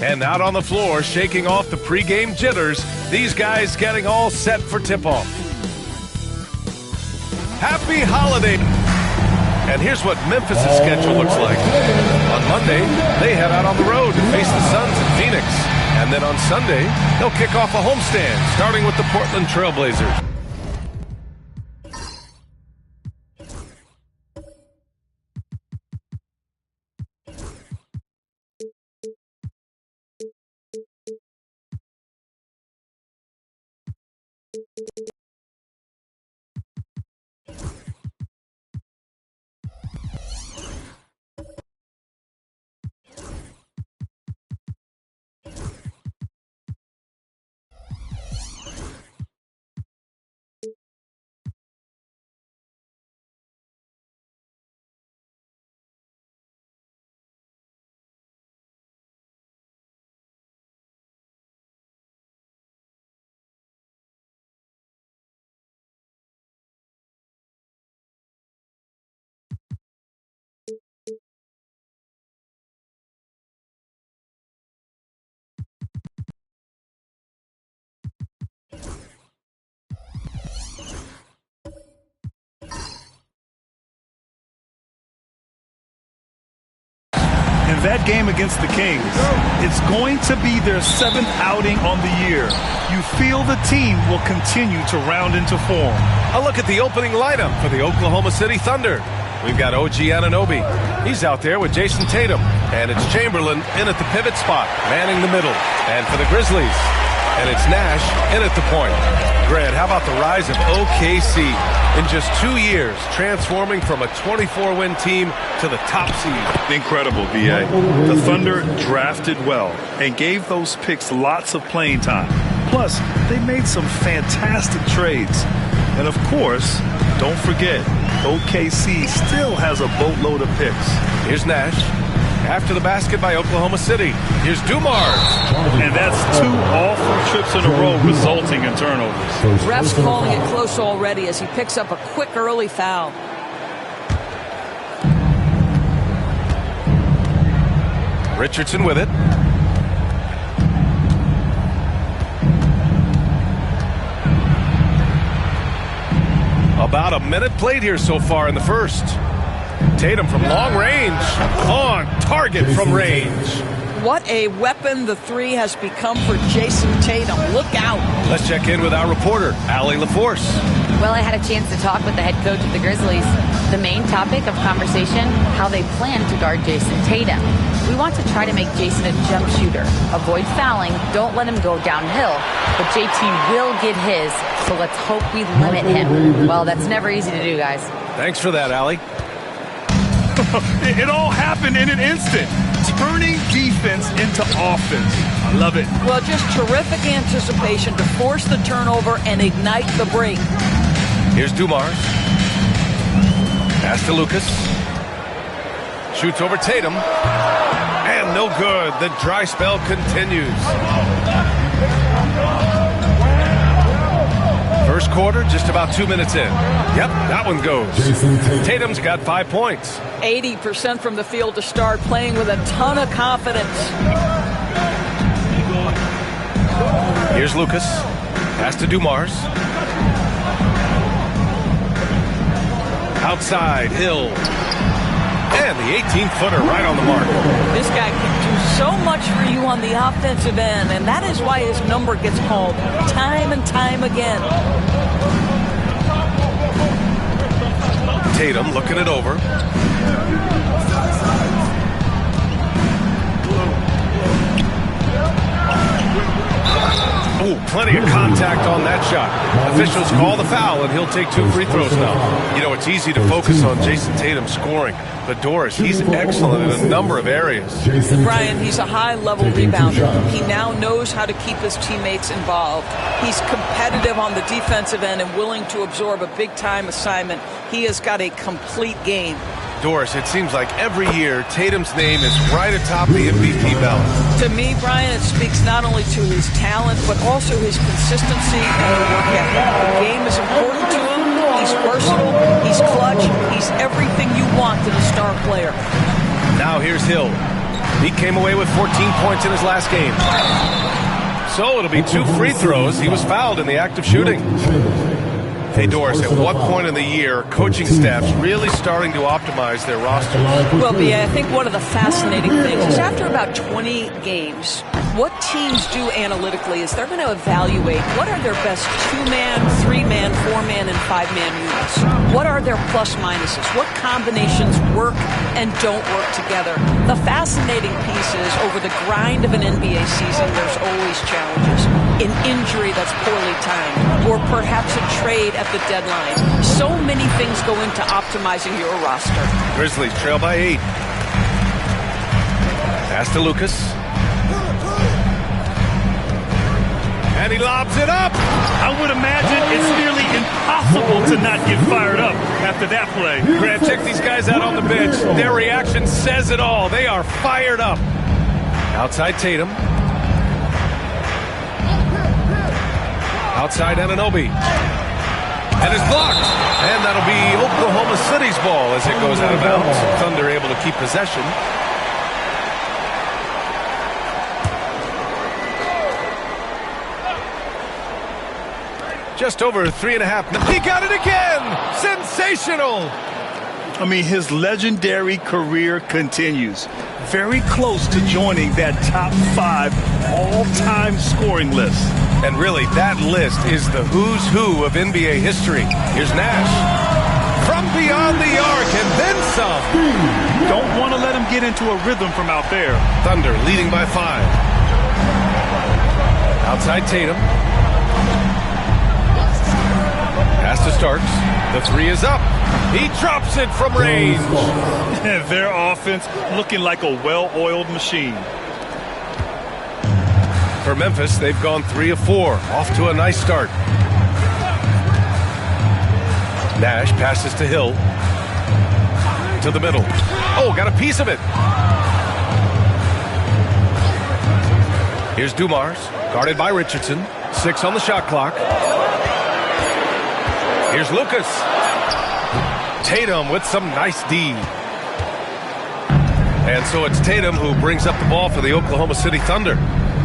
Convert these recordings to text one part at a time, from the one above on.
And out on the floor, shaking off the pregame jitters, these guys getting all set for tip-off. Happy holiday! And here's what Memphis' schedule looks like. On Monday, they head out on the road to face the Suns in Phoenix. And then on Sunday, they'll kick off a homestand, starting with the Portland Trailblazers. In that game against the Kings, it's going to be their 7th outing on the year. You feel the team will continue to round into form. A look at the opening lineup for the Oklahoma City Thunder. We've got OG Anunoby. He's out there with Jason Tatum. And it's Chamberlain in at the pivot spot, manning the middle. And for the Grizzlies, and it's Nash in at the point. Grant, how about the rise of OKC? In just 2 years, transforming from a 24-win team to the top seed. Incredible, B.A. The Thunder drafted well and gave those picks lots of playing time. Plus, they made some fantastic trades. And of course, don't forget, OKC still has a boatload of picks. Here's Nash. After the basket by Oklahoma City. Here's Dumars. And that's 2 awful trips in a row resulting in turnovers. Refs calling it close already as he picks up a quick early foul. Richardson with it. About a minute played here so far in the first. Tatum from long range. On target from range. What a weapon the three has become for Jason Tatum. Look out. Let's check in with our reporter, Allie LaForce. Well, I had a chance to talk with the head coach of the Grizzlies. The main topic of conversation, how they plan to guard Jason Tatum. We want to try to make Jason a jump shooter. Avoid fouling. Don't let him go downhill. But JT will get his, so let's hope we limit him. Well, that's never easy to do, guys. Thanks for that, Allie. It all happened in an instant. Turning defense into offense. I love it. Well, just terrific anticipation to force the turnover and ignite the break. Here's Dumars. Pass to Lucas. Shoots over Tatum. And no good. The dry spell continues. First quarter, just about 2 minutes in. Yep, that one goes. Tatum's got 5 points. 80% from the field to start, playing with a ton of confidence. Here's Lucas. Pass to Dumars. Outside, Hill. And the 18-footer right on the mark. This guy can do so much for you on the offensive end, and that is why his number gets called time and time again. Tatum looking it over. Oh, plenty of contact on that shot. Officials call the foul, and he'll take 2 free throws now. You know, it's easy to focus on Jason Tatum scoring, but Doris, he's excellent in a number of areas. Brian, he's a high-level rebounder. He now knows how to keep his teammates involved. He's competitive on the defensive end and willing to absorb a big-time assignment. He has got a complete game. Doris, it seems like every year Tatum's name is right atop the MVP ballot. To me, Brian, it speaks not only to his talent, but also his consistency and work ethic. The game is important to him. He's versatile. He's clutch. He's everything you want in a star player. Now here's Hill. He came away with 14 points in his last game. So it'll be 2 free throws. He was fouled in the act of shooting. Hey, Doris, at what point in the year are coaching staffs really starting to optimize their rosters? Well, B.A., I think one of the fascinating things is after about 20 games, what teams do analytically is they're going to evaluate what are their best 2-man, 3-man, 4-man, and 5-man units. What are their plus minuses? What combinations work and don't work together? The fascinating piece is over the grind of an NBA season, there's always challenges. An injury that's poorly timed, or perhaps a trade at the deadline. So many things go into optimizing your roster. Grizzlies trail by 8. Pass to Lucas. And he lobs it up. I would imagine it's nearly impossible to not get fired up after that play. Grant, check these guys out on the bench. Their reaction says it all. They are fired up. Outside Tatum. Outside Anunoby. And it's blocked. And that'll be Oklahoma City's ball as it goes out of bounds. Thunder able to keep possession. Just over 3.5 minutes. He got it again! Sensational! I mean, his legendary career continues. Very close to joining that top 5 all-time scoring list. And really, that list is the who's who of NBA history. Here's Nash. From beyond the arc and then some. Don't want to let him get into a rhythm from out there. Thunder leading by 5. Outside Tatum. Pass to Starks. The 3 is up. He drops it from range. Their offense looking like a well-oiled machine. For Memphis, they've gone 3 of 4. Off to a nice start. Nash passes to Hill. To the middle. Oh, got a piece of it. Here's Dumars, guarded by Richardson. 6 on the shot clock. Here's Lucas. Tatum with some nice D. And so it's Tatum who brings up the ball for the Oklahoma City Thunder.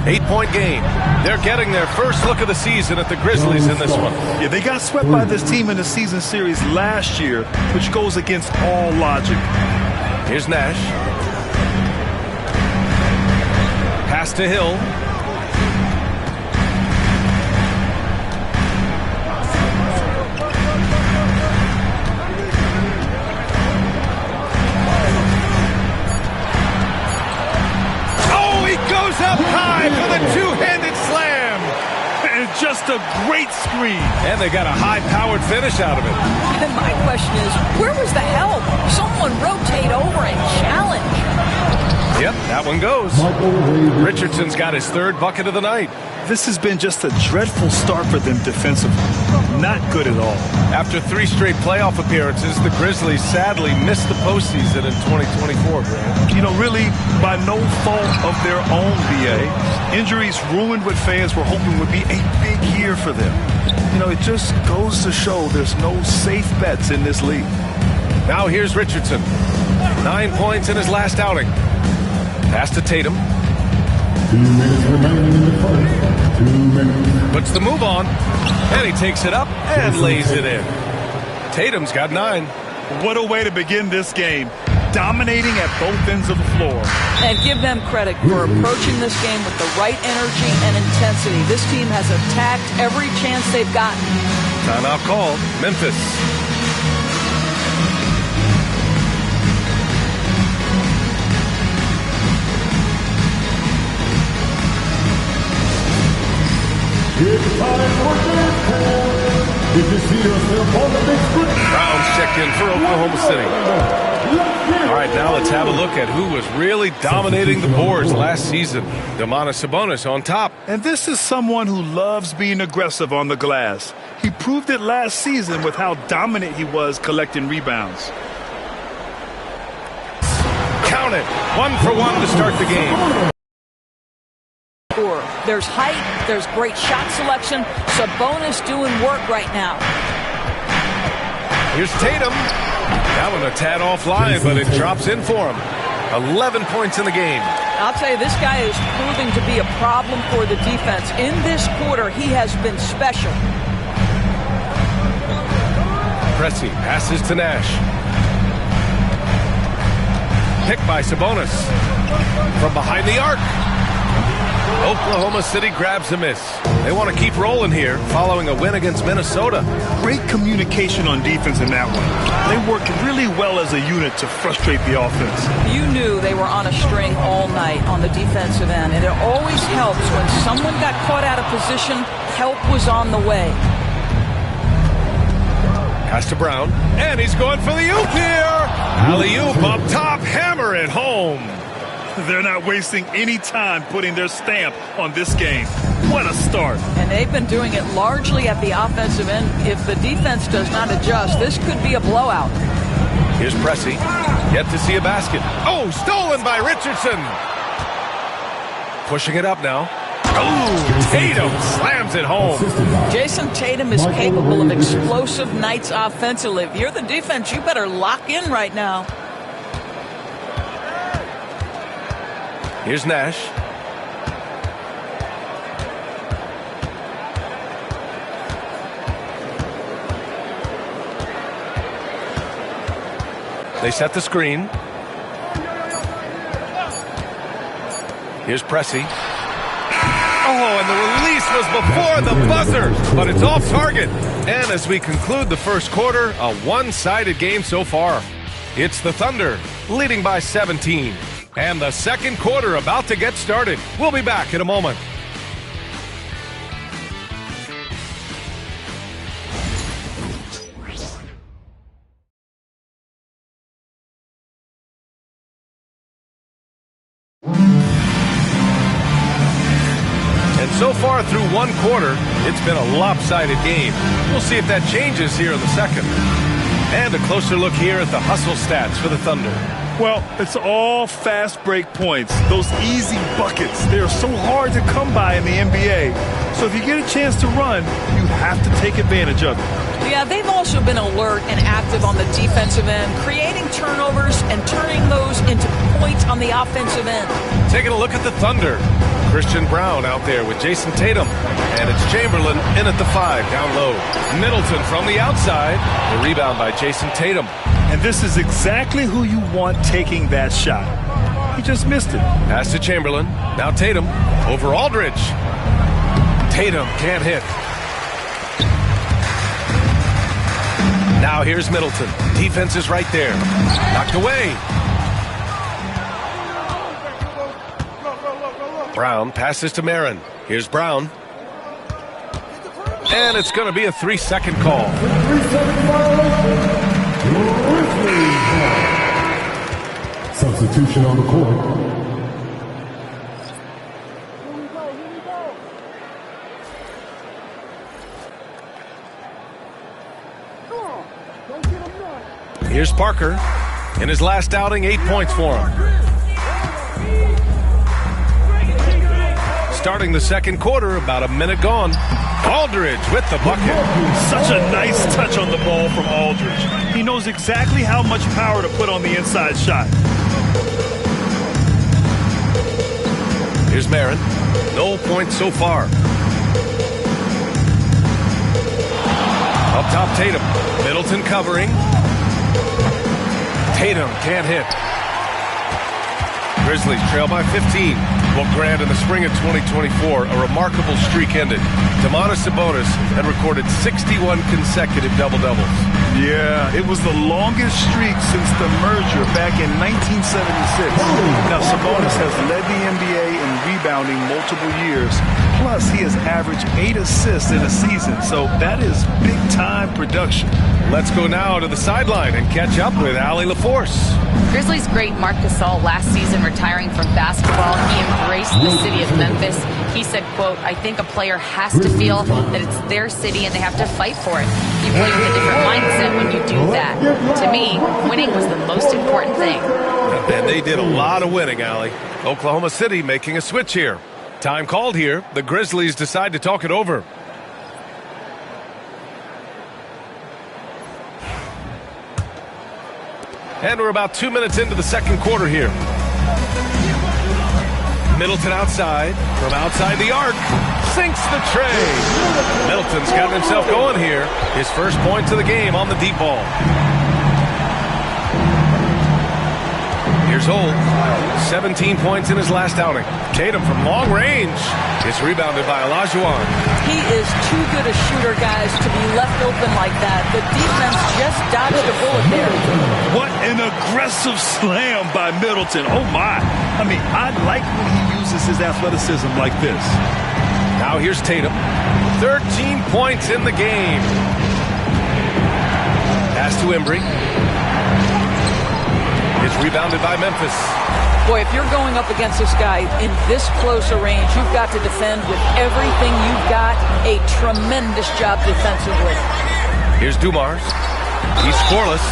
8-point game. They're getting their first look of the season at the Grizzlies in this one. Yeah, they got swept by this team in the season series last year, which goes against all logic. Here's Nash. Pass to Hill. Up high for the two-handed slam. And just a great screen. And they got a high-powered finish out of it. And my question is, where was the help? Someone rotate over and challenge. Yep, that one goes. Richardson's got his third bucket of the night. This has been just a dreadful start for them defensively. Not good at all. After 3 straight playoff appearances, the Grizzlies sadly missed the postseason in 2024, Grant. You know, really, by no fault of their own, BA. Injuries ruined what fans were hoping would be a big year for them. You know, it just goes to show there's no safe bets in this league. Now here's Richardson. 9 points in his last outing. Pass to Tatum. 2 minutes remaining in the first. 2 minutes. Puts the move on, and he takes it up and lays it in. Tatum's got 9. What a way to begin this game. Dominating at both ends of the floor. And give them credit for approaching this game with the right energy and intensity. This team has attacked every chance they've gotten. Timeout called. Memphis. It's time for this. Did you see yourself on the big screen? Brown's checked in for Oklahoma City. All right, now let's have a look at who was really dominating the boards last season. Domantas Sabonis on top. And this is someone who loves being aggressive on the glass. He proved it last season with how dominant he was collecting rebounds. Count it. 1 for 1 to start the game. There's height, there's great shot selection. Sabonis doing work right now. Here's Tatum. That one a tad offline, but it drops in for him. 11 points in the game. I'll tell you, this guy is proving to be a problem for the defense. In this quarter, he has been special. Pressey passes to Nash. Picked by Sabonis. From behind the arc. Oklahoma City grabs a miss. They want to keep rolling here following a win against Minnesota. Great communication on defense in that one. They worked really well as a unit to frustrate the offense. You knew they were on a string all night on the defensive end, and it always helps when someone got caught out of position, help was on the way. Pass to Brown, and he's going for the oop here. Alley-oop up top, hammer it home. They're not wasting any time putting their stamp on this game. What a start. And they've been doing it largely at the offensive end. If the defense does not adjust, this could be a blowout. Here's Pressey. Yet to see a basket. Oh, stolen by Richardson. Pushing it up now. Oh, Tatum slams it home. Jason Tatum is capable of explosive nights offensively. If you're the defense, you better lock in right now. Here's Nash. They set the screen. Here's Pressey. Oh, and the release was before the buzzer, but it's off target. And as we conclude the first quarter, a one-sided game so far. It's the Thunder leading by 17. And the second quarter about to get started. We'll be back in a moment. And so far through one quarter, it's been a lopsided game. We'll see if that changes here in the second. And a closer look here at the hustle stats for the Thunder. Well, it's all fast break points. Those easy buckets. They're so hard to come by in the NBA. So if you get a chance to run, you have to take advantage of it. Yeah, they've also been alert and active on the defensive end, creating turnovers and turning those into points on the offensive end. Taking a look at the Thunder. Christian Brown out there with Jason Tatum. And it's Chamberlain in at the 5, down low. Middleton from the outside. The rebound by Jason Tatum. And this is exactly who you want taking that shot. He just missed it. Pass to Chamberlain. Now Tatum over Aldridge. Tatum can't hit. Now here's Middleton. Defense is right there. Knocked away. Brown passes to Marin. Here's Brown. And it's going to be a 3-second call. Substitution on the court. Here's Parker. In his last outing, 8 points for him. Starting the second quarter, about a minute gone. Aldridge with the bucket. Such a nice touch on the ball from Aldridge. He knows exactly how much power to put on the inside shot. Here's Marin. No points so far. Up top, Tatum. Middleton covering. Tatum can't hit. Grizzlies trail by 15. Well, Grant, in the spring of 2024, a remarkable streak ended. Domantas Sabonis had recorded 61 consecutive double-doubles. Yeah, it was the longest streak since the merger back in 1976. Now, Sabonis has led the NBA in rebounding multiple years. Plus, he has averaged 8 assists in a season, so that is big-time production. Let's go now to the sideline and catch up with Allie LaForce. Grizzlies great Marc Gasol last season retiring from basketball. He embraced the city of Memphis. He said, quote, "I think a player has to feel that it's their city and they have to fight for it. You play with a different mindset when you do that. To me, winning was the most important thing." And they did a lot of winning, Allie. Oklahoma City making a switch here. Time called here. The Grizzlies decide to talk it over. And we're about 2 minutes into the second quarter here. Middleton outside. From outside the arc. Sinks the tray. Middleton's gotten himself going here. His first points of the game on the deep ball. Here's Holt. 17 points in his last outing. Tatum from long range. It's rebounded by Olajuwon. He is too good a shooter, guys, to be left open like that. The defense just dodged a bullet there. What an aggressive slam by Middleton. Oh, my. I mean, I like when he uses his athleticism like this. Now here's Tatum. 13 points in the game. Pass to Embry. It's rebounded by Memphis. Boy, if you're going up against this guy in this close a range, you've got to defend with everything you've got. A tremendous job defensively. Here's Dumars. He's scoreless.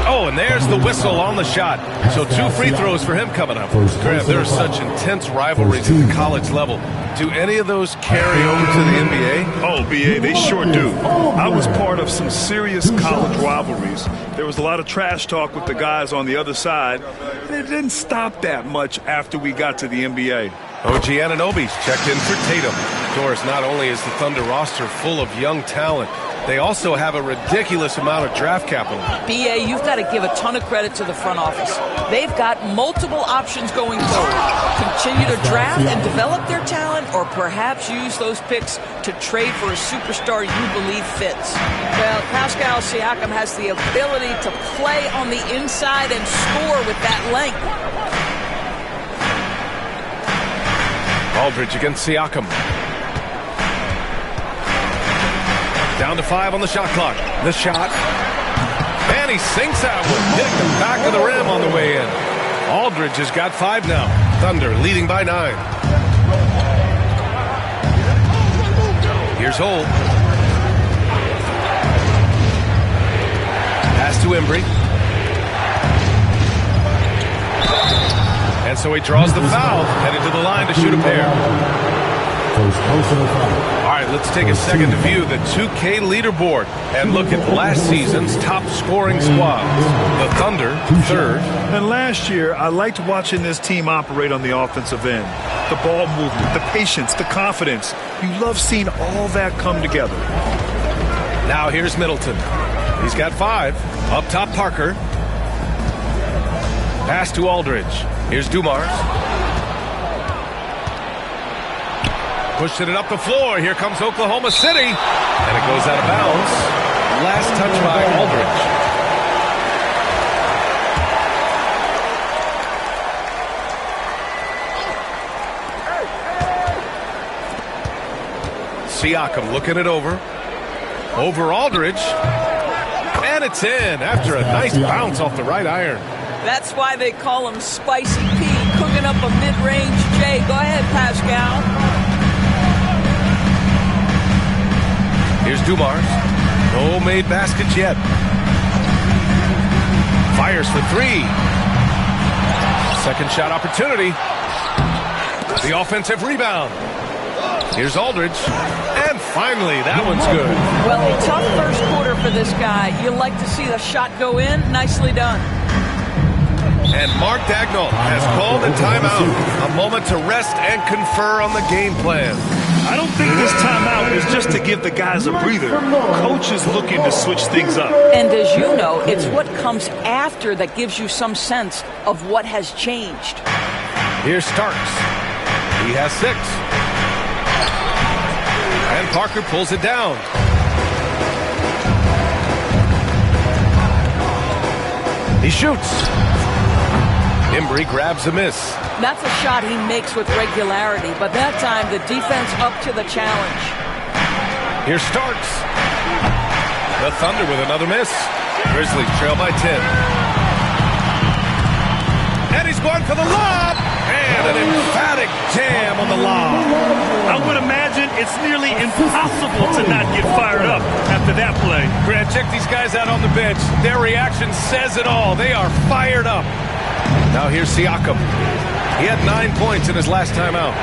Oh, and there's the whistle on the shot. So 2 free throws for him coming up. Grant, there's such intense rivalries at the college level. Do any of those carry over to the NBA? Oh, BA, they sure do. I was part of some serious college rivalries. There was a lot of trash talk with the guys on the other side. And it didn't stop that much after we got to the NBA. OG Anunoby's checked in for Tatum. Of course, not only is the Thunder roster full of young talent, they also have a ridiculous amount of draft capital. BA, you've got to give a ton of credit to the front office. They've got multiple options going forward. Continue to draft and develop their talent, or perhaps use those picks to trade for a superstar you believe fits. Well, Pascal Siakam has the ability to play on the inside and score with that length. Aldridge against Siakam. Down to 5 on the shot clock. The shot. And he sinks that one, hitting the back of the rim on the way in. Aldridge has got 5 now. Thunder leading by 9. Here's Holt. Pass to Embry. And so he draws the foul, headed to the line to shoot a pair. All right, let's take a second to view the 2K leaderboard and look at last season's top scoring squads. The Thunder, third. And last year, I liked watching this team operate on the offensive end. The ball movement, the patience, the confidence. You love seeing all that come together. Now here's Middleton. He's got 5. Up top, Parker. Pass to Aldridge. Here's Dumars. Pushing it up the floor. Here comes Oklahoma City. And it goes out of bounds. Last touch by Aldridge. Siakam looking it over. Over Aldridge. And it's in after a nice bounce off the right iron. That's why they call him Spicy P, cooking up a mid-range J. Go ahead, Pascal. Here's Dumars. No made baskets yet. Fires for 3. Second shot opportunity. The offensive rebound. Here's Aldridge. And finally, that one's good. Well, a tough first quarter for this guy. You like to see the shot go in. Nicely done. And Mark Dagnall has called a timeout. A moment to rest and confer on the game plan. I don't think this timeout is just to give the guys a breather. Coach is looking to switch things up. And as you know, it's what comes after that gives you some sense of what has changed. Here's Starks. He has 6. And Parker pulls it down. He shoots. Embry grabs a miss. That's a shot he makes with regularity, but that time the defense up to the challenge. Here's Starks. The Thunder with another miss. Grizzlies trail by 10. And he's going for the lob. And an emphatic jam on the lob. I would imagine it's nearly impossible to not get fired up after that play. Grant, check these guys out on the bench. Their reaction says it all. They are fired up. Now here's Siakam. He had 9 points in his last time out.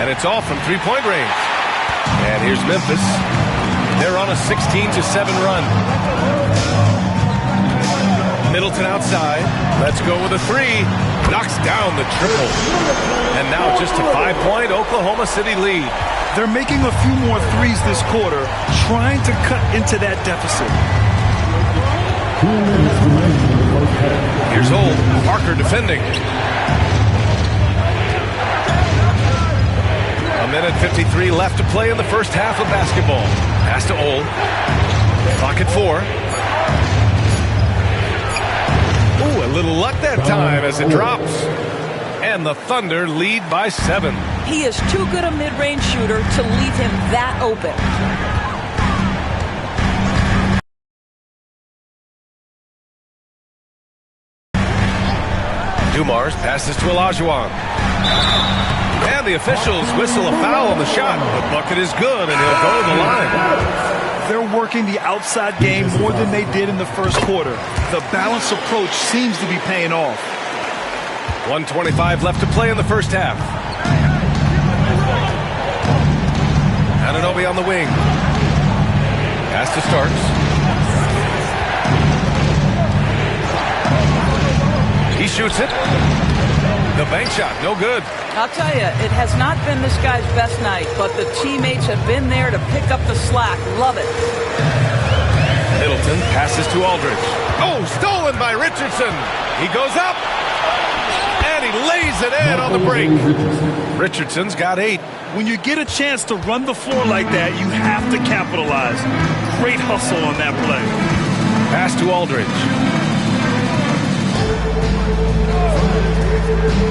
And it's all from three-point range. And here's Memphis. They're on a 16-7 run. Middleton outside. Let's go with a 3. Knocks down the triple. And now just a 5-point Oklahoma City lead. They're making a few more threes this quarter, trying to cut into that deficit. Here's Holt. Parker defending. A minute 53 left to play in the first half of basketball. Pass to Old. Clock at 4. Ooh, a little luck that time as it drops. And the Thunder lead by 7. He is too good a mid-range shooter to leave him that open. Dumars passes to Olajuwon. And the officials whistle a foul on the shot. The bucket is good, and he'll go to the line. They're working the outside game more than they did in the first quarter. The balanced approach seems to be paying off. 1:25 left to play in the first half. Anunoby on the wing. Pass to Starks. He shoots it. The bank shot, no good. I'll tell you, it has not been this guy's best night, but the teammates have been there to pick up the slack. Love it. Middleton passes to Aldridge. Oh, stolen by Richardson. He goes up. And he lays it in on the break. Richardson's got 8. When you get a chance to run the floor like that, you have to capitalize. Great hustle on that play. Pass to Aldridge.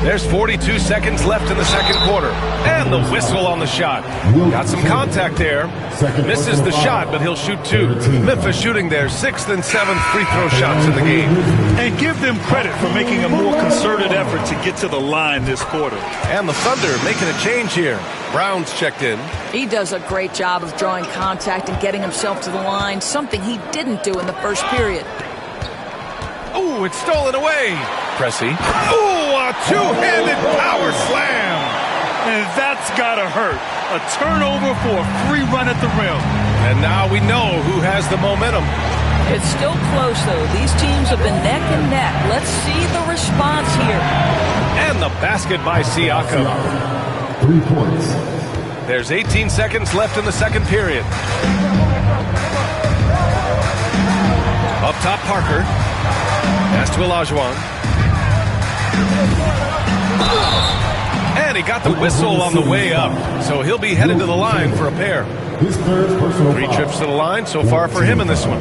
There's 42 seconds left in the second quarter. And the whistle on the shot. Got some contact there. Misses the shot, but he'll shoot 2. Memphis shooting their 6th and 7th free throw shots in the game. And give them credit for making a more concerted effort to get to the line this quarter. And the Thunder making a change here. Brown's checked in. He does a great job of drawing contact and getting himself to the line, something he didn't do in the first period. Oh, it's stolen away. Pressey. Oh, a two-handed power slam. And that's gotta hurt. A turnover for a free run at the rim. And now we know who has the momentum. It's still close, though. These teams have been neck and neck. Let's see the response here. And the basket by Siakam. 3 points. There's 18 seconds left in the second period. Up top, Parker. Pass to Olajuwon. And he got the whistle on the way up, so he'll be headed to the line for a pair. His third personal 3 foul. trips to the line so far for him in this one.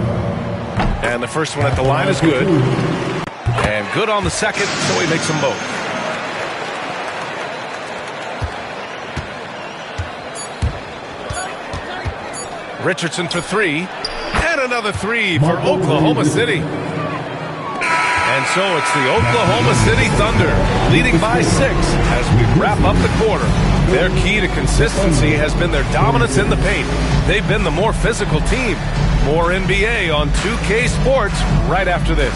And the first one at the line is good. And good on the second, so he makes them both. Richardson for 3. And another 3 for Oklahoma City. And so it's the Oklahoma City Thunder leading by 6 as we wrap up the quarter. Their key to consistency has been their dominance in the paint. They've been the more physical team. More NBA on 2K Sports right after this.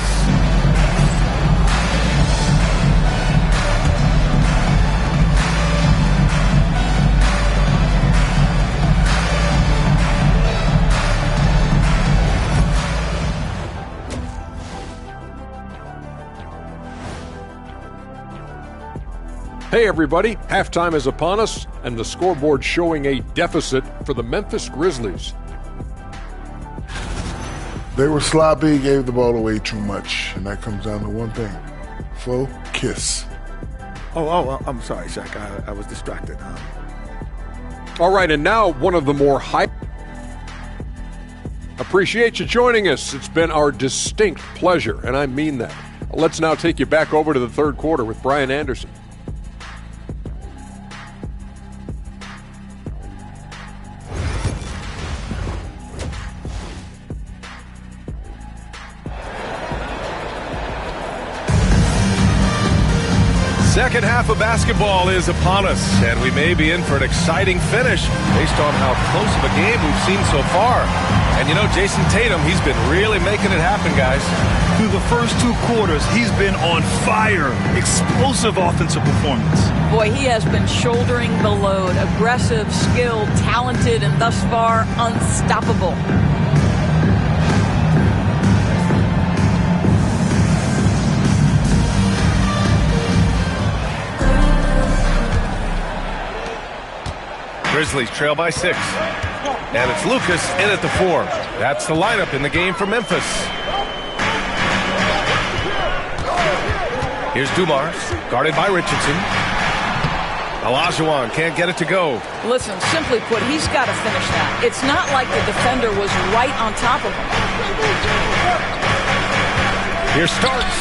Hey everybody, halftime is upon us, and the scoreboard showing a deficit for the Memphis Grizzlies. They were sloppy, gave the ball away too much, and that comes down to one thing. Focus. I'm sorry, Shaq. I was distracted. All right, and now one of the more Appreciate you joining us. It's been our distinct pleasure, and I mean that. Let's now take you back over to the third quarter with Brian Anderson. Second half of basketball is upon us, and we may be in for an exciting finish based on how close of a game we've seen so far. And you know, Jason Tatum, he's been really making it happen, guys. Through the first 2 quarters, he's been on fire. Explosive offensive performance. Boy, he has been shouldering the load. Aggressive, skilled, talented, and thus far unstoppable. Grizzlies trail by 6. And it's Lucas in at the 4. That's the lineup in the game for Memphis. Here's Dumars, guarded by Richardson. Olajuwon can't get it to go. Listen, simply put, he's got to finish that. It's not like the defender was right on top of him. Here Starks.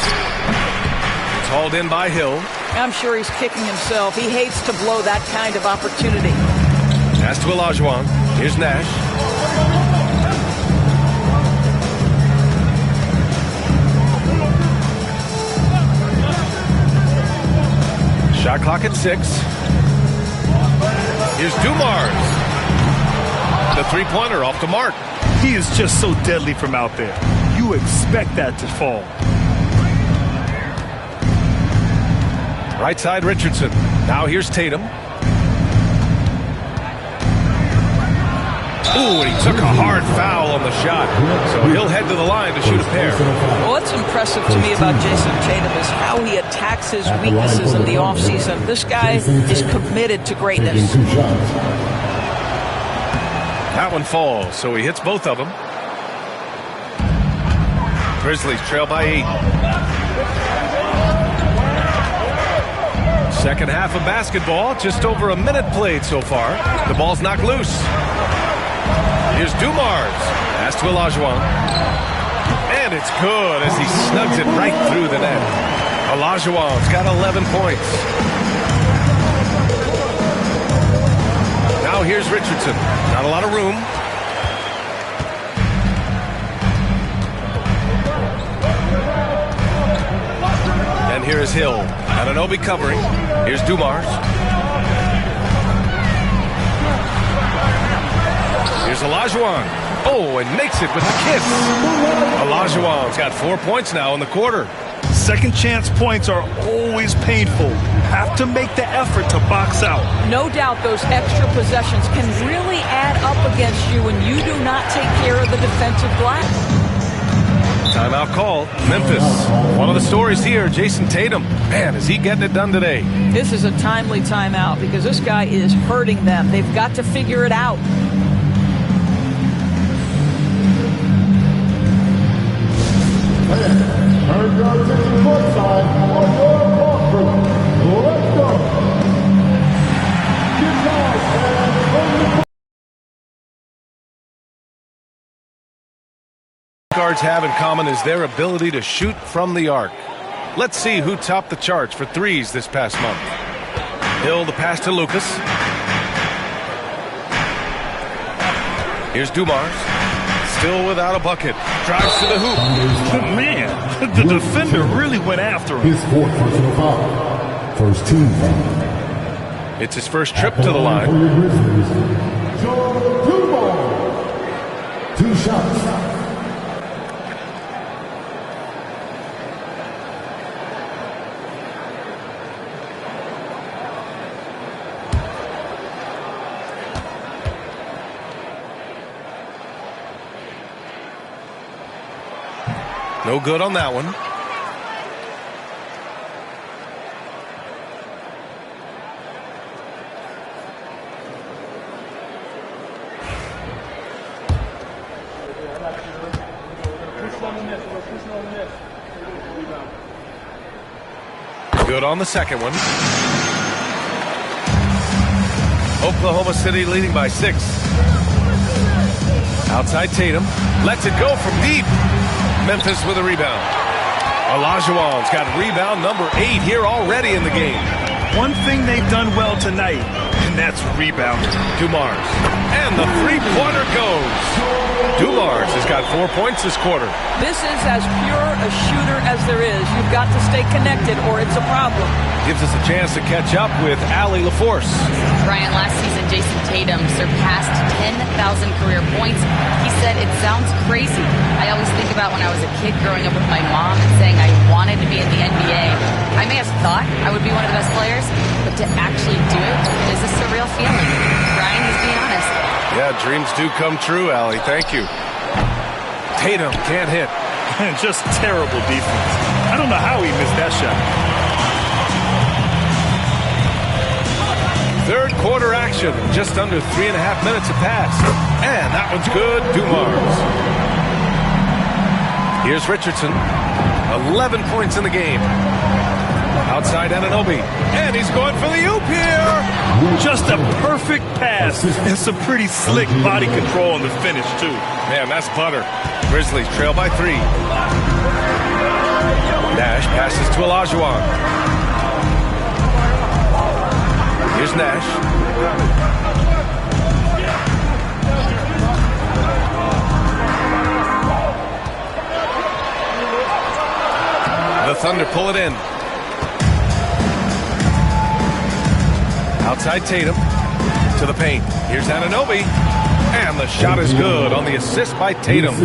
It's hauled in by Hill. I'm sure he's kicking himself. He hates to blow that kind of opportunity. Pass to Olajuwon. Here's Nash. Shot clock at 6. Here's Dumars. The three-pointer off the mark. He is just so deadly from out there. You expect that to fall. Right side Richardson. Now here's Tatum. Ooh, and he took a hard foul on the shot. So he'll head to the line to shoot a pair. Well, what's impressive to me about Jason Tatum is how he attacks his weaknesses in the offseason. This guy is committed to greatness. That one falls, so he hits both of them. Grizzlies trail by 8. Second half of basketball, just over a minute played so far. The ball's knocked loose. Here's Dumars. Pass to Olajuwon. And it's good as he snugs it right through the net. Olajuwon's got 11 points. Now here's Richardson. Not a lot of room. And here is Hill. Anunoby covering. Here's Dumars. Here's Olajuwon. Oh, and makes it with the kiss. Olajuwon's got 4 points now in the quarter. Second chance points are always painful. have to make the effort to box out. No doubt those extra possessions can really add up against you when you do not take care of the defensive glass. Timeout call. Memphis. One of the stories here, Jason Tatum. Man, is he getting it done today? This is a timely timeout because this guy is hurting them. They've got to figure it out. Turn your attention courtside on your courtroom. Let's go. Get live and from the Guards have in common is their ability to shoot from the arc. Let's see who topped the charts for threes this past month. Hill, the pass to Lucas. Here's Dumars. Still without a bucket. Drives to the hoop. Man, the defender really went after him. his fourth personal foul. First team foul. It's his first trip to the For line. your Grizzlies, Joe Dumars. 2 shots. No good on that one. Good on the second one. Oklahoma City leading by 6. Outside Tatum. Lets it go from deep. Memphis with a rebound. Olajuwon's got rebound number 8 here already in the game. One thing they've done well tonight, and that's rebounding. Dumars. And the three-pointer goes. Dumars has got 4 points this quarter. This is as pure a shooter as there is. You've got to stay connected or it's a problem. Gives us a chance to catch up with Allie LaForce. Brian, last season, Jason Tatum surpassed 10,000 career points. He said, "It sounds crazy. I always think about when I was a kid growing up with my mom and saying I wanted to be in the NBA. I may have thought I would be one of the best players, but to actually do it is a surreal feeling." Brian, he's being honest. Yeah, dreams do come true, Allie. Thank you. Tatum can't hit. Just terrible defense. I don't know how he missed that shot. Third quarter action. Just under 3.5 minutes have passed. And that one's good. Dumars. Here's Richardson. 11 points in the game. Outside Anunoby. And he's going for the oop here. Just a perfect pass and some pretty slick body control on the finish, too. Man, that's butter. Grizzlies trail by 3. Nash passes to Olajuwon. Here's Nash. The Thunder pull it in. Outside Tatum to the paint. Here's Anunoby. And the shot is good on the assist by Tatum.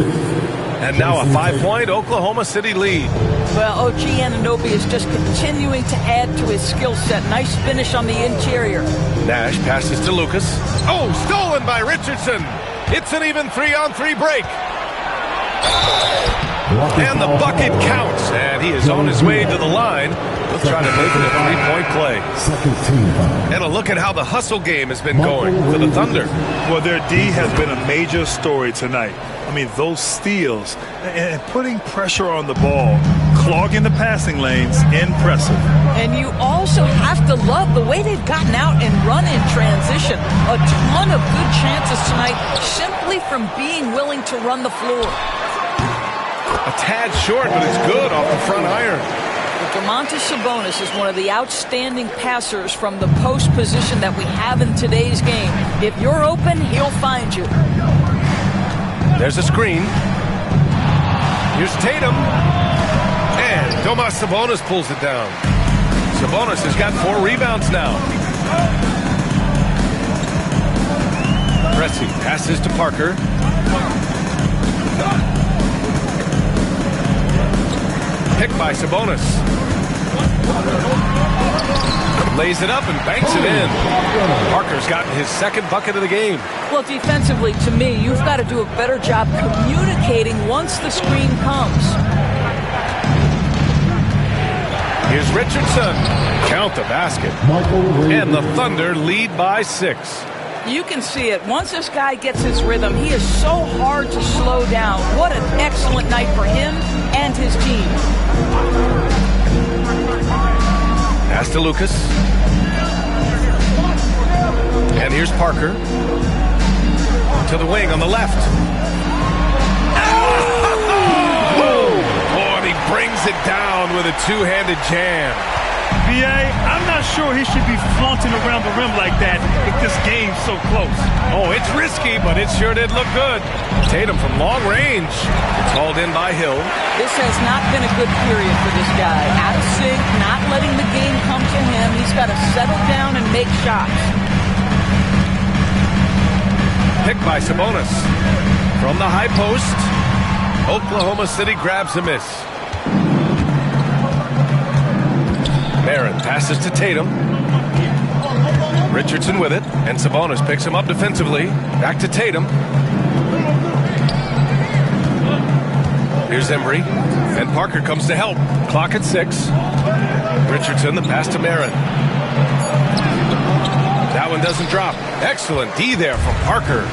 And now a 5-point Oklahoma City lead. Well, OG Anunoby is just continuing to add to his skill set. Nice finish on the interior. Nash passes to Lucas. Oh, stolen by Richardson. It's an even 3-on-3 break. And the bucket counts. And he is on his way to the line. He'll try to make it a 3-point play. Second team foul. And a look at how the hustle game has been going for the Thunder. Well, their D has been a major story tonight. I mean, those steals and putting pressure on the ball, clogging the passing lanes, impressive. And you also have to love the way they've gotten out and run in transition. A ton of good chances tonight simply from being willing to run the floor. A tad short, but it's good off the front iron. Domantas Sabonis is one of the outstanding passers from the post position that we have in today's game. If you're open, he'll find you. There's a screen. Here's Tatum. And Domas Sabonis pulls it down. Sabonis has got 4 rebounds now. Pressing passes to Parker. Picked by Sabonis. lays it up and banks it in. Parker's gotten his second bucket of the game. Well, defensively, to me, you've got to do a better job communicating once the screen comes. Here's Richardson. Count the basket. And the Thunder lead by 6. You can see it. Once this guy gets his rhythm, he is so hard to slow down. What an excellent night for him and his team. Pass to Lucas. And here's Parker. To the wing on the left. Oh, and he brings it down with a two-handed jam. B.A., I'm not sure he should be flaunting around the rim like that if this game's so close. Oh, it's risky, but it sure did look good. Tatum from long range. It's hauled in by Hill. This has not been a good period for this guy. Out of sync, not letting the game come to him. He's got to settle down and make shots. Picked by Sabonis. From the high post, Oklahoma City grabs a miss. Barron passes to Tatum. Richardson with it, and Sabonis picks him up defensively. Back to Tatum. Here's Embry, and Parker comes to help. Clock at 6. Richardson, the pass to Barron. That one doesn't drop. Excellent D there from Parker.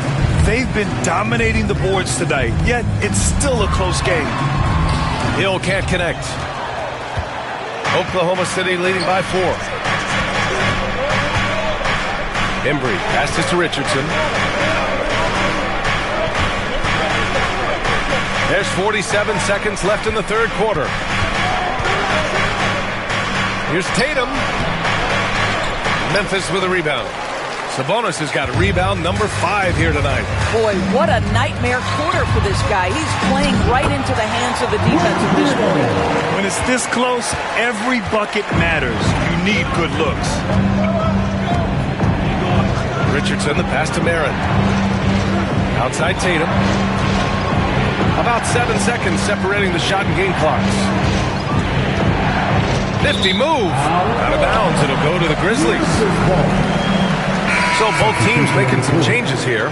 They've been dominating the boards tonight, yet it's still a close game. Hill can't connect. Oklahoma City leading by 4. Embry passes to Richardson. There's 47 seconds left in the third quarter. Here's Tatum. Memphis with a rebound. Sabonis has got a rebound number 5 here tonight. Boy, what a nightmare quarter for this guy. He's playing right into the hands of the defense at this point. When it's this close, every bucket matters. You need good looks. Richardson, the pass to Barron. Outside Tatum. About 7 seconds separating the shot and game clocks. Nifty move. Out of bounds. It'll go to the Grizzlies. So both teams making some changes here.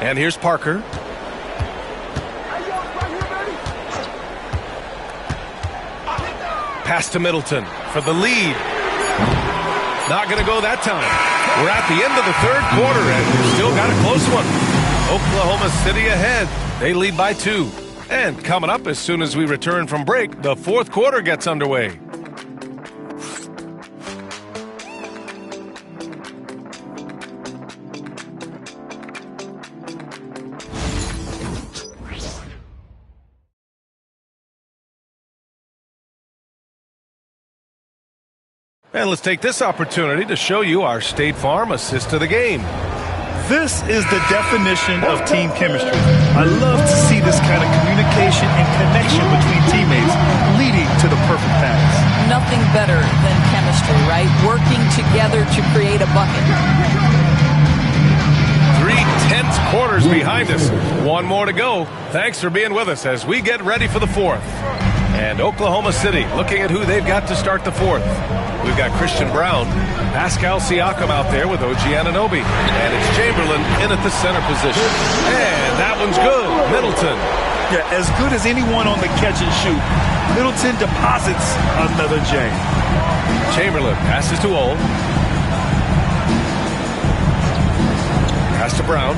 And here's Parker. Pass to Middleton for the lead. Not going to go that time. We're at the end of the third quarter, and we've still got a close one. Oklahoma City ahead. They lead by 2. And coming up as soon as we return from break, the fourth quarter gets underway. And let's take this opportunity to show you our State Farm assist to the game. This is the definition of team chemistry. I love to see this kind of communication and connection between teammates leading to the perfect pass. Nothing better than chemistry, right? Working together to create a bucket. 3 tense quarters behind us. One more to go. Thanks for being with us as we get ready for the fourth. And Oklahoma City looking at who they've got to start the fourth. We've got Christian Brown, Pascal Siakam out there with OG Anunoby. And it's Chamberlain in at the center position. And that one's good. Middleton. Yeah, as good as anyone on the catch and shoot. Middleton deposits another J. Chamberlain passes to Ole. Pass to Brown.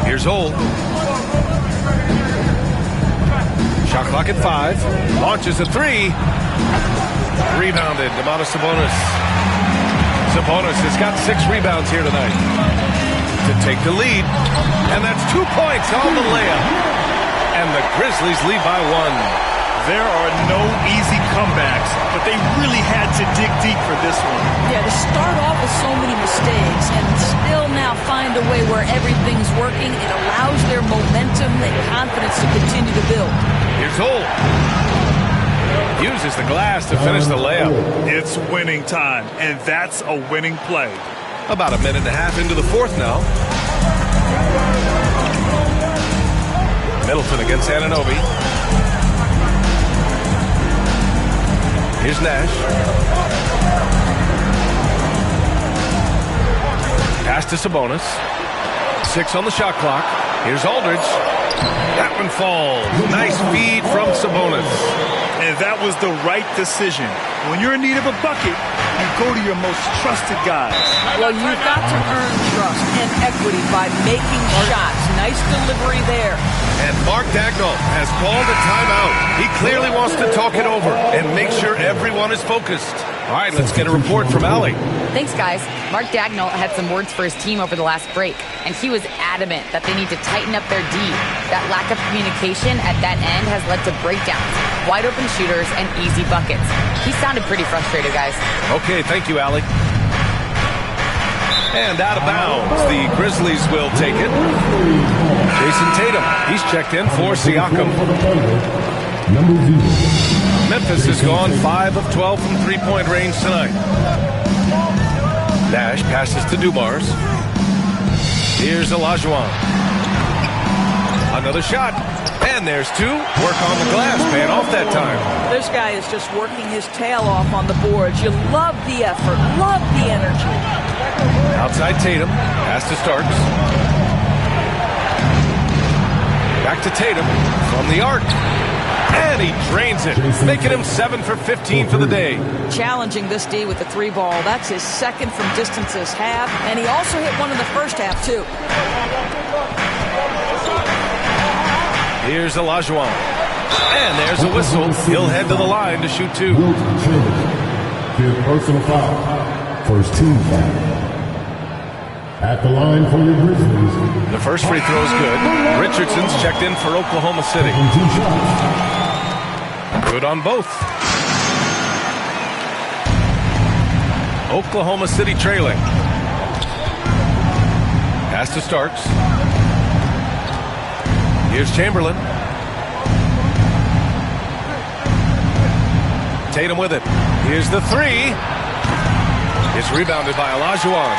Here's Ole. Shot clock at 5. Launches a 3. Rebounded. Domantas Sabonis. Sabonis has got 6 rebounds here tonight to take the lead. And that's 2 points on the layup. And the Grizzlies lead by 1. There are no easy comebacks, but they really had to dig deep for this one. Yeah, to start off with so many mistakes and still now find a way where everything's working, it allows their momentum and confidence to continue to build. Here's Ole. Uses the glass to finish the layup. It's winning time, and that's a winning play. About a minute and a half into the fourth now. Middleton against Anunoby. Here's Nash. Pass to Sabonis. 6 on the shot clock. Here's Aldridge. That one falls. Nice feed from Sabonis. And that was the right decision. When you're in need of a bucket, you go to your most trusted guys. Well, you've got to earn trust and equity by making shots. Nice delivery there. And Mark Dagnall has called a timeout. He clearly wants to talk it over and make sure everyone is focused. All right, let's get a report from Allie. Thanks, guys. Mark Dagnall had some words for his team over the last break, and he was adamant that they need to tighten up their D. That lack of communication at that end has led to breakdowns, wide open shooters, and easy buckets. He sounded pretty frustrated, guys. Okay, thank you, Allie. And out of bounds, the Grizzlies will take it. Jason Tatum, he's checked in for Siakam. Memphis has gone 5 of 12 from three-point range tonight. Nash passes to Dumars. Here's Olajuwon. Another shot. And there's 2. Work on the glass, paying off that time. This guy is just working his tail off on the boards. You love the effort, love the energy. Outside Tatum. Pass to Starks. Back to Tatum from the arc. And he drains it, making him 7 for 15 for the day. Challenging this D with the 3 ball. That's his second from distance this half. And he also hit one in the first half, too. Here's Olajuwon. And there's a whistle. He'll head to the line to shoot 2. Personal foul. First team foul. At the line for your Grizzlies. The first free throw is good. Richardson's checked in for Oklahoma City. Good on both. Oklahoma City trailing. Pass to Starks. Here's Chamberlain. Tatum with it. Here's the 3. It's rebounded by Olajuwon.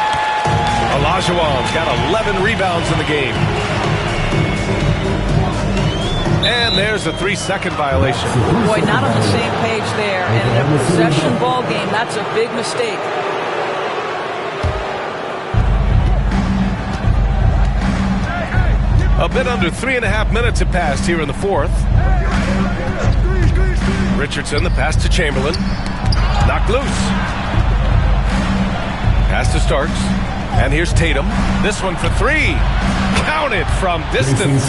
Olajuwon's got 11 rebounds in the game. And there's a 3-second violation. Boy, not on the same page there. And in a possession ball game, that's a big mistake. A bit under 3.5 minutes have passed here in the fourth. Richardson, the pass to Chamberlain. Knocked loose. Pass to Starks. And here's Tatum. This one for 3. Counted from distance.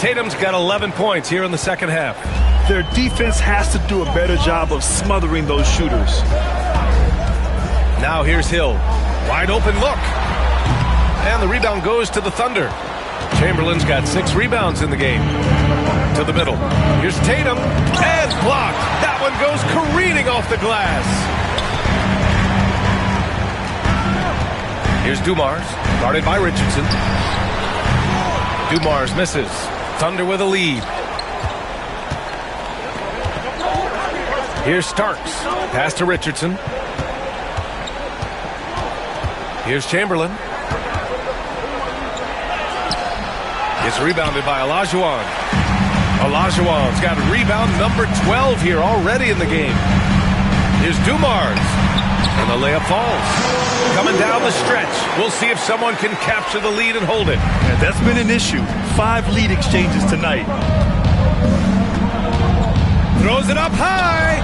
Tatum's got 11 points here in the second half. Their defense has to do a better job of smothering those shooters. Now here's Hill. Wide open look. And the rebound goes to the Thunder. Chamberlain's got 6 rebounds in the game. To the middle. Here's Tatum. And blocked. That one goes careening off the glass. Here's Dumars, guarded by Richardson. Dumars misses. Thunder with a lead. Here's Starks. Pass to Richardson. Here's Chamberlain. It's rebounded by Olajuwon. Olajuwon's got rebound number 12 here already in the game. Here's Dumars. And the layup falls. Coming down the stretch. We'll see if someone can capture the lead and hold it. And that's been an issue. 5 lead exchanges tonight. Throws it up high.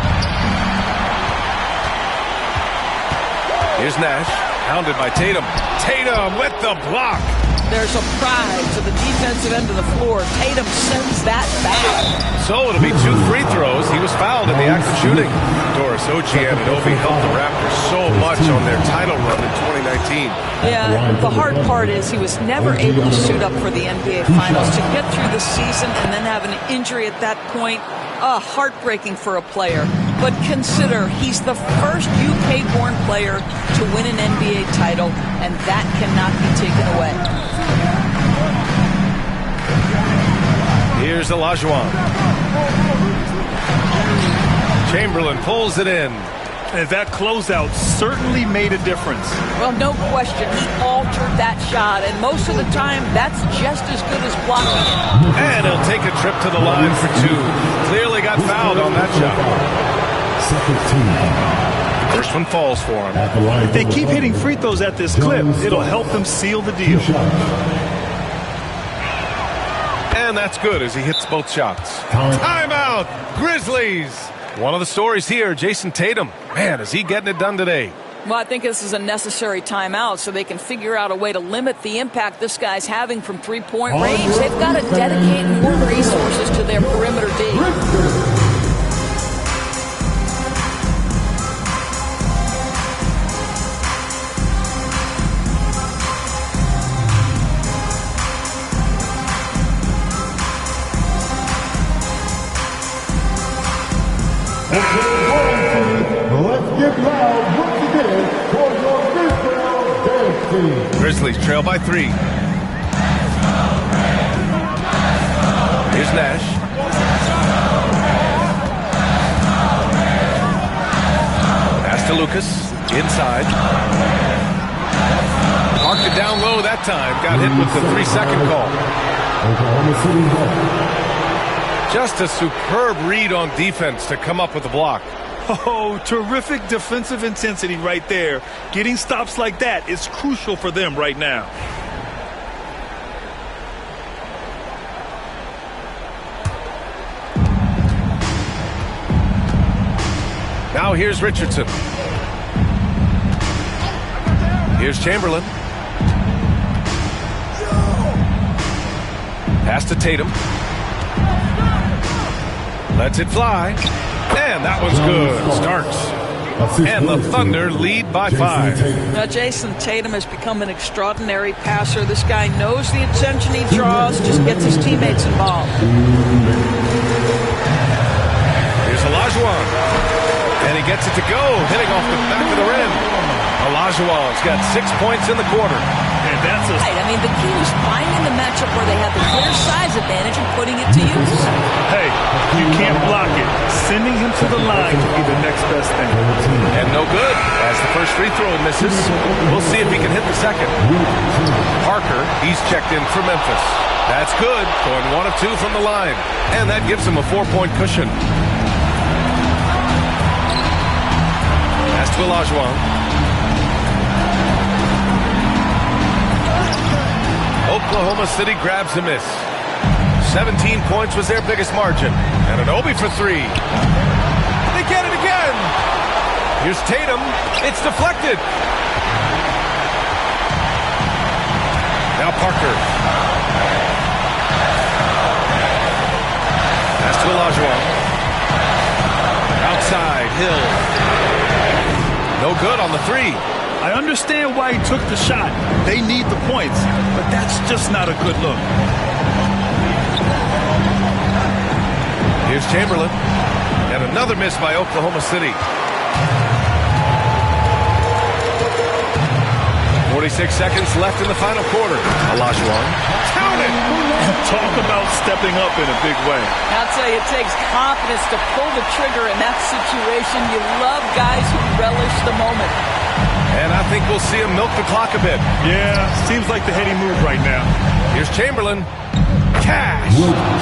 Here's Nash. Hounded by Tatum. Tatum with the block. There's a pride to the defensive end of the floor. Tatum sends that back. So it'll be 2 free throws. He was fouled in the act of shooting. Doris Anunoby helped the Raptors so much on their title run in 2019. Yeah, the hard part is he was never able to suit up for the NBA Finals. To get through the season and then have an injury at that point, heartbreaking for a player. But consider, he's the first UK-born player to win an NBA title, and that cannot be taken away. Here's Olajuwon. Chamberlain pulls it in. And that closeout certainly made a difference. Well, no question. He altered that shot, and most of the time, that's just as good as blocking it. And he'll take a trip to the line for two. Clearly got fouled on that shot. First one falls for him. If they keep hitting free throws at this clip, it'll help them seal the deal. And that's good as he hits both shots. Timeout, Grizzlies. One of the stories here, Jason Tatum. Man, is he getting it done today? Well, I think this is a necessary timeout so they can figure out a way to limit the impact this guy's having from three-point range. They've got to dedicate more resources to their perimeter D. Let's get loud once again for your Snefl dance team. Grizzlies trail by 3. Here's Nash. Pass to Lucas. Inside. Marked it down low that time. Got hit with the 3-second call. Oklahoma City ball. Just a superb read on defense to come up with the block. Oh, terrific defensive intensity right there. Getting stops like that is crucial for them right now. Now here's Richardson. Here's Chamberlain. Pass to Tatum. Lets it fly. And that one's good. Starks. And the Thunder lead by 5. Now, Jason Tatum has become an extraordinary passer. This guy knows the attention he draws, just gets his teammates involved. Here's Olajuwon. And he gets it to go, hitting off the back of the rim. Olajuwon's got 6 points in the quarter. And that's a... I mean, the key was finding the matchup where they have the clear size advantage and putting it to use. Hey, you can't block it. Sending him to the line will be the next best thing. And no good, as the first free throw misses. We'll see if he can hit the second. Parker, he's checked in for Memphis. That's good, going 1 of 2 from the line. And that gives him a 4-point cushion. Pass to Olajuwon. Oklahoma City grabs a miss. 17 points was their biggest margin. And an Obi for 3. They get it again. Here's Tatum. It's deflected. Now Parker. Pass to Olajuwon. Outside, Hill. No good on the 3. I understand why he took the shot. They need the points, but that's just not a good look. Here's Chamberlain. And another miss by Oklahoma City. 46 seconds left in the final quarter. Olajuwon. Count it! Talk about stepping up in a big way. I'll tell you, it takes confidence to pull the trigger in that situation. You love guys who relish the moment. And I think we'll see him milk the clock a bit. Yeah, seems like the heady move right now. Here's Chamberlain. Cash.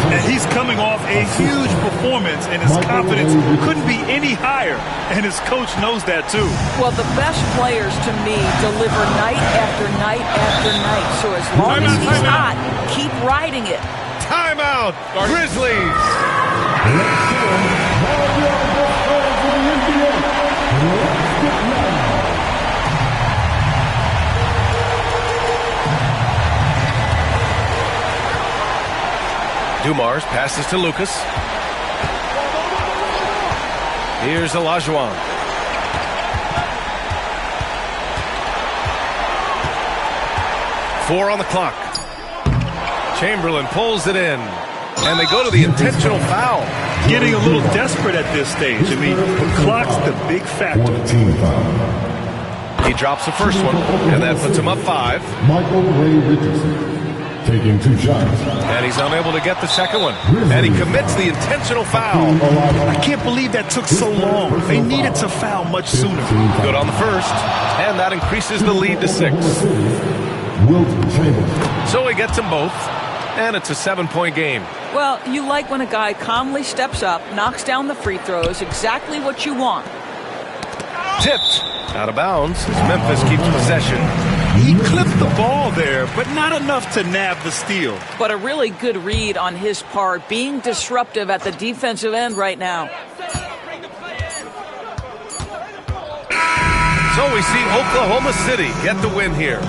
And he's coming off a huge performance, and his confidence couldn't be any higher. And his coach knows that, too. Well, the best players, to me, deliver night after night after night. So as long as he's hot, keep riding it. Timeout, Grizzlies. Dumars passes to Lucas. Here's Olajuwon. Four on the clock. Chamberlain pulls it in. And they go to the intentional foul. Getting a little desperate at this stage. I mean, the clock's the big factor. He drops the first one, and that puts him up 5. Michael Ray Richardson. taking 2 shots. And he's unable to get the second one. And he commits the intentional foul. I can't believe that took so long. They needed to foul much sooner. Good on the first. And that increases the lead to 6. So he gets them both. And it's a 7-point game. Well, you like when a guy calmly steps up, knocks down the free throws, exactly what you want. Tipped. Out of bounds as Memphis keeps possession. He clipped the ball there, but not enough to nab the steal. But a really good read on his part, being disruptive at the defensive end right now. So we see Oklahoma City get the win here.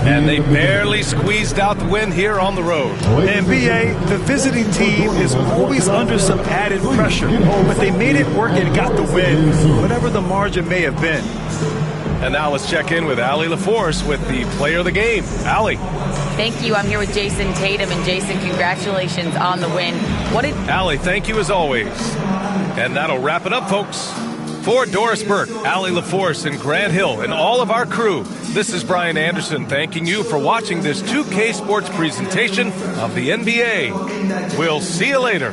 And they barely squeezed out the win here on the road. And B.A., the visiting team is always under some added pressure. But they made it work and got the win, whatever the margin may have been. And now let's check in with Allie LaForce with the player of the game. Allie. Thank you. I'm here with Jason Tatum. And Jason, congratulations on the win. Allie, thank you as always. And that'll wrap it up, folks. For Doris Burke, Allie LaForce, and Grant Hill, and all of our crew, this is Brian Anderson thanking you for watching this 2K Sports presentation of the NBA. We'll see you later.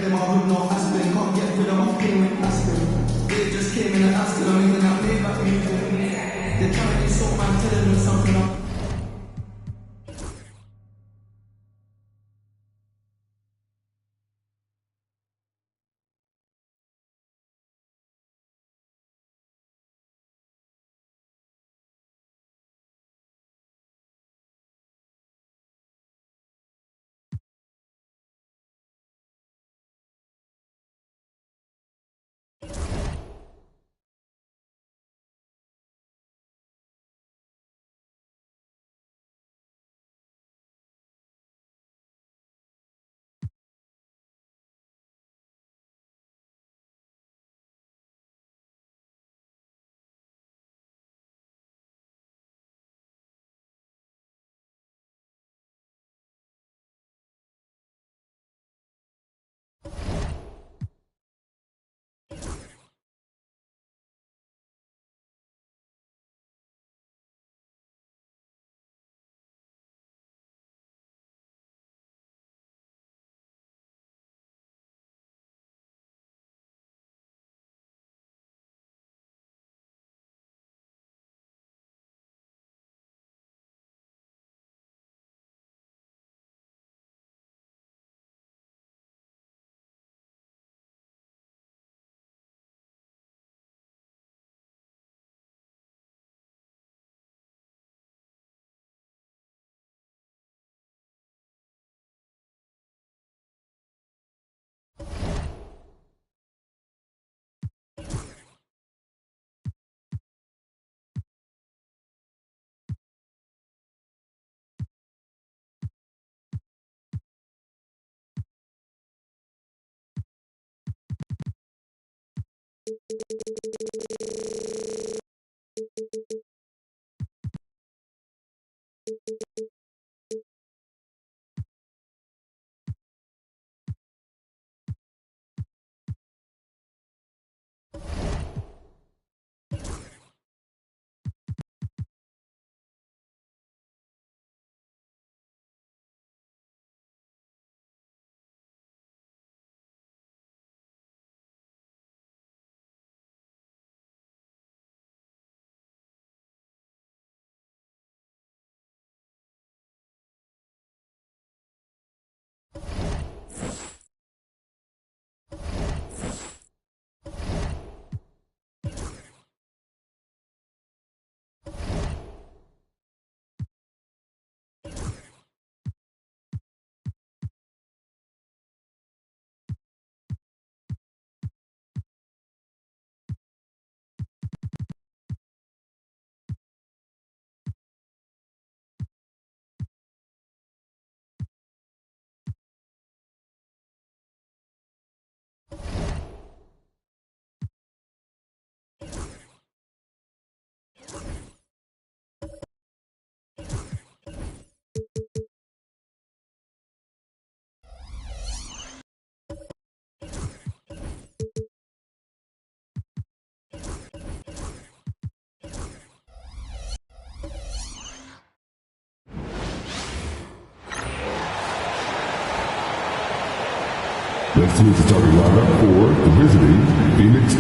Let's see the starting lineup for the visiting Phoenix.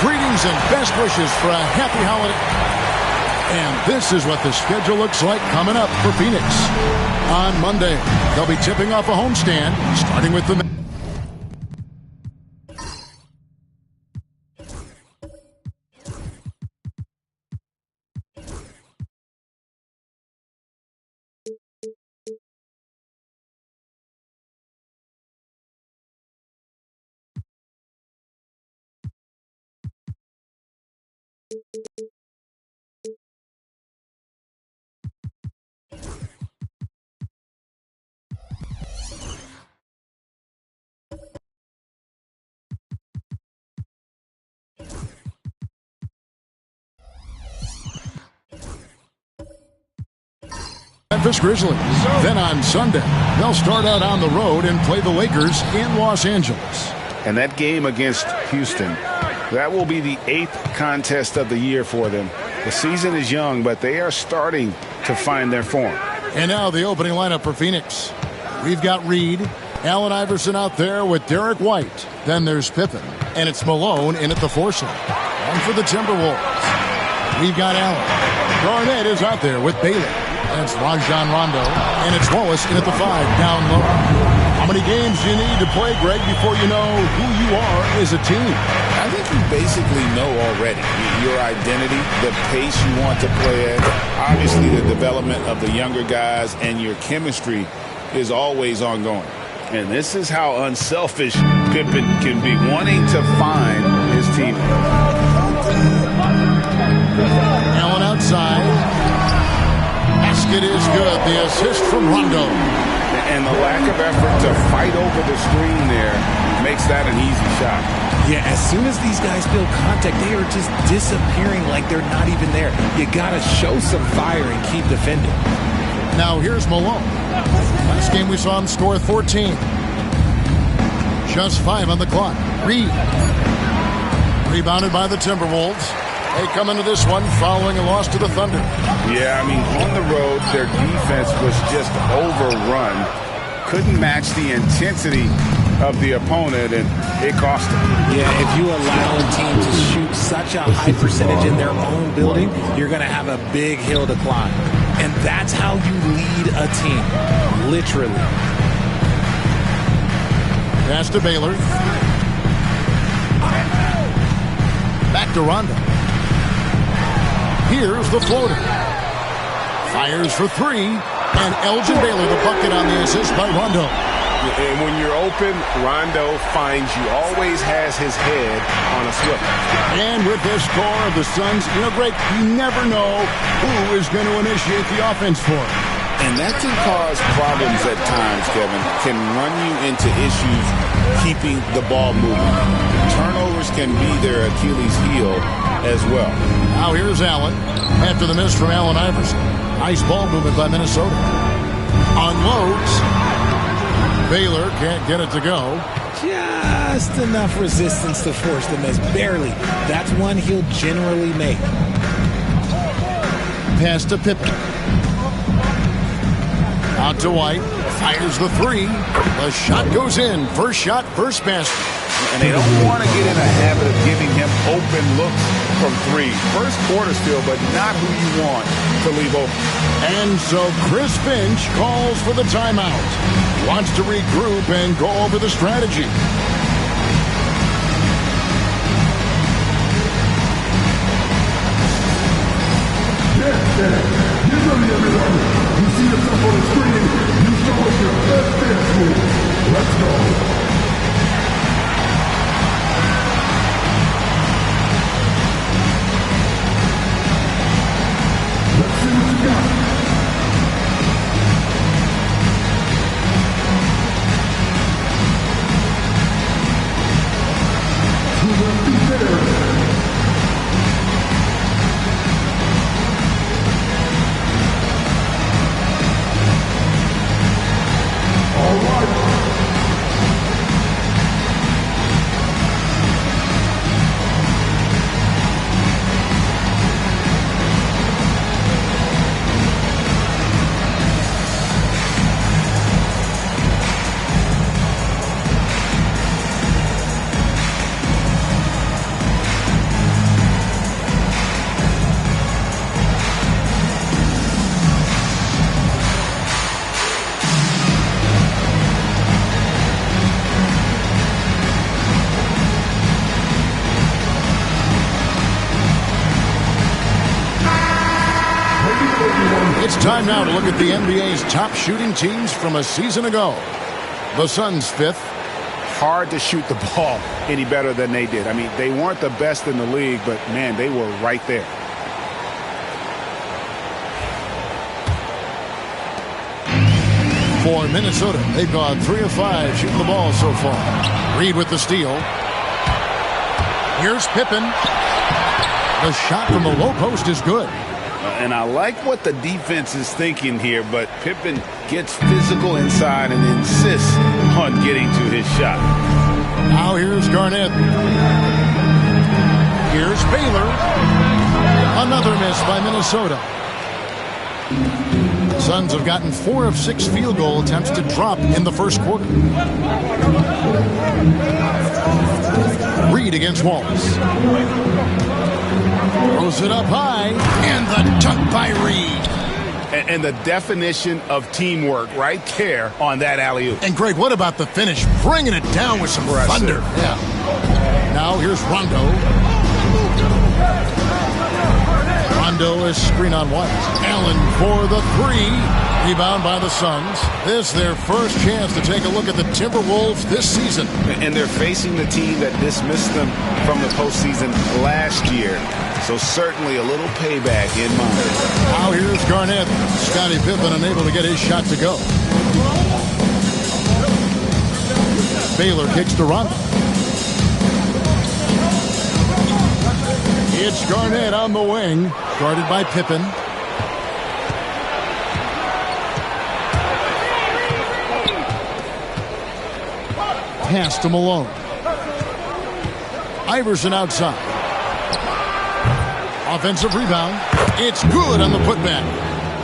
Greetings and best wishes for a happy holiday. And this is what the schedule looks like coming up for Phoenix. On Monday, they'll be tipping off a homestand, starting with the Memphis Grizzlies. Then on Sunday, they'll start out on the road and play the Lakers in Los Angeles. And that game against Houston, that will be the 8th contest of the year for them. The season is young, but they are starting to find their form. And now the opening lineup for Phoenix. We've got Reed, Allen Iverson out there with Derek White. Then there's Pippen, and it's Malone in at the 4 slot. And for the Timberwolves, we've got Allen. Garnett is out there with Bailey. And it's Rajon Rondo, and it's Wallace in at the 5 down low. How many games do you need to play, Greg, before you know who you are as a team? I think you basically know already your identity, the pace you want to play at, obviously the development of the younger guys, and your chemistry is always ongoing. And this is how unselfish Pippen can be, wanting to find his teammate. Allen outside. Basket is good. The assist from Rondo. And the lack of effort to fight over the screen there makes that an easy shot. Yeah, as soon as these guys feel contact, they are just disappearing like they're not even there. You got to show some fire and keep defending. Now here's Malone. Last game we saw him score 14. Just 5 on the clock. Reed. Rebounded by the Timberwolves. They come into this one following a loss to the Thunder. Yeah, I mean, on the road, their defense was just overrun. Couldn't match the intensity of the opponent, and it cost them. Yeah, if you allow a team to shoot such a high percentage in their own building, you're going to have a big hill to climb. And that's how you lead a team, literally. Pass to Baylor. Back to Rondo. Here's the floater. Fires for 3. And Elgin Baylor, the bucket on the assist by Rondo. And when you're open, Rondo finds you. Always has his head on a swivel. And with this score of the Suns, Greg, you never know who is going to initiate the offense for him. And that can cause problems at times, Kevin. Can run you into issues keeping the ball moving. Turnovers can be their Achilles heel as well. Now here's Allen after the miss from Allen Iverson. Nice ball movement by Minnesota. Unloads. Baylor can't get it to go. Just enough resistance to force the miss. Barely. That's one he'll generally make. Pass to Pippen. Out to White. Fires the 3. The shot goes in. First shot, first basket. And they don't want to get in a habit of giving him open looks from 3. First quarter still, but not who you want to leave open. And so Chris Finch calls for the timeout. Wants to regroup and go over the strategy. Get ready, everyone. You see yourself on the screen. You show us your best dance move. Let's go. Let's see what you got. To the feet there. All right. time now to look at the NBA's top shooting teams from a season ago. The Suns 5th. Hard to shoot the ball any better than they did. I mean, they weren't the best in the league, but, man, they were right there. For Minnesota, they've gone 3 of 5 shooting the ball so far. Reed with the steal. Here's Pippen. The shot from the low post is good. And I like what the defense is thinking here, but Pippen gets physical inside and insists on getting to his shot. Now here's Garnett. Here's Baylor. Another miss by Minnesota. The Suns have gotten 4 of 6 field goal attempts to drop in the first quarter. Reed against Wallace. Throws it up high, and the dunk by Reed. And the definition of teamwork right there on that alley-oop. And Greg, what about the finish? Bringing it down with some thunder. Yeah. Now here's Rondo. Rondo is screen on White. Allen for the 3. Rebound by the Suns. This their first chance to take a look at the Timberwolves this season. And they're facing the team that dismissed them from the postseason last year. So certainly a little payback in mind. Now here's Garnett. Scottie Pippen unable to get his shot to go. Baylor kicks to Rondo. It's Garnett on the wing, guarded by Pippen. Pass to Malone. Iverson outside. Offensive rebound. It's good on the putback.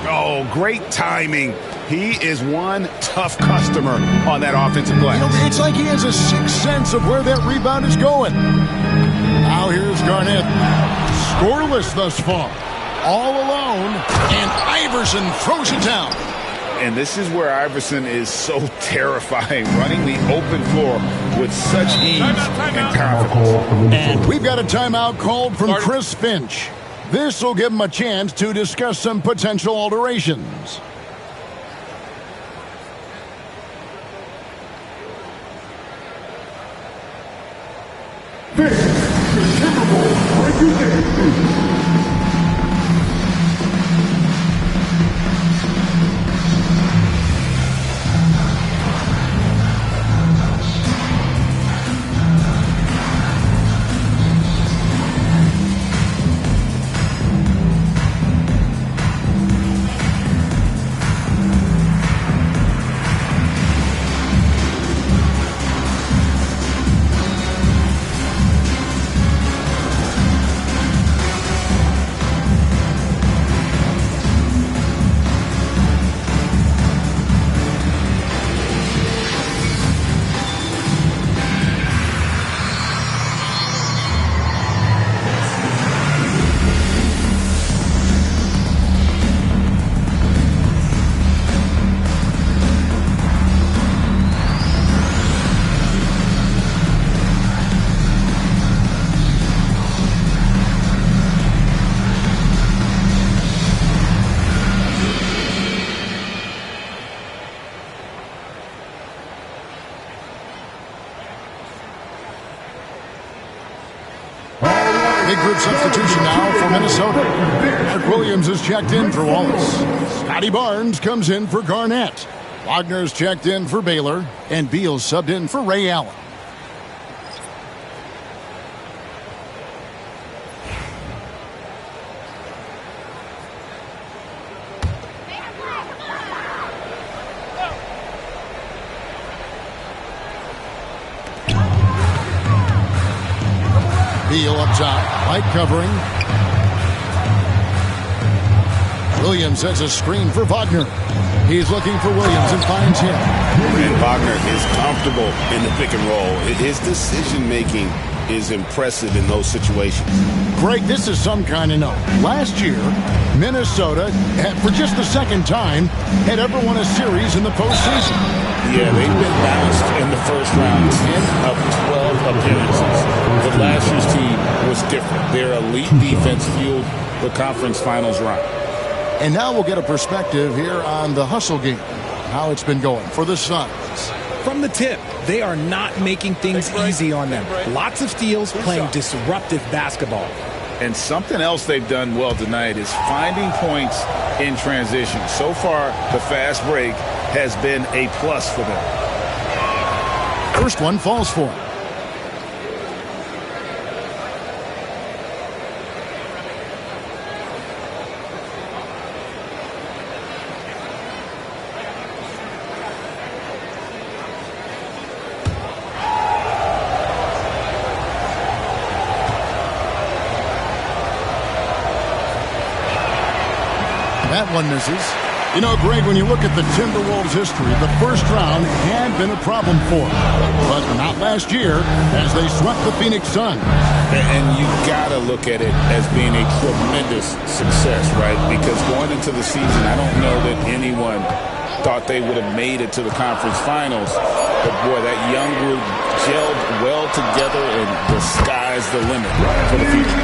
Oh, great timing. He is one tough customer on that offensive glass. You know, it's like he has a sixth sense of where that rebound is going. Now here's Garnett. Scoreless thus far. All alone. And Iverson throws it down. And this is where Iverson is so terrifying, running the open floor with such ease and confidence. And we've got a timeout called from Chris Finch. This will give him a chance to discuss some potential alterations. This is Timberwolves regulation. Big group substitution now for Minnesota. Mark Williams is checked in for Wallace. Scotty Barnes comes in for Garnett. Wagner's checked in for Baylor. And Beal subbed in for Ray Allen. Beal up top, light covering. Williams has a screen for Wagner. He's looking for Williams and finds him. And Wagner is comfortable in the pick and roll. His decision-making is impressive in those situations. Greg, this is some kind of note. Last year, Minnesota, for just the second time, had ever won a series in the postseason. Yeah, they've been balanced in the first round, 10 of 12 appearances. But last year's team was different. Their elite defense fueled the conference finals run. And now we'll get a perspective here on the hustle game, how it's been going for the Suns. From the tip, they are not making things easy on them. Lots of steals, playing disruptive basketball. And something else they've done well tonight is finding points in transition. So far, the fast break has been a plus for them. First one falls for him. That one misses. You know, Greg, when you look at the Timberwolves' history, the first round had been a problem for them. But not last year, as they swept the Phoenix Suns. And you got to look at it as being a tremendous success, right? Because going into the season, I don't know that anyone thought they would have made it to the conference finals. But, boy, that young group gelled well together, and the sky's the limit for the future.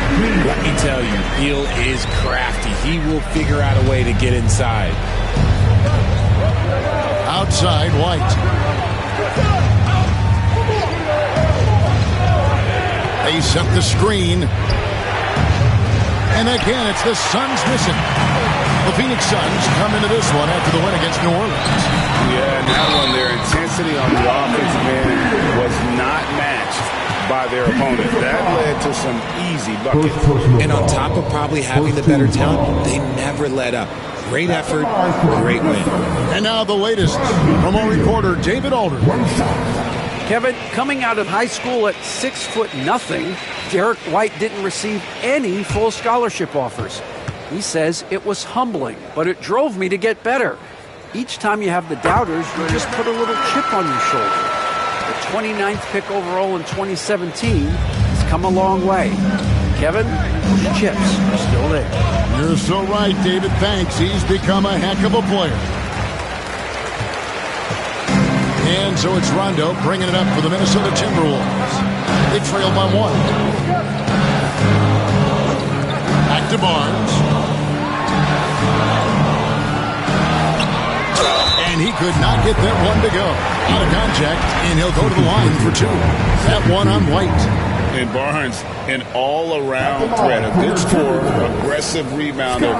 Let me tell you, Hill is crafty. He will figure out a way to get inside. Outside, White. They set the screen. And again, it's the Suns missing. The Phoenix Suns come into this one after the win against New Orleans. Yeah, and that one, their intensity on the offensive end was not matched by their opponent. That led to some easy buckets. And on top of probably having the better talent, they never let up. Great effort, great win. And now the latest from our reporter, David Alder. Kevin, coming out of high school at 6'0", Derek White didn't receive any full scholarship offers. He says it was humbling, but it drove me to get better. Each time you have the doubters, you just put a little chip on your shoulder. The 29th pick overall in 2017 has come a long way. Kevin, the chips are still there. You're so right, David. Thanks. He's become a heck of a player. And so it's Rondo bringing it up for the Minnesota Timberwolves. They trail by one. Back to Barnes. And he could not get that one to go. Out of contact, and he'll go to the line for two. That one on White. And Barnes, an all-around threat. A good scorer, aggressive rebounder,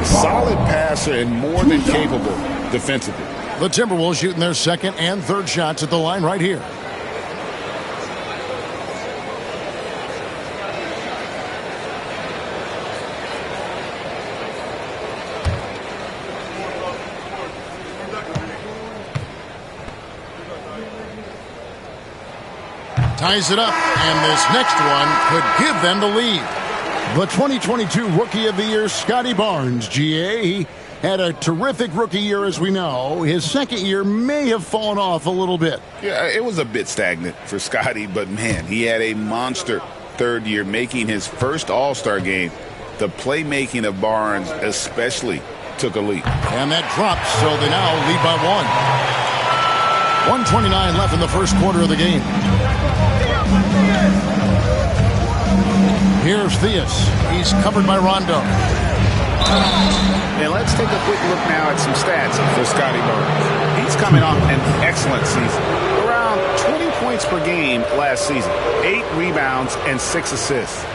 solid passer, and more than capable defensively. The Timberwolves shooting their second and third shots at the line right here. Ties it up, and this next one could give them the lead. The 2022 Rookie of the Year, Scotty Barnes, GA. He had a terrific rookie year, as we know. His second year may have fallen off a little bit. Yeah, it was a bit stagnant for Scotty, but, man, he had a monster third year, making his first All-Star game. The playmaking of Barnes especially took a leap. And that drops, so they now lead by one. 1:29 left in the first quarter of the game. Here's Theus. He's covered by Rondo. And let's take a quick look now at some stats for Scotty Barnes. He's coming off an excellent season. Around 20 points per game last season. 8 rebounds and 6 assists.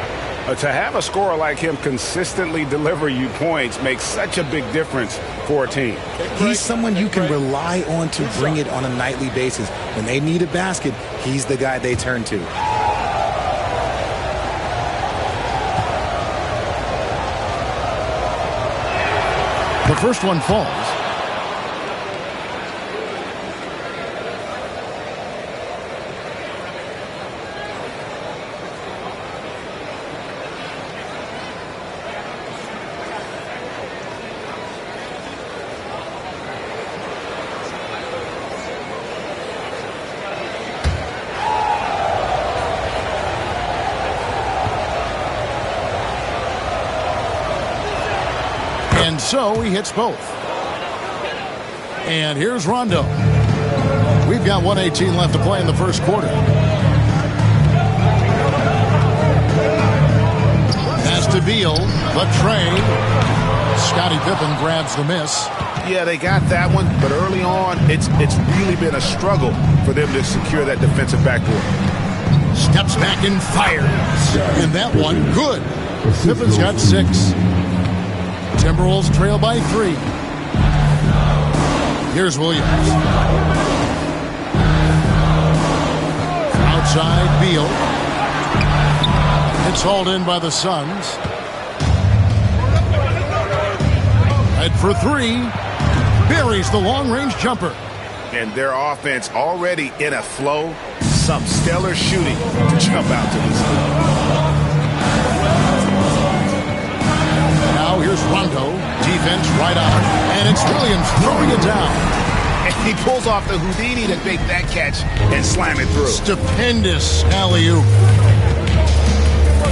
To have a scorer like him consistently deliver you points makes such a big difference for a team. He's someone you can rely on to bring it on a nightly basis. When they need a basket, he's the guy they turn to. The first one falls. And so he hits both. And here's Rondo. We've got 1:18 left to play in the first quarter. Pass to Beal, the Trey. Scottie Pippen grabs the miss. Yeah, they got that one, but early on, it's really been a struggle for them to secure that defensive backboard. Steps back and fires. And that one, good. Pippen's got 6. Timberwolves trail by 3. Here's Williams. Outside, Beal. It's hauled in by the Suns. Head for 3. Buries the long-range jumper. And their offense already in a flow. Some stellar shooting to jump out to this lead. Now here's Rondo. Defense right out. And it's Williams throwing it down. And he pulls off the Houdini to make that catch and slam it through. Stupendous alley-oop.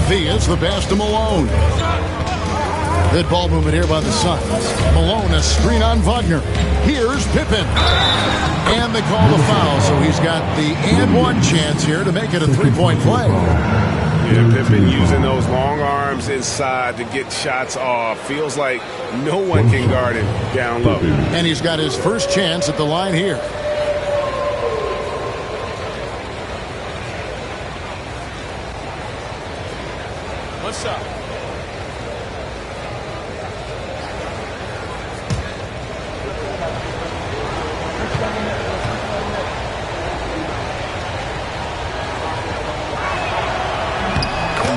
Via's the pass to Malone. Good ball movement here by the Suns. Malone, a screen on Wagner. Here's Pippen. And they call the foul, so he's got the and one chance here to make it a 3-point play. Yeah, Pippen using those long arms inside to get shots off. Feels like no one can guard him down low. And he's got his first chance at the line here. What's up?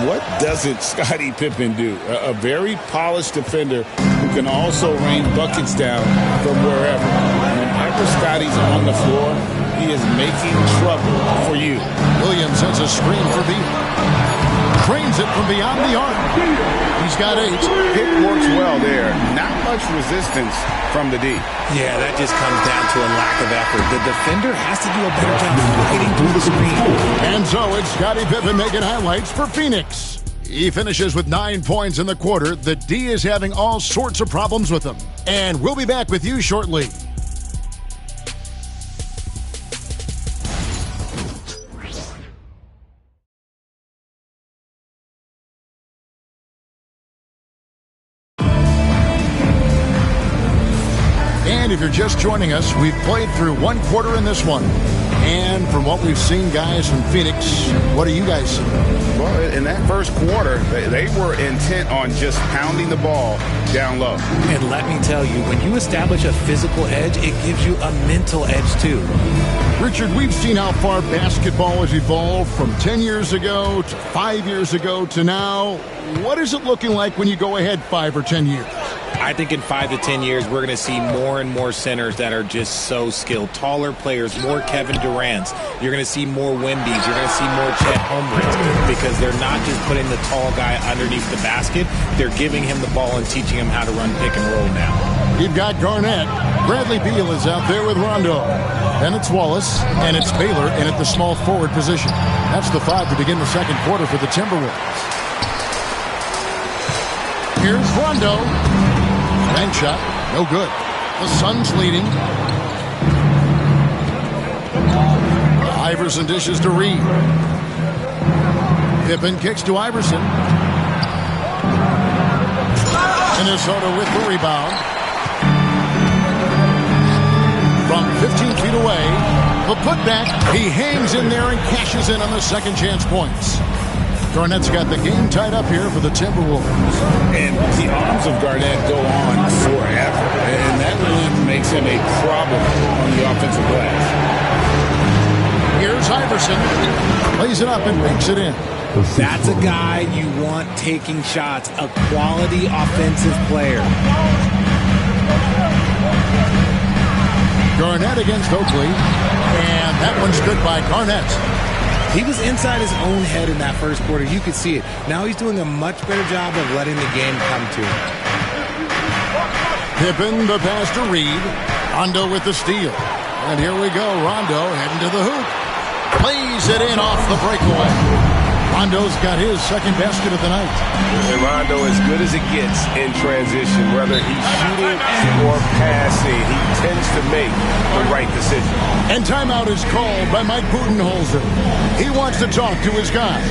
What doesn't Scottie Pippen do? A very polished defender who can also rain buckets down from wherever. Whenever Scottie's on the floor, he is making trouble for you. Williams sends a screen for Beal. Trains it from beyond the arc. He's got 8. It works well there. Not much resistance from the D. Yeah, that just comes down to a lack of effort. The defender has to do a better job fighting through the screen. And so it's Scottie Pippen making highlights for Phoenix. He finishes with 9 points in the quarter. The D is having all sorts of problems with him. And we'll be back with you shortly. And if you're just joining us, we've played through 1 quarter in this one. And from what we've seen, guys, from Phoenix, what do you guys see? Well, in that first quarter, they were intent on just pounding the ball down low. And let me tell you, when you establish a physical edge, it gives you a mental edge too. Richard, we've seen how far basketball has evolved from 10 years ago to 5 years ago to now. What is it looking like when you go ahead 5 or 10 years? I think in 5 to 10 years, we're going to see more and more centers that are just so skilled. Taller players, more Kevin Durant's. You're going to see more Wemby's. You're going to see more Chet Holmgrens because they're not just putting the tall guy underneath the basket. They're giving him the ball and teaching him how to run pick and roll now. You've got Garnett. Bradley Beal is out there with Rondo. Then it's Wallace, and it's Baylor in at the small forward position. That's the 5 to begin the second quarter for the Timberwolves. Here's Rondo. Bank shot, no good. The Suns leading. Iverson dishes to Reed. Pippen kicks to Iverson. Minnesota with the rebound. From 15 feet away, the putback. He hangs in there and cashes in on the second chance points. Garnett's got the game tied up here for the Timberwolves. And the arms of Garnett go on forever. And that really makes him a problem on the offensive glass. Here's Iverson. Plays it up and makes it in. That's a guy you want taking shots. A quality offensive player. Garnett against Oakley. And that one's good by Garnett. He was inside his own head in that first quarter. You could see it. Now he's doing a much better job of letting the game come to him. Pippen, the pass to Reed. Rondo with the steal. And here we go. Rondo heading to the hoop. Plays it in off the breakaway. Rondo's got his second basket of the night. And Rondo as good as it gets in transition. Whether he's shooting or passing, he tends to make the right decision. And timeout is called by Mike Budenholzer. He wants to talk to his guys.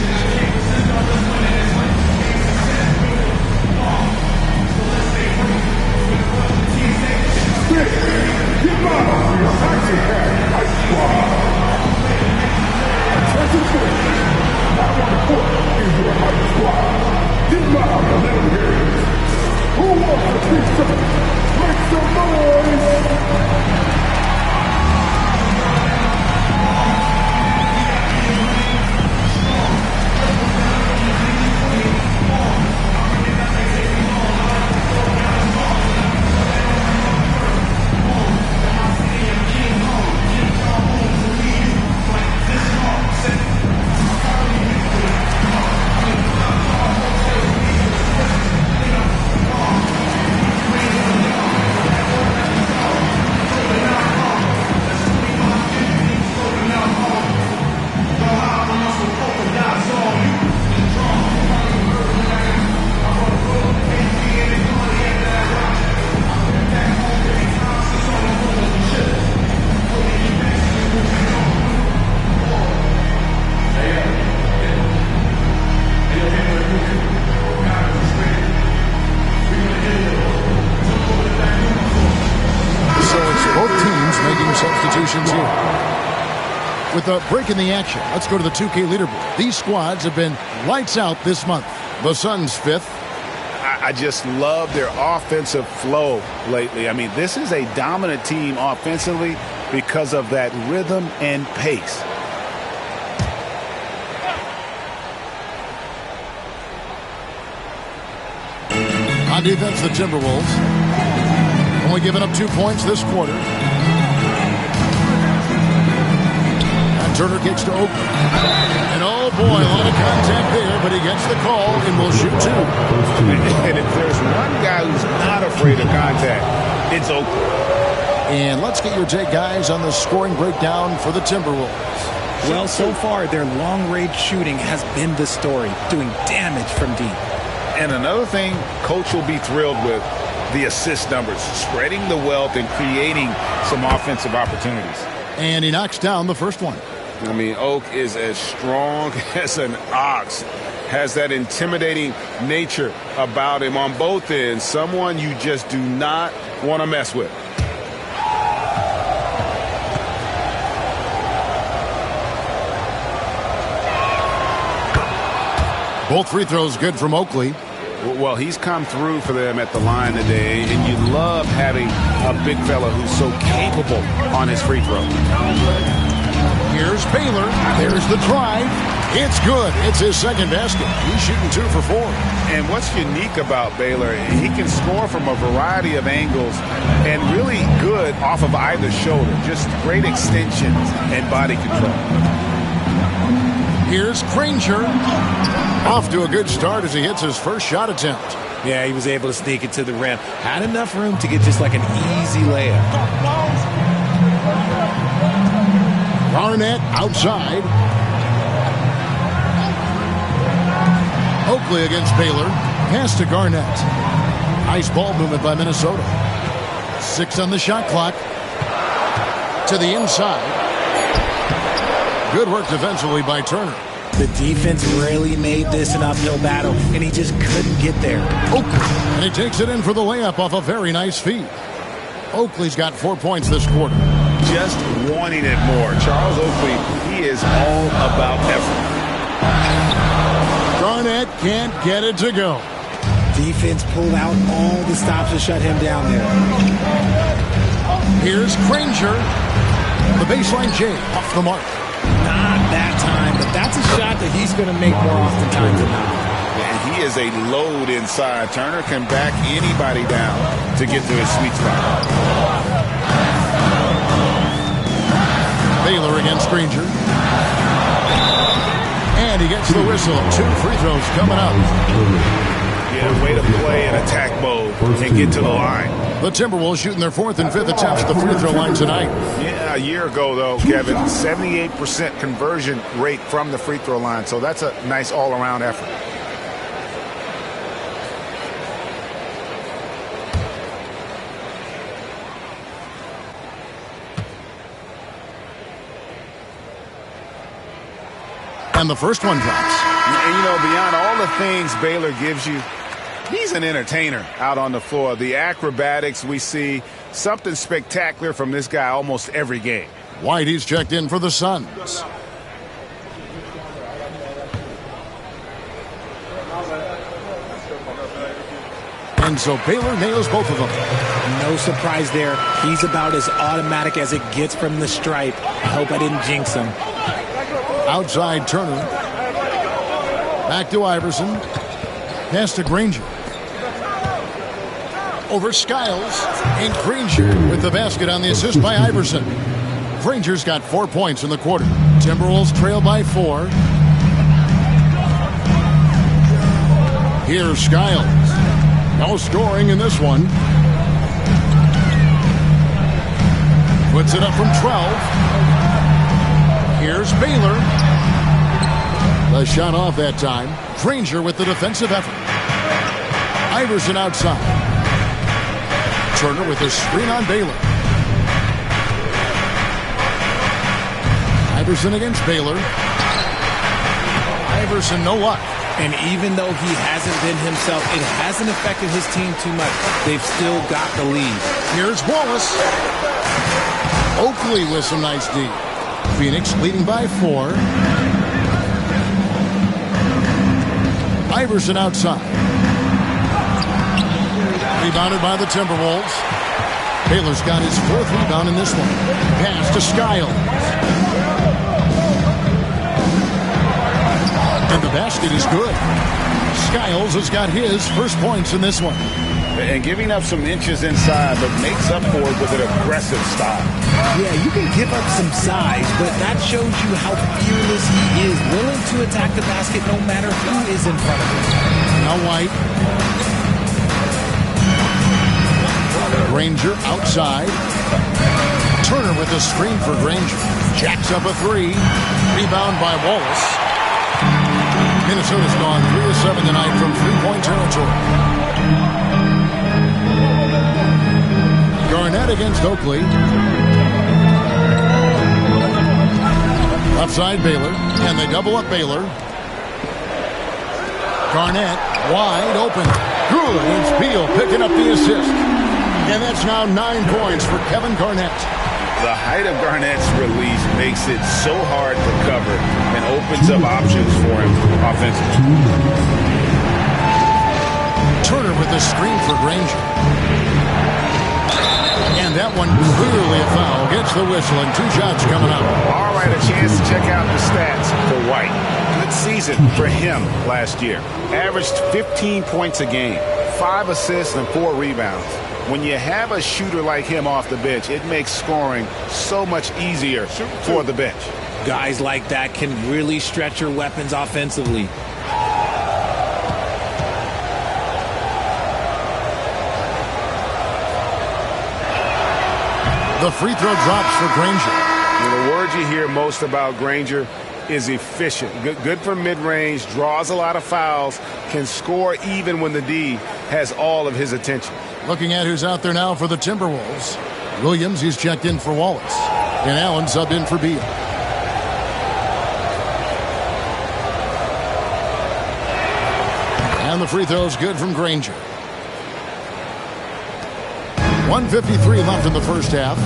situations here. With a break in the action, let's go to the 2K leaderboard. These squads have been lights out this month. The Suns 5th. I just love their offensive flow lately. I mean, this is a dominant team offensively because of that rhythm and pace. On defense, the Timberwolves only giving up 2 points this quarter. And Turner kicks to Oakley. And oh boy, a lot of contact there, but he gets the call and will shoot 2. And if there's one guy who's not afraid of contact, it's Oakley. And let's get your take, guys, on the scoring breakdown for the Timberwolves. Well, so far, their long-range shooting has been the story, doing damage from deep. And another thing Coach will be thrilled with, the assist numbers, spreading the wealth and creating some offensive opportunities. And he knocks down the first one. I mean, Oak is as strong as an ox, has that intimidating nature about him on both ends, someone you just do not want to mess with. Both free throws good from Oakley. Well, he's come through for them at the line today, and you love having a big fella who's so capable on his free throw. Here's Baylor. There's the drive. It's good. It's his second basket. He's shooting 2 for 4. And what's unique about Baylor, he can score from a variety of angles and really good off of either shoulder. Just great extension and body control. Here's Granger. Off to a good start as he hits his first shot attempt. Yeah, he was able to sneak it to the rim. Had enough room to get just like an easy layup. Garnett outside. Oakley against Baylor. Pass to Garnett. Nice ball movement by Minnesota. 6 on the shot clock. To the inside. Good work defensively by Turner. The defense really made this an uphill battle, and he just couldn't get there. Oakley, and he takes it in for the layup off a very nice feed. Oakley's got 4 points this quarter. Just wanting it more. Charles Oakley, he is all about effort. Garnett can't get it to go. Defense pulled out all the stops to shut him down there. Here's Granger. The baseline J off the mark. Not that time, but that's a shot that he's going to make more oftentimes than not. And he is a load inside. Turner can back anybody down to get to his sweet spot. Baylor against Granger. And he gets the whistle. 2 free throws coming up. Yeah, way to play in attack mode and get to the line. The Timberwolves shooting their 4th and 5th attempts at the free throw line tonight. Yeah, a year ago, though, Kevin, 78% conversion rate from the free throw line. So that's a nice all-around effort. And the first one drops. And, you know, beyond all the things Baylor gives you, he's an entertainer out on the floor. The acrobatics we see, something spectacular from this guy almost every game. Whitey's checked in for the Suns. And so Baylor nails both of them. No surprise there. He's about as automatic as it gets from the stripe. I hope I didn't jinx him. Outside Turner. Back to Iverson. Pass to Granger. Over Skiles. And Granger with the basket on the assist by Iverson. Granger's got 4 points in the quarter. Timberwolves trail by 4. Here's Skiles. No scoring in this one. Puts it up from 12. Here's Baylor. The shot off that time. Granger with the defensive effort. Iverson outside. Turner with the screen on Baylor. Iverson against Baylor. Iverson, no luck. And even though he hasn't been himself, it hasn't affected his team too much. They've still got the lead. Here's Wallace. Oakley with some nice D. Phoenix leading by 4. Iverson outside. Rebounded by the Timberwolves. Baylor's got his 4th rebound in this one. Pass to Skiles. And the basket is good. Skiles has got his first points in this one. And giving up some inches inside, but makes up for it with an aggressive style. Yeah, you can give up some size, but that shows you how fearless he is, willing to attack the basket no matter who is in front of him. Now White. Granger outside. Turner with a screen for Granger. Jacks up a 3. Rebound by Wallace. Minnesota's gone 3 of 7 tonight from three-point territory. Garnett against Oakley. Left side Baylor, and they double up Baylor. Garnett wide open. Good. It's Beal picking up the assist. And that's now 9 points for Kevin Garnett. The height of Garnett's release makes it so hard to cover and opens up options for him offensively. Turner with the screen for Granger. And that one clearly a foul. Gets the whistle and 2 shots coming up. All right, a chance to check out the stats for White. Good season for him last year. Averaged 15 points a game, 5 assists and 4 rebounds. When you have a shooter like him off the bench, it makes scoring so much easier for the bench. Guys like that can really stretch your weapons offensively. The free throw drops for Granger. The word you hear most about Granger is efficient. Good for mid-range, draws a lot of fouls, can score even when the D has all of his attention. Looking at who's out there now for the Timberwolves. Williams, he's checked in for Wallace. And Allen subbed in for Beal. And the free throw's good from Granger. 1:53 left in the first half.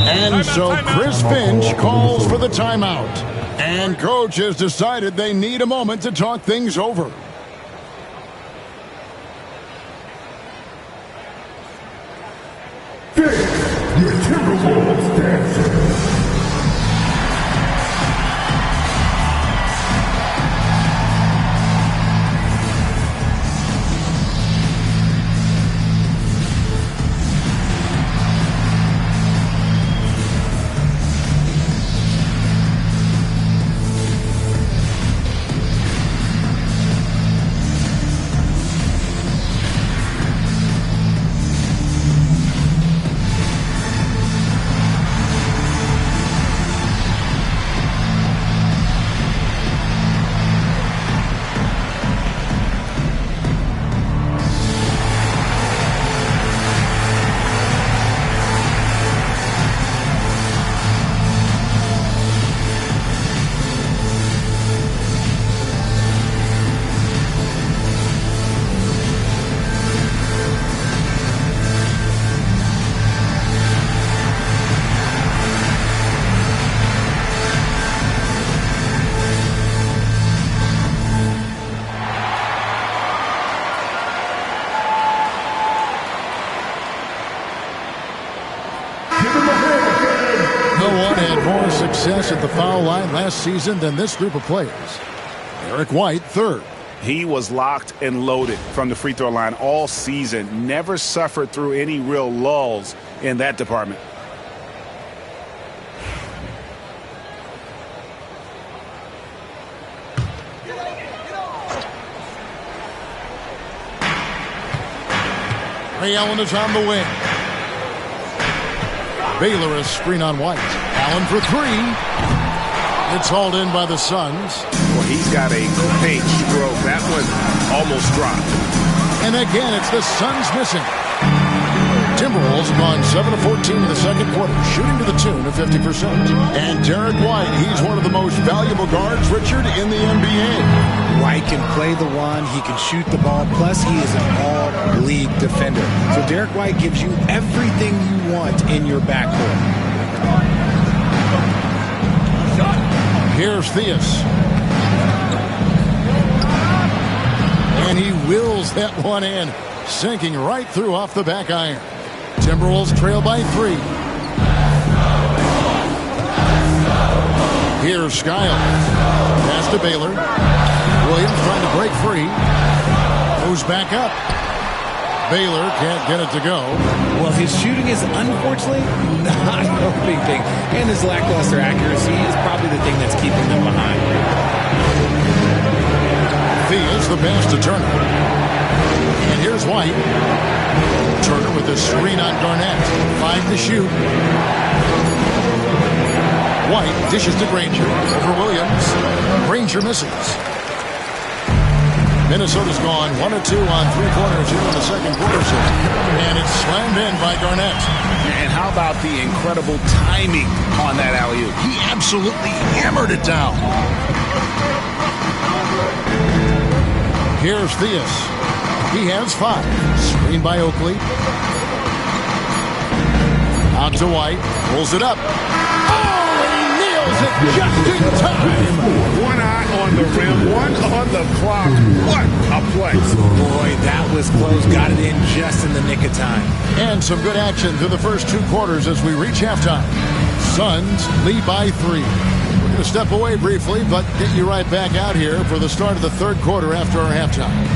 And so Chris Finch calls for the timeout. And coach has decided they need a moment to talk things over. Your Timberwolves dancing. Success at the foul line last season than this group of players. Derek White, 3rd. He was locked and loaded from the free throw line all season. Never suffered through any real lulls in that department. Ray Allen is on the wing. Baylor a screen on White. Allen for 3. It's hauled in by the Suns. Well, he's got a great stroke. That one almost dropped. And again, it's the Suns missing. Timberwolves have gone 7 of 14 in the second quarter, shooting to the tune of 50%. And Derek White, he's one of the most valuable guards, Richard, in the NBA. White can play the one, he can shoot the ball, plus he is an all-league defender. So Derek White gives you everything you want in your backcourt. Here's Theus. And he wills that one in, sinking right through off the back iron. Timberwolves trail by 3. Here's Skiles. Pass to Baylor. Williams trying to break free. Moves back up. Baylor can't get it to go. Well, his shooting is unfortunately not a big thing. And his lackluster accuracy is probably the thing that's keeping them behind. Theus the pass to Turner. And here's White. Turner with a screen on Garnett. 5 to shoot. White dishes to Granger. Over Williams. Granger misses. Minnesota's gone 1 of 2 on 3 corners here in the second quarter. And it's slammed in by Garnett. And how about the incredible timing on that alley-oop? He absolutely hammered it down. Here's Theus. He has 5. Screen by Oakley. Out to White. Pulls it up. Just in time. One eye on the rim, one on the clock. What a play. Boy, that was close. Got it in just in the nick of time. And some good action through the first 2 quarters as we reach halftime. Suns lead by 3. We're going to step away briefly, but get you right back out here for the start of the third quarter after our halftime.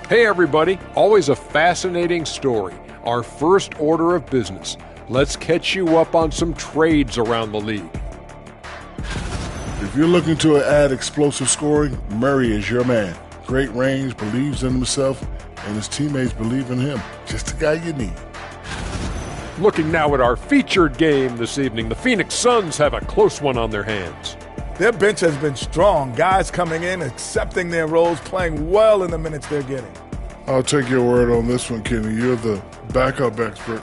Hey everybody, always a fascinating story. Our first order of business. Let's catch you up on some trades around the league. If you're looking to add explosive scoring, Murray is your man. Great range, believes in himself, and his teammates believe in him. Just the guy you need. Looking now at our featured game this evening, the Phoenix Suns have a close one on their hands. Their bench has been strong. Guys coming in, accepting their roles, playing well in the minutes they're getting. I'll take your word on this one, Kenny. You're the backup expert.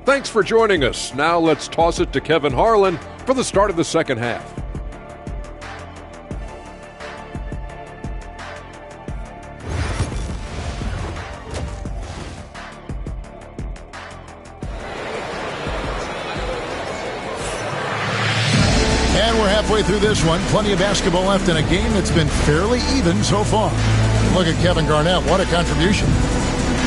Thanks for joining us. Now let's toss it to Kevin Harlan for the start of the second half. Halfway through this one, plenty of basketball left in a game that's been fairly even so far. Look at Kevin Garnett. What a contribution.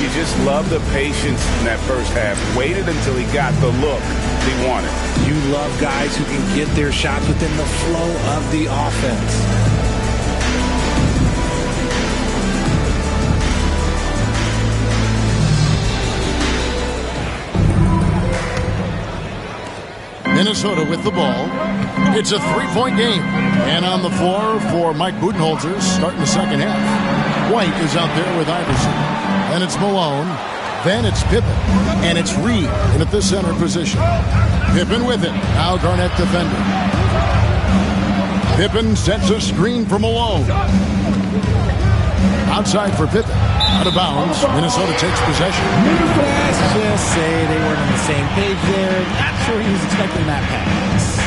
You just love the patience in that first half. Waited until he got the look he wanted. You love guys who can get their shots within the flow of the offense. Minnesota with the ball. It's a 3-point game. And on the floor for Mike Budenholzer starting the second half. White is out there with Iverson. Then it's Malone. Then it's Pippen. And it's Reed in at the center position. Pippen with it. Now Garnett defending. Pippen sets a screen for Malone. Outside for Pippen. Out of bounds. Minnesota takes possession. Let's just say they weren't on the same page there. Not sure he was expecting that pass.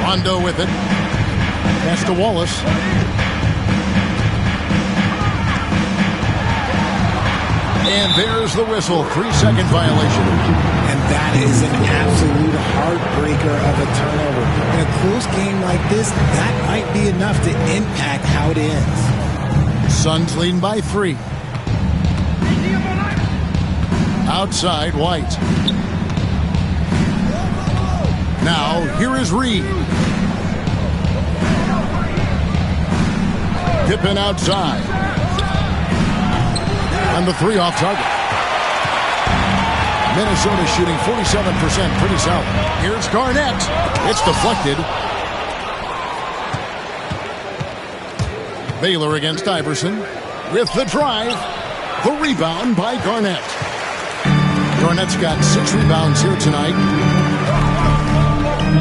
Rondo with it. Pass to Wallace. And there's the whistle. 3-second violation. And that is an absolute heartbreaker of a turnover. In a close game like this, that might be enough to impact how it ends. Suns leading by 3. Outside, White. Now, here is Reed. Pippen outside. And the 3 off target. Minnesota shooting 47%, pretty solid. Here's Garnett. It's deflected. Baylor against Iverson. with the drive. The rebound by Garnett. Garnett's got 6 rebounds here tonight.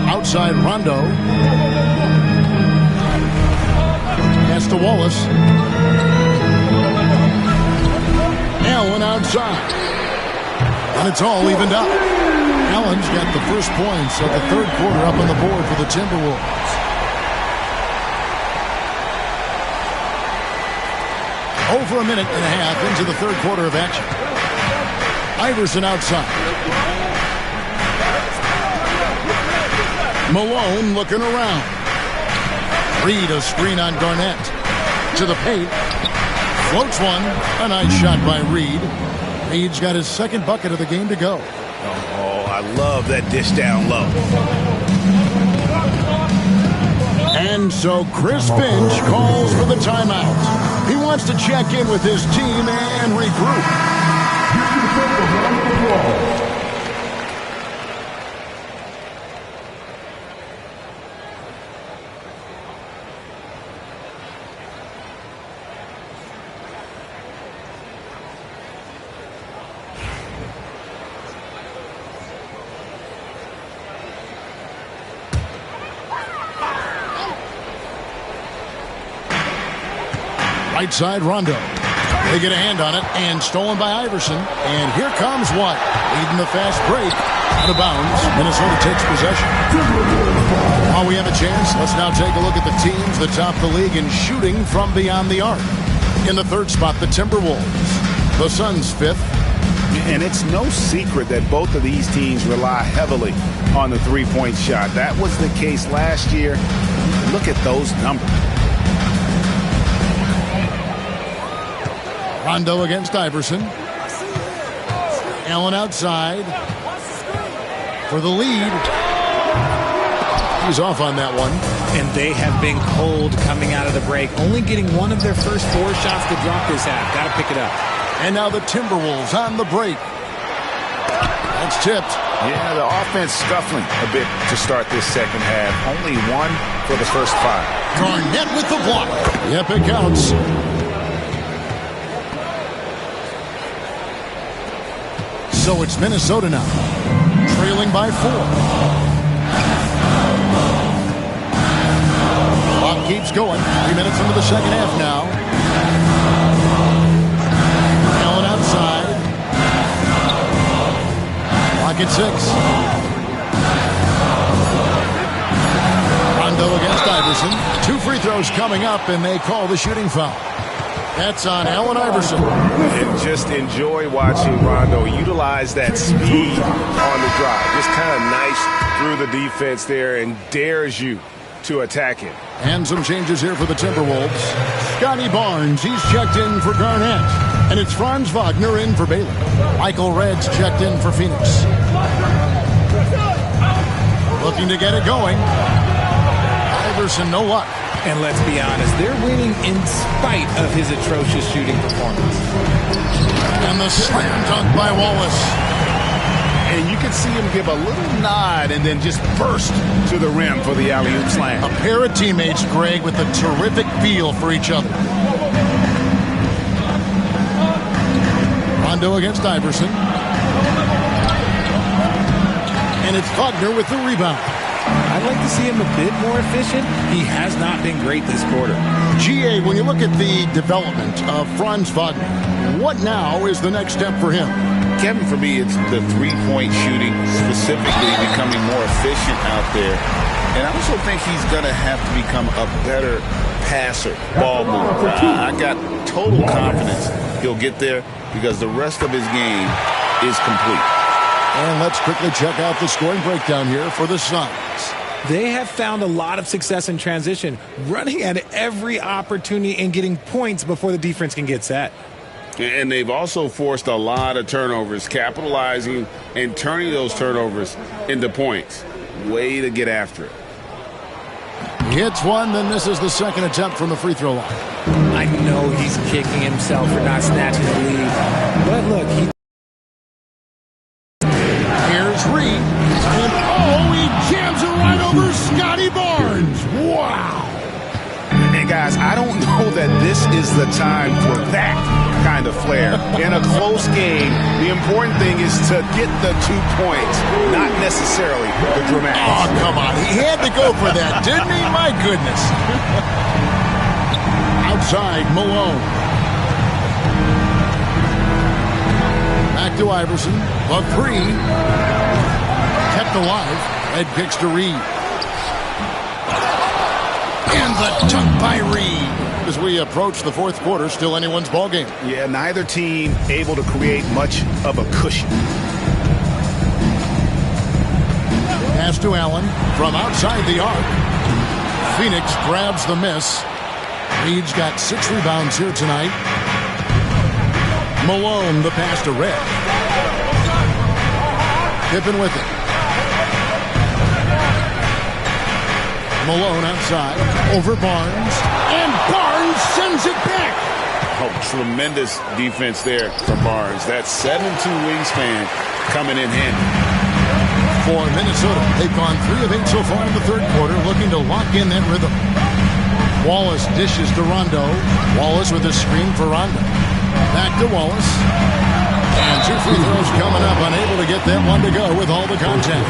Outside Rondo. Pass to Wallace. Allen outside. And it's all evened up. Allen's got the first points of the third quarter up on the board for the Timberwolves. Over a minute and a half into the third quarter of action. Iverson outside. Malone looking around. Reed a screen on Garnett. To the paint. Floats one. A nice shot by Reed. Reed's got his second bucket of the game to go. Oh, I love that dish down low. And so Chris Finch calls for the timeout. He wants to check in with his team and regroup. Right side, Rondo. They get a hand on it, and stolen by Iverson. And here comes White, leading the fast break. Out of bounds, Minnesota takes possession. While we have a chance, let's now take a look at the teams that top the league in shooting from beyond the arc. In the third spot, the Timberwolves. The Suns, 5th. And it's no secret that both of these teams rely heavily on the three-point shot. That was the case last year. Look at those numbers. Rondo against Iverson. Allen outside for the lead. He's off on that one. And they have been cold coming out of the break, only getting one of their first 4 shots to drop this half. Got to pick it up. And now the Timberwolves on the break. That's tipped. Yeah, the offense scuffling a bit to start this second half. Only 1 for the first 5. Garnett with the block. Yep, it counts. So it's Minnesota now, trailing by 4. Clock keeps going. 3 minutes into the second half now. Allen outside. Clock at 6. Rondo against Iverson. 2 free throws coming up, and they call the shooting foul. That's on Allen Iverson. And just enjoy watching Rondo utilize that speed on the drive. Just kind of nice through the defense there and dares you to attack him. And some changes here for the Timberwolves. Scotty Barnes, he's checked in for Garnett. And it's Franz Wagner in for Baylor. Michael Redd's checked in for Phoenix. Looking to get it going. Iverson, no luck. And let's be honest, they're winning in spite of his atrocious shooting performance. And the slam dunk by Wallace. And you can see him give a little nod and then just burst to the rim for the alley-oop slam. A pair of teammates, Greg, with a terrific feel for each other. Rondo against Iverson. And it's Wagner with the rebound. I'd like to see him a bit more efficient. He has not been great this quarter. GA, when you look at the development of Franz Wagner, what now is the next step for him? Kevin, for me, it's the three-point shooting, specifically becoming more efficient out there. And I also think he's going to have to become a better passer, ball mover. I got total confidence he'll get there because the rest of his game is complete. And let's quickly check out the scoring breakdown here for the Suns. They have found a lot of success in transition, running at every opportunity and getting points before the defense can get set. And they've also forced a lot of turnovers, capitalizing and turning those turnovers into points. Way to get after it. He hits one, then this is the second attempt from the free throw line. I know he's kicking himself for not snatching the lead, but look, here's Reed, and he jams it right over Scotty Barnes. Wow. And guys, I don't know that this is the time for that kind of flair. In a close game, the important thing is to get the 2 points, not necessarily the dramatics. Oh, come on. He had to go for that, didn't he? My goodness. Outside, Malone. Back to Iverson. The 3. Kept alive. Ed kicks to Reed. And the dunk by Reed. As we approach the fourth quarter, still anyone's ballgame. Yeah, neither team able to create much of a cushion. Pass to Allen from outside the arc. Phoenix grabs the miss. Reed's got 6 rebounds here tonight. Malone, the pass to Red. Pippen with it. Malone outside, over Barnes, and Barnes sends it back. Oh, tremendous defense there from Barnes. That 7'2" wingspan coming in handy. For Minnesota, they've gone 3 of 8 so far in the third quarter, looking to lock in that rhythm. Wallace dishes to Rondo. Wallace with a screen for Rondo. Back to Wallace. And 2 free throws coming up, unable to get that one to go with all the contact.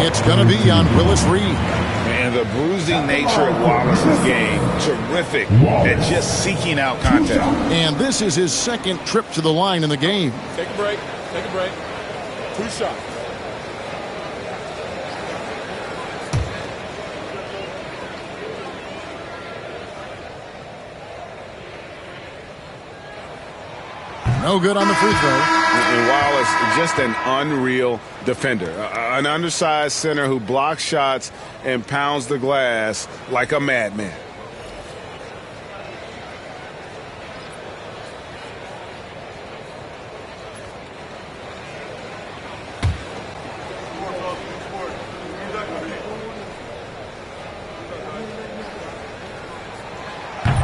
It's going to be on Willis Reed. And the bruising nature of Wallace's game, terrific at just seeking out contact. And this is his second trip to the line in the game. Take a break. Take a break. 2 shots. No good on the free throw. And Wallace, just an unreal defender. An undersized center who blocks shots and pounds the glass like a madman.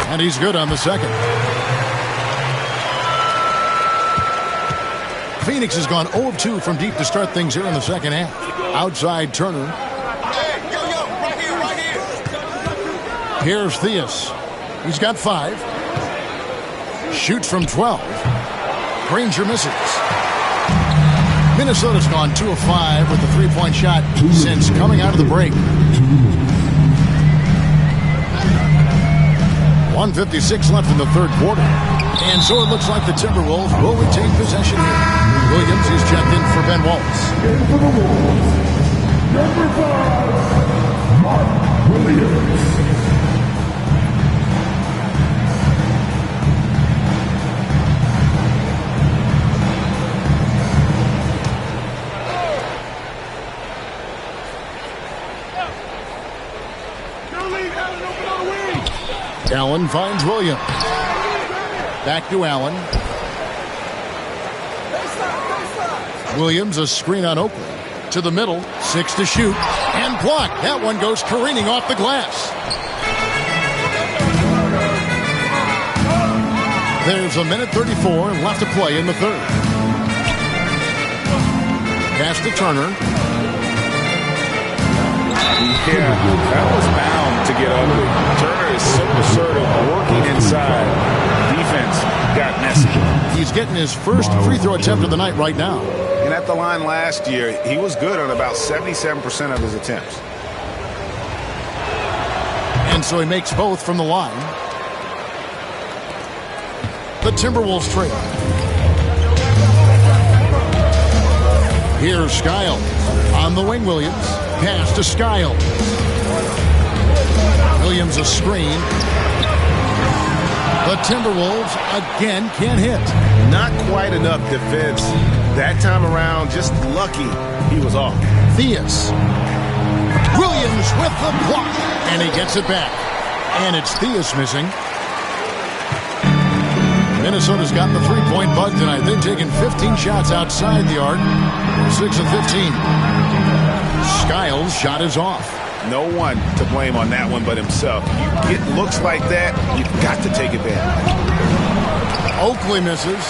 And he's good on the second. Phoenix has gone 0 of 2 from deep to start things here in the second half. Outside Turner. Here's Theus. He's got 5. Shoots from 12. Granger misses. Minnesota's gone 2 of 5 with the 3-point shot since coming out of the break. 1:56 left in the third quarter. And so it looks like the Timberwolves will retain possession here. Williams is checked in for Ben Wallace. For the Wolves, number 5, Mark Williams. Allen finds Williams. Back to Allen. Williams, a screen on Oakley. To the middle, 6 to shoot, and blocked. That one goes careening off the glass. There's 1:34 left to play in the third. Pass to Turner. Yeah, that was bound to get ugly. Turner is so assertive, working inside. Defense got messy. He's getting his first free throw attempt of the night right now. And at the line last year, he was good on about 77% of his attempts. And so he makes both from the line. The Timberwolves trail. Here's Skiles. On the wing, Williams. Pass to Skiles. Williams a screen. The Timberwolves again can't hit. Not quite enough defense. That time around, just lucky he was off. Theus. Williams with the block. And he gets it back. And it's Theus missing. Minnesota's got the 3-point bug tonight. They've taken 15 shots outside the arc. 6 of 15. Skiles' shot is off. No one to blame on that one but himself. You get looks like that, you've got to take advantage. Oakley misses.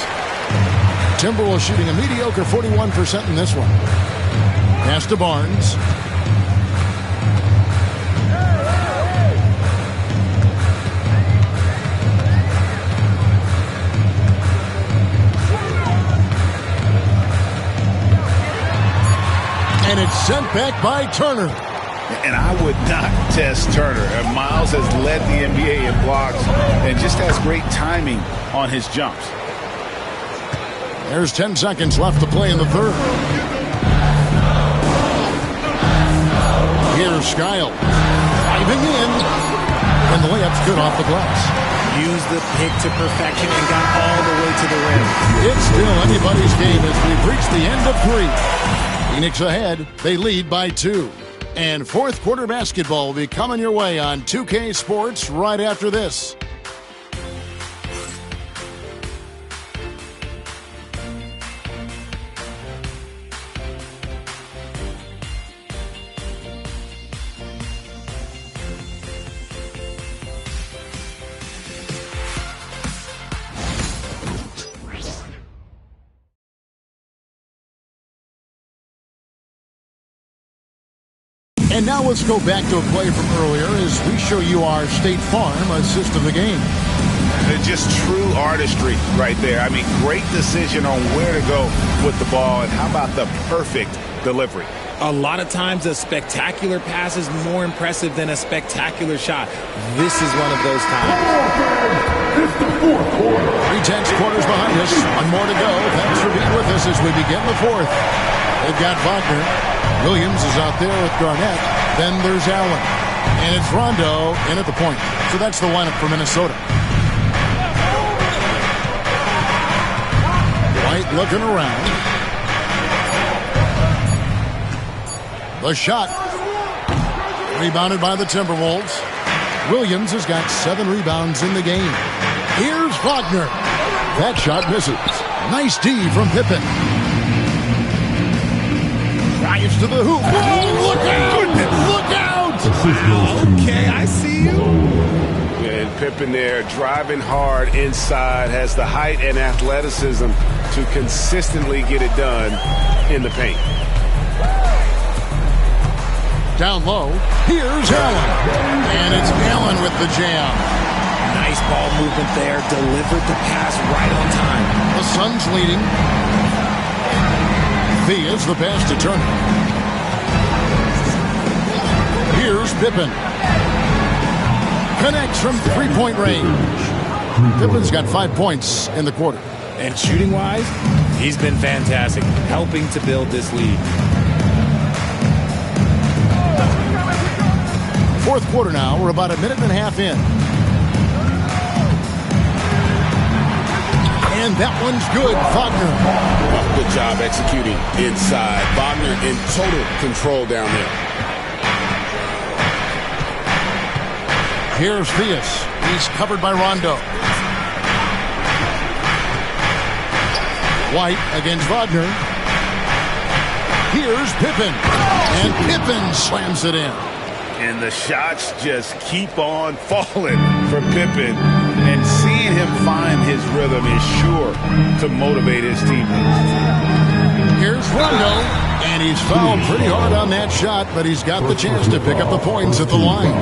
Timberwolves shooting a mediocre 41% in this one. Pass to Barnes. it's sent back by Turner. And I would not test Turner. Miles has led the NBA in blocks and just has great timing on his jumps. There's 10 seconds left to play in the third. Here's Skiles. Diving in. And the layup's good off the glass. Use the pick to perfection and got all the way to the rim. It's still anybody's game as we've reached the end of 3. Phoenix ahead. They lead by 2. And fourth quarter basketball will be coming your way on 2K Sports right after this. And now let's go back to a play from earlier as we show you our State Farm assist of the game. Just true artistry right there. I mean, great decision on where to go with the ball, and how about the perfect delivery? A lot of times a spectacular pass is more impressive than a spectacular shot. This is one of those times. It's the fourth quarter. 3 quarters behind us. One more to go. Thanks for being with us as we begin the fourth. They've got Wagner. Williams is out there with Garnett. Then there's Allen. And it's Rondo in at the point. So that's the lineup for Minnesota. White looking around. The shot. Rebounded by the Timberwolves. Williams has got 7 rebounds in the game. Here's Wagner. That shot misses. Nice D from Pippen. Drives to the hoop. Whoa, look out! Look out! Okay, I see you. And Pippen there driving hard inside, has the height and athleticism to consistently get it done in the paint. Down low, here's Allen. And it's Allen with the jam. Nice ball movement there. Delivered the pass right on time. The Suns leading. Thea's the pass to Turner. Here's Pippen. Connects from three-point range. Pippen's got 5 points in the quarter. And shooting-wise, he's been fantastic, helping to build this lead. Fourth quarter now. We're about a minute and a half in. And that one's good. Wagner. Good job executing inside. Wagner in total control down there. Here's Theus. He's covered by Rondo. White against Wagner. Here's Pippen. And Pippen slams it in. And the shots just keep on falling from Pippen. And seeing him find his rhythm is sure to motivate his teammates. Here's Rondo. And he's fouled pretty hard on that shot, but he's got the chance to pick up the points at the line.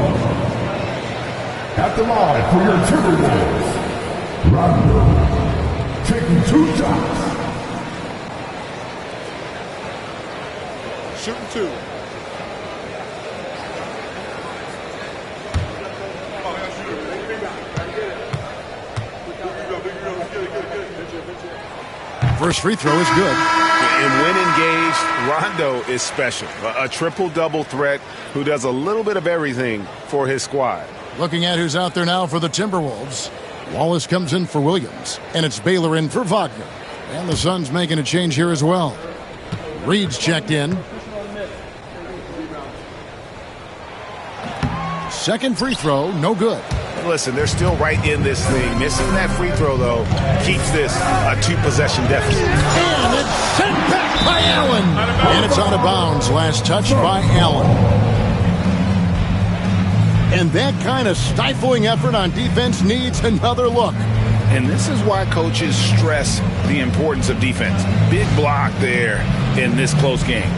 At the line for your Timberwolves, Rondo taking 2 shots. Shooting 2. First free throw is good. And when engaged, Rondo is special. A triple-double threat who does a little bit of everything for his squad. Looking at who's out there now for the Timberwolves. Wallace comes in for Williams. And it's Baylor in for Wagner. And the Suns making a change here as well. Reed's checked in. Second free throw, no good. Listen, they're still right in this thing. Missing that free throw, though, keeps this a 2-possession deficit. And it's sent back by Allen. And it's out of bounds. Last touch by Allen. And that kind of stifling effort on defense needs another look. And this is why coaches stress the importance of defense. Big block there in this close game.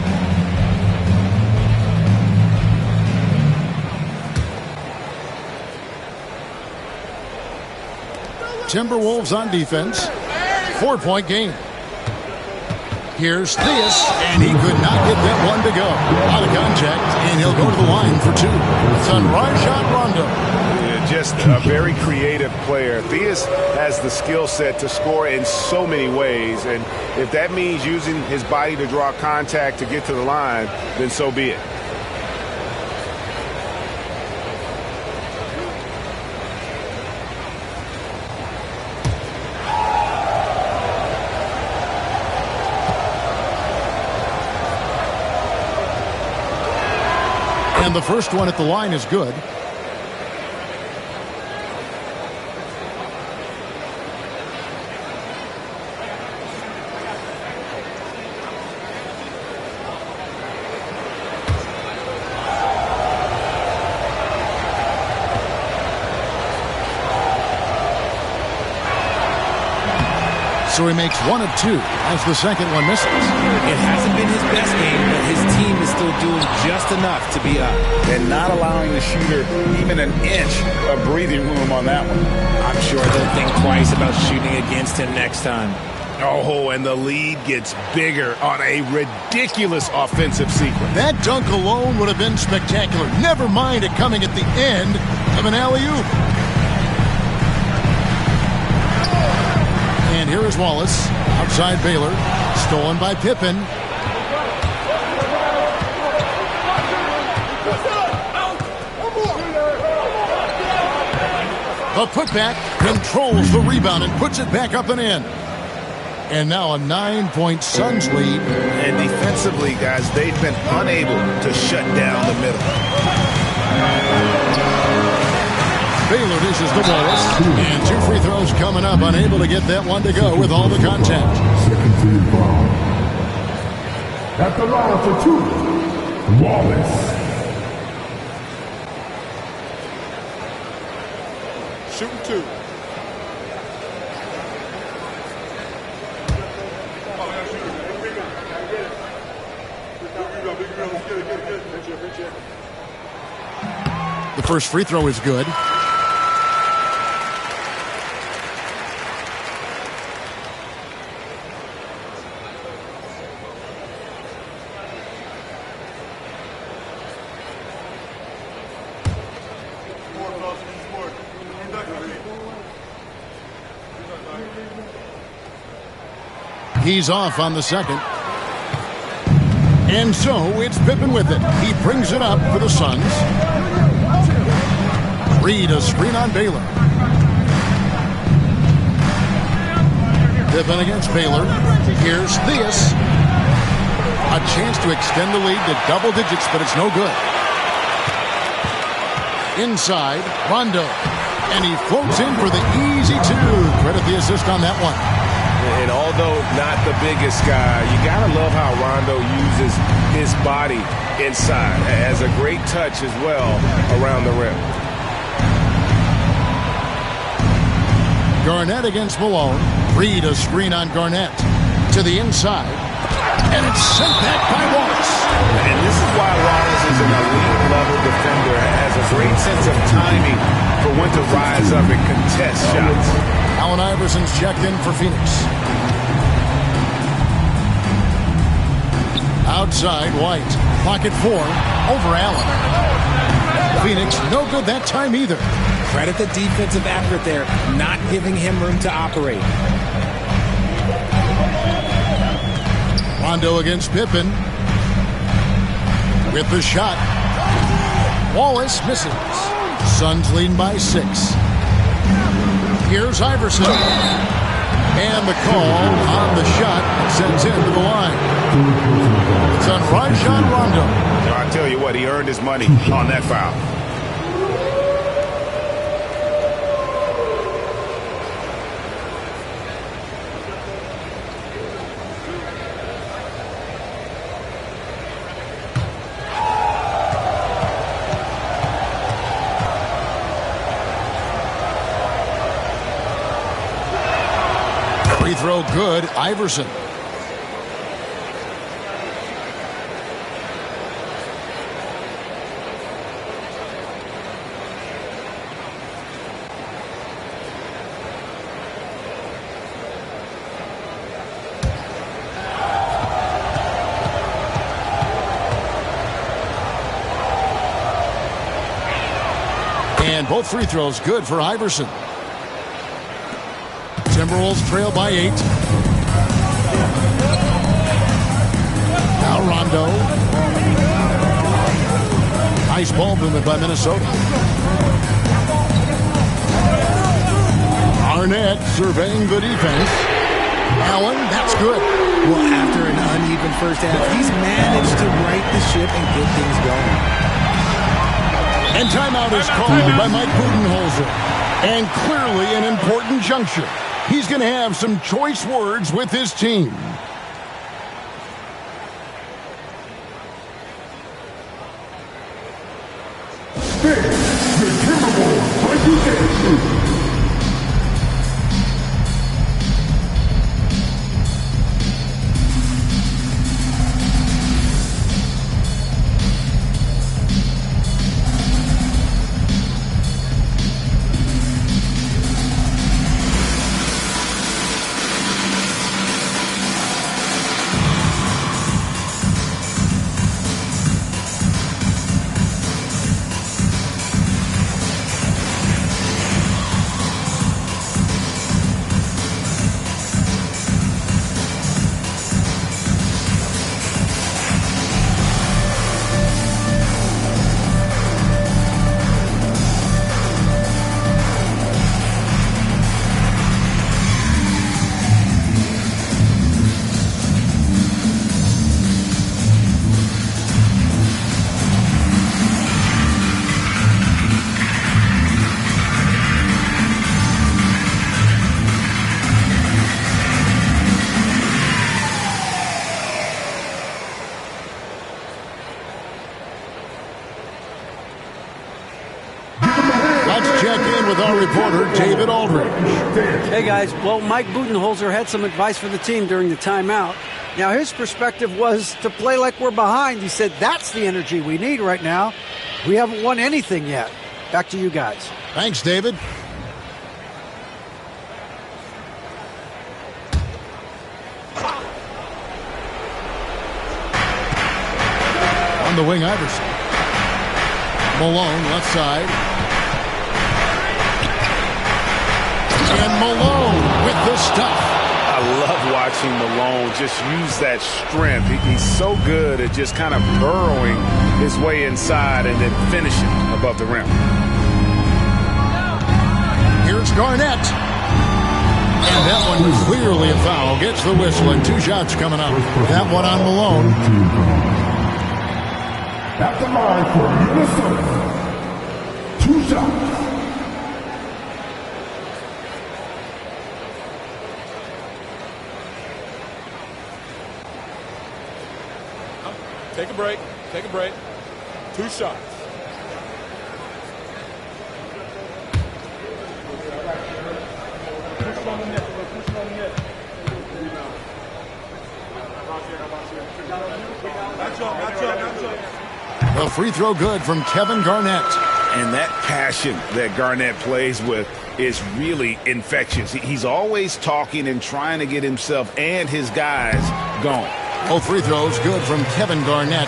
Timberwolves on defense. 4-point game. Here's Theus, and he could not get that one to go. Out of contact, and he'll go to the line for 2. It's on Rajon Rondo. Yeah, just a very creative player. Theus has the skill set to score in so many ways, and if that means using his body to draw contact to get to the line, then so be it. And the first one at the line is good. So he makes 1 of 2 as the second one misses. It hasn't been his best game, but his team is still doing just enough to be up. And not allowing the shooter even an inch of breathing room on that one. I'm sure they'll think twice about shooting against him next time. Oh, and the lead gets bigger on a ridiculous offensive sequence. That dunk alone would have been spectacular. Never mind it coming at the end of an alley-oop. And here is Wallace, outside Baylor, stolen by Pippen. The putback controls the rebound and puts it back up and in. And now a 9-point Suns lead. And defensively, guys, they've been unable to shut down the middle. Baylor dishes to Wallace. And 2 free throws coming up. Unable to get that one to go with all the contact. Second team foul. At the line for 2, Wallace. Shooting 2. The first free throw is good. He's off on the second. And so it's Pippen with it. He brings it up for the Suns. Reed, a screen on Baylor. Pippen against Baylor. Here's Theus. A chance to extend the lead to double digits, but it's no good. Inside, Rondo. And he floats in for the easy 2. Credit the assist on that one. And although not the biggest guy, you got to love how Rondo uses his body inside. Has a great touch as well around the rim. Garnett against Malone. Reed, a screen on Garnett. To the inside. And it's sent back by Wallace. And this is why Wallace is an elite-level defender. Has a great sense of timing for when to rise up and contest shots. Allen Iverson's checked in for Phoenix. Outside, White. Pocket 4. Over Allen. Phoenix, no good that time either. Credit the defensive effort there, not giving him room to operate. Rondo against Pippen. With the shot. Wallace misses. Suns leading by 6. Here's Iverson. And the call on the shot sends him to the line. It's on Rajon Rondo. I tell you what, he earned his money on that foul. Free throw good, Iverson. And both free throws good for Iverson. Timberwolves trail by 8. Now Rondo. Nice ball movement by Minnesota. Arnett surveying the defense. Allen, that's good. Well, after an uneven first half, he's managed to right the ship and get things going. And timeout is called by Mike Budenholzer. And clearly an important juncture. He's going to have some choice words with his team. Reporter David Aldridge. Hey guys, well, Mike Budenholzer had some advice for the team during the timeout. Now his perspective was to play like we're behind. He said that's the energy we need right now. We haven't won anything yet. Back to you guys. Thanks, David. On the wing, Iverson. Malone, left side. And Malone with the stuff. I love watching Malone just use that strength. He's so good at just kind of burrowing his way inside and then finishing above the rim. Here's Garnett. And that one was clearly a foul. Gets the whistle and 2 shots coming up. That one on Malone. At the line for Minnesota. 2 shots. Take a break. Take a break. 2 shots. The free throw good from Kevin Garnett. And that passion that Garnett plays with is really infectious. He's always talking and trying to get himself and his guys going. Both free throws good from Kevin Garnett.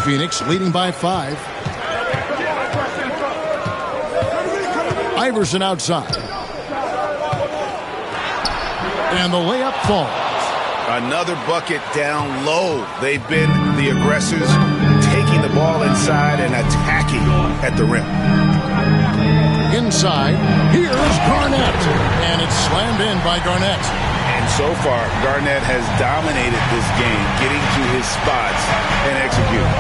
Phoenix leading by 5. Iverson outside. And the layup falls. Another bucket down low. They've been the aggressors, taking the ball inside and attacking at the rim. Inside, here's Garnett. And it's slammed in by Garnett. And so far, Garnett has dominated this game, getting to his spots and executing.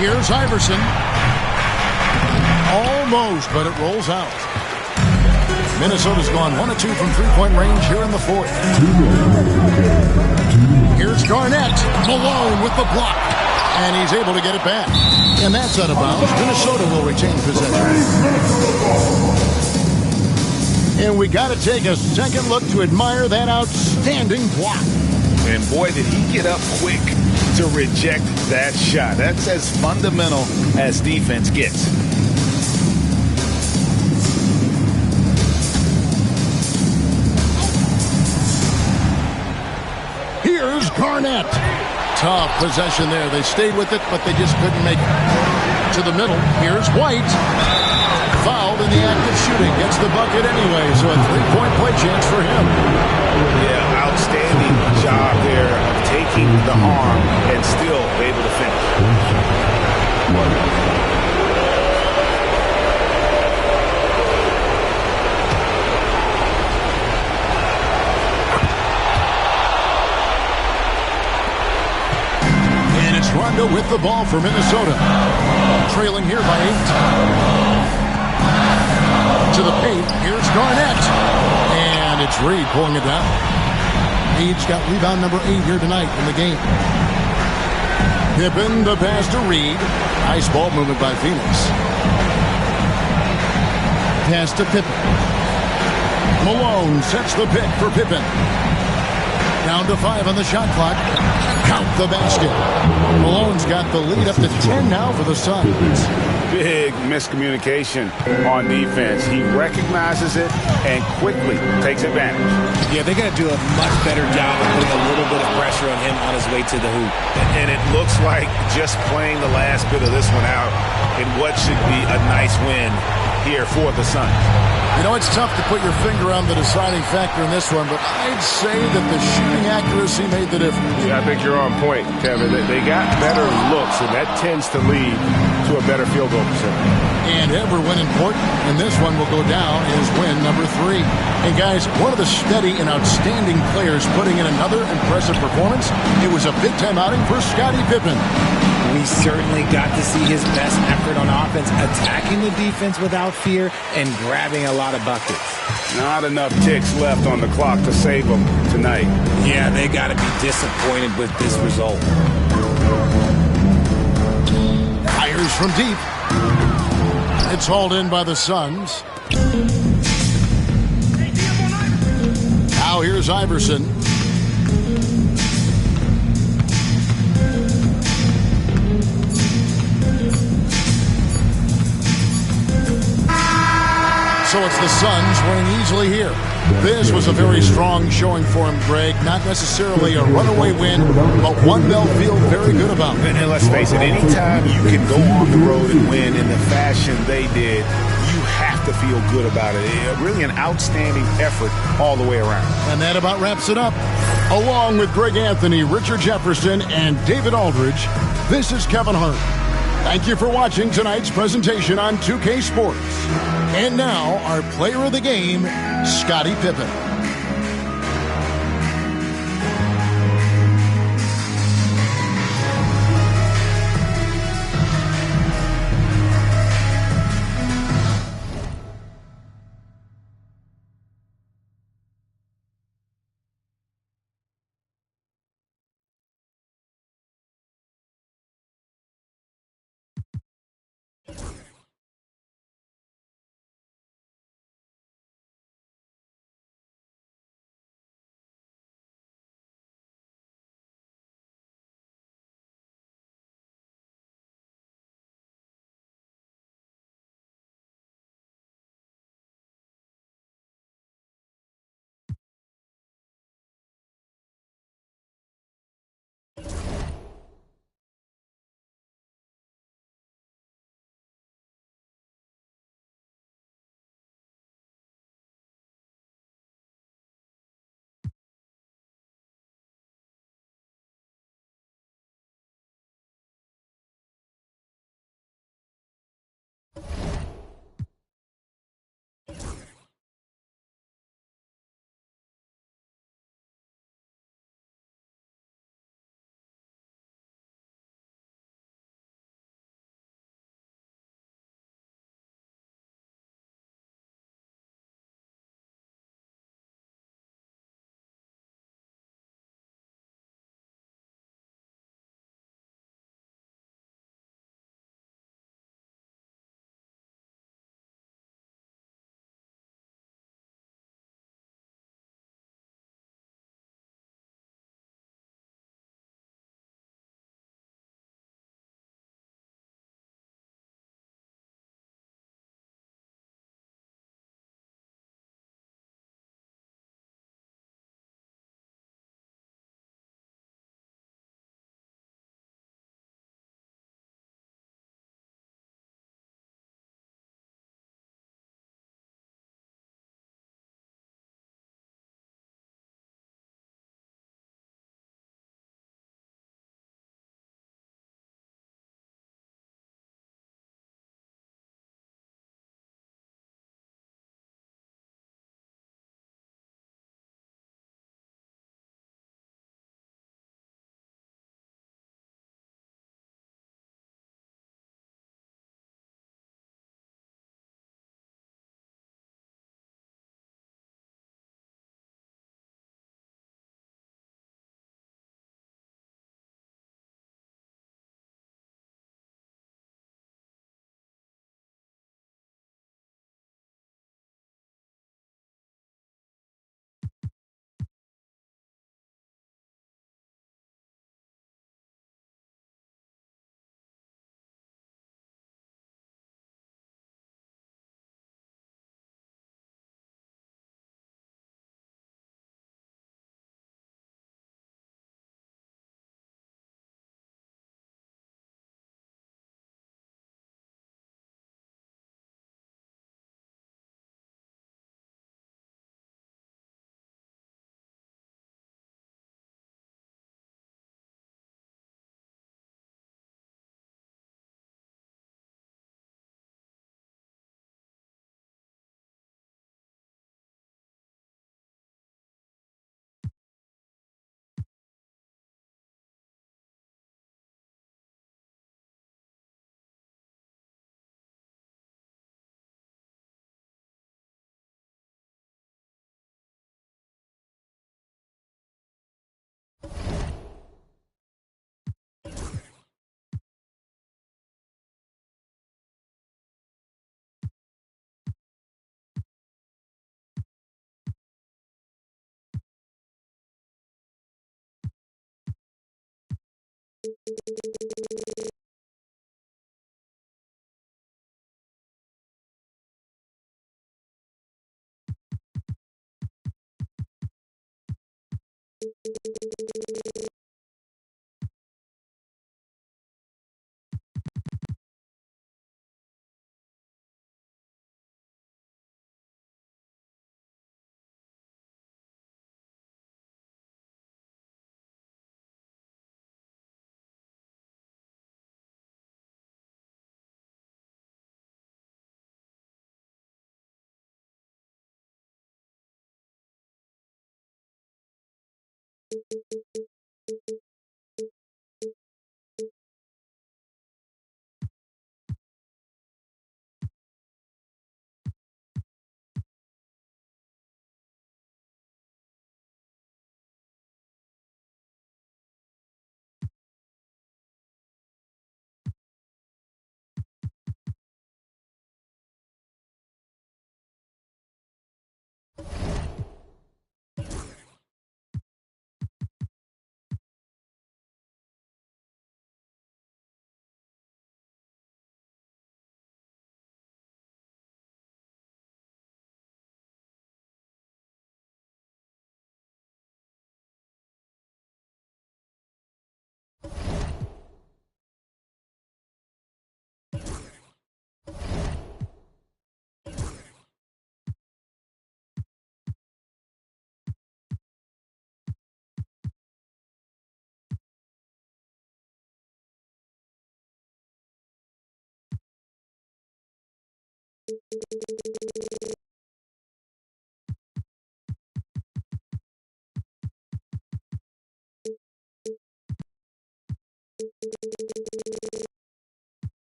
Here's Iverson. Almost, but it rolls out. Minnesota's gone 1 of 2 from three-point range here in the 4th. Here's Garnett. Malone with the block. And he's able to get it back. And that's out of bounds. Minnesota will retain possession. And we got to take a second look to admire that outstanding block. And boy, did he get up quick to reject that shot. That's as fundamental as defense gets. Here's Garnett. Tough possession there. They stayed with it, but they just couldn't make it. To the middle. Here's White. Fouled in the act of shooting. Gets the bucket anyway, so a three-point play chance for him. Yeah, outstanding job there of taking the harm and still able to finish. Rondo with the ball for Minnesota. Trailing here by 8. To the paint. Here's Garnett. And it's Reed pulling it down. Reed's got rebound number 8 here tonight in the game. Pippen, the pass to Reed. Nice ball movement by Phoenix. Pass to Pippen. Malone sets the pick for Pippen. Down to 5 on the shot clock. Count the basket. Malone's got the lead up to 10 now for the Suns. Big miscommunication on defense. He recognizes it and quickly takes advantage. Yeah, they're going to do a much better job of putting a little bit of pressure on him on his way to the hoop. And it looks like just playing the last bit of this one out in what should be a nice win here for the Suns. You know, it's tough to put your finger on the deciding factor in this one, but I'd say that the shooting accuracy made the difference. Yeah, I think you're on point, Kevin. They got better looks, and that tends to lead to a better field goal percentage. And ever when important, and this one will go down, is win number 3. And guys, one of the steady and outstanding players putting in another impressive performance. It was a big-time outing for Scottie Pippen. We certainly got to see his best effort on offense, attacking the defense without fear and grabbing a lot of buckets. Not enough ticks left on the clock to save them tonight. Yeah, they got to be disappointed with this result. Fires from deep. It's hauled in by the Suns. Now here's Iverson. So it's the Suns winning easily here. This was a very strong showing for him, Greg. Not necessarily a runaway win, but one they'll feel very good about. And let's face it, anytime you can go on the road and win in the fashion they did, you have to feel good about it. Really an outstanding effort all the way around. And that about wraps it up. Along with Greg Anthony, Richard Jefferson, and David Aldridge, this is Kevin Hart. Thank you for watching tonight's presentation on 2K Sports. And now, our player of the game, Scottie Pippen.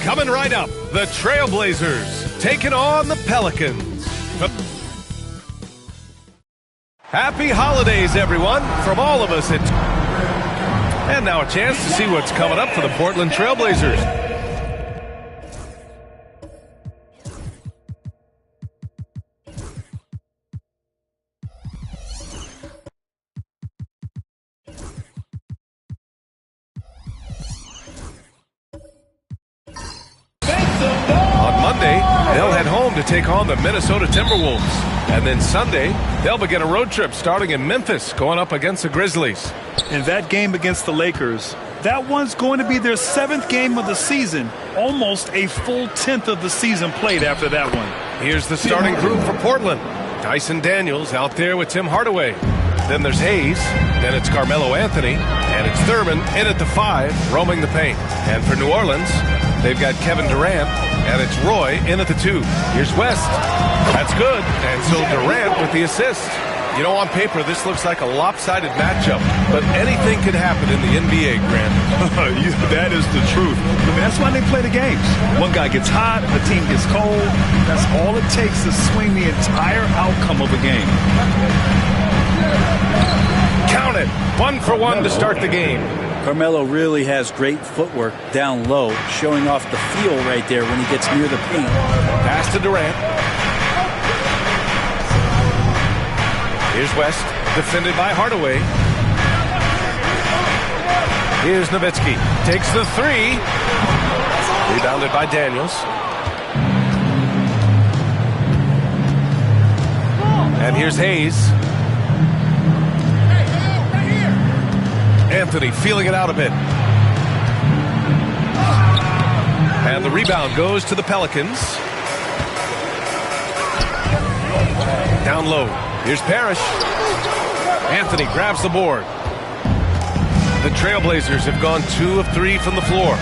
Coming right up, the Trailblazers taking on the Pelicans. Happy holidays, everyone, from all of us. And now a chance to see what's coming up for the Portland Trailblazers. They'll head home to take on the Minnesota Timberwolves. And then Sunday, they'll begin a road trip starting in Memphis, going up against the Grizzlies. In that game against the Lakers, that one's going to be their 7th game of the season. Almost a full 10th of the season played after that one. Here's the starting group for Portland. Dyson Daniels out there with Tim Hardaway. Then there's Hayes. Then it's Carmelo Anthony. And it's Thurman in at the 5, roaming the paint. And for New Orleans, they've got Kevin Durant. And it's Roy in at the 2. Here's West. That's good. And so Durant with the assist. You know, on paper, this looks like a lopsided matchup, but anything could happen in the NBA, Grant. That is the truth. I mean, that's why they play the games. One guy gets hot, the team gets cold. That's all it takes to swing the entire outcome of a game. Count it. 1 for 1 to start the game. Carmelo really has great footwork down low, showing off the feel right there when he gets near the paint. Pass to Durant. Here's West, defended by Hardaway. Here's Nowitzki. Takes the 3. Rebounded by Daniels. And here's Hayes. Anthony feeling it out a bit. And the rebound goes to the Pelicans. Down low. Here's Parrish. Anthony grabs the board. The Trailblazers have gone 2 of 3 from the floor.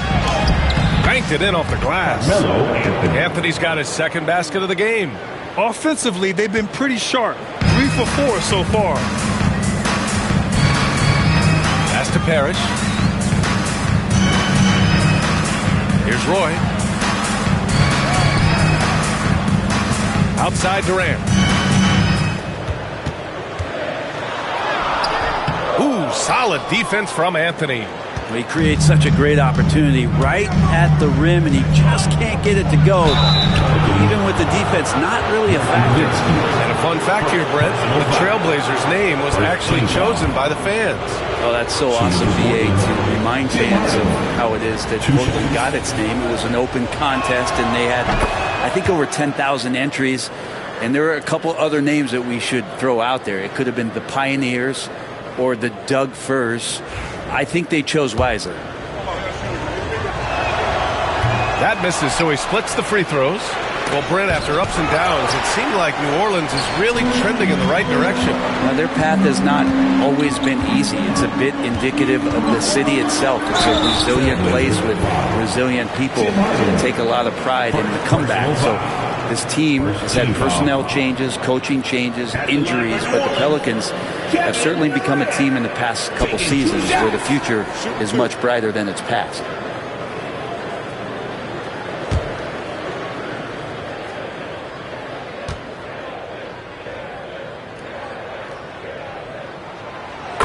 Banked it in off the glass. Anthony's got his second basket of the game. Offensively, they've been pretty sharp. 3 for 4 so far. Pass to Parrish. Here's Roy. Outside Durant. Ooh, solid defense from Anthony. He creates such a great opportunity right at the rim, and he just can't get it to go. Even with the defense, not really a factor. And a fun fact here, Brent, the Trailblazers' name was actually chosen by the fans. Oh, that's so awesome, BA, to remind fans of how it is that Portland got its name. It was an open contest, and they had, I think, over 10,000 entries. And there are a couple other names that we should throw out there. It could have been the Pioneers or the Doug Furs. I think they chose wisely. That misses, so he splits the free throws. Well, Brent, after ups and downs, it seemed like New Orleans is really trending in the right direction. Now, their path has not always been easy. It's a bit indicative of the city itself. It's a resilient place with resilient people that take a lot of pride in the comeback. So this team has had personnel changes, coaching changes, injuries, but the Pelicans have certainly become a team in the past couple seasons where the future is much brighter than its past.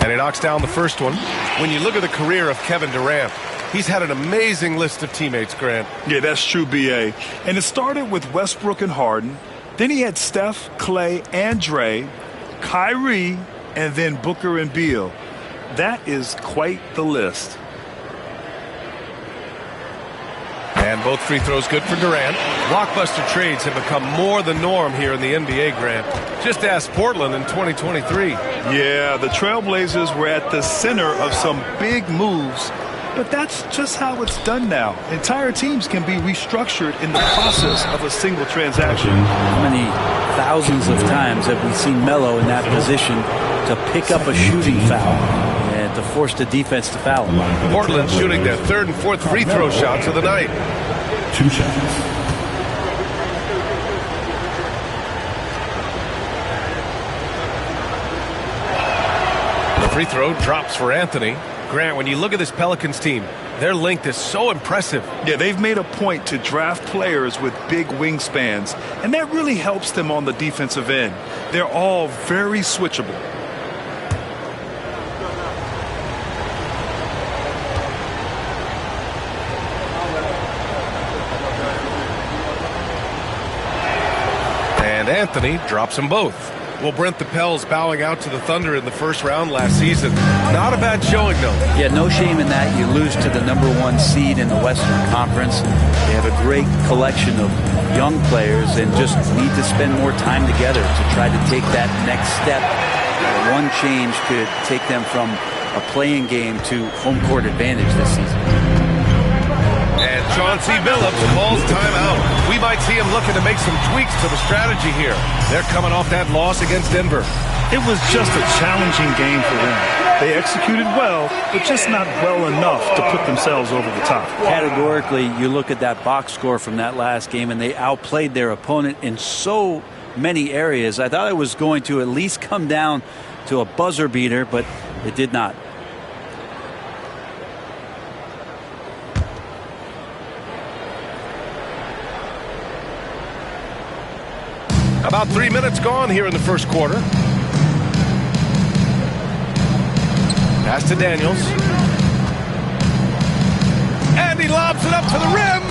And he knocks down the first one. When you look at the career of Kevin Durant, he's had an amazing list of teammates, Grant. Yeah, that's true, B.A. And it started with Westbrook and Harden. Then he had Steph, Clay, and Dre, Kyrie, and then Booker and Beal. That is quite the list. And both free throws good for Durant. Blockbuster trades have become more the norm here in the NBA, Grant. Just ask Portland in 2023. Yeah, the Trailblazers were at the center of some big moves, but that's just how it's done now. Entire teams can be restructured in the process of a single transaction. How many thousands of times have we seen Melo in that position to pick up a shooting foul and to force the defense to foul him? Portland shooting their third and fourth free throw shots of the night. 2 shots. The free throw drops for Anthony. Grant, when you look at this Pelicans team, their length is so impressive. Yeah, they've made a point to draft players with big wingspans, and that really helps them on the defensive end. They're all very switchable. And Anthony drops them both. Well, Brent, the Pels bowing out to the Thunder in the first round last season. Not a bad showing, though. Yeah, no shame in that. You lose to the #1 seed in the Western Conference. They have a great collection of young players and just need to spend more time together to try to take that next step. One change could take them from a playing game to home court advantage this season. And Chauncey Billups calls timeout. We might see him looking to make some tweaks to the strategy here. They're coming off that loss against Denver. It was just a challenging game for them. They executed well, but just not well enough to put themselves over the top. Categorically, you look at that box score from that last game, and they outplayed their opponent in so many areas. I thought it was going to at least come down to a buzzer beater, but it did not. About 3 minutes gone here in the first quarter. Pass to Daniels. And he lobs it up to the rim.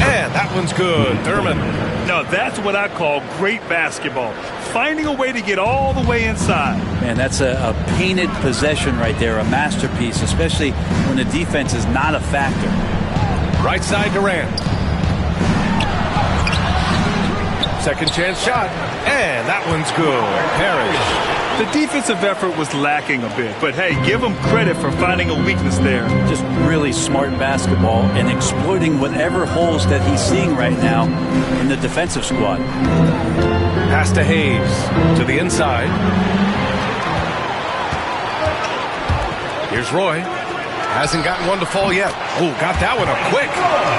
And that one's good. Thurman. Now that's what I call great basketball. Finding a way to get all the way inside. Man, that's a painted possession right there, a masterpiece, especially when the defense is not a factor. Right side Durant. Second chance shot. And that one's good. Parrish. The defensive effort was lacking a bit, but hey, give him credit for finding a weakness there. Just really smart basketball and exploiting whatever holes that he's seeing right now in the defensive squad. Pass to Hayes to the inside. Here's Roy. Hasn't gotten one to fall yet. Oh, got that one up quick.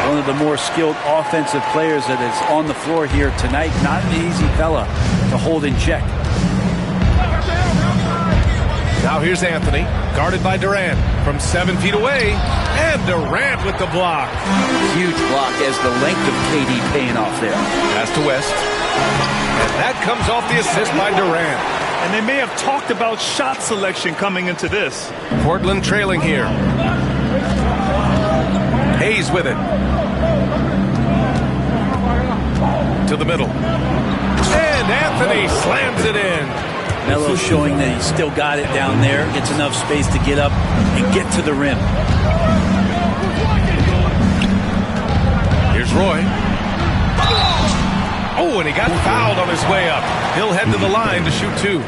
One of the more skilled offensive players that is on the floor here tonight. Not an easy fella to hold in check. Now here's Anthony, guarded by Durant from 7 feet away. And Durant with the block. Huge block as the length of KD paying off there. Pass to West. And that comes off the assist by Durant. And they may have talked about shot selection coming into this. Portland trailing here. Hayes with it. To the middle. And Anthony slams it in. Melo showing that he's still got it down there. Gets enough space to get up and get to the rim. Here's Roy. Oh, and he got fouled on his way up. He'll head to the line to shoot 2.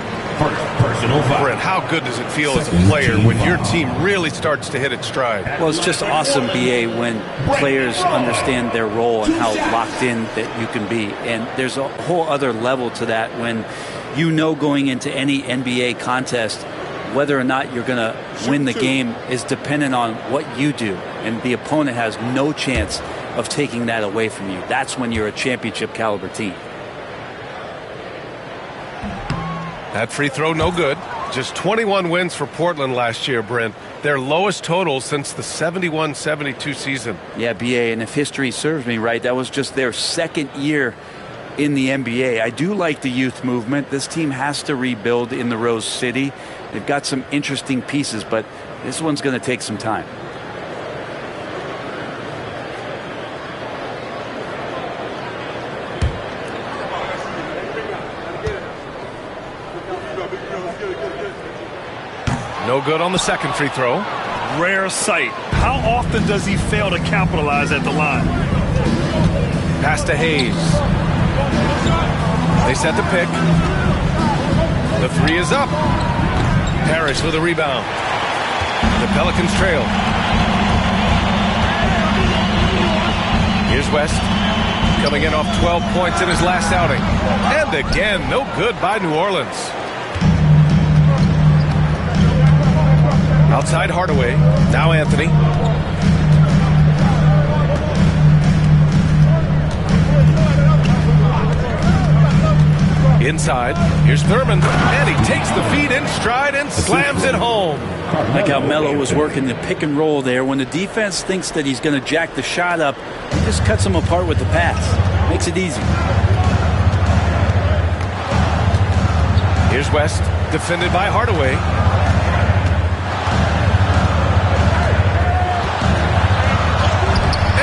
Personal foul. Brent, how good does it feel as a player when your team really starts to hit its stride? Well, it's just awesome, BA, when players understand their role and how locked in that you can be. And there's a whole other level to that when you know going into any NBA contest whether or not you're going to win the game is dependent on what you do. And the opponent has no chance of taking that away from you. That's when you're a championship caliber team. That free throw, no good. Just 21 wins for Portland last year, Brent. Their lowest total since the 71-72 season. Yeah, BA, and if history serves me right, that was just their second year in the NBA. I do like the youth movement. This team has to rebuild in the Rose City. They've got some interesting pieces, but this one's going to take some time. No good on the second free throw. Rare sight. How often does he fail to capitalize at the line? Pass to Hayes. They set the pick. The 3 is up. Parrish with a rebound. The Pelicans trail. Here's West. Coming in off 12 points in his last outing. And again, no good by New Orleans. Outside Hardaway. Now Anthony. Inside. Here's Thurman. And he takes the feed in stride and slams it home. Like how Melo was working the pick and roll there. When the defense thinks that he's going to jack the shot up, he just cuts them apart with the pass. Makes it easy. Here's West. Defended by Hardaway.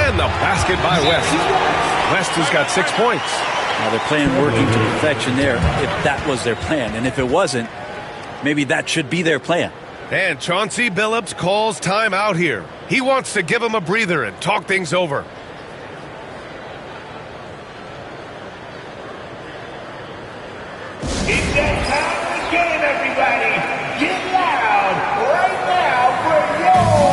The basket by West. West has got 6 points. Now they're playing working to perfection there if that was their plan. And if it wasn't, maybe that should be their plan. And Chauncey Billups calls time out here. He wants to give him a breather and talk things over. It's that time of the game, everybody. Get loud right now for your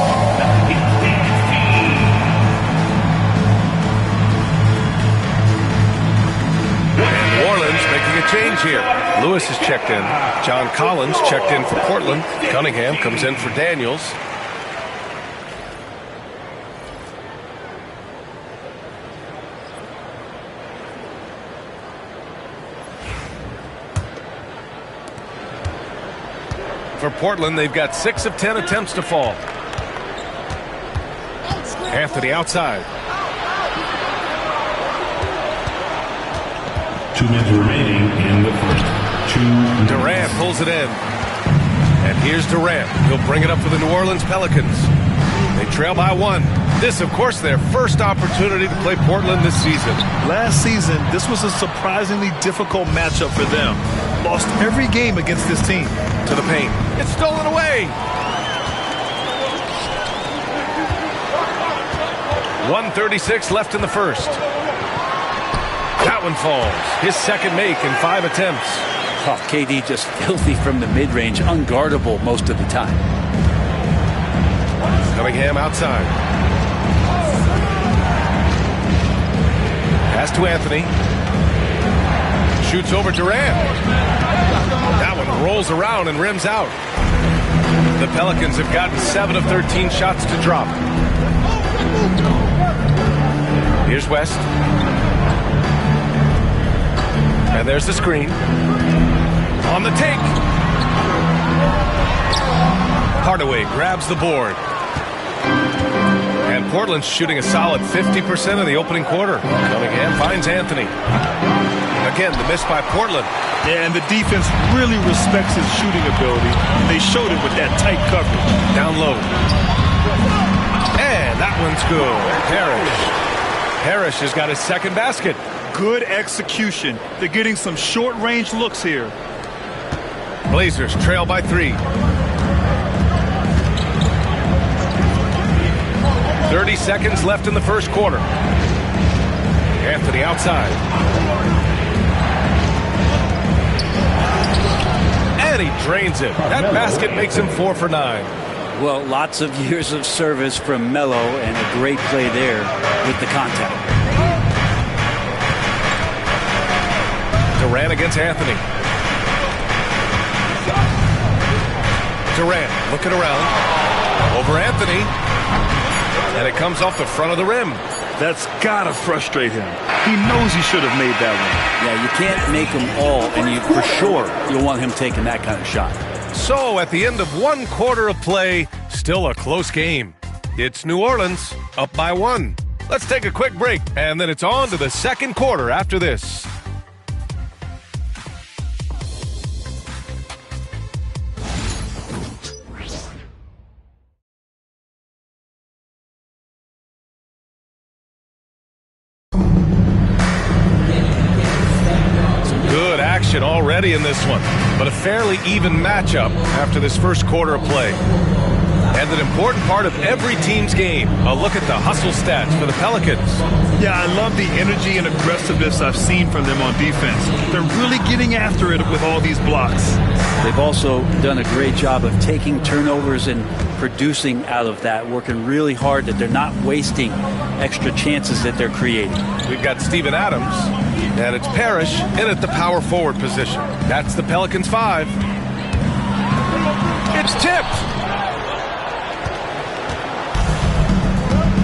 New Orleans making a change here. Lewis has checked in. John Collins checked in for Portland. Cunningham comes in for Daniels. For Portland, they've got 6 of 10 attempts to fall. Anthony outside. 2 minutes remaining in the first. Durant pulls it in. And here's Durant. He'll bring it up for the New Orleans Pelicans. They trail by 1. This, of course, their first opportunity to play Portland this season. Last season, this was a surprisingly difficult matchup for them. Lost every game against this team. To the paint. It's stolen away. 1:36 left in the first. That one falls. His second make in 5 attempts. Oh, KD just filthy from the mid-range, unguardable most of the time. Cunningham outside. Pass to Anthony. Shoots over Durant. That one rolls around and rims out. The Pelicans have gotten 7 of 13 shots to drop. Here's West. And there's the screen. On the take. Hardaway grabs the board. And Portland's shooting a solid 50% in the opening quarter. Cunningham finds Anthony. Again, the miss by Portland. Yeah, and the defense really respects his shooting ability. They showed it with that tight coverage. Down low. And that one's good. Parrish has got his second basket. Good execution. They're getting some short-range looks here. Blazers trail by 3. 30 seconds left in the first quarter. Anthony outside. And he drains it. That basket makes him 4 for 9. Well, lots of years of service from Melo and a great play there with the contact. Durant against Anthony. Durant looking around. Over Anthony. And it comes off the front of the rim. That's got to frustrate him. He knows he should have made that one. Yeah, you can't make them all, and you for sure you'll want him taking that kind of shot. So at the end of 1 quarter of play, still a close game. It's New Orleans up by 1. Let's take a quick break, and then it's on to the second quarter after this. Good action already in this one, but a fairly even matchup after this first quarter of play. And an important part of every team's game, a look at the hustle stats for the Pelicans. Yeah, I love the energy and aggressiveness I've seen from them on defense. They're really getting after it with all these blocks. They've also done a great job of taking turnovers and producing out of that, working really hard that they're not wasting extra chances that they're creating. We've got Steven Adams, and it's Parrish in at the power forward position. That's the Pelicans' 5. It's tipped.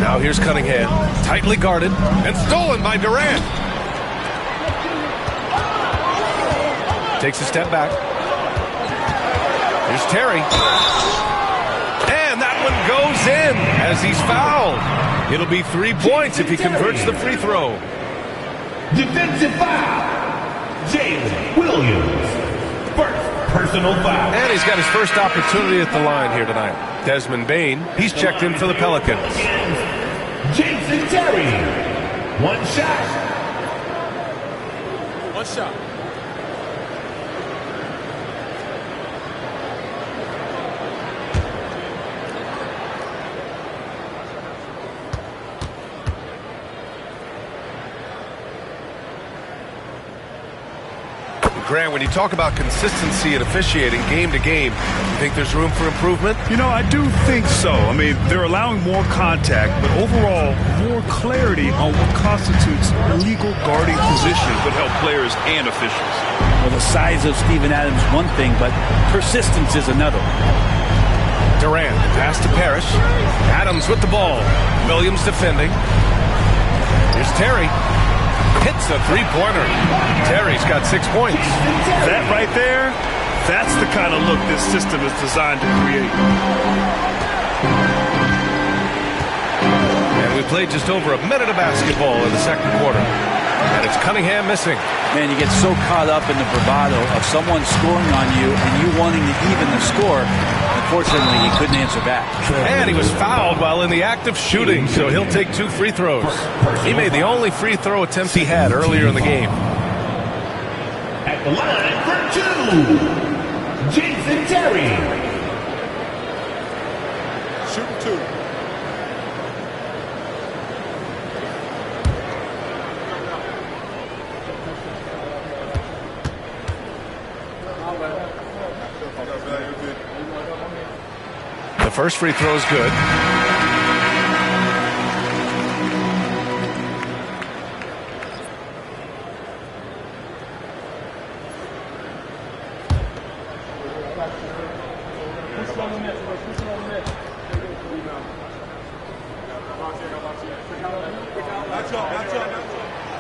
Now here's Cunningham, tightly guarded, and stolen by Durant. Takes a step back. Here's Terry. And that one goes in as he's fouled. It'll be 3 points if he converts the free throw. Defensive foul. Jalen Williams. First personal foul. And he's got his first opportunity at the line here tonight. Desmond Bane, he's checked in for the Pelicans. Jason Terry. 1 shot. 1 shot. Grant, when you talk about consistency and officiating game to game, you think there's room for improvement? You know, I do think so. I mean, they're allowing more contact, but overall, more clarity on what constitutes illegal guarding positions would help players and officials. Well, the size of Steven Adams is one thing, but persistence is another. Durant, pass to Parrish. Adams with the ball. Williams defending. Here's Terry. Hits a three-pointer. Terry's got 6 points. That right there, that's the kind of look this system is designed to create. And we played just over a minute of basketball in the second quarter. And it's Cunningham missing. Man, you get so caught up in the bravado of someone scoring on you and you wanting to even the score. Unfortunately, he couldn't answer back. And he was fouled while in the act of shooting, so he'll take 2 free throws. He made the only free throw attempt he had earlier in the game. At the line for 2, Jason Terry. Shooting 2. First free throw is good.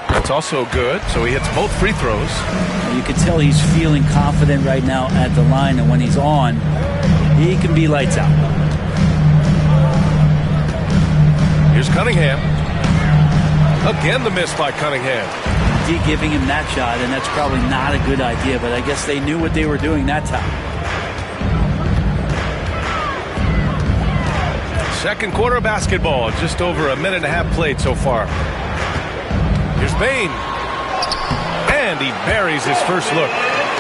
That's also good, so he hits both free throws. You can tell he's feeling confident right now at the line, and when he's on, he can be lights out. Here's Cunningham. Again, the miss by Cunningham. D giving him that shot, and that's probably not a good idea, but I guess they knew what they were doing that time. Second quarter of basketball, just over a minute and a half played so far. Here's Bain. And he buries his first look.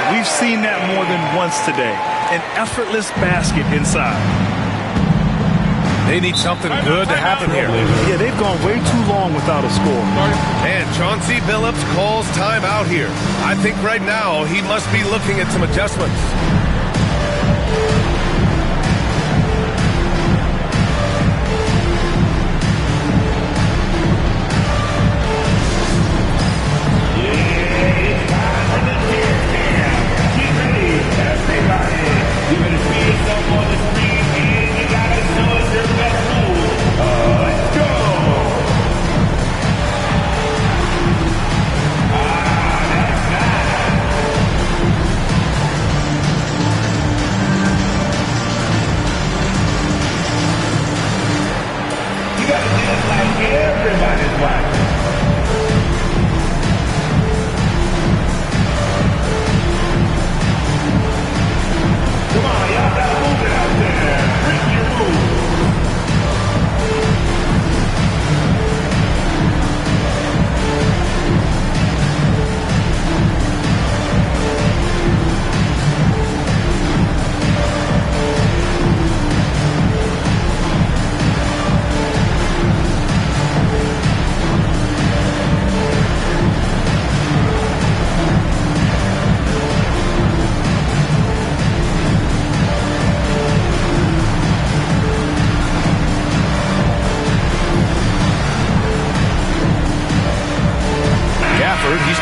We've seen that more than once today. An effortless basket inside. They need something good to happen here. Yeah, they've gone way too long without a score. And Chauncey Billups calls timeout here. I think right now he must be looking at some adjustments.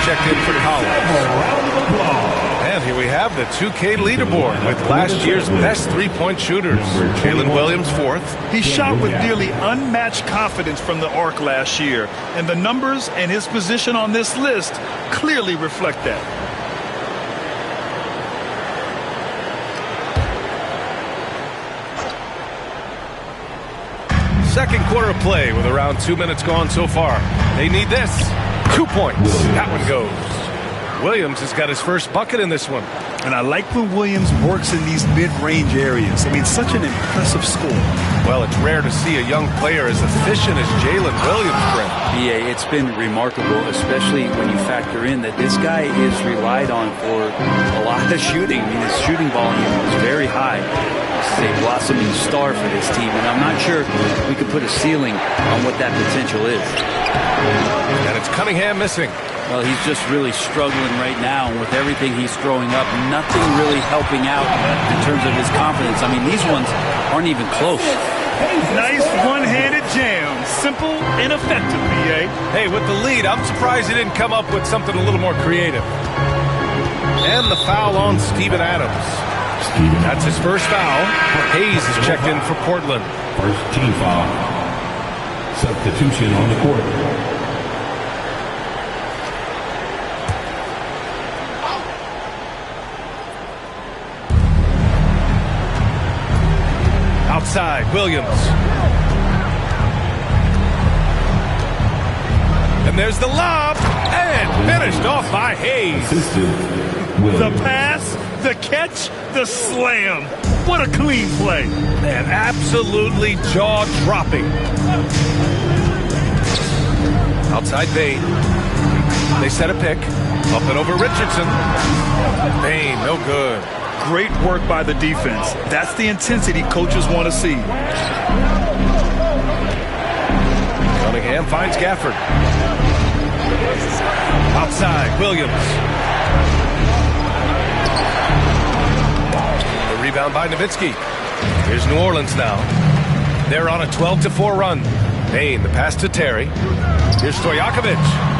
Checked in for Collins. And here we have the 2K leaderboard with last year's best three-point shooters. Jalen Williams fourth. He shot with nearly unmatched confidence from the arc last year, and the numbers and his position on this list clearly reflect that. Second quarter of play with around 2 minutes gone so far. They need this. 2 points. That one goes. Williams has got his first bucket in this one. And I like when Williams works in these mid-range areas. I mean, such an impressive score. Well, it's rare to see a young player as efficient as Jalen Williams, Brent. Yeah, it's been remarkable, especially when you factor in that this guy is relied on for a lot of shooting. I mean, his shooting volume is very high. This is a blossoming star for this team, and I'm not sure we could put a ceiling on what that potential is. And it's Cunningham missing. Well, he's just really struggling right now. And with everything he's throwing up, nothing really helping out in terms of his confidence. I mean, these ones aren't even close. Nice one-handed jam. Simple and effective, B.A. Hey, with the lead, I'm surprised he didn't come up with something a little more creative. And the foul on Steven Adams. That's his first foul. Hayes is checked in for Portland. First team foul. Substitution on the court. Outside, Williams. And there's the lob. And finished off by Hayes. The pass, the catch, the slam. What a clean play. And absolutely jaw-dropping. Outside Bain. They set a pick. Up and over Richardson. Bain, no good. Great work by the defense. That's the intensity coaches want to see. Cunningham finds Gafford. Outside, Williams. The rebound by Nowitzki. Here's New Orleans now. They're on a 12-4 run. Bain, the pass to Terry. Here's Stojakovic.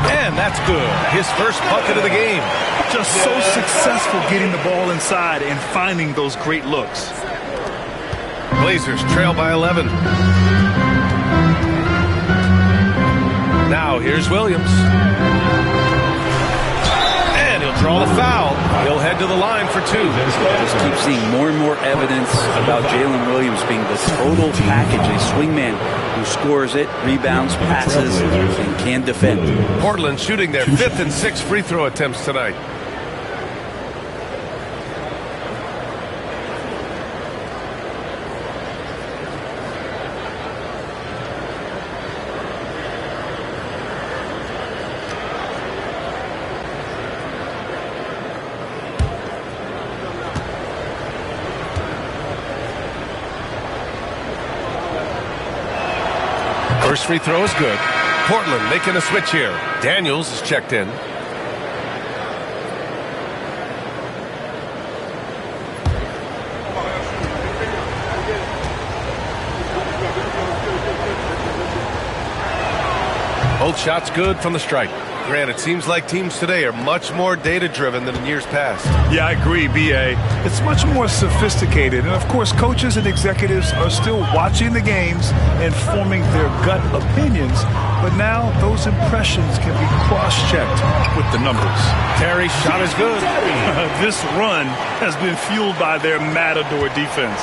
And that's good. His first bucket of the game. Just so successful getting the ball inside and finding those great looks. Blazers trail by 11. Now here's Williams. And he'll draw the foul. He'll head to the line for two. Just keep seeing more and more evidence about Jalen Williams being the total package, a swingman who scores it, rebounds, passes, and can defend. Portland shooting their 5th and 6th free throw attempts tonight. First free throw is good. Portland making a switch here. Daniels is checked in. Both shots good from the stripe. Grant, it seems like teams today are much more data-driven than in years past. Yeah, I agree, B.A. It's much more sophisticated. And, of course, coaches and executives are still watching the games and forming their gut opinions. But now those impressions can be cross-checked with the numbers. Terry's shot is good. This run has been fueled by their matador defense.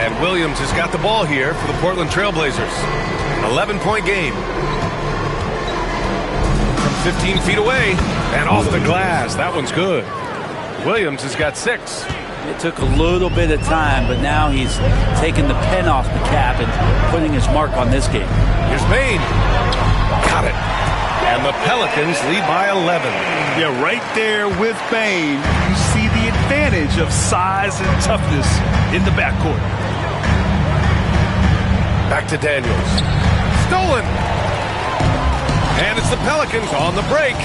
And Williams has got the ball here for the Portland Trailblazers. 11-point game. 15 feet away and off the glass. That one's good. Williams has got 6. It took a little bit of time, but now he's taking the pen off the cap and putting his mark on this game. Here's Bain. Got it. And the Pelicans lead by 11. Yeah, right there with Bain, you see the advantage of size and toughness in the backcourt. Back to Daniels. Stolen. And it's the Pelicans on the break.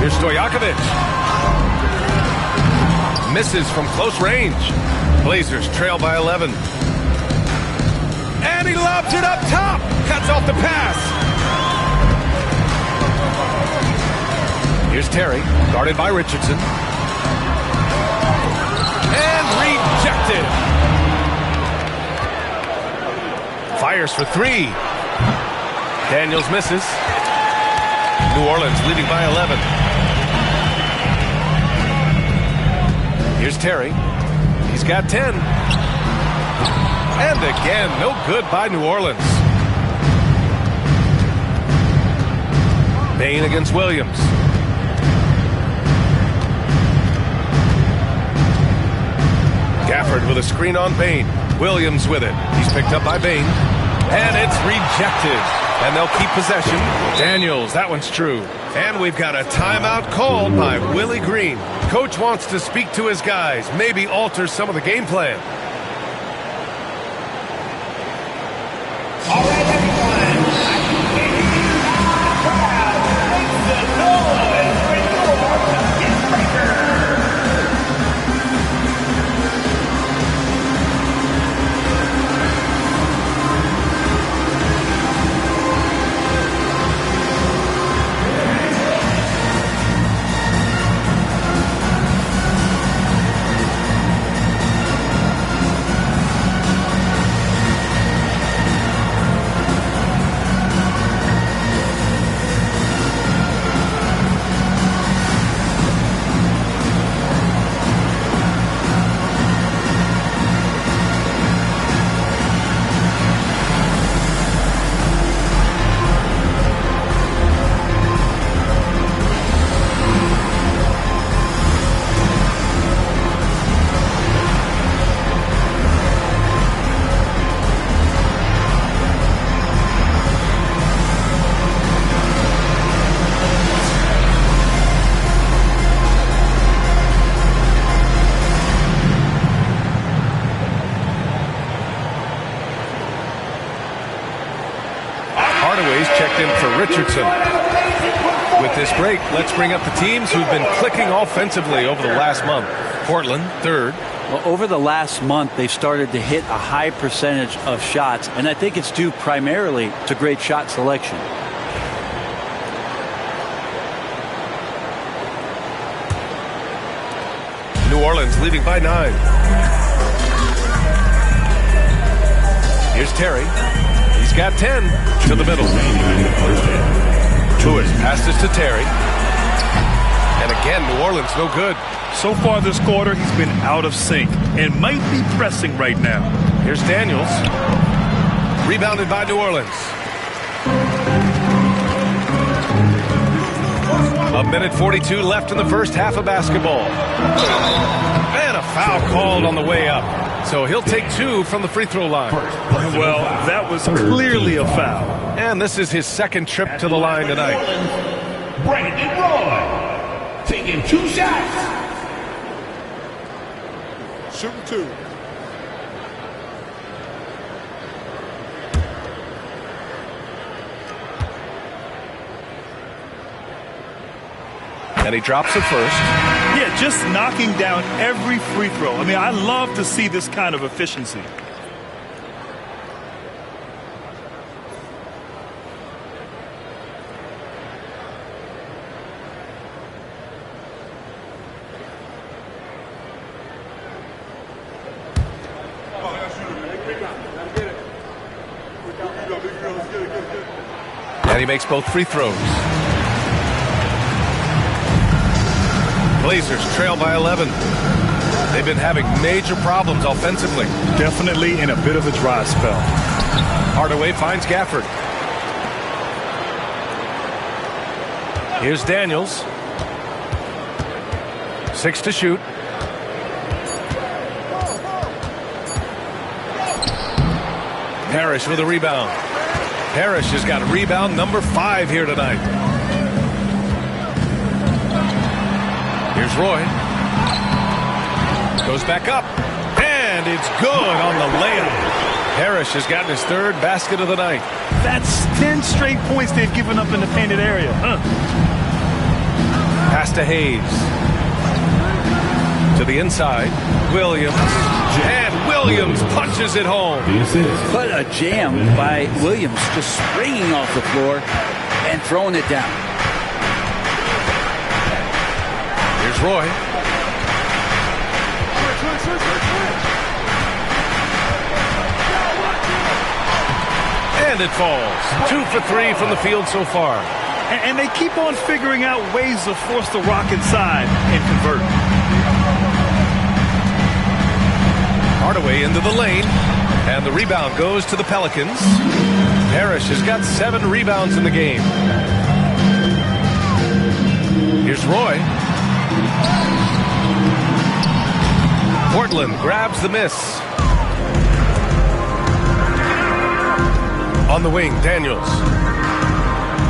Here's Stojakovic. Misses from close range. Blazers trail by 11. And he lobs it up top. Cuts off the pass. Here's Terry, guarded by Richardson. And rejected. Fires for 3. Daniels misses. New Orleans leading by 11. Here's Terry. He's got 10. And again, no good by New Orleans. Bain against Williams. Gafford with a screen on Bain. Williams with it. He's picked up by Bain. And it's rejected. And they'll keep possession. Daniels, that one's true. And we've got a timeout called by Willie Green. Coach wants to speak to his guys, maybe alter some of the game plan. All right, everyone. Make some noise for your bucket breaker. Richardson. With this break, let's bring up the teams who've been clicking offensively over the last month. Portland, third. Well, over the last month, they've started to hit a high percentage of shots, and I think it's due primarily to great shot selection. New Orleans leading by 9. Here's Terry. He's got 10 to the middle. Lewis passes to Terry. And again, New Orleans no good. So far this quarter, he's been out of sync and might be pressing right now. Here's Daniels. Rebounded by New Orleans. A minute 42 left in the first half of basketball. And a foul called on the way up. So he'll take 2 from the free throw line. Well, that was clearly a foul. And this is his second trip to the line tonight. Brandon Roy taking 2 shots. Shooting 2. And he drops it first. Yeah, just knocking down every free throw. I mean, I love to see this kind of efficiency. And he makes both free throws. Blazers trail by 11. They've been having major problems offensively. Definitely in a bit of a dry spell. Hardaway finds Gafford. Here's Daniels. 6 to shoot. Parrish with a rebound. Parrish has got rebound number 5 here tonight. Here's Roy. Goes back up. And it's good on the layup. Parrish has gotten his 3rd basket of the night. That's 10 straight points they've given up in the painted area. Pass to Hayes. To the inside. Williams. And Williams punches it home. What a jam by Williams, just springing off the floor and throwing it down. Here's Roy. And it falls. 2 for 3 from the field so far. And they keep on figuring out ways to force the rock inside and convert. Hardaway into the lane. And the rebound goes to the Pelicans. Parrish has got 7 rebounds in the game. Here's Roy. Portland grabs the miss. On the wing, Daniels.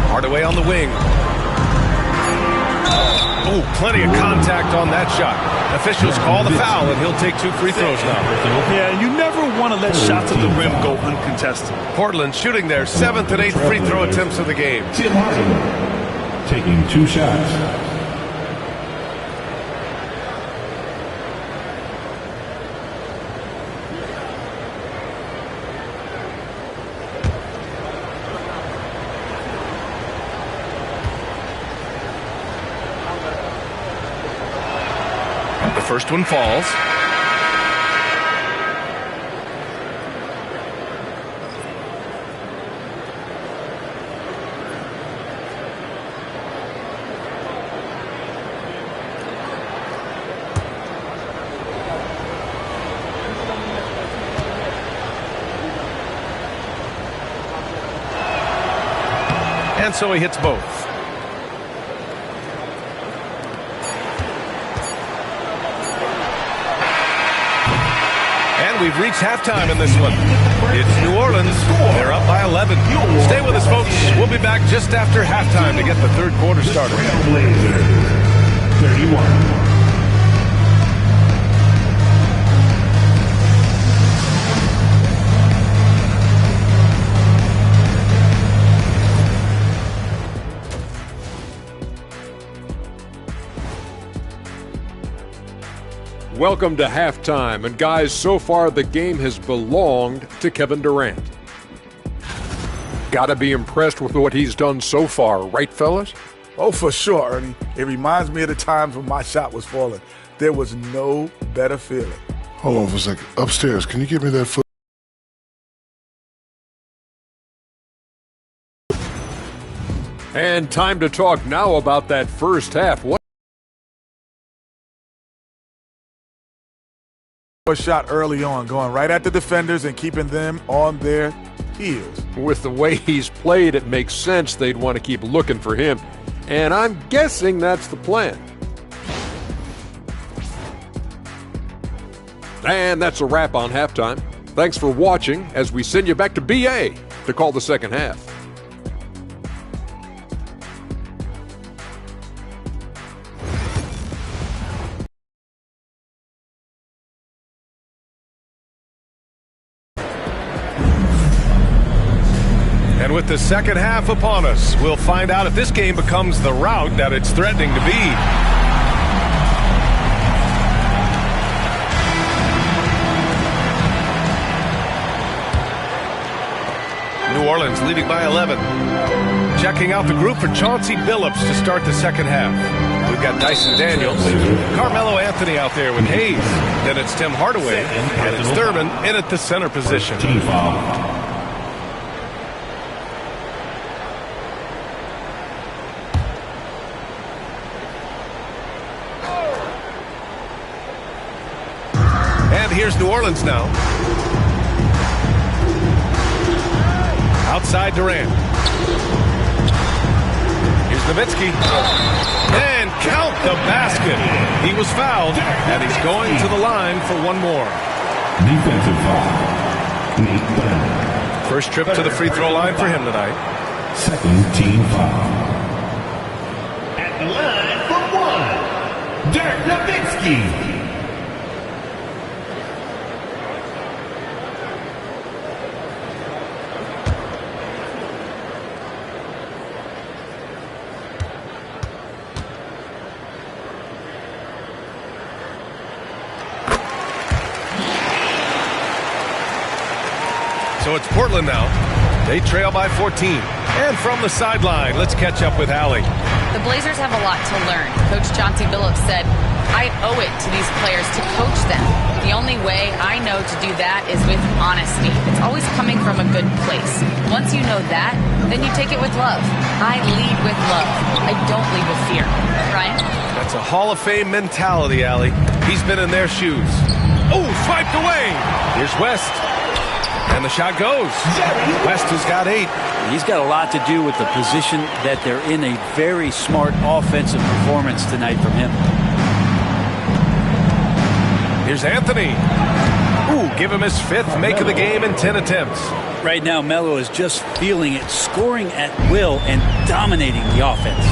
Hardaway on the wing. Oh, plenty of contact on that shot. Officials call the foul, and he'll take 2 free throws now. Yeah, you never want to let shots at the rim go uncontested. Portland shooting their 7th and 8th free throw attempts of the game. Tim Hardaway taking 2 shots. The first one falls. And so he hits both. And we've reached halftime in this one. It's New Orleans. They're up by 11. Stay with us, folks. We'll be back just after halftime to get the 3rd quarter started. Blazers 31. Welcome to halftime, and guys, so far the game has belonged to Kevin Durant. Gotta be impressed with what he's done so far, right, fellas? Oh, for sure, Ernie. It reminds me of the times when my shot was falling. There was no better feeling. Hold on for a second. Upstairs, can you give me that foot? And time to talk now about that first half. What A shot early on, going right at the defenders and keeping them on their heels. With the way he's played, it makes sense they'd want to keep looking for him. And I'm guessing that's the plan. And that's a wrap on halftime. Thanks for watching as we send you back to BA to call the second half. And with the second half upon us, we'll find out if this game becomes the rout that it's threatening to be. New Orleans leading by 11. Checking out the group for Chauncey Billups to start the second half. We've got Dyson Daniels, Carmelo Anthony out there with Hayes. Then it's Tim Hardaway, and it's Thurman in at the center position. And here's New Orleans now. Outside Durant. Here's Nowitzki. And count the basket. He was fouled, and he's going to the line for one more. Defensive foul. First trip to the free throw line for him tonight. Second team foul. At the line for one, Dirk Nowitzki. So it's Portland now. They trail by 14. And from the sideline, let's catch up with Allie. The Blazers have a lot to learn. Coach Chauncey Billups said, I owe it to these players to coach them. The only way I know to do that is with honesty. It's always coming from a good place. Once you know that, then you take it with love. I lead with love. I don't lead with fear. Ryan? That's a Hall of Fame mentality, Allie. He's been in their shoes. Oh, swiped away. Here's West. And the shot goes. West has got 8. He's got a lot to do with the position that they're in. A very smart offensive performance tonight from him. Here's Anthony. Ooh, give him his 5th make of the game in 10 attempts. Right now, Melo is just feeling it, scoring at will and dominating the offense.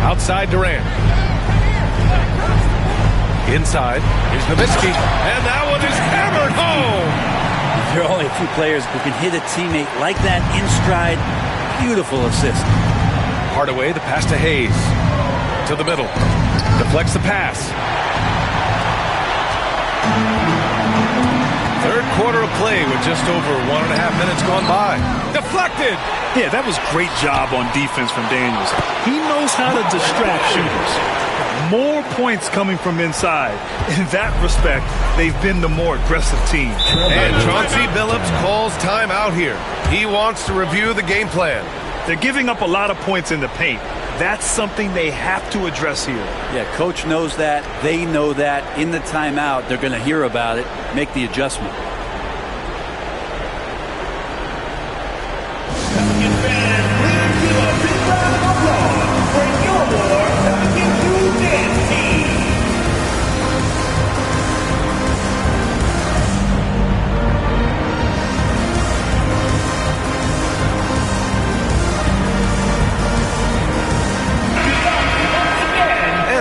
Outside Durant. Inside, here's Nowitzki, and that one is hammered home. There are only a few players who can hit a teammate like that in stride. Beautiful assist. Hardaway, the pass to Hayes. To the middle. Deflects the pass. Third quarter of play with just over 1.5 minutes gone by. Deflected! Yeah, that was great job on defense from Daniels. He knows how to distract shooters. More points coming from inside. In that respect, they've been the more aggressive team. And Chauncey Billups calls timeout here. He wants to review the game plan. They're giving up a lot of points in the paint. That's something they have to address here. Yeah, coach knows that. They know that. In the timeout, they're going to hear about it, make the adjustment.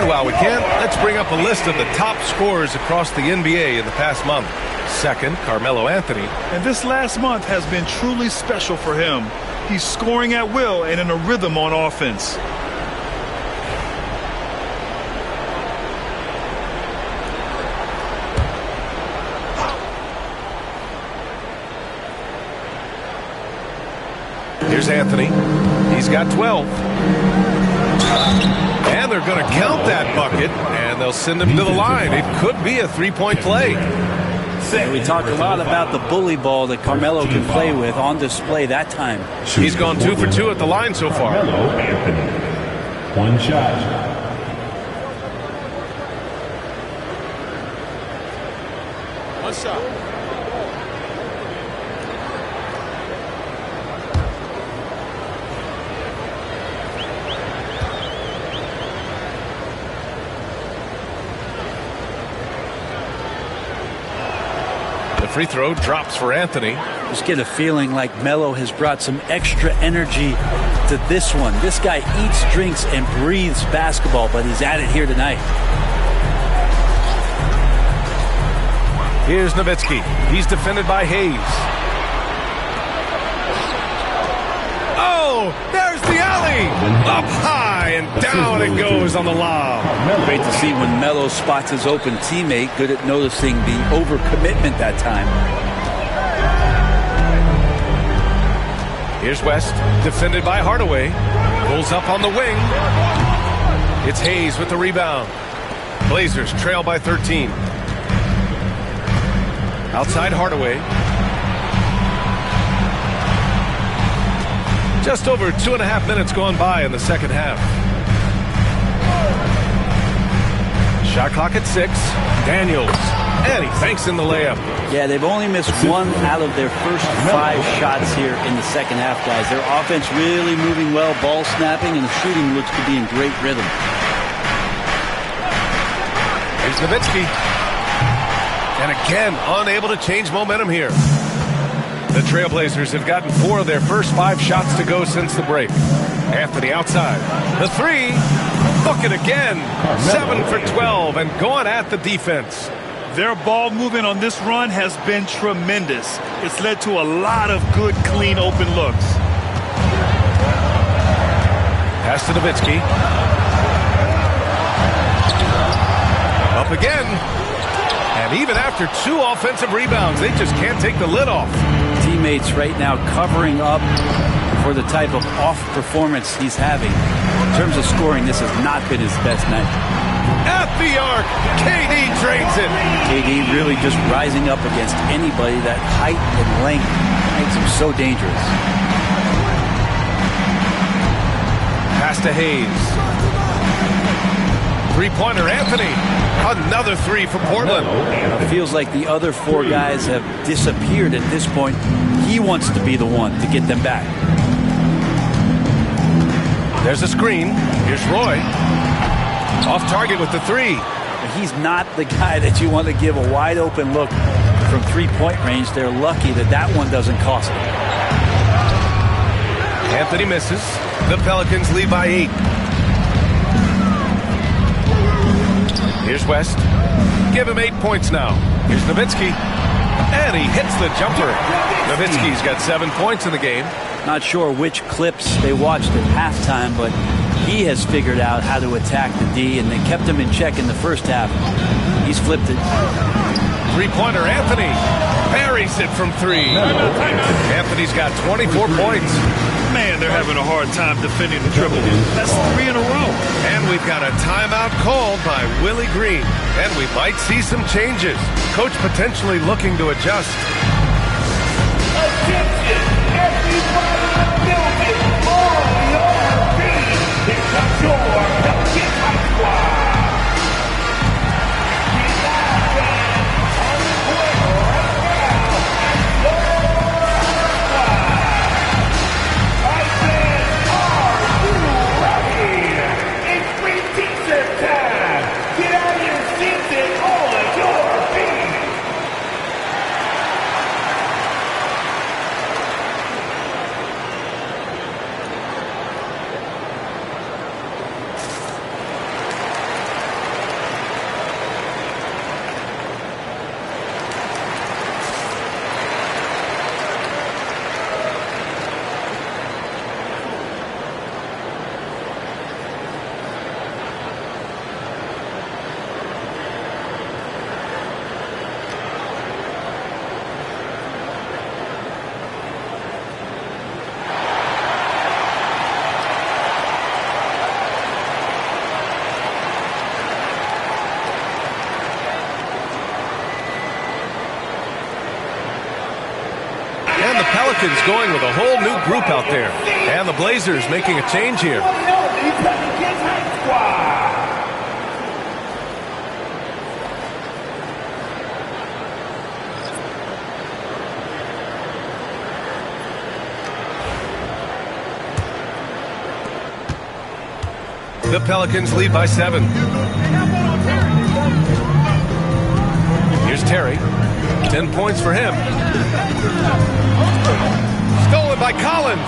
While we can, let's bring up a list of the top scorers across the NBA in the past month. Second, Carmelo Anthony. And this last month has been truly special for him. He's scoring at will and in a rhythm on offense. Here's Anthony. He's got 12. And they're going to count that bucket, and they'll send him to the line. It could be a three-point play. We talked a lot about the bully ball that Carmelo can play with on display that time. He's gone 2 for 2 at the line so far. Carmelo Anthony. One shot. One shot. The free throw drops for Anthony. Just get a feeling like Melo has brought some extra energy to this one. This guy eats, drinks, and breathes basketball, but he's at it here tonight. Here's Nowitzki. He's defended by Hayes. Oh, there's the alley. Up high and down it goes on the lob. Great to see when Melo spots his open teammate. Good at noticing the overcommitment that time. Here's West, defended by Hardaway. Pulls up on the wing. It's Hayes with the rebound. Blazers trail by 13. Outside Hardaway. Just over 2.5 minutes gone by in the second half. Shot clock at 6. Daniels. And he thanks in the layup. Yeah, they've only missed 1 out of their first 5 shots here in the second half, guys. Their offense really moving well, ball snapping, and the shooting looks to be in great rhythm. Here's Nowitzki. And again, unable to change momentum here. The Trailblazers have gotten 4 of their first 5 shots to go since the break. Anthony outside. The 3. Book it again. 7 for 12 and going at the defense. Their ball movement on this run has been tremendous. It's led to a lot of good, clean, open looks. Pass to Nowitzki. Up again. And even after 2 offensive rebounds, they just can't take the lid off. Teammates right now covering up for the type of off performance he's having. In terms of scoring, this has not been his best night. At the arc, KD drains it. KD really just rising up against anybody. That height and length makes him so dangerous. Pass to Hayes. Three-pointer, Anthony. Another 3 for Portland. It feels like the other 4 guys have disappeared at this point. He wants to be the one to get them back. There's a screen. Here's Roy. Off target with the 3. He's not the guy that you want to give a wide open look from 3-point range. They're lucky that that one doesn't cost them. Anthony misses. The Pelicans lead by 8. Here's West. Give him 8 points now. Here's Nowitzki. And he hits the jumper. Nowitzki's got 7 points in the game. Not sure which clips they watched at halftime, but he has figured out how to attack the D, and they kept him in check in the first half. He's flipped it. Three-pointer, Anthony. Buries it from 3. Anthony's got 24 points. Man, they're having a hard time defending the triple. That's 3 in a row. And we've got a timeout called by Willie Green. And we might see some changes. Coach potentially looking to adjust. Attention, everybody in the building. On your feet. It's a your Pelicans High Squad. Pelicans going with a whole new group out there. And the Blazers making a change here. The Pelicans lead by 7. Here's Terry. 10 points for him. Stolen by Collins.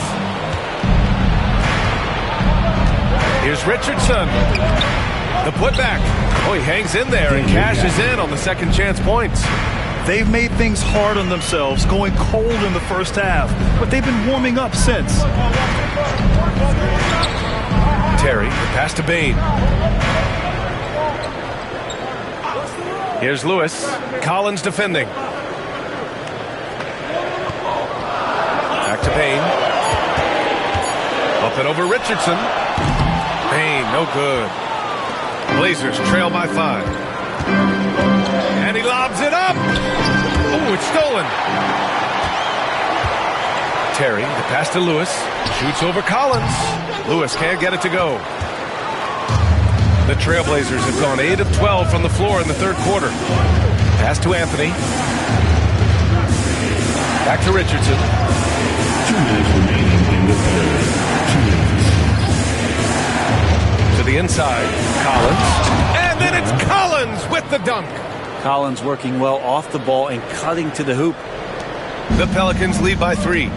Here's Richardson. The putback. Oh, he hangs in there and cashes in on the second chance points. They've made things hard on themselves, going cold in the first half, but they've been warming up since. Terry, the pass to Bain. Here's Lewis. Collins defending. Back to Bain. Up and over Richardson. Bain, no good. Blazers trail by 5. And he lobs it up. Oh, it's stolen. Terry, the pass to Lewis. Shoots over Collins. Lewis can't get it to go. The Trailblazers have gone 8 of 12 from the floor in the third quarter. Pass to Anthony. Back to Richardson. 2 minutes remaining in the third. 2 minutes. To the inside. Collins. And then it's Collins with the dunk. Collins working well off the ball and cutting to the hoop. The Pelicans lead by 3.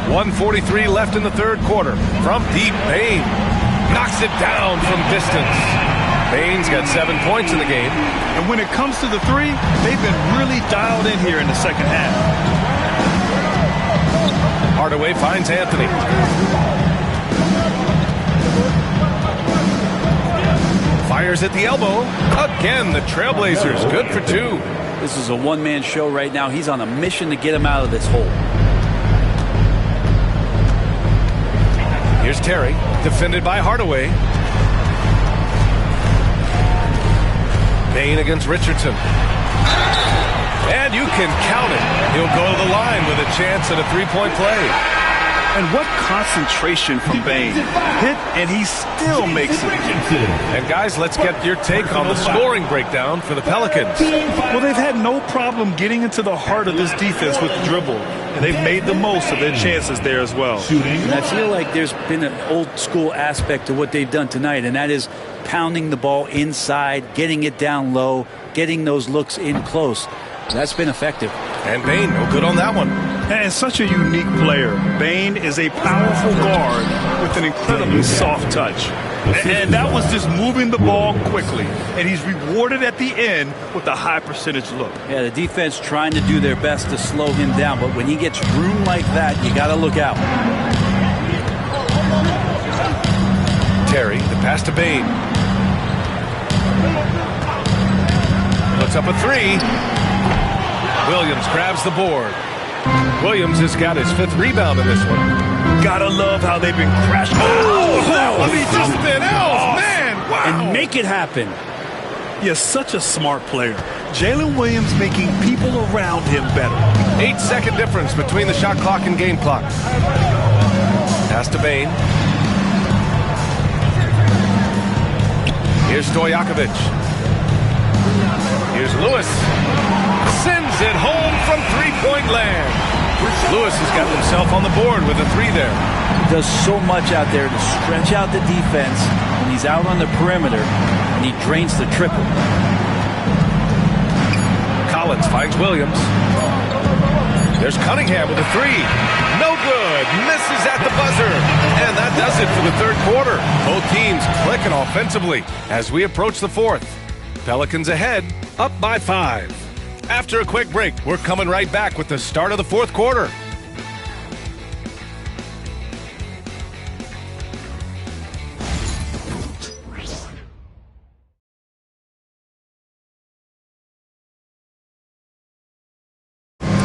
1:43 left in the third quarter. From deep, Bain knocks it down from distance. Bain's got 7 points in the game. And when it comes to the three, they've been really dialed in here in the second half. Hardaway finds Anthony. Fires at the elbow. Again, the Trailblazers good for 2. This is a one-man show right now. He's on a mission to get him out of this hole. Here's Terry, defended by Hardaway. Bain against Richardson. And you can count it. He'll go to the line with a chance at a three-point play. And what concentration from Bain. Hit, and he still makes it. And guys, let's get your take on the scoring breakdown for the Pelicans. Well, they've had no problem getting into the heart of this defense with the dribble. And they've made the most of their chances there as well. And I feel like there's been an old school aspect to what they've done tonight, and that is pounding the ball inside, getting it down low, getting those looks in close. That's been effective. And Bain, no good on that one. And such a unique player. Bain is a powerful guard with an incredibly soft touch. And that was just moving the ball quickly. And he's rewarded at the end with a high percentage look. Yeah, the defense trying to do their best to slow him down. But when he gets room like that, you got to look out. Terry, the pass to Bain. Puts up a 3. Williams grabs the board. Williams has got his 5th rebound in this one. Gotta love how they've been crashing. I mean, something else, man. Wow. And make it happen. Yes, such a smart player. Jalen Williams making people around him better. 8-second difference between the shot clock and game clock. Pass to Bain. Here's Stojakovic. Here's Lewis. Sends it home from three-point land. Lewis has got himself on the board with a 3 there. He does so much out there to stretch out the defense when he's out on the perimeter, and he drains the triple. Collins finds Williams. There's Cunningham with a 3. No good. Misses at the buzzer. And that does it for the third quarter. Both teams clicking offensively as we approach the fourth. Pelicans ahead, up by 5. After a quick break, we're coming right back with the start of the fourth quarter.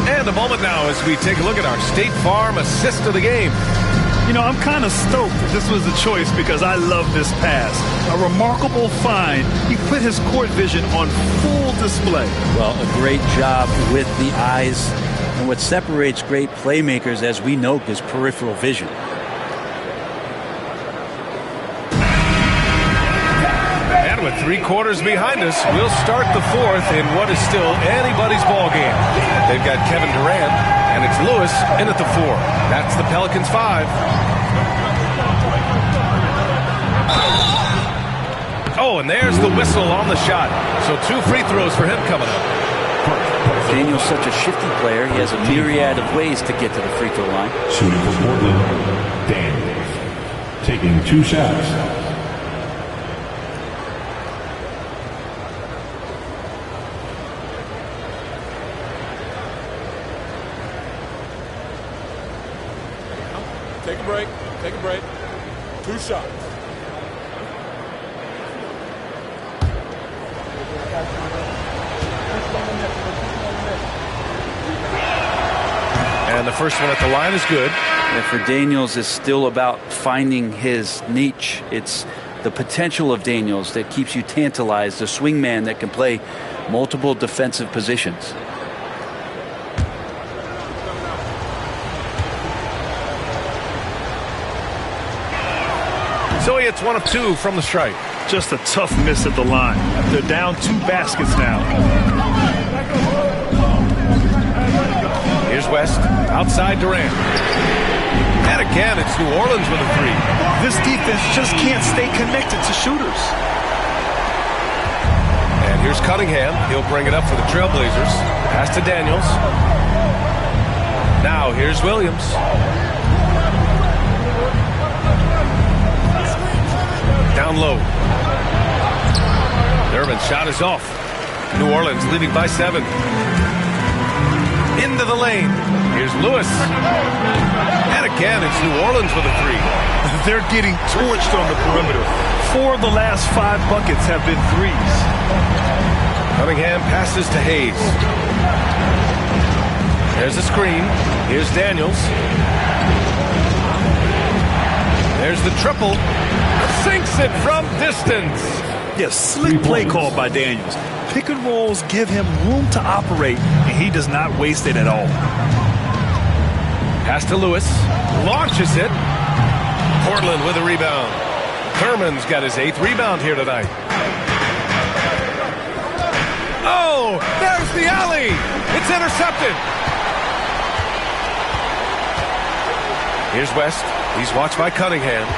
And a moment now as we take a look at our State Farm assist of the game. You know, I'm kind of stoked this was the choice because I love this pass. A remarkable find. He put his court vision on full display. Well, a great job with the eyes. And what separates great playmakers, as we know, is peripheral vision. And with 3 quarters behind us, we'll start the 4th in what is still anybody's ball game. They've got Kevin Durant, and it's Lewis in at the 4. That's the Pelicans 5. Oh, and there's the whistle on the shot. So 2 free throws for him coming up. Daniel's such a shifty player. He has a myriad of ways to get to the free throw line. Shooting for Portland, Daniels. Taking 2 shots. Take a break. Take a break. 2 shots. And the first one at the line is good. And for Daniels, it's still about finding his niche. It's the potential of Daniels that keeps you tantalized, a swingman that can play multiple defensive positions. So he hits 1 of 2 from the stripe. Just a tough miss at the line. They're down 2 baskets now. Here's West, outside Durant. And again, it's New Orleans with a 3. This defense just can't stay connected to shooters. And here's Cunningham. He'll bring it up for the Trailblazers. Pass to Daniels. Now here's Williams. Down low. Durbin's shot is off. New Orleans leading by 7. Into the lane. Here's Lewis. And again, it's New Orleans with a 3. They're getting torched on the perimeter. 4 of the last 5 buckets have been threes. Cunningham passes to Hayes. There's a screen. Here's Daniels. There's the triple. Sinks it from distance. Yes, slick play call by Daniels. Pick and rolls give him room to operate, and he does not waste it at all. Pass to Lewis. Launches it. Portland with a rebound. Thurman's got his 8th rebound here tonight. Oh, there's the alley. It's intercepted. Here's West. He's watched by Cunningham.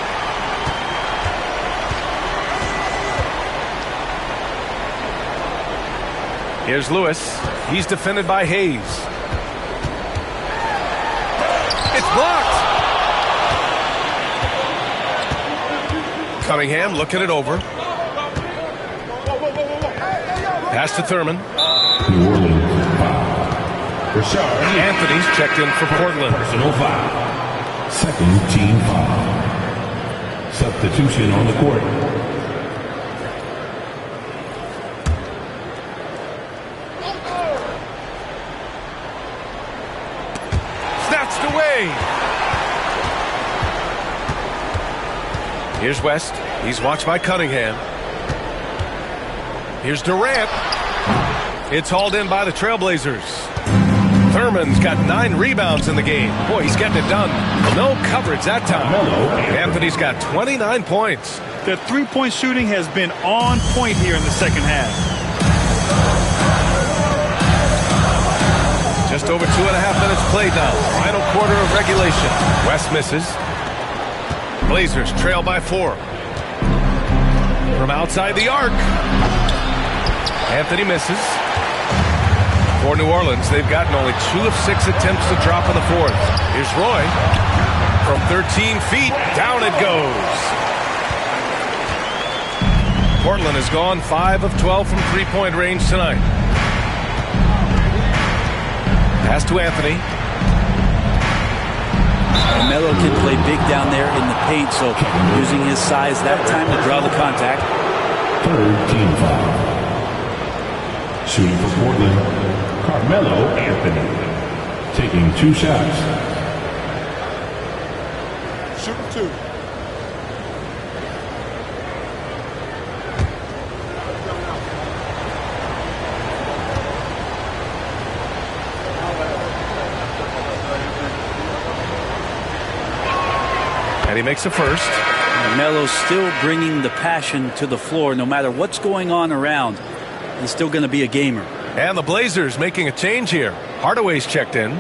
Here's Lewis. He's defended by Hayes. It's blocked. Cunningham looking it over. Pass to Thurman. New Orleans foul. Rashard Anthony's checked in for Portland. Personal foul. Second team foul. Substitution on the court. Away. Here's West. He's watched by Cunningham. Here's Durant. It's hauled in by the Trailblazers. Thurman's got 9 rebounds in the game. Boy, he's getting it done. No coverage that time. Anthony's got 29 points. Their 3-point shooting has been on point here in the second half. Just over 2.5 minutes played now. Final quarter of regulation. West misses. Blazers trail by 4. From outside the arc. Anthony misses. For New Orleans, they've gotten only 2 of 6 attempts to drop in the 4th. Here's Roy. From 13 feet, down it goes. Portland has gone 5 of 12 from 3-point range tonight. Pass to Anthony. Melo can play big down there in the paint, so using his size that time to draw the contact. Third team foul. Shooting for Portland, Carmelo Anthony. Taking 2 shots. shooting 2. And he makes a first. Melo's still bringing the passion to the floor no matter what's going on around. He's still going to be a gamer. And the Blazers making a change here. Hardaway's checked in.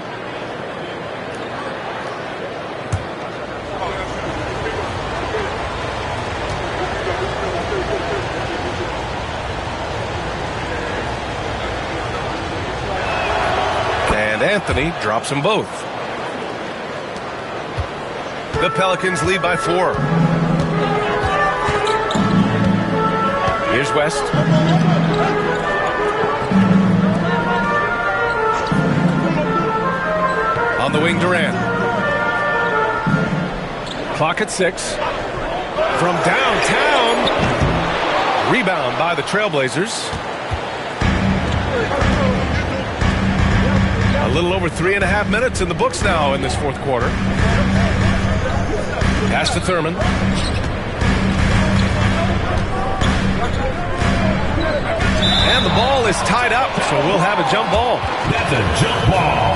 And Anthony drops them both. The Pelicans lead by 4. Here's West. On the wing, Durant. Clock at 6. From downtown. Rebound by the Trailblazers. A little over 3.5 minutes in the books now in this fourth quarter. Pass to Thurman. And the ball is tied up, so we'll have a jump ball. That's a jump ball.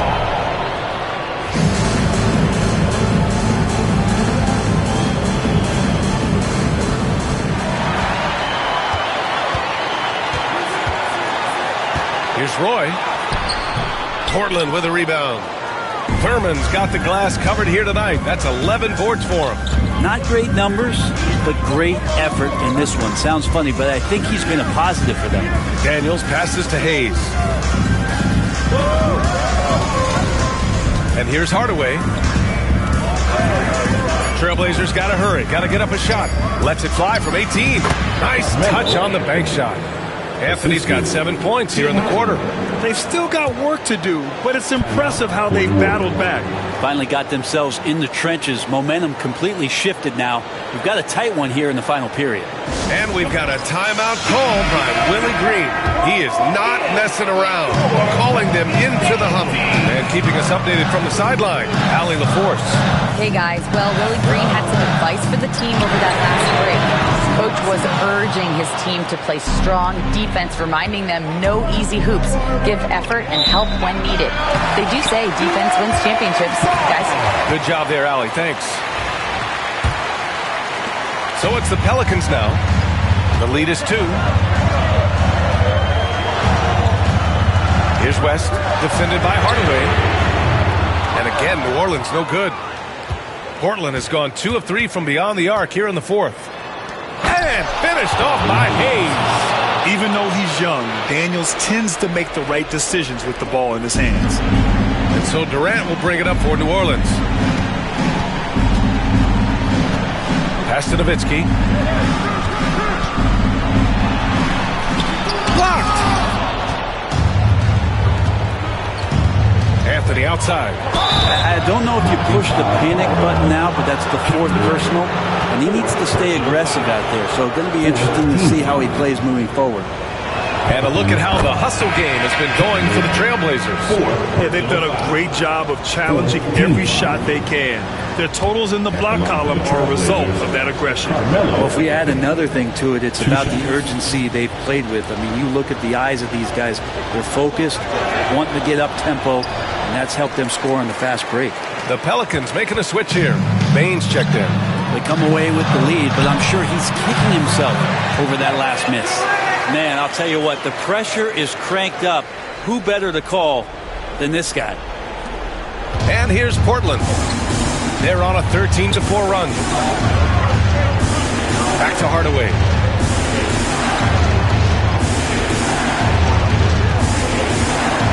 Here's Roy. Portland with a rebound. Thurman's got the glass covered here tonight. That's 11 boards for him. Not great numbers, but great effort in this one. Sounds funny, but I think he's been a positive for them. Daniels passes to Hayes. And here's Hardaway. Trailblazers got to hurry. Got to get up a shot. Lets it fly from 18. Nice touch on the bank shot. Anthony's got 7 points here in the quarter. They've still got work to do, but it's impressive how they've battled back. Finally got themselves in the trenches. Momentum completely shifted now. We've got a tight one here in the final period. And we've got a timeout called by Willie Green. He is not messing around. Calling them into the huddle. And keeping us updated from the sideline, Allie LaForce. Hey guys, well, Willie Green had some advice for the team over that last break. Coach was urging his team to play strong defense, reminding them no easy hoops, give effort and help when needed. They do say defense wins championships, guys. Good job there, Allie. Thanks. So it's the Pelicans now. The lead is 2. Here's West, defended by Hardaway. And again, New Orleans no good. Portland has gone 2 of 3 from beyond the arc here in the fourth. And finished off by Hayes. Even though he's young, Daniels tends to make the right decisions with the ball in his hands. And so Durant will bring it up for New Orleans. Pass to Nowitzki. Blocked. Anthony outside. I don't know if you push the panic button now, but that's the 4th personal. And he needs to stay aggressive out there. So it's going to be interesting to see how he plays moving forward. And a look at how the hustle game has been going for the Trailblazers. Yeah, they've done a great job of challenging every shot they can. Their totals in the block column are a result of that aggression. Well, if we add another thing to it, it's about the urgency they've played with. I mean, you look at the eyes of these guys. They're focused, wanting to get up tempo, and that's helped them score on the fast break. The Pelicans making a switch here. Baines checked in. They come away with the lead, but I'm sure he's kicking himself over that last miss. Man, I'll tell you what, the pressure is cranked up. Who better to call than this guy? And here's Portland. They're on a 13-4 run. Back to Hardaway.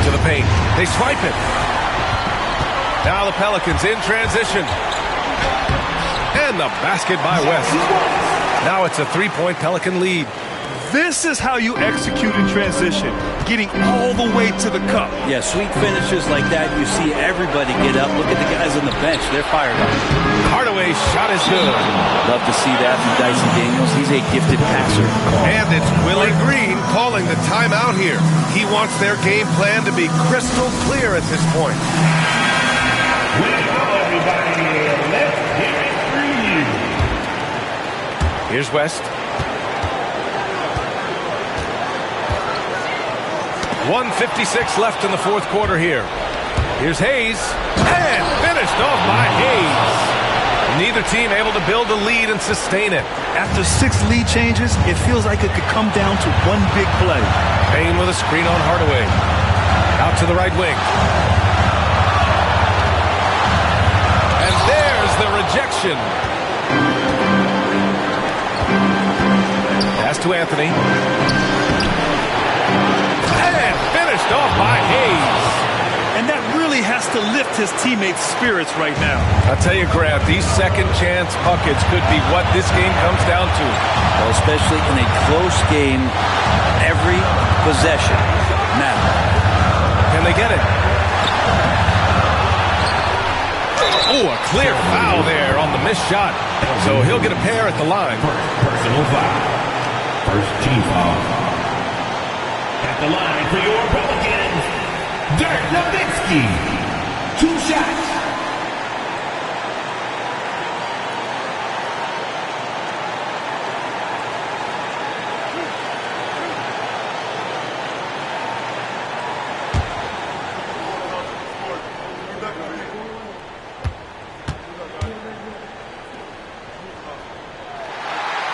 To the paint. They swipe it. Now the Pelicans in transition. And the basket by West. Now it's a 3-point Pelican lead. This is how you execute in transition, getting all the way to the cup. Yeah, sweet finishes like that, you see everybody get up. Look at the guys on the bench. They're fired up. Hardaway's shot is good. Love to see that from Dyson Daniels. He's a gifted passer. And it's Willie Green calling the timeout here. He wants their game plan to be crystal clear at this point. Everybody, let's hear it for Here's West. 1:56 left in the fourth quarter here. Here's Hayes. And finished off by Hayes. Neither team able to build a lead and sustain it. After 6 lead changes, it feels like it could come down to one big play. Payne with a screen on Hardaway. Out to the right wing. And there's the rejection. Pass to Anthony. And finished off by Hayes. And that really has to lift his teammates' spirits right now. I'll tell you, Grant, these second chance buckets could be what this game comes down to. Well, especially in a close game, every possession matters. Can they get it? Oh, a clear foul there on the missed shot. So he'll get a pair at the line. Personal foul. First team foul. At the line for your Republicans, Dirk Nowitzki. 2 shots.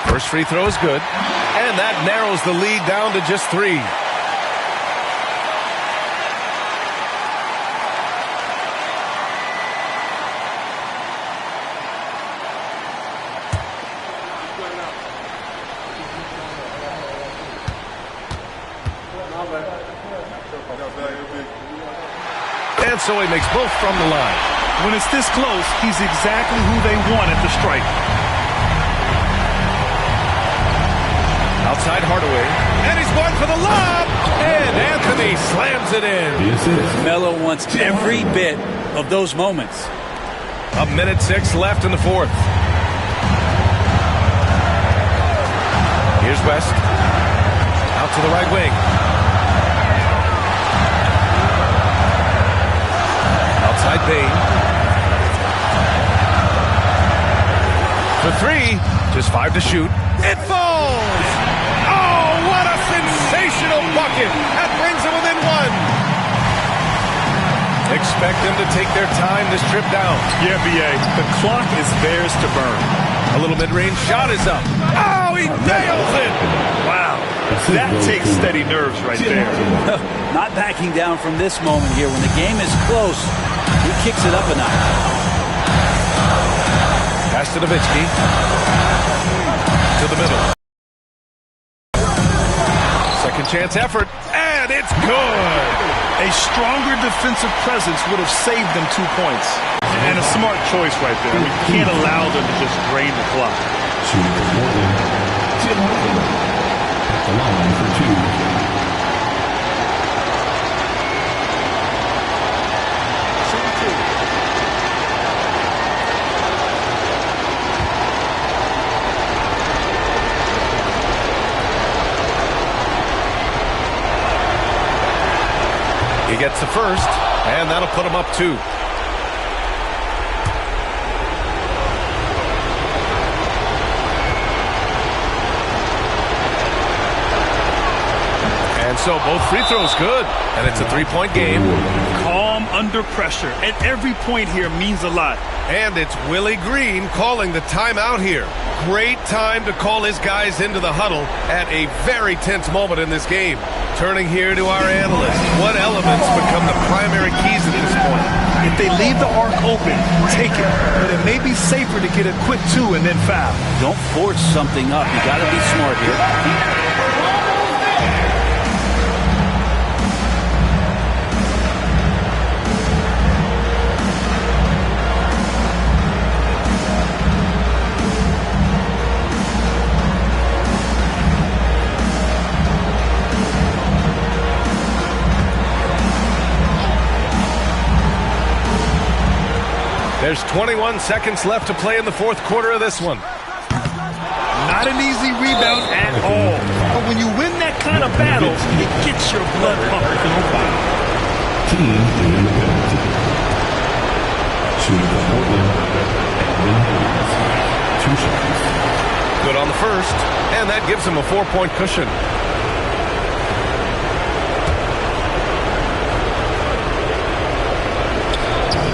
First free throw is good. And that narrows the lead down to just 3. And so he makes both from the line. When it's this close, he's exactly who they want at the strike. Outside Hardaway. And he's going for the lob. And Anthony slams it in. Melo wants every bit of those moments. 1:06 left in the fourth. Here's West. Out to the right wing. Outside Payne. For 3. Just 5 to shoot. It falls! Oh, what a sensational bucket! That brings it within 1. Expect them to take their time this trip down. Yeah, B.A. The clock is theirs to burn. A little mid-range shot is up. Oh, he nails it! Wow. That takes steady nerves right there. Not backing down from this moment here. When the game is close, he kicks it up a notch. Pass to Nowitzki. To the middle. Second chance effort. And it's good! A stronger defensive presence would have saved them 2 points. And a smart choice right there. You can't allow them to just drain the clock. Tim Hardaway. At the line for 2. He gets the first, and that'll put him up 2. And so both free throws good, and it's a 3-point game. Calm under pressure, and every point here means a lot. And it's Willie Green calling the timeout here. Great time to call his guys into the huddle at a very tense moment in this game. Turning here to our analysts. What elements become the primary keys at this point? If they leave the arc open, take it. But it may be safer to get a quick 2 and then foul. Don't force something up. You got to be smart here. There's 21 seconds left to play in the fourth quarter of this one. Not an easy rebound at all. But when you win that kind of battle, it gets your blood pumping. Team in the penalty. Shooting for Portland, Edwin Hayes. 2 shots. good on the first, and that gives him a 4-point cushion.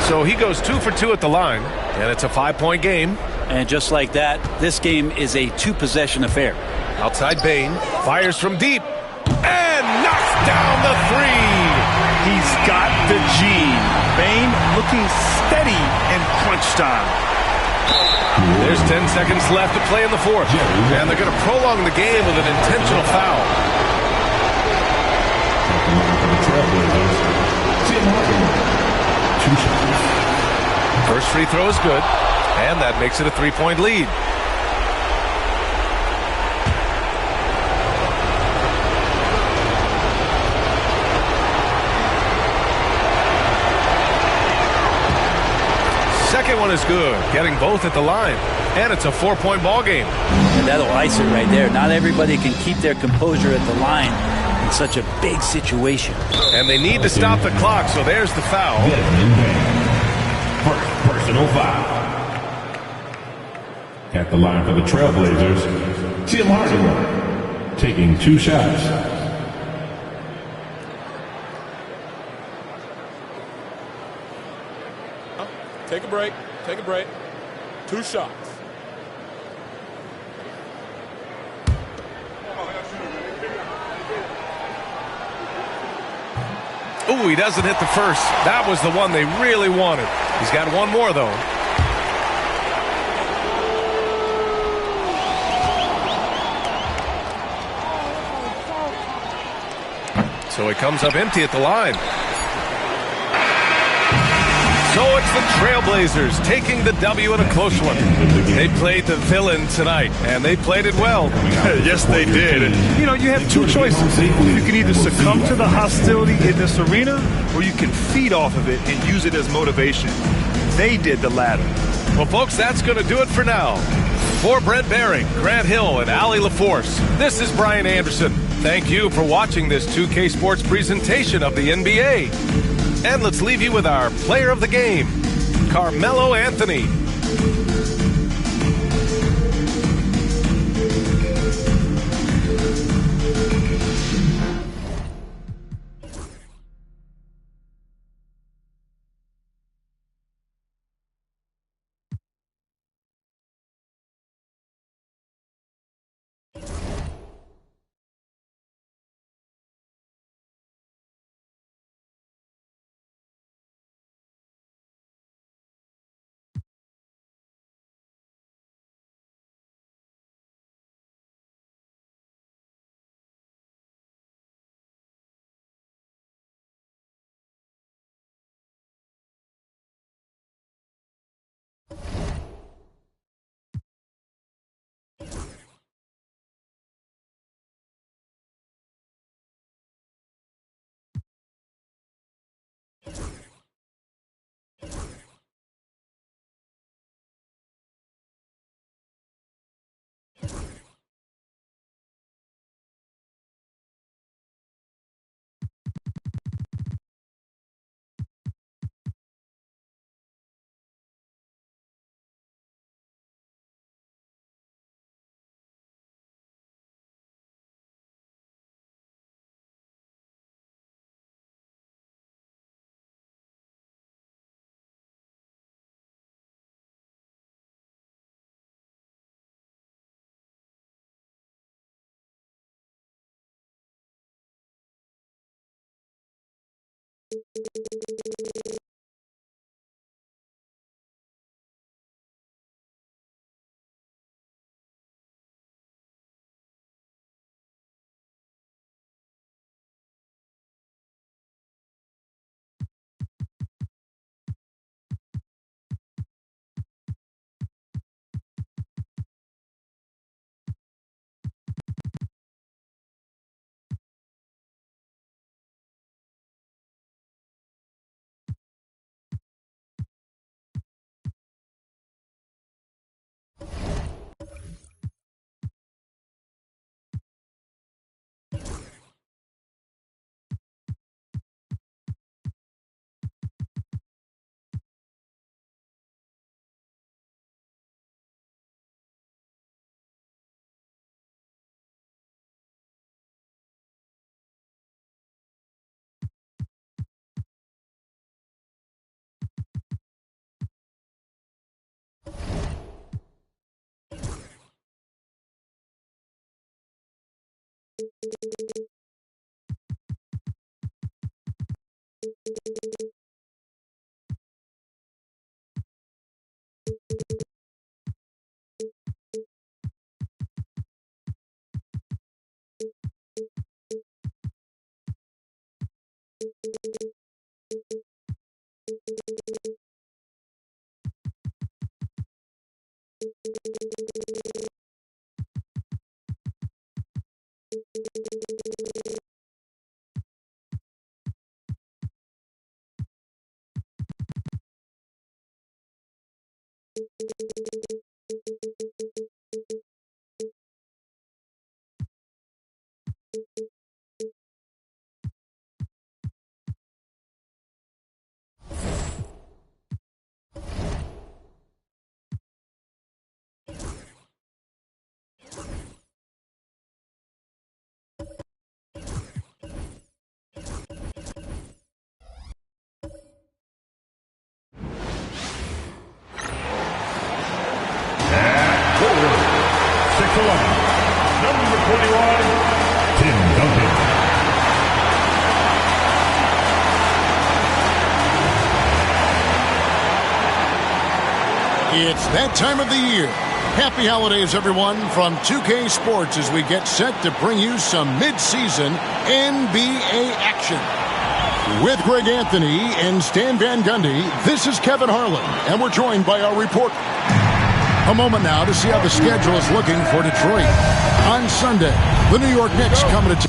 So he goes 2 for 2 at the line, and it's a 5-point game. And just like that, this game is a 2-possession affair. Outside Bain, fires from deep, and knocks down the 3. He's got the gene. Bain looking steady in crunch time. There's 10 seconds left to play in the fourth, and they're going to prolong the game with an intentional foul. First free throw is good, and that makes it a 3-point lead. Second one is good, getting both at the line, and it's a 4-point ball game. And that'll ice it right there. Not everybody can keep their composure at the line in such a big situation. And they need to stop the clock, so there's the foul. First personal foul. At the line for the Trailblazers, Tim Hardaway, taking 2 shots. Take a break. Take a break. 2 shots. Ooh, he doesn't hit the first. That was the one they really wanted. He's got one more, though. So he comes up empty at the line. So it's the Trailblazers taking the W in a close one. They played the villain tonight, and they played it well. Yes, they did. And, you have 2 choices. You can either succumb to the hostility in this arena, or you can feed off of it and use it as motivation. They did the latter. Well, folks, that's going to do it for now. For Brent Behring, Grant Hill, and Allie LaForce, this is Brian Anderson. Thank you for watching this 2K Sports presentation of the NBA. And let's leave you with our player of the game, Carmelo Anthony. Number 41, Tim Duncan. It's that time of the year. Happy holidays, everyone, from 2K Sports as we get set to bring you some mid-season NBA action. With Greg Anthony and Stan Van Gundy, this is Kevin Harlan, and we're joined by our reporter. A moment now to see how the schedule is looking for Detroit. On Sunday, the New York Knicks coming to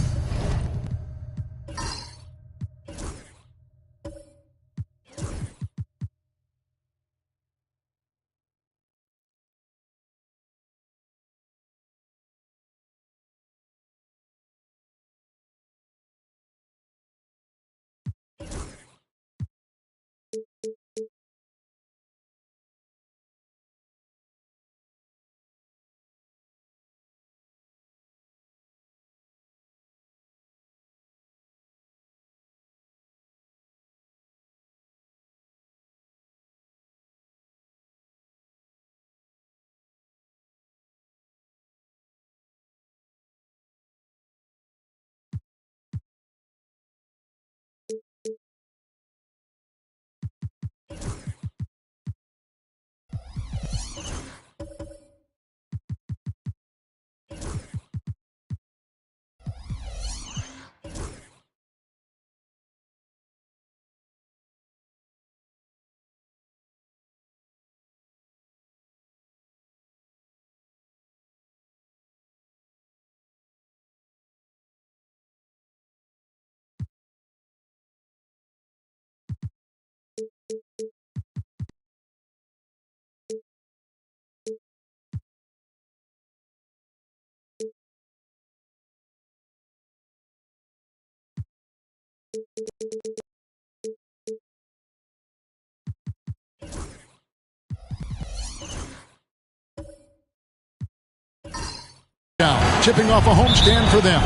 tipping off a homestand for them.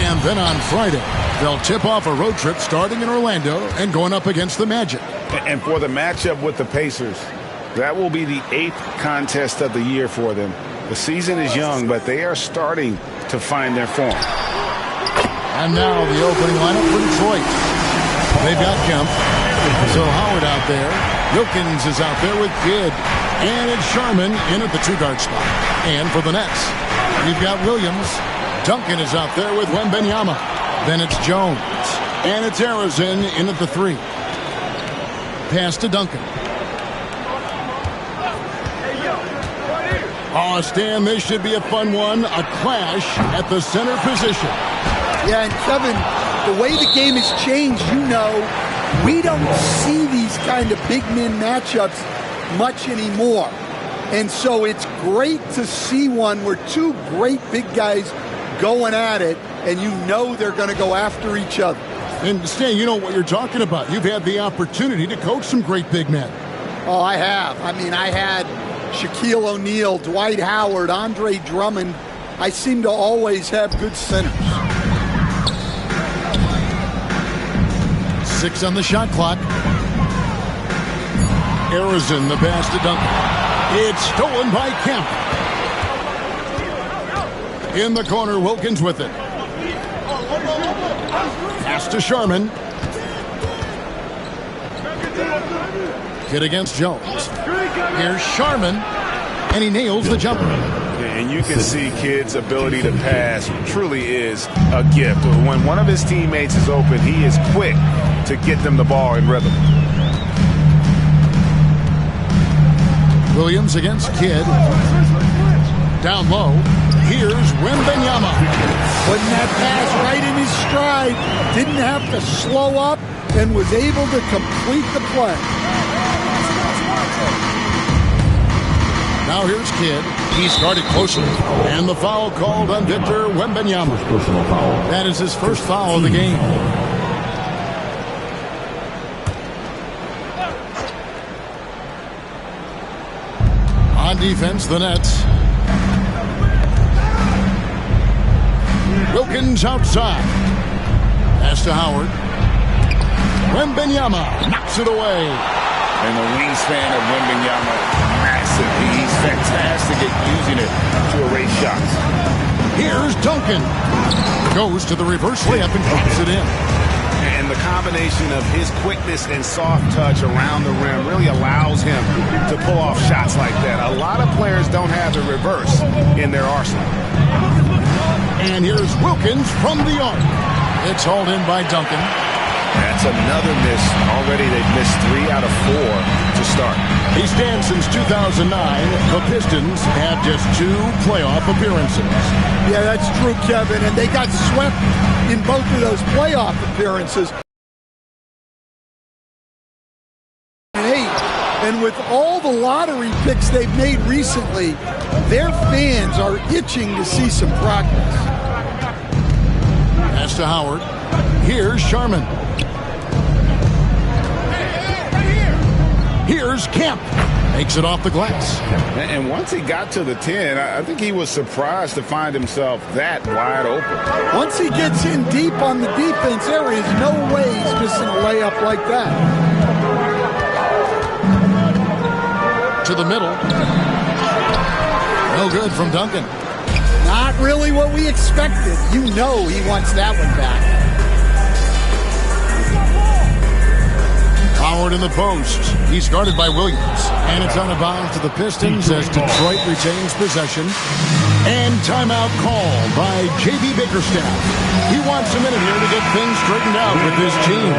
And then on Friday, they'll tip off a road trip starting in Orlando and going up against the Magic. And for the matchup with the Pacers, that will be the 8th contest of the year for them. The season is young, but they are starting to find their form. And now the opening lineup for Detroit. They've got Kemp. So Howard out there. Wilkins is out there with Kidd. And it's Sharman in at the 2-guard spot. And for the Nets, we've got Williams. Duncan is out there with Wembanyama. Then it's Jones. And it's Arizin in at the 3. Pass to Duncan. Oh, Stan, this should be a fun one. A clash at the center position. Yeah, and Kevin, the way the game has changed, you know, we don't see these kind of big men matchups much anymore. And so it's great to see one where two great big guys going at it, and you know they're going to go after each other. And Stan, you know what you're talking about. You've had the opportunity to coach some great big men. Oh, I have. I mean, I had Shaquille O'Neal, Dwight Howard, Andre Drummond. I seem to always have good centers. 6 on the shot clock. Arizin, the pass to Duncan. It's stolen by Kemp. In the corner, Wilkins with it. Pass to Sharman. Hit against Jones. Here's Sharman, and he nails the jumper. And you can see Kidd's ability to pass truly is a gift. When one of his teammates is open, he is quick to get them the ball in rhythm. Williams against Kidd. Down low. Here's Wembanyama. Putting that pass right in his stride. Didn't have to slow up and was able to complete the play. Now here's Kidd. He's guarded closely. And the foul called on Victor Wembanyama. That is his first foul of the game. On defense, the Nets. Wilkins outside. Pass to Howard. Wembanyama knocks it away. And the wingspan of Wembanyama, massive. He's fantastic at using it to erase shots. Here's Duncan. Goes to the reverse layup and puts it in. And the combination of his quickness and soft touch around the rim really allows him to pull off shots like that. A lot of players don't have the reverse in their arsenal. And here's Wilkins from the arc. It's hauled in by Duncan. That's another miss. Already they've missed 3 out of 4 to start. He stands since 2009. The Pistons have just 2 playoff appearances. Yeah, that's true, Kevin. And they got swept in both of those playoff appearances. And with all the lottery picks they've made recently, their fans are itching to see some progress. Pass to Howard. Here's Sharman. Here's Kemp. Makes it off the glass. And once he got to the 10, I think he was surprised to find himself that wide open. Once he gets in deep on the defense, there is no way he's missing a layup like that. To the middle. No good from Duncan. Not really what we expected. You know he wants that one back. Howard in the post. He's guarded by Williams. And it's out of bounds to the Pistons as Detroit retains possession. And timeout called by J.B. Bickerstaff. He wants a minute here to get things straightened out with his team.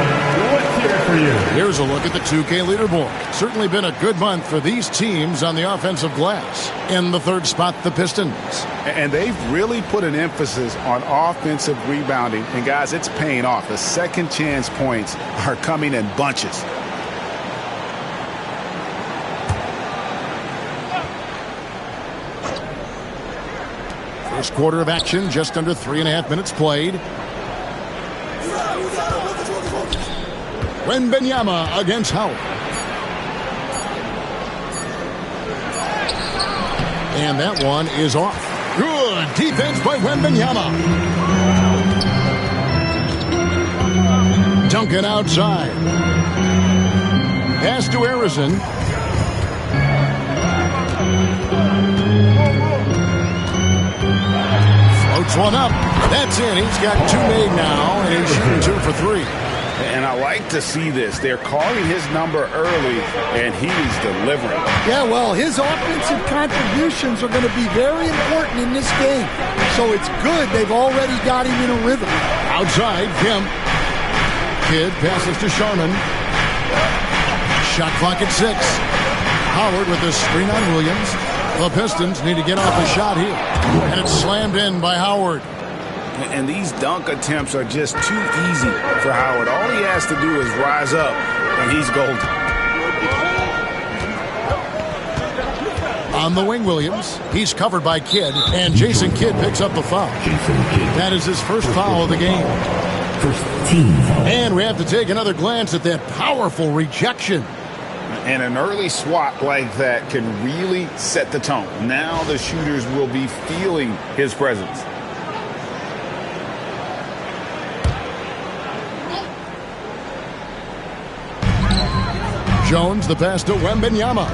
Here's a look at the 2K leaderboard. Certainly been a good month for these teams on the offensive glass. In the third spot, the Pistons. And they've really put an emphasis on offensive rebounding. And guys, it's paying off. The second chance points are coming in bunches. First quarter of action, just under 3.5 minutes played. Wembanyama against Howard. And that one is off. Good defense by Wembanyama. Duncan outside. Pass to Harrison. Floats one up. That's in. He's got 2 made now, and he's shooting 2 for 3. And I like to see this. They're calling his number early, and he's delivering. Yeah, well, his offensive contributions are going to be very important in this game. So it's good they've already got him in a rhythm. Outside, Kemp. Kidd passes to Sharman. Shot clock at 6. Howard with the screen on Williams. The Pistons need to get off a shot here. And it's slammed in by Howard. And these dunk attempts are just too easy for Howard. All he has to do is rise up, and he's golden. On the wing, Williams. He's covered by Kidd, and Jason Kidd picks up the foul. That is his first foul of the game. First team foul. And we have to take another glance at that powerful rejection. And an early swat like that can really set the tone. Now the shooters will be feeling his presence. Jones, the pass to Wembanyama.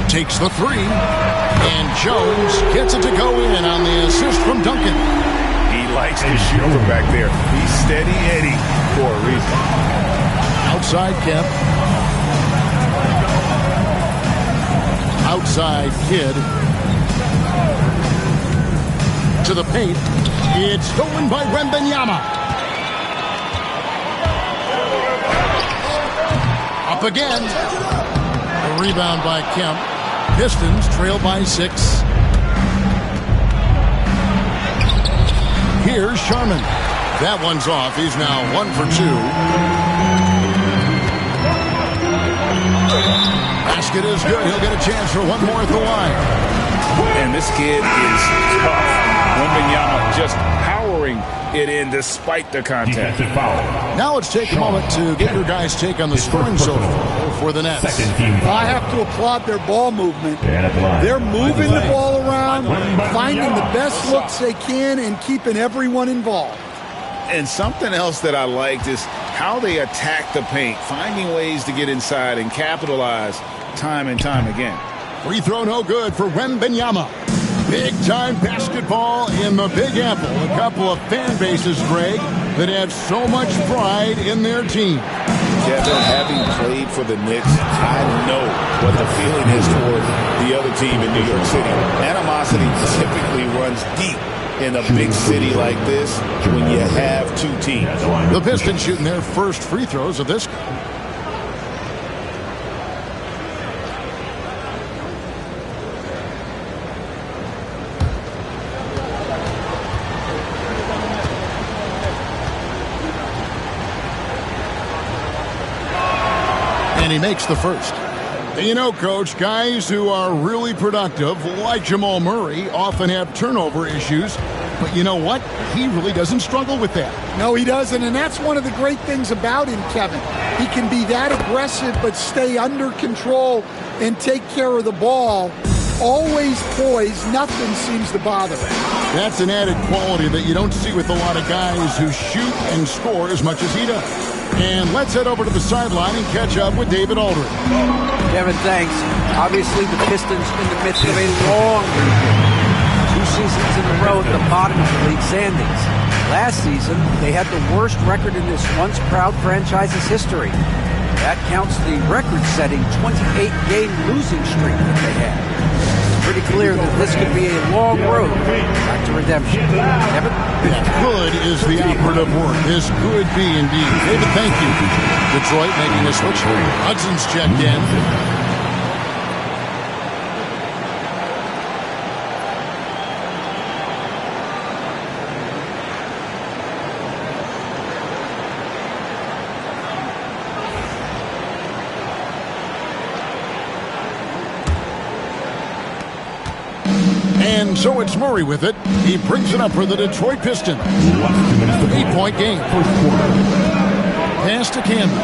Takes the 3. And Jones gets it to go in on the assist from Duncan. He likes to shoot from back there. He's steady Eddie for a reason. Outside Kemp. Outside Kidd. into the paint. It's stolen by Wembanyama. Up again. A rebound by Kemp. Pistons trail by 6. Here's Sharman. That one's off. He's now 1 for 2. Basket is good. He'll get a chance for one more at the line. And this kid is tough. Wembanyama just powering it in despite the contact. Now let's take a moment to get your guys' take on the scoring so far for the Nets. I have to applaud their ball movement. They're moving the ball around, finding the best looks they can, and keeping everyone involved. And something else that I liked is how they attack the paint, finding ways to get inside and capitalize time and time again. Free throw no good for Wembanyama. Big-time basketball in the Big Apple. A couple of fan bases, Greg, that have so much pride in their team. Kevin, having played for the Knicks, I know what the feeling is toward the other team in New York City. Animosity typically runs deep in a big city like this when you have two teams. The Pistons shooting their first free throws of this. And he makes the first. You know, Coach, guys who are really productive, like Jamal Murray, often have turnover issues. But you know what? He really doesn't struggle with that. No, he doesn't, and that's one of the great things about him, Kevin. He can be that aggressive but stay under control and take care of the ball. Always poised. Nothing seems to bother him. That's an added quality that you don't see with a lot of guys who shoot and score as much as he does. And let's head over to the sideline and catch up with David Aldridge. Kevin, thanks. Obviously, the Pistons in the midst of a long rebuild. 2 seasons in a row at the bottom of the league standings. Last season, they had the worst record in this once proud franchise's history. That counts the record-setting 28-game losing streak that they had. It's pretty clear that this could be a long road back to redemption. Kevin? Good is the operative word. This could be indeed. David, thank you. Detroit making a switch. Hudson's checked in. And so it's Murray with it. He brings it up for the Detroit Pistons. 8-point game. Pass to Campbell.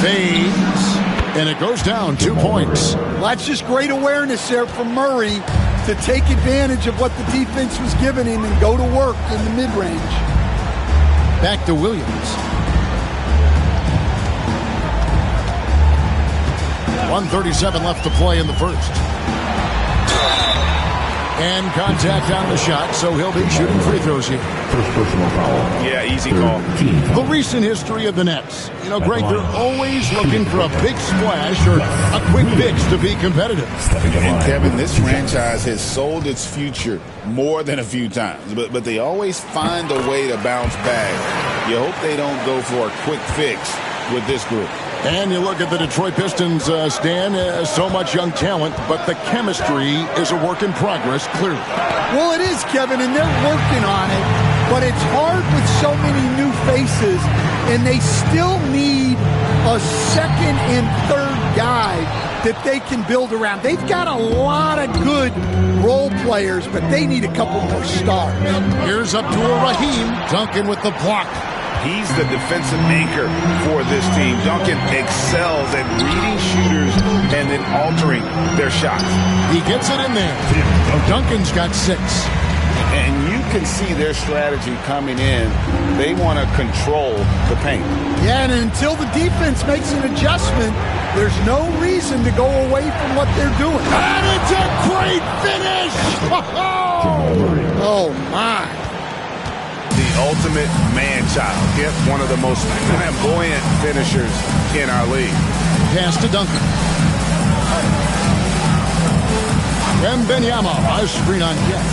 Fades. And it goes down 2 points. Well, that's just great awareness there from Murray to take advantage of what the defense was giving him and go to work in the mid-range. Back to Williams. 1:37 left to play in the first. And contact on the shot, so he'll be shooting free throws here. First personal foul. Yeah, easy call. The recent history of the Nets. You know, Greg, they're always looking for a big splash or a quick fix to be competitive. And Kevin, this franchise has sold its future more than a few times, but they always find a way to bounce back. You hope they don't go for a quick fix with this group. And you look at the Detroit Pistons, Stan, so much young talent, but the chemistry is a work in progress, clearly. Well, it is, Kevin, and they're working on it, but it's hard with so many new faces, and they still need a second and third guy that they can build around. They've got a lot of good role players, but they need a couple more stars. Here's Abdul Rahim, Duncan with the block. He's the defensive anchor for this team. Duncan excels at reading shooters and then altering their shots. He gets it in there. Duncan's got 6. And you can see their strategy coming in. They want to control the paint. Yeah, and until the defense makes an adjustment, there's no reason to go away from what they're doing. And it's a great finish! Oh, my. The ultimate man-child. Yep, one of the most flamboyant finishers in our league. Pass to Duncan. Wembanyama, a screen on Jet.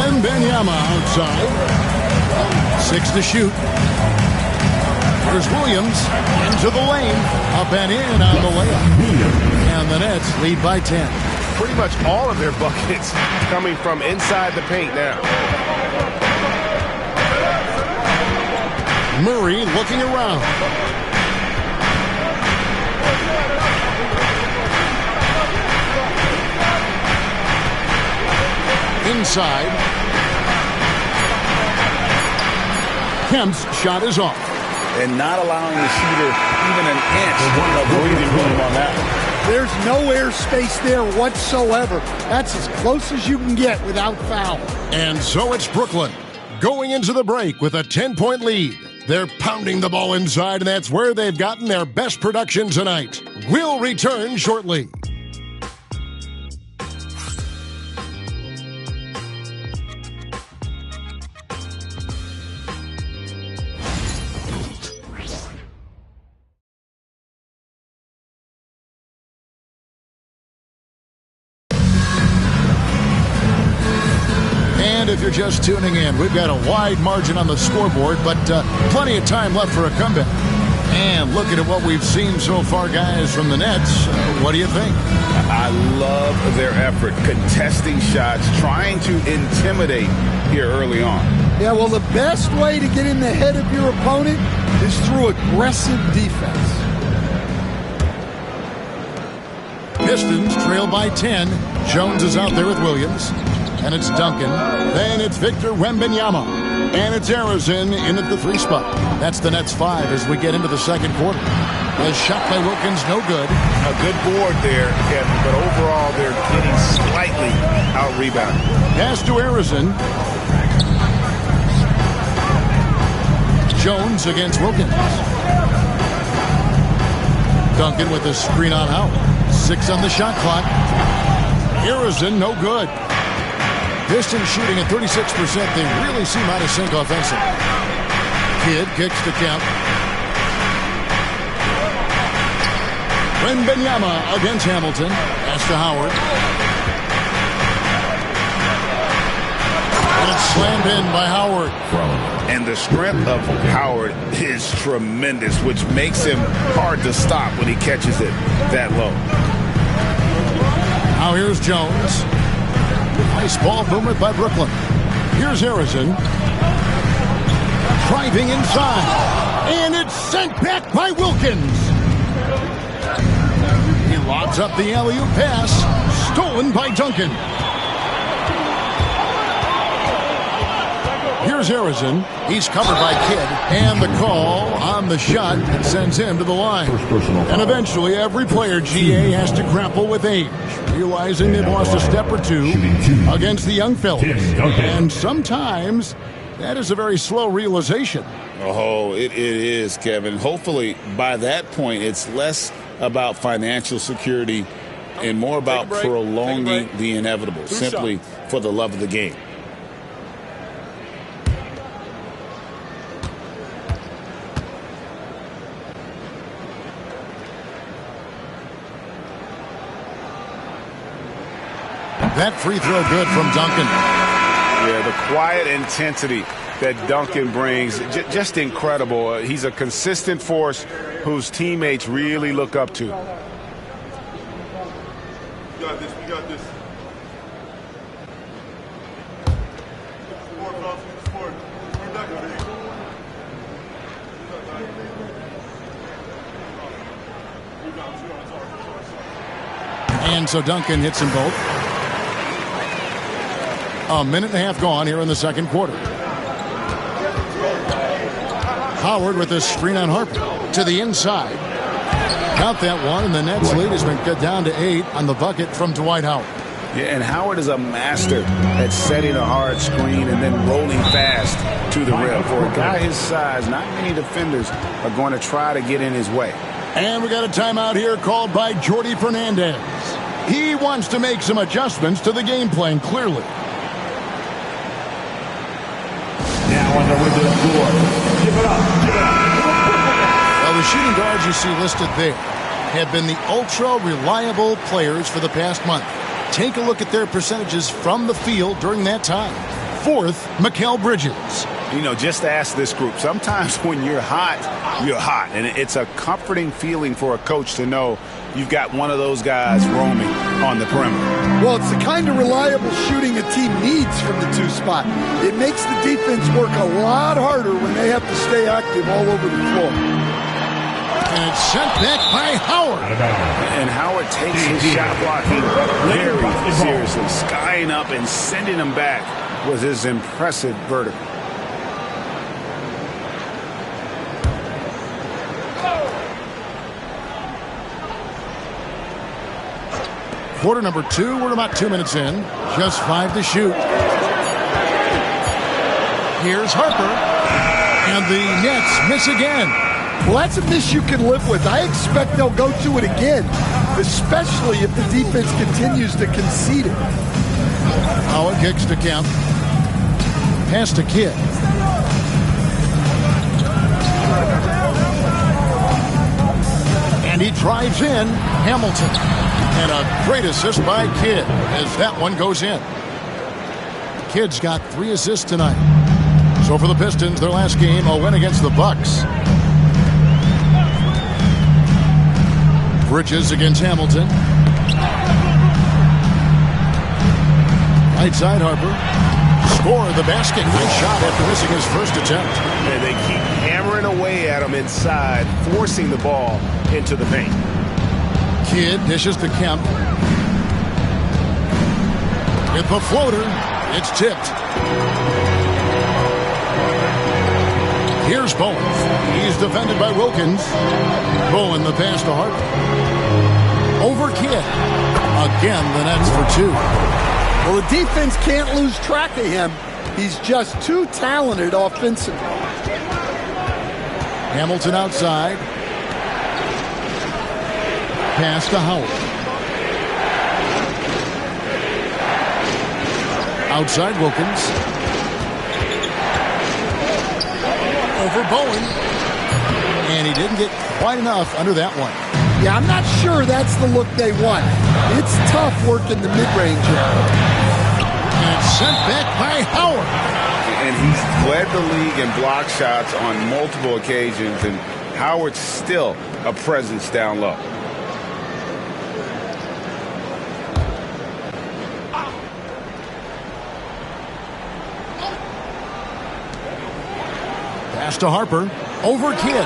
Wembanyama outside. 6 to shoot. Here's Williams into the lane. Up and in on the layup. And the Nets lead by 10. Pretty much all of their buckets coming from inside the paint now. Murray looking around. Inside. Kemp's shot is off. And not allowing the shooter even an inch of breathing room on that one. There's no air space there whatsoever. That's as close as you can get without foul. And so it's Brooklyn going into the break with a 10-point lead. They're pounding the ball inside, and that's where they've gotten their best production tonight. We'll return shortly. If you're just tuning in, we've got a wide margin on the scoreboard, but plenty of time left for a comeback. And looking at what we've seen so far, guys, from the Nets, what do you think? I love their effort, contesting shots, trying to intimidate here early on. Yeah, well, the best way to get in the head of your opponent is through aggressive defense. Pistons trail by 10. Jones is out there with Williams. And it's Duncan. Then it's Victor Wembanyama. And it's Arizona in at the 3 spot. That's the Nets 5 as we get into the second quarter. The shot by Wilkins, no good. A good board there, Kevin, but overall they're getting slightly out-rebounded. Pass to Arizona. Jones against Wilkins. Duncan with a screen on Howard. 6 on the shot clock. Arizona, no good. Pistons shooting at 36%. They really seem out of sync offensively. Kidd kicks to Kemp. Wembanyama against Hamilton. Pass to Howard. And it's slammed in by Howard. And the strength of Howard is tremendous, which makes him hard to stop when he catches it that low. Now here's Jones. Nice ball movement by Brooklyn. Here's Harrison. Driving inside. And it's sent back by Wilkins. He lobs up the alley-oop pass. Stolen by Duncan. Here's Harrison. He's covered by Kidd. And the call on the shot that sends him to the line. And eventually every player, GA, has to grapple with age, realizing they've lost a step or two against the young fellas. And sometimes that is a very slow realization. Oh, it is, Kevin. Hopefully by that point it's less about financial security and more about prolonging the inevitable, simply for the love of the game. That free throw good from Duncan. Yeah, the quiet intensity that Duncan brings, just incredible. He's a consistent force whose teammates really look up to. We got this. We got this. And so Duncan hits them both. A minute and a half gone here in the second quarter. Howard with a screen on Harper to the inside. Count that one, and the Nets lead has been cut down to 8 on the bucket from Dwight Howard. Yeah, and Howard is a master at setting a hard screen and then rolling fast to the rim. For a guy his size, not many defenders are going to try to get in his way. And we got a timeout here called by Jordi Fernandez. He wants to make some adjustments to the game plan, clearly. Now on the way to the floor. Give it up. Give it up. Well, the shooting guards you see listed there have been the ultra-reliable players for the past month. Take a look at their percentages from the field during that time. Fourth, Mikal Bridges. You know, just ask this group. Sometimes when you're hot, you're hot. And it's a comforting feeling for a coach to know you've got one of those guys roaming on the perimeter. Well, it's the kind of reliable shooting a team needs from the 2 spot. It makes the defense work a lot harder when they have to stay active all over the floor. And it's sent back by Howard. And Howard takes his shot blocking very seriously. Skying up and sending him back was his impressive vertical. Quarter number 2, we're about 2 minutes in. Just 5 to shoot. Here's Harper. And the Nets miss again. Well, that's a miss you can live with. I expect they'll go to it again, especially if the defense continues to concede it. Howard kicks to Kemp. Pass to Kidd. And he drives in Hamilton. And a great assist by Kidd as that one goes in. Kidd's got 3 assists tonight. So for the Pistons, their last game, a win against the Bucks. Bridges against Hamilton. Right side, Harper. Score the basket. Nice shot after missing his first attempt. And they keep hammering away at him inside, forcing the ball into the paint. Kidd dishes to Kemp. With the floater, it's tipped. Here's Bowen. He's defended by Wilkins. Bowen the pass to Harper. Over Kidd. Again, the Nets for 2. Well, the defense can't lose track of him. He's just too talented offensively. Hamilton outside. Pass to Howard. Outside Wilkins. Over Bowen. And he didn't get quite enough under that one. Yeah, I'm not sure that's the look they want. It's tough working the mid-range area. And sent back by Howard. And he's led the league in block shots on multiple occasions, and Howard's still a presence down low. Pass to Harper. Over Kidd.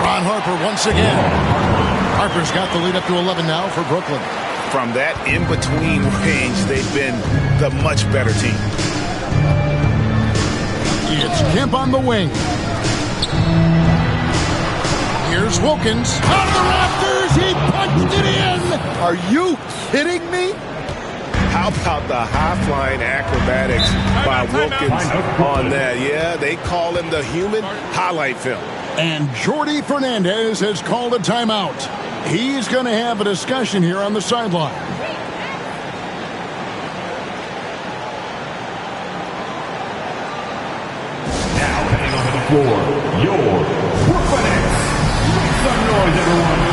Ron Harper once again. Harper's got the lead up to 11 now for Brooklyn. From that in-between range, they've been the much better team. It's Kemp on the wing. Here's Wilkins. On the rafters, he punched it in. Are you kidding me? How about the high-flying acrobatics by Wilkins on that? Yeah, they call him the human highlight film. And Jordi Fernandez has called a timeout. He's going to have a discussion here on the sideline. Now heading onto the floor, your Brooklyn Nets. Make some noise, everyone.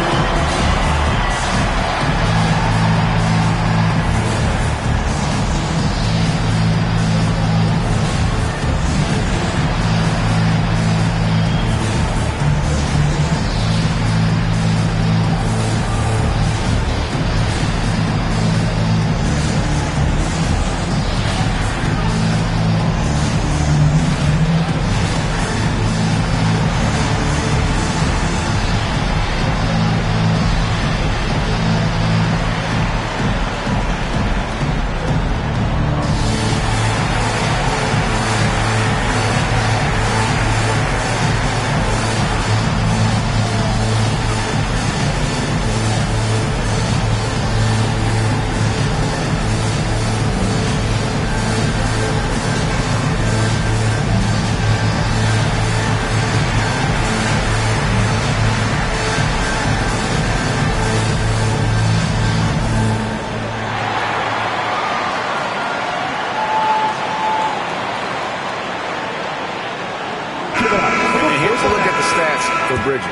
Bridges.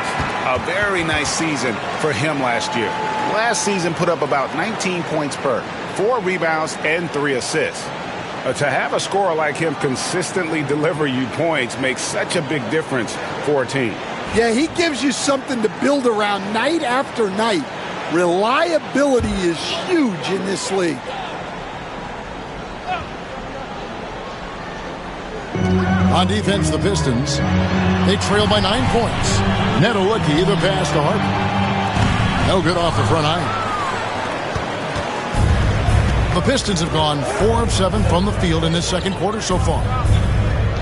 A very nice season for him last year. Last season put up about 19 points per, 4 rebounds, and 3 assists. To have a scorer like him consistently deliver you points makes such a big difference for a team. Yeah, he gives you something to build around night after night. Reliability is huge in this league. On defense, the Pistons, they trail by 9 points. Nedelicki, the pass to Harper. No good off the front iron. The Pistons have gone 4 of 7 from the field in this second quarter so far.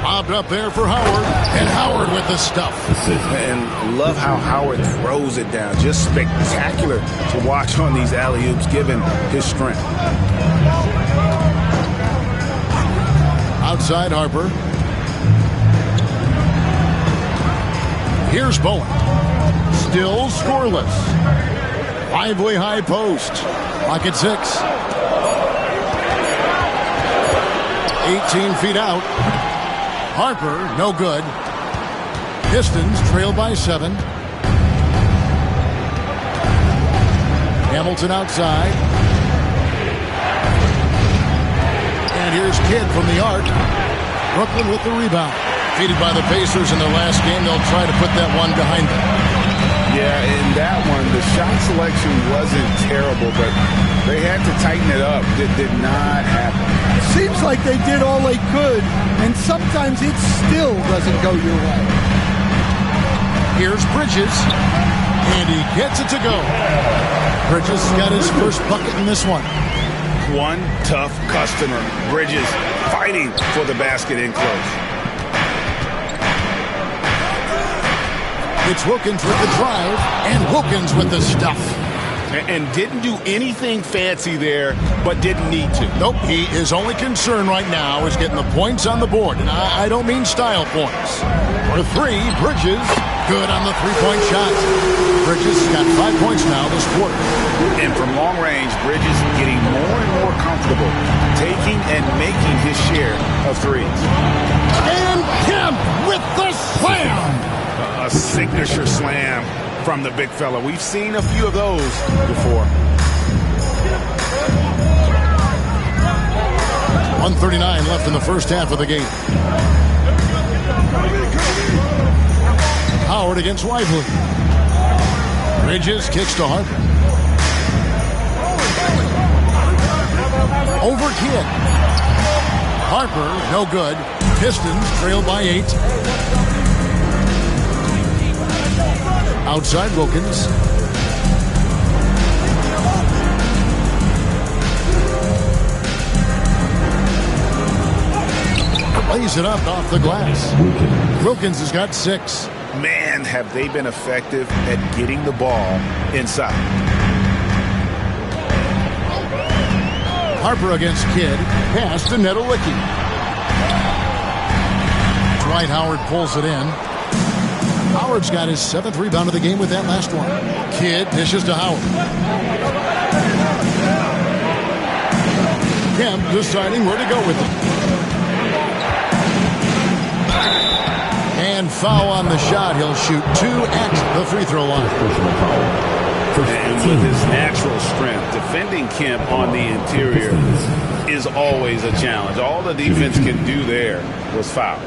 Bobbed up there for Howard, and Howard with the stuff. And love how Howard throws it down. Just spectacular to watch on these alley-oops, given his strength. Outside Harper. Here's Bowen. Still scoreless. Lively high post. Clock at 6. 18 feet out. Harper, no good. Pistons trail by 7. Hamilton outside. And here's Kidd from the arc. Brooklyn with the rebound. Defeated by the Pacers in their last game. They'll try to put that one behind them. Yeah, in that one, the shot selection wasn't terrible, but they had to tighten it up. It did not happen. Seems like they did all they could, and sometimes it still doesn't go your way. Here's Bridges, and he gets it to go. Bridges got his first bucket in this one. One tough customer. Bridges fighting for the basket in close. It's Wilkins with the drive, and Wilkins with the stuff. And didn't do anything fancy there, but didn't need to. Nope, his only concern right now is getting the points on the board. And I don't mean style points. For 3, Bridges, good on the three-point shot. Bridges got 5 points now this quarter. And from long range, Bridges getting more and more comfortable, taking and making his share of threes. And Kemp with the slam! A signature slam from the big fella. We've seen a few of those before. 1:39 left in the first half of the game. Howard against Lively. Bridges kicks to Harper. Over Kidd. Harper, no good. Pistons trail by 8. Outside Wilkins. Lays it up off the glass. Wilkins has got 6. Man, have they been effective at getting the ball inside. Harper against Kidd. Pass to Nedelicki. Dwight Howard pulls it in. Howard's got his 7th rebound of the game with that last one. Kidd dishes to Howard. Kemp deciding where to go with it. And foul on the shot. He'll shoot 2 at the free throw line. And with his natural strength, defending Kemp on the interior is always a challenge. All the defense can do there was foul.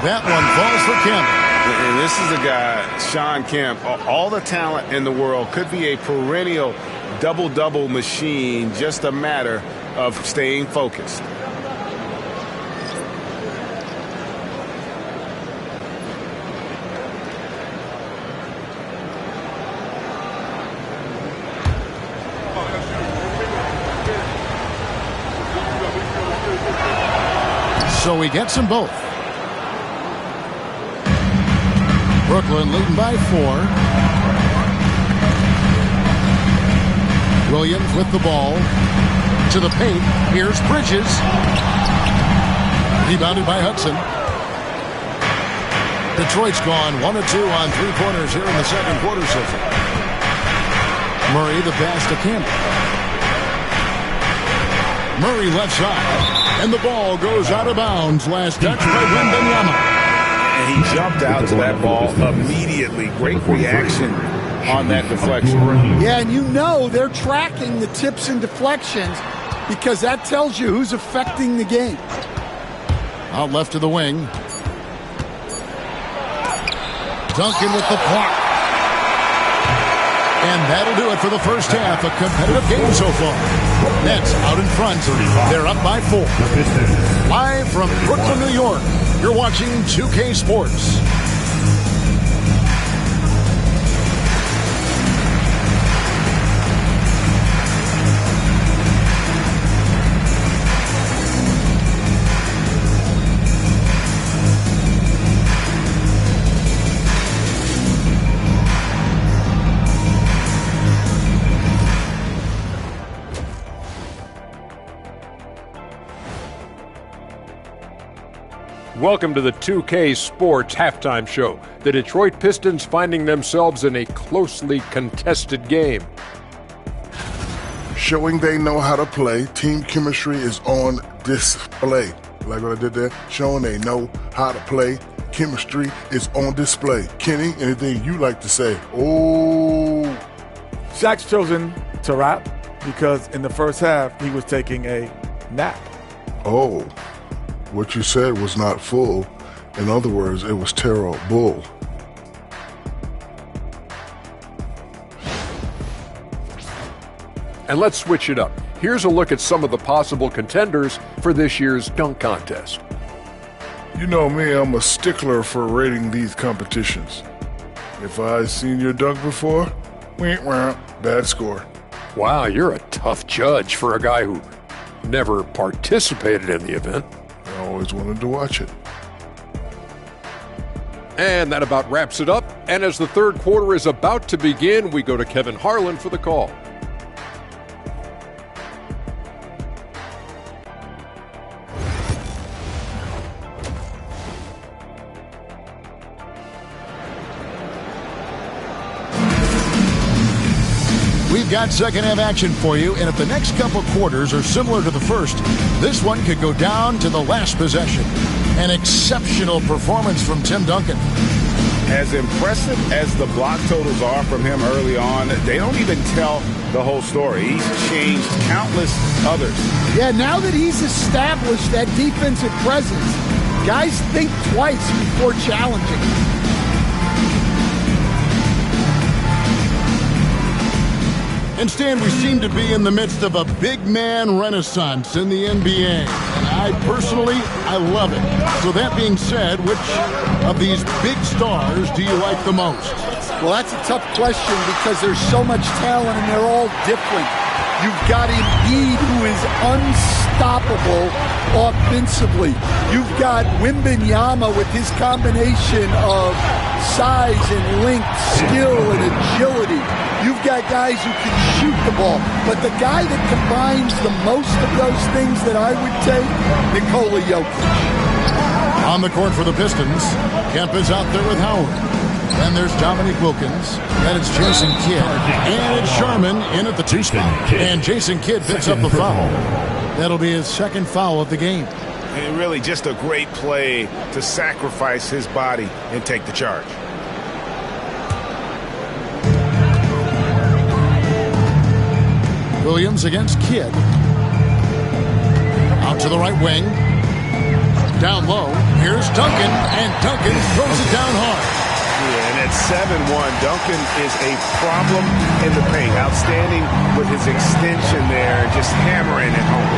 That one falls for Kemp. And this is a guy, Shawn Kemp, all the talent in the world, could be a perennial double-double machine, just a matter of staying focused. So he gets them both. Brooklyn leading by 4. Williams with the ball. To the paint. Here's Bridges. Rebounded by Hudson. Detroit's gone 1 of 2 on three-pointers here in the second quarter so far. Murray the pass to Campbell. Murray left side. And the ball goes out of bounds. Last touch by Wembanyama. And he jumped out to that ball immediately. Great reaction on that deflection. Yeah, and you know they're tracking the tips and deflections because that tells you who's affecting the game. Out left to the wing. Duncan with the block. And that'll do it for the first half. A competitive game so far. Nets out in front. They're up by 4. Live from Brooklyn, New York, you're watching 2K Sports. Welcome to the 2K Sports Halftime Show. The Detroit Pistons finding themselves in a closely contested game. Showing they know how to play, team chemistry is on display. Like what I did there? Showing they know how to play, chemistry is on display. Kenny, anything you like to say? Oh. Shaq's chosen to rap because in the first half, he was taking a nap. Oh. What you said was not full. In other words, it was terrible. And let's switch it up. Here's a look at some of the possible contenders for this year's dunk contest. You know me, I'm a stickler for rating these competitions. If I've seen your dunk before, bad score. Wow, you're a tough judge for a guy who never participated in the event. I always wanted to watch it. And that about wraps it up. And as the third quarter is about to begin, we go to Kevin Harlan for the call. We've got second half action for you, and if the next couple quarters are similar to the first, this one could go down to the last possession. An exceptional performance from Tim Duncan. As impressive as the block totals are from him early on, they don't even tell the whole story. He's changed countless others. Yeah, now that he's established that defensive presence, guys think twice before challenging. And Stan, we seem to be in the midst of a big man renaissance in the NBA. And I personally love it. So that being said, which of these big stars do you like the most? Well, that's a tough question because there's so much talent and they're all different. You've got Embiid, who is unstoppable offensively. You've got Wembanyama with his combination of size and length, skill and agility. You've got guys who can shoot the ball. But the guy that combines the most of those things that I would take, Nikola Jokic. On the court for the Pistons, Kemp is out there with Howard. Then there's Dominique Wilkins. Then it's Jason Kidd. And it's Sharman in at the 2 spot. And Jason Kidd picks up the foul. That'll be his second foul of the game. And really just a great play to sacrifice his body and take the charge. Williams against Kidd. Out to the right wing. Down low. Here's Duncan. And Duncan throws it down hard. Yeah, and at 7-1, Duncan is a problem in the paint. Outstanding with his extension there, just hammering it home.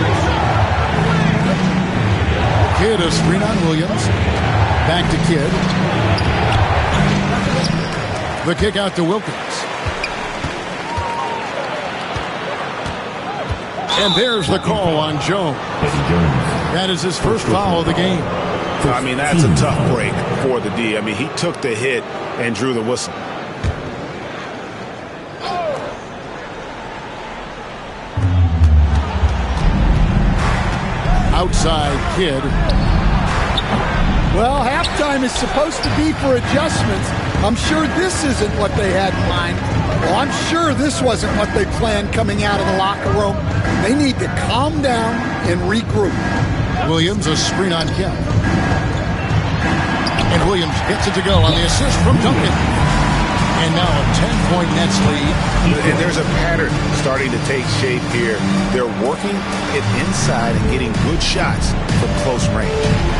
Kidd a screen on Williams. Back to Kidd. The kick out to Wilkins. And there's the call on Jones. That is his first foul of the game. I mean, that's a tough break for the D. I mean, he took the hit and drew the whistle. Outside Kidd. Well, halftime is supposed to be for adjustments. I'm sure this isn't what they had in mind. Well, I'm sure this wasn't what they planned coming out of the locker room. They need to calm down and regroup. Williams, a screen on Kemp. And Williams gets it to go on the assist from Duncan. And now a 10-point Nets lead. And there's a pattern starting to take shape here. They're working it inside and getting good shots from close range.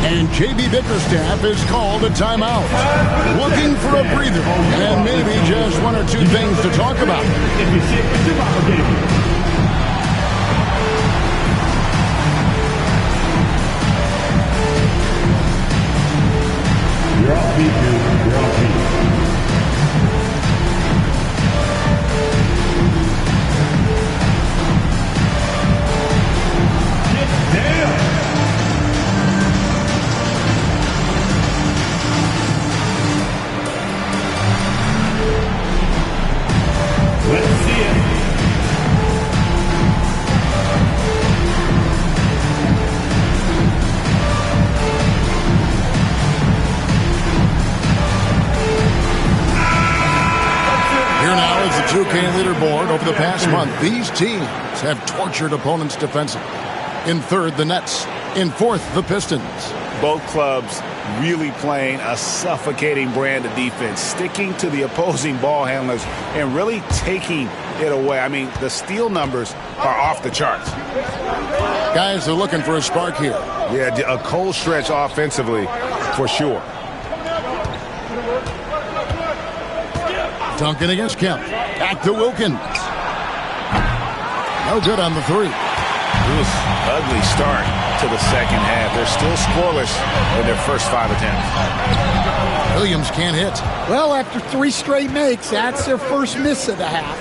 And J.B. Bickerstaff is called a timeout. Looking for a breather and maybe just one or two things to talk about. You're off beat, dude. You're off beat. Let's see it. Here now is the 2K leaderboard. Over the past month, these teams have tortured opponents defensively. In third, the Nets. In fourth, the Pistons. Both clubs really playing a suffocating brand of defense, sticking to the opposing ball handlers and really taking it away. I mean, the steal numbers are off the charts. Guys are looking for a spark here. Yeah, a cold stretch offensively for sure. Duncan against Kemp. Back to Wilkins. No good on the three. Oof, ugly start to the second half. They're still scoreless in their first 5 attempts. Williams can't hit. Well, after 3 straight makes, that's their first miss of the half.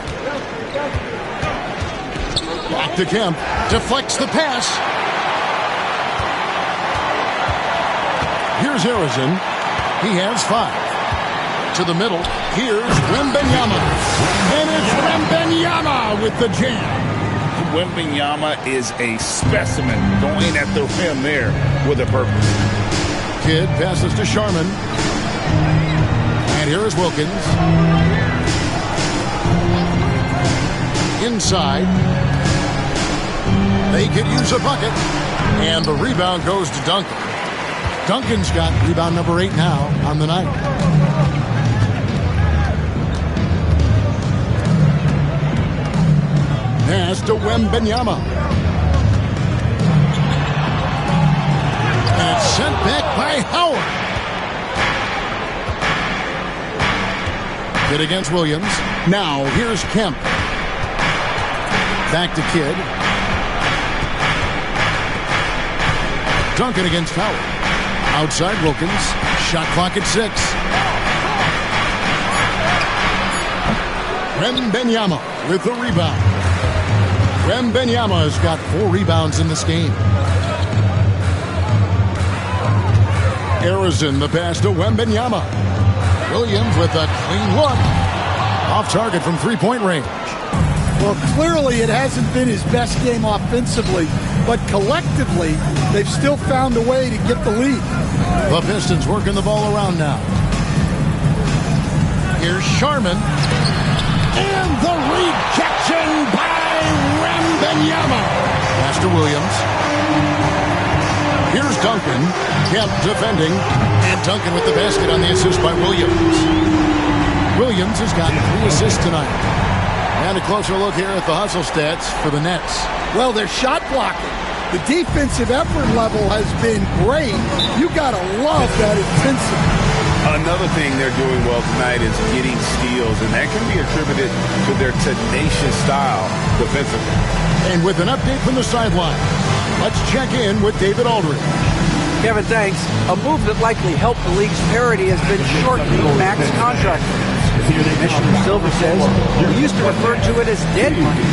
Back to Kemp. Deflects the pass. Here's Harrison. He has 5. To the middle. Here's Wembanyama. And it's Wembanyama with the jam. Wembanyama is a specimen going at the rim there with a purpose. Kidd passes to Sharman. And here is Wilkins. Inside. They could use a bucket. And the rebound goes to Duncan. Duncan's got rebound number 8 now on the night. Pass to Wembanyama. And it's sent back by Howard. Kidd against Williams. Now here's Kemp. Back to Kidd. Duncan against Howard. Outside Wilkins. Shot clock at 6. Wembanyama with the rebound. Wembanyama has got 4 rebounds in this game. Harrison, the pass to Wembanyama. Williams with a clean look. Off target from 3-point range. Well, clearly it hasn't been his best game offensively, but collectively, they've still found a way to get the lead. The Pistons working the ball around now. Here's Sharman. And the rejection by Wembanyama. Pass to Williams. Here's Duncan. Kemp defending. And Duncan with the basket on the assist by Williams. Williams has got 3 assists tonight. And a closer look here at the hustle stats for the Nets. Well, they're shot blocking. The defensive effort level has been great. You got to love that intensity. Another thing they're doing well tonight is getting steals, and that can be attributed to their tenacious style defensively. And with an update from the sideline, let's check in with David Aldridge. Kevin, thanks. A move that likely helped the league's parity has been shortening max contract. Commissioner Silver says he used to refer to it as dead money.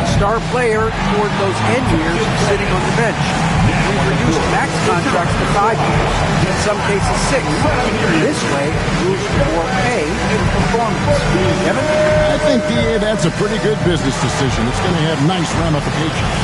A star player toward those end years sitting on the bench. We've reduced max contracts to 5 years, in some cases 6. This way, moves to more pay and performance. Kevin? I think that's a pretty good business decision. It's going to have nice ramifications.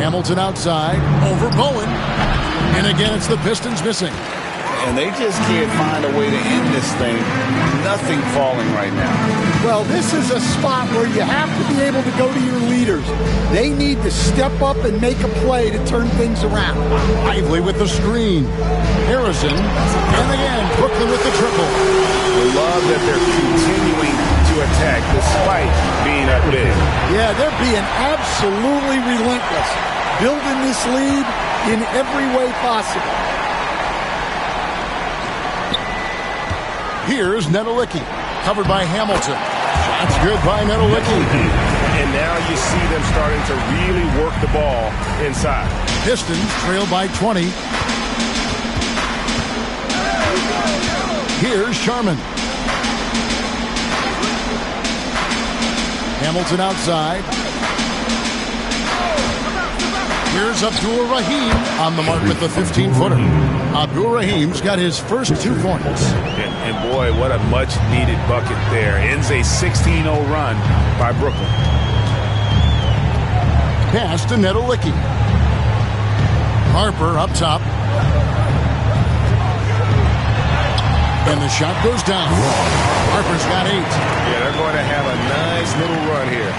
Hamilton outside, over Bowen. And again, it's the Pistons missing. And they just can't find a way to end this thing. Nothing falling right now. Well, this is a spot where you have to be able to go to your leaders. They need to step up and make a play to turn things around. Lively with the screen. Harrison. And again, Brooklyn with the triple. I love that they're continuing to attack despite being up big. Yeah, they're being absolutely relentless. Building this lead in every way possible. Here's Nedolicki, covered by Hamilton. Shots good by Nedolicki. And now you see them starting to really work the ball inside. Pistons trail by 20. Here's Sharman. Hamilton outside. Here's Abdul Rahim on the mark with the 15-footer. Abdul Rahim's got his first 2 points. And boy, what a much-needed bucket there. Ends a 16-0 run by Brooklyn. Pass to Nedolicki. Harper up top. And the shot goes down. Harper's got 8. Yeah, they're going to have a nice little run here.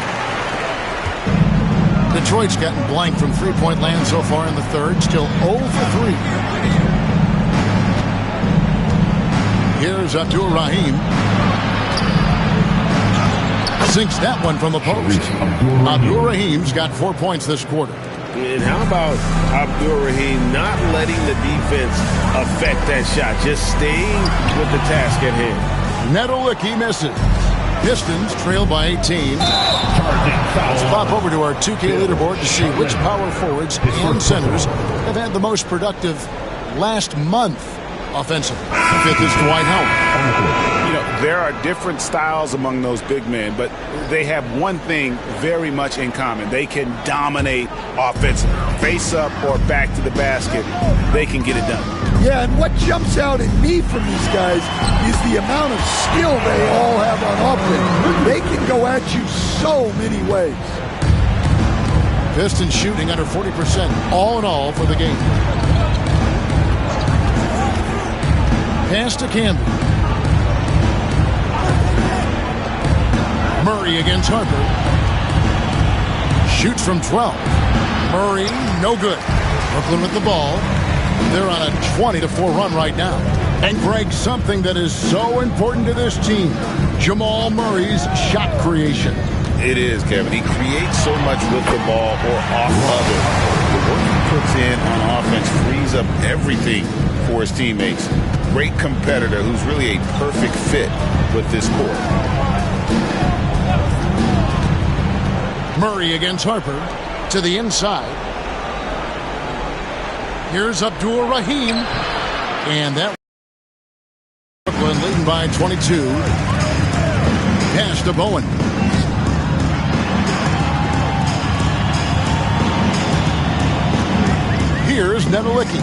Detroit's gotten blank from three-point land so far in the third. Still 0 for 3. Here's Abdul Rahim. Sinks that one from the post. Abdul Rahim's got 4 points this quarter. And how about Abdul Rahim not letting the defense affect that shot, just staying with the task at hand. Nedolicki misses. Pistons trail by 18. Let's pop over to our 2K leaderboard to see which power forwards and centers have had the most productive last month offensively. Fifth is Dwight Howard. You know, there are different styles among those big men, but they have one thing very much in common. They can dominate offensively. Face up or back to the basket, they can get it done. Yeah, and what jumps out at me from these guys is the amount of skill they all have on offense. They can go at you so many ways. Pistons shooting under 40% all in all for the game. Pass to Camden. Murray against Harper. Shoots from 12. Murray, no good. Brooklyn with the ball. They're on a 20-4 run right now. And Greg, something that is so important to this team, Jamal Murray's shot creation. It is, Kevin. He creates so much with the ball or off of it. The work he puts in on offense frees up everything for his teammates. Great competitor who's really a perfect fit with this court. Murray against Harper to the inside. Here's Abdul Rahim. And that Brooklyn leading by 22. Pass to Bowen. Here's Nedolicki.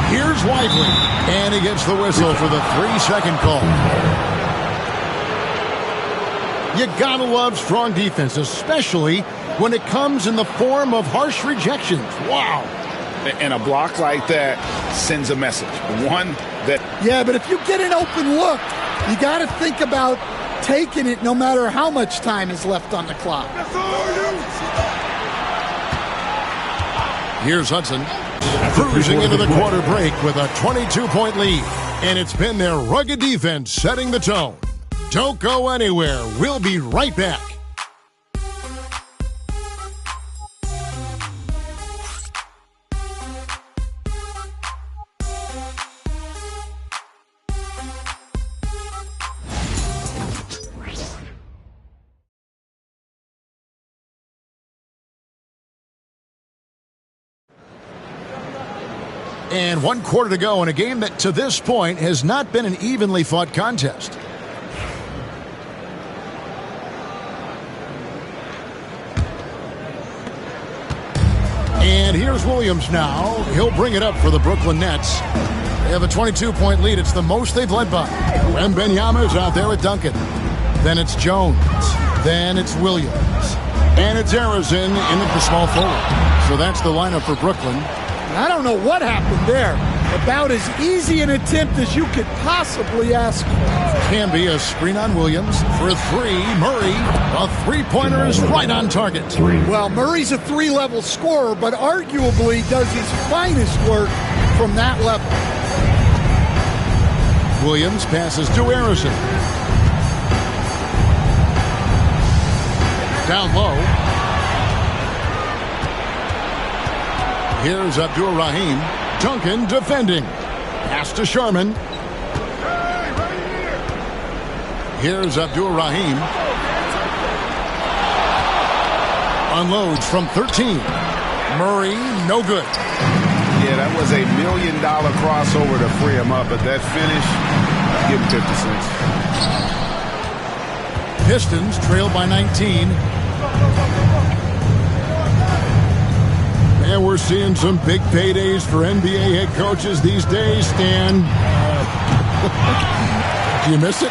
Here's Lively. And he gets the whistle for the 3-second call. You gotta love strong defense, especially when it comes in the form of harsh rejections. Wow. And a block like that sends a message. One that... Yeah, but if you get an open look, you got to think about taking it no matter how much time is left on the clock. Here's Hudson cruising into the quarter break with a 22-point lead. And it's been their rugged defense setting the tone. Don't go anywhere. We'll be right back. And 1 quarter to go in a game that to this point has not been an evenly fought contest. And here's Williams now. He'll bring it up for the Brooklyn Nets. They have a 22-point lead. It's the most they've led by. Wembanyama is out there with Duncan. Then it's Jones. Then it's Williams. And it's Arizin in at the small forward. So that's the lineup for Brooklyn. I don't know what happened there. About as easy an attempt as you could possibly ask for. Can be a screen on Williams for three. Murray, a three-pointer is right on target. Well, Murray's a three-level scorer, but arguably does his finest work from that level. Williams passes to Arizin. Down low. Here's Abdur-Rahim. Duncan defending. Pass to Sharman. Here's Abdur-Rahim. Unloads from 13. Murray, no good. Yeah, that was $1 million crossover to free him up, but that finish, give him 50 cents. Pistons trail by 19. And we're seeing some big paydays for NBA head coaches these days, Stan. Do you miss it?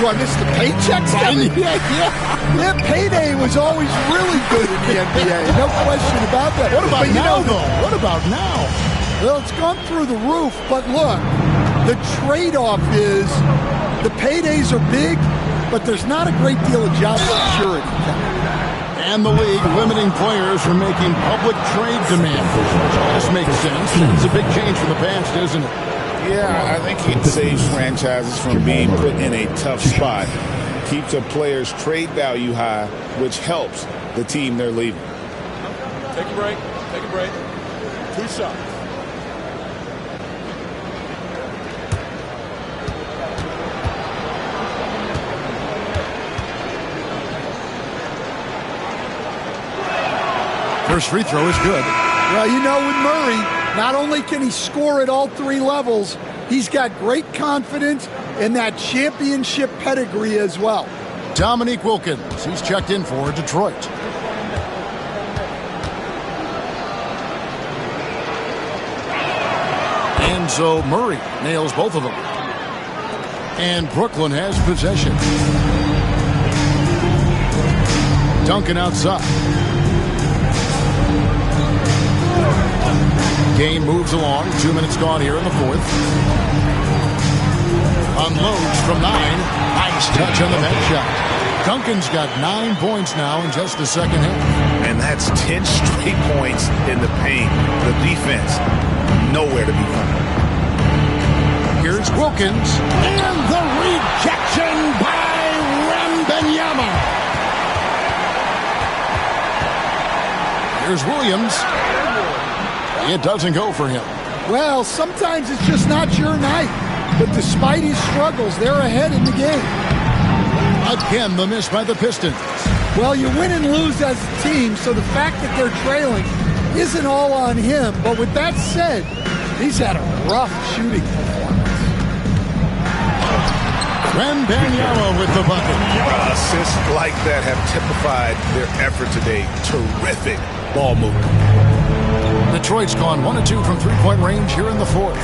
Do I miss the paychecks, Kevin? Yeah, payday was always really good in the NBA. No question about that. What about now, though? What about now? Well, it's gone through the roof, but look, the trade-off is the paydays are big, but there's not a great deal of job security. And the league limiting players from making public trade demands. This makes sense. It's a big change from the past, isn't it? Yeah, I think it saves franchises from being put in a tough spot. Keeps a player's trade value high, which helps the team they're leaving. Take a break. Take a break. 2 shots. First free throw is good. Well, you know, with Murray, not only can he score at all 3 levels, he's got great confidence and that championship pedigree as well. Dominique Wilkins, he's checked in for Detroit. And so Murray nails both of them. And Brooklyn has possession. Duncan outside. Game moves along. 2 minutes gone here in the fourth. Unloads from 9. Nice touch on the bench shot. Duncan's got 9 points now in just the second half. And that's 10 straight points in the paint. The defense, nowhere to be found. Here's Wilkins. And the rejection by Wembanyama. Here's Williams. It doesn't go for him. Well, sometimes it's just not your night. But despite his struggles, they're ahead in the game. Again, the miss by the Pistons. Well, you win and lose as a team, so the fact that they're trailing isn't all on him. But with that said, he's had a rough shooting performance. Wembanyama with the bucket. Assists like that have typified their effort today. Terrific ball movement. Detroit's gone 1 of 2 from three-point range here in the fourth.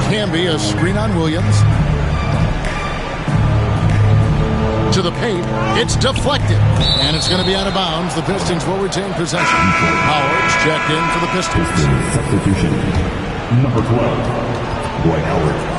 Can be a screen on Williams. To the paint. It's deflected. And it's going to be out of bounds. The Pistons will retain possession. Howard's checked in for the Pistons. Substitution. Number 12, Dwight Howard.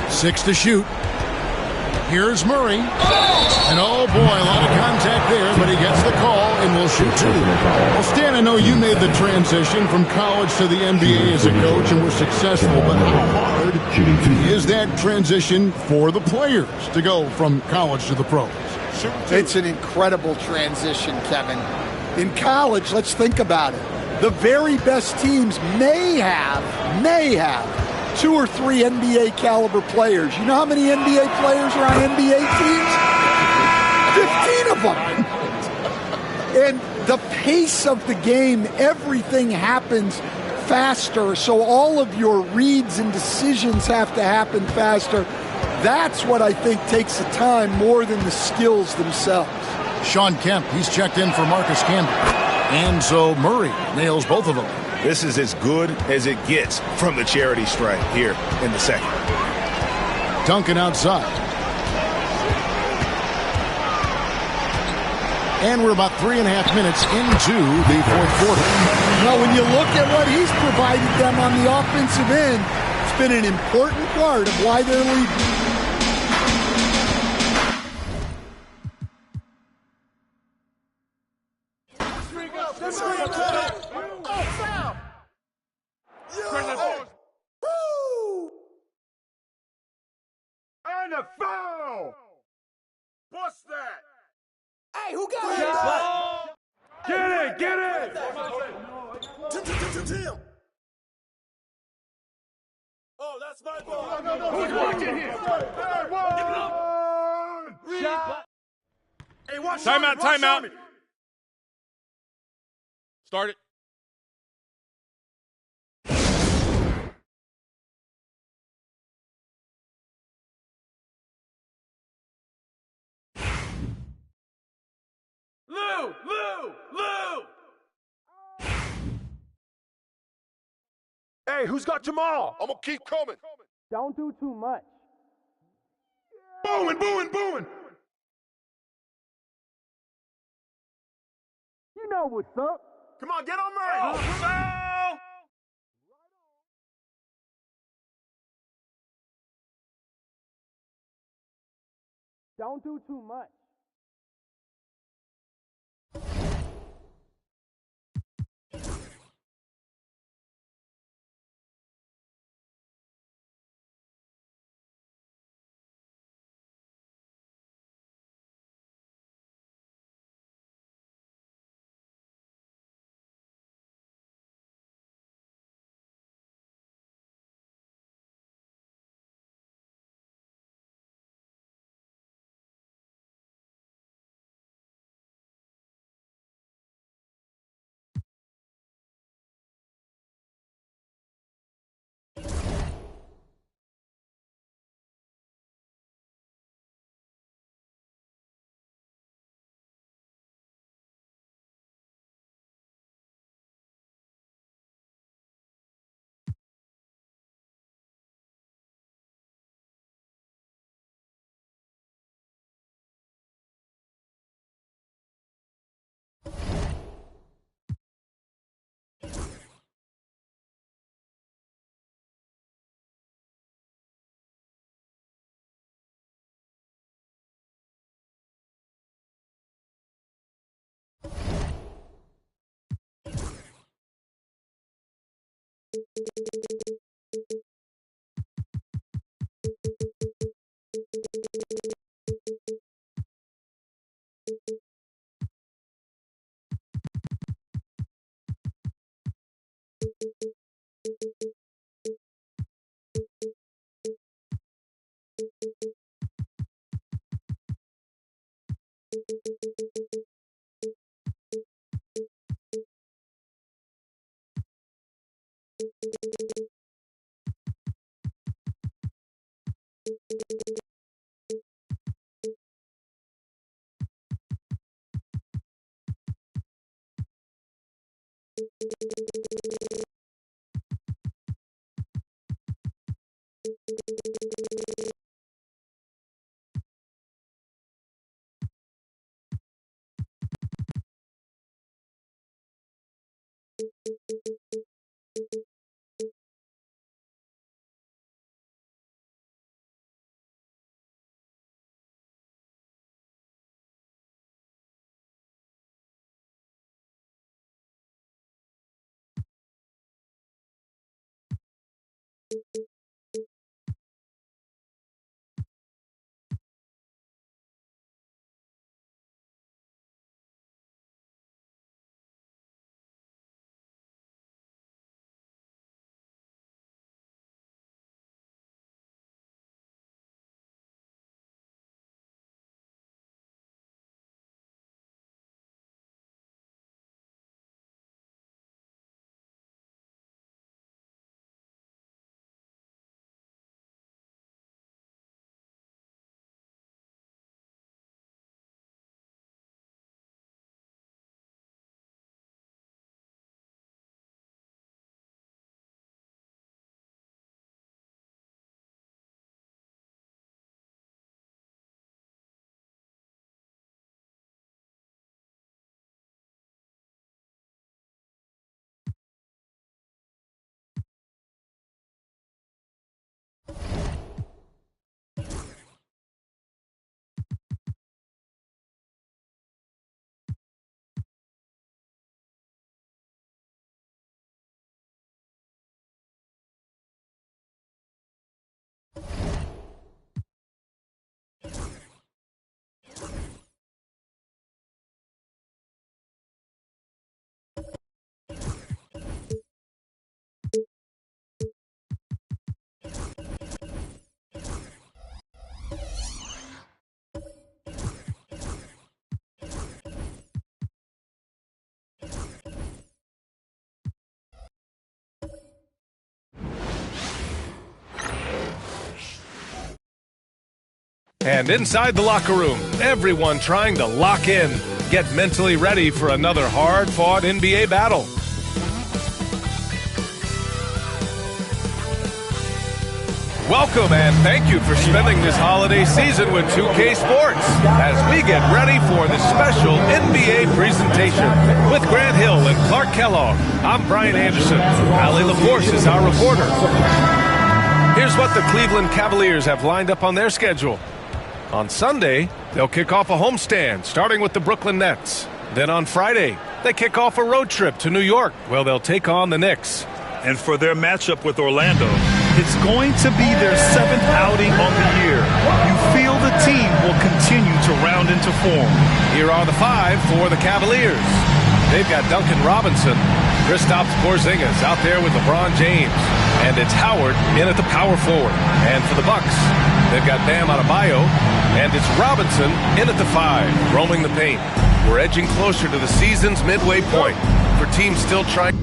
Six to shoot. Here's Murray. And oh boy, a lot of contact there, but he gets the call and will shoot 2. Well, Stan, I know you made the transition from college to the NBA as a coach and were successful, but how hard is that transition for the players to go from college to the pros? It's an incredible transition, Kevin. In college, let's think about it. The very best teams may have 2 or 3 NBA caliber players. You know how many NBA players are on NBA teams? 15 of them. And the pace of the game, everything happens faster, so all of your reads and decisions have to happen faster. That's what I think takes the time more than the skills themselves. Sean Kemp, he's checked in for Marcus Campbell. And so Murray nails both of them. This is as good as it gets from the charity stripe here in the second. Duncan outside. And we're about 3.5 minutes into the fourth quarter. Well, when you look at what he's provided them on the offensive end, it's been an important part of why they're leading. And a foul! What's that? Hey, who got it? Get it! Tim. Oh, that's my ball. Who's watching here? Hey, watch Timeout. Start it. Lou! Hey, who's got Jamal? I'm gonna keep coming. Don't do too much. Booing. You know what's up. Come on, get on Murray. Foul! Don't do too much. And inside the locker room, everyone trying to lock in, get mentally ready for another hard-fought NBA battle. Welcome and thank you for spending this holiday season with 2K Sports as we get ready for the special NBA presentation. With Grant Hill and Clark Kellogg, I'm Brian Anderson. Allie LaForce is our reporter. Here's what the Cleveland Cavaliers have lined up on their schedule. On Sunday, they'll kick off a homestand, starting with the Brooklyn Nets. Then on Friday, they kick off a road trip to New York, where they'll take on the Knicks. And for their matchup with Orlando, it's going to be their 7th outing on the year. You feel the team will continue to round into form. Here are the 5 for the Cavaliers. They've got Duncan Robinson, Kristaps Porzingis out there with LeBron James, and it's Howard in at the power forward. And for the Bucks, they've got Bam Adebayo, and it's Robinson in at the 5, roaming the paint. We're edging closer to the season's midway point for teams still trying.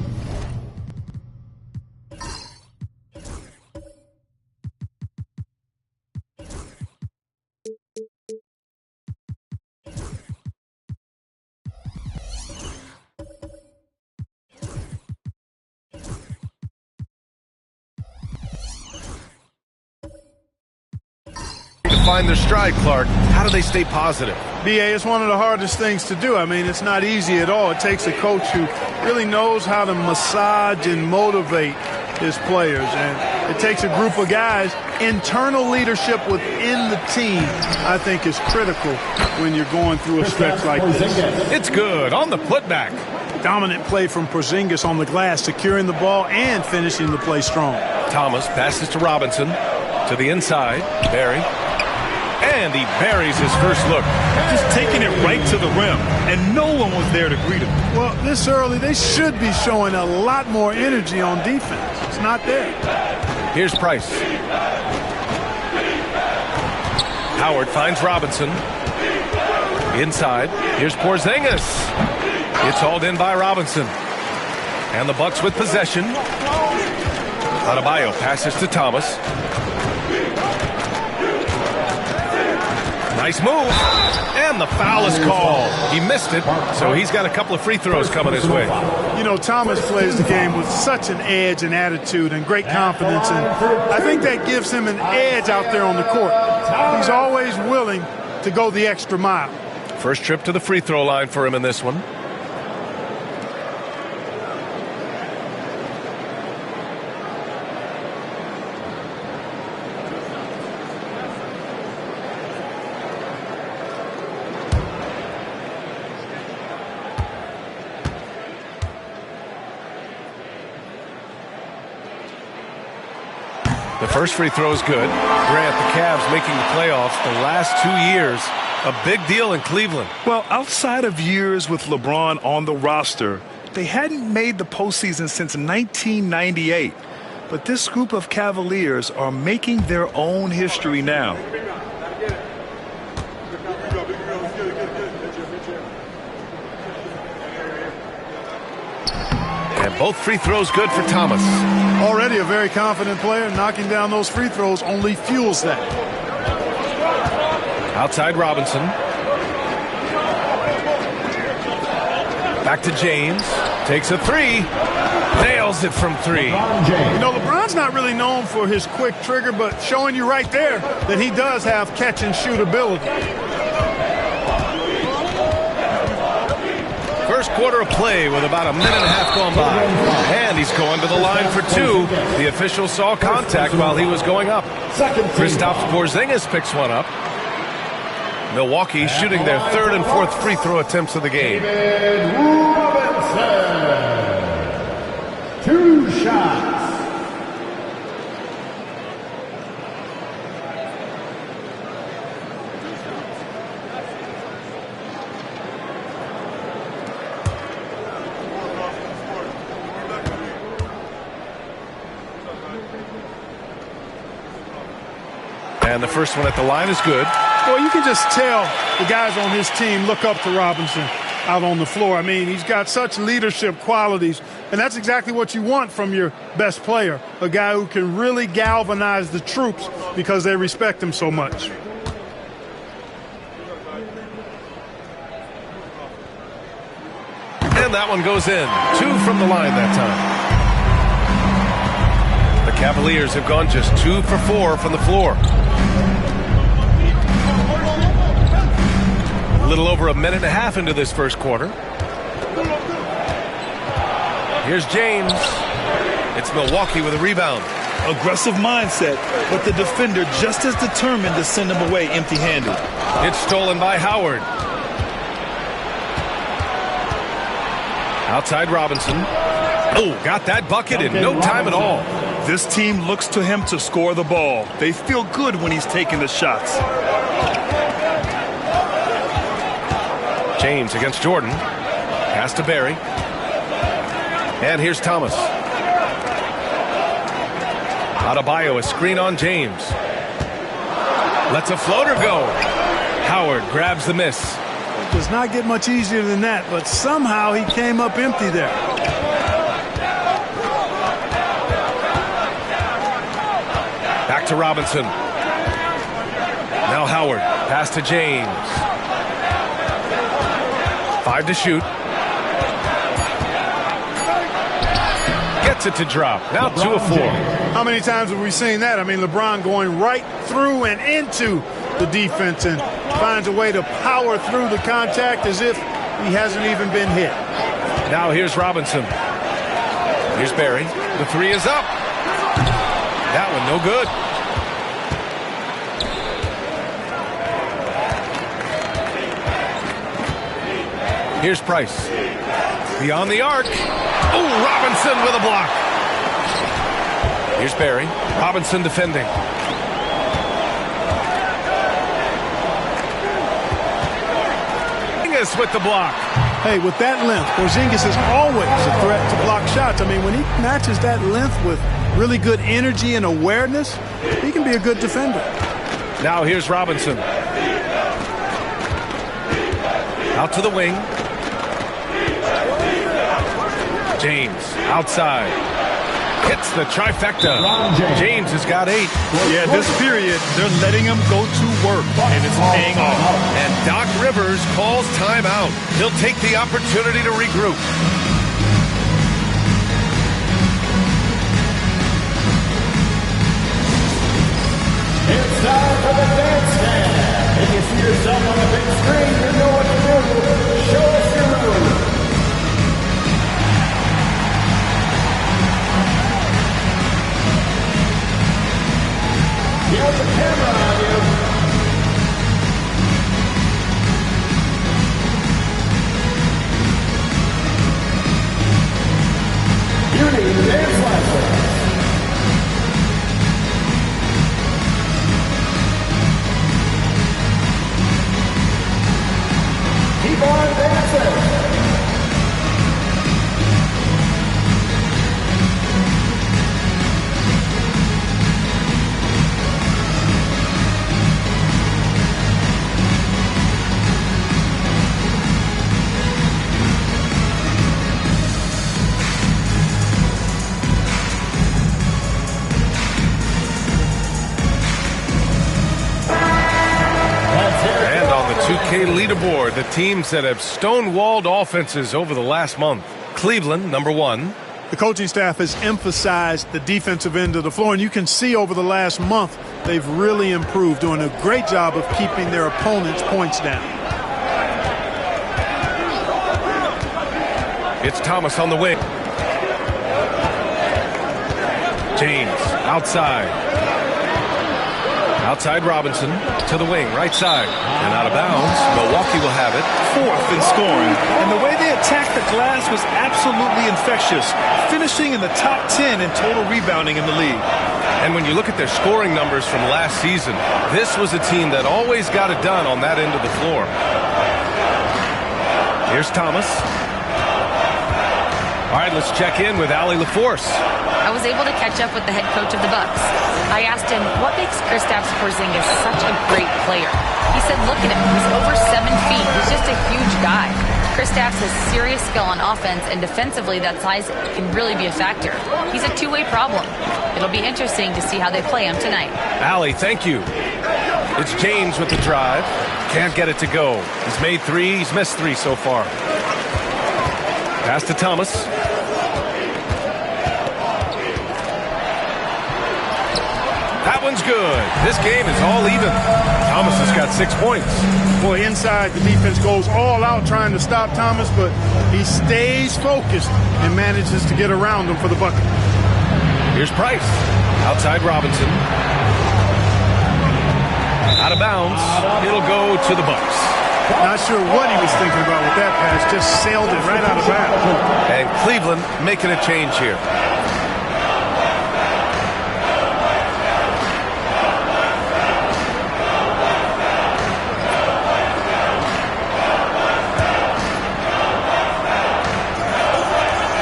Find their stride, Clark. How do they stay positive? BA, it's one of the hardest things to do. I mean, it's not easy at all. It takes a coach who really knows how to massage and motivate his players. And it takes a group of guys. Internal leadership within the team, I think, is critical when you're going through a stretch like this. It's good on the putback. Dominant play from Porzingis on the glass, securing the ball and finishing the play strong. Thomas passes to Robinson. To the inside, Barry. And he buries his first look. Just taking it right to the rim, and no one was there to greet him. Well, this early, they should be showing a lot more energy on defense. It's not there. Here's Price. Howard finds Robinson. Inside, here's Porzingis. It's hauled in by Robinson. And the Bucks with possession. Adebayo passes to Thomas. Nice move, and the foul is called. He missed it, so he's got a couple of free throws coming his way. You know, Thomas plays the game with such an edge and attitude and great confidence, and I think that gives him an edge out there on the court. He's always willing to go the extra mile. First trip to the free throw line for him in this one. The first free throw is good. Grant, the Cavs making the playoffs the last 2 years. A big deal in Cleveland. Well, outside of years with LeBron on the roster, they hadn't made the postseason since 1998. But this group of Cavaliers are making their own history now. And both free throws good for Thomas. Already a very confident player. Knocking down those free throws only fuels that. Outside Robinson. Back to James. Takes a 3. Nails it from 3. You know, LeBron's not really known for his quick trigger, but showing you right there that he does have catch and shoot ability. First quarter of play with about a minute and a half gone by. And he's going to the line for 2. The official saw contact while he was going up. Kristaps Porzingis picks one up. Milwaukee shooting their 3rd and 4th free throw attempts of the game. Robinson. 2 shots. And the first one at the line is good. Well, you can just tell the guys on his team look up to Robinson out on the floor. I mean, he's got such leadership qualities, and that's exactly what you want from your best player, a guy who can really galvanize the troops because they respect him so much. And that one goes in. 2 from the line that time. The Cavaliers have gone just 2 for 4 from the floor. A little over a minute and a half into this first quarter. Here's James. It's Milwaukee with a rebound. Aggressive mindset, but the defender just as determined to send him away empty-handed. It's stolen by Howard. Outside Robinson. Oh, got that bucket in no time at all. This team looks to him to score the ball. They feel good when he's taking the shots. James against Jordan. Pass to Barry. And here's Thomas. Adebayo, a screen on James. Lets a floater go. Howard grabs the miss. It does not get much easier than that, but somehow he came up empty there. Back to Robinson. Now Howard. Pass to James. 5 to shoot. Gets it to drop. Now 2 of 4. How many times have we seen that? I mean, LeBron going right through and into the defense and finds a way to power through the contact as if he hasn't even been hit. Now here's Robinson. Here's Barry. The 3 is up. That one no good. Here's Price. Beyond the arc. Oh, Robinson with a block. Here's Barry. Robinson defending. Porzingis with the block. Hey, with that length, Porzingis is always a threat to block shots. I mean, when he matches that length with really good energy and awareness, he can be a good defender. Now here's Robinson. Out to the wing. James outside. Hits the trifecta. James has got 8. Yeah, this period, they're letting him go to work, and it's paying off. And Doc Rivers calls timeout. He'll take the opportunity to regroup. It's time for the dance stand. If you see yourself on the big screen, you know what to do. Show us your move. Get the camera on you. You need dance lessons. Keep on dancing. Leaderboard, the teams that have stonewalled offenses over the last month. Cleveland, number 1. The coaching staff has emphasized the defensive end of the floor, and you can see over the last month they've really improved, doing a great job of keeping their opponents' points down. It's Thomas on the wing. James outside. Outside Robinson to the wing, right side. And out of bounds. Milwaukee will have it. 4th in scoring. And the way they attacked the glass was absolutely infectious, finishing in the top 10 in total rebounding in the league. And when you look at their scoring numbers from last season, this was a team that always got it done on that end of the floor. Here's Thomas. All right, let's check in with Allie LaForce. I was able to catch up with the head coach of the Bucks. I asked him, what makes Kristaps Porzingis such a great player? He said, look at him. He's over 7 feet. He's just a huge guy. Kristaps has serious skill on offense, and defensively, that size can really be a factor. He's a two-way problem. It'll be interesting to see how they play him tonight. Allie, thank you. It's James with the drive. Can't get it to go. He's made 3. He's missed 3 so far. Pass to Thomas. That one's good. This game is all even. Thomas has got 6 points. Boy, inside, the defense goes all out trying to stop Thomas, but he stays focused and manages to get around him for the bucket. Here's Price. Outside Robinson. Out of bounds. It'll go to the Bucks. Not sure what he was thinking about with that pass. Just sailed it right out of bounds. And Cleveland making a change here.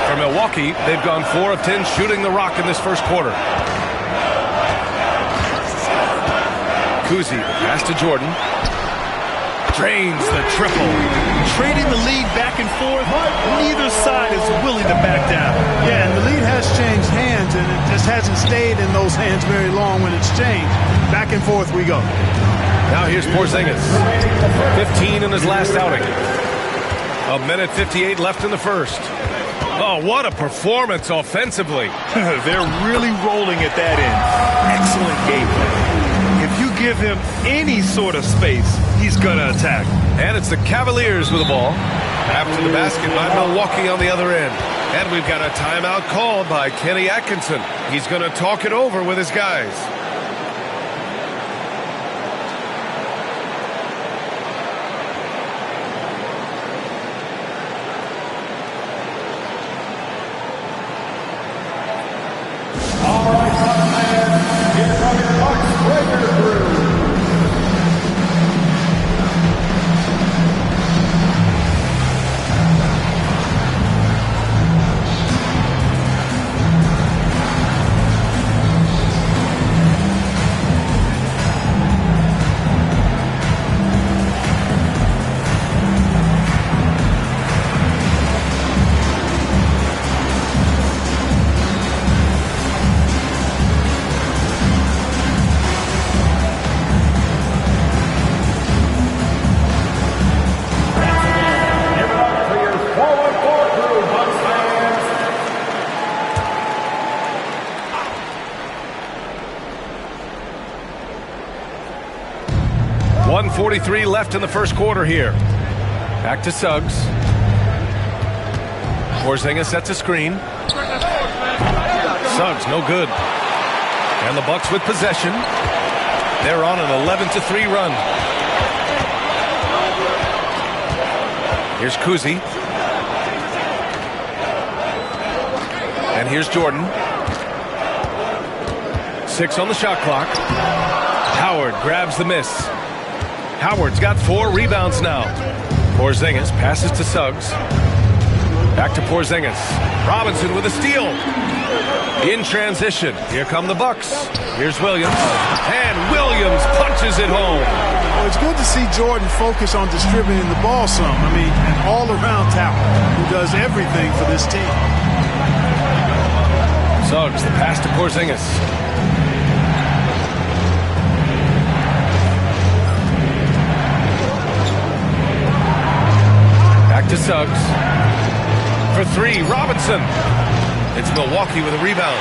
For Milwaukee, they've gone 4 of 10 shooting the rock in this first quarter. Kuzi, pass to Jordan. Drains the triple. Trading the lead back and forth. Neither side is willing to back down. Yeah, and the lead has changed hands, and it just hasn't stayed in those hands very long when it's changed. Back and forth we go. Now here's Porzingis. 15 in his last outing. 1:58 left in the first. Oh, what a performance offensively. They're really rolling at that end. Excellent game plan. If you give him any sort of space, he's going to attack. And it's the Cavaliers with the ball. After the basket by Milwaukee on the other end. And we've got a timeout called by Kenny Atkinson. He's going to talk it over with his guys. .43 left in the first quarter here. Back to Suggs. Porzingis sets a screen. Suggs, no good. And the Bucks with possession. They're on an 11-3 run. Here's Kuzi. And here's Jordan. 6 on the shot clock. Howard grabs the miss. Howard's got 4 rebounds now. Porzingis passes to Suggs. Back to Porzingis. Robinson with a steal. In transition. Here come the Bucks. Here's Williams. And Williams punches it home. Well, it's good to see Jordan focus on distributing the ball some. I mean, an all-around talent who does everything for this team. Suggs, the pass to Porzingis. To Suggs. For 3, Robinson. It's Milwaukee with a rebound.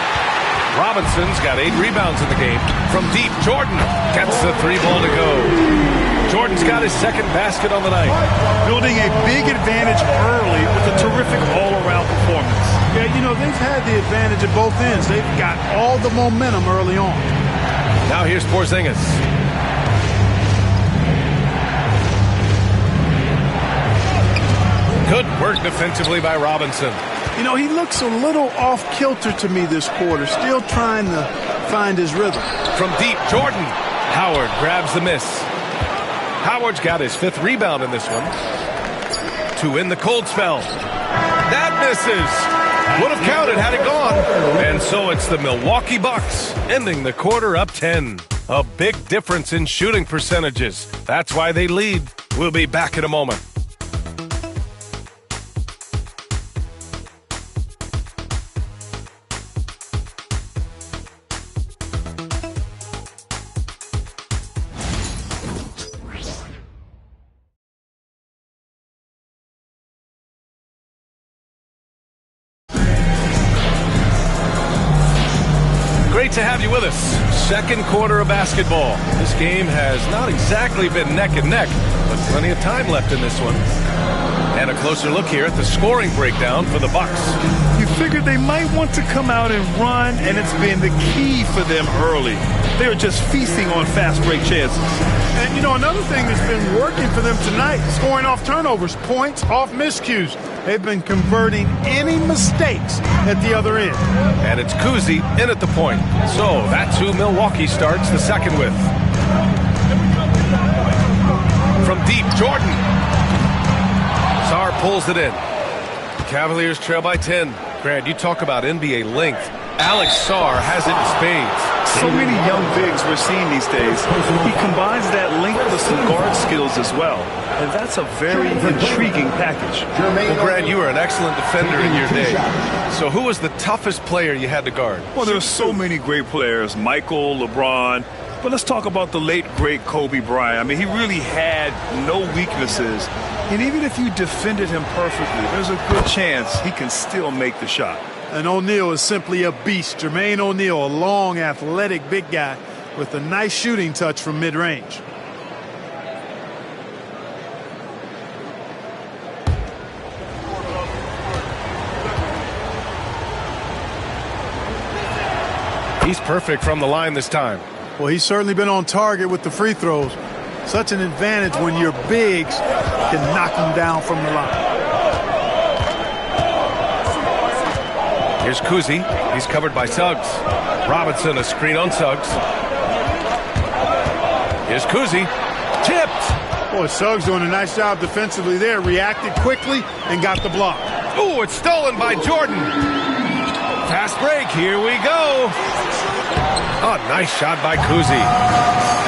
Robinson's got 8 rebounds in the game. From deep, Jordan gets the 3-ball to go. Jordan's got his second basket on the night. Building a big advantage early with a terrific all-around performance. Yeah, you know, they've had the advantage at both ends. They've got all the momentum early on. Now here's Porzingis. Good work defensively by Robinson. You know, he looks a little off-kilter to me this quarter, still trying to find his rhythm. From deep, Jordan. Howard grabs the miss. Howard's got his 5th rebound in this one. To end the cold spell. That misses. Would have counted had it gone. And so it's the Milwaukee Bucks ending the quarter up 10. A big difference in shooting percentages. That's why they lead. We'll be back in a moment. Great to have you with us. Second quarter of basketball. This game has not exactly been neck and neck, but plenty of time left in this one. And a closer look here at the scoring breakdown for the Bucks. You figured they might want to come out and run, and it's been the key for them early. They are just feasting on fast break chances. And, you know, another thing that's been working for them tonight, scoring off turnovers, points off miscues. They've been converting any mistakes at the other end. And it's Kuzi in at the point. So that's who Milwaukee starts the second with. From deep, Jordan. Sarr pulls it in. Cavaliers trail by 10. Grant, you talk about NBA length. Alex Sarr has it in spades. So many young bigs we're seeing these days. He combines that length with some guard skills as well. And that's a very intriguing package. Well, Grant, you were an excellent defender in your day. So who was the toughest player you had to guard? Well, there are so many great players. Michael, LeBron. But let's talk about the late, great Kobe Bryant. I mean, he really had no weaknesses. And even if you defended him perfectly, there's a good chance he can still make the shot. And O'Neal is simply a beast. Jermaine O'Neal, a long, athletic, big guy with a nice shooting touch from mid-range. He's perfect from the line this time. Well, he's certainly been on target with the free throws. Such an advantage when your bigs can knock them down from the line. Here's Kuzi. He's covered by Suggs. Robinson, a screen on Suggs. Here's Kuzi. Tipped. Boy, Suggs doing a nice job defensively there. Reacted quickly and got the block. Ooh, it's stolen by Jordan. Fast break. Here we go. Oh, nice shot by Kuzi.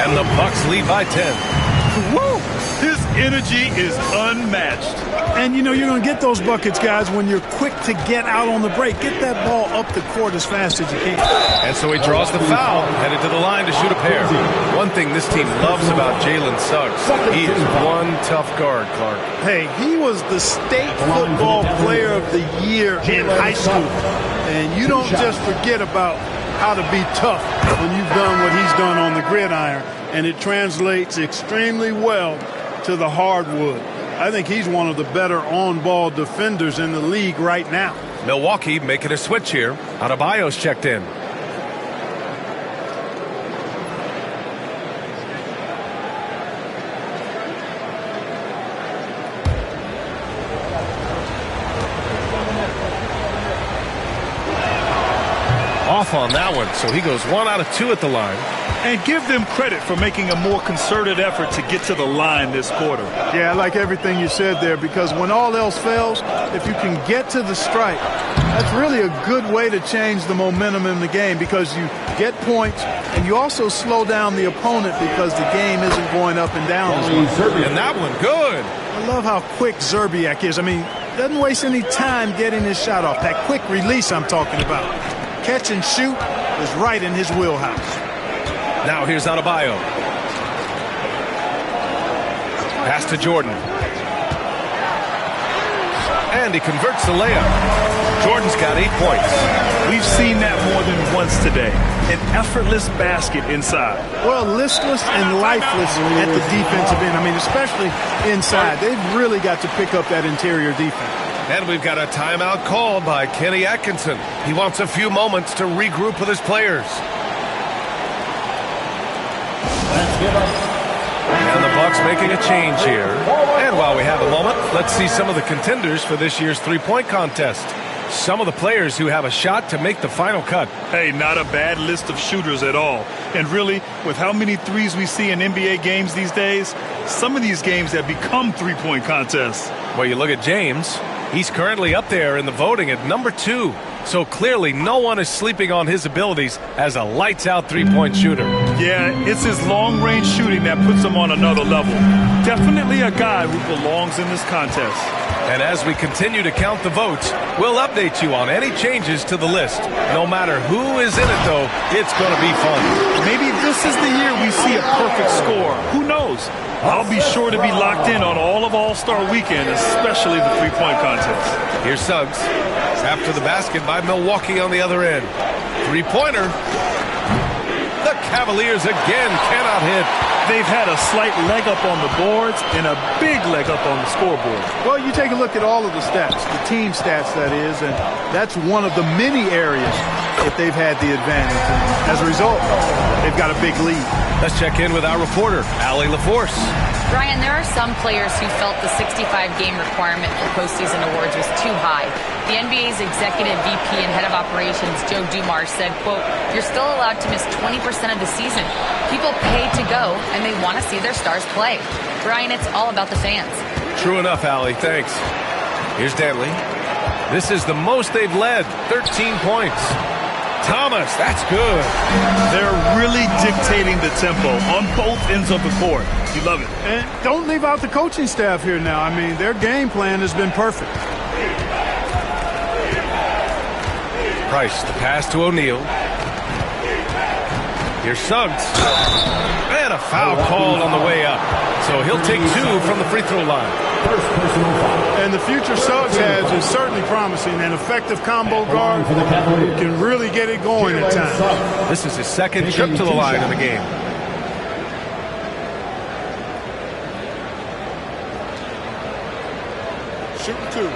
And the Bucks lead by 10. Woo! His energy is unmatched. And, you know, you're going to get those buckets, guys, when you're quick to get out on the break. Get that ball up the court as fast as you can. And so he draws the foul, headed to the line to shoot a pair. One thing this team loves about Jalen Suggs, he is one tough guard, Clark. Hey, he was the state football player of the year in high school. And you don't just forget about how to be tough when you've done what he's done on the gridiron. And it translates extremely well to the hardwood. I think he's one of the better on-ball defenders in the league right now. Milwaukee making a switch here. Adebayo's checked in. Off on that one, so he goes 1 out of 2 at the line. And give them credit for making a more concerted effort to get to the line this quarter. Yeah, I like everything you said there, because when all else fails, if you can get to the stripe, that's really a good way to change the momentum in the game, because you get points and you also slow down the opponent because the game isn't going up and down as much. And that one, good. I love how quick Zerbiak is. I mean, doesn't waste any time getting his shot off. That quick release I'm talking about. Catch and shoot is right in his wheelhouse. Now here's Adebayo. Pass to Jordan. And he converts the layup. Jordan's got 8 points. We've seen that more than once today. An effortless basket inside. Well, listless and lifeless at the defensive end. I mean, especially inside. They've really got to pick up that interior defense. And we've got a timeout called by Kenny Atkinson. He wants a few moments to regroup with his players. And the Bucks making a change here. And while we have a moment, let's see some of the contenders for this year's three-point contest. Some of the players who have a shot to make the final cut. Hey, not a bad list of shooters at all. And really, with how many threes we see in NBA games these days, some of these games have become three-point contests. Well, you look at James. He's currently up there in the voting at number 2. So clearly no one is sleeping on his abilities as a lights-out three-point shooter. Yeah, it's his long-range shooting that puts him on another level. Definitely a guy who belongs in this contest. And as we continue to count the votes, we'll update you on any changes to the list. No matter who is in it, though, it's going to be fun. Maybe this is the year we see a perfect score. Who knows? I'll be sure to be locked in on all of All-Star Weekend, especially the three-point contest. Here's Suggs. After the basket by Milwaukee on the other end. Three-pointer. The Cavaliers again cannot hit. They've had a slight leg up on the boards and a big leg up on the scoreboard. Well, you take a look at all of the stats, the team stats that is, and that's one of the many areas that they've had the advantage. And as a result, they've got a big lead. Let's check in with our reporter, Allie LaForce. Brian, there are some players who felt the 65-game requirement for postseason awards was too high. The NBA's executive VP and head of operations, Joe Dumars, said, quote, "You're still allowed to miss 20% of the season. People pay to go, and they want to see their stars play." Brian, it's all about the fans. True enough, Allie. Thanks. Here's Dantley. This is the most they've led, 13 points. Thomas, that's good. They're really dictating the tempo on both ends of the court. You love it. And don't leave out the coaching staff here now. I mean, their game plan has been perfect. Price, the pass to O'Neal. Here's Suggs. And a foul called on the way up. So he'll take 2 from the free throw line. First personal foul. And the future Suggs has is certainly promising. An effective combo guard who can really get it going at times. This is his second trip to the line in the game. Shooting 2.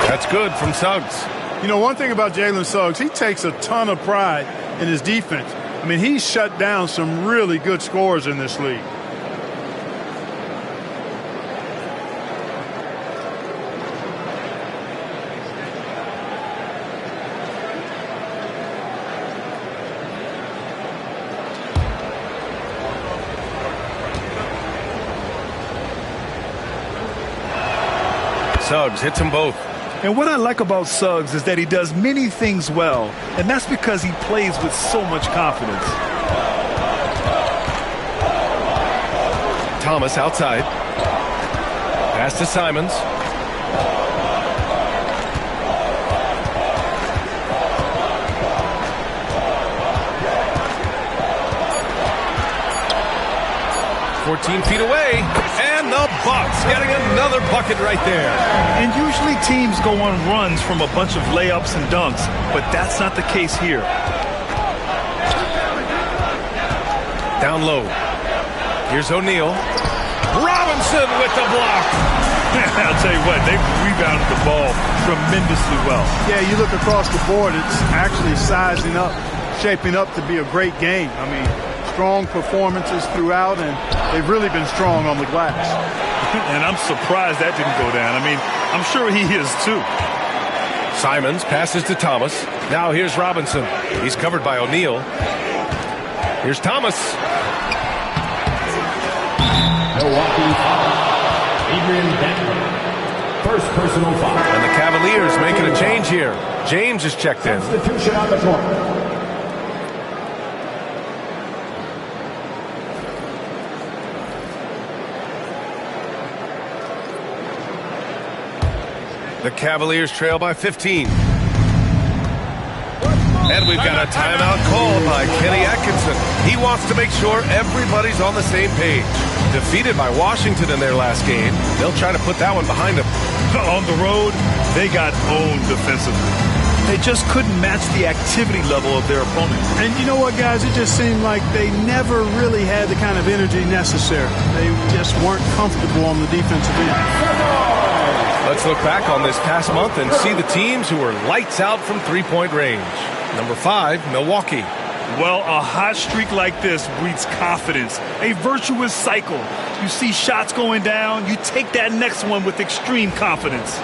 That's good from Suggs. You know, one thing about Jalen Suggs, he takes a ton of pride in his defense. I mean, he's shut down some really good scorers in this league. Suggs hits them both. And what I like about Suggs is that he does many things well, and that's because he plays with so much confidence. Thomas outside. Pass to Simons. "14 feet away, and the Bucks getting another bucket right there." And usually teams go on runs from a bunch of layups and dunks, but that's not the case here. Down low. Here's O'Neal. Robinson with the block. I'll tell you what, they've rebounded the ball tremendously well. Yeah, you look across the board, it's actually sizing up, shaping up to be a great game. I mean, strong performances throughout, and they've really been strong on the glass. And I'm surprised that didn't go down. I mean, I'm sure he is too. Simons passes to Thomas. Now here's Robinson. He's covered by O'Neal. Here's Thomas. Milwaukee foul. Adrian Dantley. First personal foul. And the Cavaliers making a change here. James is checked in. Substitution on the court. The Cavaliers trail by 15. And we've got a timeout called by Kenny Atkinson. He wants to make sure everybody's on the same page. Defeated by Washington in their last game, they'll try to put that one behind them. On the road, they got owned defensively. They just couldn't match the activity level of their opponent. And you know what, guys? It just seemed like they never really had the kind of energy necessary. They just weren't comfortable on the defensive end. Let's look back on this past month and see the teams who were lights out from three-point range. Number 5, Milwaukee. Well, a hot streak like this breeds confidence, a virtuous cycle. You see shots going down, you take that next one with extreme confidence.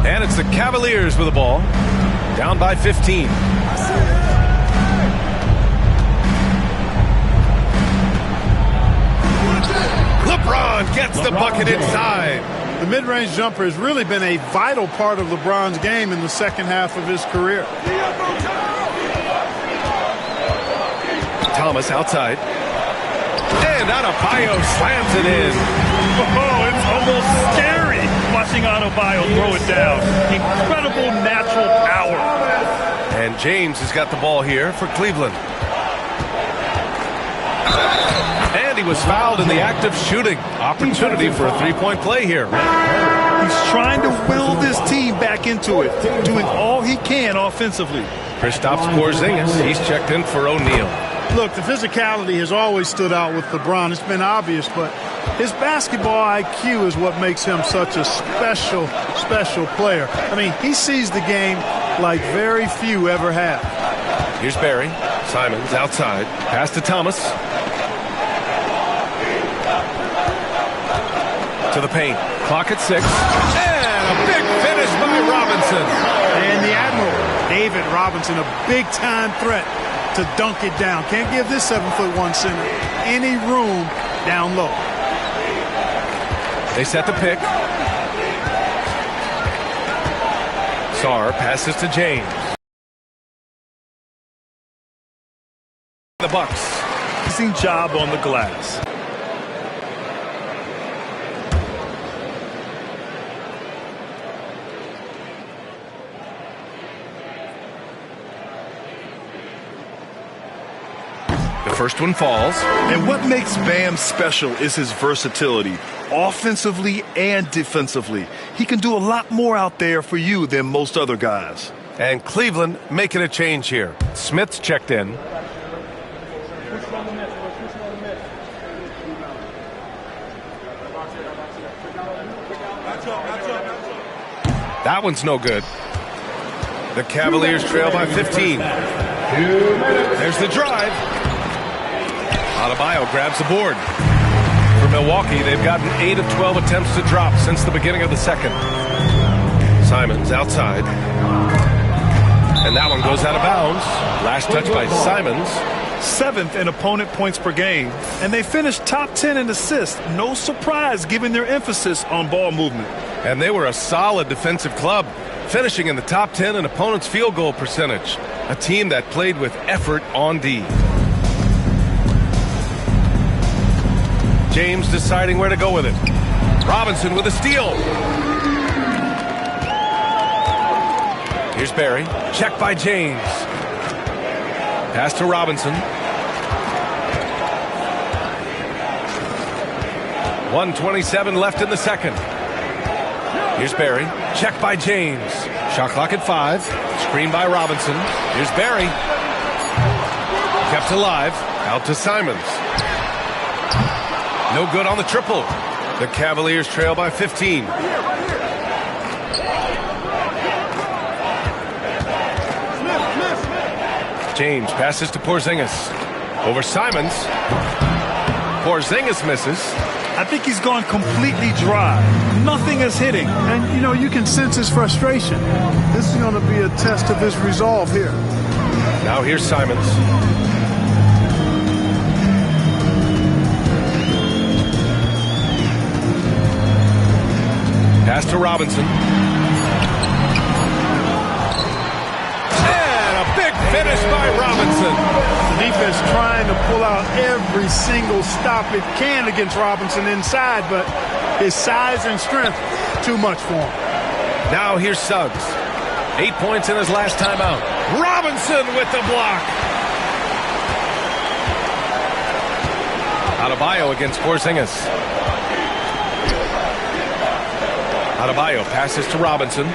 And it's the Cavaliers with the ball, down by 15. LeBron gets the bucket inside. The mid-range jumper has really been a vital part of LeBron's game in the second half of his career. Thomas outside. And Adebayo slams it in. Oh, it's almost scary. watching Adebayo throw it down. Incredible natural power. And James has got the ball here for Cleveland. And he was fouled in the act of shooting. Opportunity for a three-point play here. He's trying to will this team back into it, doing all he can offensively. Kristaps Porzingis, he's checked in for O'Neal. Look, the physicality has always stood out with LeBron. It's been obvious, but his basketball IQ is what makes him such a special, special player. I mean, he sees the game like very few ever have. Here's Barry. Simons outside. Pass to Thomas. To the paint. Clock at 6. And a big finish by Robinson. And the Admiral, David Robinson, a big-time threat to dunk it down. Can't give this 7'1" center any room down low. They set the pick. Sarr passes to James. The Bucks. Amazing job on the glass. First one falls. And what makes Bam special is his versatility, offensively and defensively. He can do a lot more out there for you than most other guys. And Cleveland making a change here. Smith's checked in. That one's no good. The Cavaliers trail by 15. There's the drive. Adebayo grabs the board. For Milwaukee, they've gotten 8 of 12 attempts to drop since the beginning of the second. Simons outside. And that one goes out of bounds. Last touch by Simons. 7th in opponent points per game. And they finished top 10 in assists. No surprise given their emphasis on ball movement. And they were a solid defensive club, finishing in the top 10 in opponents' field goal percentage. A team that played with effort on D. James deciding where to go with it. Robinson with a steal. Here's Barry. Check by James. Pass to Robinson. 1:27 left in the second. Here's Barry. Check by James. Shot clock at 5. Screen by Robinson. Here's Barry. Kept alive. Out to Simons. No good on the triple. The Cavaliers trail by 15. James passes to Porzingis. Over Simons. Porzingis misses. I think he's gone completely dry. Nothing is hitting. And, you know, you can sense his frustration. This is going to be a test of his resolve here. Now here's Simons. Pass to Robinson. And a big finish by Robinson. The defense trying to pull out every single stop it can against Robinson inside, but his size and strength, too much for him. Now here's Suggs. 8 points in his last time out. Robinson with the block. Adebayo against Porzingis. Adebayo passes to Robinson.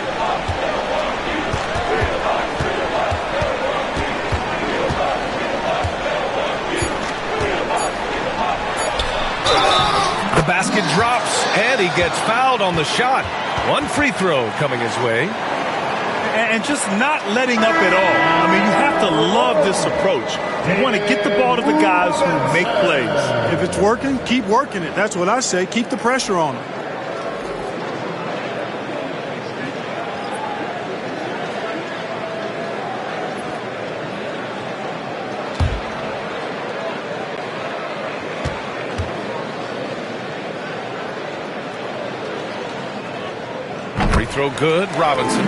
The basket drops, and he gets fouled on the shot. One free throw coming his way. And just not letting up at all. I mean, you have to love this approach. You want to get the ball to the guys who make plays. If it's working, keep working it. That's what I say. Keep the pressure on him. Free throw good, Robinson.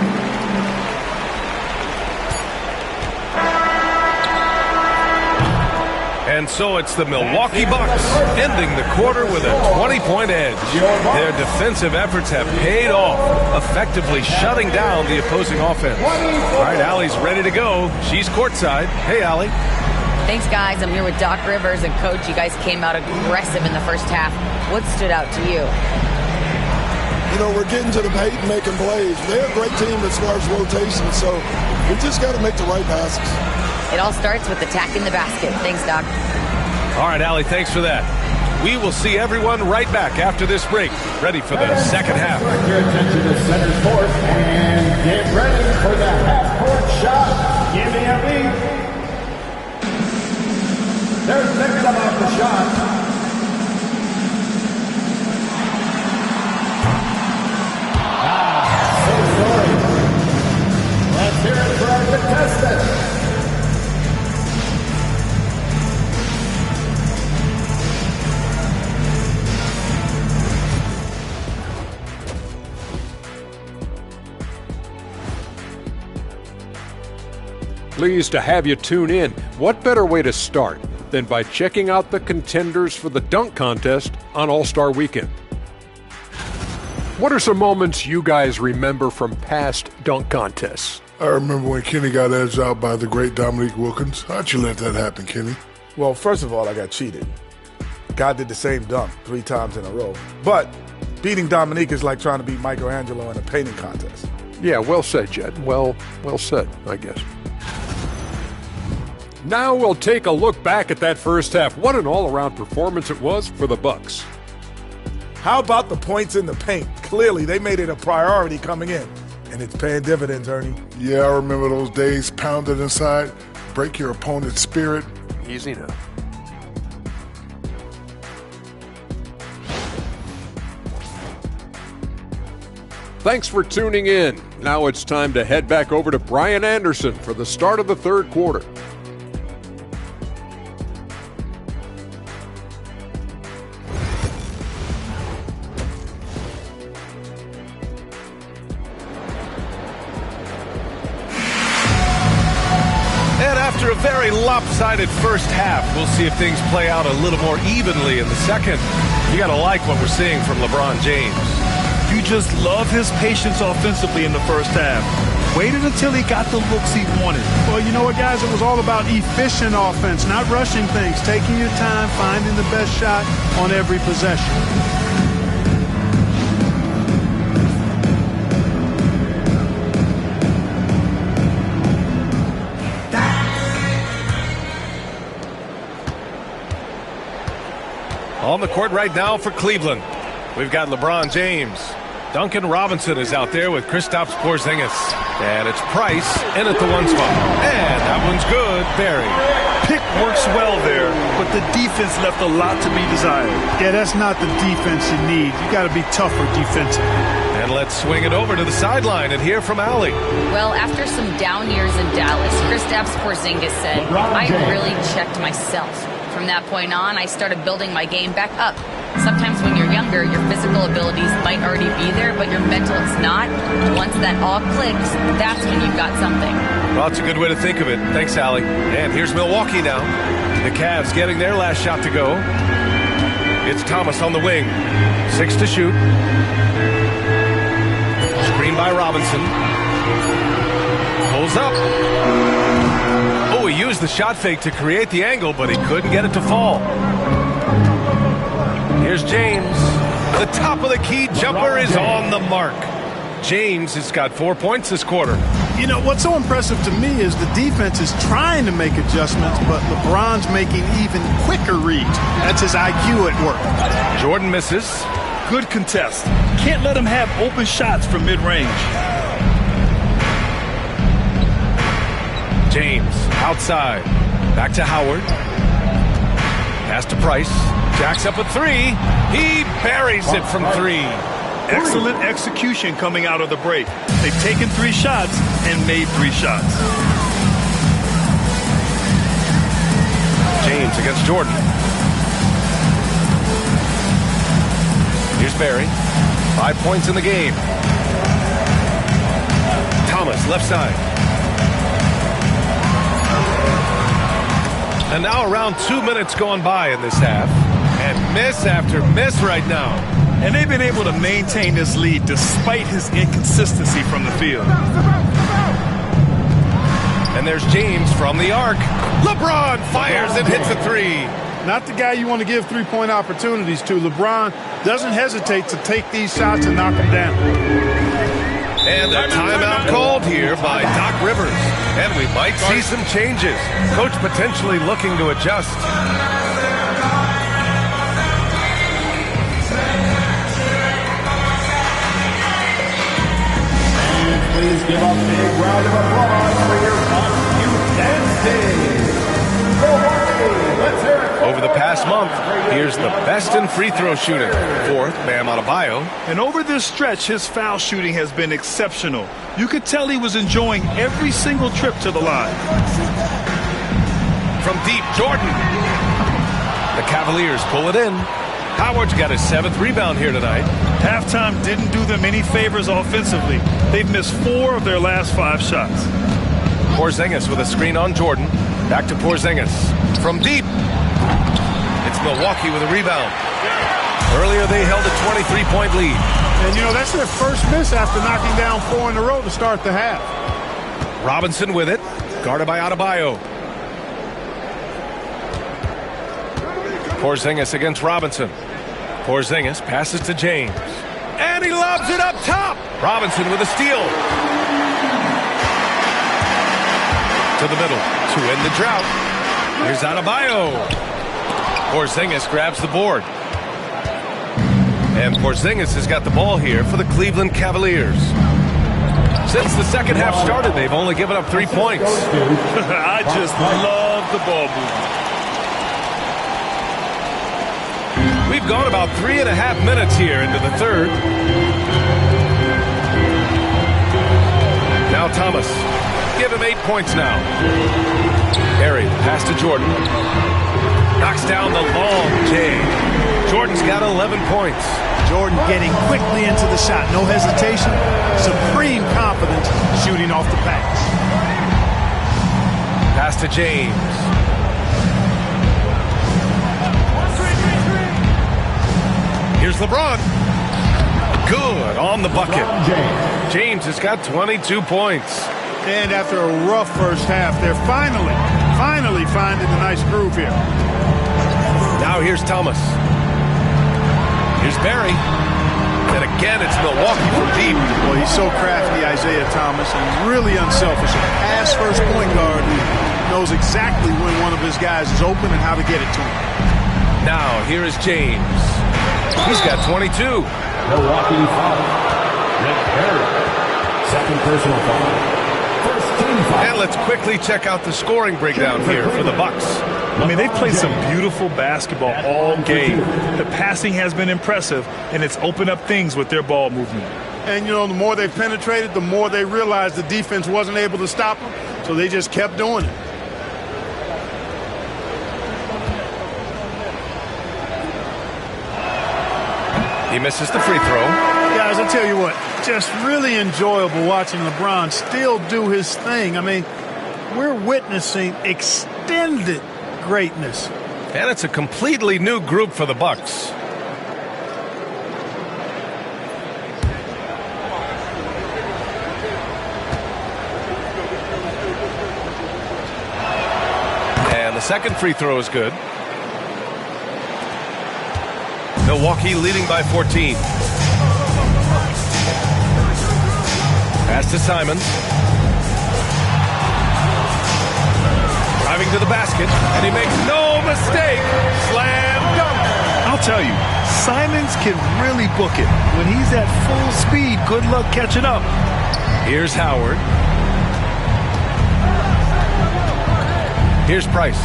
And so it's the Milwaukee Bucks ending the quarter with a 20-point edge. Their defensive efforts have paid off, effectively shutting down the opposing offense. All right, Allie's ready to go. She's courtside. Hey, Allie. Thanks, guys. I'm here with Doc Rivers and Coach. You guys came out aggressive in the first half. What stood out to you? You know, we're getting to the paint and making plays. They're a great team as far as rotation, so we just got to make the right passes. It all starts with attacking the basket. Thanks, Doc. All right, Allie, thanks for that. We will see everyone right back after this break, ready for the second half. Direct your attention to center court and get ready for the half-court shot. Give me a beat. They're thinking about the shot. So sorry. Let's hear it for our contestant. Pleased to have you tune in. What better way to start than by checking out the contenders for the dunk contest on All-Star Weekend? What are some moments you guys remember from past dunk contests? I remember when Kenny got edged out by the great Dominique Wilkins. How'd you let that happen, Kenny? Well, first of all, I got cheated. God did the same dunk 3 times in a row. But beating Dominique is like trying to beat Michelangelo in a painting contest. Yeah, well said, Jed. Well said, I guess. Now we'll take a look back at that first half. What an all-around performance it was for the Bucks. How about the points in the paint? Clearly, they made it a priority coming in, and it's paying dividends, Ernie. Yeah, I remember those days pounded inside. Break your opponent's spirit. Easy now. Thanks for tuning in. Now it's time to head back over to Brian Anderson for the start of the third quarter. After a very lopsided first half, we'll see if things play out a little more evenly in the second. You got to like what we're seeing from LeBron James. You just love his patience offensively in the first half. Waited until he got the looks he wanted. Well, you know what, guys? It was all about efficient offense, not rushing things, taking your time, finding the best shot on every possession. On the court right now for Cleveland, we've got LeBron James. Duncan Robinson is out there with Kristaps Porzingis. And it's Price in at the 1 spot. And that one's good. Barry. Pick works well there, but the defense left a lot to be desired. Yeah, that's not the defense you need. You got to be tougher defensively. And let's swing it over to the sideline and hear from Allie. Well, after some down years in Dallas, Kristaps Porzingis said, I really checked myself. From that point on, I started building my game back up. Sometimes when you're younger, your physical abilities might already be there, but your mental is not. Once that all clicks, that's when you've got something. Well, it's a good way to think of it. Thanks, Allie. And here's Milwaukee now. The Cavs getting their last shot to go. It's Thomas on the wing. 6 to shoot. Screen by Robinson. Pulls up. Oh, he used the shot fake to create the angle, but he couldn't get it to fall. Here's James. The top of the key jumper is on the mark. James has got 4 points this quarter. You know, what's so impressive to me is the defense is trying to make adjustments, but LeBron's making even quicker reads. That's his IQ at work. Jordan misses. Good contest. Can't let him have open shots from mid-range. James outside. Back to Howard. Pass to Price. Jacks up a 3. He buries it from 3. Excellent execution coming out of the break. They've taken 3 shots and made 3 shots. James against Jordan. Here's Barry. 5 points in the game. Thomas left side. And now around 2 minutes gone by in this half. And miss after miss right now. And they've been able to maintain this lead despite his inconsistency from the field. And there's James from the arc. LeBron fires and hits a three. Not the guy you want to give three-point opportunities to. LeBron doesn't hesitate to take these shots and knock them down. And a timeout called here by Doc Rivers. And we might see some changes. Coach potentially looking to adjust. Please give a big round of applause for your dancing. Let's hear it. Over the past month, here's the best in free throw shooting. Fourth, Bam Adebayo. And over this stretch, his foul shooting has been exceptional. You could tell he was enjoying every single trip to the line. From deep, Jordan. The Cavaliers pull it in. Howard's got his 7th rebound here tonight. Halftime didn't do them any favors offensively. They've missed 4 of their last 5 shots. Porzingis with a screen on Jordan. Back to Porzingis. From deep. It's Milwaukee with a rebound. Earlier they held a 23-point lead. And, you know, that's their first miss after knocking down 4 in a row to start the half. Robinson with it. Guarded by Adebayo. Porzingis against Robinson. Porzingis passes to James. And he lobs it up top. Robinson with a steal. To the middle to end the drought. Here's Adebayo. Porzingis grabs the board. And Porzingis has got the ball here for the Cleveland Cavaliers. Since the second half started, they've only given up 3 points. I just love the ball movement. We've gone about 3.5 minutes here into the third. Now Thomas. Give him 8 points now. Harry, pass to Jordan. Knocks down the long J. Jordan's got 11 points. Jordan getting quickly into the shot. No hesitation. Supreme confidence shooting off the pass. Pass to James. Here's LeBron. Good on the bucket. James has got 22 points. And after a rough first half, they're finally finding a nice groove here. Now here's Thomas. Here's Barry. And again, it's Milwaukee from deep. Well, he's so crafty, Isaiah Thomas, and really unselfish. A pass-first point guard who knows exactly when one of his guys is open and how to get it to him. Now, here is James. He's got 22. Milwaukee foul. Rick Perry. Second personal foul. First team foul. And let's quickly check out the scoring breakdown here for the Bucks. I mean, they've played some beautiful basketball all game. The passing has been impressive, and it's opened up things with their ball movement. And, you know, the more they penetrated, the more they realized the defense wasn't able to stop them, so they just kept doing it. He misses the free throw. Guys, I tell you what, just really enjoyable watching LeBron still do his thing. I mean, we're witnessing extended greatness. And it's a completely new group for the Bucks. And the second free throw is good. Milwaukee leading by 14. Pass to Simons. Driving to the basket, and he makes no mistake. Slam dunk. I'll tell you, Simons can really book it. When he's at full speed, good luck catching up. Here's Howard. Here's Price.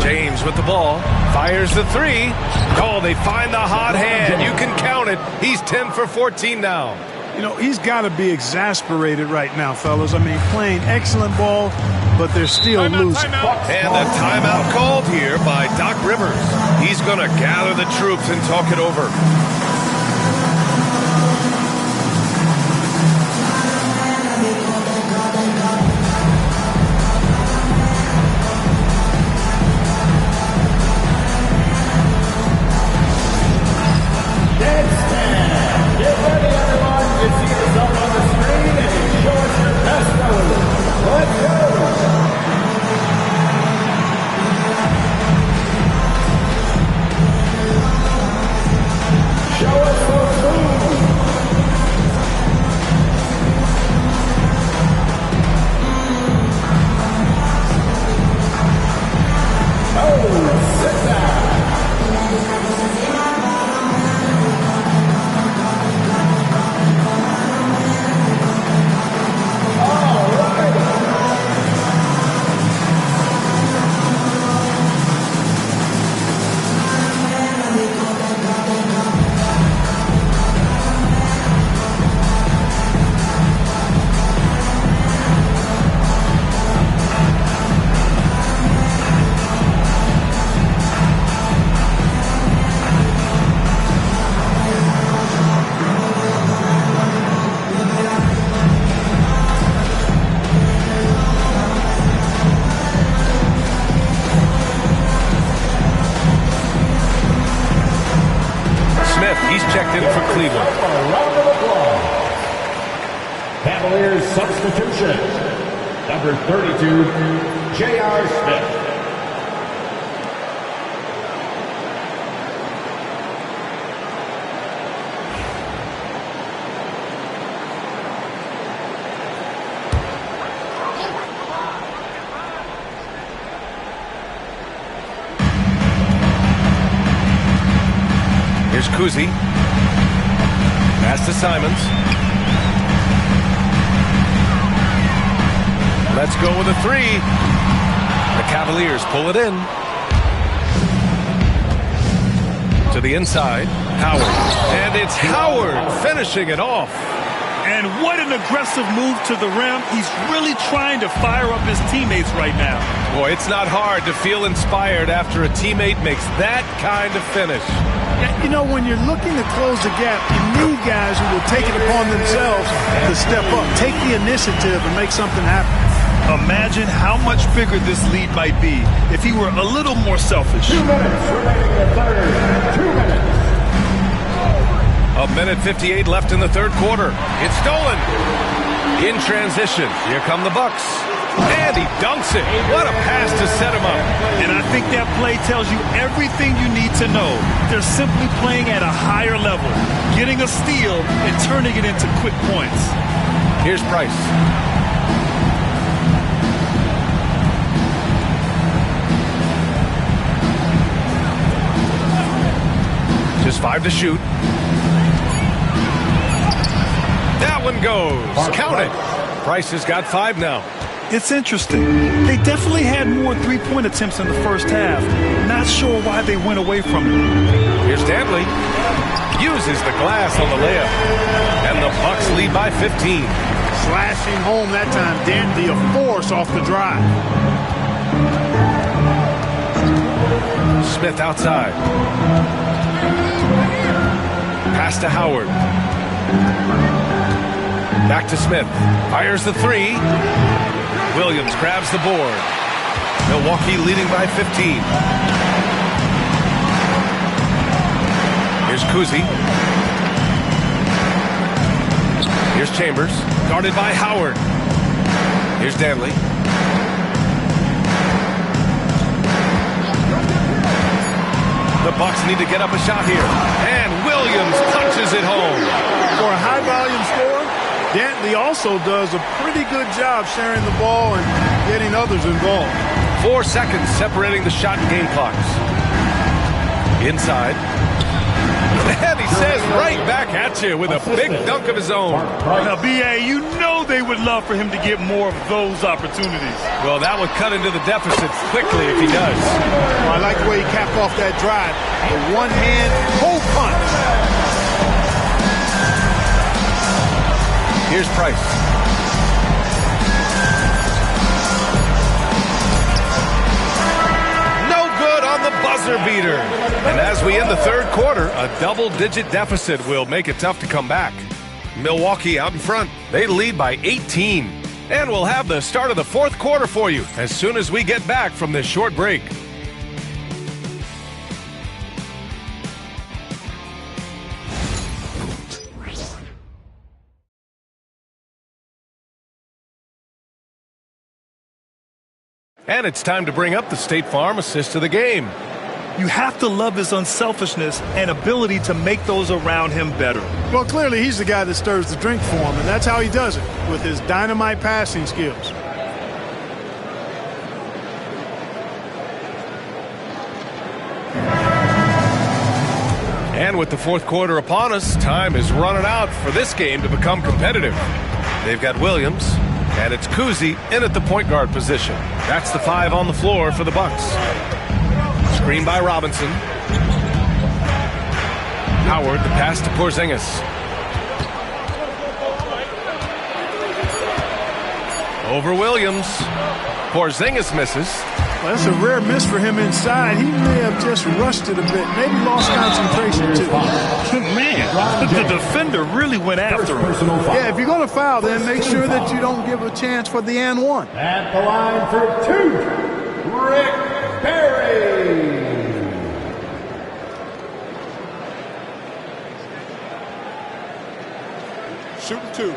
James with the ball. Fires the three. Oh, they find the hot hand. You can count it. He's 10 for 14 now. You know, he's got to be exasperated right now, fellas. I mean, playing excellent ball, but they're still losing. And the timeout called here by Doc Rivers. He's going to gather the troops and talk it over. He's checked in for Cleveland. A round of applause. Cavaliers substitution. Number 32, J.R. Smith. Here's Kuzi. Pass to Simons. Let's go with a three. The Cavaliers pull it in. To the inside. Howard. And it's Howard finishing it off. And what an aggressive move to the rim. He's really trying to fire up his teammates right now. Boy, it's not hard to feel inspired after a teammate makes that kind of finish. You know, when you're looking to close the gap, you need guys who will take it upon themselves to step up, take the initiative, and make something happen. Imagine how much bigger this lead might be if he were a little more selfish. 2 minutes remaining in the third. 2 minutes. A minute 58 left in the third quarter. It's stolen. In transition, here come the Bucks. And he dunks it. What a pass to set him up. And I think that play tells you everything you need to know. They're simply playing at a higher level, getting a steal and turning it into quick points. Here's Price. Just 5 to shoot. That one goes. Count it. Price has got 5 now. It's interesting. They definitely had more three-point attempts in the first half. Not sure why they went away from it. Here's Dantley. Uses the glass on the layup. And the Bucks lead by 15. Slashing home that time. Dantley a force off the drive. Smith outside. Pass to Howard. Back to Smith. Fires the three. Williams grabs the board. Milwaukee leading by 15. Here's Kuzi. Here's Chambers. Guarded by Howard. Here's Dantley. The Bucks need to get up a shot here. And Williams punches it home. For a high-volume scorer, Dantley also does a pretty good job sharing the ball and getting others involved. 4 seconds separating the shot and game clocks. Inside. And he says right back at you with a big dunk of his own. Now, B.A., you know they would love for him to get more of those opportunities. Well, that would cut into the deficit quickly if he does. I like the way he capped off that drive. A one-hand pull punch. Here's Price. No good on the buzzer beater. And as we end the third quarter, a double-digit deficit will make it tough to come back. Milwaukee out in front. They lead by 18. And we'll have the start of the fourth quarter for you as soon as we get back from this short break. And it's time to bring up the State Farm assist of the game. You have to love his unselfishness and ability to make those around him better. Well, clearly he's the guy that stirs the drink for him, and that's how he does it, with his dynamite passing skills. And with the fourth quarter upon us, time is running out for this game to become competitive. They've got Williams, and it's Kuzi in at the point guard position. That's the 5 on the floor for the Bucks. Screen by Robinson. Howard, the pass to Porzingis. Over Williams. Porzingis misses. Well, that's a rare miss for him inside. He may have just rushed it a bit. Maybe lost concentration, too. Man, the defender really went after him. Yeah, if you're going to foul, then make sure that you don't give a chance for the and one. At the line for 2, Rick Barry. Shooting 2.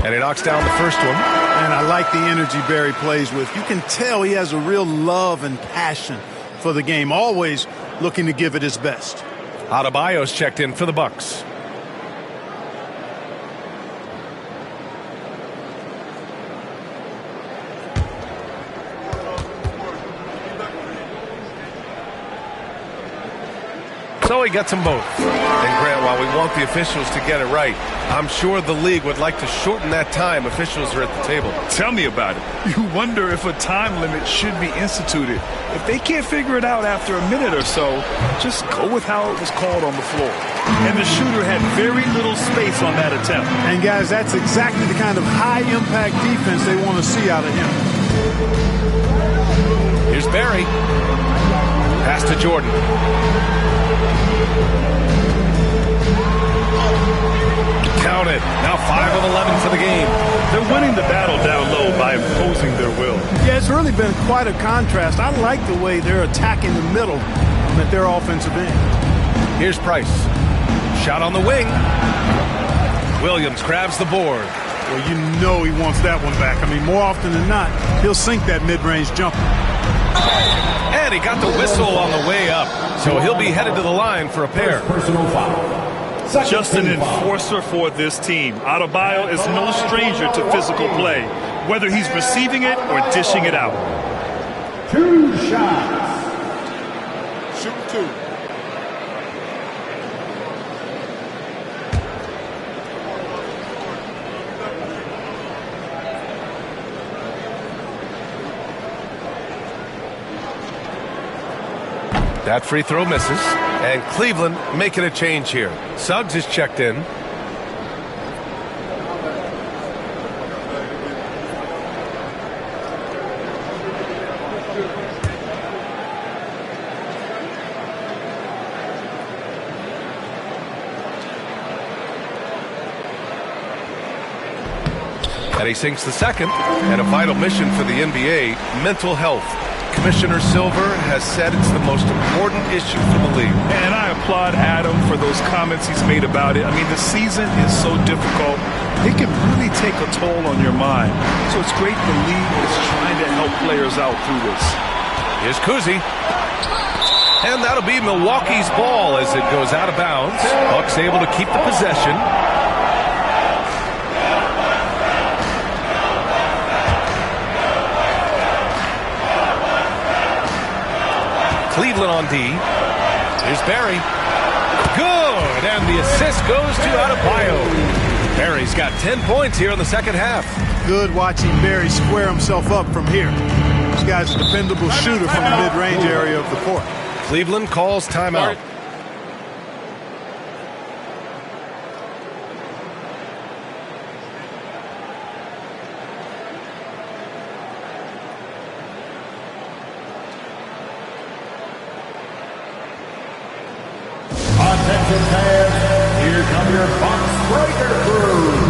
And he knocks down the first one. And I like the energy Barry plays with. You can tell he has a real love and passion for the game, always looking to give it his best. Adebayo's checked in for the Bucks. So he gets them both. And Grant, while we want the officials to get it right, I'm sure the league would like to shorten that time officials are at the table. Tell me about it. You wonder if a time limit should be instituted. If they can't figure it out after a minute or so, just go with how it was called on the floor. And the shooter had very little space on that attempt. And guys, that's exactly the kind of high-impact defense they want to see out of him. Here's Barry. Pass to Jordan. Count it. Now 5 of 11 for the game. They're winning the battle down low by imposing their will. Yeah, it's really been quite a contrast. I like the way they're attacking the middle at their offensive end. Here's Price. Shot on the wing. Williams grabs the board. Well, you know he wants that one back. I mean, more often than not, he'll sink that mid-range jumper. And he got the whistle on the way up. So he'll be headed to the line for a pair. Personal foul. Just an enforcer for this team. Adebayo is no stranger to physical play, whether he's receiving it or dishing it out. 2 shots. Shooting 2. That free throw misses. And Cleveland making a change here. Suggs is checked in. And he sinks the second. And a vital mission for the NBA, mental health. Commissioner Silver has said it's the most important issue for the league. And I applaud Adam for those comments he's made about it. I mean, the season is so difficult. It can really take a toll on your mind. So it's great the league is trying to help players out through this. Here's Kuzi. And that'll be Milwaukee's ball as it goes out of bounds. Bucks able to keep the possession. Cleveland on D. Here's Barry. Good, and the assist goes to Adebayo. Barry's got 10 points here in the second half. Good watching Barry square himself up from here. This guy's a dependable shooter from the mid-range area of the court. Cleveland calls timeout. Attention fans, here come your Bucks Breaker crew.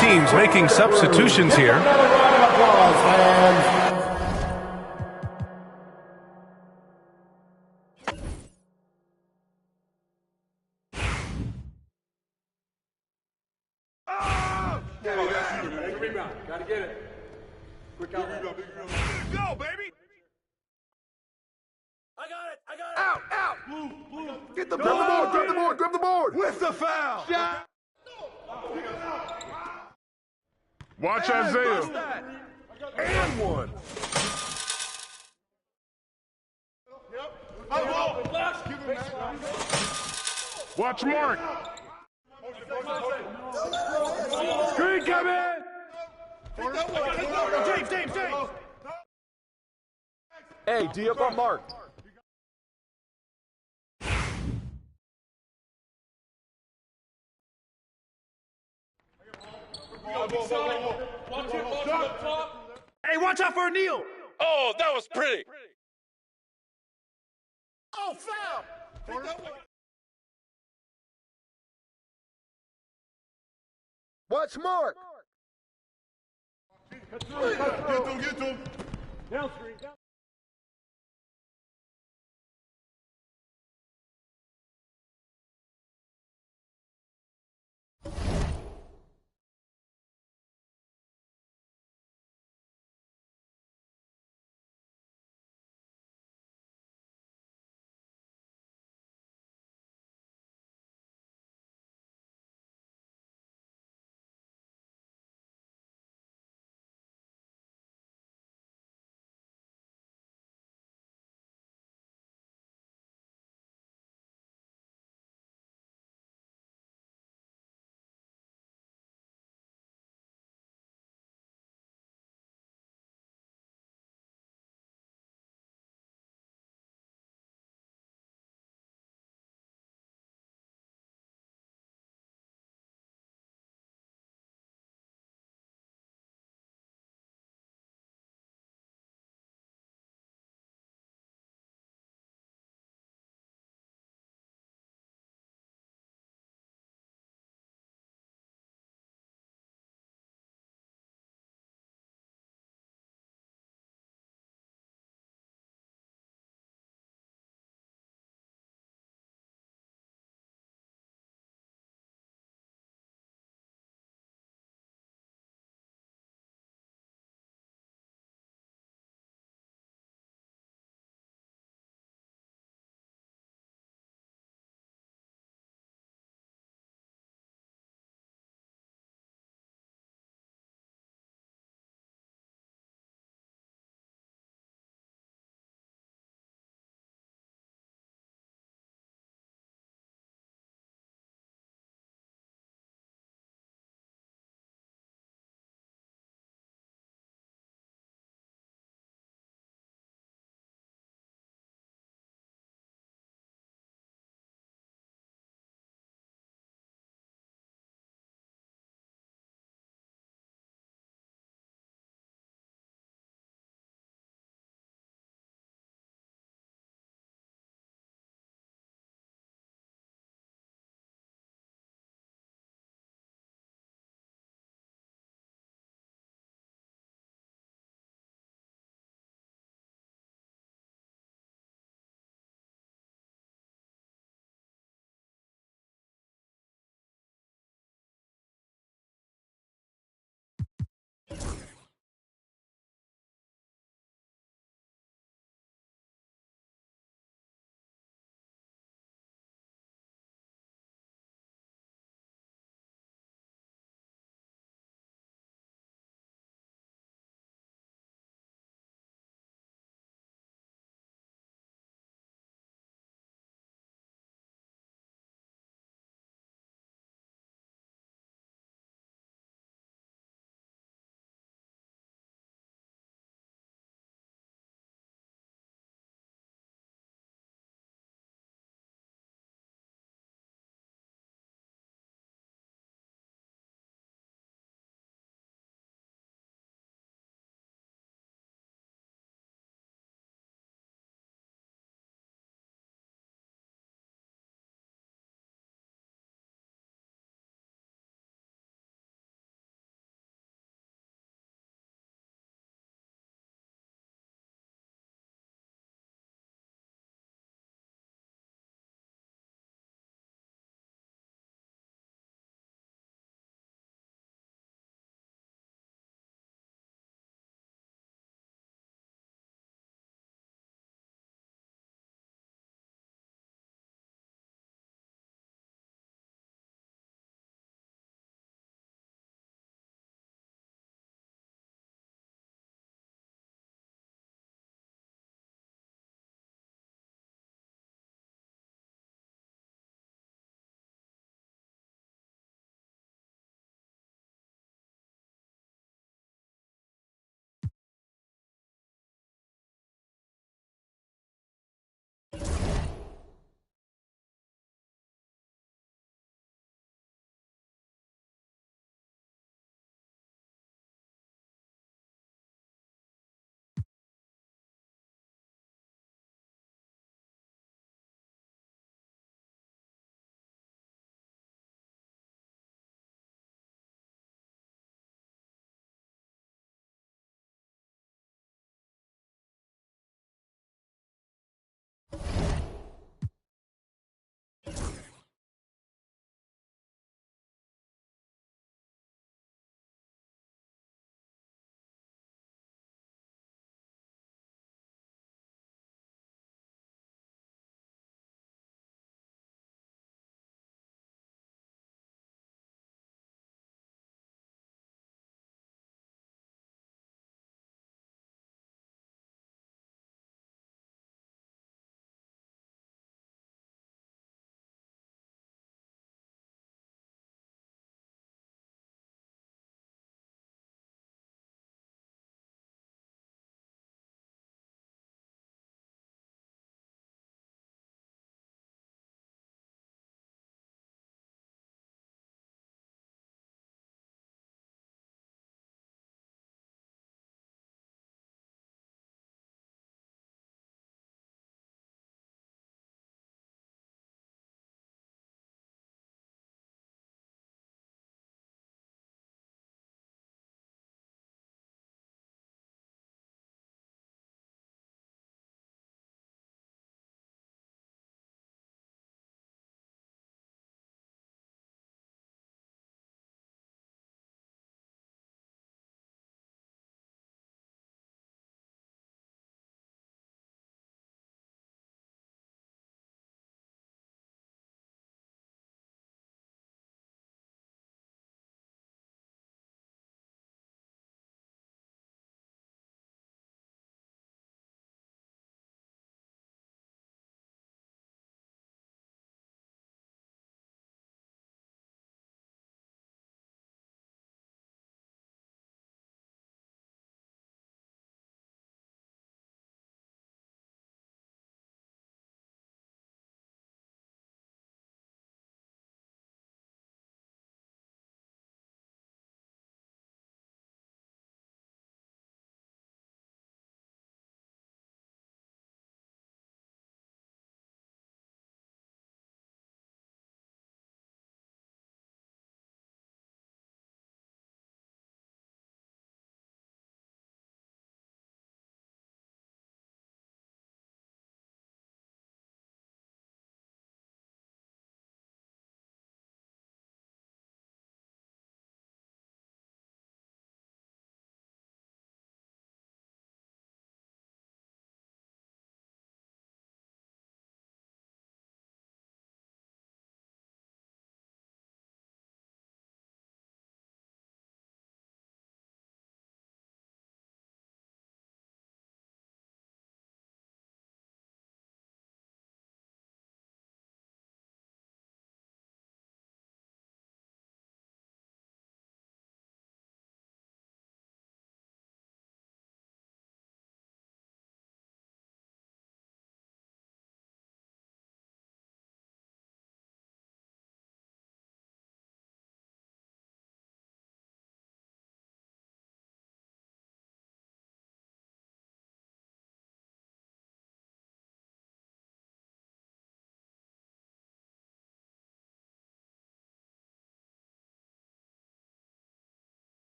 Teams making substitutions here. Go, baby! I got it! I got it! Out! Out! Blue! Get the Grab the board! Grab the board! Grab the board! With the foul! Shot! Watch Isaiah. And one! Watch Mark. Screen coming! James! Hey, D up on Mark. Hey, watch out for a kneel! Oh, that was pretty. Oh, foul! Watch Mark. Get to him! Down screen, down.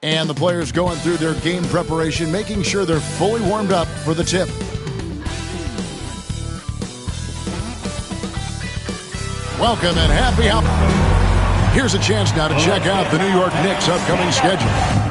And the players going through their game preparation, making sure they're fully warmed up for the tip. Welcome and happy hour. Here's a chance now to check out the New York Knicks' upcoming schedule.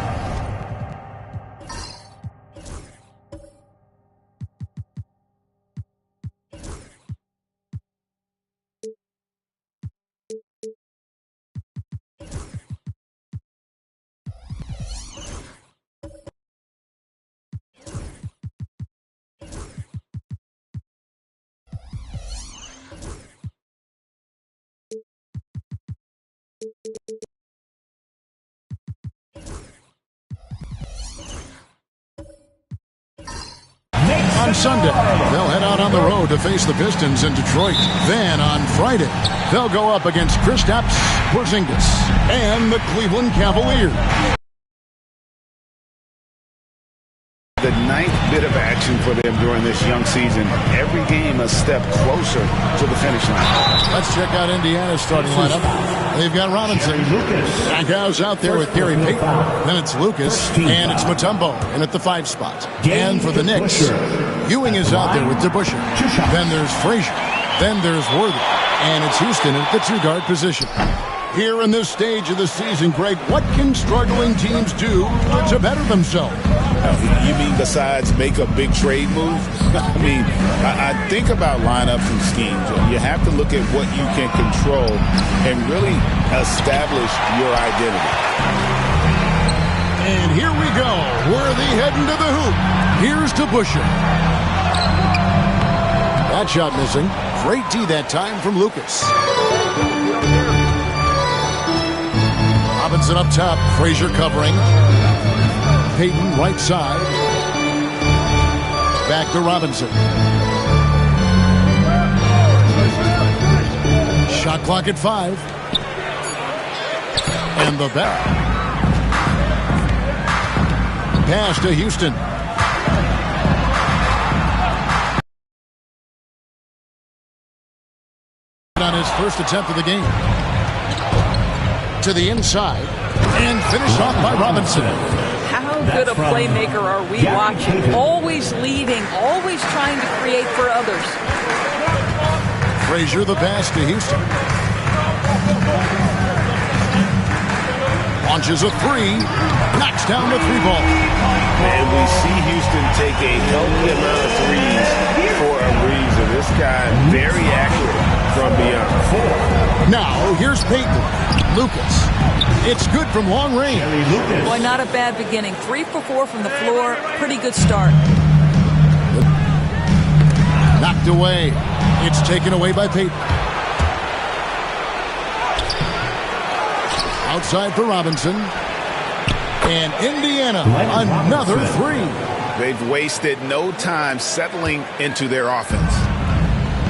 On Sunday, they'll head out on the road to face the Pistons in Detroit. Then on Friday, they'll go up against Kristaps Porzingis and the Cleveland Cavaliers. The ninth bit of action for them during this young season. Every game a step closer to the finish line. Let's check out Indiana's starting lineup. They've got Robinson. Stackhouse out there with Gary Payton. Then it's Lucas, and it's Mutombo in at the 5 spot. And for the Knicks, Ewing is out there with DeBusschere. Then there's Frazier. Then there's Worthy. And it's Houston at the 2-guard position. Here in this stage of the season, Greg, what can struggling teams do to better themselves? You mean besides make a big trade move? I mean, I think about lineups and schemes. You have to look at what you can control and really establish your identity. And here we go. Worthy heading to the hoop. Here's DeBusschere. That shot missing. Great D that time from Lucas. Robinson up top. Frazier covering. Payton right side. Back to Robinson. Shot clock at 5. And the back. Pass to Houston. On his first attempt of the game. To the inside. And finish off by Robinson. How good a playmaker are we watching? Always leading, always trying to create for others. Frazier the pass to Houston. Launches a 3. Knocks down the 3-ball. And we see Houston take a healthy amount of threes for a reason. This guy very accurate from beyond. Now here's Payton. Lucas. It's good from long range. Boy, not a bad beginning. 3 for 4 from the floor. Pretty good start. Knocked away. It's taken away by Payton. Outside for Robinson. And Indiana, another 3. They've wasted no time settling into their offense.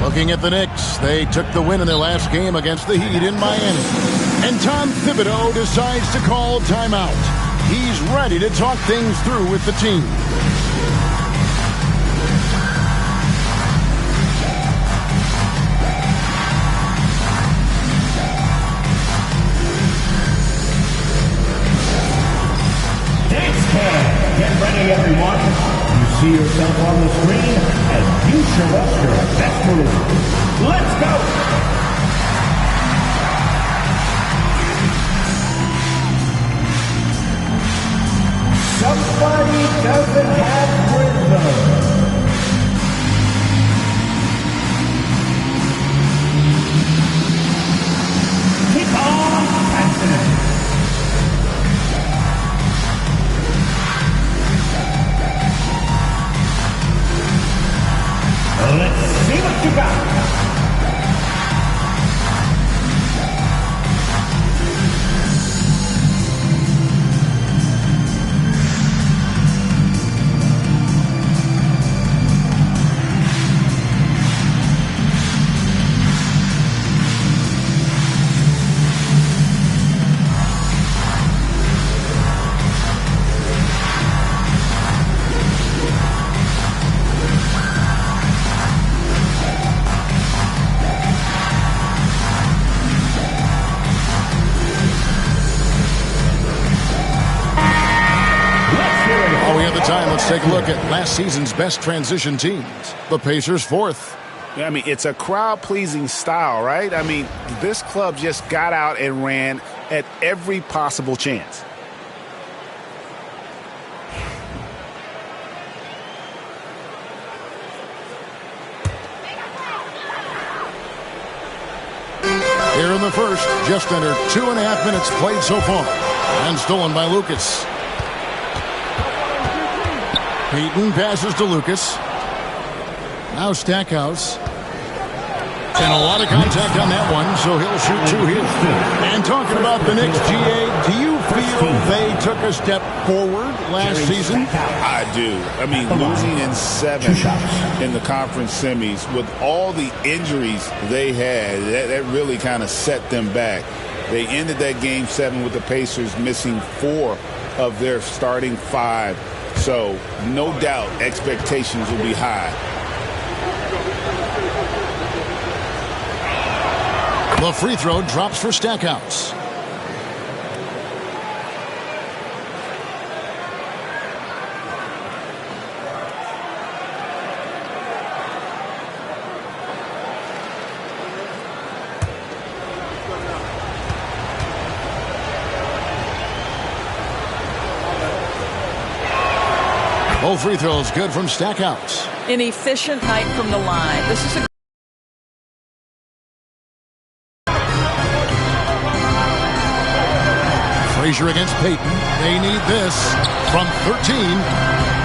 Looking at the Knicks, they took the win in their last game against the Heat in Miami. And Tom Thibodeau decides to call timeout. He's ready to talk things through with the team. Dance cam. Get ready, everyone. You see yourself on the screen as you show us your best move. Let's go. Somebody doesn't have rhythm. Keep on passing. Let's see what you got. Let's take a look at last season's best transition teams. The Pacers 4th. I mean, it's a crowd-pleasing style, right? I mean, this club just got out and ran at every possible chance. Here in the first, just under 2.5 minutes played so far. And stolen by Lucas. Payton passes to Lucas. Now Stackhouse. And a lot of contact on that one, so he'll shoot 2 here. And talking about the Knicks, GA, do you feel they took a step forward last season? I do. I mean, losing in 7 in the conference semis with all the injuries they had, that really kind of set them back. They ended that game 7 with the Pacers missing 4 of their starting 5. So, no doubt, expectations will be high. The free throw drops for Stackhouse. Both free throws good from Stackhouse. An efficient night from the line. This is a Frazier against Payton. They need this from 13.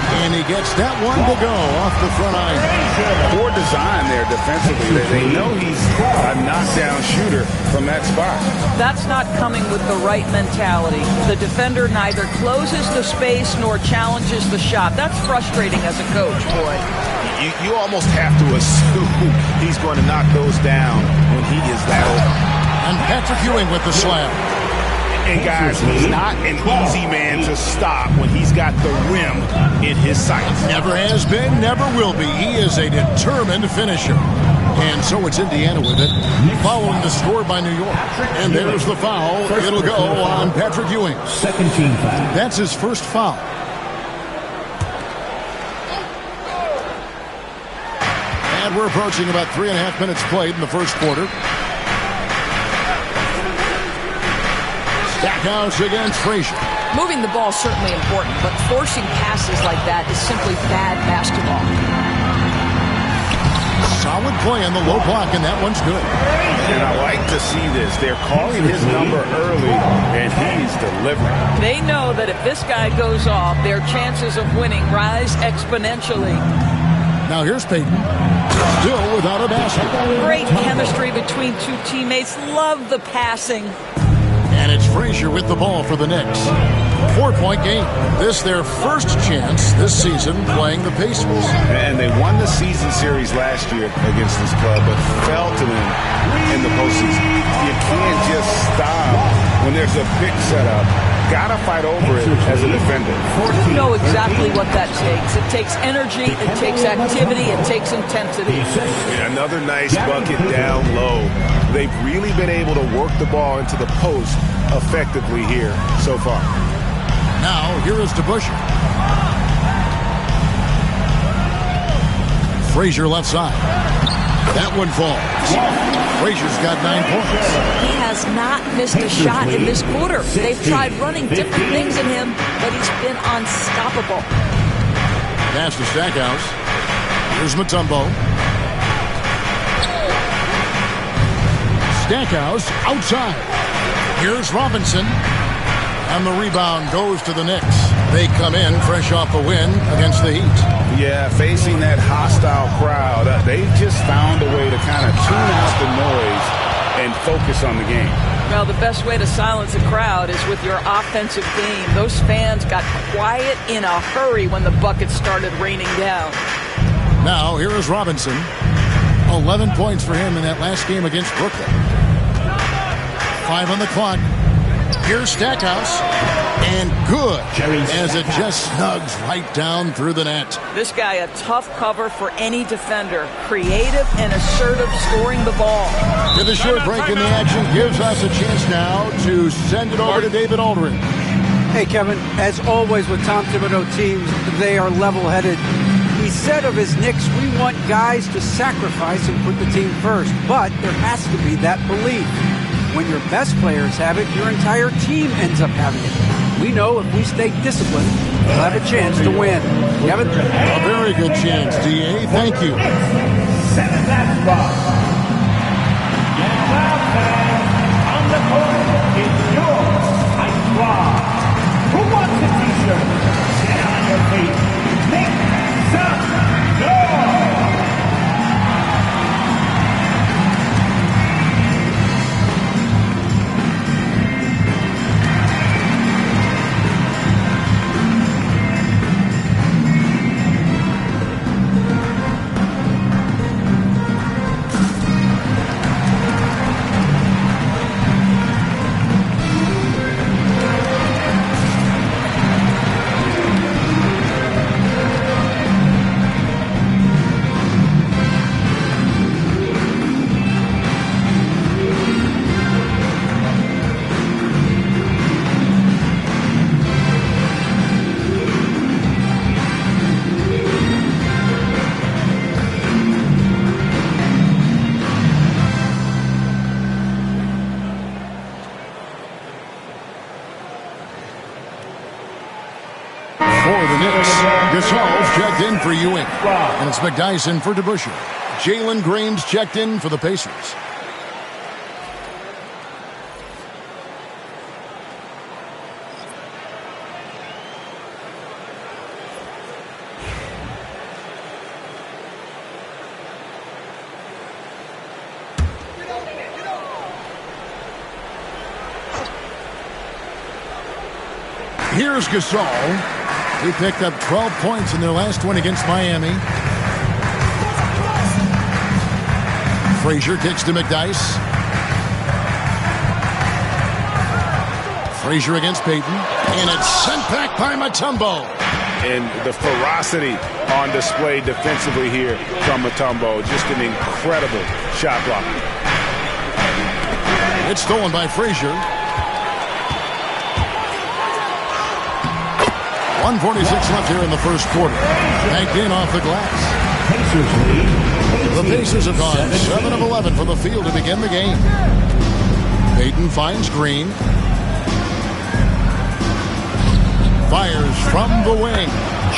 And he gets that one to go off the front iron. Poor design there defensively. They know he's a knockdown shooter from that spot. That's not coming with the right mentality. The defender neither closes the space nor challenges the shot. That's frustrating as a coach, boy. You almost have to assume he's going to knock those down when he is that open. And Patrick Ewing with the slam. And guys, he's not an easy man to stop when he's got the rim in his sights. Never has been, never will be. He is a determined finisher. And so it's Indiana with it, following the score by New York. And there's the foul. It'll go on Patrick Ewing. Second team foul. That's his first foul. And we're approaching about 3.5 minutes played in the first quarter. Stackhouse against Frazier. Moving the ball is certainly important, but forcing passes like that is simply bad basketball. Solid play on the low block, and that one's good. And I like to see this. They're calling his number early, and he's delivering. They know that if this guy goes off, their chances of winning rise exponentially. Now here's Payton. Still without a basket. Great chemistry between two teammates. Love the passing. And it's Frazier with the ball for the Knicks. 4-point game. This their first chance this season playing the Pacers. And they won the season series last year against this club, but fell to them in the postseason. You can't just stop when there's a pick set up. Gotta fight over it as a defender. You know exactly what that takes. It takes energy, it takes activity, it takes intensity. Another nice bucket down low. They've really been able to work the ball into the post effectively here so far. Now, here is DeBusschere. Frazier left side. That one falls. Frazier's got 9 points. He has not missed a shot in this quarter. They've tried running different things in him, but he's been unstoppable. Pass to Stackhouse. Here's Mutombo. Stackhouse outside. Here's Robinson. And the rebound goes to the Knicks. They come in fresh off a win against the Heat. Yeah, facing that hostile crowd, they've just found a way to kind of tune out the noise and focus on the game. Well, the best way to silence a crowd is with your offensive game. Those fans got quiet in a hurry when the buckets started raining down. Now, here is Robinson. 11 points for him in that last game against Brooklyn. 5 on the clock. Here's Stackhouse. And good, as it just snugs right down through the net. This guy, a tough cover for any defender. Creative and assertive scoring the ball. With a short break in the action, gives us a chance now to send it over to David Aldridge. Hey, Kevin, as always with Tom Thibodeau teams, they are level-headed. He said of his Knicks, we want guys to sacrifice and put the team first. But there has to be that belief. When your best players have it, your entire team ends up having it. We know if we stay disciplined, we'll have a chance to win. Kevin? A very good chance, D.A. Thank you. 7 basketball. Now, fans, on the court, it's your Ice Squad. Who wants a t-shirt? Get on your feet. Make some noise. Knicks, Gasol's checked in for Ewing. And it's McDyson for DeBusschere. Jalen Green's checked in for the Pacers. Here's Gasol. He picked up 12 points in their last win against Miami. Frazier kicks to McDyess. Frazier against Payton. And it's sent back by Mutombo. And the ferocity on display defensively here from Mutombo. Just an incredible shot block. It's stolen by Frazier. 1:46 left here in the first quarter. Banked in off the glass. The Pacers have gone 7 of 11 from the field to begin the game. Payton finds Green. Fires from the wing.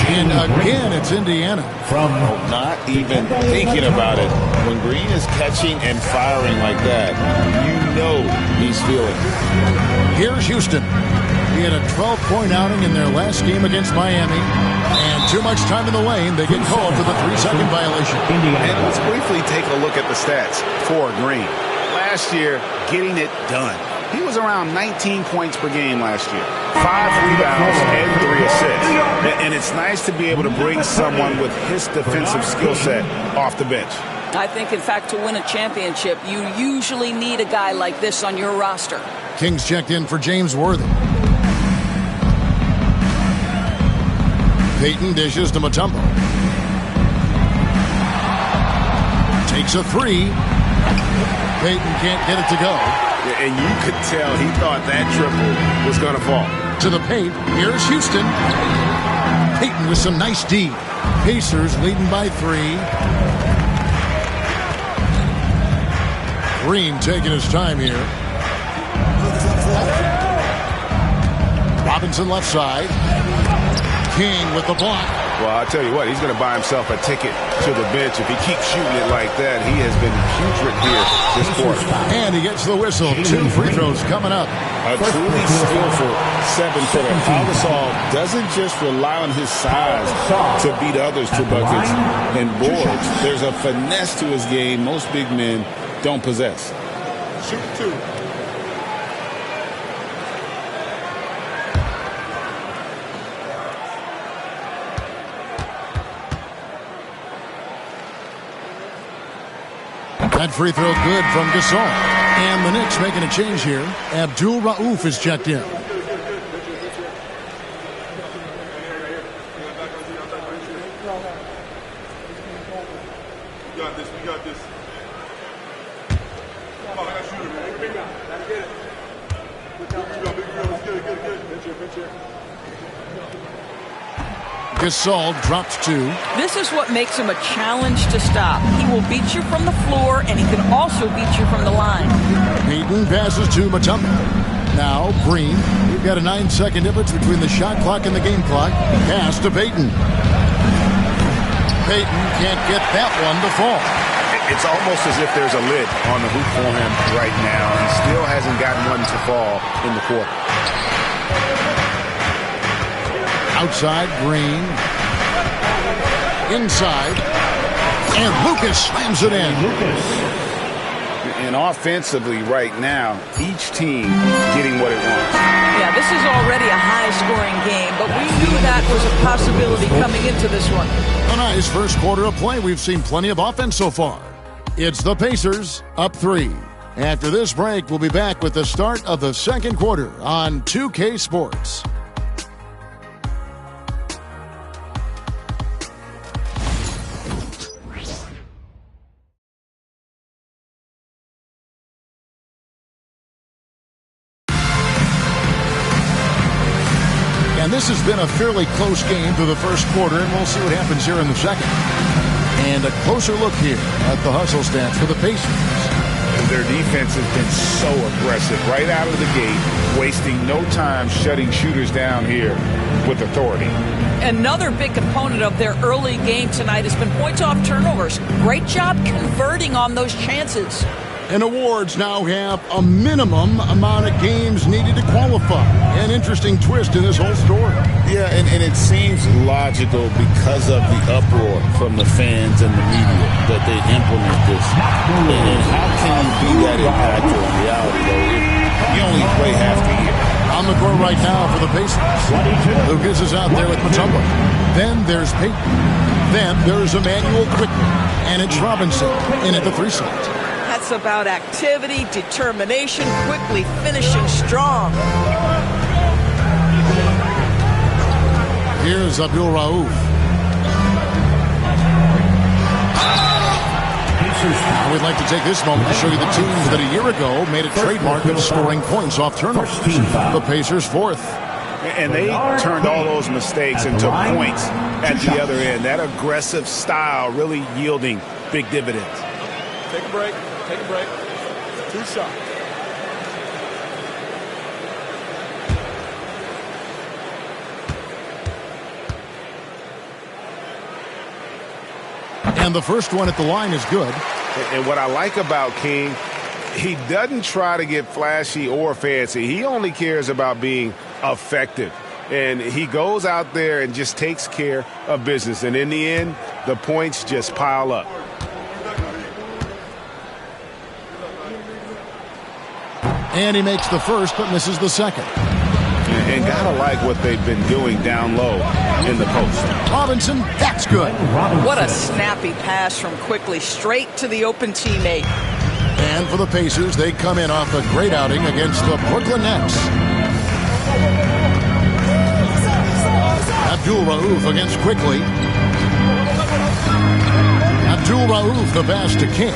And again, it's Indiana. Not even thinking about it. When Green is catching and firing like that, you know he's feeling it. Here's Houston. He had a 12-point outing in their last game against Miami. And too much time in the lane. They get called for the 3-second violation. And let's briefly take a look at the stats for Green. Last year, getting it done. He was around 19 points per game last year. 5 rebounds and 3 assists. And it's nice to be able to bring someone with his defensive skill set off the bench. I think, in fact, to win a championship, you usually need a guy like this on your roster. Kings checked in for James Worthy. Payton dishes to Mutombo. Takes a 3. Payton can't get it to go. And you could tell he thought that triple was going to fall. To the paint. Here's Houston. Payton with some nice D. Pacers leading by 3. Green taking his time here. Robinson left side. King with the block. Well, I'll tell you what, he's going to buy himself a ticket to the bench. If he keeps shooting it like that, he has been putrid here this quarter. And he gets the whistle. 2 free throws coming up. A truly skillful 7-footer. Pau Gasol doesn't just rely on his size to beat others to buckets and boards. There's a finesse to his game most big men don't possess. Shoot 2. That free throw good from Gasol. And the Knicks making a change here. Abdul Rauf is checked in. We got this. We got this. Come on, I got shooter, man. Big guy. Gotta get it. Big girl. It's good. Pitcher. Gasol drops 2. This is what makes him a challenge to stop. He will beat you from the floor, and he can also beat you from the line. Payton passes to Mutombo. Now Green. We've got a 9-second difference between the shot clock and the game clock. Pass to Payton. Payton can't get that one to fall. It's almost as if there's a lid on the hoop for him right now. He still hasn't gotten one to fall in the quarter. Outside, Green. Inside. And Lucas slams it in. And offensively right now, each team getting what it wants. Yeah, this is already a high-scoring game, but we knew that was a possibility coming into this one. A nice first quarter of play. We've seen plenty of offense so far. It's the Pacers up 3. After this break, we'll be back with the start of the second quarter on 2K Sports. And this has been a fairly close game through the first quarter, and we'll see what happens here in the second. And a closer look here at the hustle stats for the Pacers. Their defense has been so aggressive right out of the gate, wasting no time shutting shooters down here with authority. Another big component of their early game tonight has been points off turnovers. Great job converting on those chances. And awards now have a minimum amount of games needed to qualify. An interesting twist in this whole story. Yeah, and it seems logical because of the uproar from the fans and the media that they implement this. And how can you be that impactful in reality, though, if you only play half the year? On the court right now for the Pacers. Lucas is out there with Mutombo. Then there's Payton. Then there's Emmanuel Quickly. And it's Robinson in at the 3 slot. That's about activity, determination, quickly finishing strong. Here's Abdul Rauf. Now we'd like to take this moment to show you the teams that a year ago made a trademark of scoring points off turnovers. The Pacers 4th. And they turned all those mistakes into points at the other end. That aggressive style really yielding big dividends. Take a break. Take a break. 2 shots. And the first one at the line is good. And what I like about King, he doesn't try to get flashy or fancy. He only cares about being effective. And he goes out there and just takes care of business. And in the end, the points just pile up. And he makes the first but misses the second. And gotta like what they've been doing down low in the post. Robinson, that's good. What a snappy pass from Quickly straight to the open teammate. And for the Pacers, they come in off a great outing against the Brooklyn Nets. Abdul Rauf against Quickly. Abdul Rauf, the pass to King.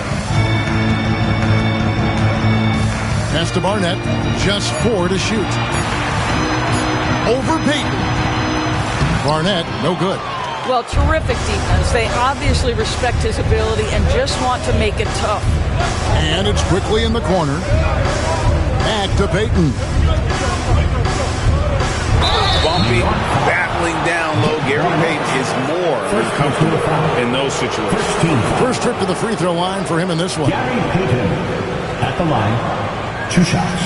Pass to Barnett, just 4 to shoot. Over Payton. Barnett, no good. Well, terrific defense. They obviously respect his ability and just want to make it tough. And it's Quickly in the corner. Back to Payton. Bumpy, battling down low. Gary Payton is more than comfortable in those situations. First trip to the free throw line for him in this one. Gary Payton at the line. 2 shots.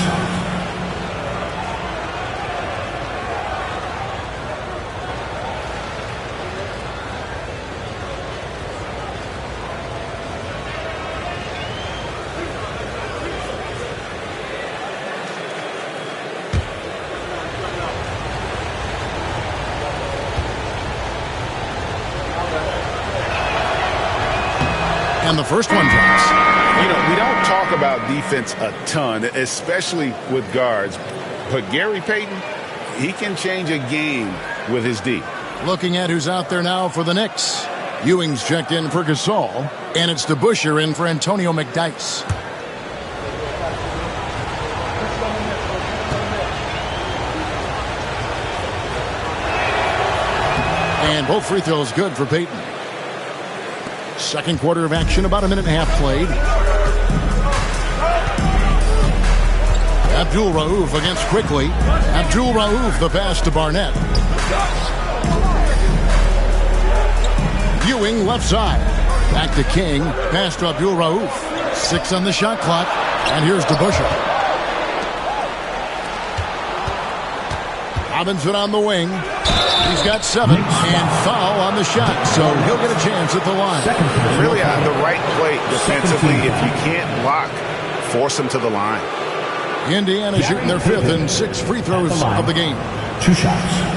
And the first one drops. You know, we don't talk about defense a ton, especially with guards. But Gary Payton, he can change a game with his D. Looking at who's out there now for the Knicks. Ewing's checked in for Gasol. And it's DeBusschere in for Antonio McDyess. And both free throws good for Payton. Second quarter of action, about a minute and a half played. Abdul Rauf against Quickly. Abdul Rauf, the pass to Barnett. Ewing left side. Back to King. Pass to Abdul Rauf. 6 on the shot clock. And here's DeBusschere. Robinson on the wing. He's got 7 and foul on the shot, so he'll get a chance at the line. Really the right play defensively. If you can't block, force him to the line. Indiana shooting their 5th and 6 free throws of the game. 2 shots.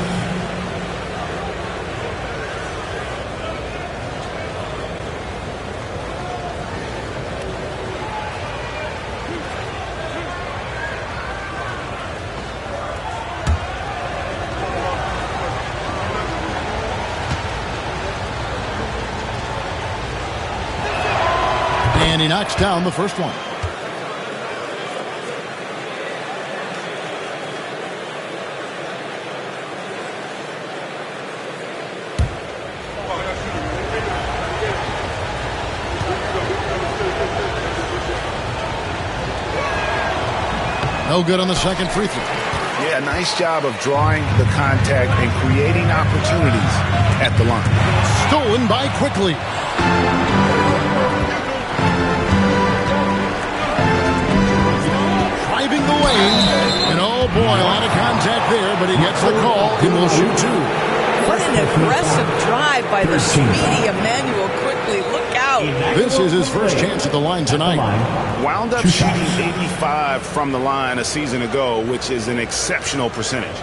And he knocks down the first one. No good on the second free throw. Yeah, nice job of drawing the contact and creating opportunities at the line. Stolen by Quickly. Driving the lane. And oh boy, a lot of contact there, but he gets the call. He will shoot two. What an aggressive drive by the speedy Emmanuel Quickly. Look out. This is his first chance at the line tonight. Wound up shooting 85 from the line a season ago, which is an exceptional percentage.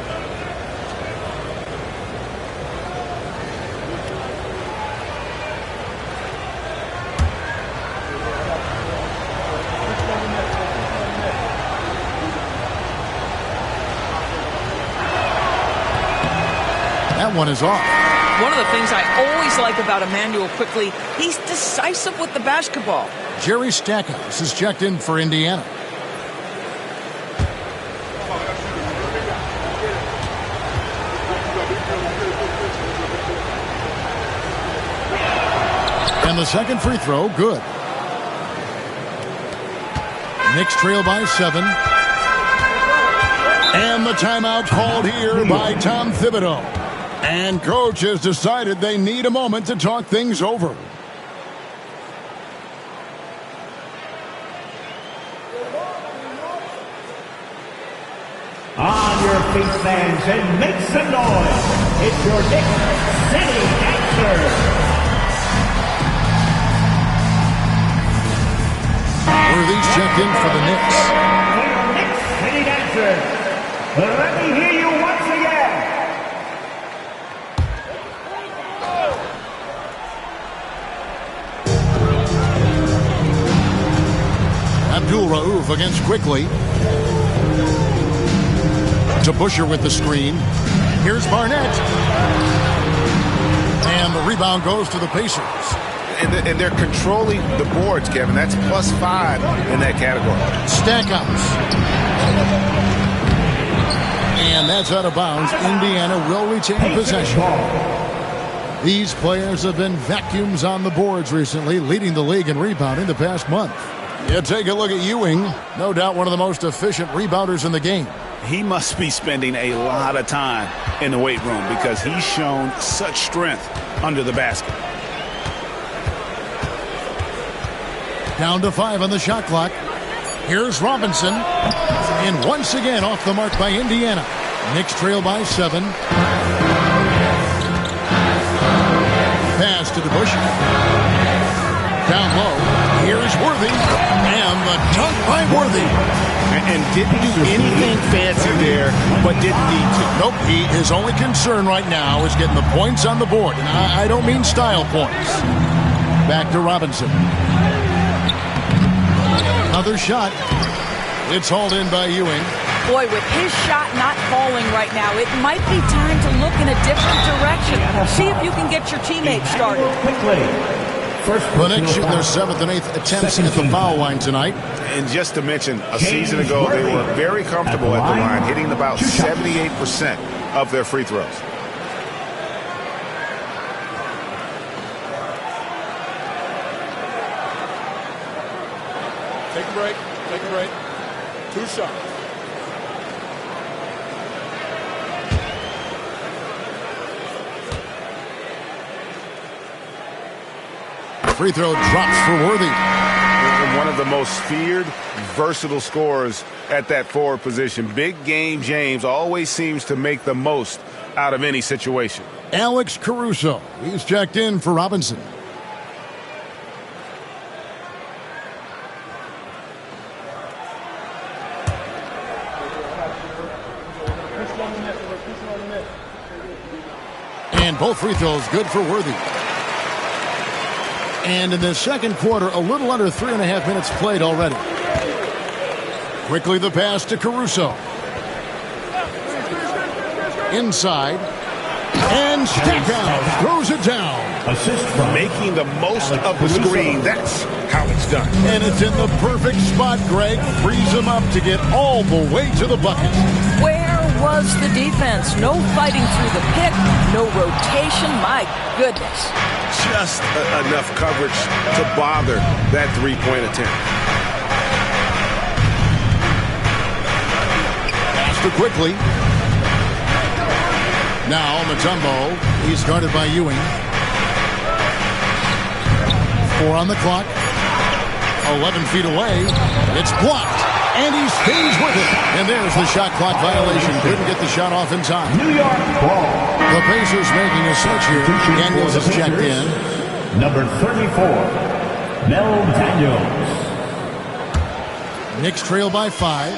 That one is off. One of the things I always like about Emmanuel Quickly, he's decisive with the basketball. Jerry Stackhouse is checked in for Indiana. And the second free throw, good. Knicks trail by 7. And the timeout called here by Tom Thibodeau. And coach has decided they need a moment to talk things over. On your feet, fans, and make some noise. It's your Knicks City Dancers. Worthy's checked in for the Knicks. For your Knicks City Dancers. Let me hear you once again. Abdul Rauf against Quickly. To Busher with the screen. Here's Barnett. And the rebound goes to the Pacers. And they're controlling the boards, Kevin. That's +5 in that category. Stackhouse. And that's out of bounds. Indiana will retain possession. These players have been vacuums on the boards recently, leading the league in rebounding the past month. You take a look at Ewing. No doubt one of the most efficient rebounders in the game. He must be spending a lot of time in the weight room because he's shown such strength under the basket. Down to 5 on the shot clock. Here's Robinson. And once again off the mark by Indiana. Knicks trail by 7. Pass to DeBusschere. Down low. Here's Worthy. And the dunk by Worthy. And didn't do anything fancy there, but didn't need to. Nope. His only concern right now is getting the points on the board. And I don't mean style points. Back to Robinson. Another shot. It's hauled in by Ewing. Boy, with his shot not falling right now, it might be time to look in a different direction. See if you can get your teammates started. The Knicks shooting their 7th and 8th attempts at the foul line tonight. And just to mention, a season ago, they were very comfortable at the line, hitting about 78% of their free throws. Take a break. Take a break. 2 shots. Free throw drops for Worthy. And one of the most feared, versatile scorers at that forward position. Big game James always seems to make the most out of any situation. Alex Caruso. He's checked in for Robinson. And both free throws good for Worthy. And in the second quarter, a little under 3.5 minutes played already. Quickly the pass to Caruso. Inside. And Stackhouse throws it down. Making the most of the screen. That's how it's done. And it's in the perfect spot, Greg. Frees him up to get all the way to the bucket. Where was the defense? No fighting through the pick, no rotation. My goodness. Just enough coverage to bother that three-point attempt. Pass to Quickly. Now Mutombo. He's guarded by Ewing. 4 on the clock. 11 feet away. It's blocked. And he stays with it. And there's the shot clock violation. Couldn't get the shot off in time. New York ball. The Pacers making a switch here. Daniels is checked in. Number 34, Mel Daniels. Knicks trail by 5.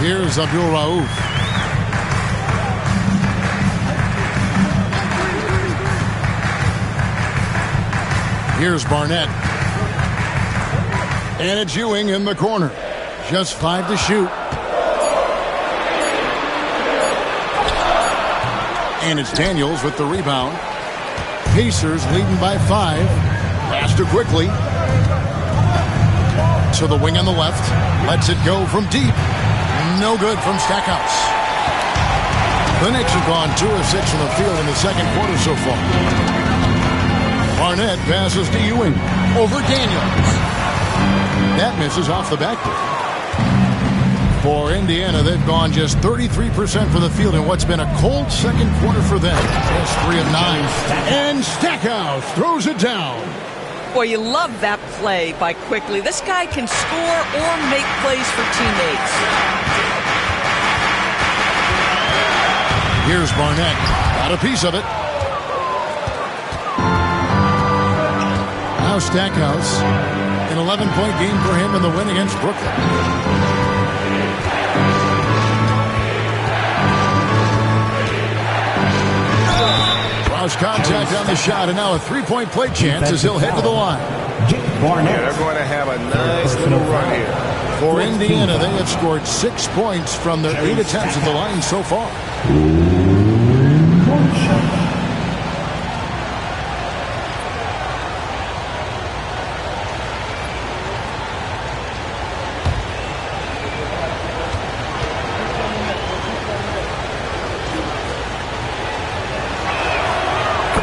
Here's Abdul Rauf. Here's Barnett. And it's Ewing in the corner. Just 5 to shoot. And it's Daniels with the rebound. Pacers leading by 5. Pass to Quickly. To the wing on the left. Lets it go from deep. No good from Stackhouse. The Knicks have gone 2 of 6 from the field in the second quarter so far. Barnett passes to Ewing. Over Daniels. That misses off the backboard. For Indiana, they've gone just 33% from the field in what's been a cold second quarter for them. Just 3 of 9. And Stackhouse throws it down. Boy, you love that play by Quickly. This guy can score or make plays for teammates. Here's Barnett. Got a piece of it. Now Stackhouse. An 11-point game for him in the win against Brooklyn. Cross contact on the shot, and now a 3-point play chance as he'll head to the line. Yeah, they're going to have a nice little run here. For Indiana, they have scored 6 points from their 8 attempts at the line so far.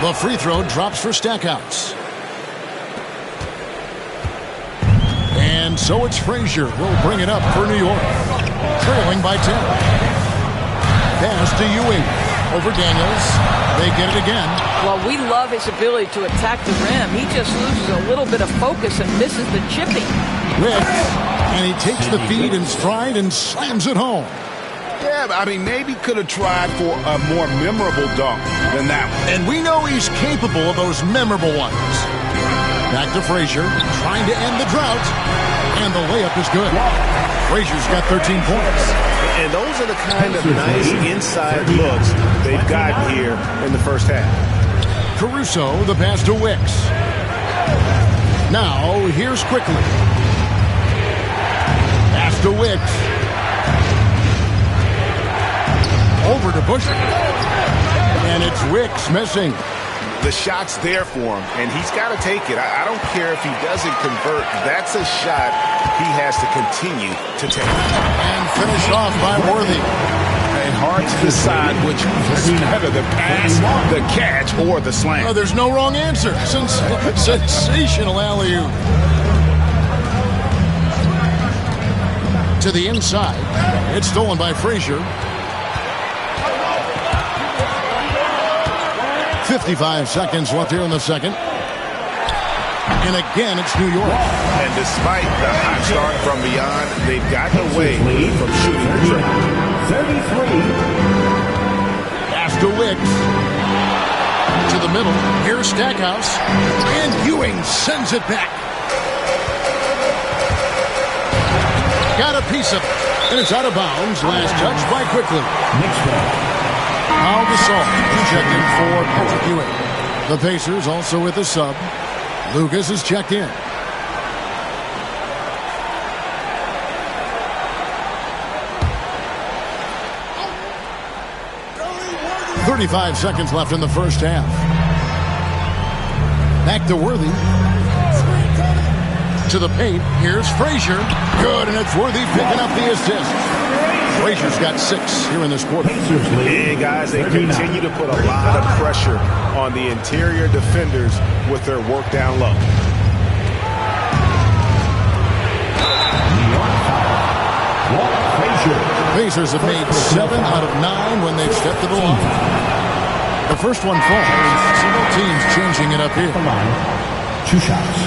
The free throw drops for Stackhouse. And so it's Frazier will bring it up for New York. Trailing by 10. Pass to Ewing. Over Daniels. They get it again. Well, we love his ability to attack the rim. He just loses a little bit of focus and misses the chipping. Wicks. And he takes the feed in stride and slams it home. Yeah, I mean, maybe could have tried for a more memorable dunk than that one. And we know he's capable of those memorable ones. Back to Frazier, trying to end the drought. And the layup is good. Frazier's got 13 points. And those are the kind of nice inside looks they've gotten here in the first half. Caruso, the pass to Wicks. Now, here's Quickly. Pass to Wicks. Over to Busher. And it's Wicks missing. The shot's there for him, and he's got to take it. I don't care if he doesn't convert. That's a shot he has to continue to take. And finish off by Worthy. And hard to decide which is better, the pass, the catch, or the slam. Oh, there's no wrong answer. Sensational alley-oop. To the inside. It's stolen by Frazier. 55 seconds left here in the second. And again, it's New York. And despite the hot start from beyond, they've gotten away from shooting the triple. 33. Pass to Wicks. To the middle. Here's Stackhouse. And Ewing sends it back. Got a piece of it. And it's out of bounds. Last touch by Quickly. Al Gasol checked in for Patrick Ewing. The Pacers also with a sub. Lucas is checked in. .35 seconds left in the first half. Back to Worthy. To the paint. Here's Frazier. Good, and it's Worthy picking up the assist. Frazier's got 6 here in this quarter. Hey, guys, they continue to put a lot of pressure on the interior defenders with their work down low. Pacers have made 7 out of 9 when they've stepped to the line. The first one falls. Several teams changing it up here. 2 shots.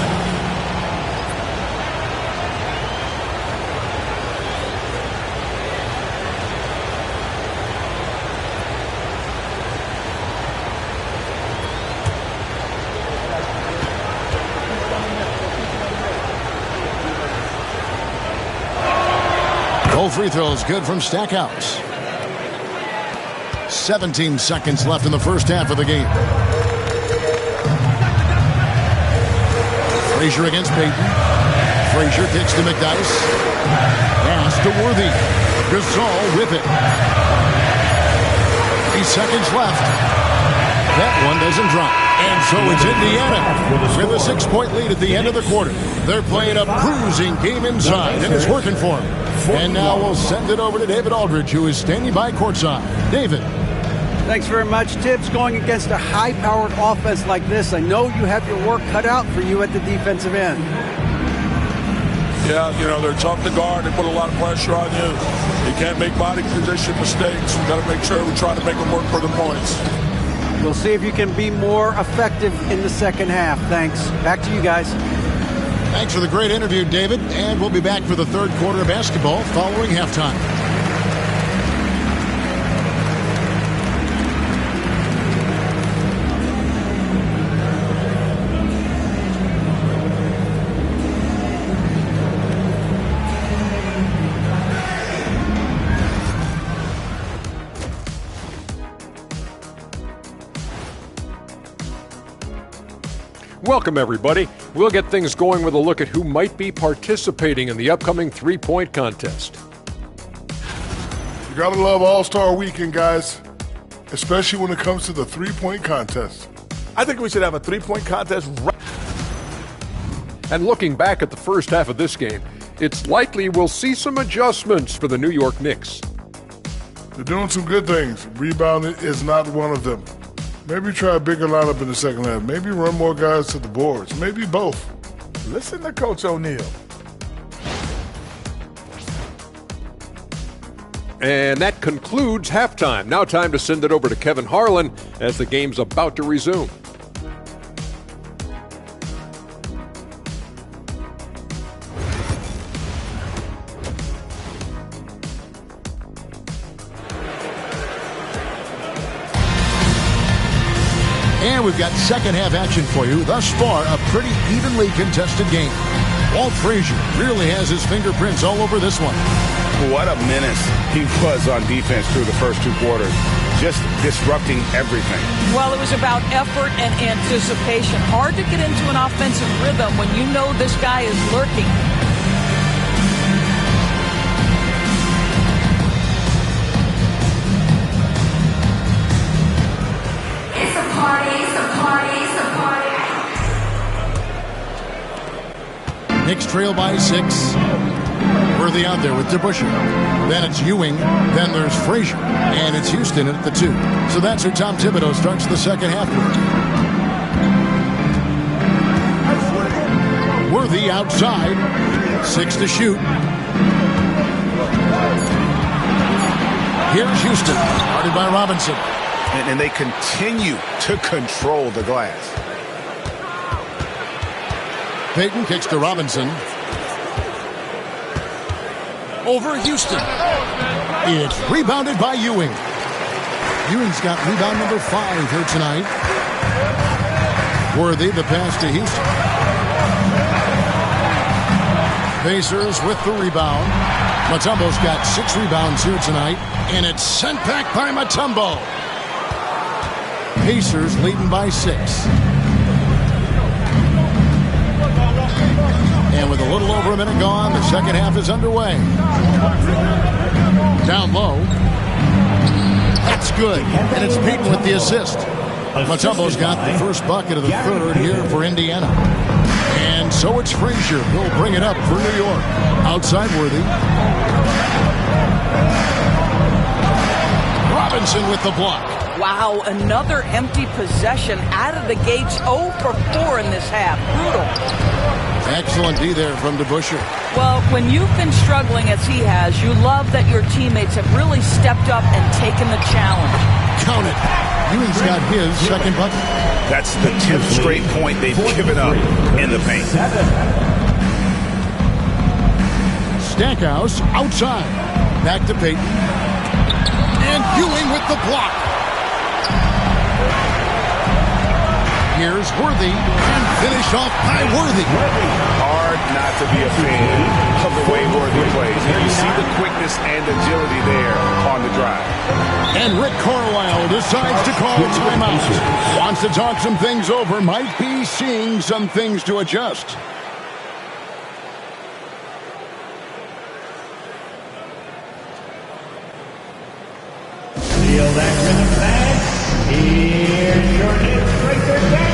Both free throws good from Stackhouse. 17 seconds left in the first half of the game. Frazier against Payton. Frazier kicks to McDyess. Pass to Worthy. Gasol with it. 3 seconds left. That one doesn't drop. And so it's Indiana with a 6-point lead at the end of the quarter. They're playing a cruising game inside, and it's working for them. And now we'll send it over to David Aldridge, who is standing by courtside. David. Thanks very much, Tibbs. Going against a high-powered offense like this, I know you have your work cut out for you at the defensive end. Yeah, they're tough to guard. They put a lot of pressure on you. You can't make body position mistakes. We've got to make sure we try to make them work for the points. We'll see if you can be more effective in the second half. Thanks. Back to you guys. Thanks for the great interview, David. And we'll be back for the third quarter of basketball following halftime. Welcome, everybody. We'll get things going with a look at who might be participating in the upcoming three-point contest. You gotta love All-Star Weekend, guys, especially when it comes to the three-point contest. I think we should have a three-point contest. And looking back at the first half of this game, it's likely we'll see some adjustments for the New York Knicks. They're doing some good things. Rebounding is not one of them. Maybe try a bigger lineup in the second half. Maybe run more guys to the boards. Maybe both. Listen to Coach O'Neal. And that concludes halftime. Now time to send it over to Kevin Harlan as the game's about to resume. And we've got second half action for you. Thus far, a pretty evenly contested game. Walt Frazier really has his fingerprints all over this one. What a menace he was on defense through the first 2 quarters. Just disrupting everything. Well, it was about effort and anticipation. Hard to get into an offensive rhythm when you know this guy is lurking. Knicks trail by 6. Worthy out there with DeBusschere. Then it's Ewing. Then there's Frazier. And it's Houston at the 2. So that's who Tom Thibodeau starts the second half with. Worthy outside. 6 to shoot. Here's Houston. Guarded by Robinson. And they continue to control the glass. Payton kicks to Robinson. Over Houston. It's rebounded by Ewing. Ewing's got rebound number 5 here tonight. Worthy, the pass to Houston. Pacers with the rebound. Mutombo's got 6 rebounds here tonight. And it's sent back by Mutombo. Pacers leading by 6. And with a little over a minute gone, the second half is underway. Down low. That's good. And it's Payton with the assist. Mutombo's got the first bucket of the third here for Indiana. And so it's Frazier who'll bring it up for New York. Outside Worthy. Robinson with the block. Wow, another empty possession out of the gates. 0 for 4 in this half. Brutal. Excellent D there from DeBusschere. Well, when you've been struggling as he has, you love that your teammates have really stepped up and taken the challenge. Count it. Ewing's got his second bucket. That's the 10th straight point they've given up in the paint. Stackhouse outside. Back to Payton. And Ewing with the block. Here's Worthy. And finish off by Worthy. Hard not to be a fan of the way Worthy plays. You see the quickness and agility there on the drive. And Rick Carlisle decides to call a timeout. Wants to talk some things over. Might be seeing some things to adjust. Feel that rhythm back. Here's your next breaker back.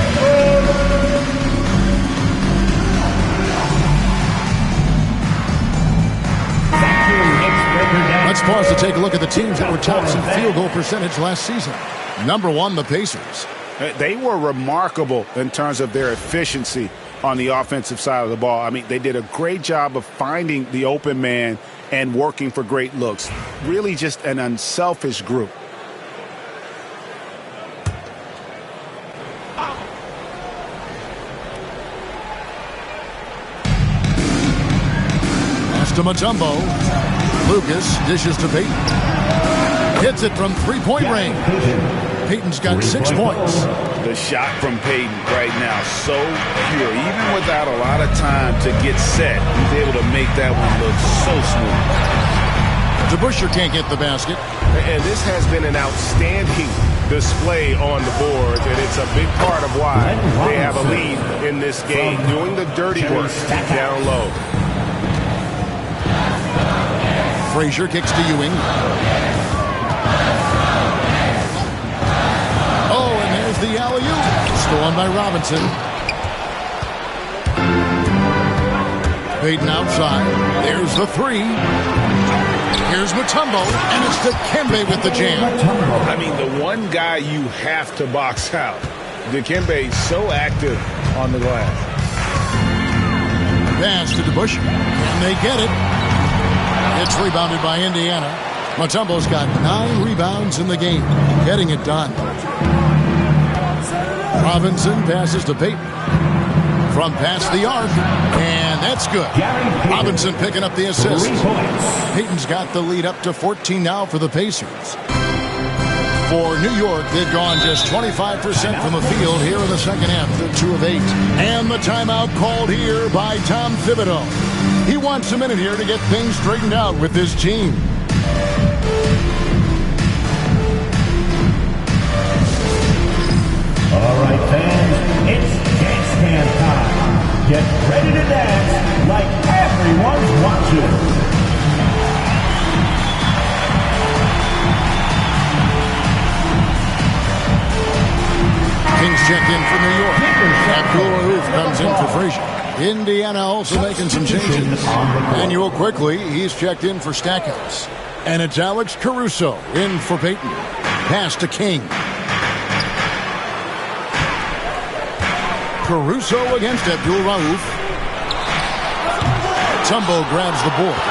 Let's pause to take a look at the teams that were tops in field goal percentage last season. Number 1, the Pacers. They were remarkable in terms of their efficiency on the offensive side of the ball. I mean, they did a great job of finding the open man and working for great looks. Really just an unselfish group. Pass to Mutombo. Lucas dishes to Payton. Hits it from three-point range. Payton's got 6 points. The shot from Payton right now, so pure. Even without a lot of time to get set, he's able to make that one look so smooth. DeBusschere can't get the basket. And this has been an outstanding display on the boards, and it's a big part of why they have a lead in this game, doing the dirty work down low. Frazier kicks to Ewing. Oh, and there's the alley-oop. Stolen by Robinson. Payton outside. There's the three. Here's Mutombo, and it's Dikembe with the jam. I mean, the one guy you have to box out. Dikembe so active on the glass. Pass to DeBusschere, and they get it. It's rebounded by Indiana. Mutombo's got 9 rebounds in the game, getting it done. Robinson passes to Payton. From past the arc, and that's good. Robinson picking up the assist. Payton's got the lead up to 14 now for the Pacers. For New York, they've gone just 25% from the field here in the second half. They're 2 of 8. And the timeout called here by Tom Thibodeau. He wants a minute here to get things straightened out with his team. All right, fans, it's dance band time. Get ready to dance like everyone's watching. Kings check in for New York. Abdul-Rauf comes in for Frazier. Indiana also making some changes. Manuel quickly, he's checked in for Stackhouse. And it's Alex Caruso in for Payton. Pass to King. Caruso against Abdul-Rauf. Tumbo grabs the board.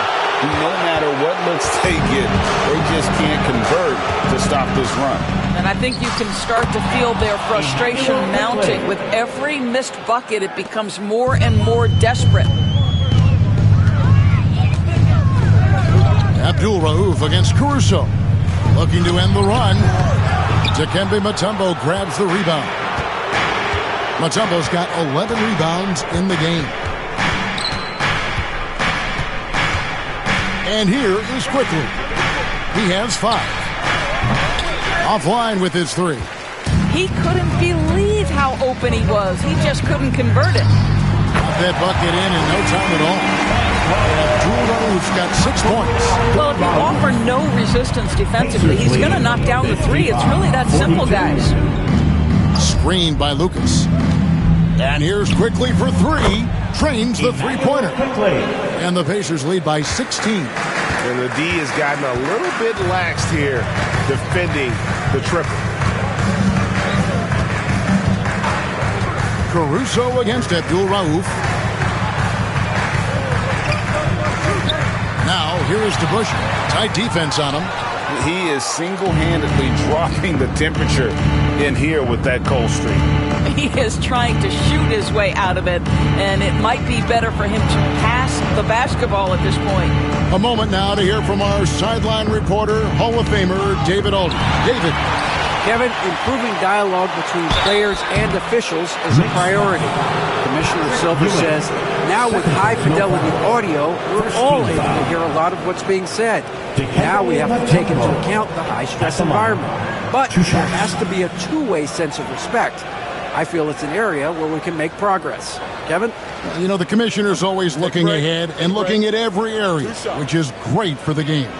No matter what looks they get, they just can't convert to stop this run. And I think you can start to feel their frustration mounting. With every missed bucket, it becomes more and more desperate. Abdul-Rauf against Caruso. Looking to end the run. Dikembe Mutombo grabs the rebound. Mutombo's got 11 rebounds in the game. And here is Quickly. He has 5. Offline with his 3. He couldn't believe how open he was. He just couldn't convert it. Got that bucket in no time at all. Abdul-Rauf's got 6 points. Well, if you offer no resistance defensively, he's going to knock down the 3. It's really that simple, guys. Screened by Lucas. And here's Quickly for 3. Trains the three-pointer. And the Pacers lead by 16. And the D has gotten a little bit laxed here defending the triple. Caruso against Abdul-Rauf. here is DeBusschere. Tight defense on him. He is single-handedly dropping the temperature in here with that cold streak. He is trying to shoot his way out of it, and it might be better for him to pass the basketball at this point. A moment now to hear from our sideline reporter, Hall of Famer David Alden. David. Kevin, improving dialogue between players and officials is a priority. Commissioner Silver says, now with high-fidelity audio, we're all able to hear a lot of what's being said. Now we have to take into account the high-stress environment. But there has to be a two-way sense of respect. I feel it's an area where we can make progress. Kevin? You know, the commissioner's always looking ahead and looking at every area, which is great for the game.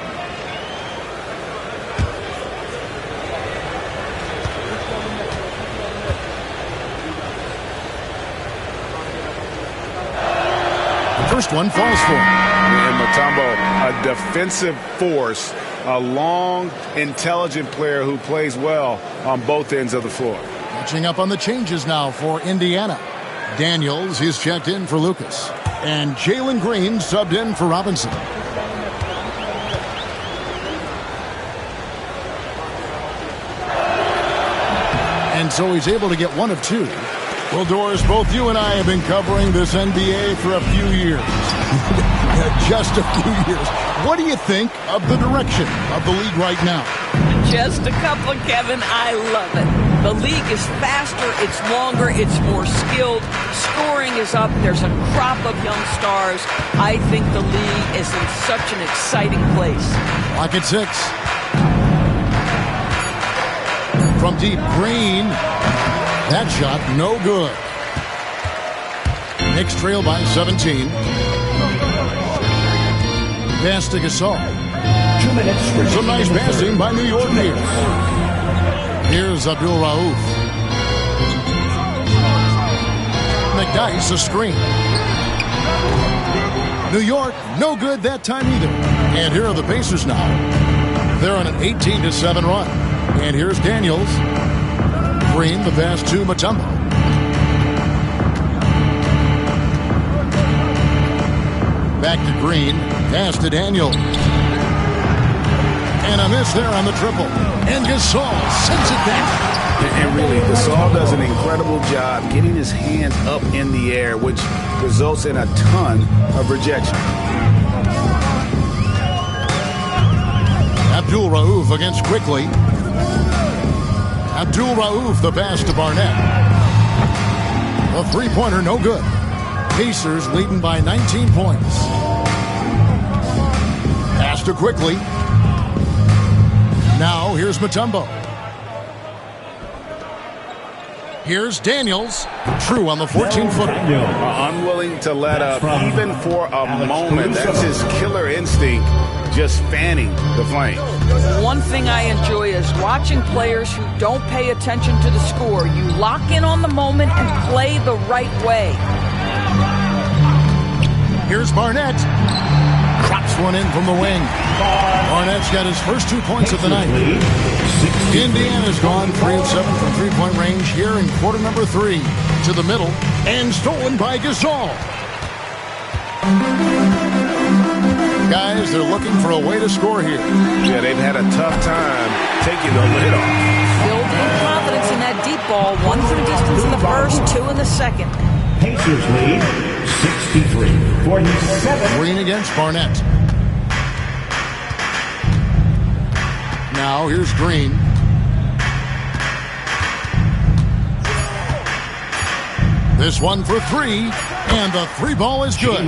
First one falls for him. And Mutombo, a defensive force, a long, intelligent player who plays well on both ends of the floor. Catching up on the changes now for Indiana. Daniels is checked in for Lucas. And Jalen Green subbed in for Robinson. And so he's able to get one of two. Well, Doris, both you and I have been covering this NBA for a few years. Just a few years. What do you think of the direction of the league right now? Just a couple, Kevin. I love it. The league is faster, it's longer, it's more skilled. Scoring is up. There's a crop of young stars. I think the league is in such an exciting place. Clock at 6. From deep, Green. That shot, no good. Knicks trail by 17. Pass to Gasol. 2 minutes. Some nice passing by New York here. Here's Abdul Rauf. McDyess, a screen. New York, no good that time either. And here are the Pacers now. They're on an 18-7 run. And here's Daniels. Green, the pass to Mutombo. Back to Green. Pass to Daniel. And a miss there on the triple. And Gasol sends it back. And really, Gasol does an incredible job getting his hands up in the air, which results in a ton of rejection. Abdul Rauf against Quickly. Abdul Rauf, the pass to Barnett. A three-pointer, no good. Pacers leading by 19 points. Pass to Quickly. Now here's Mutombo. Here's Daniels. True on the 14-footer. Unwilling to let up even for a moment. That's his killer instinct, just fanning the flames. One thing I enjoy is watching players who don't pay attention to the score. You lock in on the moment and play the right way. Here's Barnett. Drops one in from the wing. Barnett's got his first 2 points of the night. Indiana's gone 3 of 7 from three-point range here in quarter number 3. To the middle and stolen by Gasol. Guys, they're looking for a way to score here. Yeah, they've had a tough time taking the lid off. Build confidence in that deep ball. 1 from distance in the first, 2 in the second. Pacers lead 63-47. Green against Barnett. Now here's Green. This one for 3, and the 3 ball is good.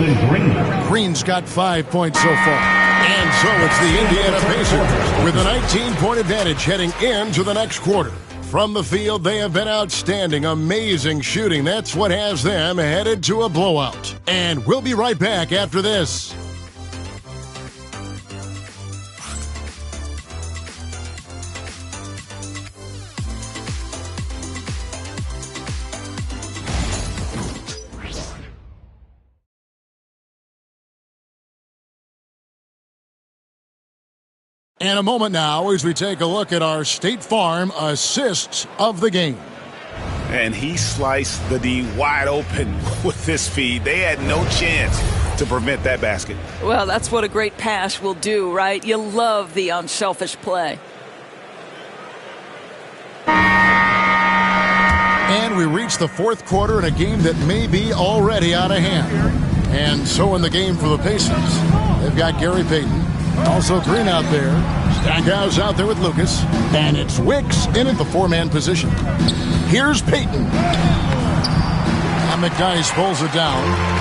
Green's got 5 points so far. And so it's the Indiana Pacers with a 19-point advantage heading into the next quarter. From the field, they have been outstanding, amazing shooting. That's what has them headed to a blowout. And we'll be right back after this. And a moment now as we take a look at our State Farm assists of the game. And he sliced the D wide open with this feed. They had no chance to prevent that basket. Well, that's what a great pass will do, right? You love the unselfish play. And we reach the fourth quarter in a game that may be already out of hand. And so in the game for the Pacers, they've got Gary Payton. Also Green out there. Stackhouse out there with Lucas. And it's Wicks in at the four-man position. Here's Payton. And McDyess pulls it down.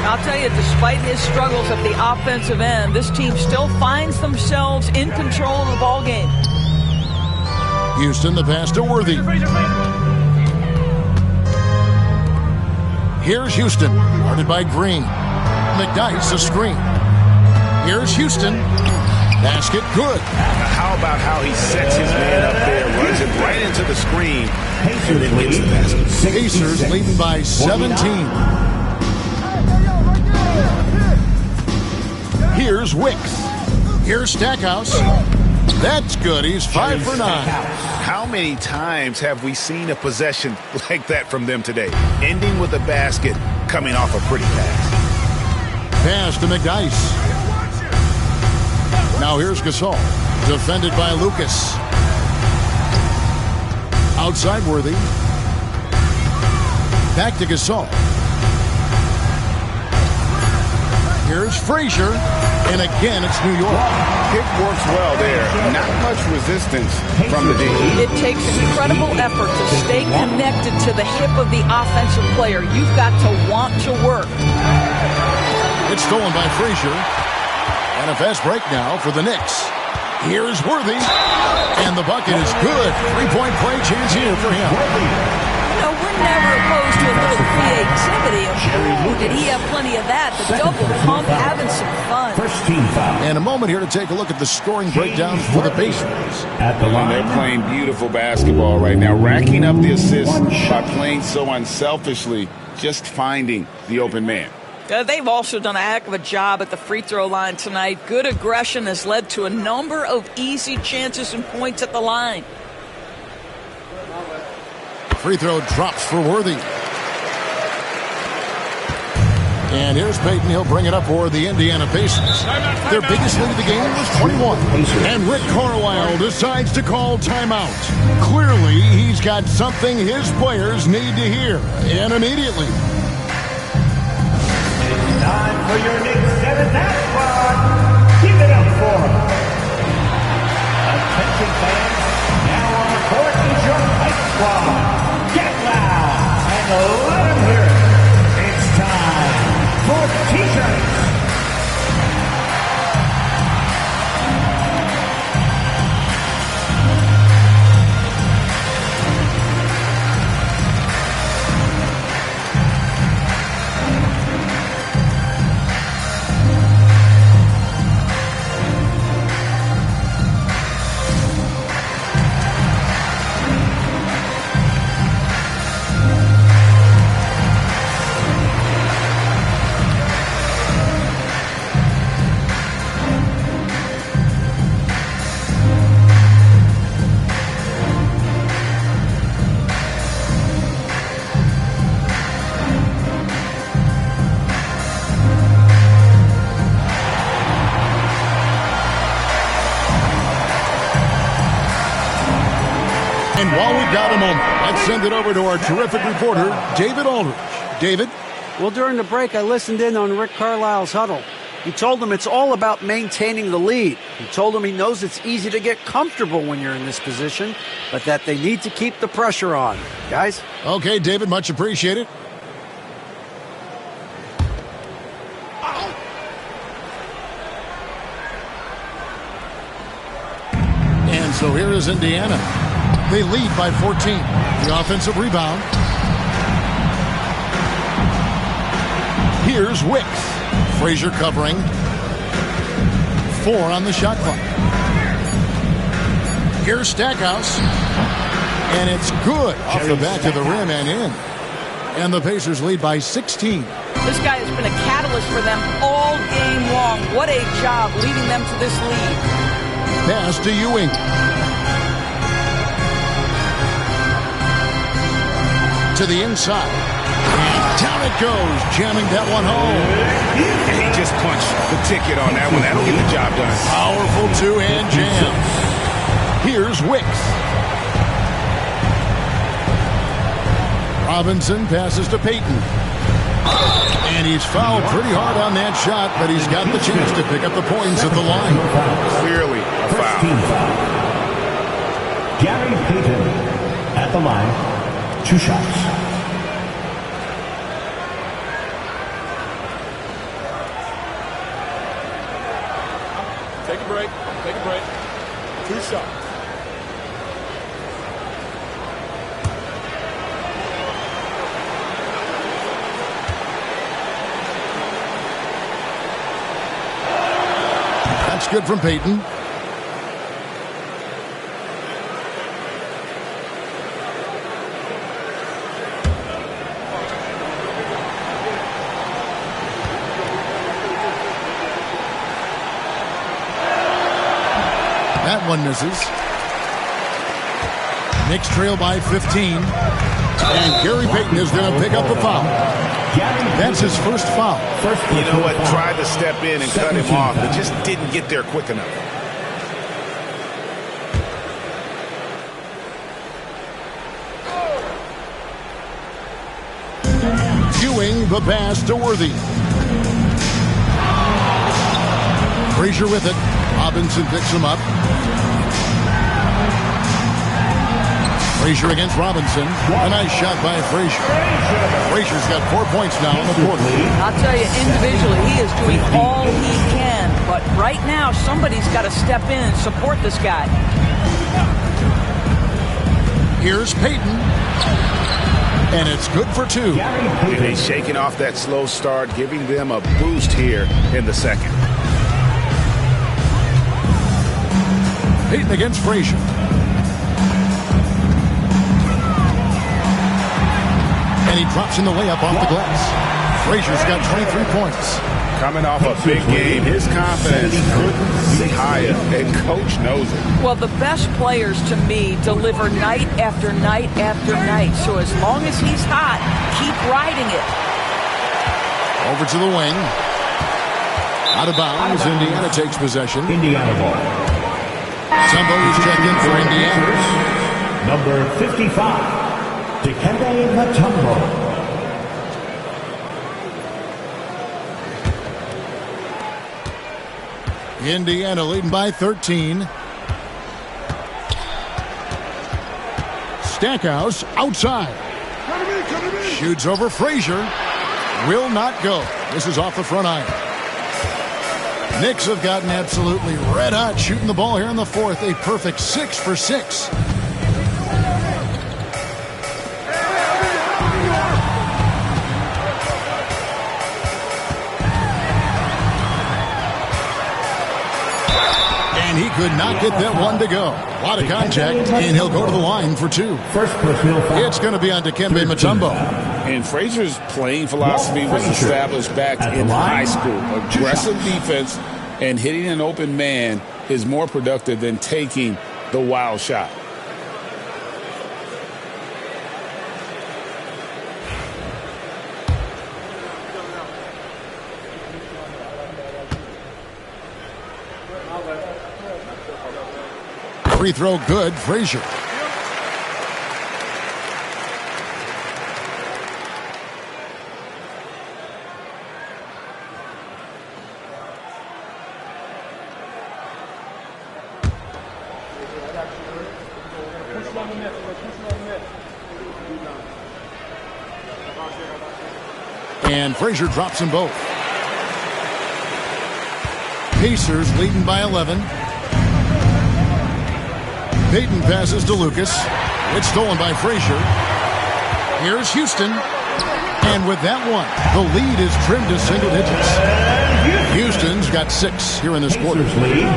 I'll tell you, despite his struggles at the offensive end, this team still finds themselves in control of the ball game. Houston, the pass to Worthy. Here's Houston, guarded by Green. McDyess, a screen. Here's Houston. Basket, good. How about how he sets his man up there, runs it right into the screen, and then gets the basket. Pacers leading by 17. Here's Wicks. Here's Stackhouse. That's good. He's 5 for 9. How many times have we seen a possession like that from them today? Ending with a basket, coming off a pretty pass. Pass to McDyess. Now here's Gasol. Defended by Lucas. Outside Worthy. Back to Gasol. Here's Frazier. And again, it's New York. Pick works well there. Not much resistance from the D. It takes incredible effort to stay connected to the hip of the offensive player. You've got to want to work. It's stolen by Frazier. And a fast break now for the Knicks. Here's Worthy. And the bucket is good. Three-point play chance here for him. No, we're never opposed to a little creativity. Ooh, did he have plenty of that? The double pump, having some fun. First team foul. And a moment here to take a look at the scoring breakdown for the Pacers. At the line. They're playing beautiful basketball right now, racking up the assists by playing so unselfishly, just finding the open man. They've also done a heck of a job at the free throw line tonight. Good aggression has led to a number of easy chances and points at the line. Free throw drops for Worthy. And here's Payton. He'll bring it up for the Indiana Pacers. Their biggest lead of the game was 21. And Rick Carlisle decides to call timeout. Clearly, he's got something his players need to hear. And immediately. Time for your Knicks 7th squad. Give it up for them. Attention fans, now on the court is your Knight squad. Get loud and let them hear it. It's time for T-shirts. And while we've got a moment, let's send it over to our terrific reporter, David Aldridge. David? Well, during the break, I listened in on Rick Carlisle's huddle. He told them it's all about maintaining the lead. He told them he knows it's easy to get comfortable when you're in this position, but that they need to keep the pressure on. Guys? Okay, David, much appreciated. And so here is Indiana. They lead by 14. The offensive rebound. Here's Wicks. Frazier covering. 4 on the shot clock. Here's Stackhouse. And it's good off the back of the rim and in. And the Pacers lead by 16. This guy has been a catalyst for them all game long. What a job leading them to this lead. Pass to Ewing. To the inside. And Down it goes, jamming that one home. He just punched the ticket on that one. That'll get the job done. Powerful two-hand jam. Here's Wicks. Robinson passes to Payton. And he's fouled pretty hard on that shot, but he's got the chance to pick up the points at the line. Clearly a foul. Gary Payton at the line. 2 shots. Take a break. Take a break. 2 shots. That's good from Payton. That one misses. Knicks trail by 15. And Gary Payton is going to pick up the foul. That's his first foul. You know what? Tried to step in and cut him off, but just didn't get there quick enough. Ewing the pass to Worthy. Frazier with it. Robinson picks him up. Frazier against Robinson. A nice shot by Frazier. Frazier's got 4 points now in the quarter. I'll tell you, individually, he is doing all he can. But right now, somebody's got to step in and support this guy. Here's Payton. And it's good for 2. He's shaking off that slow start, giving them a boost here in the second. Payton against Frazier. And he drops in the layup off the glass. Frazier's got 23 points. Coming off a big game, his confidence couldn't be higher, and Coach knows it. Well, the best players, to me, deliver night after night after night. So as long as he's hot, keep riding it. Over to the wing. Out of bounds. Indiana takes possession. Indiana ball. Mutombo is checked in for Indiana. Number 55, Dikembe Mutombo. Indiana leading by 13. Stackhouse outside. Shoots over Frazier. Will not go. This is off the front iron. Knicks have gotten absolutely red hot shooting the ball here in the fourth. A perfect 6 for 6. And he could not get that one to go. A lot of contact, and he'll go to the line for 2. First personal foul. It's going to be on Dikembe Mutombo. And Frazier's playing philosophy was established back in high school. Aggressive defense and hitting an open man is more productive than taking the wild shot. Free throw good, Frazier. And Frazier drops them both. Pacers leading by 11. Payton passes to Lucas. It's stolen by Frazier. Here's Houston. And with that one, the lead is trimmed to single digits. Houston's got 6 here in this quarter. Lead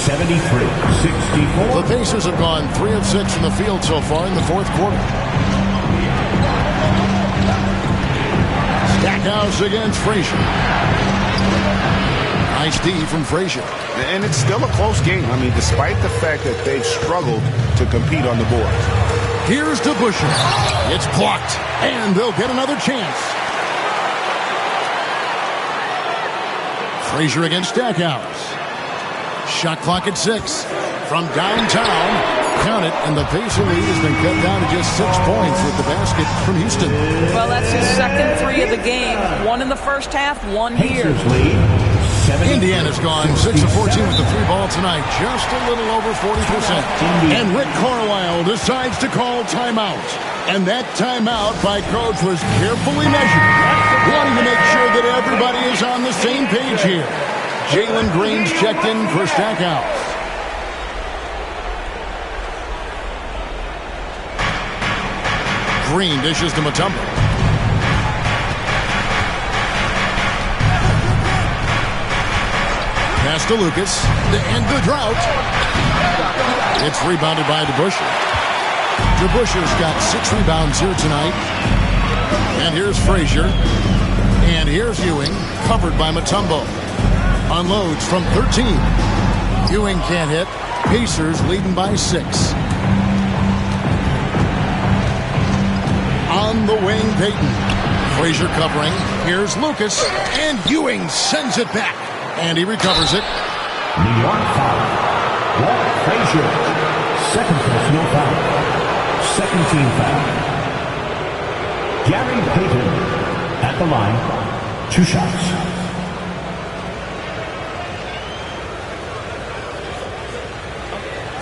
73-64. The Pacers have gone 3 of 6 from the field so far in the fourth quarter. Stackhouse against Frazier. Nice D from Frazier. And it's still a close game. I mean, despite the fact that they've struggled to compete on the boards. Here's to Busher. It's blocked, and they'll get another chance. Frazier against Stackhouse. Shot clock at 6. From downtown, count it, and the Pacer lead has been cut down to just 6 points with the basket from Houston. Well, that's his second 3 of the game. 1 in the first half, 1 here. Indiana's gone 6 of 14 with the 3 ball tonight, just a little over 40%. And Rick Carlisle decides to call timeout. And that timeout by Coach was carefully measured, wanting to make sure that everybody is on the same page here. Jalen Green's checked in for Stackhouse. Green dishes to Mutombo. Pass to Lucas to end the drought. It's rebounded by DeBusschere. DeBusschere's got 6 rebounds here tonight. And here's Frazier. And here's Ewing, covered by Mutombo. Unloads from 13. Ewing can't hit. Pacers leading by 6. On the wing, Payton. Frazier covering. Here's Lucas. And Ewing sends it back. And he recovers it. New York foul. Walt Frazier. Second personal foul. Second team foul. Gary Payton at the line. 2 shots.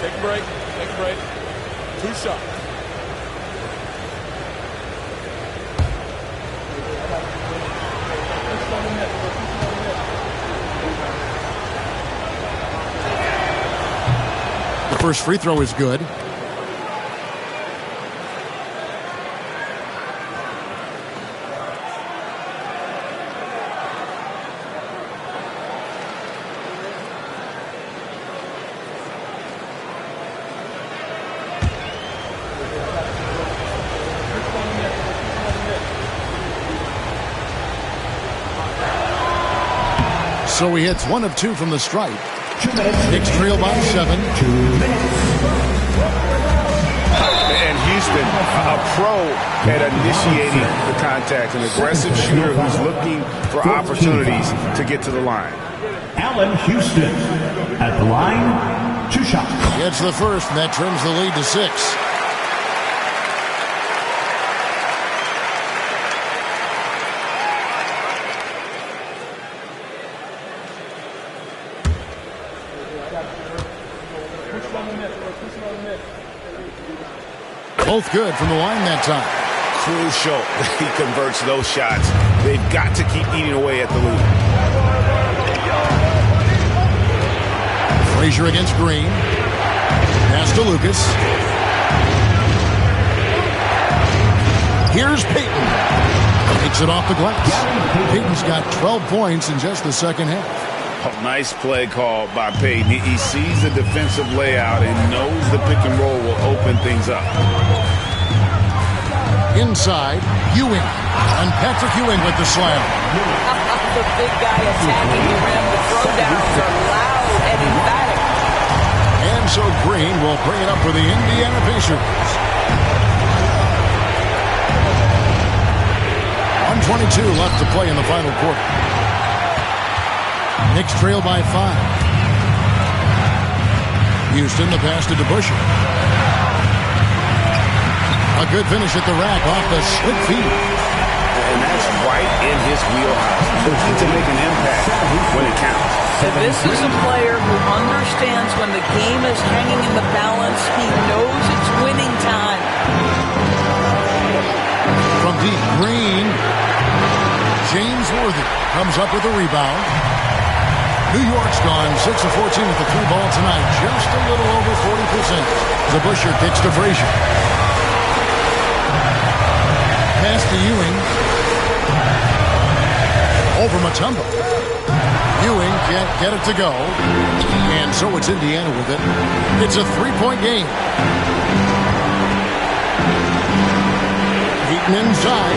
Take a break. Take a break. 2 shots. The first free throw is good. So he hits 1 of 2 from the stripe. Knicks trail by 7. 2 minutes. And Houston, a pro at initiating the contact, an aggressive shooter who's looking for opportunities to get to the line. Allen Houston at the line. 2 shots. Gets the first, and that trims the lead to 6. Both good from the line that time. Crucial that he converts those shots. They've got to keep eating away at the lead. Frazier against Green. Pass to Lucas. Here's Payton. Takes it off the glass. Payton's got 12 points in just the second half. Oh, nice play call by Payton. He sees the defensive layout and knows the pick and roll will open things up. Inside, Ewing. And Patrick Ewing with the slam. The big guy attacking the rim. The throwdowns are loud and emphatic. And so Green will bring it up for the Indiana Pacers. 1:22 left to play in the final quarter. Knicks trail by 5. Houston, the pass to DeBusschere. A good finish at the rack off the slick feed. And that's right in his wheelhouse. Looking to make an impact when it counts. And this is a player who understands when the game is hanging in the balance. He knows it's winning time. From deep, Green. James Worthy comes up with a rebound. New York's gone 6 of 14 with the 3 ball tonight. Just a little over 40%. DeBusschere kicks to Frazier. Pass to Ewing. Over Mutombo. Ewing can't get it to go. And so it's Indiana with it. It's a 3-point game. Payton inside.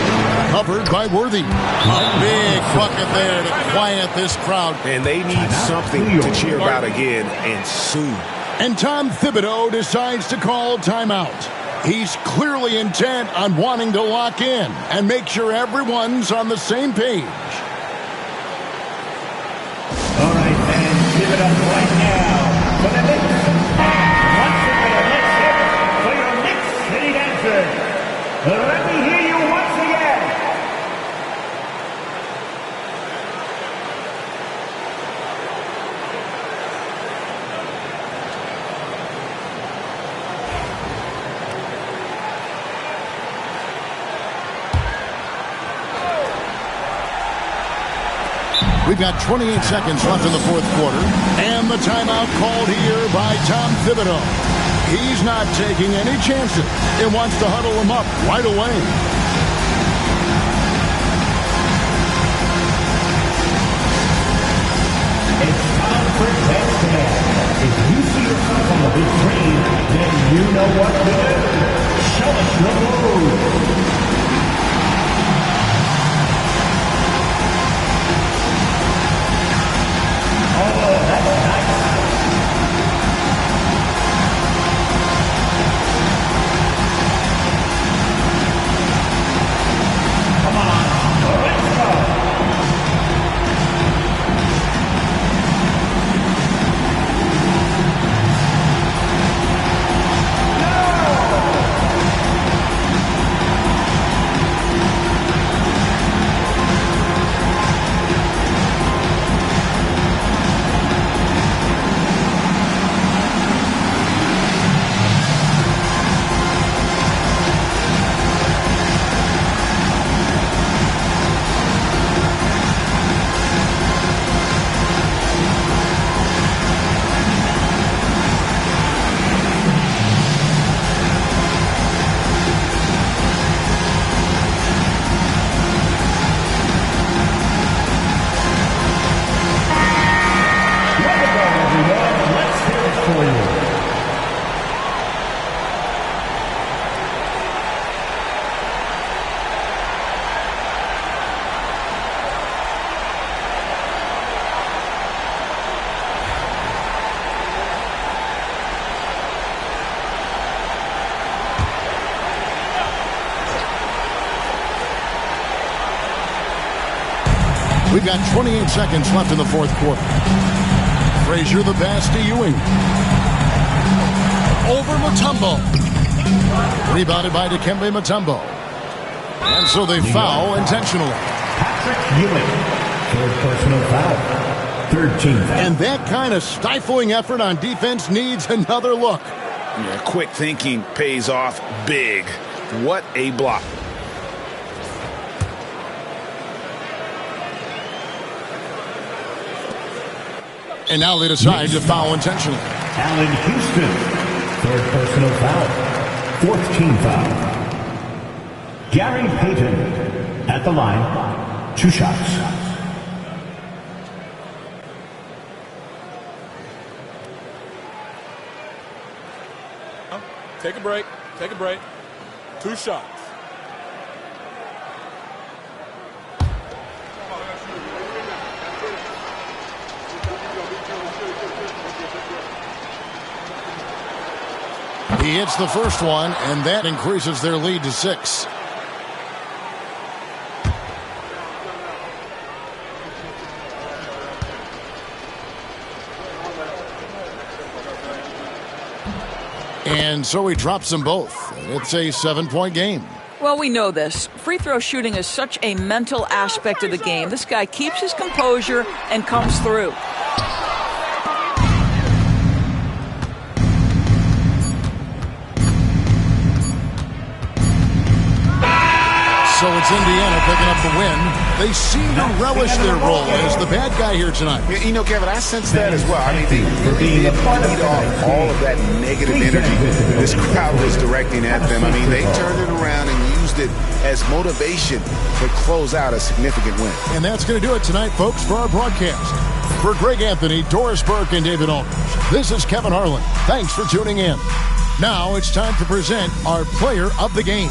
Covered by Worthy. A big bucket there to quiet this crowd. And they need something to cheer about again, and soon. And Tom Thibodeau decides to call timeout. He's clearly intent on wanting to lock in and make sure everyone's on the same page. We've got 28 seconds left in the fourth quarter. And the timeout called here by Tom Thibodeau. He's not taking any chances and wants to huddle them up right away. It's time for touchdown. If you see yourself on the big screen, then you know what to do. Show us the move. Oh, that's nice. Come on, let's go. We've got 28 seconds left in the fourth quarter. Frazier the pass to Ewing. Over Mutombo. Rebounded by Dikembe Mutombo. And so they foul intentionally. Patrick Ewing. Third personal foul. Third team foul. And that kind of stifling effort on defense needs another look. Yeah, quick thinking pays off big. What a block. And now they decide to foul intentionally. Allen Houston, third personal foul. Fourth team foul. Gary Payton at the line. 2 shots. Take a break. Take a break. 2 shots. He hits the first one, and that increases their lead to 6. And so he drops them both. It's a 7-point game. Well, we know this. Free throw shooting is such a mental aspect of the game. This guy keeps his composure and comes through. So it's Indiana picking up the win. They seem to relish their role as the bad guy here tonight. You know, Kevin, I sense that as well. I mean, they really did feed off all of that negative energy this crowd was directing at them. I mean, they turned it around and used it as motivation to close out a significant win. And that's going to do it tonight, folks, for our broadcast. For Greg Anthony, Doris Burke, and David Aldridge, this is Kevin Harlan. Thanks for tuning in. Now it's time to present our player of the game.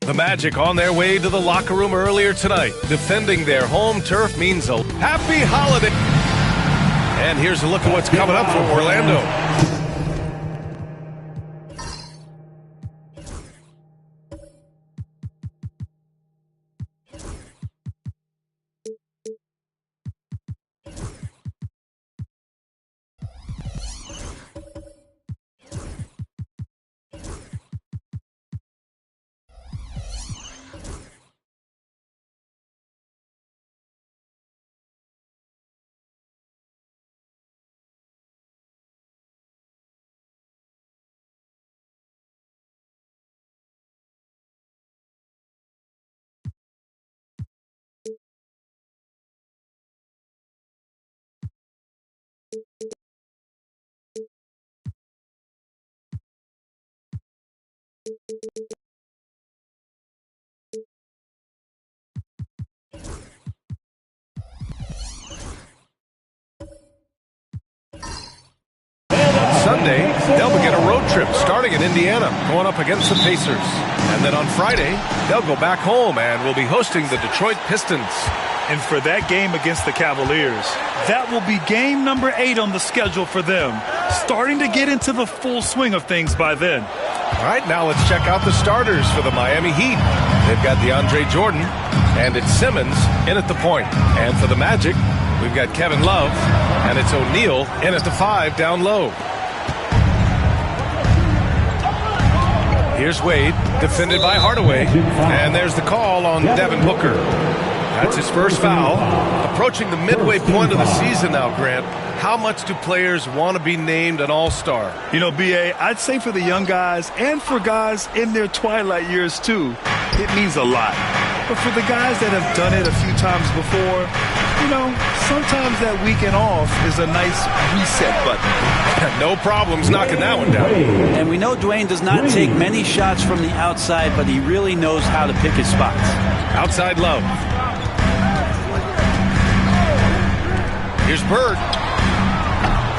The Magic on their way to the locker room earlier tonight. Defending their home turf means a happy holiday. And here's a look at what's coming up for Orlando. Sunday, they'll begin a road trip starting in Indiana, going up against the Pacers. And then on Friday, they'll go back home and will be hosting the Detroit Pistons. And for that game against the Cavaliers, that will be game number 8 on the schedule for them, starting to get into the full swing of things by then. All right, now let's check out the starters for the Miami Heat. They've got DeAndre Jordan, and it's Simmons in at the point. And for the Magic, we've got Kevin Love, and it's O'Neal in at the 5 down low. Here's Wade, defended by Hardaway, and there's the call on Devin Booker. That's his first foul. Approaching the midway point of the season now, Grant. How much do players want to be named an all-star? You know, B.A., I'd say for the young guys and for guys in their twilight years too, it means a lot. But for the guys that have done it a few times before, you know, sometimes that weekend off is a nice reset button. No problems knocking that one down. And we know Dwayne does not take many shots from the outside, but he really knows how to pick his spots. Outside Love. Here's Bird.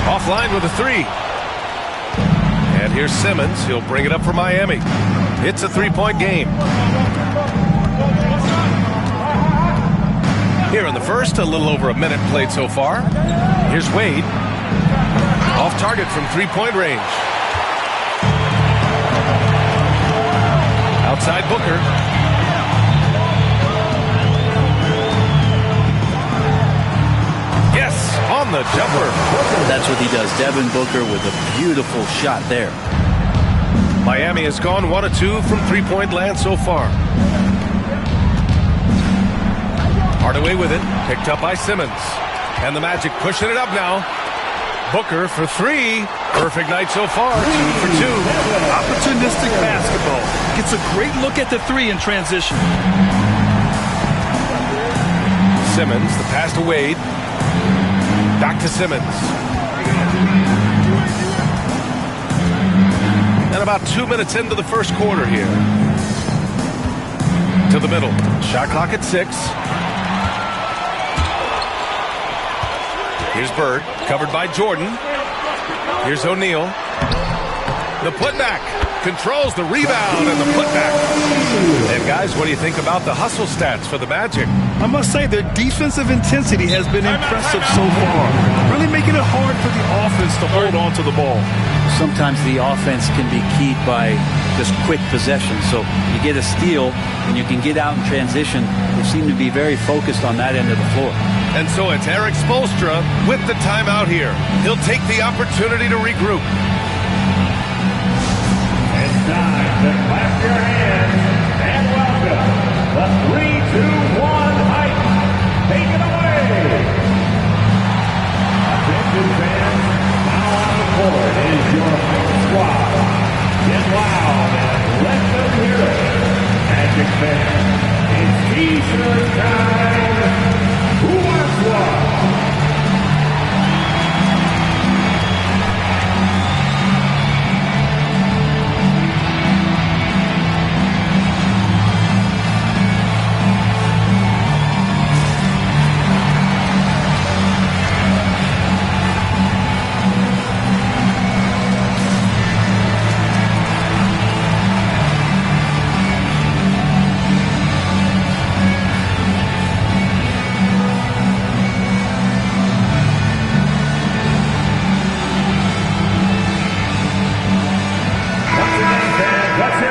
Offline with a three. And here's Simmons. He'll bring it up for Miami. It's a three-point game. Here in the first, a little over a minute played so far. Here's Wade. Off target from three-point range. Outside Booker. Yes, on the jumper. That's what he does. Devin Booker with a beautiful shot there. Miami has gone 1 of 2 from three-point land so far. Hardaway with it, picked up by Simmons. And the Magic pushing it up now. Booker for three. Perfect night so far, 2 for 2. Opportunistic basketball. Gets a great look at the three in transition. Simmons, the pass to Wade. Back to Simmons. And about 2 minutes into the first quarter here. To the middle. Shot clock at 6. Here's Bird, covered by Jordan. Here's O'Neal. The putback. Controls the rebound and the putback. And guys, what do you think about the hustle stats for the Magic? I must say their defensive intensity has been impressive so far. Really making it hard for the offense to hold on to the ball. Sometimes the offense can be keyed by just quick possession. So you get a steal and you can get out in transition. They seem to be very focused on that end of the floor. And so it's Eric Spoelstra with the timeout here. He'll take the opportunity to regroup. It's time to clap your hands and welcome the 3-2-1 hype. Take it away. Attention fans, now on the court is your home squad. Get loud and let them hear it. Magic fans, it's T-shirt time. Who wants one?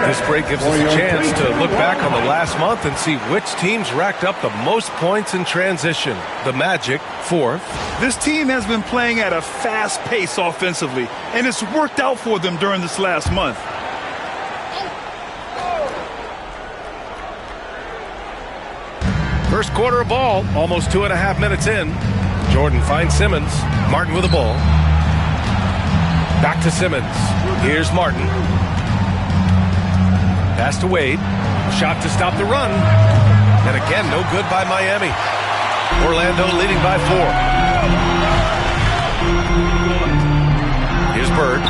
This break gives us a chance to look back on the last month and see which teams racked up the most points in transition. The Magic, 4th. This team has been playing at a fast pace offensively, and it's worked out for them during this last month. First quarter of ball, almost 2.5 minutes in. Jordan finds Simmons. Martin with the ball. Back to Simmons. Here's Martin. Pass to Wade. Shot to stop the run. And again, no good by Miami. Orlando leading by 4. Here's Bird.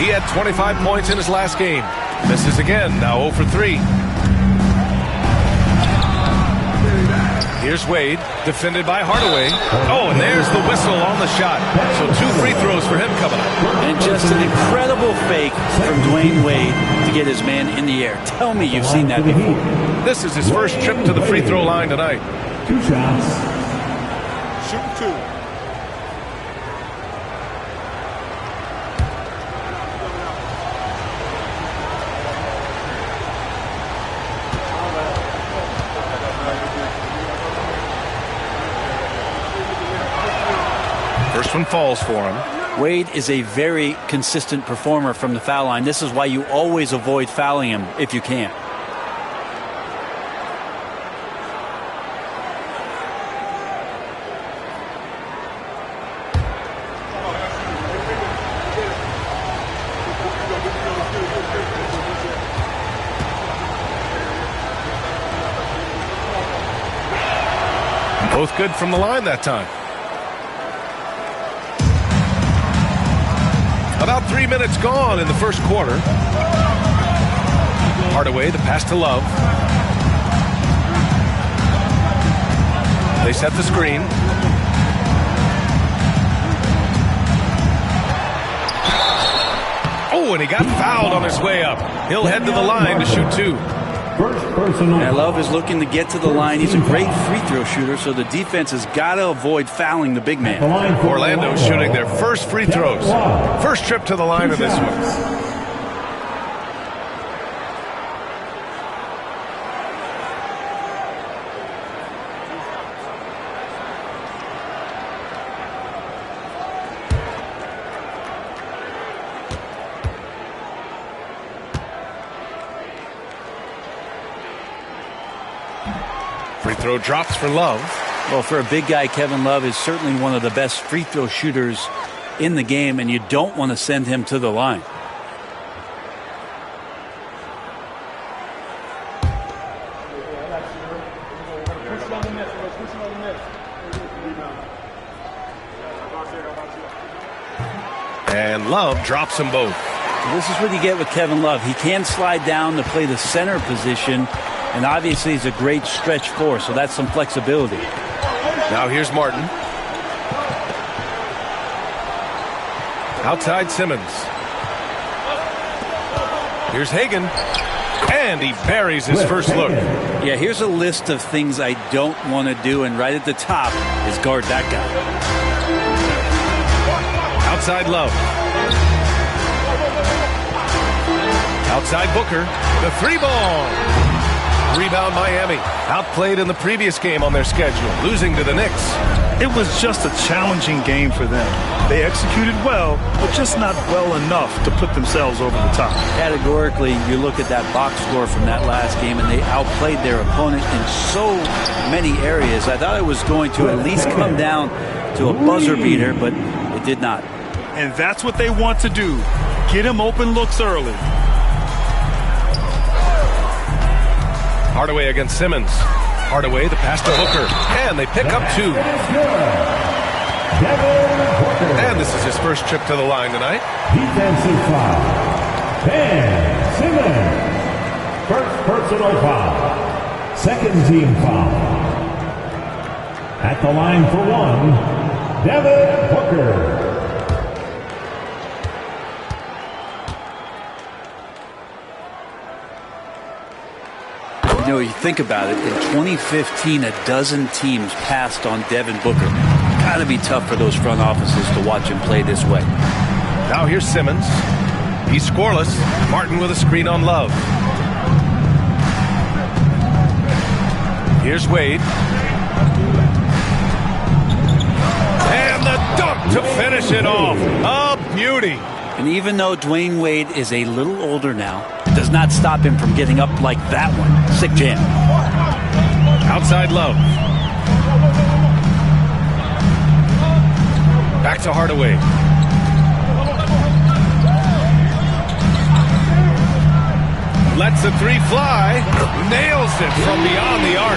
He had 25 points in his last game. Misses again, now 0 for 3. Here's Wade, defended by Hardaway. Oh, and there's the whistle on the shot. So 2 free throws for him coming up. And just an incredible fake from Dwayne Wade to get his man in the air. Tell me you've seen that before. This is his first trip to the free throw line tonight. 2 shots. Shoot 2. First one falls for him. Wade is a very consistent performer from the foul line. This is why you always avoid fouling him if you can. Both good from the line that time. About 3 minutes gone in the first quarter. Hardaway, the pass to Love. They set the screen. Oh, and he got fouled on his way up. He'll head to the line to shoot 2. Yeah, Love is looking to get to the line. He's a great free throw shooter, so the defense has got to avoid fouling the big man. Orlando shooting their first free throws. First trip to the line of this one. Free throw drops for Love. Well, for a big guy, Kevin Love is certainly one of the best free throw shooters in the game, and you don't want to send him to the line. And Love drops them both. This is what you get with Kevin Love. He can slide down to play the center position, and obviously he's a great stretch four, so that's some flexibility. Now here's Martin. Outside Simmons. Here's Hagan. And he buries his first look. Yeah, here's a list of things I don't want to do, and right at the top is guard that guy. Outside Love. Outside Booker. The 3-ball. Rebound Miami. Outplayed in the previous game on their schedule, losing to the Knicks. It was just a challenging game for them. They executed well, but just not well enough to put themselves over the top. Categorically, you look at that box score from that last game, and they outplayed their opponent in so many areas. I thought it was going to at least come down to a buzzer beater, but it did not. And that's what they want to do. Get him open looks early. Hardaway against Simmons. Hardaway, the pass to Booker. And they pick up 2. And this is his first trip to the line tonight. Defensive foul. Ben Simmons. First personal foul. Second team foul. At the line for 1, Devin Booker. You know, you think about it, in 2015, a dozen teams passed on Devin Booker. Got to be tough for those front offices to watch him play this way. Now here's Simmons. He's scoreless. Martin with a screen on Love. Here's Wade. And the dunk to finish it off. A beauty. And even though Dwayne Wade is a little older now, it does not stop him from getting up like that one. Sick jam. Outside Love. Back to Hardaway. Lets the 3 fly. Nails it from beyond the arc.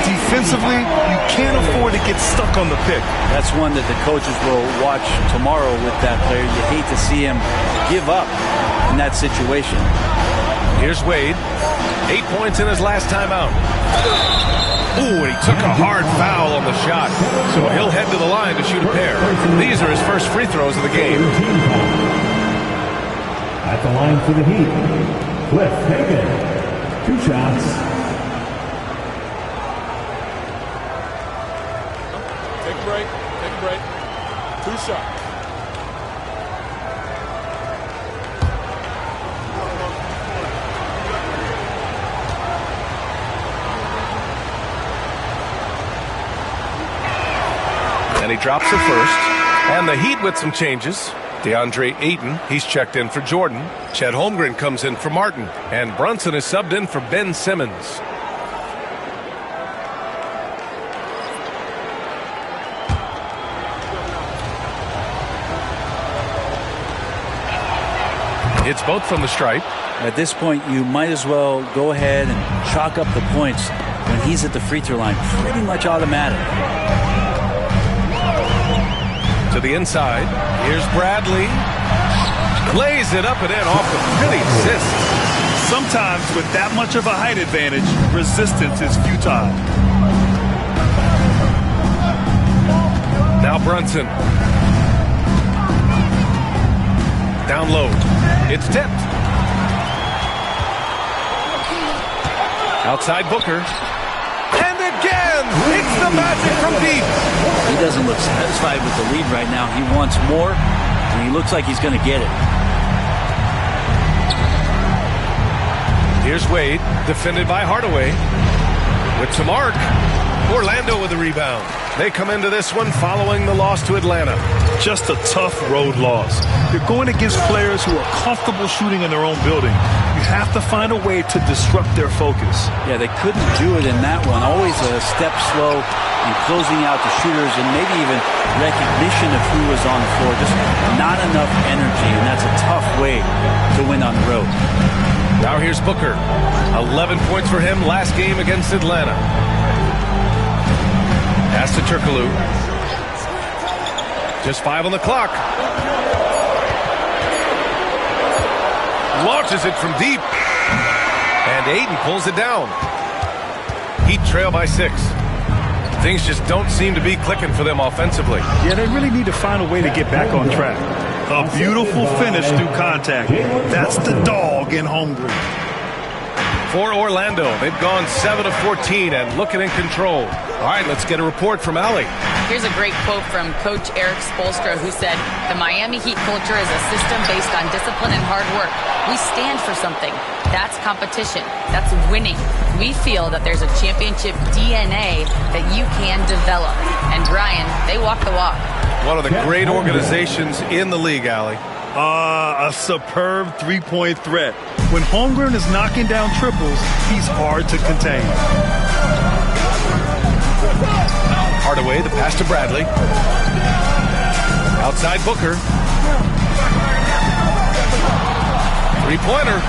Defensively, you can't afford to get stuck on the pick. That's one that the coaches will watch tomorrow with that player. You hate to see him give up in that situation. Here's Wade. 8 points in his last time out. Ooh, and he took a hard foul on the shot. So he'll head to the line to shoot a pair. These are his first free throws of the game. At the line for the Heat, Cliff Hagan. 2 shots. Take a break. Take a break. 2 shots. And he drops the first. And the Heat with some changes. DeAndre Ayton, he's checked in for Jordan. Chet Holmgren comes in for Martin. And Brunson is subbed in for Ben Simmons. It's both from the stripe. At this point, you might as well go ahead and chalk up the points when he's at the free throw line. Pretty much automatic. To the inside. Here's Bradley. Lays it up and in off the pretty assist. Sometimes with that much of a height advantage, resistance is futile. Now Brunson. Down low. It's tipped. Outside Booker. And again, it's the Magic from deep. He doesn't look satisfied with the lead right now. He wants more, and he looks like he's going to get it. Here's Wade, defended by Hardaway. With some arc. Orlando with the rebound. They come into this one following the loss to Atlanta. Just a tough road loss. You're going against players who are comfortable shooting in their own building. You have to find a way to disrupt their focus. Yeah, they couldn't do it in that one. Always a step slow in closing out the shooters and maybe even recognition of who was on the floor. Just not enough energy, and that's a tough way to win on the road. Now here's Booker. 11 points for him last game against Atlanta. Pass to Turkoglu. Just 5 on the clock. Launches it from deep. And Ayton pulls it down. Heat trail by 6. Things just don't seem to be clicking for them offensively. Yeah, they really need to find a way to get back on track. A beautiful finish through contact. That's the dog in Hungary. For Orlando, they've gone 7 of 14 and looking in control. All right, let's get a report from Allie. Here's a great quote from Coach Eric Spoelstra, who said, "The Miami Heat culture is a system based on discipline and hard work. We stand for something. That's competition. That's winning. We feel that there's a championship DNA that you can develop." And Brian, they walk the walk. One of the great organizations in the league, Allie. A superb three-point threat. When Holmgren is knocking down triples, he's hard to contain. Hardaway, the pass to Bradley. Outside Booker. Three-pointer.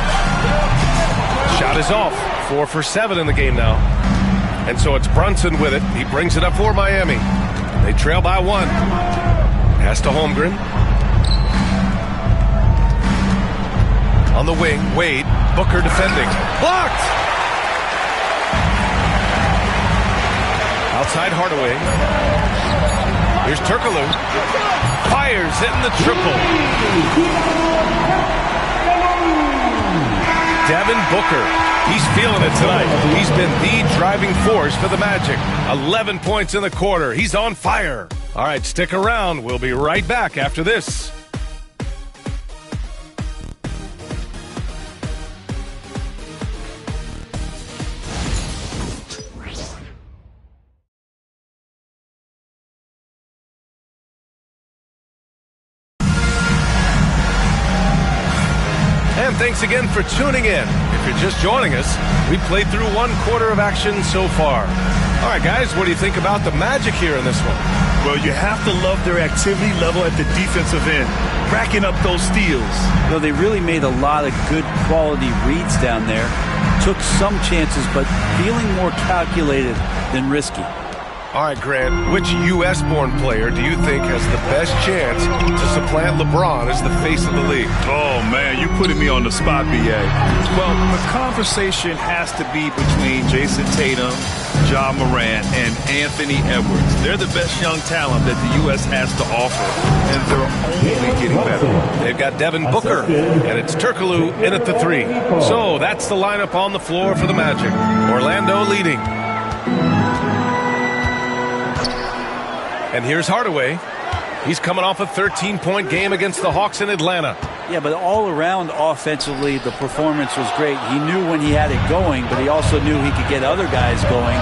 Shot is off. 4 for 7 in the game now. And so it's Brunson with it. He brings it up for Miami. They trail by 1. Pass to Holmgren. On the wing, Wade. Booker defending. Blocked! Outside Hardaway. Here's Turkoglu. Fires, hitting the triple. Devin Booker. He's feeling it tonight. He's been the driving force for the Magic. 11 points in the quarter. He's on fire. All right, stick around. We'll be right back after this. And thanks again for tuning in. If you're just joining us, we played through 1 quarter of action so far. All right, guys, what do you think about the Magic here in this one? Well, you have to love their activity level at the defensive end, racking up those steals. You know, they really made a lot of good quality reads down there. Took some chances, but feeling more calculated than risky. All right, Grant, which U.S.-born player do you think has the best chance to supplant LeBron as the face of the league? Oh, man, you putting me on the spot, B.A. Well, the conversation has to be between Jason Tatum, Ja Morant, and Anthony Edwards. They're the best young talent that the U.S. has to offer, and they're only getting better. They've got Devin Booker, and it's Turkoglu in at the 3. So that's the lineup on the floor for the Magic. Orlando leading. And here's Hardaway. He's coming off a 13-point game against the Hawks in Atlanta. Yeah, but all around offensively, the performance was great. He knew when he had it going, but he also knew he could get other guys going.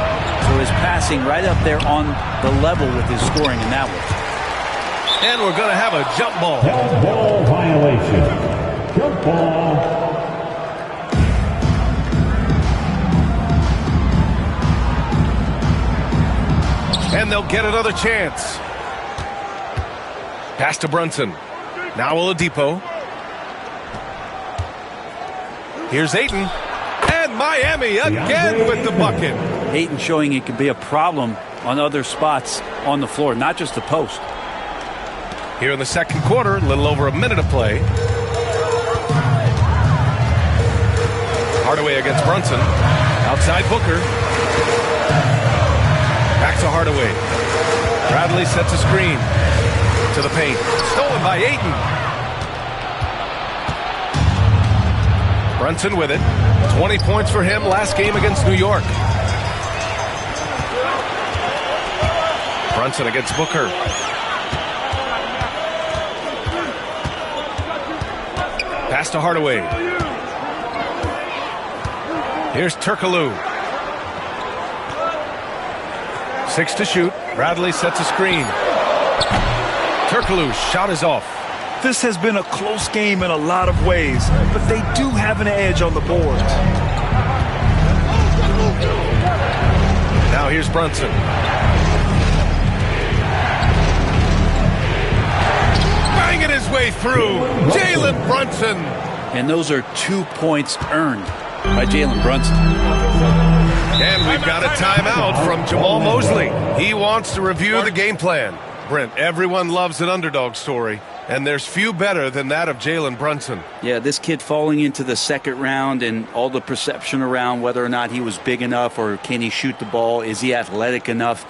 So his passing right up there on the level with his scoring in that one. And we're going to have a jump ball. Jump ball violation. Jump ball. And they'll get another chance. Pass to Brunson. Now Oladipo. Here's Ayton. And Miami again with the bucket. Ayton showing it could be a problem on other spots on the floor, not just the post. Here in the second quarter, a little over a minute of play. Hardaway against Brunson. Outside Booker. Back to Hardaway. Bradley sets a screen to the paint. Stolen by Ayton. Brunson with it. 20 points for him last game against New York. Brunson against Booker. Pass to Hardaway. Here's Turkoglu. 6 to shoot. Bradley sets a screen. Turkoglu's shot is off. This has been a close game in a lot of ways, but they do have an edge on the board. Now here's Brunson. Banging his way through. Jalen Brunson. And those are 2 points earned by Jalen Brunson. And we've got a timeout from Jamal Mosley. He wants to review the game plan. Brent, everyone loves an underdog story, and there's few better than that of Jalen Brunson. Yeah, this kid falling into the second round and all the perception around whether or not he was big enough or can he shoot the ball, is he athletic enough?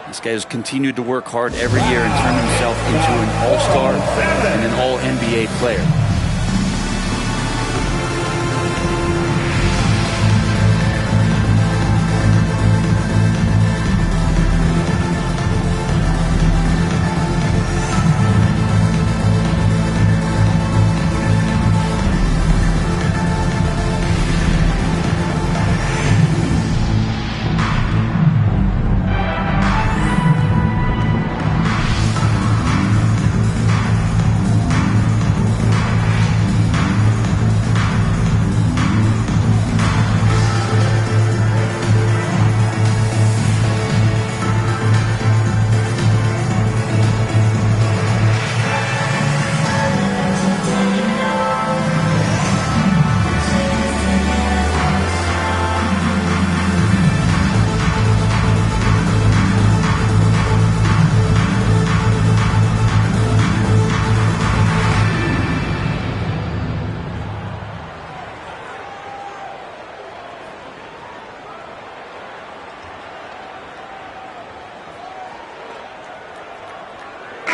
This guy has continued to work hard every year and turn himself into an all-star and an all-NBA player.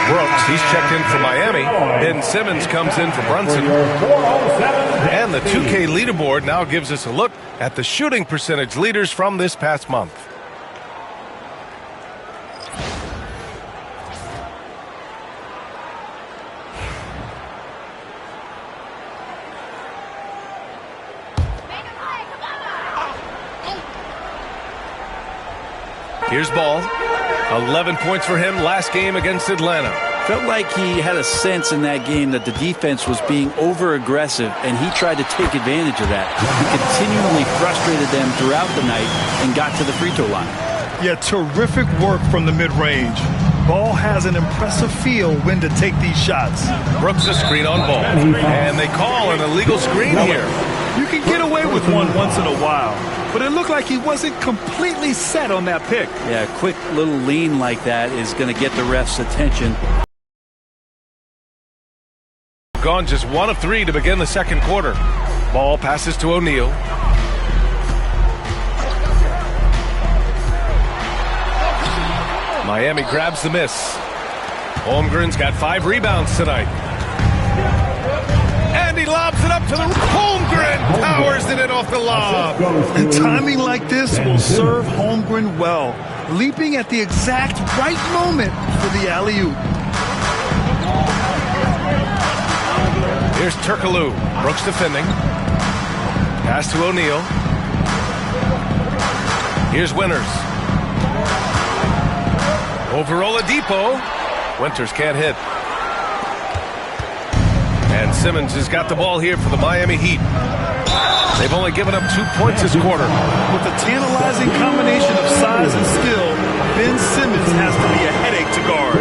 Brooks, he's checked in for Miami. Ben Simmons comes in for Brunson. And the 2K leaderboard now gives us a look at the shooting percentage leaders from this past month. Here's Ball. 11 points for him last game against Atlanta. Felt like he had a sense in that game that the defense was being over-aggressive, and he tried to take advantage of that. He continually frustrated them throughout the night and got to the free throw line. Yeah, terrific work from the mid-range. Ball has an impressive feel when to take these shots. Brooks a screen on Ball. And they call an illegal screen here. You can get away with one once in a while, but it looked like he wasn't completely set on that pick. Yeah, a quick little lean like that is going to get the ref's attention. Gone just 1 of 3 to begin the second quarter. Ball passes to O'Neal. Miami grabs the miss. Holmgren's got 5 rebounds tonight. And he lobs it up to the Holmgren. Powers it in off the lob. And timing like this will serve Holmgren well. Leaping at the exact right moment for the alley-oop. Here's Turkoglu. Brooks defending. Pass to O'Neal. Here's Winters. Over Oladipo. Winters can't hit. And Simmons has got the ball here for the Miami Heat. They've only given up 2 points this quarter. With a tantalizing combination of size and skill, Ben Simmons has to be a headache to guard.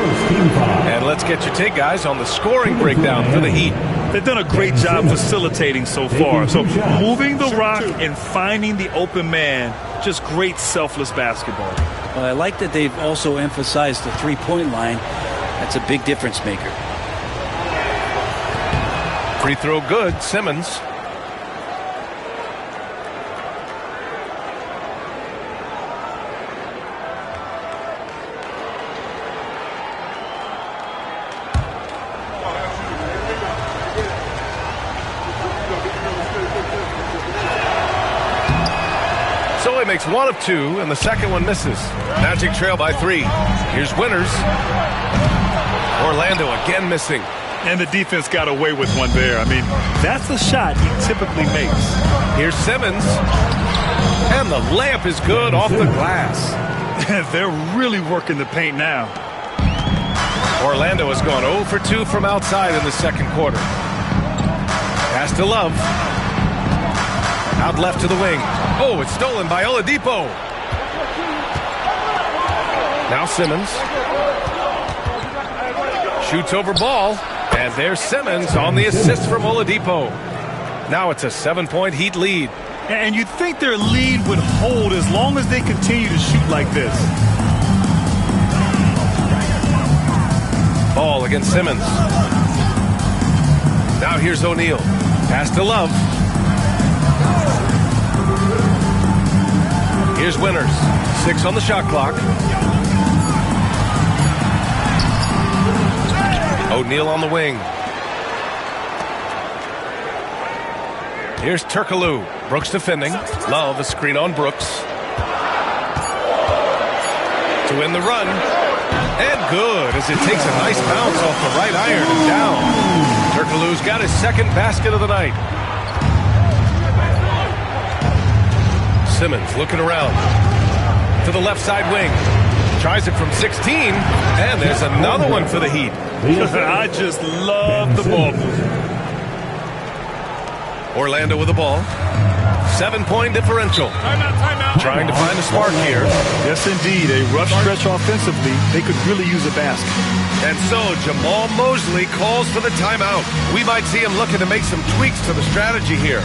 And let's get your take, guys, on the scoring breakdown for the Heat. They've done a great job facilitating so far. So moving the rock and finding the open man, just great selfless basketball. Well, I like that they've also emphasized the three-point line. That's a big difference maker. Free throw good, Simmons. he makes one of two, and the second one misses. Magic trail by 3. Here's Winters. Orlando again missing. And the defense got away with one there. I mean, that's the shot he typically makes. Here's Simmons. And the layup is good off the glass. They're really working the paint now. Orlando has gone 0 for 2 from outside in the second quarter. Pass to Love. Out left to the wing. Oh, it's stolen by Oladipo. Now Simmons. Shoots over ball. And there's Simmons on the assist from Oladipo. Now it's a 7-point Heat lead. And you'd think their lead would hold as long as they continue to shoot like this. Ball against Simmons. Now here's O'Neal. Pass to Love. Here's Winters. 6 on the shot clock. O'Neal on the wing. Here's Turkoglu. Brooks defending. Love a screen on Brooks. To win the run. And good as it takes a nice bounce off the right iron and down. Turkoglu's got his second basket of the night. Simmons looking around. To the left side wing. Tries it from 16. And there's another one for the Heat. I just love the ball movement. Orlando with the ball. 7-point differential. Timeout. Trying to find a spark here. Yes, indeed. A rough stretch offensively. They could really use a basket. And so Jamal Mosley calls for the timeout. We might see him looking to make some tweaks to the strategy here.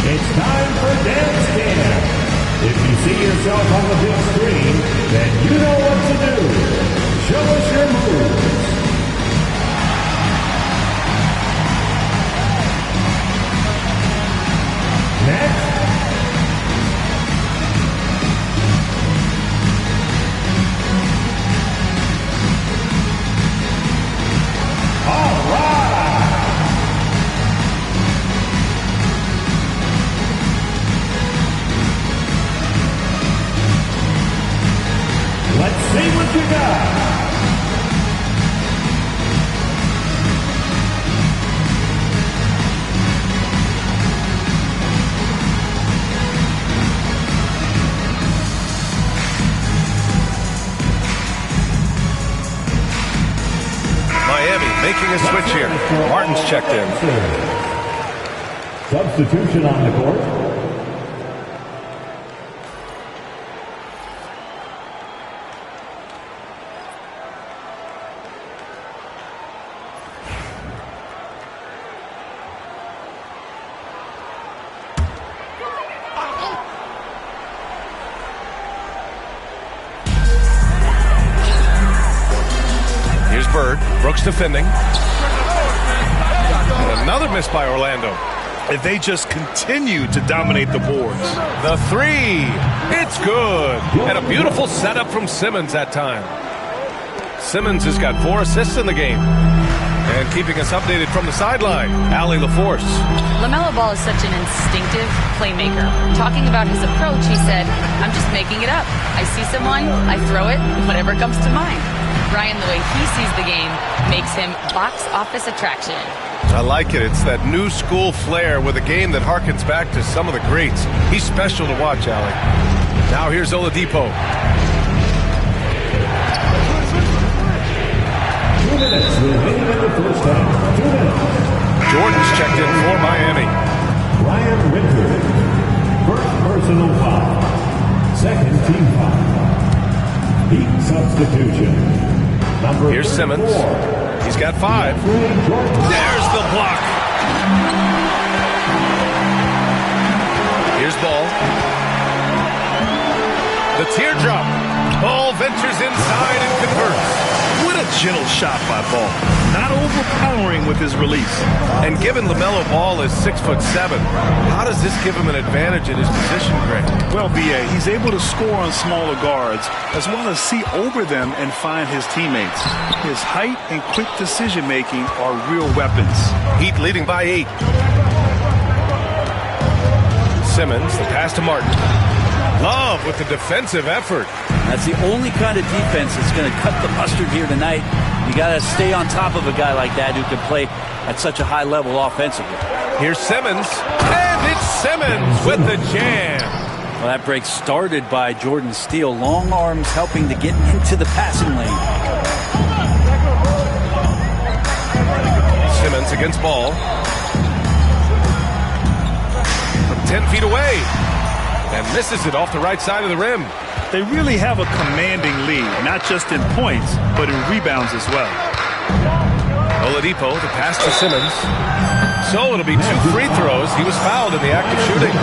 It's time for Dance Camp. If you see yourself on the big screen, then you know what to do. Show us your moves. Next. All right. Let's see what you got. Miami making a switch here. Martin's checked in. Substitution on the court. Bird. Brooks defending. And another miss by Orlando. And they just continue to dominate the boards. The 3. It's good. And a beautiful setup from Simmons that time. Simmons has got 4 assists in the game. And keeping us updated from the sideline, Allie LaForce. LaMelo Ball is such an instinctive playmaker. Talking about his approach, he said, I'm just making it up. I see someone, I throw it, whatever comes to mind. Ryan, the way he sees the game makes him box office attraction. I like it. It's that new school flair with a game that harkens back to some of the greats. He's special to watch, Allie. Now here's Oladipo. 2 minutes remaining in the first half. 2 minutes. Jordan's checked in for Miami. Ryan Winters. First personal foul. Second team foul. Heat substitution. Here's Simmons. He's got 5. There's the block. Here's Ball. The teardrop. Ball ventures inside and converts. What a gentle shot by Ball. not overpowering with his release. And given LaMelo Ball is 6'7", how does this give him an advantage in his position, Greg? Well, B.A., he's able to score on smaller guards as well as see over them and find his teammates. His height and quick decision-making are real weapons. Heat leading by 8. Simmons, the pass to Martin. Love with the defensive effort. That's the only kind of defense that's going to cut the mustard here tonight. You got to stay on top of a guy like that who can play at such a high level offensively. Here's Simmons, and it's Simmons with the jam. Well, that break started by Jordan Steele. Long arms helping to get into the passing lane. Simmons against Ball. From 10 feet away. And misses it off the right side of the rim. They really have a commanding lead, not just in points, but in rebounds as well. Oladipo, the pass to Simmons. So it'll be 2 free throws. He was fouled in the act of shooting.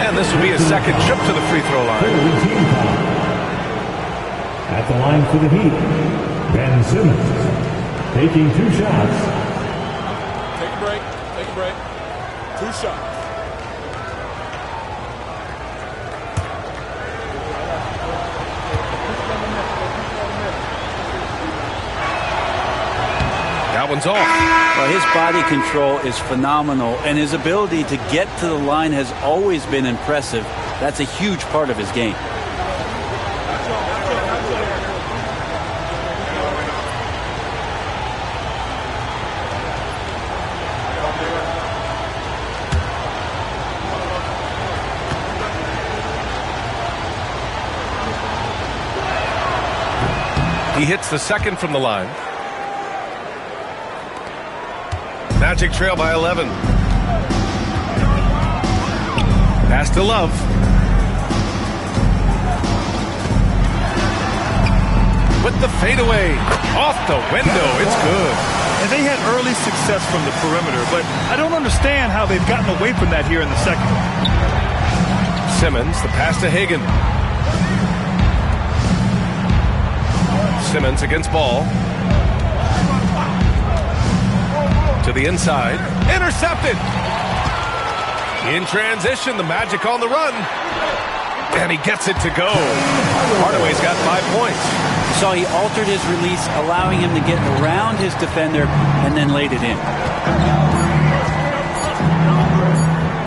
And this will be his second trip to the free throw line. At the line for the Heat, Ben Simmons taking 2 shots. Take a break. Take a break. 2 shots. That one's off. Well, his body control is phenomenal, and his ability to get to the line has always been impressive. That's a huge part of his game. He hits the second from the line. Magic trail by 11. Pass to Love. With the fadeaway. Off the window. It's good. And they had early success from the perimeter, but I don't understand how they've gotten away from that here in the second. Simmons, the pass to Hagan. Simmons against Ball. To the inside. Intercepted. In transition, the Magic on the run. And he gets it to go. Hardaway's got 5 points. You saw he altered his release, allowing him to get around his defender and then laid it in.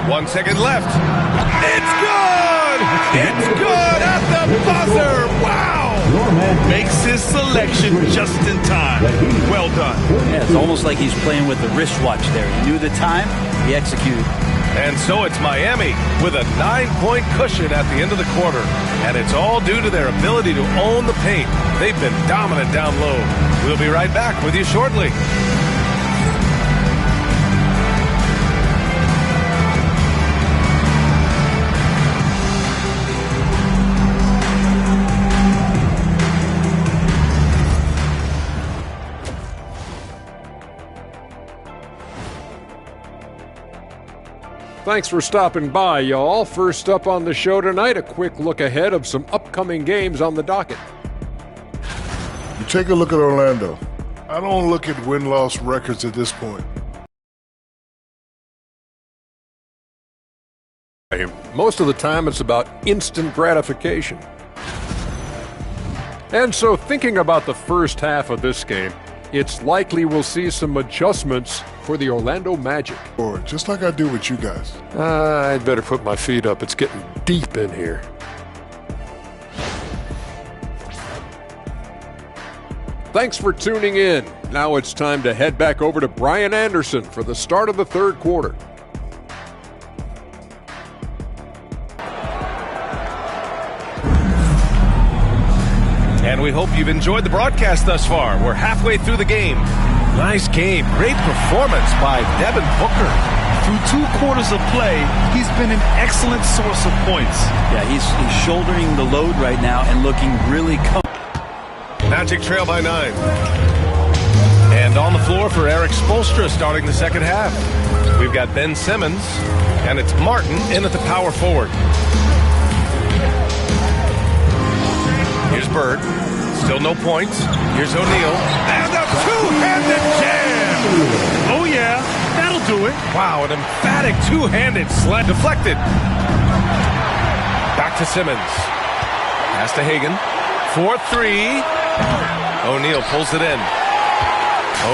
1 second left. It's good! It's good at the buzzer! Wow! Makes his selection just in time. Well done. Yeah, it's almost like he's playing with the wristwatch there. He knew the time, he executed. And so it's Miami with a 9-point cushion at the end of the quarter. And it's all due to their ability to own the paint. They've been dominant down low. We'll be right back with you shortly. Thanks for stopping by, y'all. First up on the show tonight, a quick look ahead of some upcoming games on the docket. You take a look at Orlando. I don't look at win-loss records at this point. Most of the time, it's about instant gratification. And so, thinking about the first half of this game, it's likely we'll see some adjustments for the Orlando Magic. Or just like I do with you guys. I'd better put my feet up. It's getting deep in here. Thanks for tuning in. Now it's time to head back over to Brian Anderson for the start of the third quarter. And we hope you've enjoyed the broadcast thus far. We're halfway through the game. Nice game. Great performance by Devin Booker. Through 2 quarters of play, he's been an excellent source of points. Yeah, he's shouldering the load right now and looking really comfortable. Magic trail by 9. And on the floor for Eric Spoelstra starting the second half. We've got Ben Simmons, and it's Martin in at the power forward. Here's Bird. Still no points. Here's O'Neal. And a 2 two-handed jam. Oh, yeah. That'll do it. Wow, an emphatic two-handed slam. Deflected. Back to Simmons. Pass to Hagan. 4-3. O'Neal pulls it in.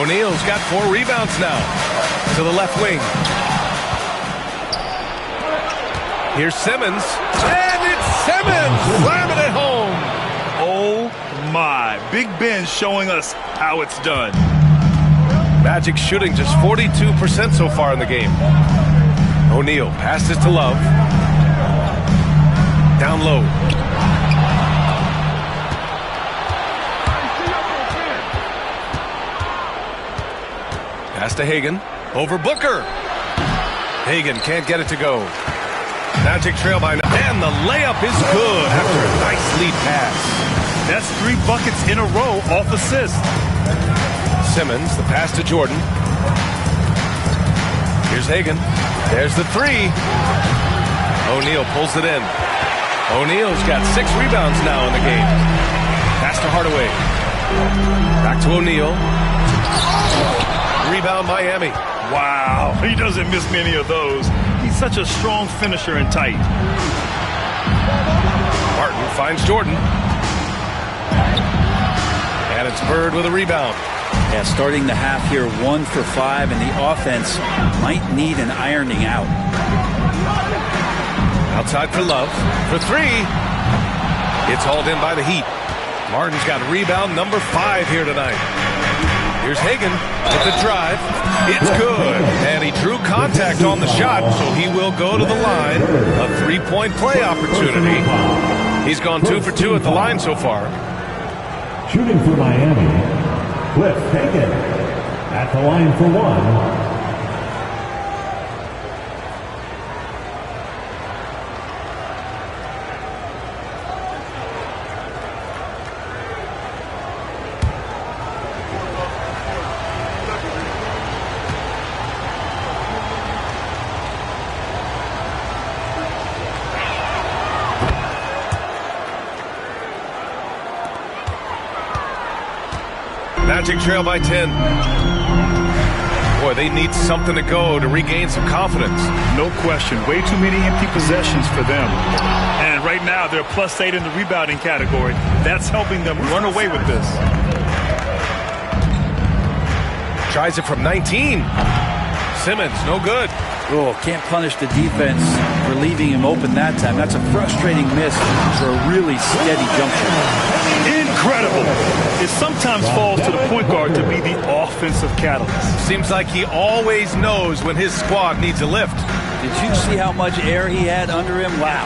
O'Neal's got 4 rebounds now. To the left wing. Here's Simmons. And it's Simmons slamming it home. Oh, my. Big Ben showing us how it's done. Magic shooting just 42% so far in the game. O'Neal passes to Love. Down low. Pass to Hagan. Over Booker. Hagan can't get it to go. Magic trail by 9. And the layup is good after a nice lead pass. That's 3 buckets in a row off assist. Simmons, the pass to Jordan. Here's Hagan. There's the 3. O'Neal pulls it in. O'Neal's got 6 rebounds now in the game. Pass to Hardaway. Back to O'Neal. Rebound Miami. Wow, he doesn't miss many of those. He's such a strong finisher and tight. Martin finds Jordan. And it's Bird with a rebound. Yeah, starting the half here 1 for 5, and the offense might need an ironing out. Outside for Love. For 3. It's hauled in by the Heat. Martin's got rebound number 5 here tonight. Here's Hagan with the drive. It's good. And he drew contact on the shot, so he will go to the line. A 3-point play opportunity. He's gone 2 for 2 at the line so far. Shooting for Miami, Cliff Hagan at the line for 1. Magic trail by 10. Boy, they need something to go to regain some confidence. No question. Way too many empty possessions for them. And right now, they're +8 in the rebounding category. That's helping them run away with this. Tries it from 19. Simmons, no good. Oh, can't punish the defense for leaving him open that time. That's a frustrating miss for a really steady jump shot. Incredible. It sometimes falls to the point guard to be the offensive catalyst. Seems like he always knows when his squad needs a lift. Did you see how much air he had under him? Wow.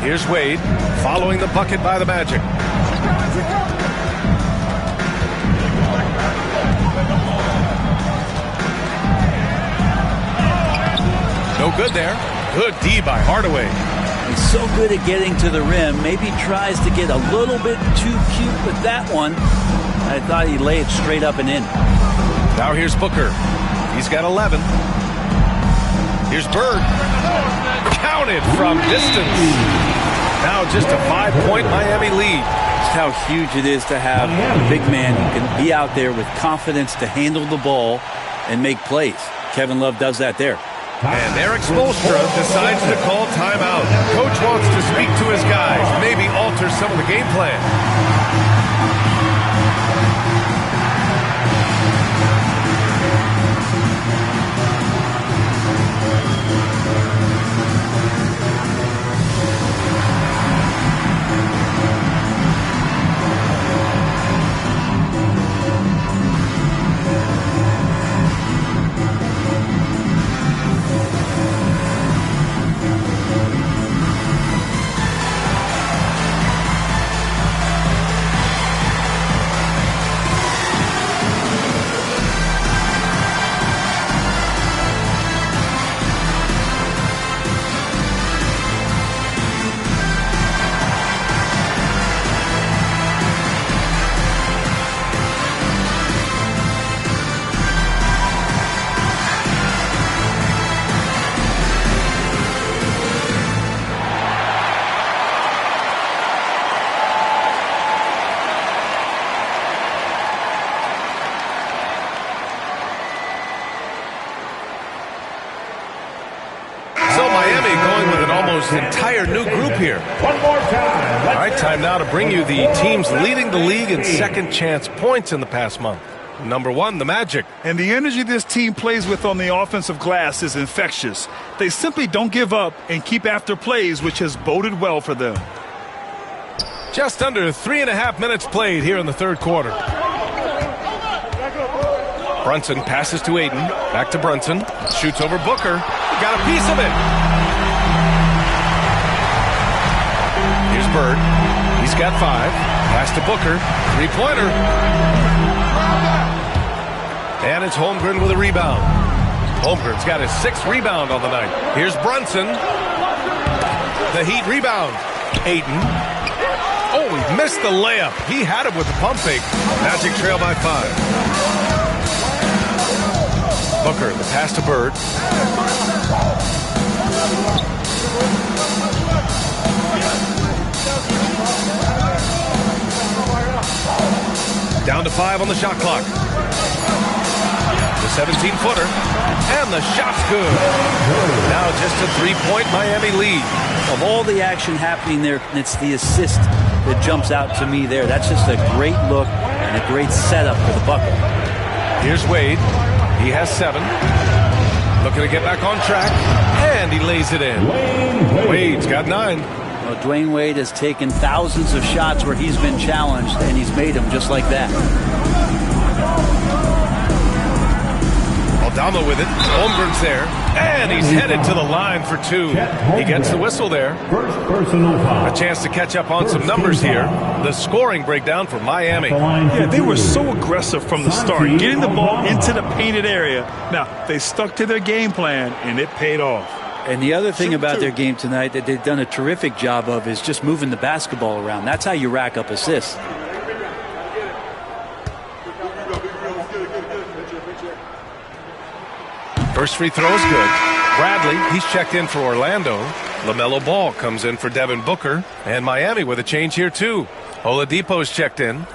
Here's Wade following the bucket by the Magic. No good there. Good D by Hardaway. He's so good at getting to the rim. Maybe tries to get a little bit too cute with that one. I thought he'd lay it straight up and in. Now here's Booker. He's got 11. Here's Bird. Counted from distance. Now just a 5-point Miami lead. Just how huge it is to have a big man who can be out there with confidence to handle the ball and make plays. Kevin Love does that there. And Eric Spoelstra decides to call timeout. Coach wants to speak to his guys, maybe alter some of the game plan. almost entire new group here. One more time. All right, time now to bring you the teams leading the league in second chance points in the past month. Number 1, the Magic. And the energy this team plays with on the offensive glass is infectious. They simply don't give up and keep after plays, which has boded well for them. Just under 3.5 minutes played here in the third quarter. Brunson passes to Aiden. Back to Brunson. Shoots over Booker. Got a piece of it. Here's Bird. He's got 5. Pass to Booker. Three-pointer. And it's Holmgren with a rebound. Holmgren's got his 6th rebound on the night. Here's Brunson. The Heat rebound. Aiden. Oh, he missed the layup. He had it with the pump fake. Magic trail by 5. Booker, the pass to Bird. Down to 5 on the shot clock. The 17-footer. And the shot's good. Now just a 3-point Miami lead. Of all the action happening there, it's the assist that jumps out to me there. That's just a great look and a great setup for the bucket. Here's Wade. He has 7. Looking to get back on track. And he lays it in. Wade's got 9. Well, Dwayne Wade has taken thousands of shots where he's been challenged, and he's made them just like that. Aldama with it. Holmgren's there. And he's headed to the line for 2. He gets the whistle there. A chance to catch up on some numbers here. The scoring breakdown for Miami. Yeah, they were so aggressive from the start, getting the ball into the painted area. Now, they stuck to their game plan, and it paid off. And the other thing about their game tonight that they've done a terrific job of is just moving the basketball around. That's how you rack up assists. First free throw is good. Bradley, he's checked in for Orlando. LaMelo Ball comes in for Devin Booker. And Miami with a change here, too. Oladipo's checked in.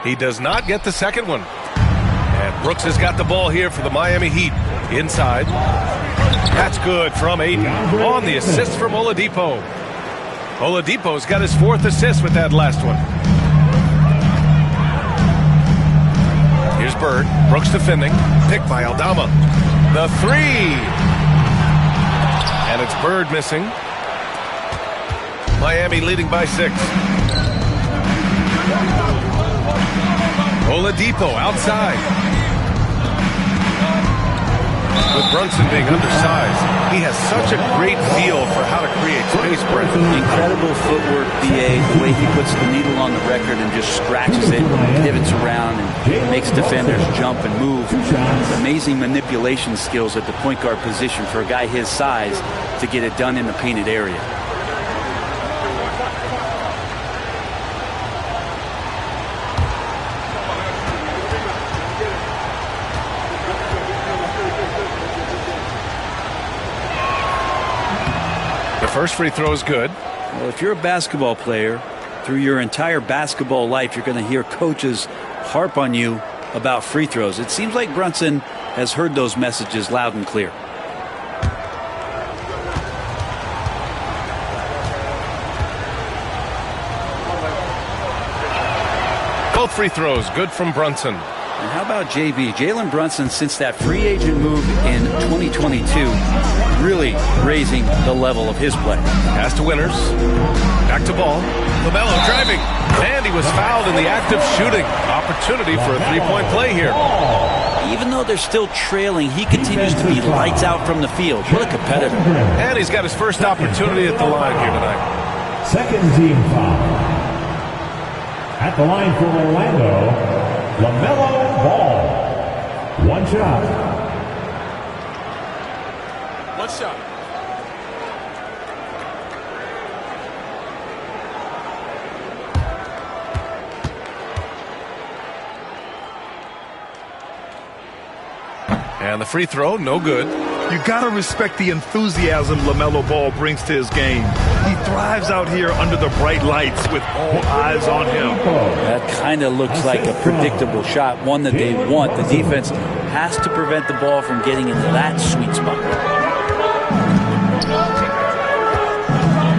He does not get the second one. And Brooks has got the ball here for the Miami Heat. Inside. That's good from Aiden. On the assist from Oladipo. Oladipo's got his 4th assist with that last one. Here's Bird. Brooks defending. Picked by Aldama. The 3. And it's Bird missing. Miami leading by 6. Oladipo outside. With Brunson being undersized, he has such a great feel for how to create space, Brent. Incredible footwork, BA, the way he puts the needle on the record and just scratches it, pivots around, and makes defenders jump and move. Amazing manipulation skills at the point guard position for a guy his size to get it done in the painted area. First free throw is good. Well, if you're a basketball player, through your entire basketball life, you're going to hear coaches harp on you about free throws. It seems like Brunson has heard those messages loud and clear. Both free throws good from Brunson. And how about JB? Jalen Brunson, since that free agent move in 2022, really raising the level of his play. Pass to Winters. Back to Ball. LaMelo driving. And he was fouled in the act of shooting. Opportunity for a 3-point play here. Even though they're still trailing, he continues to be lights out from the field. What a competitor. And he's got his first opportunity at the line here tonight. Second team foul. At the line for Orlando, LaMelo Ball. One shot. One shot. And the free throw, no good. You got to respect the enthusiasm LaMelo Ball brings to his game. He thrives out here under the bright lights with all eyes on him. That kind of looks like a predictable shot, one that they want. The defense has to prevent the ball from getting into that sweet spot.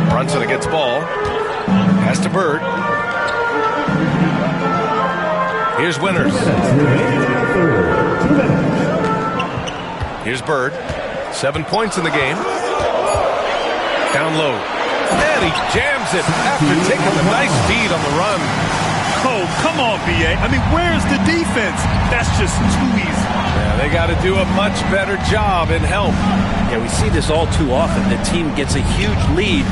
Brunson against ball. Pass to Bird. Here's Winters. Here's Bird. 7 points in the game. Down low. And he jams it after taking a nice feed on the run. Oh, come on, B.A. I mean, where's the defense? That's just too easy. Yeah, they got to do a much better job in help. Yeah, we see this all too often. The team gets a huge lead,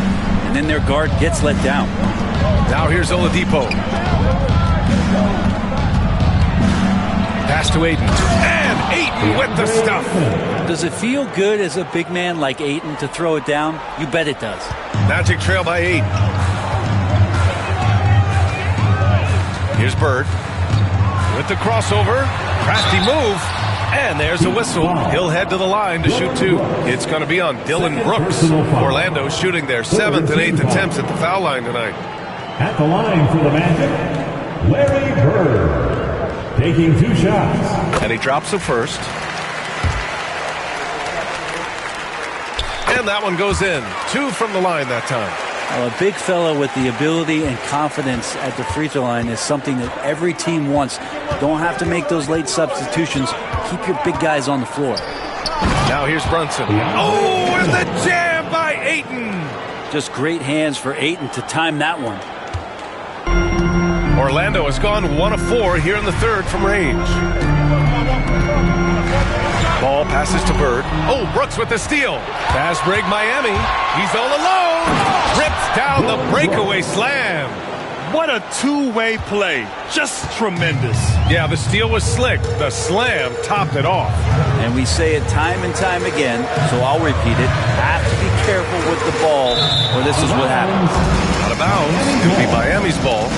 and then their guard gets let down. Now here's Oladipo. Pass to Ayton. And Ayton with the stuff. Does it feel good as a big man like Ayton to throw it down? You bet it does. Magic trail by 8. Here's Bird. With the crossover. Crafty move. And there's a whistle. He'll head to the line to shoot 2. It's going to be on Dylan Brooks. Orlando shooting their 7th and 8th attempts at the foul line tonight. At the line for the Magic, Larry Bird. Taking 2 shots. And he drops the first. And that one goes in. 2 from the line that time. Well, a big fella with the ability and confidence at the free throw line is something that every team wants. Don't have to make those late substitutions. Keep your big guys on the floor. Now here's Brunson. Oh, and the jam by Ayton. Just great hands for Ayton to time that one. Orlando has gone 1 of 4 here in the third from range. Ball passes to Bird. Oh, Brooks with the steal. Fast break Miami. He's all alone. Rips down the breakaway slam. What a two-way play. Just tremendous. Yeah, the steal was slick. The slam topped it off. And we say it time and time again, so I'll repeat it. Have to be careful with the ball, or this is what happens. Out of bounds. It'll be Miami's ball.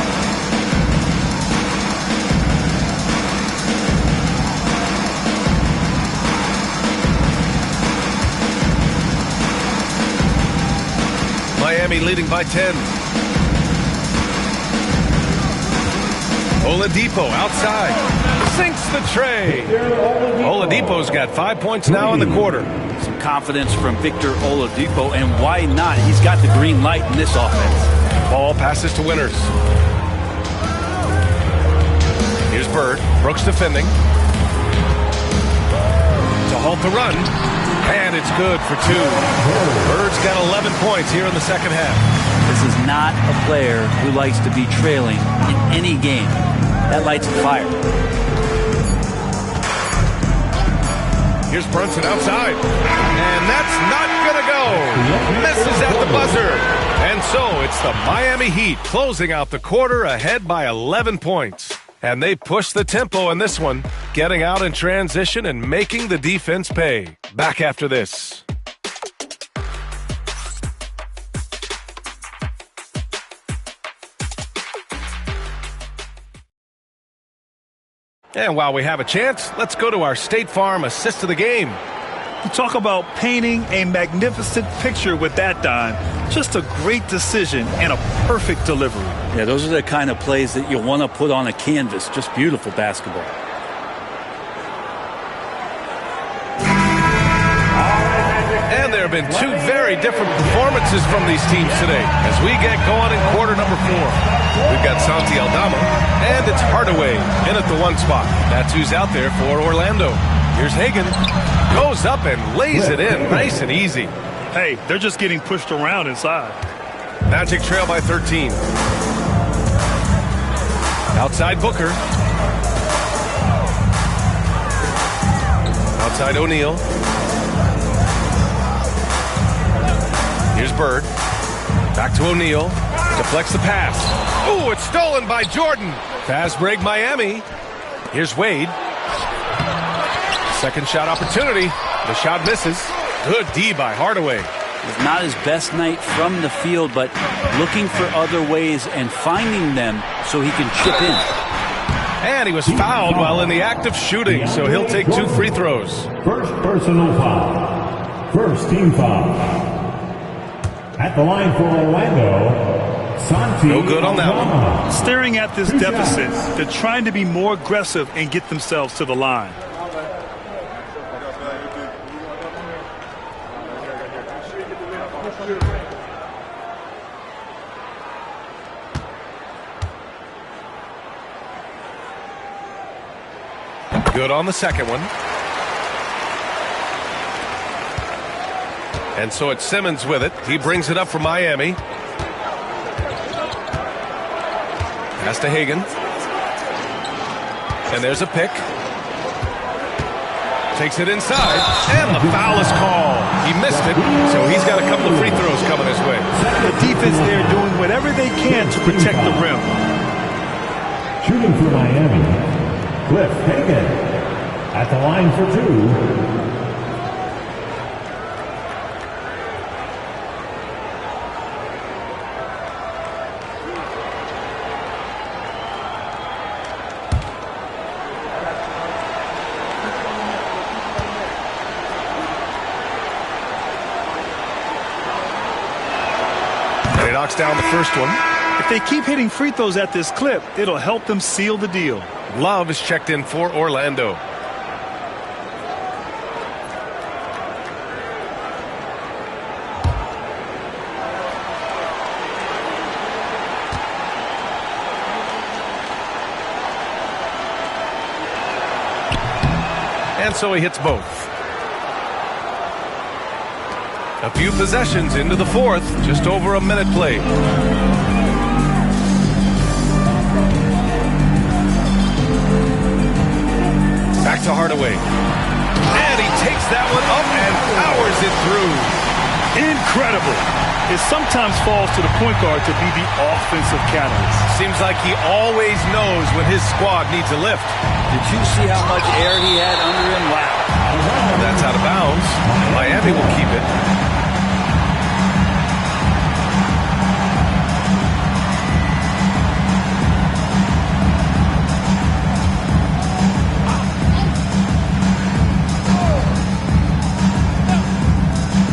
Miami leading by 10. Oladipo outside. Sinks the tray. Oladipo's got 5 points now in the quarter. Some confidence from Victor Oladipo, and why not? He's got the green light in this offense. Ball passes to Winters. Here's Bird. Brooks defending. To halt the run. And it's good for 2. Bird's got 11 points here in the second half. This is not a player who likes to be trailing in any game. That lights a fire. Here's Brunson outside. And that's not going to go. Misses at the buzzer. And so it's the Miami Heat closing out the quarter ahead by 11 points. And they push the tempo in this one, getting out in transition and making the defense pay. Back after this. And while we have a chance, let's go to our State Farm assist of the game. You talk about painting a magnificent picture with that dime. Just a great decision and a perfect delivery. Yeah, those are the kind of plays that you want to put on a canvas. Just beautiful basketball. And there have been 2 very different performances from these teams today as we get going in quarter number 4. We've got Santi Aldama, and it's Hardaway in at the 1 spot. That's who's out there for Orlando. Here's Hagan. Goes up and lays it in nice and easy. Hey, they're just getting pushed around inside. Magic trail by 13. Outside Booker. Outside O'Neal. Here's Bird. Back to O'Neal. Deflects the pass. Ooh, it's stolen by Jordan. Fast break Miami. Here's Wade. Second shot opportunity. The shot misses. Good D by Hardaway. It's not his best night from the field, but looking for other ways and finding them so he can chip in. And he was fouled while in the act of shooting, so he'll take 2 free throws. First personal foul. First team foul. At the line for Orlando, Santi. No good on that one. Staring at this deficit, they're trying to be more aggressive and get themselves to the line. Good on the second one. And so it's Simmons with it. He brings it up for Miami. Pass to Hagan. And there's a pick. Takes it inside. And the foul is called. He missed it, so he's got a couple of free throws coming his way. The defense there doing whatever they can to protect the rim. Shooting for Miami, Cliff Hagan. At the line for two. And he knocks down the first one. If they keep hitting free throws at this clip, it'll help them seal the deal. Love is checked in for Orlando. And so he hits both. A few possessions into the fourth, just over a minute played. Back to Hardaway. And he takes that one up and powers it through. Incredible. It sometimes falls to the point guard to be the offensive catalyst. Seems like he always knows when his squad needs a lift. Did you see how much air he had under him? Wow. That's out of bounds. Miami will keep it.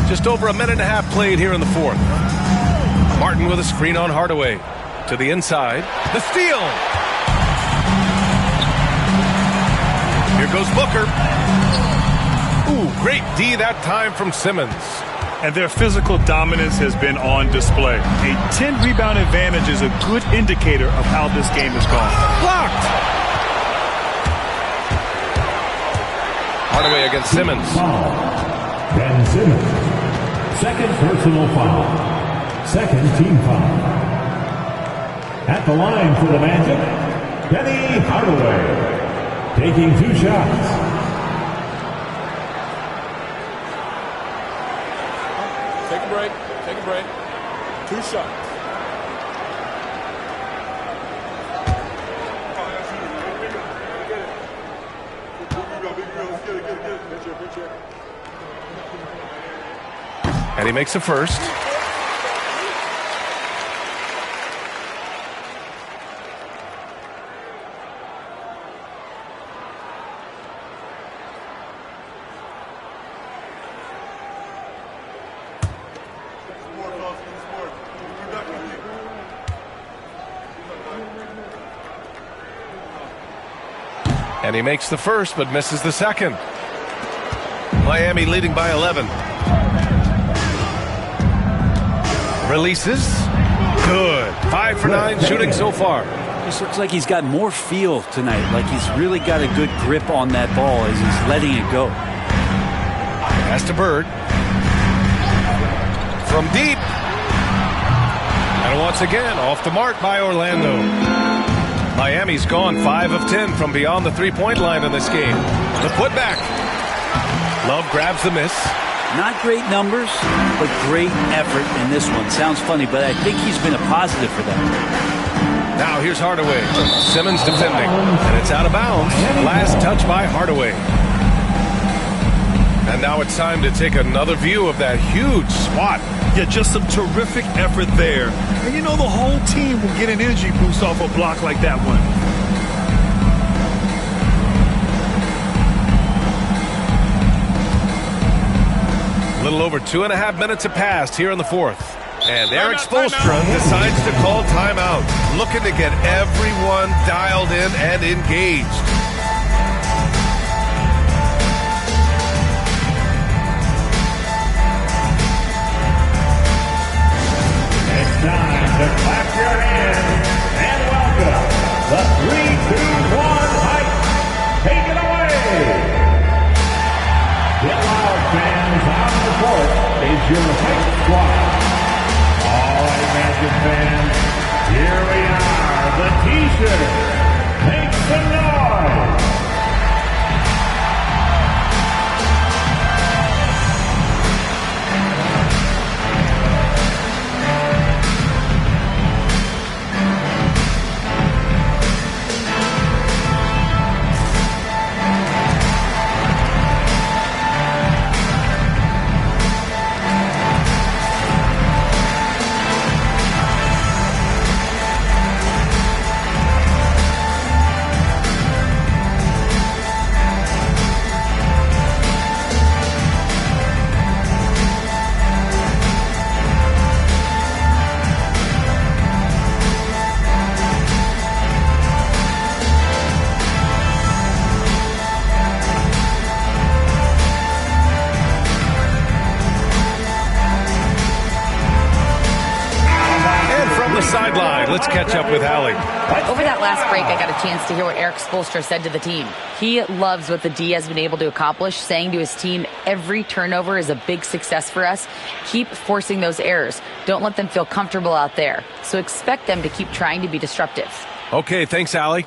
Just over a minute and a half played here in the fourth. Martin with a screen on Hardaway. To the inside. The steal. Here goes Booker. Ooh, great D that time from Simmons. And their physical dominance has been on display. A 10-rebound advantage is a good indicator of how this game has gone. Blocked. Hardaway against Simmons. Ben Simmons. Second personal foul. Second team foul. At the line for the Magic, Penny Hardaway. Taking two shots. Take a break. Take a break. 2 shots. And he makes the first. And he makes the first, but misses the second. Miami leading by 11. Releases. Good. 5 for 9 shooting so far. This looks like he's got more feel tonight. Like he's really got a good grip on that ball as he's letting it go. Pass to Bird. From deep. And once again, off the mark by Orlando. Miami's gone 5 of 10 from beyond the three-point line in this game. The putback. Love grabs the miss. Not great numbers, but great effort in this one. Sounds funny, but I think he's been a positive for them. Now here's Hardaway. Simmons defending, and it's out of bounds. Last touch by Hardaway. And now it's time to take another view of that huge swat. Yeah, just some terrific effort there. And you know the whole team will get an energy boost off a block like that one. little over 2.5 minutes have passed here in the fourth. And Eric Spoelstra decides to call timeout, looking to get everyone dialed in and engaged. It's time to clap your hands and welcome the 3-2-1 hype. Take it away. Get loud, fans. On the court is your hype squad. All right, Magic fans, here we are. The T-shirt. Make some noise. Sideline. Let's catch up with Allie. Over that last break, I got a chance to hear what Eric Spoelstra said to the team. He loves what the D has been able to accomplish, saying to his team, every turnover is a big success for us. Keep forcing those errors. Don't let them feel comfortable out there. So expect them to keep trying to be disruptive. Okay, thanks, Allie.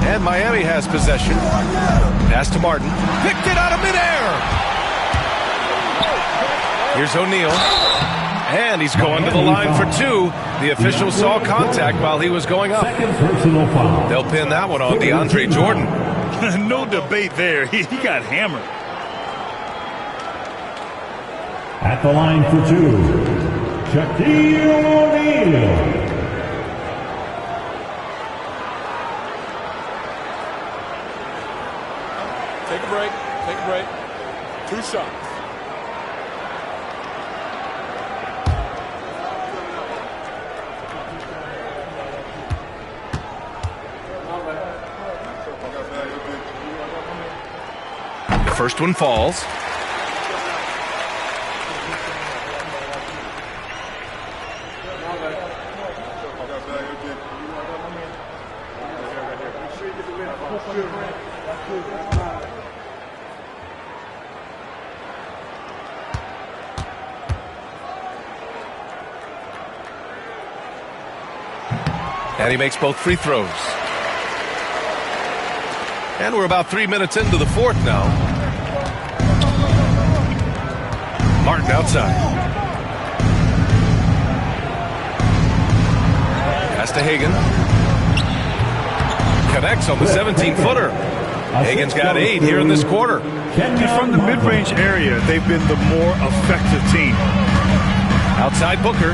And Miami has possession. Pass to Martin. Picked it out of midair. Here's O'Neal. And he's going to the line for two. The official saw contact while he was going up. They'll pin that one on DeAndre Jordan. No debate there. He got hammered. At the line for two, Shaquille O'Neal. Take a break. Take a break. 2 shots. The first one falls. And he makes both free throws. And we're about 3 minutes into the fourth now. Martin outside. Pass to Hagan. Connects on the 17-footer. Hagan's got 8 here in this quarter. From the mid-range area, they've been the more effective team. Outside Booker.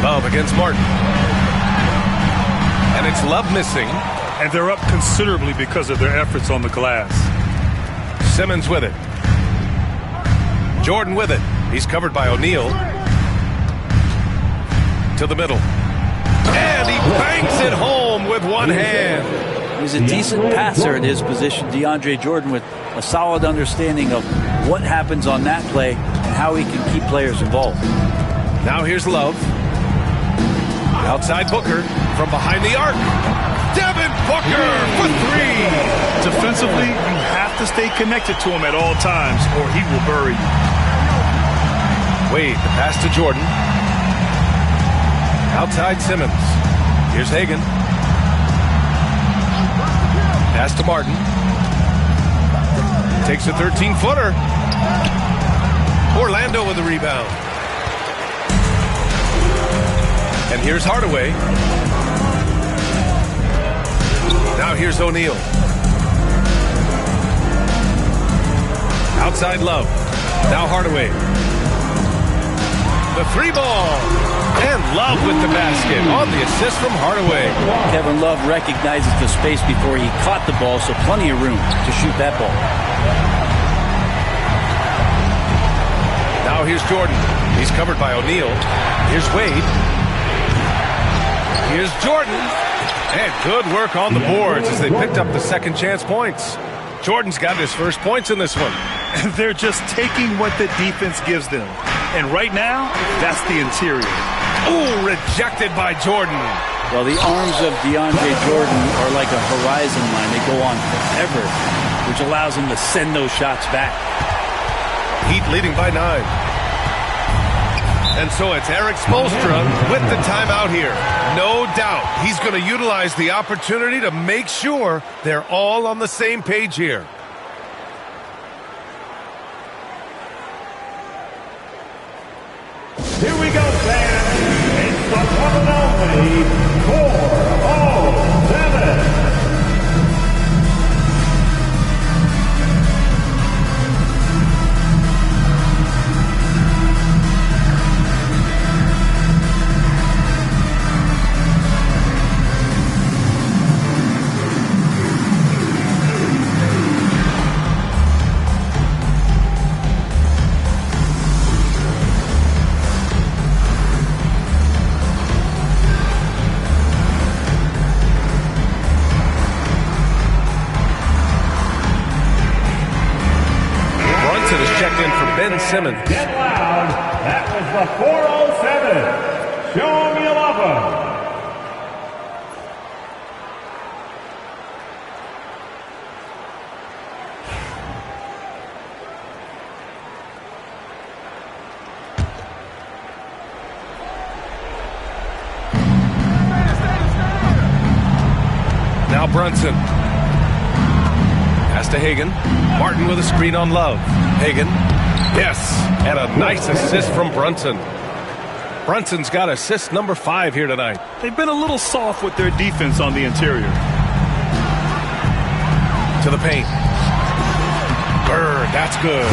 Love against Martin. And it's Love missing. And they're up considerably because of their efforts on the glass. Simmons with it. Jordan with it. He's covered by O'Neal. To the middle. And he banks it home with one hand. He's a decent passer at his position, DeAndre Jordan, with a solid understanding of what happens on that play and how he can keep players involved. Now here's Love. Outside Booker from behind the arc. Devin Booker for 3. Defensively, you have to stay connected to him at all times or he will bury you. Wade, the pass to Jordan. Outside Simmons. Here's Hagan. Pass to Martin. Takes a 13-footer. Orlando with the rebound. And here's Hardaway. Now here's O'Neal. Outside Love. Now Hardaway. The three ball. And Love with the basket on the assist from Hardaway. Kevin Love recognizes the space before he caught the ball, so plenty of room to shoot that ball. Now here's Jordan. He's covered by O'Neal. Here's Wade. Here's Jordan. And good work on the boards as they picked up the second chance points. Jordan's got his first points in this one. They're just taking what the defense gives them. And right now, that's the interior. Ooh, rejected by Jordan. Well, the arms of DeAndre Jordan are like a horizon line. They go on forever, which allows him to send those shots back. Heat leading by 9. And so it's Eric Spoelstra with the timeout here. No doubt he's going to utilize the opportunity to make sure they're all on the same page here. Here we go, fans. It's the one and only 407. Ben Simmons. Get loud. That was the 407. Show me your lover. Now Brunson. Pass to Hagan. Martin with a screen on Love. Hagan. Yes, and a nice assist from Brunson. Brunson's got assist number 5 here tonight. They've been a little soft with their defense on the interior. To the paint. Bird, that's good.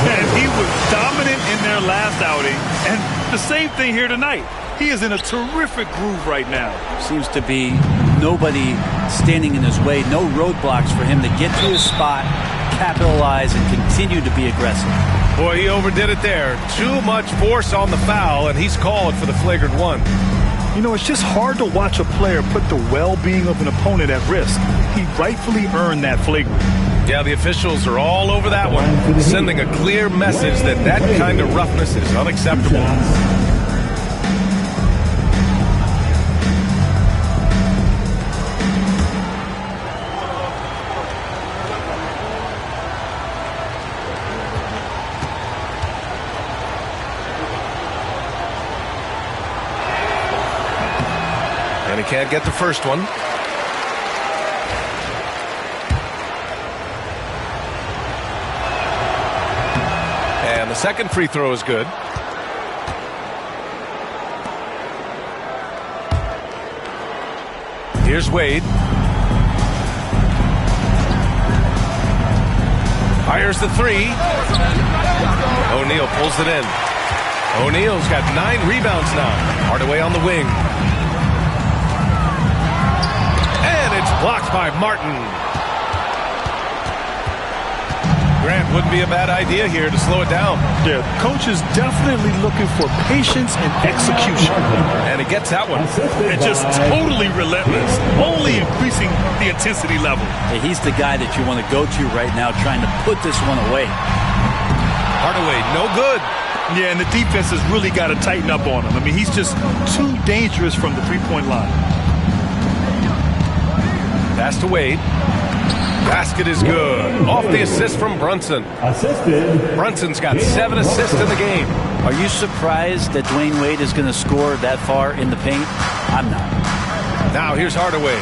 And he was dominant in their last outing, and the same thing here tonight. He is in a terrific groove right now. Seems to be nobody standing in his way, no roadblocks for him to get to his spot, capitalize, and continue to be aggressive. Boy, he overdid it there. Too much force on the foul, and he's called for the flagrant one. You know, it's just hard to watch a player put the well-being of an opponent at risk. He rightfully earned that flagrant. Yeah, the officials are all over that one, sending a clear message that that kind of roughness is unacceptable. And he can't get the first one. And the second free throw is good. Here's Wade. Fires the 3. O'Neal pulls it in. O'Neal's got 9 rebounds now. Hardaway on the wing. Blocked by Martin. Grant wouldn't be a bad idea here to slow it down. Yeah, coach is definitely looking for patience and execution. And he gets that one. And just totally relentless, only increasing the intensity level. Hey, he's the guy that you want to go to right now trying to put this one away. Hardaway, no good. Yeah, and the defense has really got to tighten up on him. I mean, he's just too dangerous from the three-point line. Pass to Wade. Basket is good. Off the assist from Brunson. Assisted. Brunson's got 7 assists in the game. Are you surprised that Dwayne Wade is going to score that far in the paint? I'm not. Now here's Hardaway.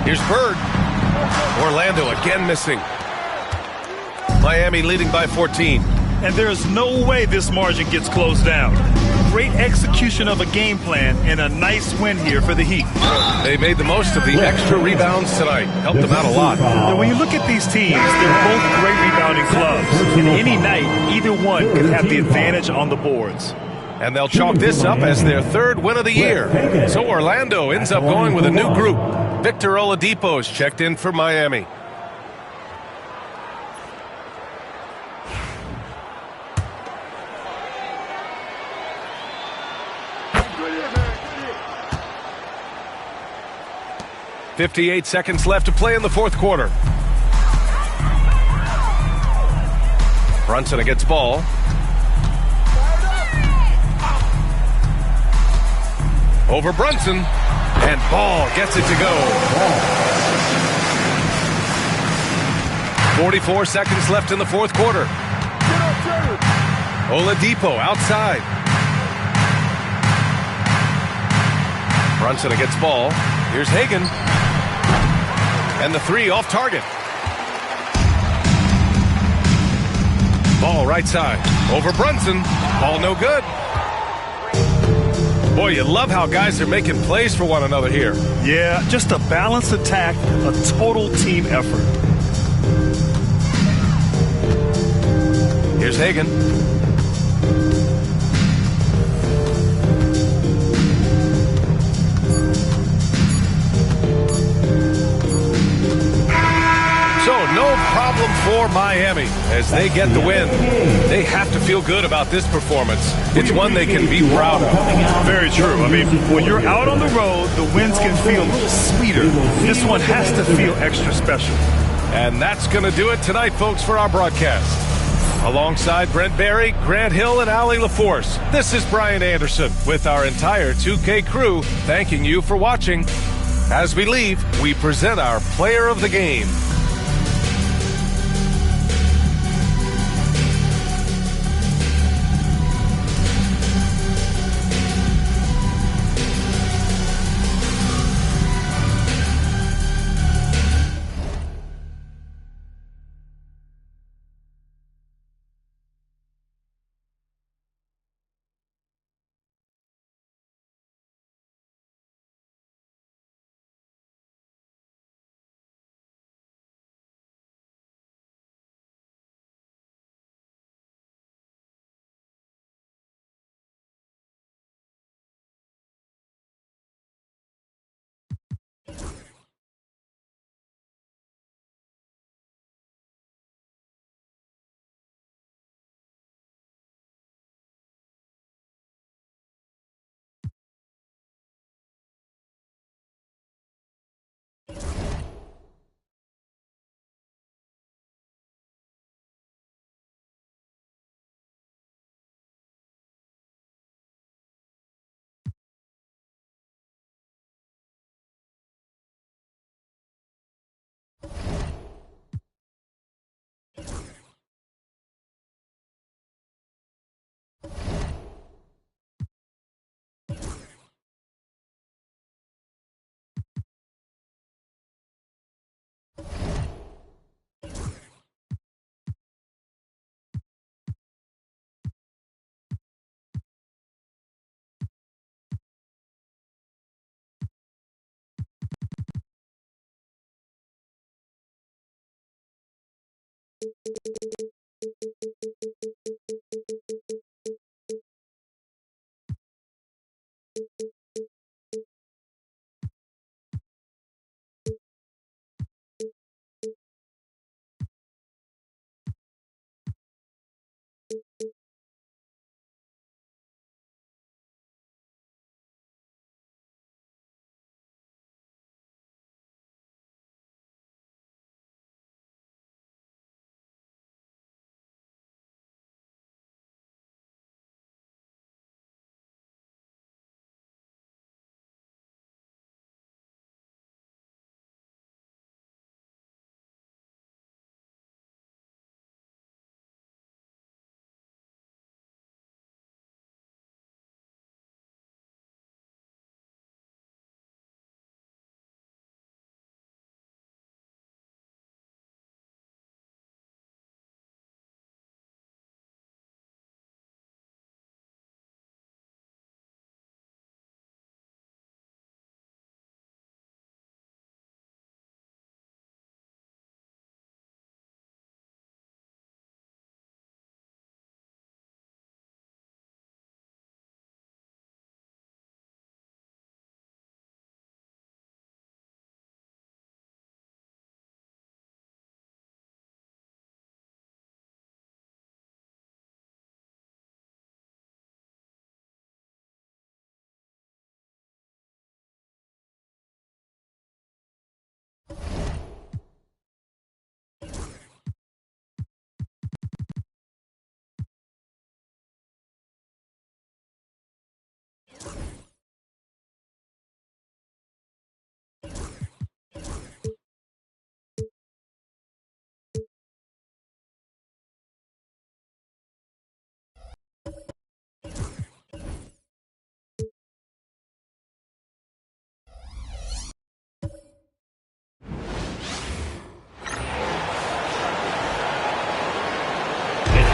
Here's Bird. Orlando again missing. Miami leading by 14. And there's no way this margin gets closed down. great execution of a game plan and a nice win here for the Heat. They made the most of the extra rebounds tonight. Helped them out a lot. Now, when you look at these teams, they're both great rebounding clubs. And any night, either one could have the advantage on the boards. And they'll chalk this up as their third win of the year. So Orlando ends up going with a new group. Victor Oladipo's checked in for Miami. .58 seconds left to play in the fourth quarter. Brunson against ball. Over Brunson, and Ball gets it to go. 44 seconds left in the fourth quarter. Oladipo outside. Brunson against Ball. Here's Hagan. And the three off target. Ball right side. Over Brunson. Ball no good. Boy, you love how guys are making plays for one another here. Yeah, just a balanced attack, a total team effort. Here's Hagan. So, no problem for Miami as they get the win. They have to feel good about this performance. It's one they can be proud of. Very true. I mean, when you're out on the road, the wins can feel a little sweeter. This one has to feel extra special. And that's going to do it tonight, folks, for our broadcast. Alongside Brent Barry, Grant Hill, and Allie LaForce, this is Brian Anderson with our entire 2K crew thanking you for watching. As we leave, we present our player of the game.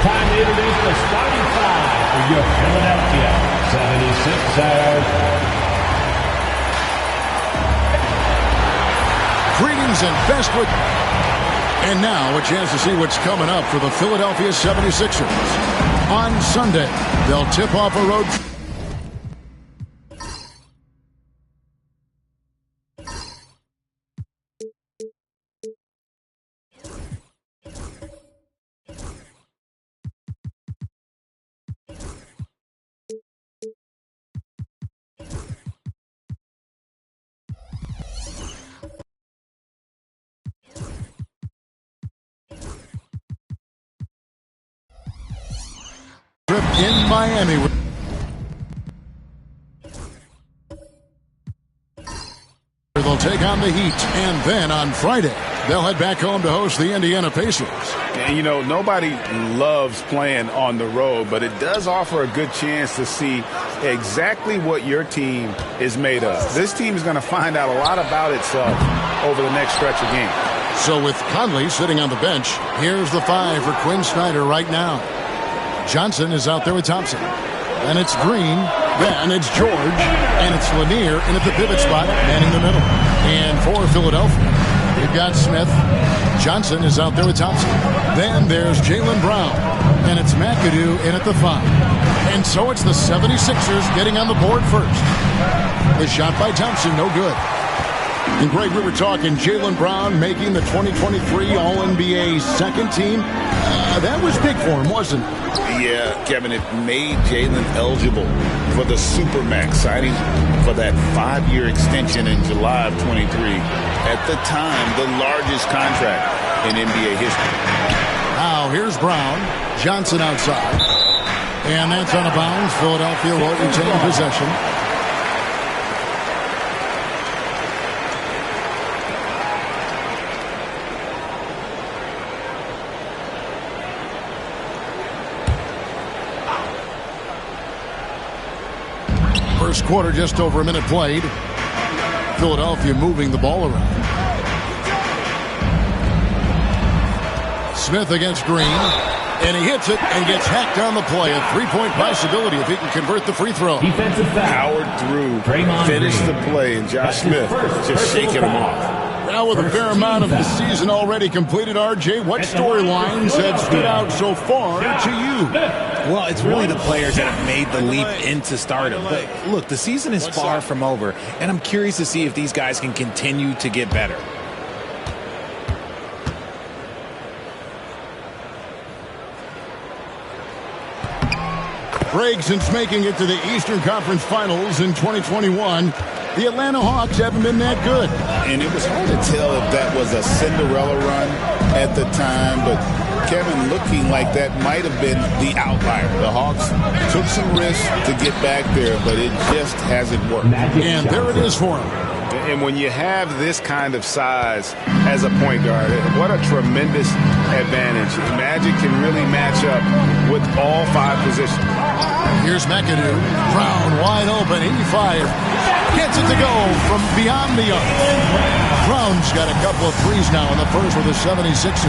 time to introduce the starting five for your Philadelphia 76ers. Greetings and best with. And now a chance to see what's coming up for the Philadelphia 76ers. On Sunday, they'll tip off a road. Trip in Miami. They'll take on the Heat, and then on Friday, they'll head back home to host the Indiana Pacers. And, you know, nobody loves playing on the road, but it does offer a good chance to see exactly what your team is made of. This team is going to find out a lot about itself over the next stretch of games. So with Conley sitting on the bench, here's the five for Quinn Snyder right now. Johnson is out there with Thompson. Then it's Green. Then it's George. And it's Lanier in at the pivot spot, manning the middle. And for Philadelphia, we've got Smith. Johnson is out there with Thompson. Then there's Jaylen Brown. And it's McAdoo in at the 5. And so it's the 76ers getting on the board first. The shot by Thompson, no good. And Greg, we were talking Jaylen Brown making the 2023 All-NBA second team. That was big for him, wasn't it? Yeah, Kevin, it made Jaylen eligible for the Supermax, signing for that 5-year extension in July of 23. At the time, the largest contract in NBA history. Now here's Brown. Johnson outside. And that's out of bounds. Philadelphia will retain possession. First quarter, just over a minute played. Philadelphia moving the ball around. Smith against Green. And he hits it and gets hacked on the play. A three-point possibility if he can convert the free throw. Defensive foul. Powered through, finished the play, and Josh Smith just shaking him off. Now with a fair amount of the season already completed, RJ, what storylines have stood out so far to you? Well, it's really the players that have made the leap into stardom. But look, the season is far from over, and I'm curious to see if these guys can continue to get better. Greg, since making it to the Eastern Conference Finals in 2021, the Atlanta Hawks haven't been that good. And it was hard to tell if that was a Cinderella run at the time, but Kevin, looking like that might have been the outlier. The Hawks took some risks to get back there, but it just hasn't worked. And there it is for him. And when you have this kind of size as a point guard, what a tremendous advantage. Magic can really match up with all 5 positions. Here's McAdoo. Brown wide open. 85. Gets it to go from beyond the arc. Brown's got a couple of threes now in the first with the 76ers.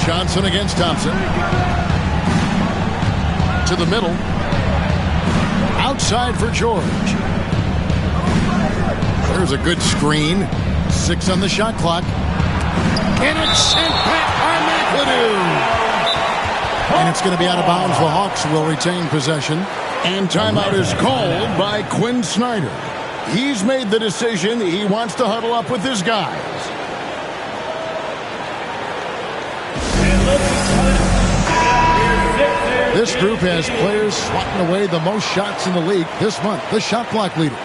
Johnson against Thompson. To the middle. Outside for George. There's a good screen. 6 on the shot clock. And it's sent back by McAdoo. And it's going to be out of bounds. The Hawks will retain possession. And timeout is called by Quinn Snyder. He's made the decision. He wants to huddle up with his guys. This group has players swatting away the most shots in the league this month. The shot clock leaders.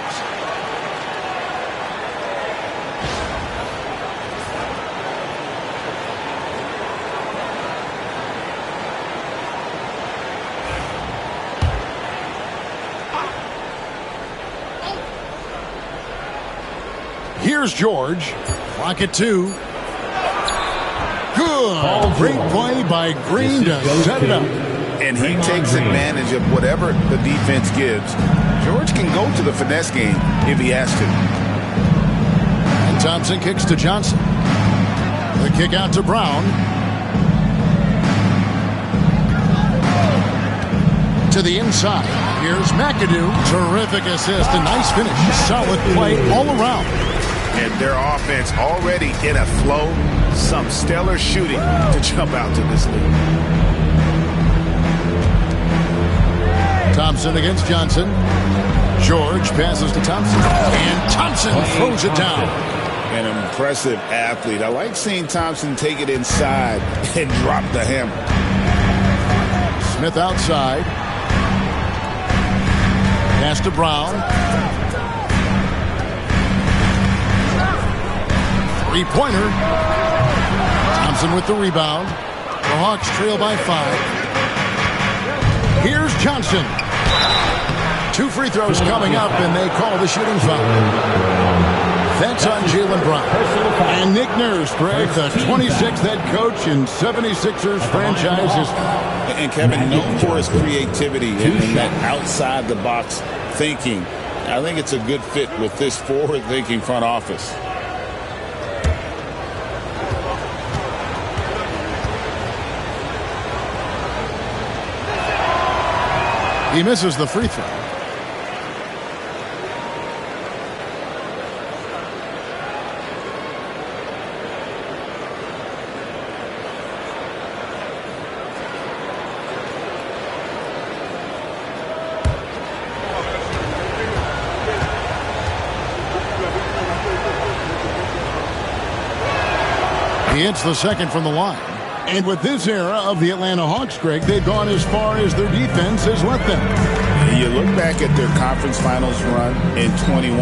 Here's George. Clock at 2. Good. Great play by Green to set it up. And he takes advantage of whatever the defense gives. George can go to the finesse game if he has to. And Thompson kicks to Johnson. The kick out to Brown. To the inside. Here's McAdoo. Terrific assist. A nice finish. Solid play all around. And their offense already in a flow. Some stellar shooting to jump out to this lead. Thompson against Johnson. George passes to Thompson. And Thompson throws it down. An impressive athlete. I like seeing Thompson take it inside and drop the hammer. Smith outside. Pass to Brown. Three-pointer. Thompson with the rebound. The Hawks trail by 5. Here's Johnson. 2 free throws coming up, and they call the shooting foul. That's on Jaylen Brown. And Nick Nurse, Greg, the 26th head coach in 76ers franchises. And Kevin, known for his creativity and that outside-the-box thinking. I think it's a good fit with this forward-thinking front office. He misses the free throw. He hits the second from the line. And with this era of the Atlanta Hawks, Greg, they've gone as far as their defense has let them. You look back at their conference finals run in 21,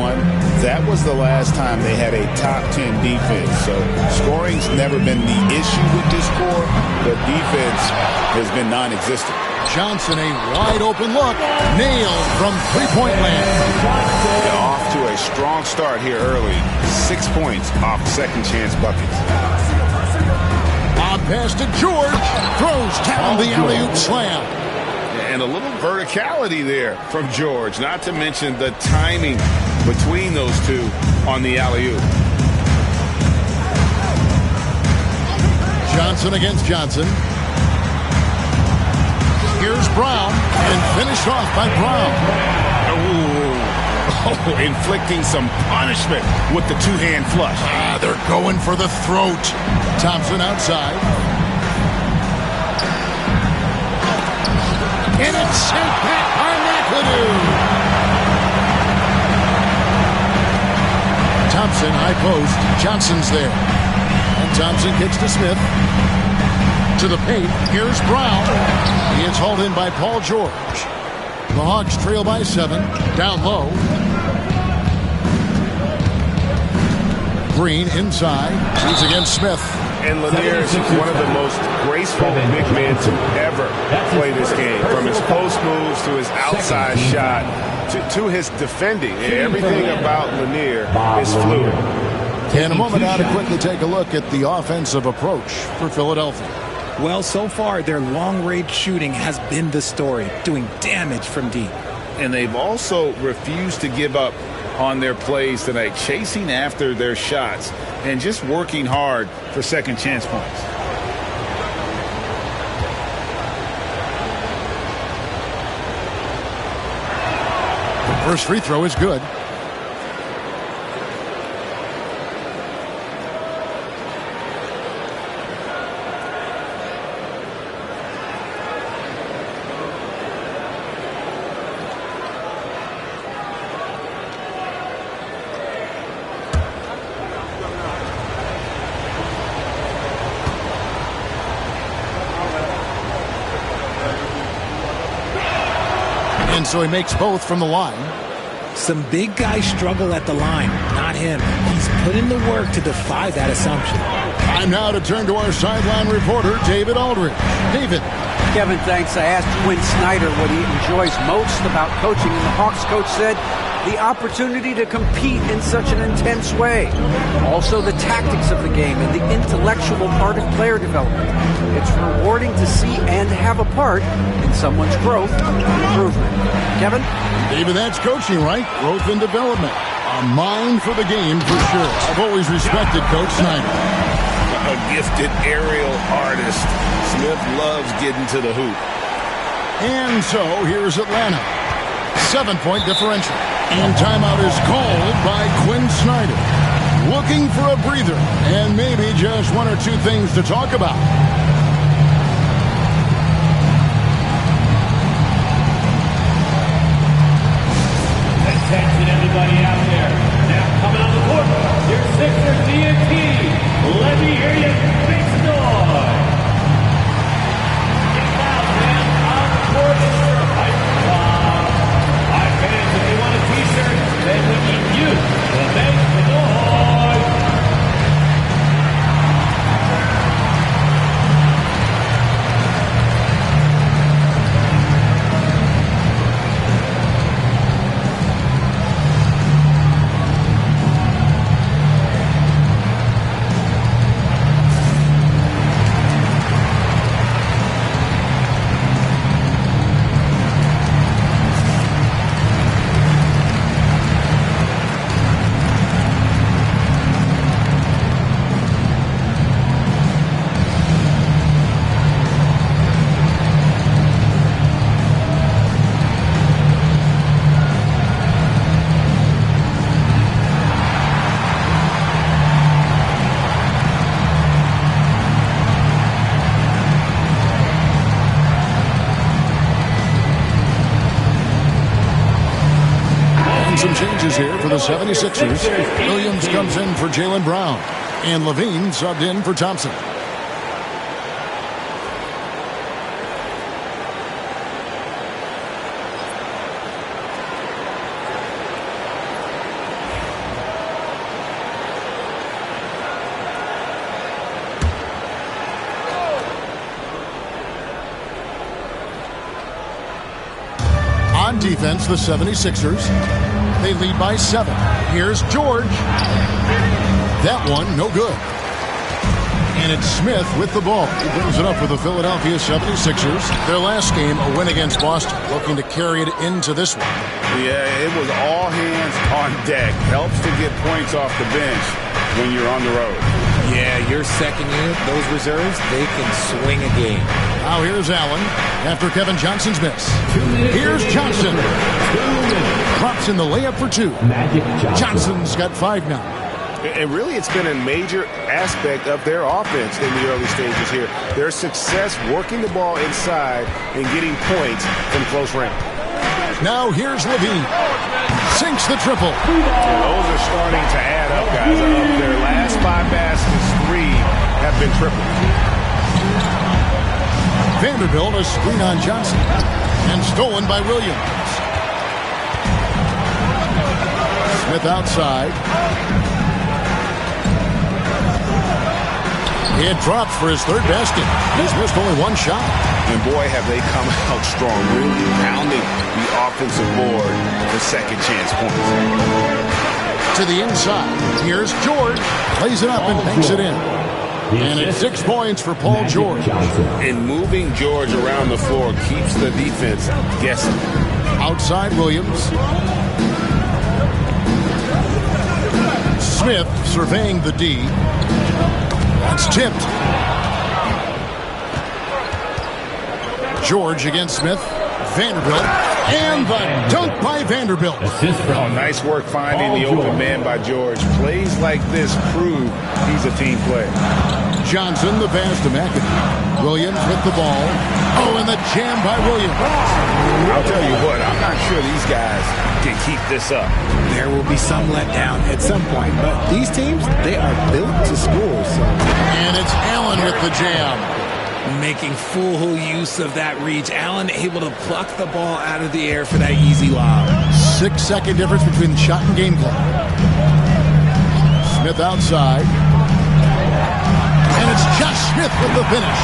that was the last time they had a top 10 defense. So scoring's never been the issue with this core, but defense has been non-existent. Johnson, a wide open look, nailed from three-point land. Off to a strong start here early. 6 points off second chance buckets. On pass to George, throws down the alley-oop slam. And a little verticality there from George, not to mention the timing between those two on the alley-oop. Johnson against Johnson. Here's Brown, and finished off by Brown. Oh, inflicting some punishment with the two-hand flush. They're going for the throat. Thompson outside. And it's sent back by McAdoo. Thompson, high post. Johnson's there. And Thompson kicks to Smith. To the paint. Here's Brown. He is hauled in by Paul George. The Hawks trail by 7. Down low. Green inside. He's against Smith. And Lanier is one of the most graceful big men to ever play this game. From his post moves to his outside shot to his defending. Everything about Lanier is fluid. In a moment now to quickly take a look at the offensive approach for Philadelphia. Well, so far, their long-range shooting has been the story, doing damage from deep. And they've also refused to give up on their plays tonight, chasing after their shots and just working hard for second chance points. The first free throw is good. And so he makes both from the line. Some big guys struggle at the line, not him. He's put in the work to defy that assumption. Time now to turn to our sideline reporter, David Aldridge. David. Kevin, thanks. I asked Quinn Snyder what he enjoys most about coaching, and the Hawks coach said the opportunity to compete in such an intense way. Also the tactics of the game and the intellectual part of player development. It's rewarding to see and have a part in someone's growth and improvement. Kevin? David, that's coaching, right? Growth and development. A mind for the game for sure. I've always respected Coach Snyder. a gifted aerial artist. Smith loves getting to the hoop. And so here's Atlanta. 7-point differential. And timeout is called by Quinn Snyder. Looking for a breather and maybe just one or two things to talk about. Attention everybody out there. Now coming on the court, your Sixers DNT. Let me hear you make some noise. Get loud, man. On the court, it's your hype club. All right, fans, if you want a t-shirt, then we need you to make the noise. Some changes here for the 76ers. Williams comes in for Jaylen Brown. And Levine subbed in for Thompson. On defense, the 76ers. They lead by 7. Here's George. That one, no good. And it's Smith with the ball. He brings it up for the Philadelphia 76ers. Their last game, a win against Boston, looking to carry it into this one. Yeah, it was all hands on deck. Helps to get points off the bench when you're on the road. Yeah, your second unit, those reserves, they can swing a game. Now here's Allen after Kevin Johnson's miss. Here's Johnson. Drops in the layup for 2. Johnson's got 5 now. And really, it's been a major aspect of their offense in the early stages here. Their success working the ball inside and getting points from close range. Now here's Levine. Sinks the triple. And those are starting to add up, guys. Of their last 5 baskets, 3 have been tripled. Vanderbilt a screen on Johnson. And stolen by Williams. Smith outside. He had dropped for his 3rd basket. He's missed only 1 shot. And boy, have they come out strong, really pounding the offensive board for second chance points. To the inside. Here's George. Plays it up and banks it in. And it's 6 points for Paul George. And moving George around the floor keeps the defense guessing. Outside Williams. Smith surveying the D. That's tipped. George against Smith. Vanderbilt. And the dunk by Vanderbilt. Oh, nice work finding the open man by George. Plays like this prove he's a team player. Johnson, the pass to McAdoo. Williams with the ball. Oh, and the jam by Williams. I'll tell you what, I'm not sure these guys can keep this up. There will be some letdown at some point, but these teams, they are built to score. So. And it's Allen with the jam. Making full use of that reach. Allen able to pluck the ball out of the air for that easy lob. 6-second difference between shot and game clock. Smith outside. And it's Josh Smith with the finish.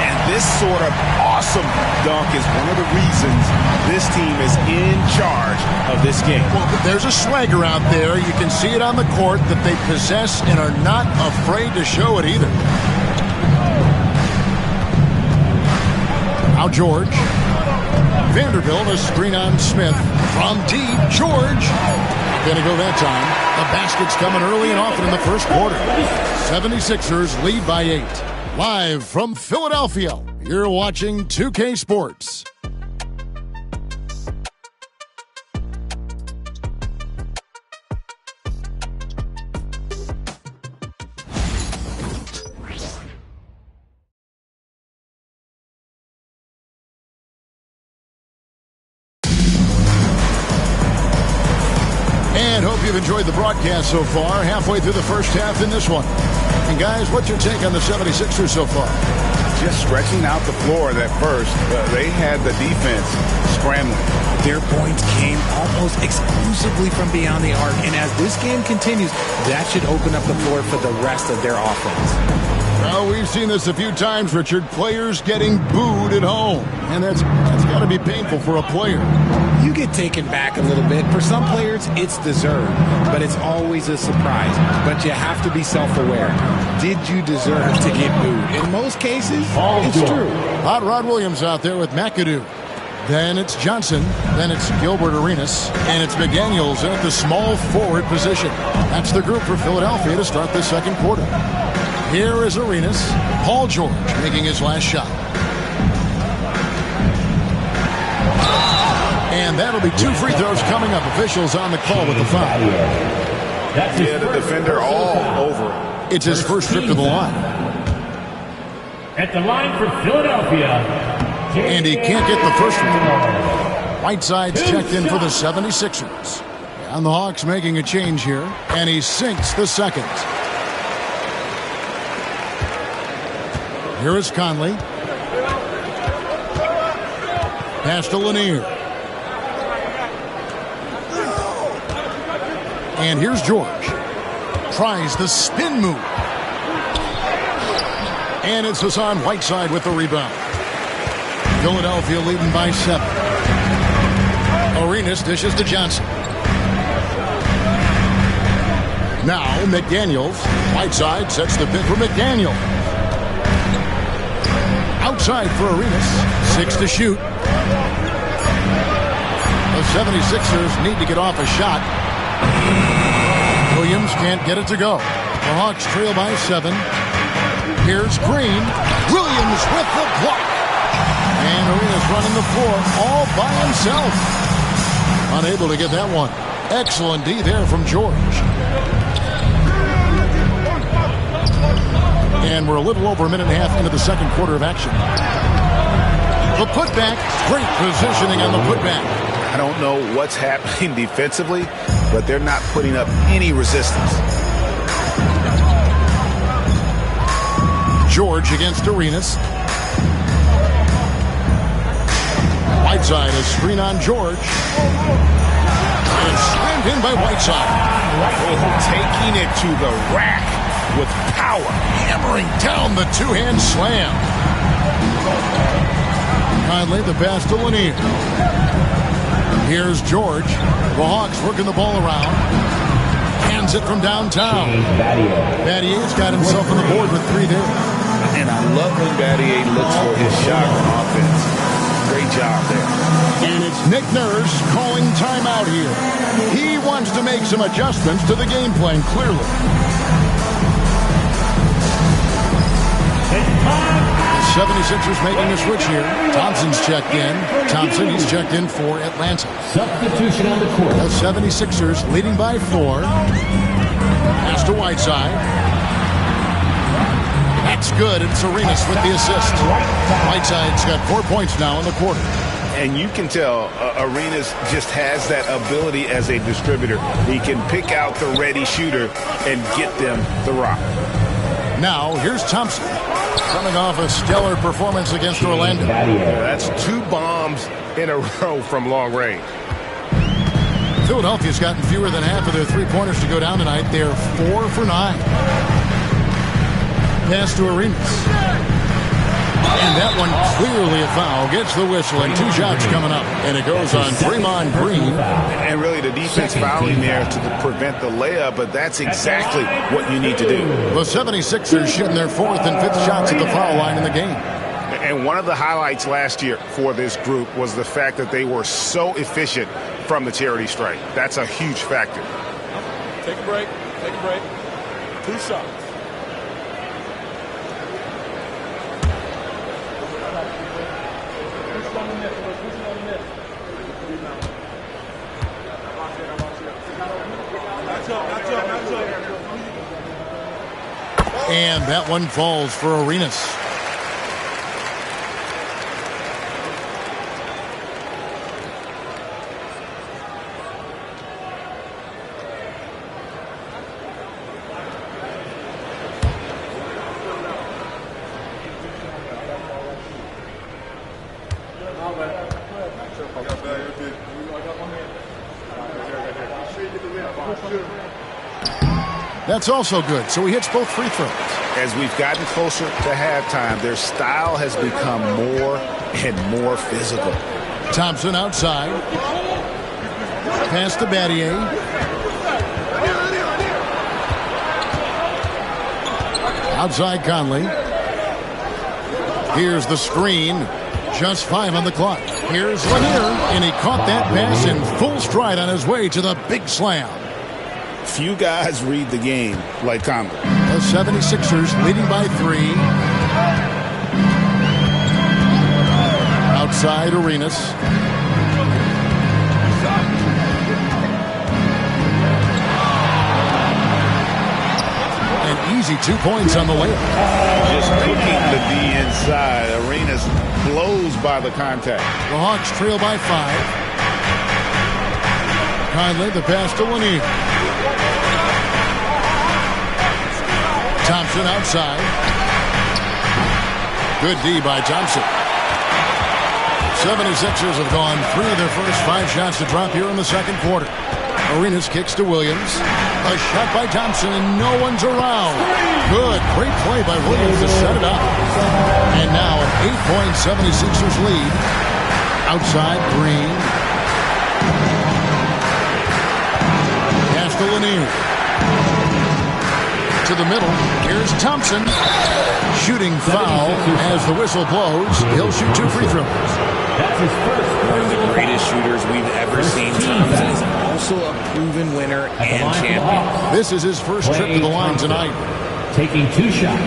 And this sort of awesome dunk is one of the reasons this team is in charge of this game. Well, there's a swagger out there. You can see it on the court that they possess and are not afraid to show it either. Now George. Vanderbilt a screen on Smith. From deep, George. going to go that time. The basket's coming early and often in the first quarter. 76ers lead by 8. Live from Philadelphia, you're watching 2K Sports. And hope you've enjoyed the broadcast so far. Halfway through the first half in this one. And guys, what's your take on the 76ers so far? Just stretching out the floor at first. They had the defense scrambling. Their points came almost exclusively from beyond the arc. And as this game continues, that should open up the floor for the rest of their offense. Well, we've seen this a few times, Richard. Players getting booed at home. And that's got to be painful for a player. You get taken back a little bit. For some players, it's deserved, but it's always a surprise. But you have to be self-aware. Did you deserve to get booed? In most cases, it's true. Hot Rod Williams out there with McAdoo. Then it's Johnson. Then it's Gilbert Arenas. And it's McDaniels at the small forward position. That's the group for Philadelphia to start the second quarter. Here is Arenas. Paul George making his last shot. And that'll be 2 free throws coming up. Officials on the call with the foul. Yeah, the defender all over. It's his first trip to the line. At the line for Philadelphia. And he can't get the first one. Whiteside's checked in for the 76ers. And the Hawks making a change here. And he sinks the second. Here is Conley. Pass to Lanier. And here's George. Tries the spin move. And it's Hassan Whiteside with the rebound. Philadelphia leading by 7. Arenas dishes to Johnson. Now McDaniels. Whiteside sets the pick for McDaniel. Outside for Arenas. 6 to shoot. The 76ers need to get off a shot. Williams can't get it to go. The Hawks trail by 7. Here's Green. Williams with the block. And Arenas running the floor all by himself. Unable to get that one. Excellent D there from George. And we're a little over a minute and a half into the second quarter of action. The putback. Great positioning on the putback. I don't know what's happening defensively, but they're not putting up any resistance. George against Arenas. Whiteside, a screen on George. And slammed in by Whiteside. Taking it to the rack with power. Hammering down the two-hand slam. Conley, the pass to Lanier. Here's George. The Hawks working the ball around. Hands it from downtown. Battier's got himself on the board with 3 there. And I love when Battier looks for his shot on offense. Great job there. And it's Nick Nurse calling timeout here. He wants to make some adjustments to the game plan, clearly. The 76ers making a switch here. Thompson's checked in. Thompson, he's checked in for Atlanta. Substitution on the court. The 76ers leading by 4. Pass to Whiteside. That's good. It's Arenas with the assist. Whiteside's got 4 points now in the quarter. And you can tell Arenas just has that ability as a distributor. He can pick out the ready shooter and get them the rock. Now, here's Thompson. Coming off a stellar performance against Orlando. That's 2 bombs in a row from long range. Philadelphia's gotten fewer than half of their 3-pointers to go down tonight. They're 4 for 9. Pass to Arenas. And that one clearly a foul. Gets the whistle and 2 shots coming up. And it goes on Draymond Green. And really the defense fouling there to prevent the layup, but that's exactly what you need to do. The 76ers shooting their 4th and 5th shots at the foul line in the game. And one of the highlights last year for this group was the fact that they were so efficient from the charity stripe. That's a huge factor. Take a break. Take a break. 2 shots. And that one falls for Arenas. That's also good, so he hits both free throws. As we've gotten closer to halftime, their style has become more and more physical. Thompson outside. Pass to Battier. Outside Conley. Here's the screen. Just 5 on the clock. Here's Lanier, and he caught that pass in full stride on his way to the big slam. Few guys read the game like Conley. The 76ers leading by 3. Outside Arenas. An easy 2 points on the layup. Just cooking the D inside. Arenas blows by the contact. The Hawks trail by 5. Conley, the pass to Lanier. Thompson outside. Good D by Thompson. 76ers have gone 3 of their first 5 shots to drop here in the second quarter. Arenas kicks to Williams. A shot by Thompson, and no one's around. Good. Great play by Williams to set it up. And now an 8-point 76ers lead. Outside Green. Pass to Lanier. To the middle. Here's Thompson. Shooting foul as the whistle blows. He'll shoot 2 free throws. One of the greatest shooters we've ever seen. Thompson is also a proven winner and champion. This is his first trip to the line tonight. Taking 2 shots.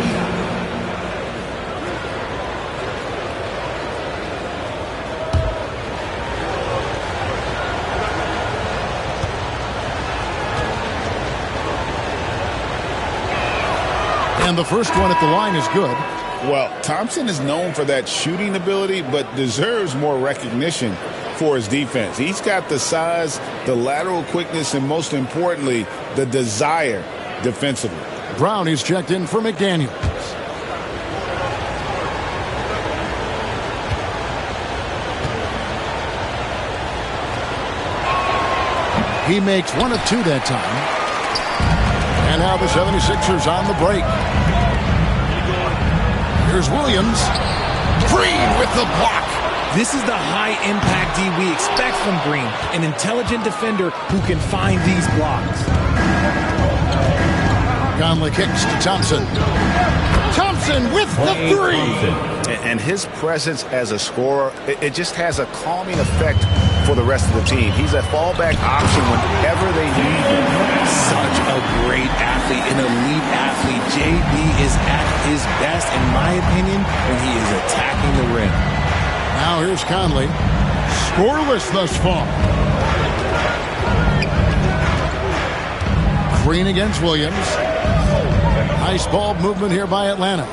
And the first one at the line is good. Well, Thompson is known for that shooting ability, but deserves more recognition for his defense. He's got the size, the lateral quickness, and most importantly, the desire defensively. Brown is checked in for McDaniels. He makes 1 of 2 that time. And now the 76ers on the break. Here's Williams. Green with the block. This is the high-impact D we expect from Green, an intelligent defender who can find these blocks. Conley kicks to Thompson. Thompson with the 3. And his presence as a scorer, it just has a calming effect for the rest of the team. He's a fallback option whenever they need him. Such a great athlete, an elite athlete. JB is at his best, in my opinion, when he is attacking the rim. Now here's Conley. Scoreless thus far. Green against Williams. Nice ball movement here by Atlanta.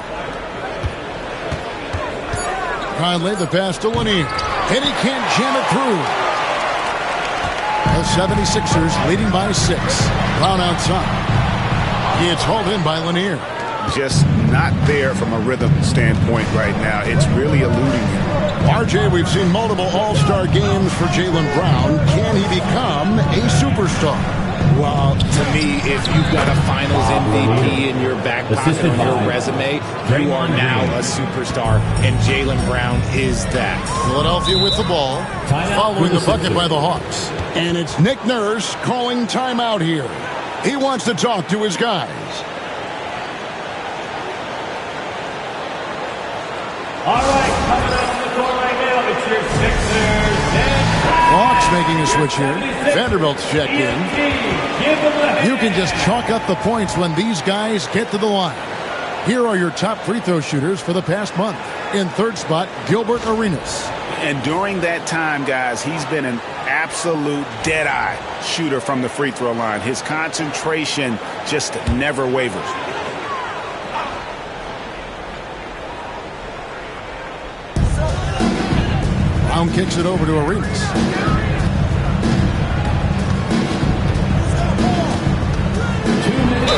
Conley, the pass to Lanier. And he can't jam it through. The 76ers leading by 6. Brown outside. He gets hauled in by Lanier. Just not there from a rhythm standpoint right now. It's really eluding him. RJ, we've seen multiple all-star games for Jaylen Brown. Can he become a superstar? Well, to me, if you've got a finals MVP in your back pocket on your resume, you are now a superstar, and Jaylen Brown is that. Philadelphia with the ball, following the bucket by the Hawks. And it's Nick Nurse calling timeout here. He wants to talk to his guys. All right, coming up on the court right now, it's your Sixers. Hawks Ducks making a switch here. Vanderbilt's checked in. You can just chalk up the points when these guys get to the line. Here are your top free throw shooters for the past month. In third spot, Gilbert Arenas. And during that time, guys, he's been an absolute dead-eye shooter from the free throw line. His concentration just never wavers. Brown kicks it over to Arenas.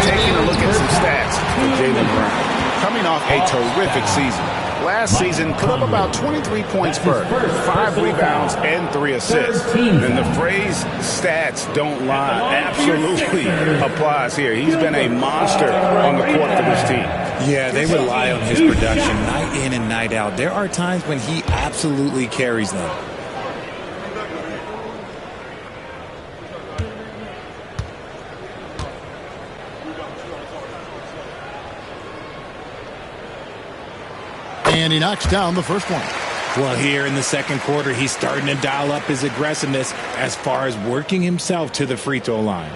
Taking a look at some stats for Jaylen Brown. Coming off a terrific season. Last season, put up about 23 points per, 5 rebounds, and 3 assists. And the phrase stats don't lie absolutely applies here. He's been a monster on the court for this team. Yeah, they rely on his production night in and night out. There are times when he absolutely carries them. And he knocks down the first one. Well, here in the second quarter, he's starting to dial up his aggressiveness as far as working himself to the free throw line.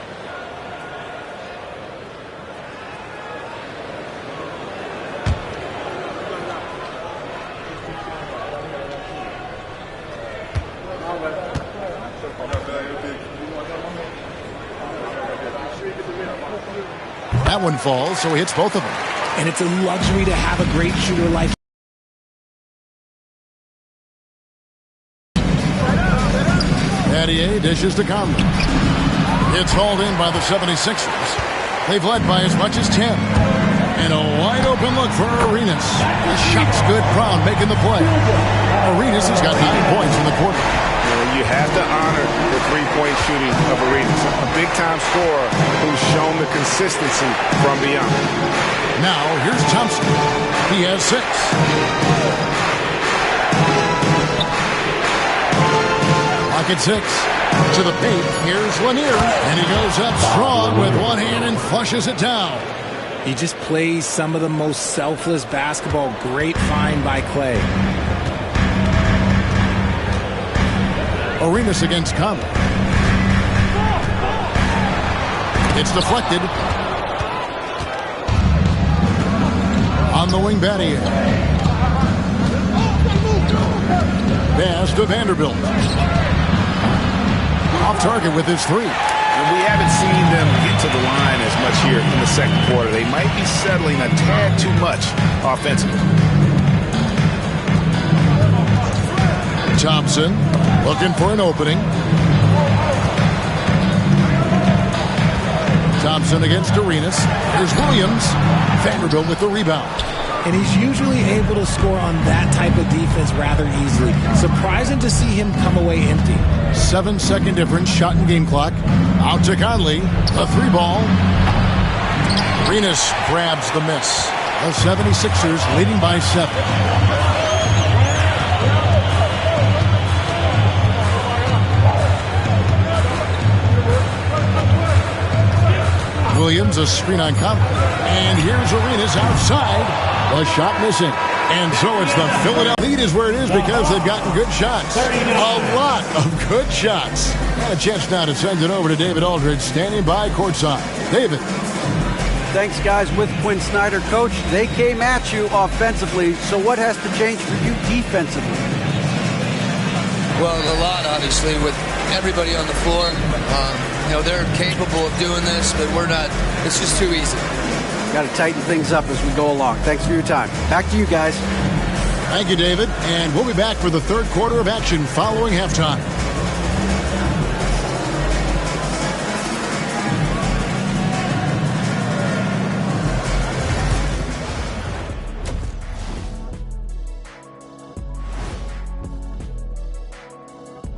That one falls, so he hits both of them. And it's a luxury to have a great shooter like Battier dishes to Conley. It's hauled in by the 76ers. They've led by as much as 10. And a wide open look for Arenas. The shot's good. Brown making the play. Arenas has got 9 points in the quarter. You have to honor the three-point shooting of Arenas. A big-time scorer who's shown the consistency from beyond. Now, here's Thompson. He has 6. Pocket 6. To the paint. Here's Lanier. And he goes up strong with one hand and flushes it down. He just plays some of the most selfless basketball. Great find by Clay. Arenas against Conley. It's deflected. On the wing, Battier. Pass to Vanderbilt. Off target with his 3. And we haven't seen them get to the line as much here in the second quarter. They might be settling a tad too much offensively. Thompson looking for an opening. Thompson against Arenas. Here's Williams. Vanderbilt with the rebound. And he's usually able to score on that type of defense rather easily. Surprising to see him come away empty. 7-second difference, shot and game clock. Out to Conley. A 3-ball. Arenas grabs the miss. The 76ers leading by 7. Williams, a screen on Conley. And here's Arenas outside. The shot missing. And so it's the Philadelphia lead is where it is because they've gotten good shots. A lot of good shots. And a chance now to send it over to David Aldridge standing by courtside. David. Thanks, guys. With Quinn Snyder, Coach, they came at you offensively. So what has to change for you defensively? Well, a lot, obviously, with everybody on the floor. They're capable of doing this, but we're not. It's just too easy. Got to tighten things up as we go along. Thanks for your time. Back to you guys. Thank you, David. And we'll be back for the third quarter of action following halftime.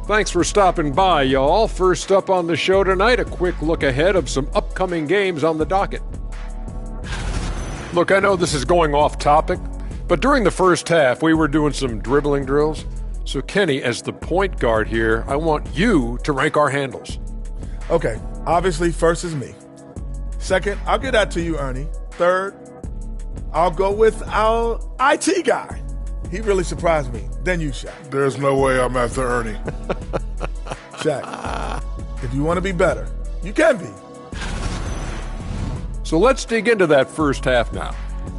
Thanks for stopping by, y'all. First up on the show tonight, a quick look ahead of some upcoming games on the docket. Look, I know this is going off topic, but during the first half, we were doing some dribbling drills. So, Kenny, as the point guard here, I want you to rank our handles. Okay, obviously, first is me. Second, I'll get that to you, Ernie. Third, I'll go with our IT guy. He really surprised me. Then you, Shaq. There's no way I'm after Ernie. Shaq, if you want to be better, you can be. So let's dig into that first half now,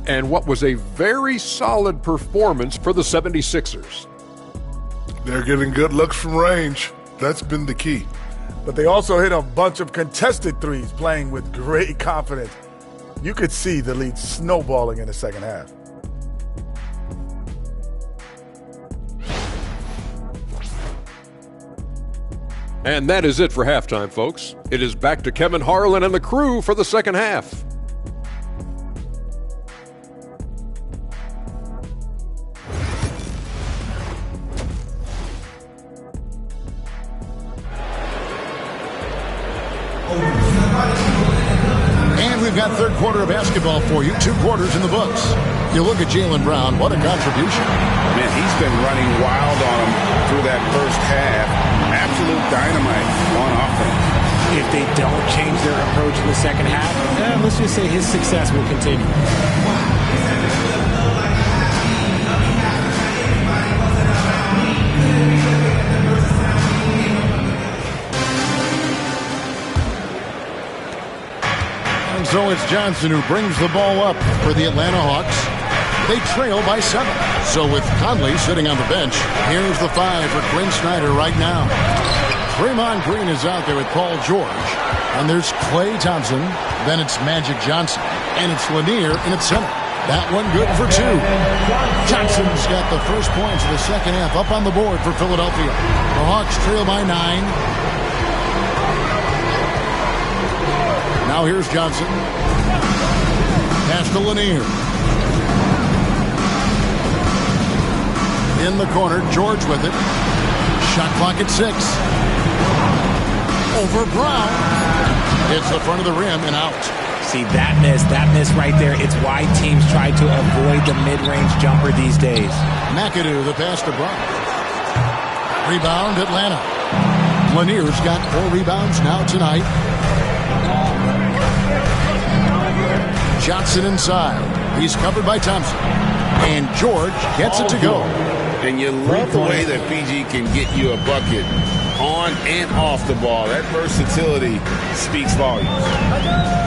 and what was a very solid performance for the 76ers. They're getting good looks from range. That's been the key. But they also hit a bunch of contested threes, playing with great confidence. You could see the lead snowballing in the second half. And that is it for halftime, folks. It is back to Kevin Harlan and the crew for the second half. And we've got third quarter of basketball for you. 2 quarters in the books. You look at Jaylen Brown, what a contribution. Man, he's been running wild on him through that first half. Absolute dynamite on offense. If they don't change their approach in the second half, let's just say his success will continue. And so it's Johnson who brings the ball up for the Atlanta Hawks. They trail by 7. So with Conley sitting on the bench, here's the 5 for Quinn Snyder right now. Draymond Green is out there with Paul George. And there's Klay Thompson. Then it's Magic Johnson. And it's Lanier in its center. That one good for 2. Johnson's got the first points of the second half up on the board for Philadelphia. The Hawks trail by 9. Now here's Johnson. Pass to Lanier. In the corner, George with it. Shot clock at 6. Over Brown. Hits the front of the rim and out. See, that miss right there, it's why teams try to avoid the mid-range jumper these days. McAdoo, the pass to Brown. Rebound, Atlanta. Lanier's got 4 rebounds now tonight. Johnson inside. He's covered by Thompson. And George gets it to go. And you love the way that PG can get you a bucket on and off the ball. That versatility speaks volumes.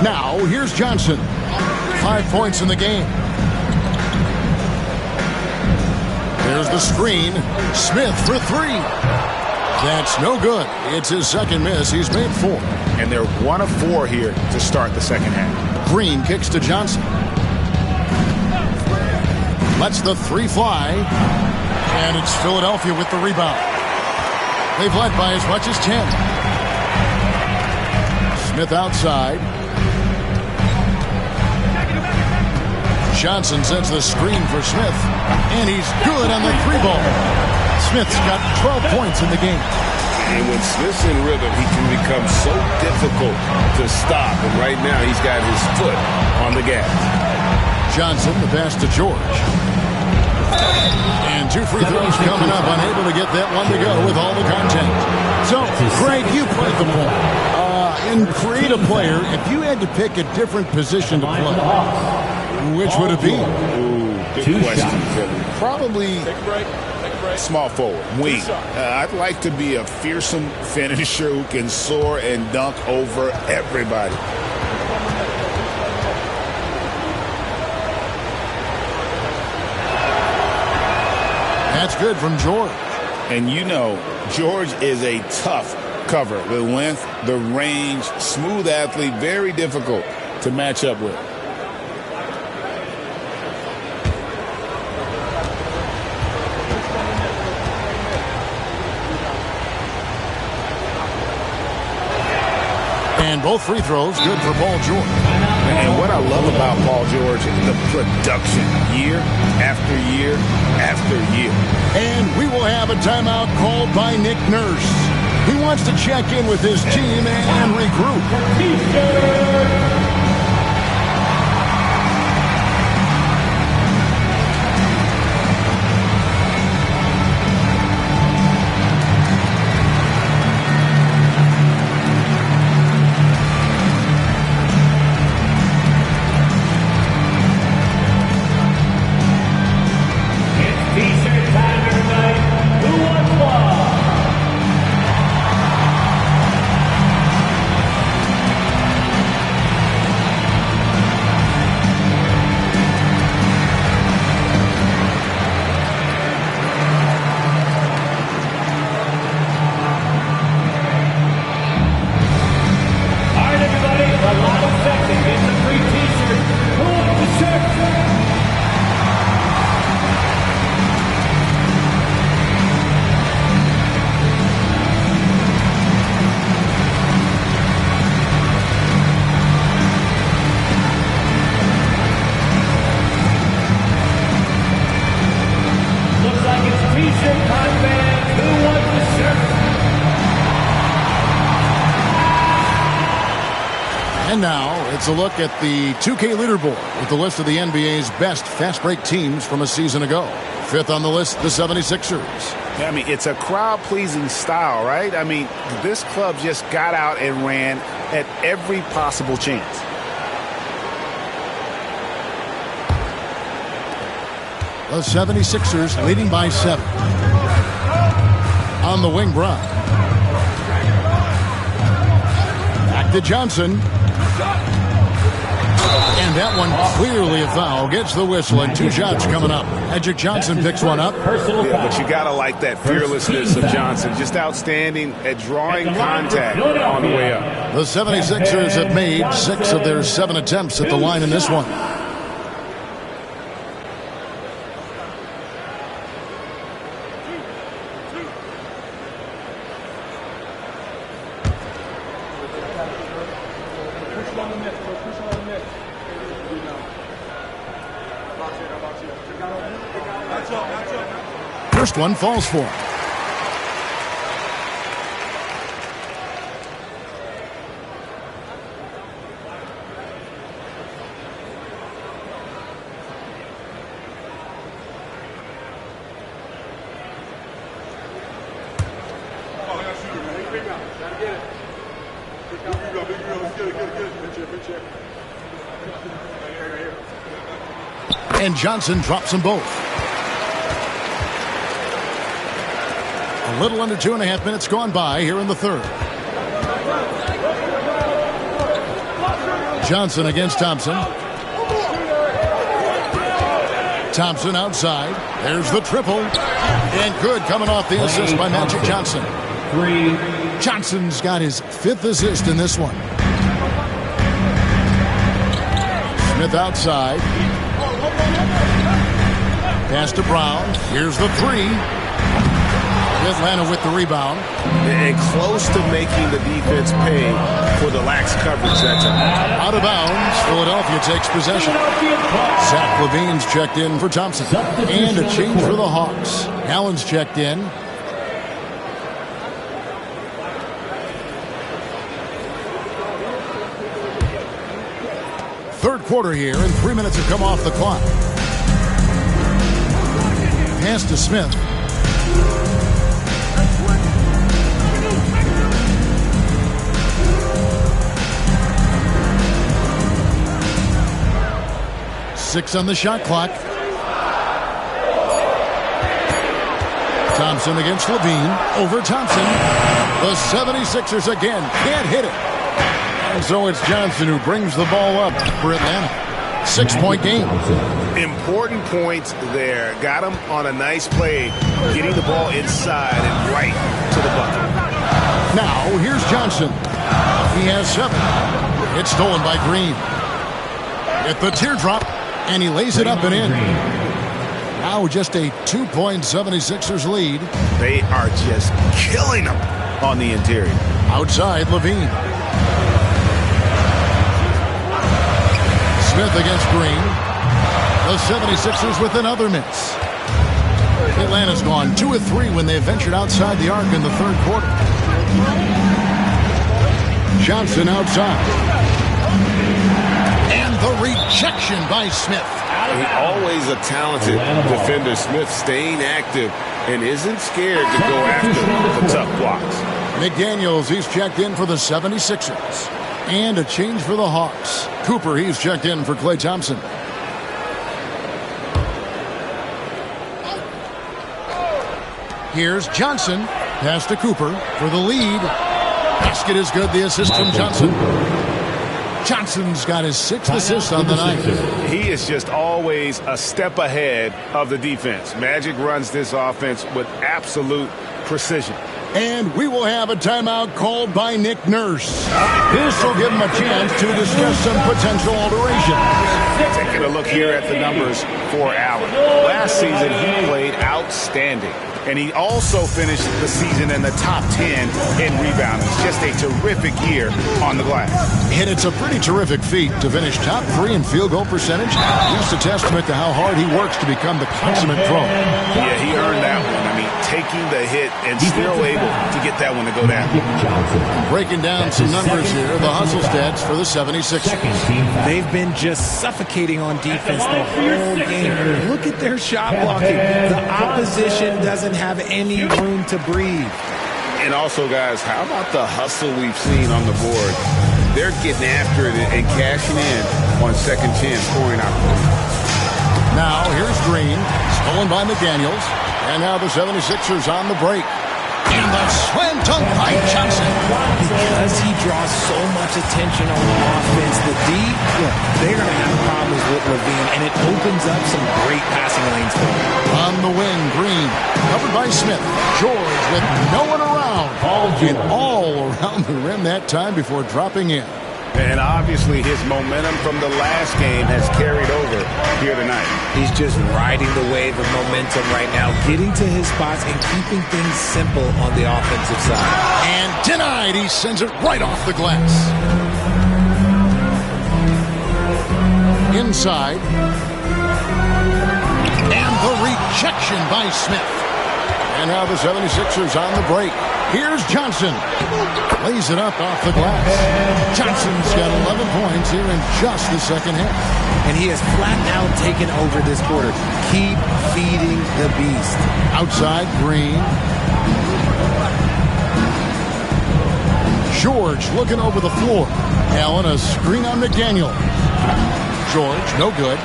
Now, here's Johnson. 5 points in the game. There's the screen. Smith for 3. That's no good. It's his second miss. He's made 4. And they're 1 of 4 here to start the second half. Green kicks to Johnson. Lets the 3 fly. And it's Philadelphia with the rebound. They've led by as much as 10. Smith outside. Johnson sets the screen for Smith. And he's good on the 3-ball. Smith's got 12 points in the game. And when Smith's in rhythm, he can become so difficult to stop. And right now, he's got his foot on the gas. Johnson, the pass to George. And 2 free throws coming up. Unable to get that one to go with all the content. So, Greg, you played the point. In create a player, if you had to pick a different position to play, which would it be? Good question. Probably small forward, wing. I'd like to be a fearsome finisher who can soar and dunk over everybody. That's good from George. And you know, George is a tough cover. The length, the range, smooth athlete, very difficult to match up with. And both free throws good for Paul George. And what I love about Paul George is the production year after year after year. And we will have a timeout called by Nick Nurse. He wants to check in with his team and regroup. It's a look at the 2K leaderboard with the list of the NBA's best fast break teams from a season ago. Fifth on the list, the 76ers. I mean, it's a crowd-pleasing style, right? I mean, this club just got out and ran at every possible chance. The 76ers leading by 7. On the wing, Brown. Back to Johnson. And that one clearly a foul. Gets the whistle, and 2 shots coming up. Magic Johnson picks one up. Yeah, but you got to like that fearlessness of Johnson. Just outstanding at drawing contact on the way up. The 76ers have made 6 of their 7 attempts at the line in this one. First one falls for him. And Johnson drops them both. A little under 2.5 minutes gone by here in the third. Johnson against Thompson. Thompson outside. There's the triple. And good coming off the assist by Magic Johnson. Johnson's got his 5th assist in this one. Smith outside. Pass to Brown. Here's the 3. Atlanta with the rebound. And close to making the defense pay for the lax coverage that time. Out of bounds. Philadelphia takes possession. Zach LaVine's checked in for Thompson. And a change for the Hawks. Allen's checked in. Third quarter here, and 3 minutes have come off the clock. Pass to Smith. Six on the shot clock. Thompson against Levine. Over Thompson. The 76ers again can't hit it. And so it's Johnson who brings the ball up for Atlanta. 6-point game. Important points there. Got him on a nice play, getting the ball inside and right to the bucket. Now here's Johnson. He has 7. It's stolen by Green. At the teardrop. And he lays it up and in. Now just a 2-point 76ers lead. They are just killing them on the interior. Outside, Levine. Smith against Green. The 76ers with another miss. Atlanta's gone 2 of 3 when they ventured outside the arc in the third quarter. Johnson outside. And the rejection by Smith. Always a talented defender. Smith staying active and isn't scared to go after the tough blocks. McDaniels, he's checked in for the 76ers. And a change for the Hawks. Cooper, he's checked in for Klay Thompson. Here's Johnson. Pass to Cooper for the lead. Basket is good. The assist from Johnson. Johnson's got his 6th assist on the night. He is just always a step ahead of the defense. Magic runs this offense with absolute precision. And we will have a timeout called by Nick Nurse. This will give him a chance to discuss some potential alteration. Taking a look here at the numbers for Allen. Last season, he played outstanding. And he also finished the season in the top 10 in rebounding. Just a terrific year on the glass. And it's a pretty terrific feat to finish top 3 in field goal percentage. Just a testament to how hard he works to become the consummate pro. Yeah, he earned that one. I mean, taking the hit and still able to get that one to go down. Breaking down some numbers here, the hustle stats for the 76ers. They've been just suffocating on defense the whole game. Look at their shot blocking. The opposition doesn't have any room to breathe. And also, guys, how about the hustle we've seen on the board? They're getting after it and cashing in on second chance scoring opportunities. Now, here's Green, stolen by McDaniels. And now the 76ers on the break. And the slam dunk by Johnson. Because he draws so much attention on offense, the D, they're going to have problems with Levine, and it opens up some great passing lanes for him. On the wing, Green, covered by Smith. George with no one around. And all around the rim that time before dropping in. And obviously his momentum from the last game has carried over here tonight. He's just riding the wave of momentum right now, getting to his spots and keeping things simple on the offensive side. And denied. He sends it right off the glass. Inside. And the rejection by Smith. And now the 76ers on the break. Here's Johnson. Lays it up off the glass. Johnson's got 11 points here in just the second half. And he has flat out taken over this quarter. Keep feeding the beast. Outside, Green. George looking over the floor. Allen, a screen on McDaniel. George, no good.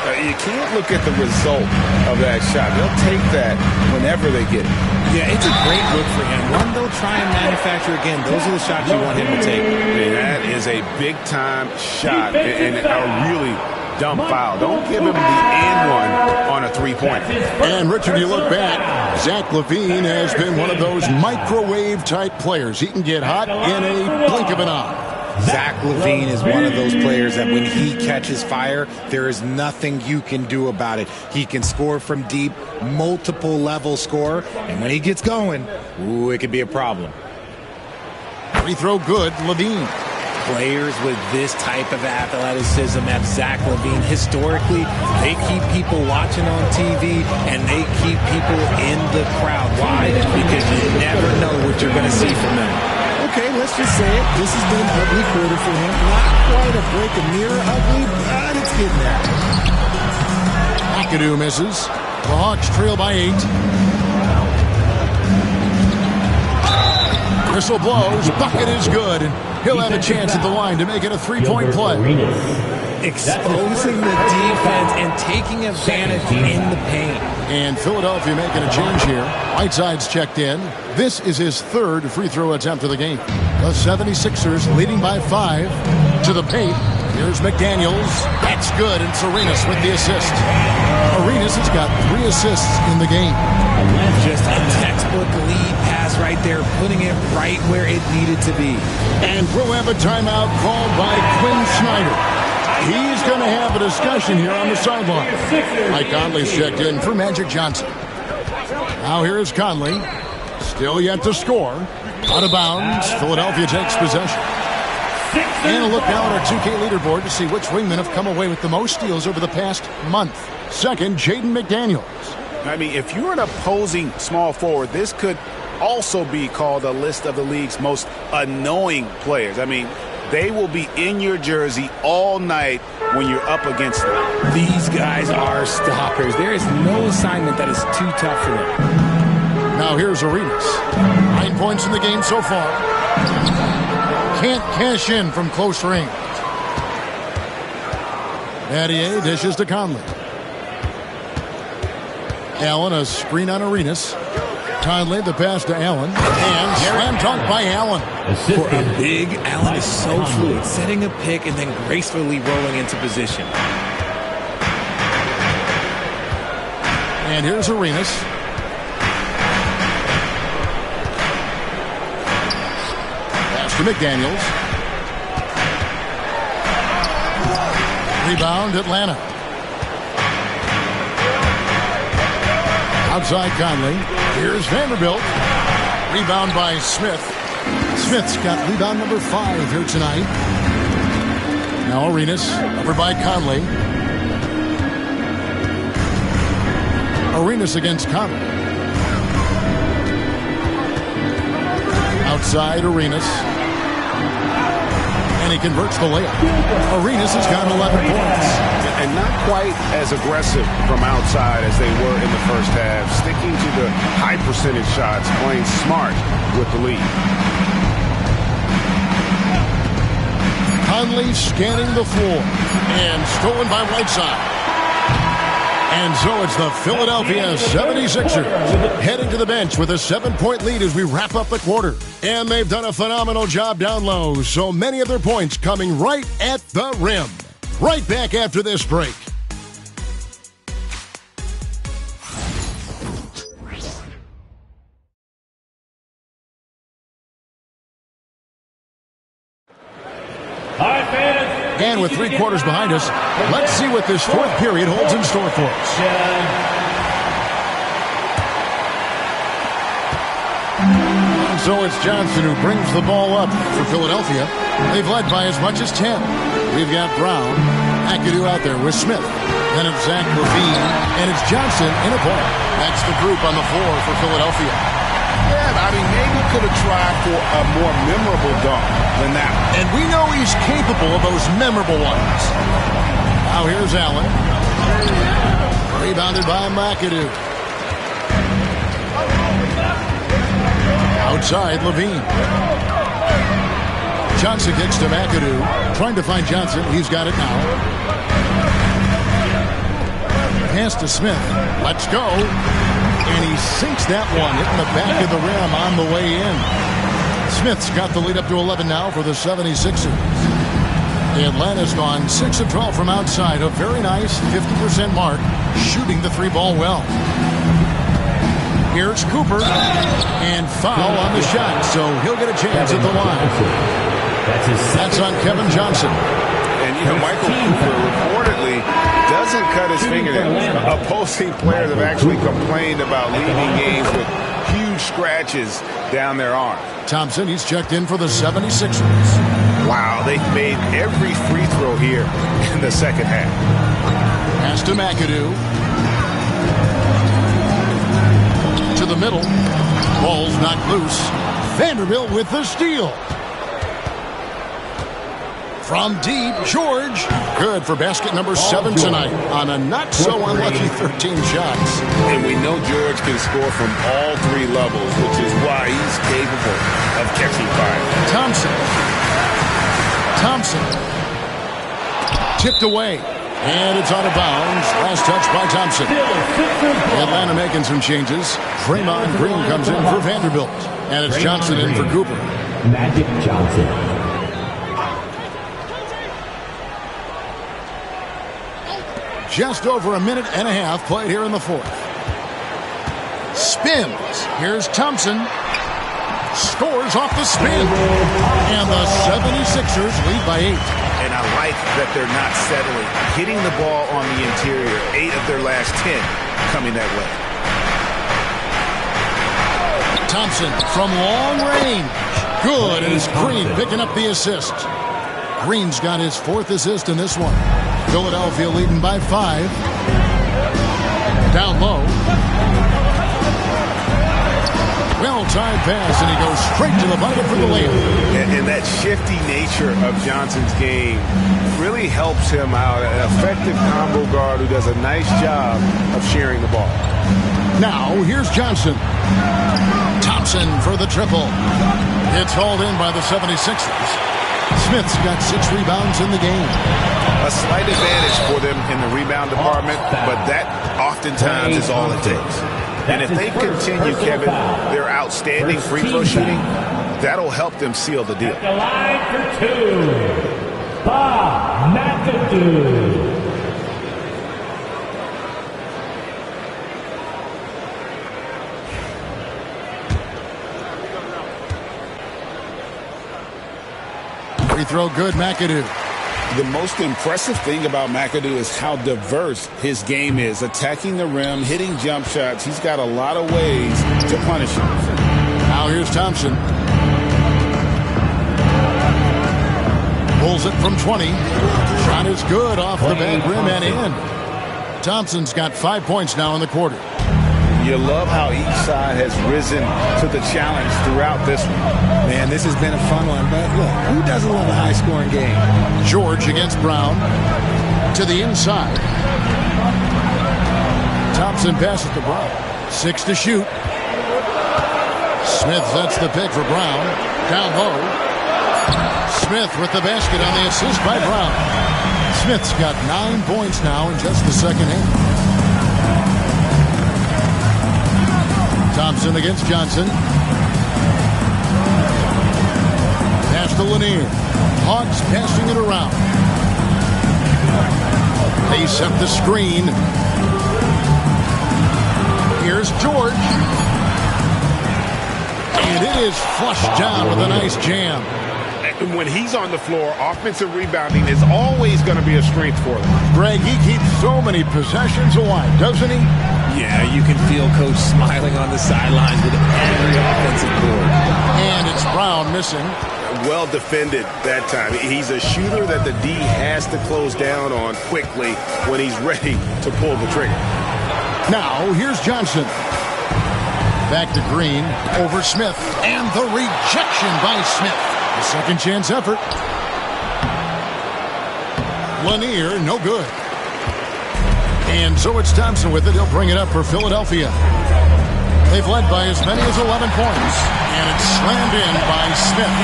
You can't look at the result of that shot. They'll take that whenever they get it. Yeah, it's a great look for him. One they'll try and manufacture again. Those are the shots you want him to take. And that is a big-time shot and a really dumb foul. Don't give him the and one on a three-pointer. And, Richard, you look back, Zach LaVine has been one of those microwave-type players. He can get hot in a blink of an eye. Zach LaVine is one of those players that when he catches fire, there is nothing you can do about it. He can score from deep, multiple level score, and when he gets going, ooh, it could be a problem. Free throw good, LaVine. Players with this type of athleticism at Zach LaVine, historically, they keep people watching on TV and they keep people in the crowd. Why? Because you never know what you're going to see from them. Okay, let's just say it. This has been an ugly quarter for him. Not quite a break a mirror ugly, but it's getting there. McAdoo misses. The Hawks trail by 8. Whistle blows. Bucket is good. And he'll have a chance at the line to make it a three-point play. Exposing the defense and taking advantage in the paint. And Philadelphia making a change here. Whiteside's checked in. This is his third free throw attempt of the game. The 76ers leading by 5 to the paint. Here's McDaniels. That's good. And it's Arenas with the assist. Arenas has got 3 assists in the game. Just a textbook lead pass right there, putting it right where it needed to be. And we'll have a timeout called by Quinn Snyder. He's going to have a discussion here on the sideline. Mike Conley's checked in for Magic Johnson. Now here's Conley. Still yet to score. Out of bounds. Philadelphia takes possession. And a look now at our 2K leaderboard to see which wingmen have come away with the most steals over the past month. Second, Jaden McDaniels. I mean, if you're an opposing small forward, this could also be called a list of the league's most annoying players. I mean, they will be in your jersey all night when you're up against them. These guys are stoppers. There is no assignment that is too tough for them. Now here's Arenas. 9 points in the game so far. Can't cash in from close range. Battier dishes to Conley. Allen, a screen on Arenas. Conley, the pass to Allen. And slam dunk by Allen. For a big, Allen is so fluid, setting a pick and then gracefully rolling into position. And here's Arenas. Pass to McDaniels. Rebound, Atlanta. Outside Conley. Here's Vanderbilt. Rebound by Smith. Smith's got rebound number 5 here tonight. Now Arenas over by Conley. Arenas against Conley. Outside, Arenas. And he converts the layup. Arenas has got 11 points. And not quite as aggressive from outside as they were in the first half. Sticking to the high percentage shots, playing smart with the lead. Conley scanning the floor. And stolen by Whiteside. And so it's the Philadelphia 76ers heading to the bench with a 7-point lead as we wrap up the quarter. And they've done a phenomenal job down low. So many of their points coming right at the rim. Right back after this break. And with 3 quarters behind us, let's see what this fourth period holds in store for us. And so it's Johnson who brings the ball up for Philadelphia. They've led by as much as 10. We've got Brown, McAdoo out there with Smith. Then it's Zach LaVine, and it's Johnson in a point. That's the group on the floor for Philadelphia. Yeah, I mean, maybe could have tried for a more memorable dunk than that. And we know he's capable of those memorable ones. Now here's Allen. Rebounded by McAdoo. Outside, LaVine. Johnson kicks to McAdoo. Trying to find Johnson. He's got it now. Pass to Smith. Let's go. And he sinks that one, hitting the back of the rim on the way in. Smith's got the lead up to 11 now for the 76ers. Atlanta's gone 6 of 12 from outside. A very nice 50% mark, shooting the 3-ball well. Here's Cooper, and foul on the shot, so he'll get a chance at the line. That's on Kevin Johnson. And, you know, Michael Cooper reportedly doesn't cut his fingernails. Opposing players have actually complained about leaving games with huge scratches down their arm. Thompson, he's checked in for the 76ers. Wow, they've made every free throw here in the second half. Pass to McAdoo. To the middle. Ball's knocked loose. Vanderbilt with the steal. From deep, George. Good for basket number 7 tonight on a not-so-unlucky 13 shots. And we know George can score from all 3 levels, which is why he's capable of catching fire. Thompson. Tipped away. And it's out of bounds. Last touch by Thompson. Atlanta making some changes. Draymond Green comes in for Vanderbilt. And it's Johnson in for Cooper. Magic Johnson. Just over a minute and a half played here in the fourth. Spins. Here's Thompson. Scores off the spin. And the 76ers lead by 8. And I like that they're not settling. Hitting the ball on the interior. 8 of their last 10 coming that way. Thompson from long range. Good. And it's Green picking up the assist. Green's got his 4th assist in this one. Philadelphia leading by 5. Down low. Well-timed pass, and he goes straight to the bucket for the layup. And that shifty nature of Johnson's game really helps him out. An effective combo guard who does a nice job of sharing the ball. Now, here's Johnson. Thompson for the triple. It's hauled in by the 76ers. Smith's got 6 rebounds in the game. A slight advantage for them in the rebound department, but that oftentimes is all it takes. And if they continue, Kevin, their outstanding free throw shooting, that'll help them seal the deal. At the line for 2, Bob McAdoo. Free throw good, McAdoo. The most impressive thing about McAdoo is how diverse his game is. Attacking the rim, hitting jump shots. He's got a lot of ways to punish him. Now here's Thompson. Pulls it from 20. Shot is good off the back rim and in. Thompson's got 5 points now in the quarter. You love how each side has risen to the challenge throughout this one. Man, this has been a fun one. But look, who doesn't love a high-scoring game? George against Brown. To the inside. Thompson passes to Brown. 6 to shoot. Smith sets the pick for Brown. Down low. Smith with the basket on the assist by Brown. Smith's got 9 points now in just the second half. Thompson against Johnson. Pass to Lanier. Hawks passing it around. They set the screen. Here's George. And it is flushed down with a nice jam. When he's on the floor, offensive rebounding is always going to be a strength for them. Greg, he keeps so many possessions alive, doesn't he? Yeah, you can feel Coach smiling on the sidelines with every offensive board. And it's Brown missing. Well defended that time. He's a shooter that the D has to close down on quickly when he's ready to pull the trigger. Now, here's Johnson. Back to Green, over Smith, and the rejection by Smith. A second chance effort. Lanier, no good. And so it's Thompson with it. He'll bring it up for Philadelphia. They've led by as many as 11 points. And it's slammed in by Smith.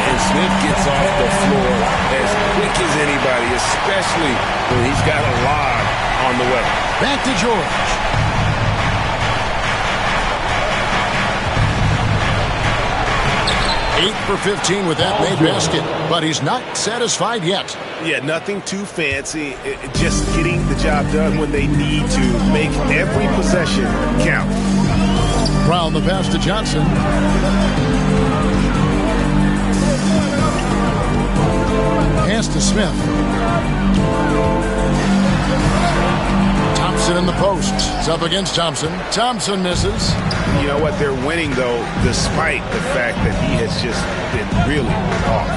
And Smith gets off the floor as quick as anybody, especially when he's got a lob on the way. Back to George. 8 for 15 with that made basket, but he's not satisfied yet. Yeah, nothing too fancy. Just getting the job done when they need to. Make every possession count. Brown the pass to Johnson. Pass to Smith. Thompson in the post. It's up against Thompson. Thompson misses. You know what? They're winning, though, despite the fact that he has just been really off.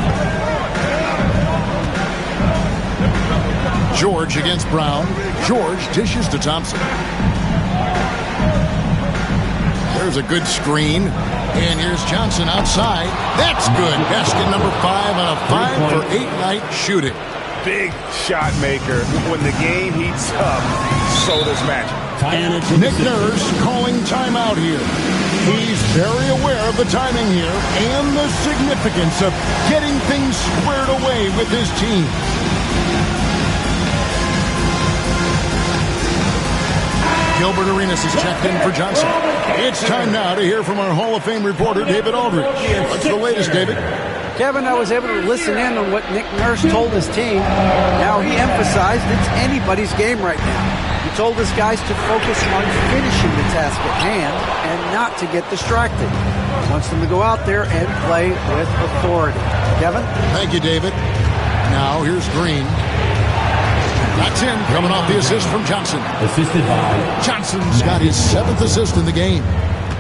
George against Brown. George dishes to Thompson. There's a good screen. And here's Johnson outside. That's good. Basket number 5 on a 5 for 8 night shooting. Big shot maker. When the game heats up, so does magic. And it's Nick Nurse calling timeout here. He's very aware of the timing here and the significance of getting things squared away with his team. Gilbert Arenas is checked in for Johnson. It's time now to hear from our Hall of Fame reporter, David Aldridge. What's the latest, David? Kevin, I was able to listen in on what Nick Nurse told his team. Now, he emphasized it's anybody's game right now. He told his guys to focus on finishing the task at hand and not to get distracted. He wants them to go out there and play with authority. Kevin? Thank you, David. Now, here's Green. That's in, coming off the assist from Johnson. Assisted by Johnson's got his 7th assist in the game.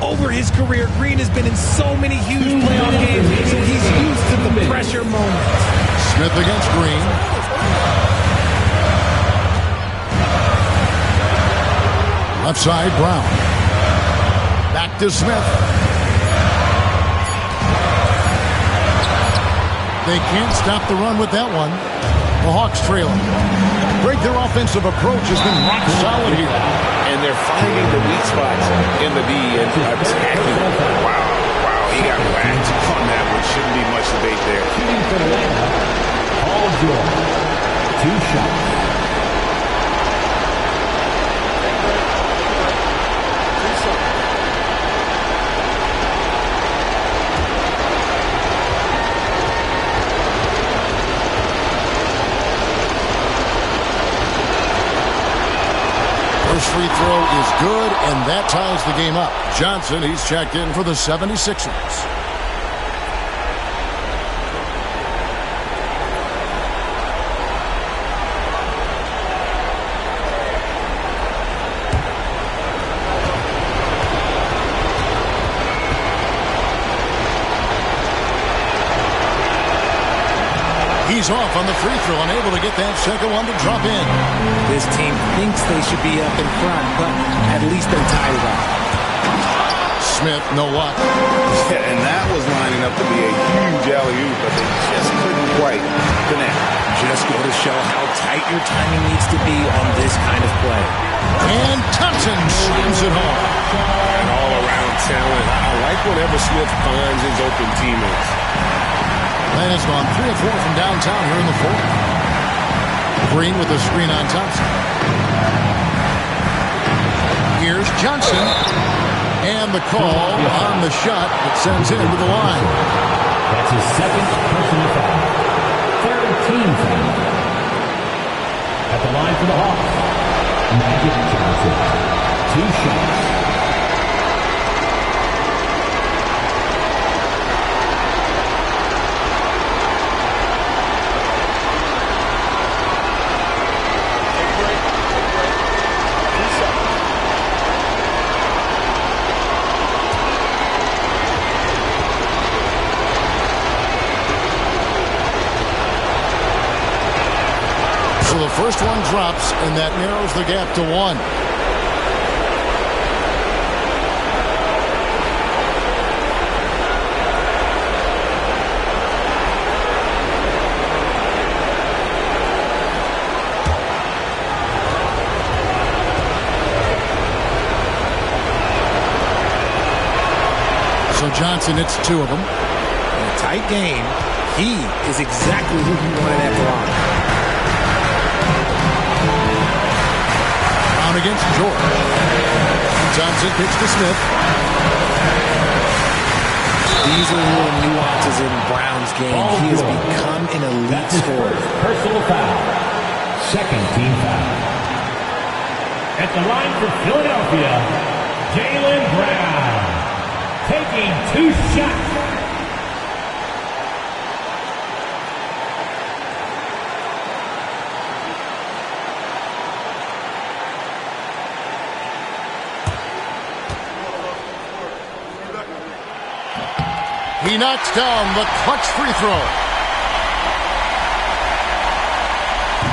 Over his career, Green has been in so many huge playoff games, so he's used to the pressure moments. Smith against Green. Left side, Brown. Back to Smith. They can't stop the run with that one. The Hawks trailing. Greg, their offensive approach has been rock solid here. And they're finding the weak spots in the D and attacking. Wow, he got whacked on that one. Shouldn't be much debate there. shooting for the win. Paul George. 2 shots. First free throw is good, and that ties the game up. Johnson, he's checked in for the 76ers. He's off on the free throw, unable to get that second one to drop in. This team thinks they should be up in front, but at least they tied it up. Smith, no luck. Yeah, and that was lining up to be a huge alley-oop, but they just couldn't quite connect. Just go to show how tight your timing needs to be on this kind of play. And Thompson slams it home. And all-around talent. I like whenever Smith finds his open teammates. Man has gone 3 of 4 from downtown here in the fourth. Green with the screen on Thompson. Here's Johnson. And the call on the shot that sends him to the line. That's his second personal foul. Third team foul. At the line for the Hawks, Magic Johnson. 2 shots. So the first one drops, and that narrows the gap to 1. So Johnson hits 2 of them. In a tight game, he is exactly who you wanted at the line. Against George. Johnson kicks to Smith. These are little nuances in Brown's game. He has become an elite scorer. Personal foul. Second team foul. At the line for Philadelphia, Jaylen Brown. Taking 2 shots. He knocks down the clutch free throw.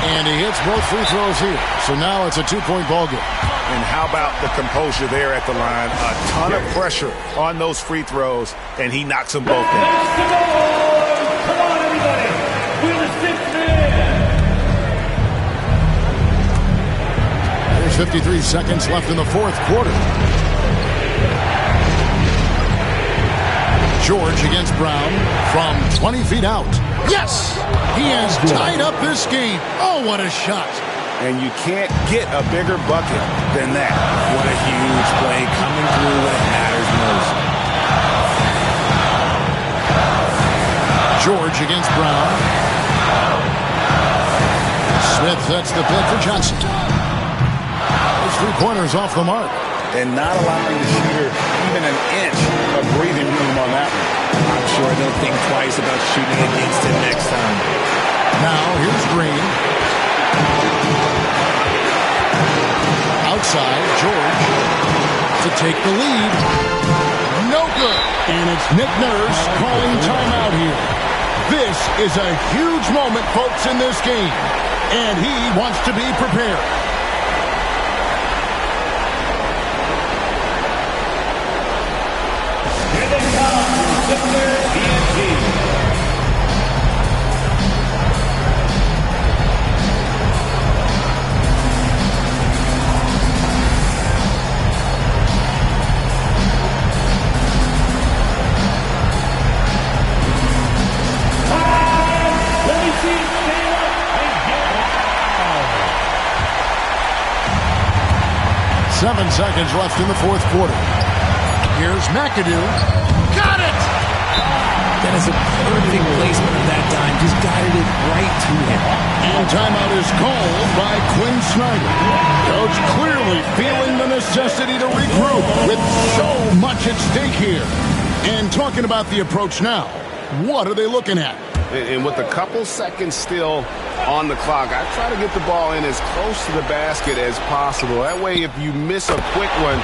And he hits both free throws here. So now it's a 2-point ball game. And how about the composure there at the line? A ton of pressure on those free throws, and he knocks them both down. Come on, everybody. We're the 6th man. There's 53 seconds left in the fourth quarter. George against Brown from 20 feet out. Yes! He has tied up this game. Oh, what a shot. And you can't get a bigger bucket than that. What a huge play coming through when it matters most. George against Brown. Smith sets the pick for Johnson. Those 3-pointers off the mark. And not allowing the shooter even an inch of breathing room on that one. I'm sure they'll think twice about shooting against him next time. Now, here's Green. Outside, George to take the lead. No good. And it's Nick Nurse calling timeout here. This is a huge moment, folks, in this game. And he wants to be prepared. Here they come, Sixers TNT. 7 seconds left in the fourth quarter. Here's McAdoo. Got it! That is a perfect placement of that dime. Just guided it right to him. And timeout is called by Quinn Snyder. Coach clearly feeling the necessity to regroup with so much at stake here. And talking about the approach now, what are they looking at? And with a couple seconds still on the clock, I try to get the ball in as close to the basket as possible. That way, if you miss a quick one,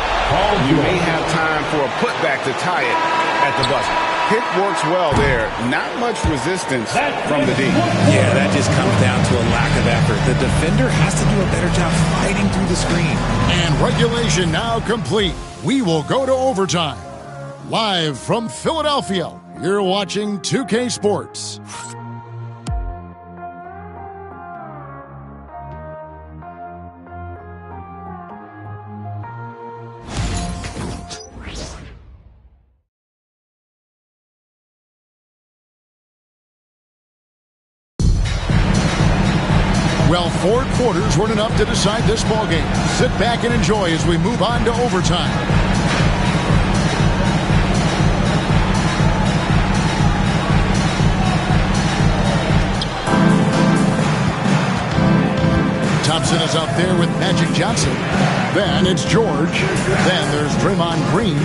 you may have time for a putback to tie it at the buzzer. pick works well there. Not much resistance from the D. Yeah, that just comes down to a lack of effort. The defender has to do a better job fighting through the screen. And regulation now complete. We will go to overtime. Live from Philadelphia, you're watching 2K Sports. Well, 4 quarters weren't enough to decide this ballgame. Sit back and enjoy as we move on to overtime. Thompson is out there with Magic Johnson. Then it's George. Then there's Draymond Green.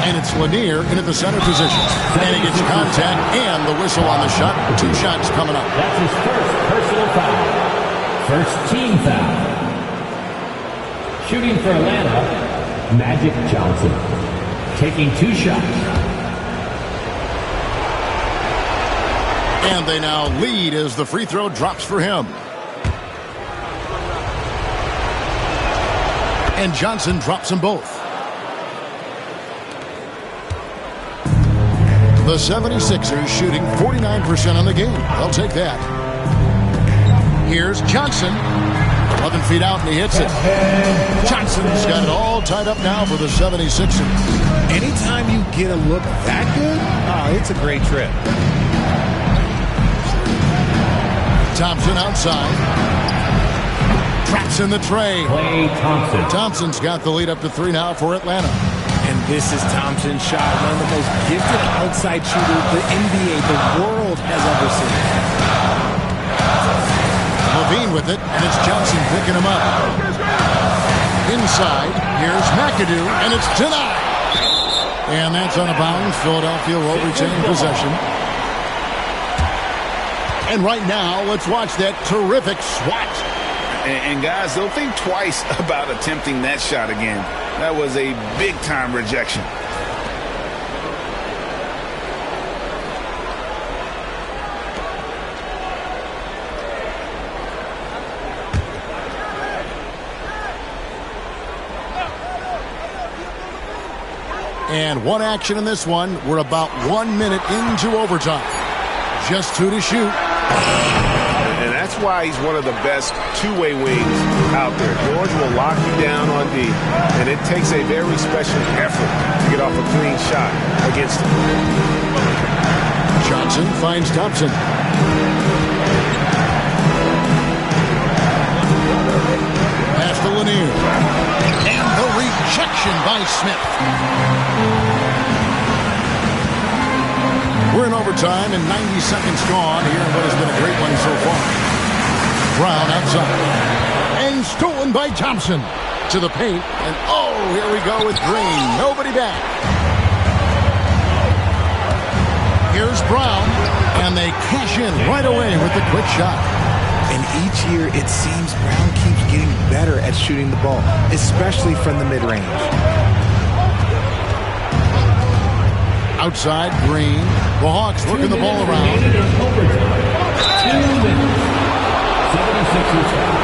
And it's Lanier in at the center position. And he gets contact and the whistle on the shot. 2 shots coming up. That's his first personal foul. First team foul. Shooting for Atlanta, Magic Johnson. Taking 2 shots. And they now lead as the free throw drops for him. And Johnson drops them both. The 76ers shooting 49% on the game. They'll take that. Here's Johnson. 11 feet out and he hits it. Johnson's got it all tied up now for the 76ers. Anytime you get a look that good, it's a great trip. Thompson outside. Traps in the tray. Klay Thompson. Thompson's got the lead up to 3 now for Atlanta. And this is Thompson's shot, one of the most gifted outside shooters the NBA, the world has ever seen. Levine with it, and it's Johnson picking him up. Inside, here's McAdoo, and it's denied. And that's on a bounce. Philadelphia will retain possession. And right now, let's watch that terrific swat. And guys, don't think twice about attempting that shot again. That was a big-time rejection. And one action in this one. We're about 1 minute into overtime. Just 2 to shoot. And that's why he's one of the best two-way wings out there. George will lock you down on D, and it takes a very special effort to get off a clean shot against him. Johnson finds Thompson. Pass to Lanier. And the rejection by Smith. We're in overtime and 90 seconds gone here in what has been a great one so far. Brown outside. And stolen by Thompson. To the paint. And oh, here we go with Green. Nobody back. Here's Brown. And they cash in right away with the quick shot. And each year it seems Brown keeps getting better at shooting the ball, especially from the mid-range. Outside, Green. The Hawks working the ball around. 2 minutes. 76ers foul.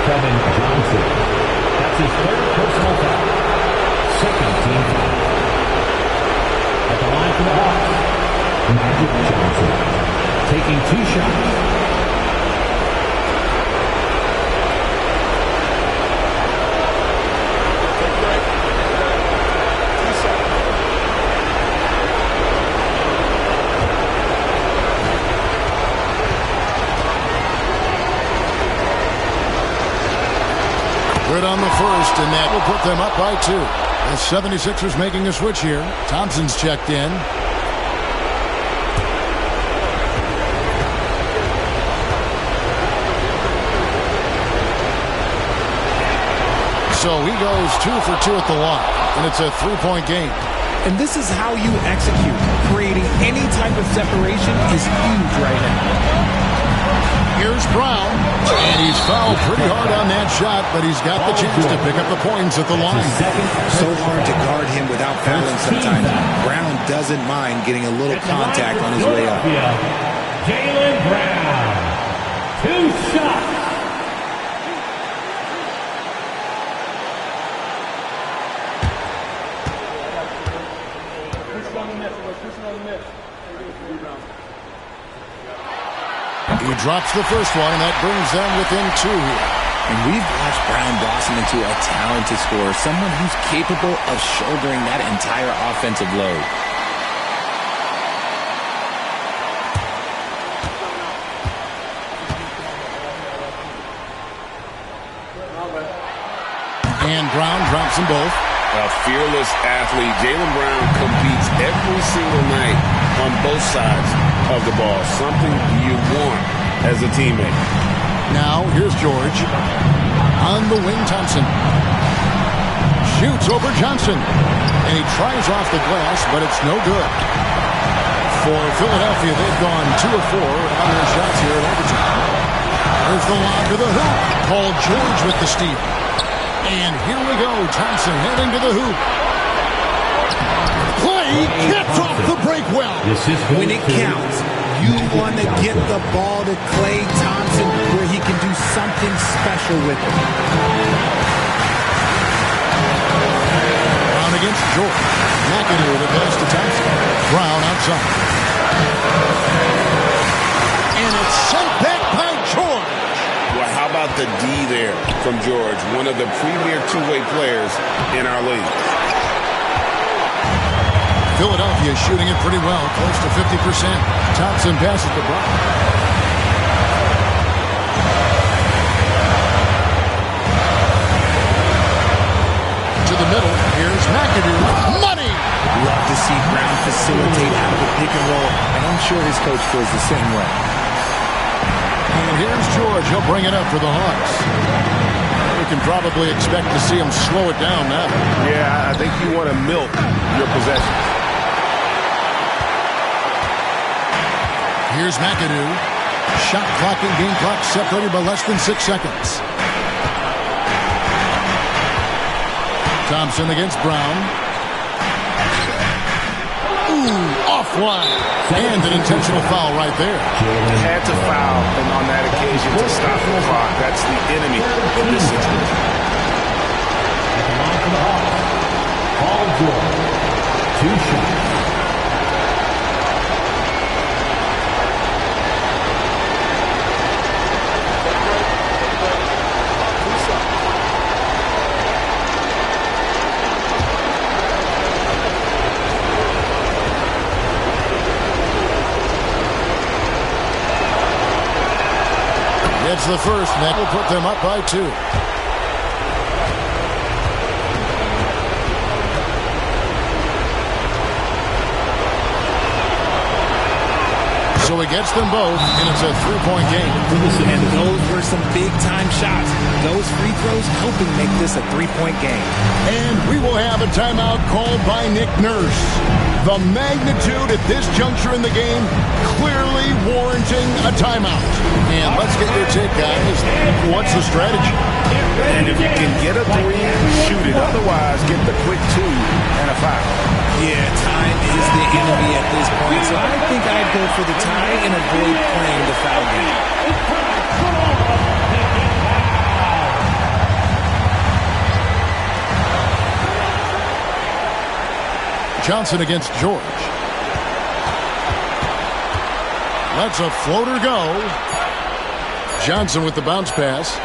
Kevin Johnson. That's his 3rd personal foul. 2nd team foul. At the line for the Hawks, Magic Johnson. Taking 2 shots. Good on the first, and that will put them up by 2. The 76ers making a switch here. Thompson's checked in. So he goes 2 for 2 at the line, and it's a 3-point game. And this is how you execute. Creating any type of separation is huge right now. Here's Brown, and he's fouled pretty hard on that shot, but he's got the chance to pick up the points at the line. So hard to guard him without fouling sometimes. Brown doesn't mind getting a little contact on his way up. Jaylen Brown, 2 shots. He drops the first one, and that brings them within 2 here. And we've watched Brown blossom into a talented scorer, someone who's capable of shouldering that entire offensive load. And Brown drops them both. A fearless athlete. Jaylen Brown competes every single night on both sides of the ball. Something you want as a teammate. Now, here's George. On the wing, Thompson. Shoots over Johnson. And he tries off the glass, but it's no good. For Philadelphia, they've gone 2 of 4 on their shots here at overtime. There's the lob to the hoop. Paul George with the steal. And here we go. Thompson heading to the hoop. Clay gets off the break well. When it counts, you want to get the ball to Klay Thompson where he can do something special with it. Brown against George. McAdoo the pass to Thompson. Brown outside. And it's sent back by George. Well, how about the D there from George, one of the premier two-way players in our league. Philadelphia shooting it pretty well, close to 50%. Thompson passes to Brown. To the middle, here's McAdoo. Money! Love to see Brown facilitate out of the pick and roll, and I'm sure his coach feels the same way. And here's George. He'll bring it up for the Hawks. We can probably expect to see him slow it down now. Yeah, I think you want to milk your possessions. Here's McAdoo. Shot clock and game clock separated by less than 6 seconds. Thompson against Brown. Ooh, offline. And an intentional foul right there. Had to foul on that occasion to stop the clock. That's the enemy in this situation. Paul George, 2 shots. It's the first, and that will put them up by 2. So he gets them both, and it's a 3-point game. And those were some big-time shots. Those free throws helping make this a 3-point game. And we will have a timeout called by Nick Nurse. The magnitude at this juncture in the game clearly warranting a timeout. And let's get your take, guys. What's the strategy? And if you can get a 3, shoot it. Otherwise, get the quick 2 and a foul. Yeah, time is the enemy at this point, so I think I'd go for the tie and avoid playing the foul game. Johnson against George. Lets a floater go. Johnson with the bounce pass.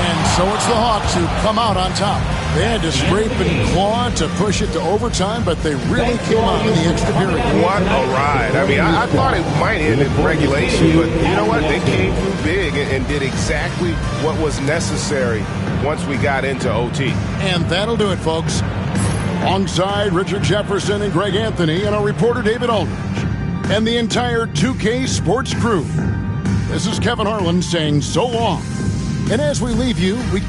And so it's the Hawks who come out on top. They had to scrape and claw to push it to overtime, but they really came out in the extra period. What a ride. I mean, I thought it might end in regulation, but you know what? They came through big and did exactly what was necessary once we got into OT. And that'll do it, folks. Alongside Richard Jefferson and Greg Anthony and our reporter David Aldridge and the entire 2K Sports crew, this is Kevin Harlan saying so long. And as we leave you, we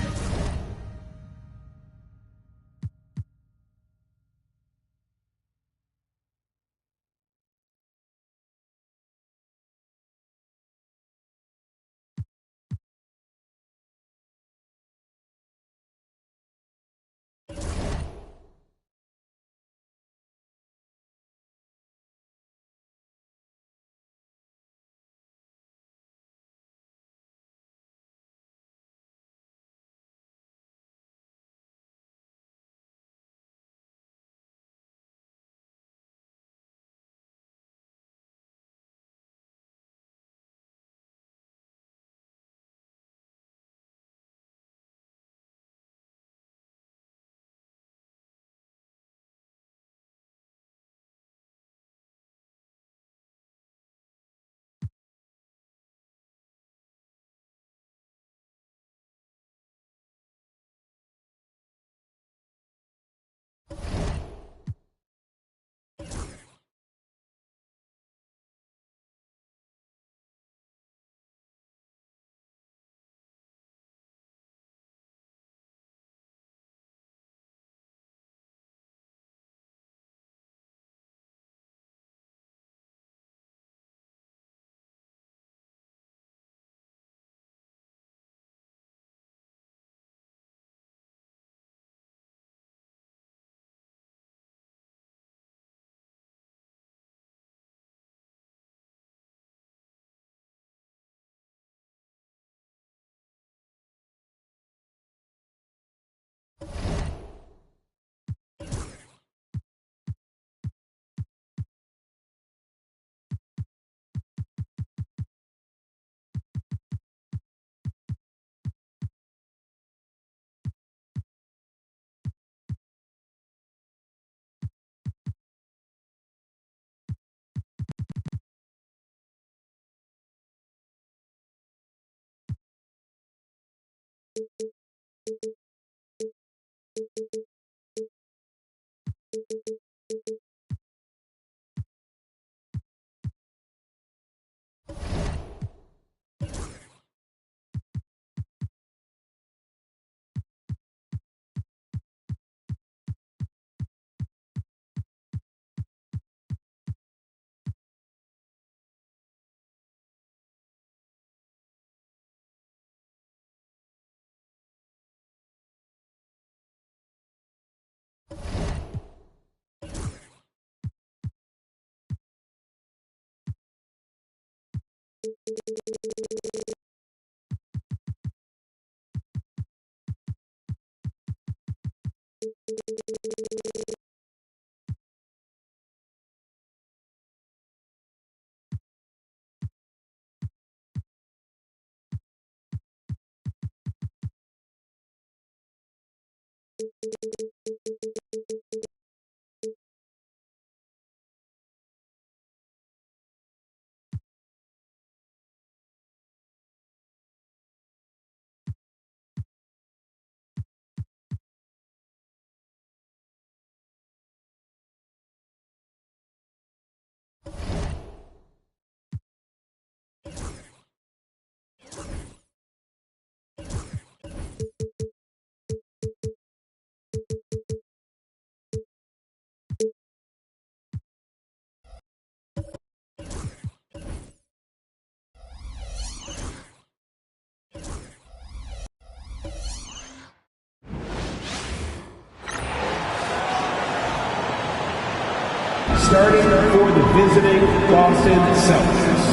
Starting for the visiting Boston Celtics.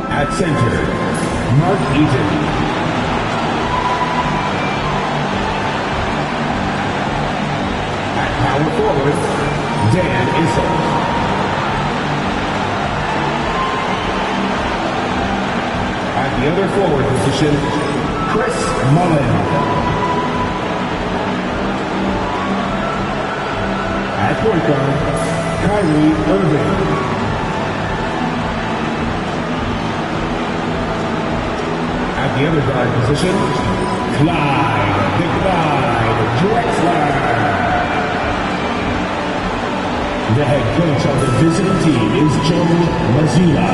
At center, Mark Eaton. At power forward, Dan Issel. At the other forward position, Chris Mullin. At point guard, Kyrie Irving. At the other guard position, Clyde Drexler. The head coach of the visiting team is Joe Mazzulla.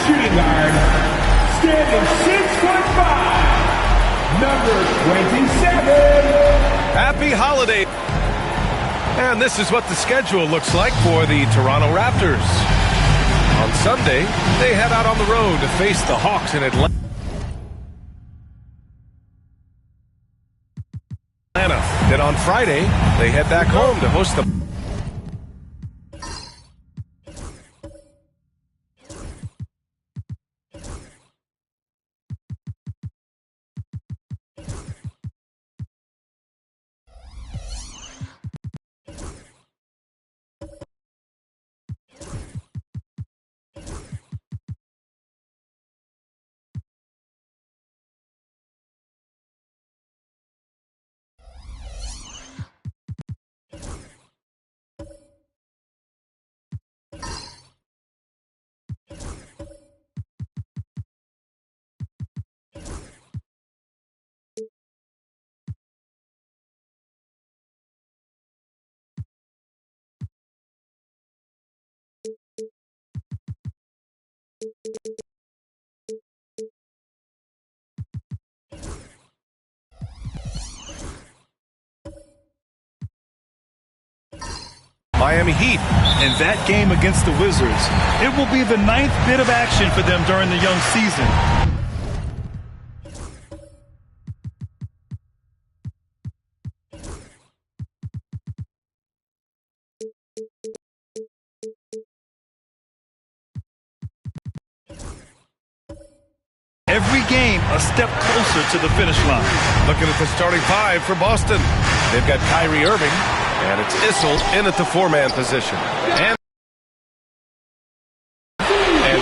Shooting guard, standing 6'5", number 27. Happy holiday. And this is what the schedule looks like for the Toronto Raptors. On Sunday, they head out on the road to face the Hawks in Atlanta. Then on Friday, they head back home to host the Miami Heat. And that game against the Wizards, it will be the 9th bit of action for them during the young season. Every game a step closer to the finish line. Looking at the starting five for Boston. They've got Kyrie Irving, and it's Issel in at the four-man position. And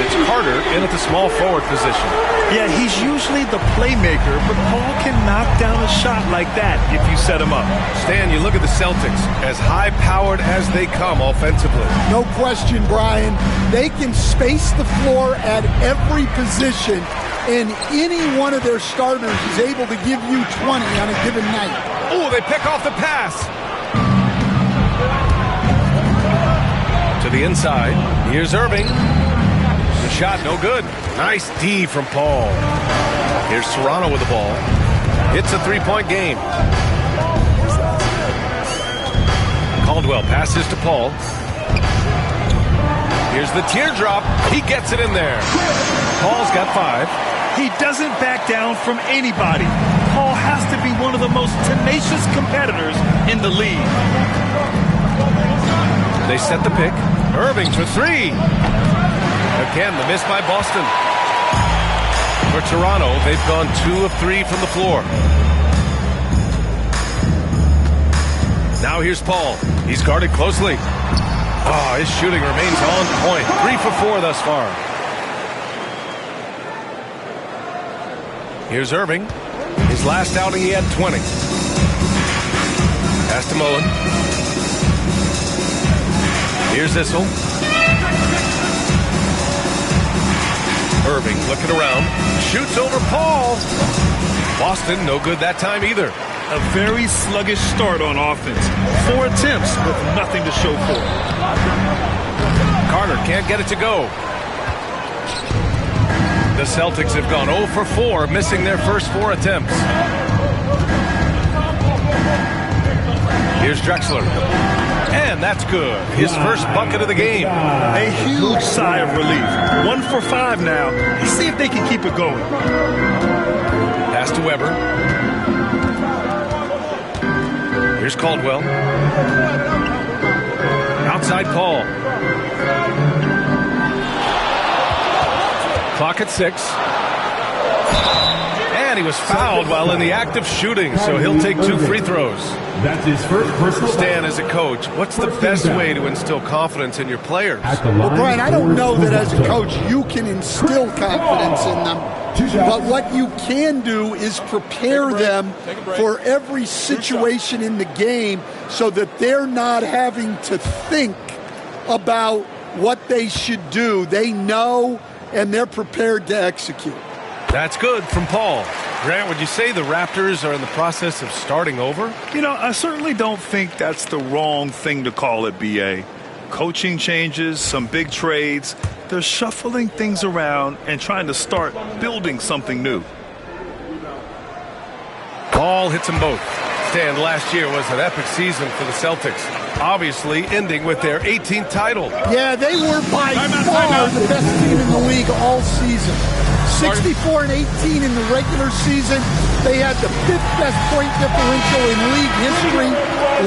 it's Carter in at the small forward position. Yeah, he's usually the playmaker, but Paul can knock down a shot like that if you set him up. Stan, you look at the Celtics, as high-powered as they come offensively. No question, Brian. They can space the floor at every position, and any one of their starters is able to give you 20 on a given night. Oh, they pick off the pass. To the inside. Here's Irving. The shot, no good. Nice D from Paul. Here's Toronto with the ball. It's a three-point game. Caldwell passes to Paul. Here's the teardrop. He gets it in there. Paul's got 5. He doesn't back down from anybody. Paul has to be one of the most tenacious competitors in the league. They set the pick. Irving for 3. Again, the miss by Boston. For Toronto, they've gone 2 of 3 from the floor. Now here's Paul. He's guarded closely. Oh, his shooting remains on point. 3 for 4 thus far. Here's Irving. His last outing, he had 20. Pass to Mullen. Here's Issel. Irving looking around. Shoots over Paul. Boston, no good that time either. A very sluggish start on offense. 4 attempts with nothing to show for it. Carter can't get it to go. The Celtics have gone 0 for 4, missing their first 4 attempts. Here's Drexler. And that's good. His first bucket of the game. A huge sigh of relief. 1 for 5 now. Let's see if they can keep it going. Pass to Weber. Here's Caldwell. Outside Paul. Clock at 6. And he was fouled while in the act of shooting, so he'll take 2 free throws. That's his first personal. Stan, as a coach, what's the best way to instill confidence in your players? Well, Brian, I don't know that as a coach you can instill confidence in them. But what you can do is prepare them for every situation in the game so that they're not having to think about what they should do. They know, and they're prepared to execute. That's good from Paul. Grant, would you say the Raptors are in the process of starting over? You know, I certainly don't think that's the wrong thing to call it, B.A. Coaching changes, some big trades. They're shuffling things around and trying to start building something new. Paul hits them both. Stan, last year was an epic season for the Celtics, obviously ending with their 18th title. Yeah, they were by far the best team in the league all season. 64 and 18 in the regular season. They had the 5th best point differential in league history,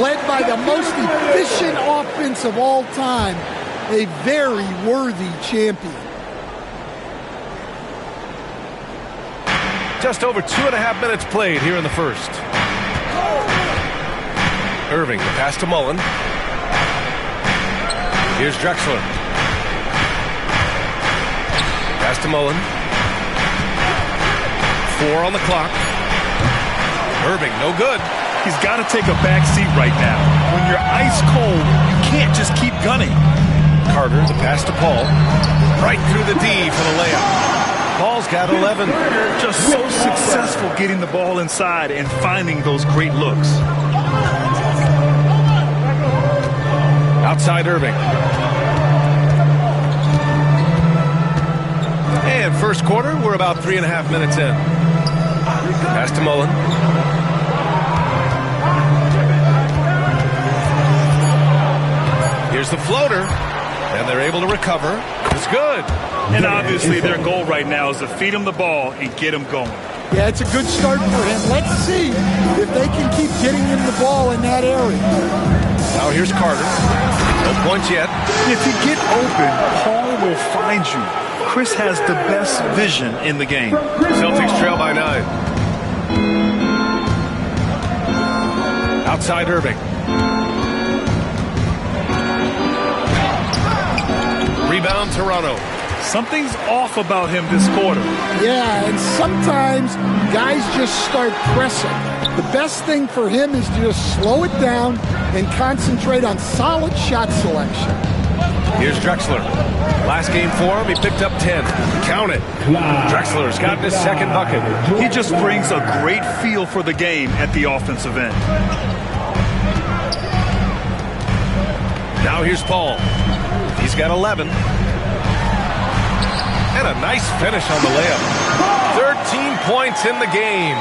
led by the most efficient offense of all time. A very worthy champion. Just over 2.5 minutes played here in the first. Irving, the pass to Mullen. Here's Drexler. Pass to Mullen. 4 on the clock. Irving, no good. He's got to take a back seat right now. When you're ice cold, you can't just keep gunning. Carter, the pass to Paul. Right through the D for the layup. Paul's got 11. Just so successful getting the ball inside and finding those great looks. Outside Irving. And first quarter, we're about 3.5 minutes in. Pass to Mullen. Here's the floater. And they're able to recover. It's good. And obviously their goal right now is to feed him the ball and get him going. Yeah, it's a good start for him. Let's see if they can keep getting him the ball in that area. Now here's Carter. No points yet. If you get open, Paul will find you. Chris has the best vision in the game. Celtics trail by 9. Outside Irving. Rebound Toronto. Something's off about him this quarter. Yeah, and sometimes guys just start pressing. The best thing for him is to just slow it down and concentrate on solid shot selection. Here's Drexler. Last game for him, he picked up 10. Count it. Drexler's gotten his second bucket. He just brings a great feel for the game at the offensive end. Now here's Paul. He's got 11. And a nice finish on the layup. 13 points in the game.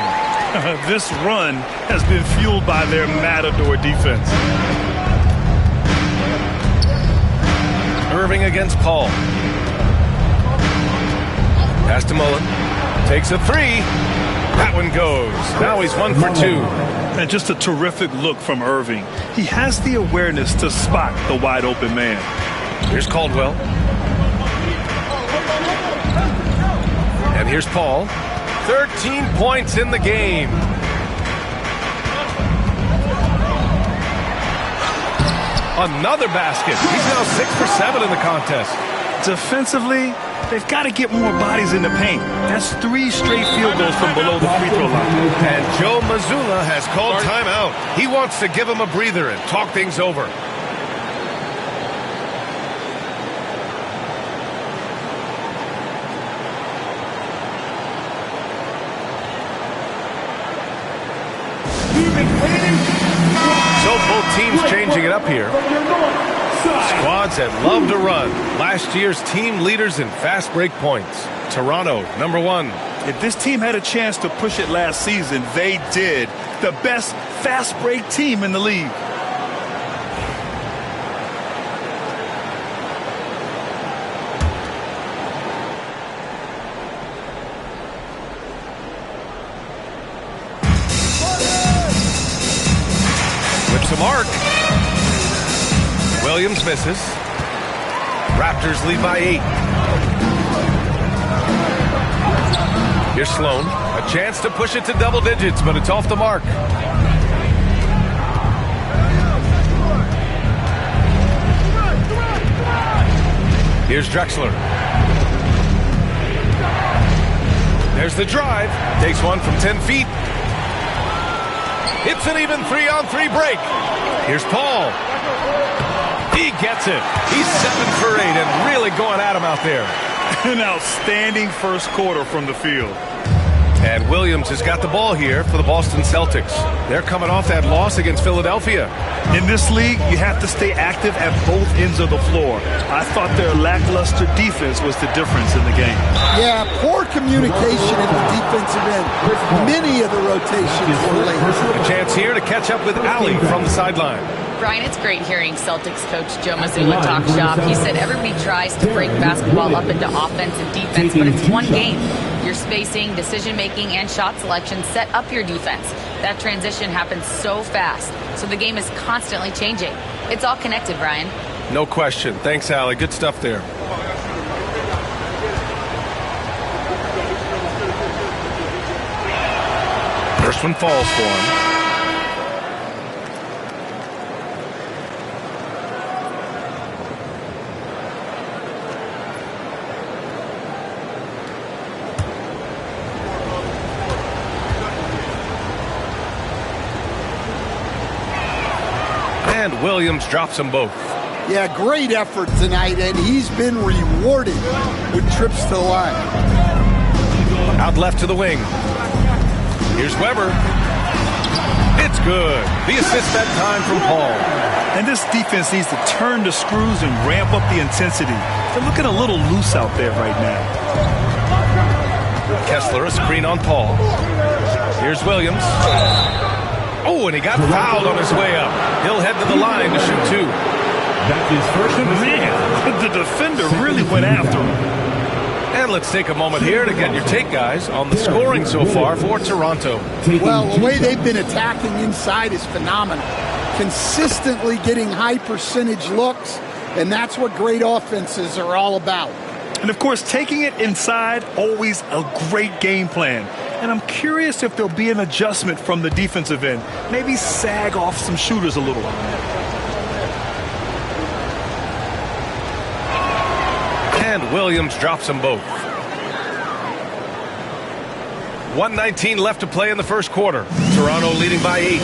This run has been fueled by their Matador defense. Irving against Paul. Pass to Mullen. Takes a three. That one goes. Now he's 1 for 2. And just a terrific look from Irving. He has the awareness to spot the wide open man. Here's Caldwell. And here's Paul. 13 points in the game. Another basket. He's now 6 for 7 in the contest. Defensively, they've got to get more bodies in the paint. That's 3 straight field goals from below the free throw line. And Joe Mazzulla has called timeout. He wants to give him a breather and talk things over. So both teams changing it up here. Squads that love to run. Last year's team leaders in fast break points. Toronto, number 1. If this team had a chance to push it last season, they did. The best fast break team in the league. To Mark. Williams misses. Raptors lead by 8. Here's Sloan. A chance to push it to double digits, but it's off the mark. Here's Drexler. There's the drive. Takes one from 10 feet. It's an even 3-on-3 break. Here's Paul. He gets it. He's 7 for 8 and really going at him out there. An outstanding first quarter from the field. And Williams has got the ball here for the Boston Celtics. They're coming off that loss against Philadelphia. In this league, you have to stay active at both ends of the floor. I thought their lackluster defense was the difference in the game. Yeah, poor communication in the defensive end. Many of the rotations were late. A chance here to catch up with Allie from the sideline. Brian, it's great hearing Celtics coach Joe Mazzulla talk shop. He said everybody tries to break basketball up into offense and defense, but it's one game. Your spacing, decision-making, and shot selection set up your defense. That transition happens so fast, so the game is constantly changing. It's all connected, Brian. No question. Thanks, Allie. Good stuff there. First one falls for him. And Williams drops them both. Yeah, great effort tonight, and he's been rewarded with trips to the line. Out left to the wing. Here's Weber. It's good. The assist that time from Paul. And this defense needs to turn the screws and ramp up the intensity. They're looking a little loose out there right now. Kessler, a screen on Paul. Here's Williams. Oh, and he got fouled on his way up. He'll head to the line to shoot 2. That's his first. Man, the defender really went after him. And let's take a moment here to get your take, guys, on the scoring so far for Toronto. Well, the way they've been attacking inside is phenomenal. Consistently getting high percentage looks, and that's what great offenses are all about. And, of course, taking it inside, always a great game plan. And I'm curious if there'll be an adjustment from the defensive end. Maybe sag off some shooters a little. And Williams drops them both. 1:19 left to play in the first quarter. Toronto leading by 8.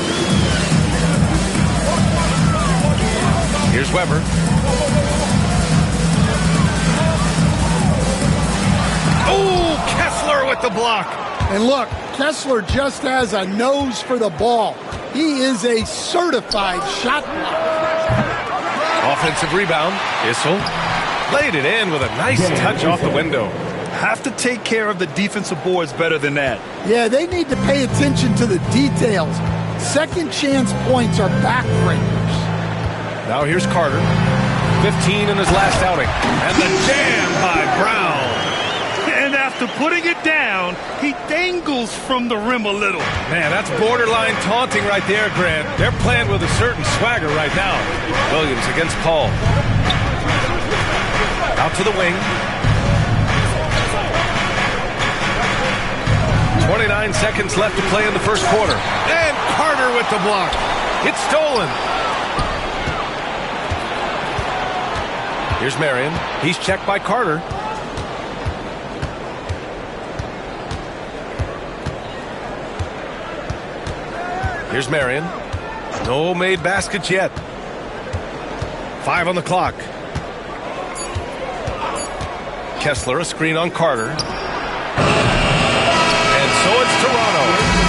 Here's Weber. Oh, Kessler with the block. And look, Kessler just has a nose for the ball. He is a certified shot blocker. Offensive rebound. Issel laid it in with a nice touch off the window. have to take care of the defensive boards better than that. Yeah, they need to pay attention to the details. Second chance points are backbreakers. Now here's Carter. 15 in his last outing. And the jam by Brown. And after putting it down, he dangles from the rim a little. Man, that's borderline taunting right there, Grant. They're playing with a certain swagger right now. Williams against Paul. Out to the wing. 29 seconds left to play in the first quarter. And Carter with the block. It's stolen. Here's Marion. He's checked by Carter. Here's Marion. No made baskets yet. 5 on the clock. Kessler, a screen on Carter. And so it's Toronto,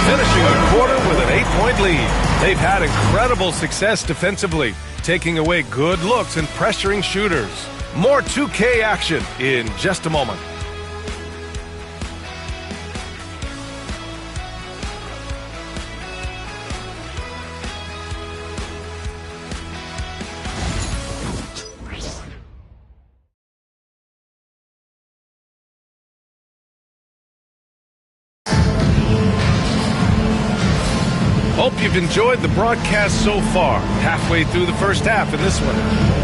finishing the quarter with an 8-point lead. They've had incredible success defensively, taking away good looks and pressuring shooters. More 2K action in just a moment. Hope you've enjoyed the broadcast so far. Halfway through the first half in this one.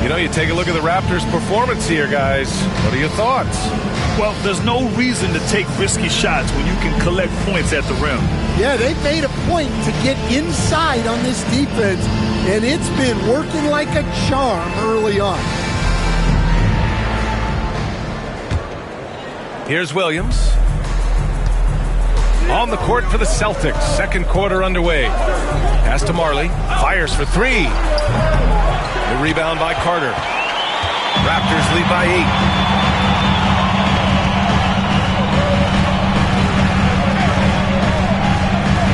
You know, you take a look at the Raptors' performance here, guys. What are your thoughts? Well, there's no reason to take risky shots when you can collect points at the rim. Yeah, they made a point to get inside on this defense, and it's been working like a charm early on. Here's Williams. On the court for the Celtics. Second quarter underway. Pass to Marley. Fires for 3. The rebound by Carter. Raptors lead by 8.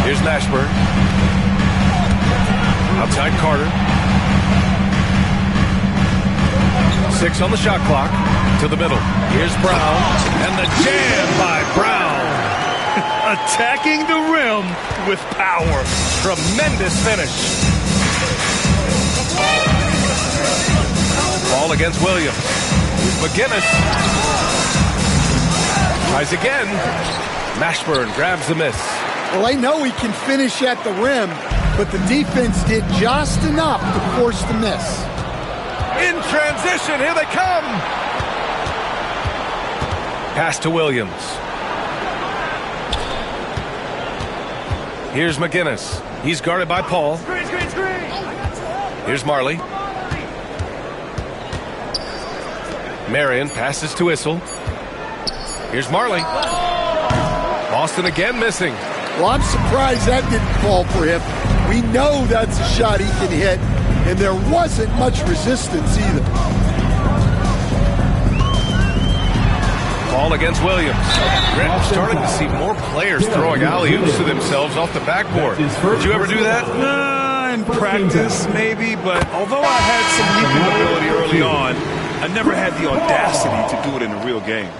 Here's Mashburn. Outside Carter. 6 on the shot clock. To the middle. Here's Brown. And the jam by Brown. Attacking the rim with power. Tremendous finish. Ball against Williams. McGinnis. Tries again. Mashburn grabs the miss. Well, I know he can finish at the rim, but the defense did just enough to force the miss. In transition, here they come. Pass to Williams. Here's McGinnis. He's guarded by Paul. Here's Marley. Marion passes to Issel. Here's Marley. Boston again missing. Well, I'm surprised that didn't fall for him. We know that's a shot he can hit, and there wasn't much resistance either. Ball against Williams. We're starting to see more players throwing alley-oops to themselves off the backboard. Did you ever do that? In practice, maybe, but although I had some leaping ability early on, I never had the audacity to do it in a real game.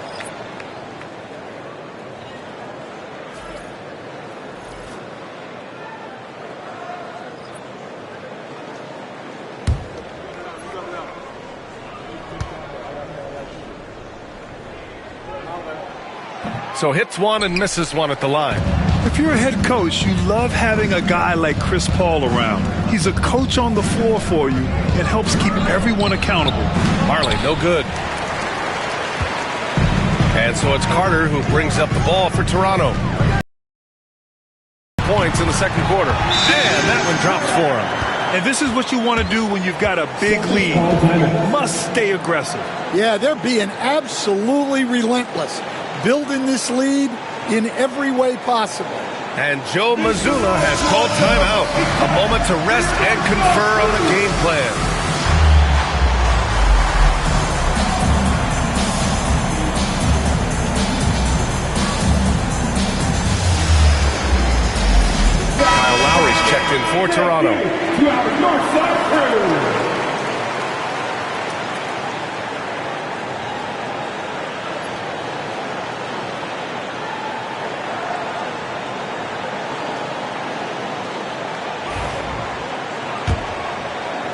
So hits one and misses one at the line. If you're a head coach, you love having a guy like Chris Paul around. He's a coach on the floor for you and helps keep everyone accountable. Marley, no good. And so it's Carter who brings up the ball for Toronto. Points in the second quarter. And that one drops for him. And this is what you want to do when you've got a big lead. You must stay aggressive. Yeah, they're being absolutely relentless, building this lead in every way possible. And Joe Mazzulla has called timeout. A moment to rest and confer on the game plan. Kyle Lowry's checked in for Toronto.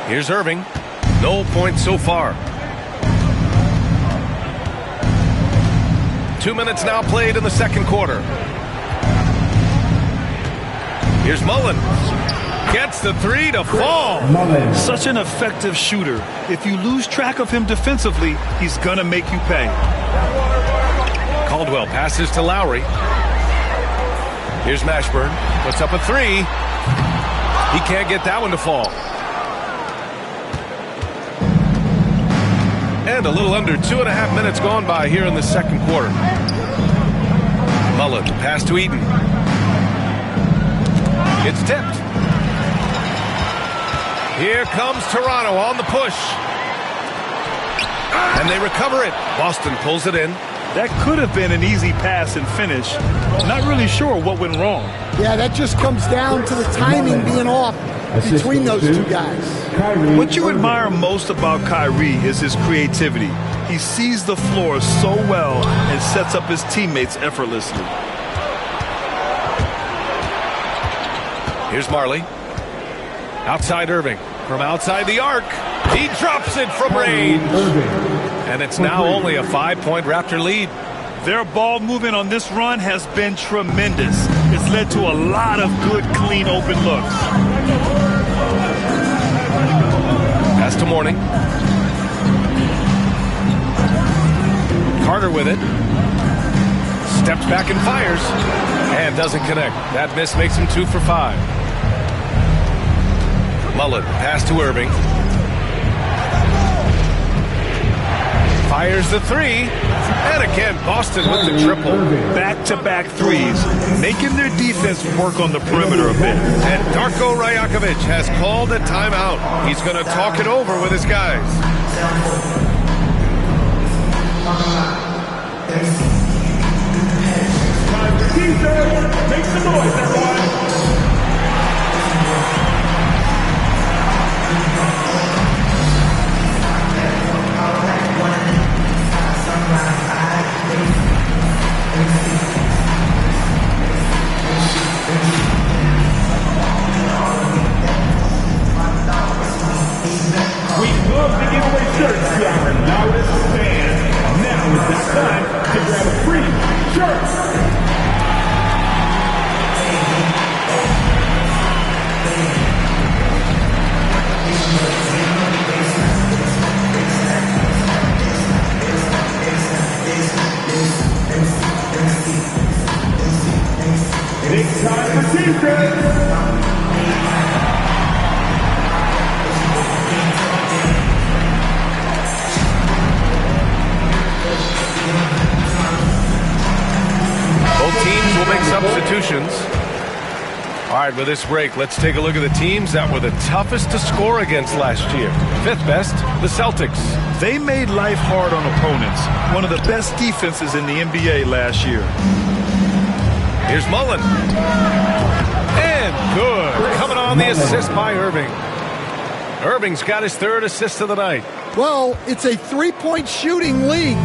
Here's Irving. No points so far. 2 minutes now played in the second quarter. Here's Mullen. Gets the three to fall. Such an effective shooter. If you lose track of him defensively, he's going to make you pay. Caldwell passes to Lowry. Here's Mashburn. Puts up a three. He can't get that one to fall. And a little under 2.5 minutes gone by here in the second quarter. Mullen, pass to Eaton. It's tipped. Here comes Toronto on the push. And they recover it. Boston pulls it in. That could have been an easy pass and finish. Not really sure what went wrong. Yeah, that just comes down to the timing being off between those two guys. What you admire most about Kyrie is his creativity. He sees the floor so well and sets up his teammates effortlessly. Here's Marley. Outside Irving. From outside the arc. He drops it from range. And it's now only a 5-point Raptor lead. Their ball movement on this run has been tremendous. It's led to a lot of good, clean, open looks. Pass to Mourning. Carter with it. Steps back and fires. And doesn't connect. That miss makes him 2 for 5. Mullen, pass to Irving. Fires the three. And again, Boston with the triple. Back-to-back threes, making their defense work on the perimeter a bit. And Darko Rajakovic has called a timeout. He's going to talk it over with his guys. Make some noise, everyone. We love to give away shirts to our loudest fans. Now is that time to grab a free shirt. It's time for t-shirts. Both teams will make substitutions. All right, with this break, let's take a look at the teams that were the toughest to score against last year. 5th best, the Celtics. They made life hard on opponents. One of the best defenses in the NBA last year. Here's Mullen. And good. Coming on the assist by Irving. Irving's got his 3rd assist of the night. Well, it's a three-point shooting league.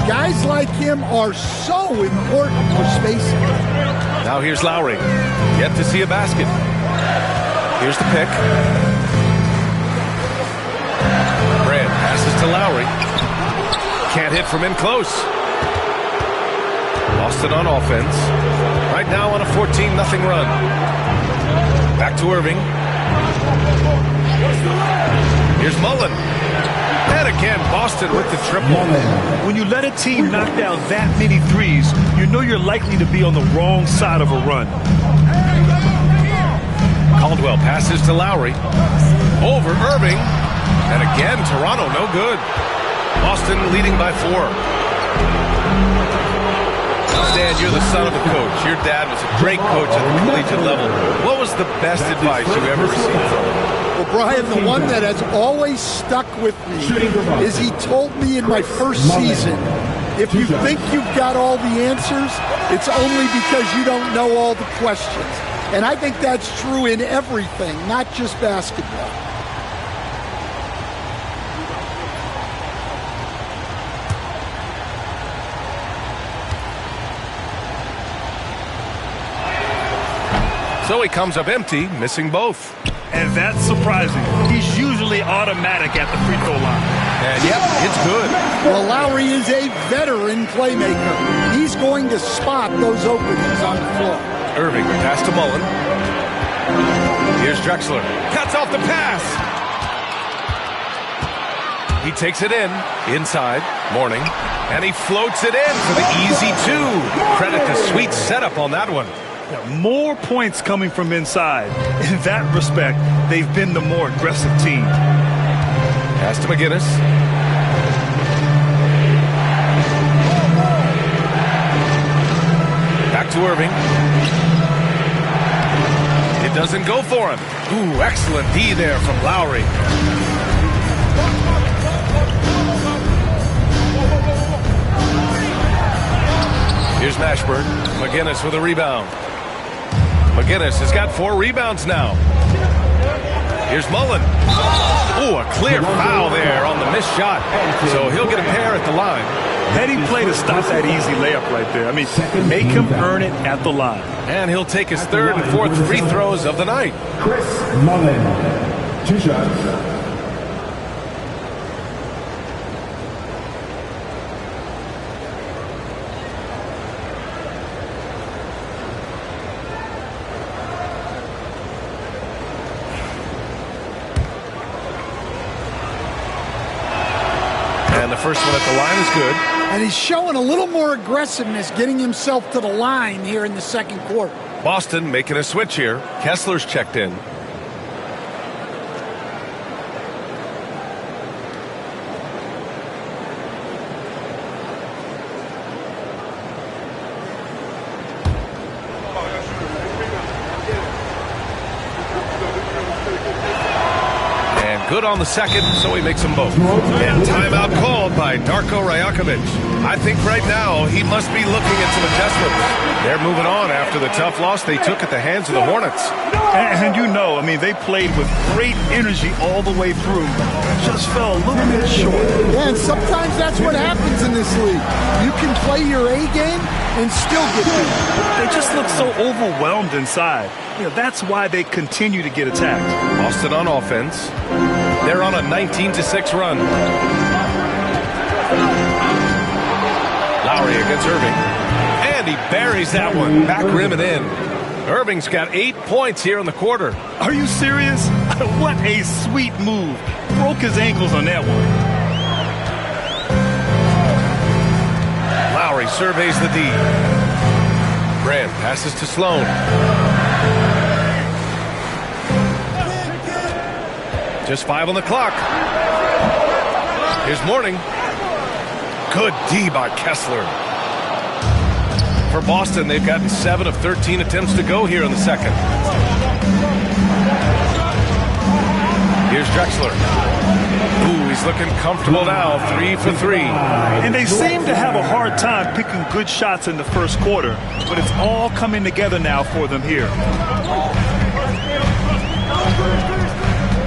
Guys like him are so important for spacing. Now here's Lowry. Yet to see a basket. Here's the pick. Brand passes to Lowry. Can't hit from in close. Boston on offense. Right now on a 14-0 run. Back to Irving. Here's Mullen. And again, Boston with the triple. When you let a team knock down that many threes, you know you're likely to be on the wrong side of a run. Caldwell passes to Lowry. Over Irving. And again, Toronto no good. Boston leading by 4. Stan, you're the son of a coach. Your dad was a great coach at the collegiate level. What was the best advice you ever received from him? Well, Brian, the one that has always stuck with me is he told me in my first season, if you think you've got all the answers, it's only because you don't know all the questions. And I think that's true in everything, not just basketball. So he comes up empty, missing both. And that's surprising. He's usually automatic at the free throw line. And yep, it's good. Well, Lowry is a veteran playmaker. He's going to spot those openings on the floor. Irving, pass to Mullen. Here's Drexler. Cuts off the pass. He takes it in, inside, Mourning, and he floats it in for the easy two. Credit to sweet setup on that one. Yeah, more points coming from inside. In that respect, they've been the more aggressive team. Pass to McGinnis. Back to Irving. It doesn't go for him. Ooh, excellent D there from Lowry. Here's Mashburn. McGinnis with a rebound. McGinnis has got 4 rebounds now. Here's Mullen. Ooh, a clear foul there on the missed shot. So he'll get a pair at the line. Heady play to stop that easy layup right there. I mean, make him earn it at the line. And he'll take his 3rd and 4th free throws of the night. Chris Mullen, 2 shots. And the first one at the line is good. And he's showing a little more aggressiveness getting himself to the line here in the second quarter. Boston making a switch here. Kessler's checked in. Good on the second, so he makes them both. And timeout called by Darko Rajakovic. I think right now he must be looking at some adjustments. They're moving on after the tough loss they took at the hands of the Hornets. And you know, I mean, they played with great energy all the way through. Just fell a little bit short. Yeah, and sometimes that's what happens in this league. You can play your A game and still get beat. They just look so overwhelmed inside. You know, that's why they continue to get attacked. Boston on offense. They're on a 19-6 run. Lowry against Irving. And he buries that one. Back rim and in. Irving's got 8 points here in the quarter. Are you serious? What a sweet move. Broke his ankles on that one. Lowry surveys the D. Grant passes to Sloan. Just 5 on the clock. Here's Mourning. Good D by Kessler. For Boston, they've gotten 7 of 13 attempts to go here in the second. Here's Drexler. Ooh, he's looking comfortable now. 3 for 3. And they seem to have a hard time picking good shots in the first quarter, but it's all coming together now for them here.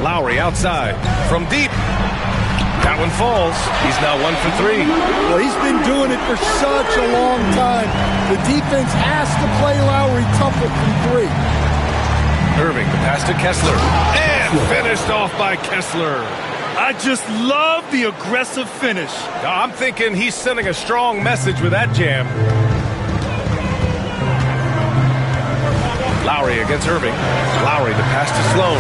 Lowry outside from deep. That one falls. He's now 1 for 3. Well, he's been doing it for such a long time. The defense has to play Lowry tougher from 3. Irving, the pass to Kessler. And finished off by Kessler. I just love the aggressive finish. I'm thinking he's sending a strong message with that jam. Lowry against Irving. Lowry, the pass to Sloan.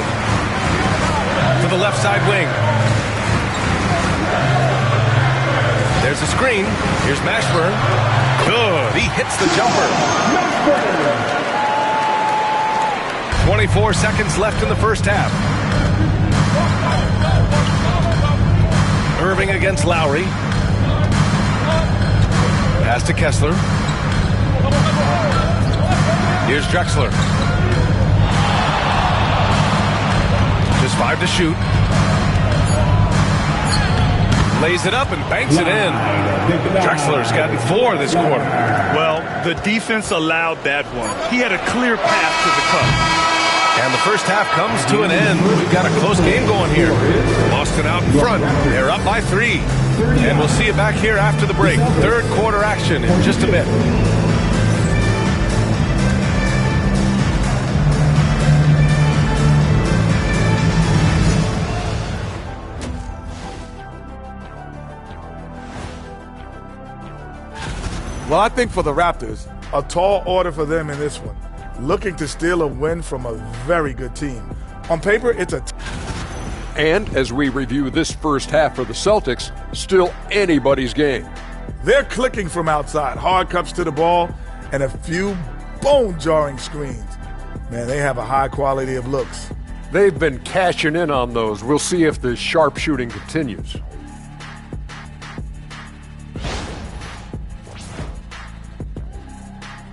To the left side wing. There's a screen. Here's Mashburn. Good. He hits the jumper. 24 seconds left in the first half. Irving against Lowry. Pass to Kessler. Here's Drexler. Just 5 to shoot. Lays it up and banks it in. Drexler's gotten 4 this quarter. Well, the defense allowed that one. He had a clear path to the cup. And the first half comes to an end. We've got a close game going here. Boston out in front. They're up by 3. And we'll see you back here after the break. Third quarter action in just a bit. Well, I think for the Raptors, a tall order for them in this one. Looking to steal a win from a very good team. On paper, it's a... And as we review this first half for the Celtics, still anybody's game. They're clicking from outside, hard cuts to the ball, and a few bone-jarring screens. Man, they have a high quality of looks. They've been cashing in on those. We'll see if the sharp shooting continues.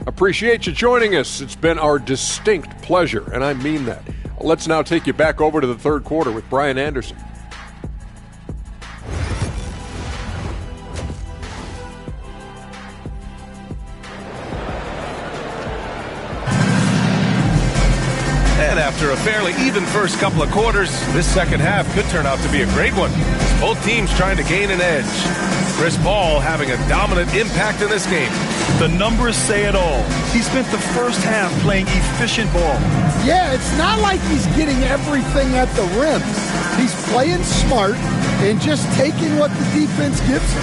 Appreciate you joining us. It's been our distinct pleasure, and I mean that. Let's now take you back over to the third quarter with Brian Anderson. And after a fairly even first couple of quarters, this second half could turn out to be a great one. Both teams trying to gain an edge. Chris Paul having a dominant impact in this game. The numbers say it all. He spent the first half playing efficient ball. Yeah, it's not like he's getting everything at the rim. He's playing smart and just taking what the defense gives him.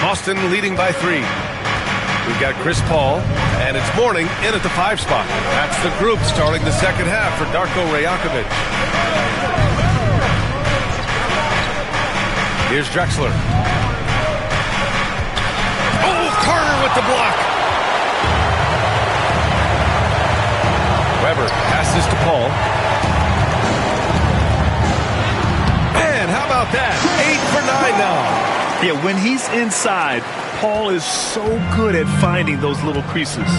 Boston leading by 3. We've got Chris Paul, and it's Mourning in at the 5 spot. That's the group starting the second half for Darko Rajakovic. Here's Drexler. Oh, Carter with the block. Weber passes to Paul. And how about that? 8 for 9 now. Yeah, when he's inside, Paul is so good at finding those little creases.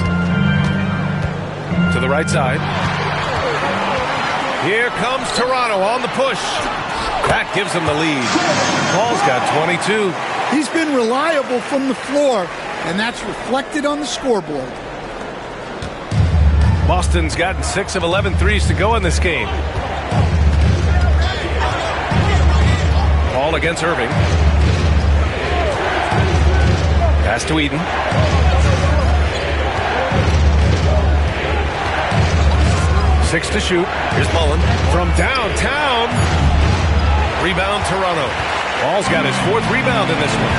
To the right side. Here comes Toronto on the push. That gives them the lead. Paul's got 22. He's been reliable from the floor, and that's reflected on the scoreboard. Boston's gotten 6 of 11 threes to go in this game. Paul against Irving. Pass to Eden. Six to shoot. Here's Mullen from downtown. Rebound Toronto. Paul's got his 4th rebound in this one.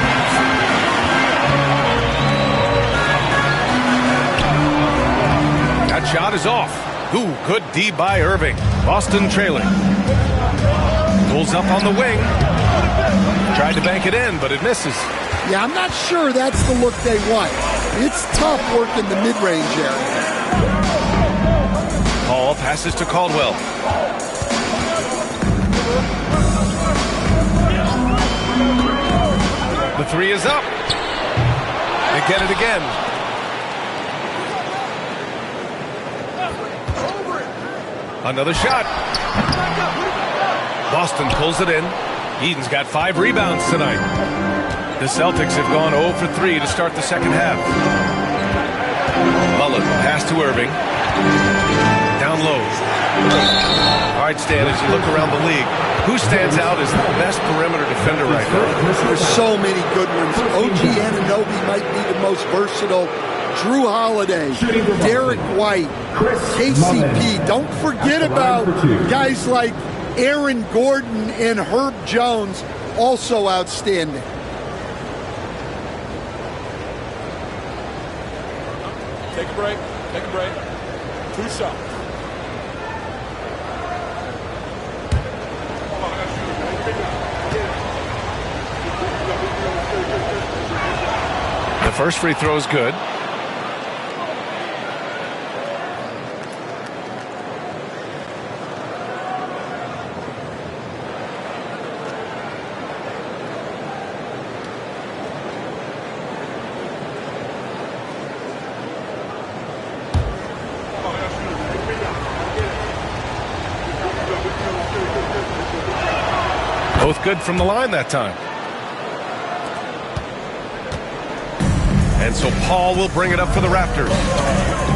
That shot is off. Ooh, good D by Irving. Boston trailing. Pulls up on the wing. Tried to bank it in, but it misses. Yeah, I'm not sure that's the look they want. It's tough working the mid-range area. Paul passes to Caldwell. The 3 is up. They get it again. Another shot. Boston pulls it in. Eden's got 5 rebounds tonight. The Celtics have gone 0 for 3 to start the second half. Mullen pass to Irving. Down low. All right, Stan, as you look around the league, who stands out as the best perimeter defender right now? There's so many good ones. OG Anunoby might be the most versatile. Drew Holiday, Derek White, KCP. Don't forget about guys like Aaron Gordon and Herb Jones, also outstanding. Take a break. Take a break. 2 shots. The first free throw is good. Both good from the line that time. And so Paul will bring it up for the Raptors.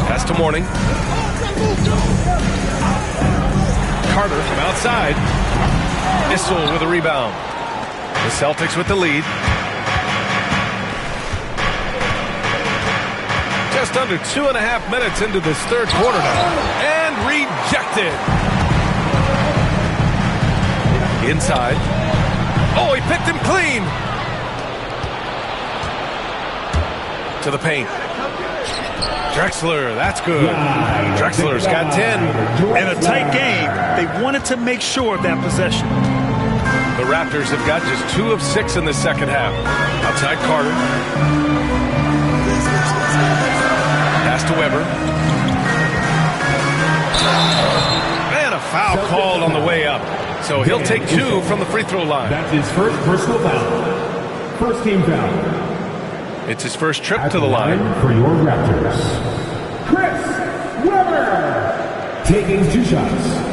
Pass to Mourning. Carter from outside. Issel with a rebound. The Celtics with the lead. just under 2.5 minutes into this third quarter now. And rejected. Inside. Oh, he picked him clean. To the paint. Drexler, that's good. Drexler's got 10. In a tight game, they wanted to make sure of that possession. The Raptors have got just 2 of 6 in the second half. Outside Carter. Pass to Weber. And a foul called on the way up. So he'll take 2 from the free throw line. That's his first personal foul. First team foul. It's his first trip to the line. For your Raptors, Chris Weber taking 2 shots.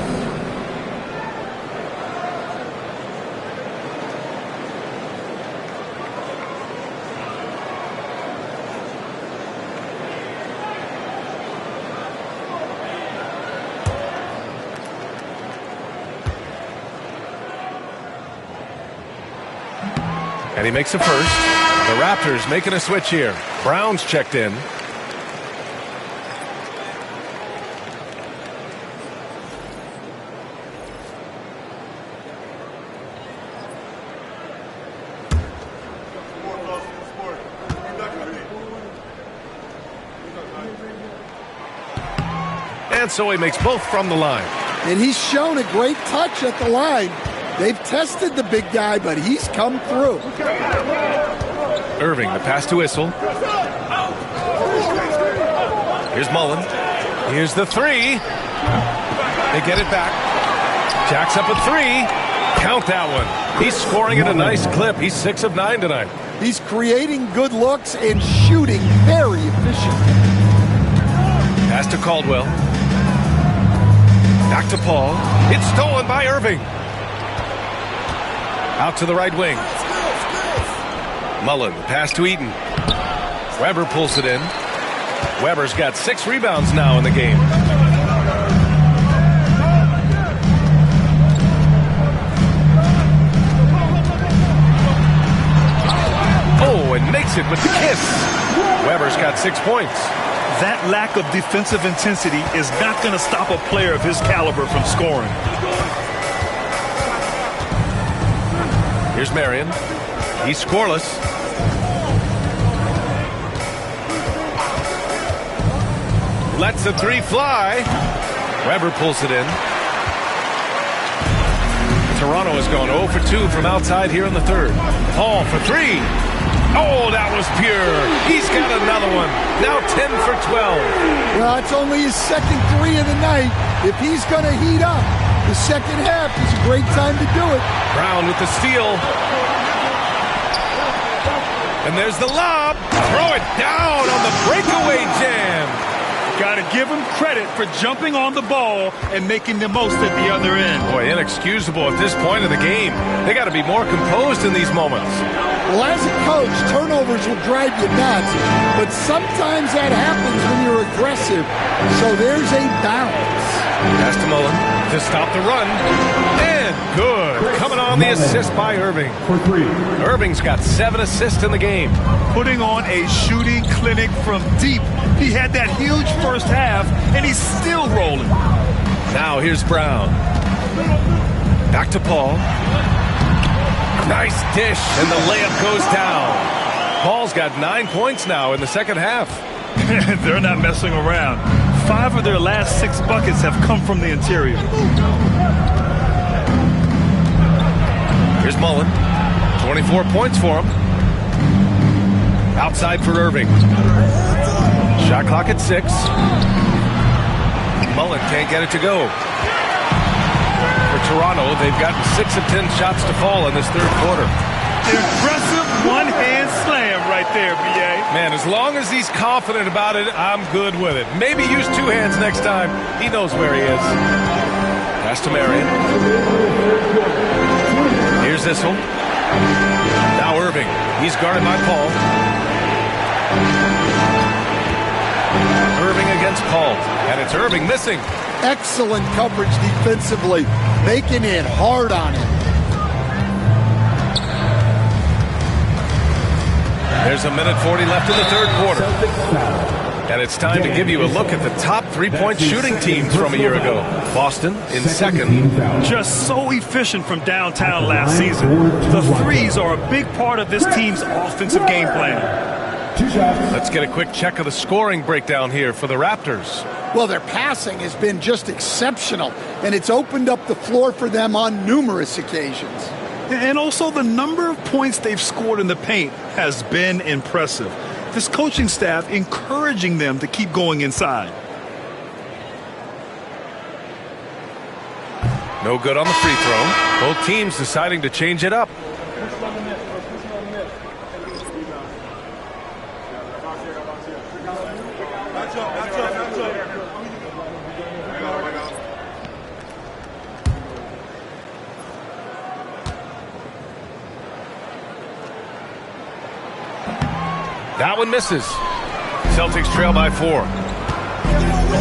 And he makes a first. The Raptors making a switch here. Brown's checked in. And so he makes both from the line. And he's shown a great touch at the line. They've tested the big guy, but he's come through. Irving, the pass to Issel. Here's Mullen. Here's the 3. They get it back. Jacks up a 3. Count that one. He's scoring at a nice clip. He's 6 of 9 tonight. He's creating good looks and shooting very efficient. Pass to Caldwell. Back to Paul. It's stolen by Irving. Out to the right wing. Mullen, pass to Eaton. Weber pulls it in. Weber's got 6 rebounds now in the game. Oh, and makes it with the kiss. Weber's got 6 points. That lack of defensive intensity is not going to stop a player of his caliber from scoring. Here's Marion. He's scoreless. Lets the 3 fly. Weber pulls it in. Toronto has gone 0 for 2 from outside here in the third. Paul for 3. Oh, that was pure. He's got another one. Now 10 for 12. Well, it's only his second 3 of the night. If he's going to heat up, the second half is a great time to do it. Brown with the steal. And there's the lob. Throw it down on the breakaway jam. Got to give him credit for jumping on the ball and making the most at the other end. Boy, inexcusable at this point of the game. They got to be more composed in these moments. Well, as a coach, turnovers will drive you nuts, but sometimes that happens when you're aggressive. So there's a balance. Pass to Mullen to stop the run. And good. Coming on the assist by Irving. For 3. Irving's got 7 assists in the game. Putting on a shooting clinic from deep. He had that huge first half, and he's still rolling. Now here's Brown. Back to Paul. Nice dish, and the layup goes down. Paul's got 9 points now in the second half. They're not messing around. 5 of their last 6 buckets have come from the interior. Here's Mullen. 24 points for him. Outside for Irving. Shot clock at 6. Mullen can't get it to go. For Toronto, they've gotten 6 of 10 shots to fall in this third quarter. Impressive one-hand slam right there, B.A. Man, as long as he's confident about it, I'm good with it. Maybe use 2 hands next time. He knows where he is. Pass to Marion. Here's Issel. Now Irving. He's guarded by Paul. Irving against Paul. And it's Irving missing. Excellent coverage defensively, making it hard on him. There's a minute 40 left in the third quarter. And it's time to give you a look at the top three-point shooting teams from a year ago. Boston in second. Just so efficient from downtown last season. The threes are a big part of this team's offensive game plan. Let's get a quick check of the scoring breakdown here for the Raptors. Well, their passing has been just exceptional, and it's opened up the floor for them on numerous occasions. And also the number of points they've scored in the paint has been impressive. This coaching staff encouraging them to keep going inside. No good on the free throw. Both teams deciding to change it up. That one misses. Celtics trail by 4.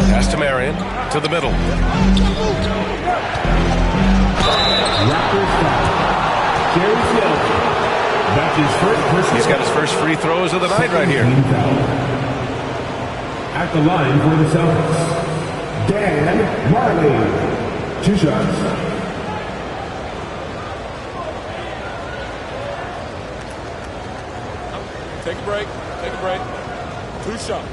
Pass to Marion. To the middle. He's got his first free throws of the night right here. At the line for the Celtics, Dan Marley. 2 shots. Take a break. Take a break. 2 shots.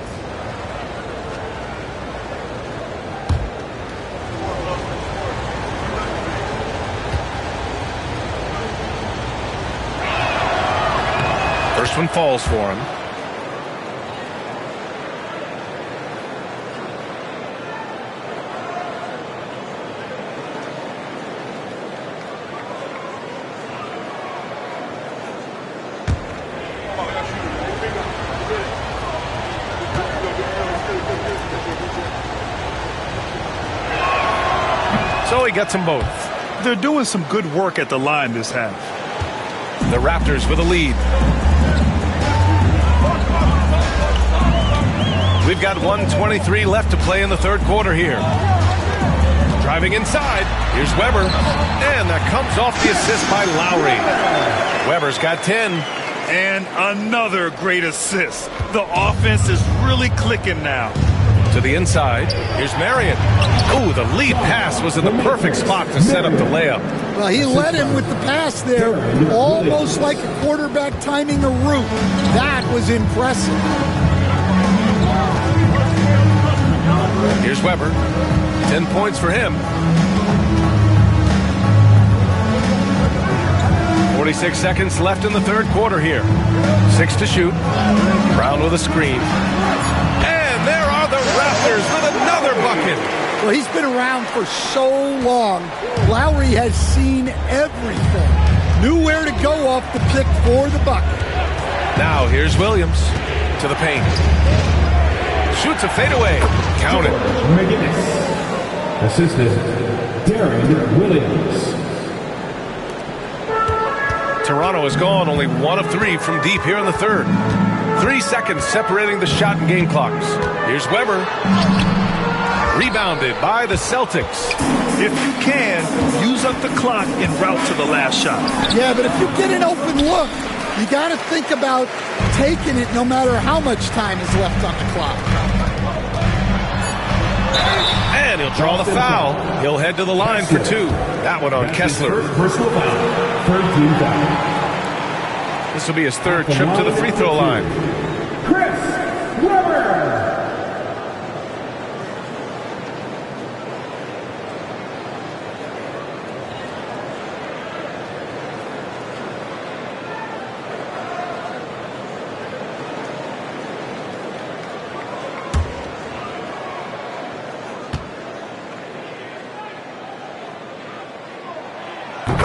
First one falls for him. So he gets them both. They're doing some good work at the line this half. The Raptors with a lead. We've got 1:23 left to play in the third quarter here. Driving inside. Here's Weber. And that comes off the assist by Lowry. Weber's got 10. And another great assist. The offense is really clicking now. To the inside. Here's Marion. Oh, the lead pass was in the perfect spot to set up the layup. Well, he led him with the pass there, almost like a quarterback timing a route. That was impressive. Here's Weber. 10 points for him. 46 seconds left in the third quarter here. 6 to shoot. Brown with a screen. And there are the Raptors with another bucket. Well, he's been around for so long. Lowry has seen everything. Knew where to go off the pick for the bucket. Now here's Williams to the paint. Shoots a fadeaway. Count it. Assistant, Darren Williams. Toronto has gone only 1 of 3 from deep here in the third. 3 seconds separating the shot and game clocks. Here's Weber. Rebounded by the Celtics. If you can, use up the clock en route to the last shot. Yeah, but if you get an open look, you got to think about taking it no matter how much time is left on the clock. And he'll draw the foul. He'll head to the line for 2. That one on Kessler. Personal foul. Third team foul. This will be his third trip to the free throw line. Chris Weber.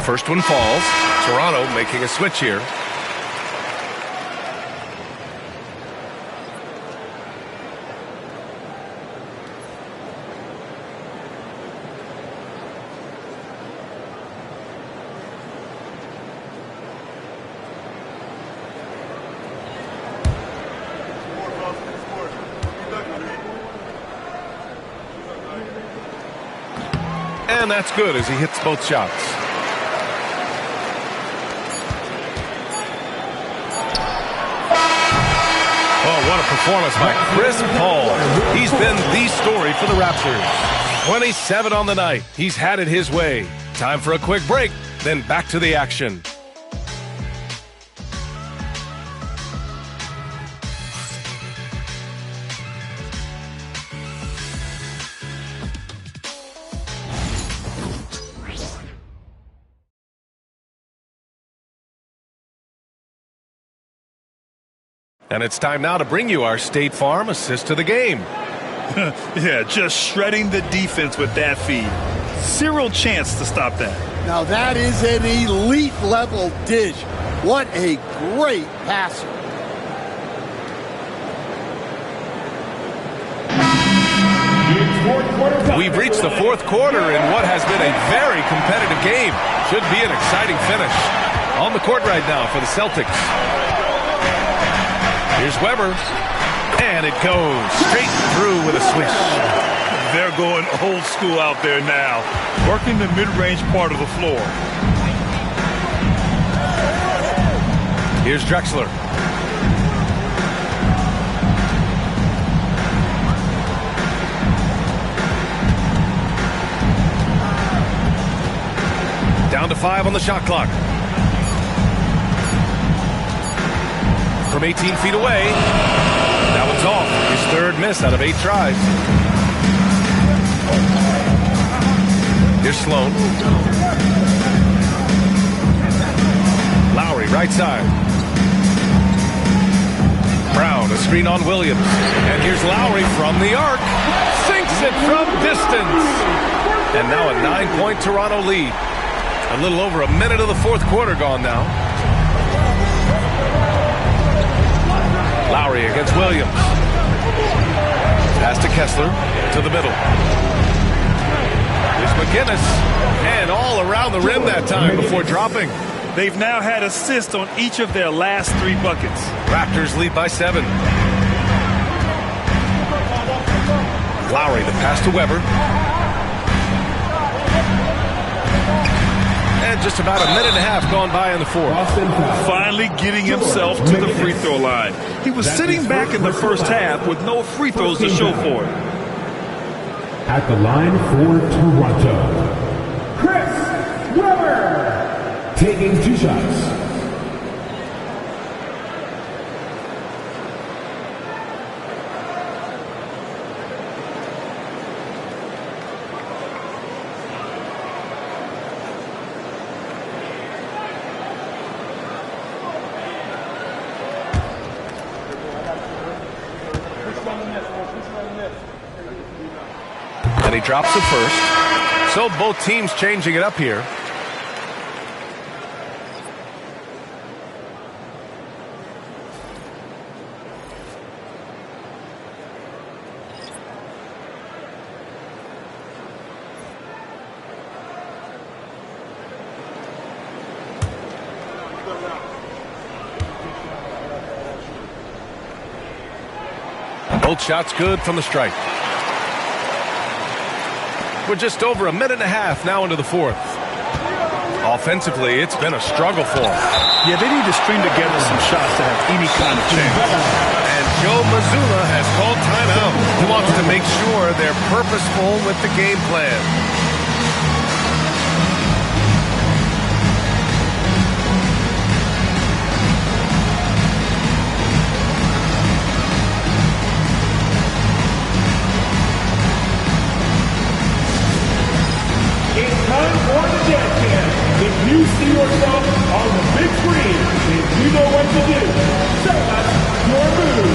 First one falls. Toronto making a switch here. And that's good as he hits both shots. Oh, what a performance by Chris Paul. He's been the story for the Raptors. 27 on the night. He's had it his way. Time for a quick break, then back to the action. And it's time now to bring you our State Farm assist to the game. Yeah, just shredding the defense with that feed. Zero chance to stop that. Now that is an elite level dish. What a great passer. We've reached the fourth quarter in what has been a very competitive game. Should be an exciting finish. On the court right now for the Celtics. Here's Weber, and it goes straight through with a swish. They're going old school out there now, working the mid-range part of the floor. Here's Drexler. Down to 5 on the shot clock. From 18 feet away. That one's off. His third miss out of 8 tries. Here's Sloan. Lowry, right side. Brown, a screen on Williams. And here's Lowry from the arc. Sinks it from distance. And now a 9-point Toronto lead. A little over a minute of the fourth quarter gone now. Lowry against Williams. Pass to Kessler to the middle. Here's McGinnis. And all around the rim that time before dropping. They've now had assists on each of their last 3 buckets. Raptors lead by 7. Lowry, the pass to Weber. And just about a minute and a half gone by in the fourth. Finally getting himself to the free throw line. He was sitting back in the first half with no free throws to show for it. At the line for Toronto, Chris Weber, taking 2 shots. And he drops the first. So both teams changing it up here. Both shots good from the stripe. We're just over a minute and a half now into the fourth. Offensively, it's been a struggle for them. Yeah, they need to string together some shots to have any kind of chance. And Joe Mazzulla has called timeout. He wants to make sure they're purposeful with the game plan. If you see yourself on the big screen, then you know what to do. Show us your move.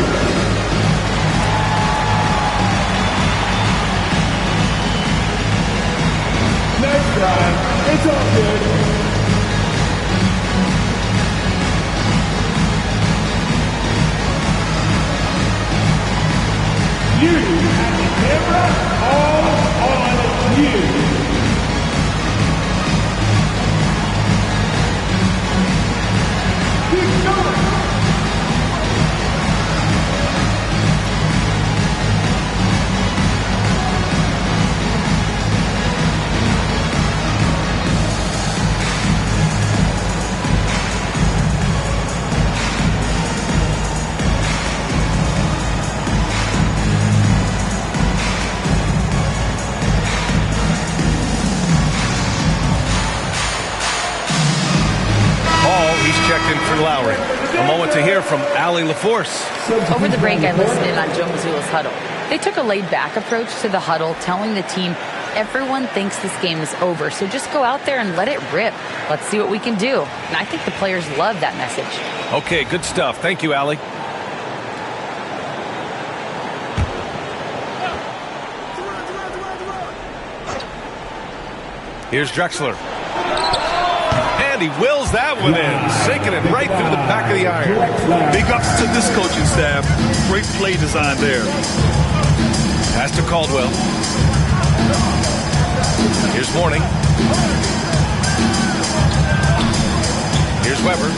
Nice try. It's all good. You have the camera all on you. checked in for Lowry. A moment to hear from Allie LaForce. Over the break, I listened in on Joe Mazzulla's huddle. They took a laid-back approach to the huddle, telling the team everyone thinks this game is over, so just go out there and let it rip. Let's see what we can do. And I think the players love that message. Okay, good stuff. Thank you, Allie. Here's Drexler. And he wills that one in, sinking it right through the back of the iron. Big ups to this coaching staff. Great play design there. Pass to Caldwell. Here's Mourning. Here's Weber.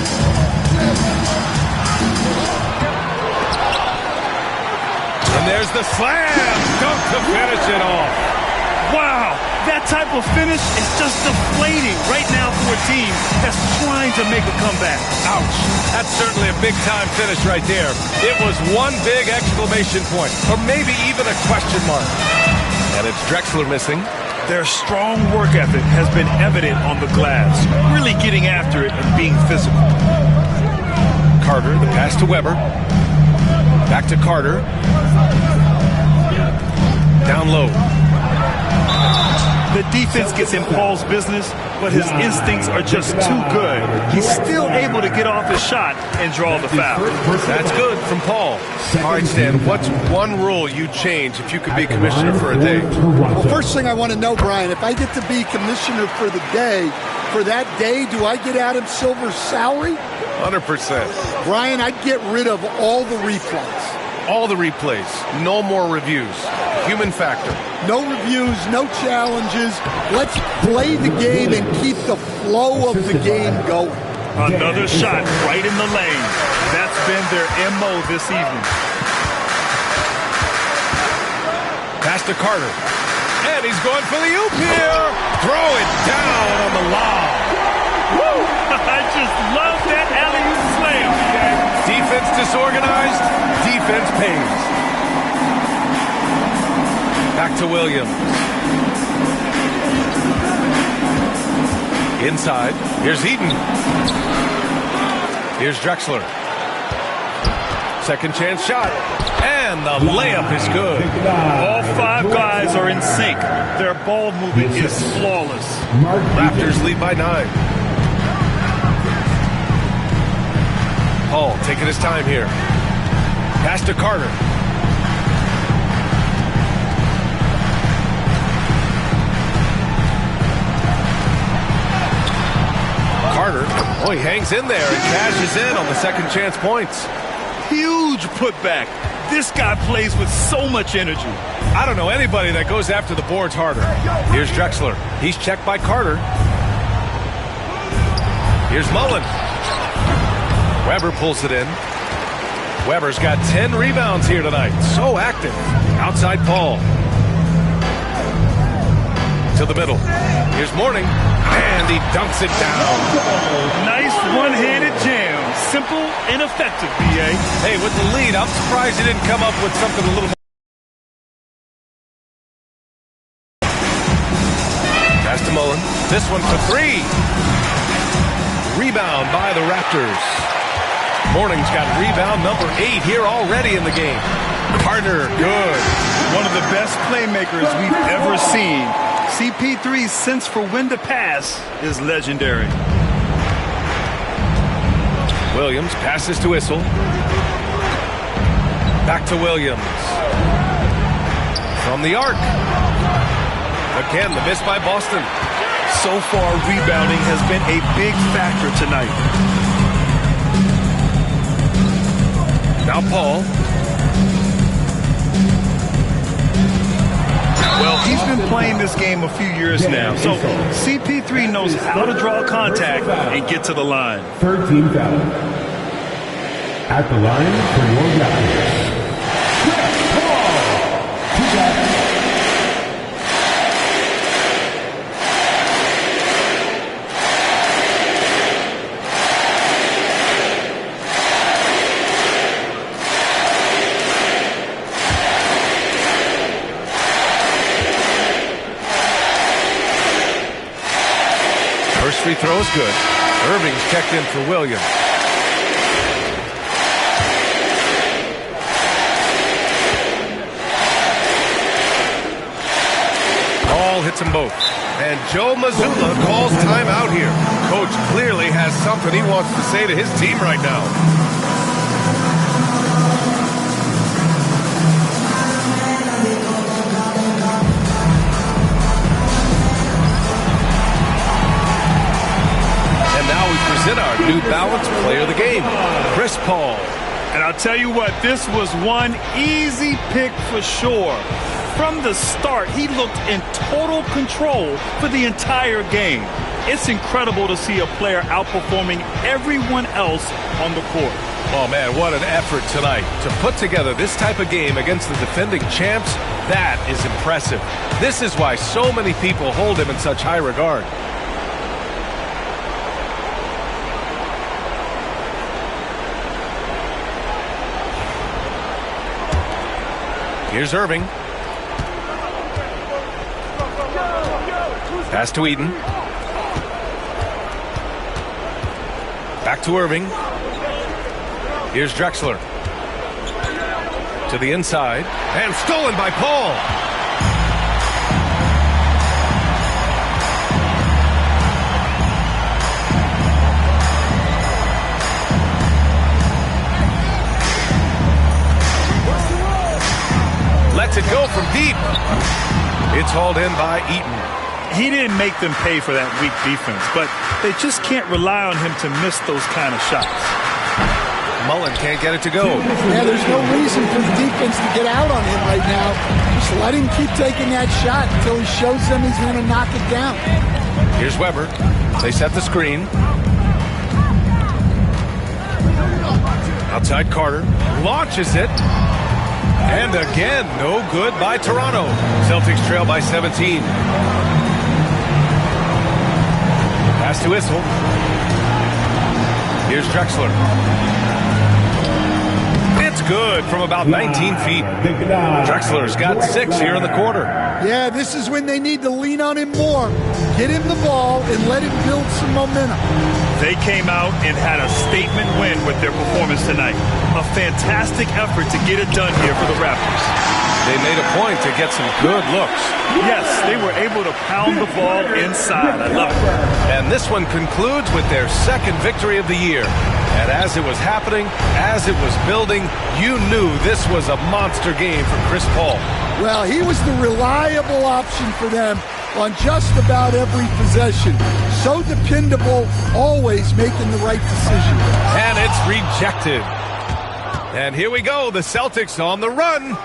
And there's the slam dunk to finish it off. Wow, that type of finish is just deflating right now for a team that's trying to make a comeback. Ouch. That's certainly a big-time finish right there. It was one big exclamation point, or maybe even a question mark. And it's Drexler missing. Their strong work ethic has been evident on the glass, really getting after it and being physical. Carter, the pass to Weber. Back to Carter. Down low. The defense gets in Paul's business, but his instincts are just too good. He's still able to get off his shot and draw the foul. That's good from Paul. All right, Stan, what's one rule you'd change if you could be commissioner for a day? Well, first thing I want to know, Brian, if I get to be commissioner for the day, for that day, do I get Adam Silver's salary? 100%. Brian, I'd get rid of all the replays. All the replays. No more reviews. Human factor. No reviews, no challenges. Let's play the game and keep the flow of the game going. Another shot right in the lane. That's been their MO this evening. Pass to Carter. And he's going for the oop here. Throw it down on the lob. Woo! I just love that alley-oop slam. Defense disorganized. Defense pays. Back to Williams. Inside. Here's Eaton. Here's Drexler. Second chance shot. And the layup is good. All five guys are in sync. Their ball movement is flawless. Raptors lead by 9. Paul taking his time here. Pass to Carter. Carter, oh, he hangs in there and cashes in on the second chance points. Huge putback. This guy plays with so much energy. I don't know anybody that goes after the boards harder. Here's Drexler. He's checked by Carter. Here's Mullen. Weber pulls it in. Weber's got 10 rebounds here tonight. So active. Outside Paul. To the middle. Here's Mourning. And he dunks it down. Nice one-handed jam. Simple and effective, B.A. Hey, with the lead, I'm surprised he didn't come up with something a little more. Pass to Mullen. This one for 3. Rebound by the Raptors. Mourning's got rebound number 8 here already in the game. Carter, good. One of the best playmakers we've ever seen. CP3's sense for when to pass is legendary. Williams passes to Issel. Back to Williams. From the arc. Again, the miss by Boston. So far, rebounding has been a big factor tonight. Now Paul. Well, he's been playing this game a few years now, so CP3 knows how to draw contact and get to the line. 13 foul. At the line for your Raptors. First free throw is good. Irving's checked in for Williams. Ball hits them both. And Joe Mazzulla calls timeout here. Coach clearly has something he wants to say to his team right now. And now we present our New Balance player of the game, Chris Paul. And I'll tell you what, this was one easy pick for sure. From the start, he looked in total control for the entire game. It's incredible to see a player outperforming everyone else on the court. Oh, man, what an effort tonight. To put together this type of game against the defending champs, that is impressive. This is why so many people hold him in such high regard. Here's Irving. Pass to Eden. Back to Irving. Here's Drexler. To the inside. And stolen by Paul. Lets it go from deep. It's hauled in by Eaton. He didn't make them pay for that weak defense, but they just can't rely on him to miss those kind of shots. Mullen can't get it to go. Yeah, there's no reason for the defense to get out on him right now. Just let him keep taking that shot until he shows them he's going to knock it down. Here's Weber. They set the screen. Outside Carter. Launches it. And again, no good by Toronto. Celtics trail by 17. Pass to Issel. Here's Drexler. It's good from about 19 feet. Drexler's got 6 here in the quarter. Yeah, this is when they need to lean on him more. Get him the ball and let him build some momentum. They came out and had a statement win with their performance tonight. A fantastic effort to get it done here for the Raptors. They made a point to get some good looks. Yes, they were able to pound the ball inside. I love it. And this one concludes with their second victory of the year. And as it was happening, as it was building, you knew this was a monster game for Chris Paul. Well, he was the reliable option for them on just about every possession. So dependable, always making the right decision. And it's rejected. And here we go, the Celtics on the run.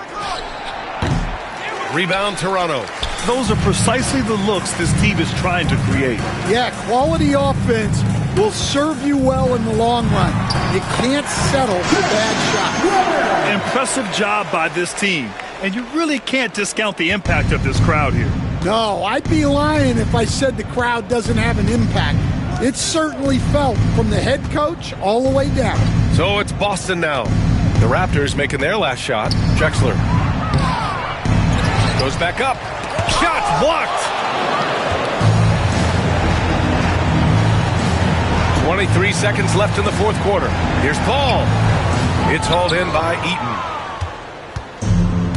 Rebound Toronto. Those are precisely the looks this team is trying to create. Yeah, quality offense will serve you well in the long run. You can't settle for bad shots. Impressive job by this team. And you really can't discount the impact of this crowd here. No, I'd be lying if I said the crowd doesn't have an impact. It's certainly felt from the head coach all the way down. So it's Boston now. The Raptors making their last shot. Drexler. Goes back up. Shot blocked. 23 seconds left in the fourth quarter. Here's Paul. It's hauled in by Eaton.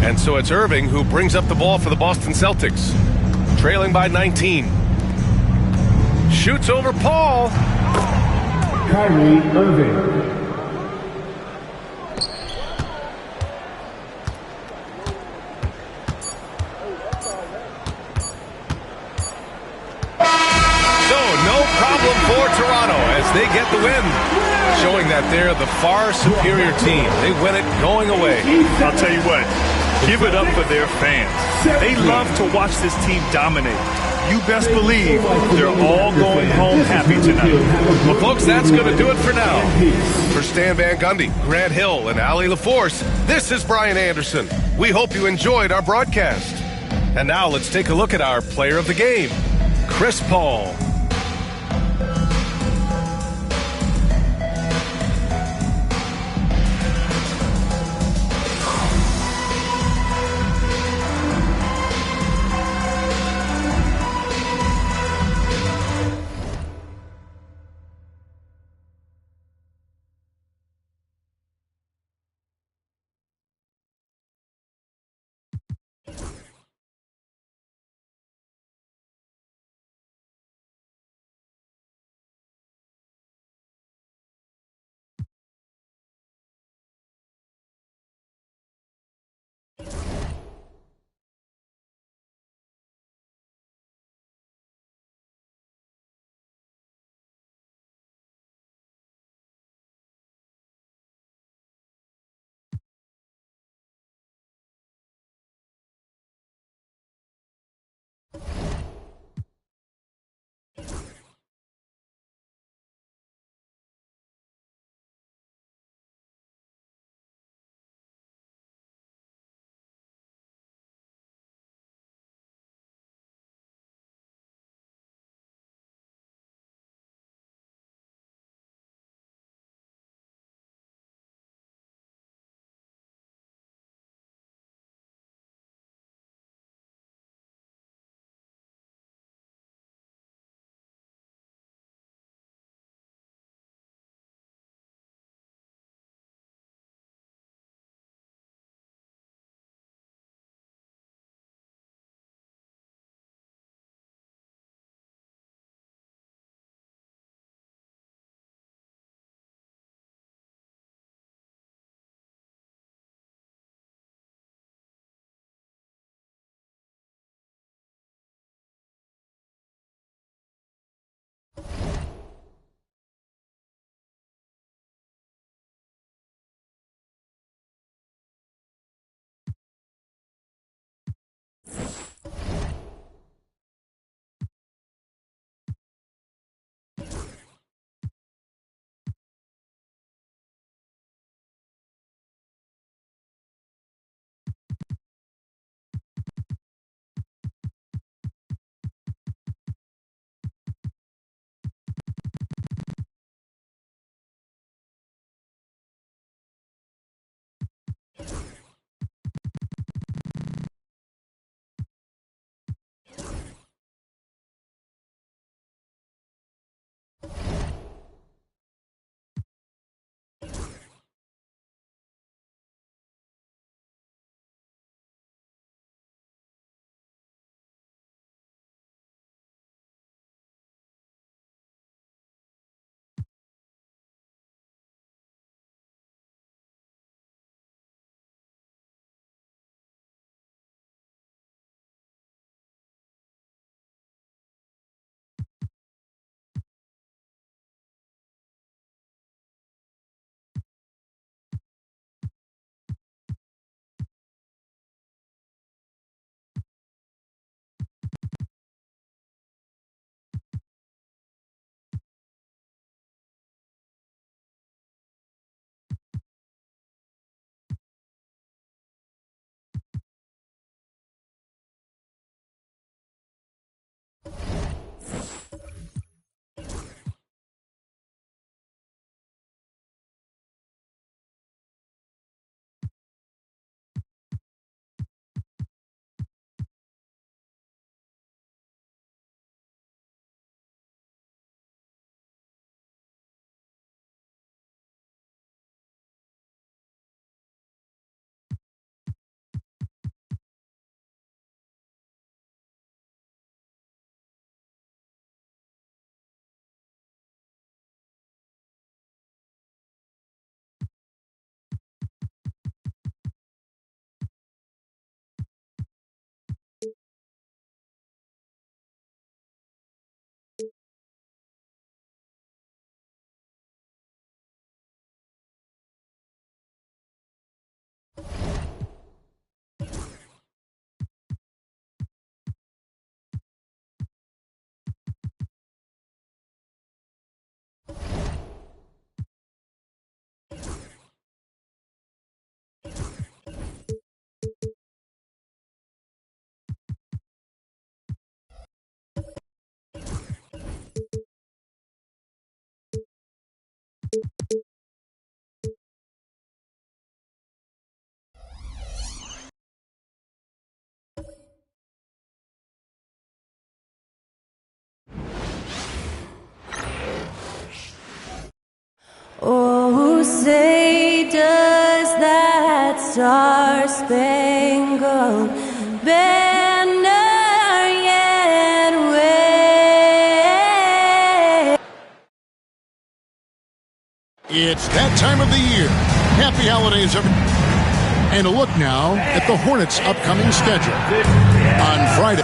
And so it's Irving who brings up the ball for the Boston Celtics. Trailing by 19. Shoots over Paul. Kyrie Irving. For Toronto as they get the win, showing that they're the far superior team. They win it going away. I'll tell you what, give it up for their fans. They love to watch this team dominate. You best believe they're all going home happy tonight. Well, folks, that's going to do it for now. For Stan Van Gundy, Grant Hill, and Ali LaForce, this is Brian Anderson. We hope you enjoyed our broadcast. And now let's take a look at our player of the game, Chris Paul. Oh, say does that star-spangled It's that time of the year. Happy holidays, everyone. And a look now at the Hornets' upcoming schedule. On Friday.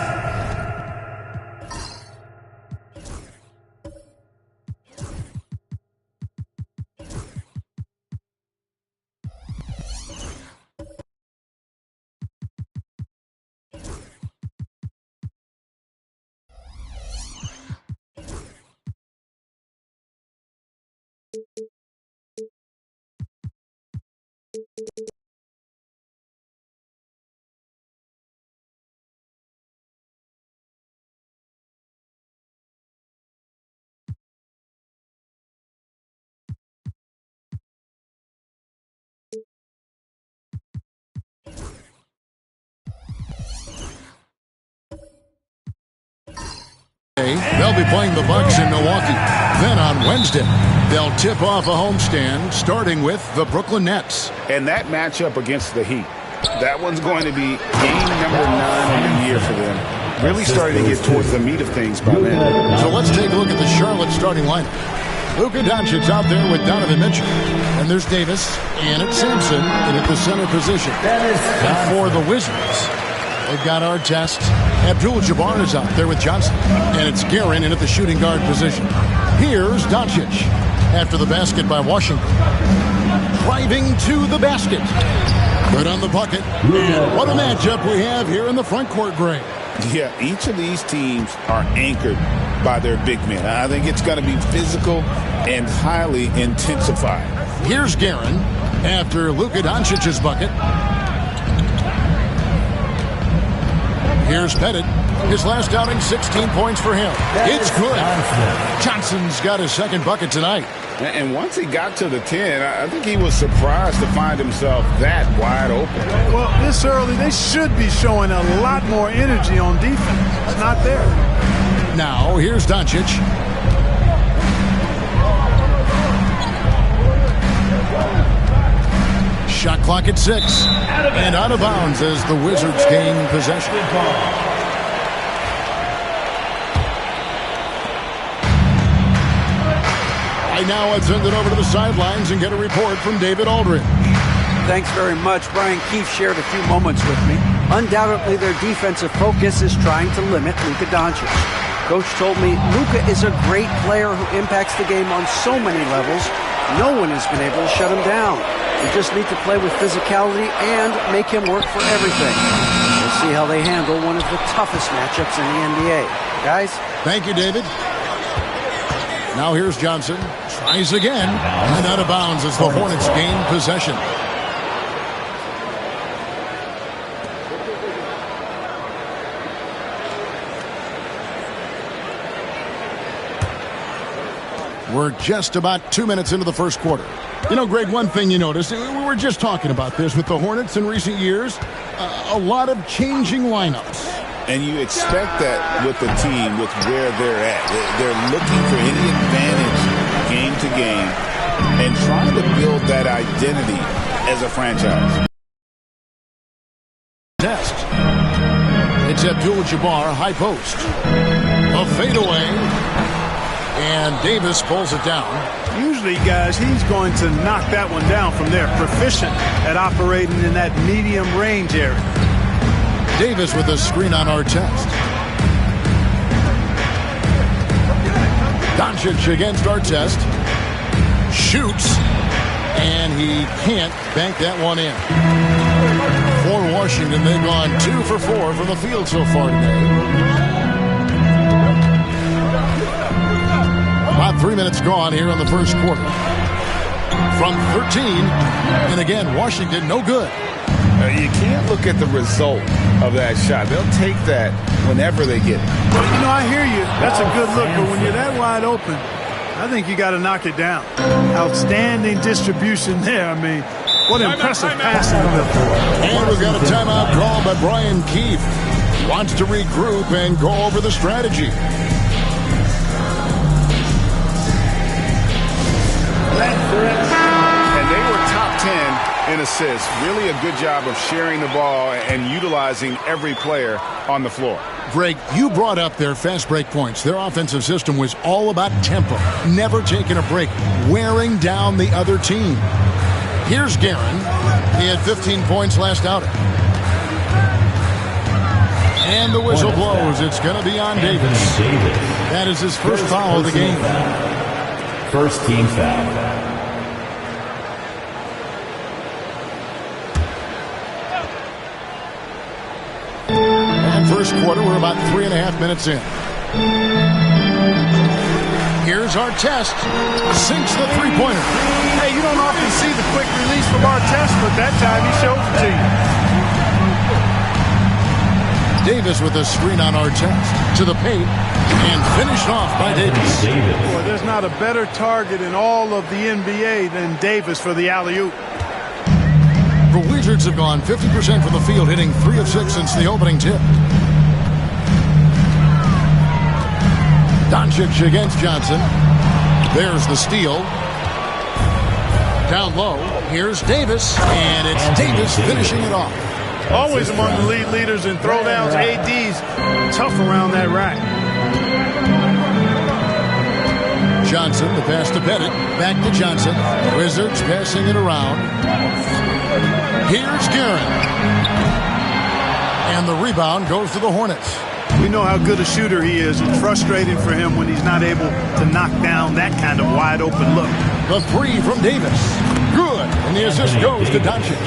They'll be playing the Bucks in Milwaukee. Then on Wednesday, they'll tip off a homestand, starting with the Brooklyn Nets. And that matchup against the Heat, that one's going to be game number 9 of the year for them. Really starting to get towards the meat of things by then. So let's take a look at the Charlotte starting lineup. Luka Doncic out there with Donovan Mitchell. And there's Davis, and it's Sampson in at the center position. And for the Wizards, they've got Artest. Abdul-Jabbar is out there with Johnson. And it's Guerin in at the shooting guard position. Here's Doncic after the basket by Washington. Driving to the basket. Good on the bucket. And what a matchup we have here in the front court, Gray. Yeah, each of these teams are anchored by their big men. I think it's going to be physical and highly intensified. Here's Guerin after Luka Doncic's bucket. Here's Pettit. His last outing, 16 points for him. It's good. Johnson's got his second bucket tonight. And once he got to the 10, I think he was surprised to find himself that wide open. Well, this early, they should be showing a lot more energy on defense. It's not there. Now, here's Doncic. Shot clock at 6. And out of bounds as the Wizards gain possession. Right now, let's send it over to the sidelines and get a report from David Aldridge. Thanks very much. Brian Keefe shared a few moments with me. Undoubtedly, their defensive focus is trying to limit Luka Doncic. Coach told me Luka is a great player who impacts the game on so many levels. No one has been able to shut him down. We just need to play with physicality and make him work for everything. We'll see how they handle one of the toughest matchups in the NBA. Guys? Thank you, David. Now here's Johnson. Tries again. And out of bounds as the Hornets gain possession. We're just about 2 minutes into the first quarter. You know, Greg, one thing you noticed, we were just talking about this with the Hornets in recent years, a lot of changing lineups. And you expect that with the team, with where they're at. They're looking for any advantage game to game and trying to build that identity as a franchise. Test. It's Abdul-Jabbar, high post. A fadeaway. And Davis pulls it down. Usually, guys, he's going to knock that one down from there. Proficient at operating in that medium range area. Davis with a screen on Artest. Doncic against Artest. Shoots. And he can't bank that one in. For Washington, they've gone 2 for 4 from the field so far today. About 3 minutes gone here in the first quarter. From 13. And again, Washington, no good. You can't look at the result of that shot. They'll take that whenever they get it. Well, you know, I hear you. That's a good look. But when you're that wide open, I think you got to knock it down. Outstanding distribution there. I mean, what impressive passing. And we've got a timeout call by Brian Keefe. Wants to regroup and go over the strategy. And they were top 10 in and assists. Really a good job of sharing the ball and utilizing every player on the floor. Greg, you brought up their fast break points. Their offensive system was all about tempo, never taking a break, wearing down the other team. Here's Guerin. He had 15 points last outing. And the whistle blows. It's going to be on Davis. That is his first foul of the game. First team foul. First quarter, we're about 3.5 minutes in. Here's Artest. Sinks the three-pointer. Hey, you don't often see the quick release from Artest, but that time he showed it to you. Davis with a screen on Artest to the paint and finished off by Davis. Boy, there's not a better target in all of the NBA than Davis for the alley-oop. The Wizards have gone 50% from the field, hitting 3 of 6 since the opening tip. Doncic against Johnson. There's the steal. Down low. Here's Davis, and it's Davis finishing it off. Always among the league leaders in throwdowns. AD's tough around that rack. Johnson, the pass to Bennett. Back to Johnson. Wizards passing it around. Here's Guerin. And the rebound goes to the Hornets. We know how good a shooter he is. It's frustrating for him when he's not able to knock down that kind of wide open look. The three from Davis. Good. And the assist goes to Doncic.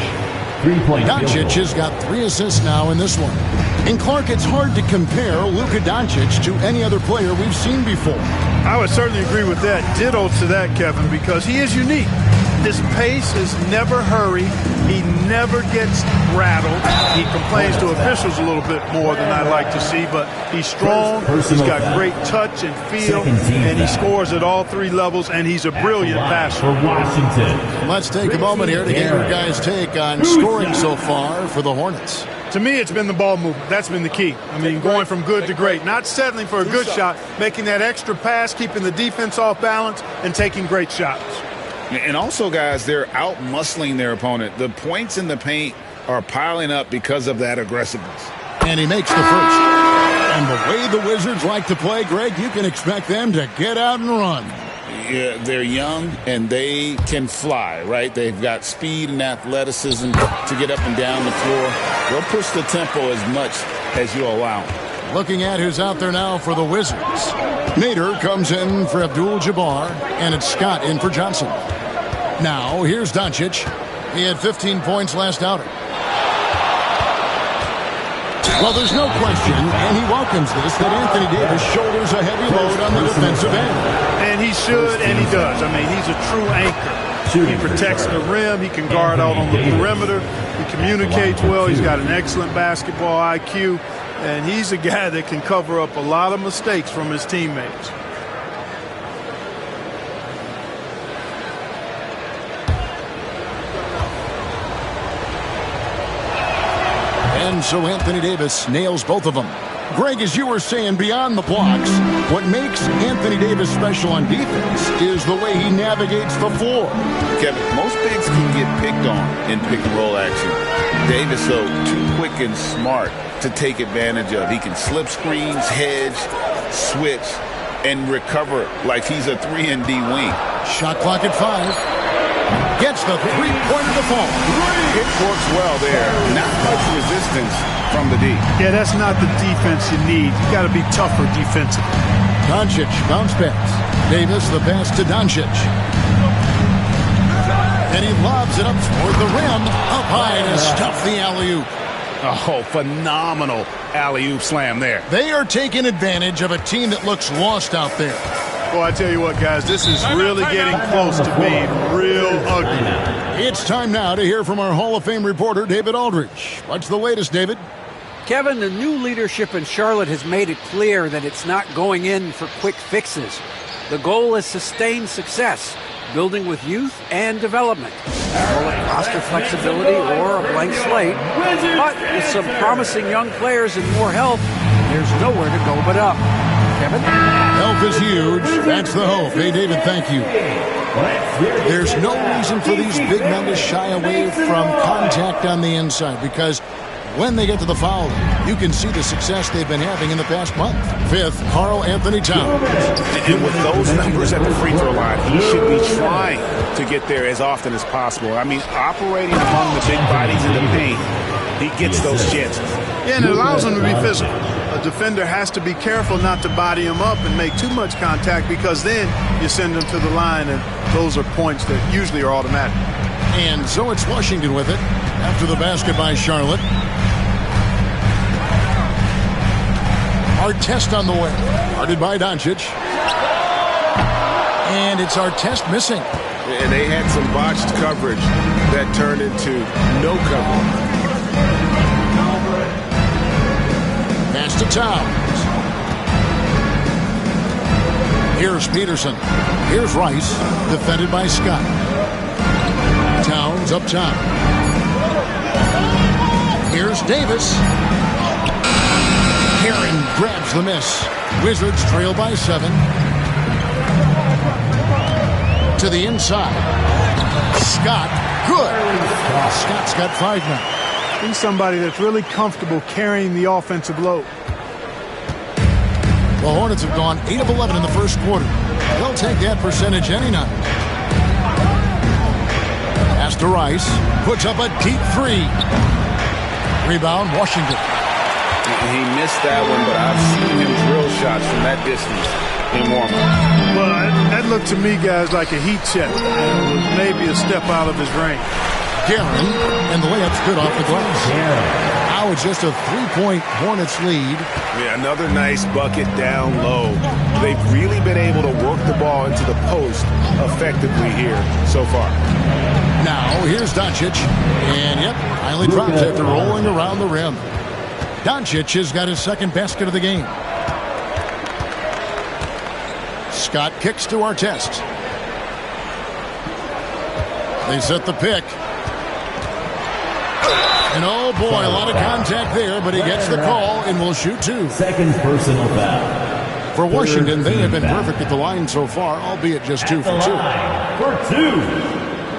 Doncic has got 3 assists now in this one. And Clark, it's hard to compare Luka Doncic to any other player we've seen before. I would certainly agree with that. Ditto to that, Kevin, because he is unique. His pace is never hurry. He never gets rattled. He complains to officials a little bit more than I like to see, but he's strong. He's got great touch and feel, and he scores at all 3 levels, and he's a brilliant passer. For Washington. Let's take a moment here to get your guys' take on scoring so far for the Hornets. To me, it's been the ball movement. That's been the key. I mean, going from good to great. Not settling for a good shot, making that extra pass, keeping the defense off balance, and taking great shots. And also, guys, they're out-muscling their opponent. The points in the paint are piling up because of that aggressiveness. And he makes the first. And the way the Wizards like to play, Greg, you can expect them to get out and run. Yeah, they're young, and they can fly, right? They've got speed and athleticism to get up and down the floor. They'll push the tempo as much as you allow them. Looking at who's out there now for the Wizards. Nader comes in for Abdul-Jabbar, and it's Scott in for Johnson. Now, here's Doncic. He had 15 points last outing. Well, there's no question, and he welcomes this, that Anthony Davis shoulders a heavy load on the defensive end. And he should, and he does. I mean, he's a true anchor. He protects the rim. He can guard out on the perimeter. He communicates well. He's got an excellent basketball IQ. And he's a guy that can cover up a lot of mistakes from his teammates. And so Anthony Davis nails both of them. Greg, as you were saying, beyond the blocks, what makes Anthony Davis special on defense is the way he navigates the floor. Kevin, most bigs can get picked on in pick-and-roll action. Davis, though, too quick and smart to take advantage of. He can slip screens, hedge, switch, and recover like he's a 3-and-D wing. Shot clock at 5. Gets the three-pointer to fall. It works well there. Not much resistance from the D. Yeah, that's not the defense you need. You got to be tougher defensively. Doncic bounce pass. Davis the pass to Doncic. And he lobs it up toward the rim. Up high to stuff the alley-oop. Oh, phenomenal alley-oop slam there. They are taking advantage of a team that looks lost out there. Well, I tell you what, guys, this is really getting close to being real ugly. It's time now to hear from our Hall of Fame reporter, David Aldridge. What's the latest, David? Kevin, the new leadership in Charlotte has made it clear that it's not going in for quick fixes. The goal is sustained success, building with youth and development. Call it roster flexibility or a blank slate. But with some promising young players and more help, there's nowhere to go but up. Kevin. Health is huge. That's the hope. Hey, David, thank you. There's no reason for these big men to shy away from contact on the inside because when they get to the foul line, you can see the success they've been having in the past month. Fifth, Karl Anthony Towns. And with those numbers at the free throw line, he should be trying to get there as often as possible. I mean, operating among the big bodies in the paint, he gets those chances. Yeah, and it allows him to be physical. A defender has to be careful not to body him up and make too much contact because then you send him to the line, and those are points that usually are automatic. And so it's Washington with it after the basket by Charlotte. Artest on the way. Guarded by Doncic. And it's Artest missing. And they had some botched coverage that turned into no coverage. Pass to Towns. Here's Peterson. Here's Rice. Defended by Scott. Towns up top. Here's Davis. Herring grabs the miss. Wizards trail by 7. To the inside. Scott. Good. Scott's got 5 now. He's somebody that's really comfortable carrying the offensive load. The Hornets have gone 8 of 11 in the first quarter. They'll take that percentage any night. Pass to Rice. Puts up a deep 3. Rebound, Washington. He missed that one, but I've seen him drill shots from that distance in warm-up. Well, that looked to me, guys, like a heat check. It was maybe a step out of his range. Guerin, and the layup's good off the glass. Now it's just a 3-point Hornets lead. Yeah, another nice bucket down low. They've really been able to work the ball into the post effectively here so far. Now here's Doncic, and yep, finally drops after rolling around the rim. Doncic has got his second basket of the game. Scott kicks to Artest. They set the pick. And oh boy, a lot of contact there, but he gets the call and will shoot 2. Second personal foul. For Washington, they have been perfect at the line so far, albeit just 2 for 2. For 2,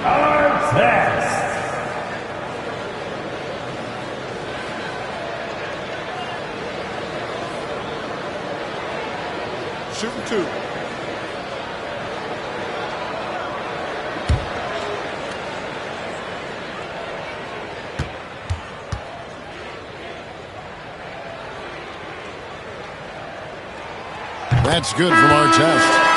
Artest. Shooting 2. That's good from Artest.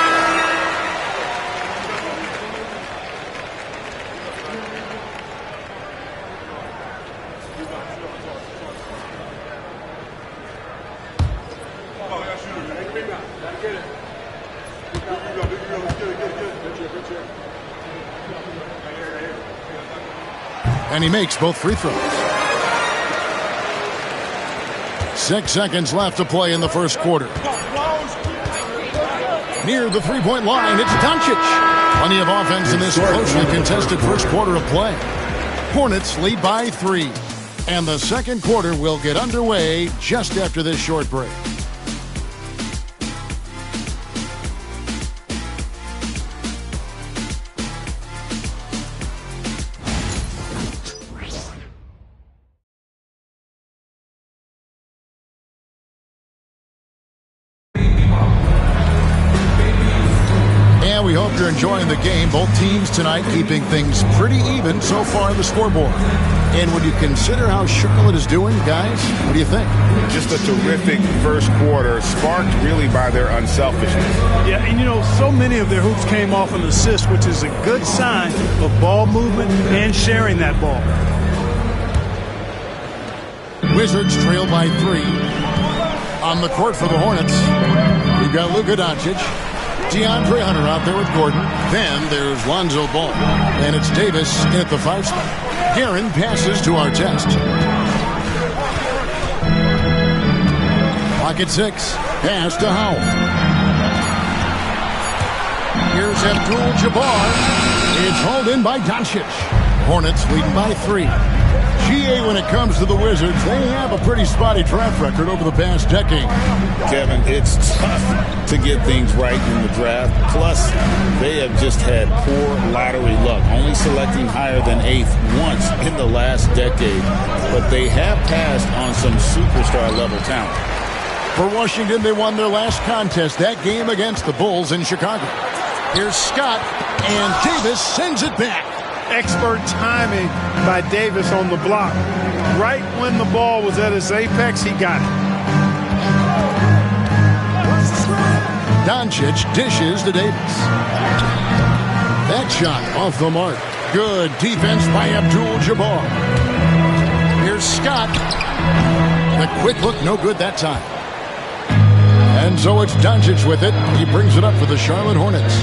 And he makes both free throws. 6 seconds left to play in the first quarter. Near the 3-point line, it's Doncic. Plenty of offense in this closely contested first quarter of play. Hornets lead by 3. And the second quarter will get underway just after this short break. We hope you're enjoying the game. Both teams tonight keeping things pretty even so far on the scoreboard. And when you consider how Charlotte is doing, guys, what do you think? Just a terrific first quarter, sparked really by their unselfishness. Yeah, and you know, so many of their hoops came off an assist, which is a good sign of ball movement and sharing that ball. Wizards trail by 3. On the court for the Hornets, we've got Luka Doncic. DeAndre Hunter out there with Gordon. Then there's Lonzo Ball. And it's Davis at the 5 spot. Guerin passes to Artest. Clock at 6. Pass to Howell. Here's Abdul-Jabbar. It's hauled in by Doncic. Hornets leading by 3. GA, when it comes to the Wizards, they have a pretty spotty draft record over the past decade. Kevin, it's tough to get things right in the draft. Plus, they have just had poor lottery luck, only selecting higher than 8th once in the last decade. But they have passed on some superstar-level talent. For Washington, they won their last contest, that game against the Bulls in Chicago. Here's Scott, and Davis sends it back. Expert timing by Davis on the block. Right when the ball was at its apex, he got it. Doncic dishes to Davis. That shot off the mark. Good defense by Abdul-Jabbar. Here's Scott. The quick look, no good that time. And so it's Doncic with it. He brings it up for the Charlotte Hornets.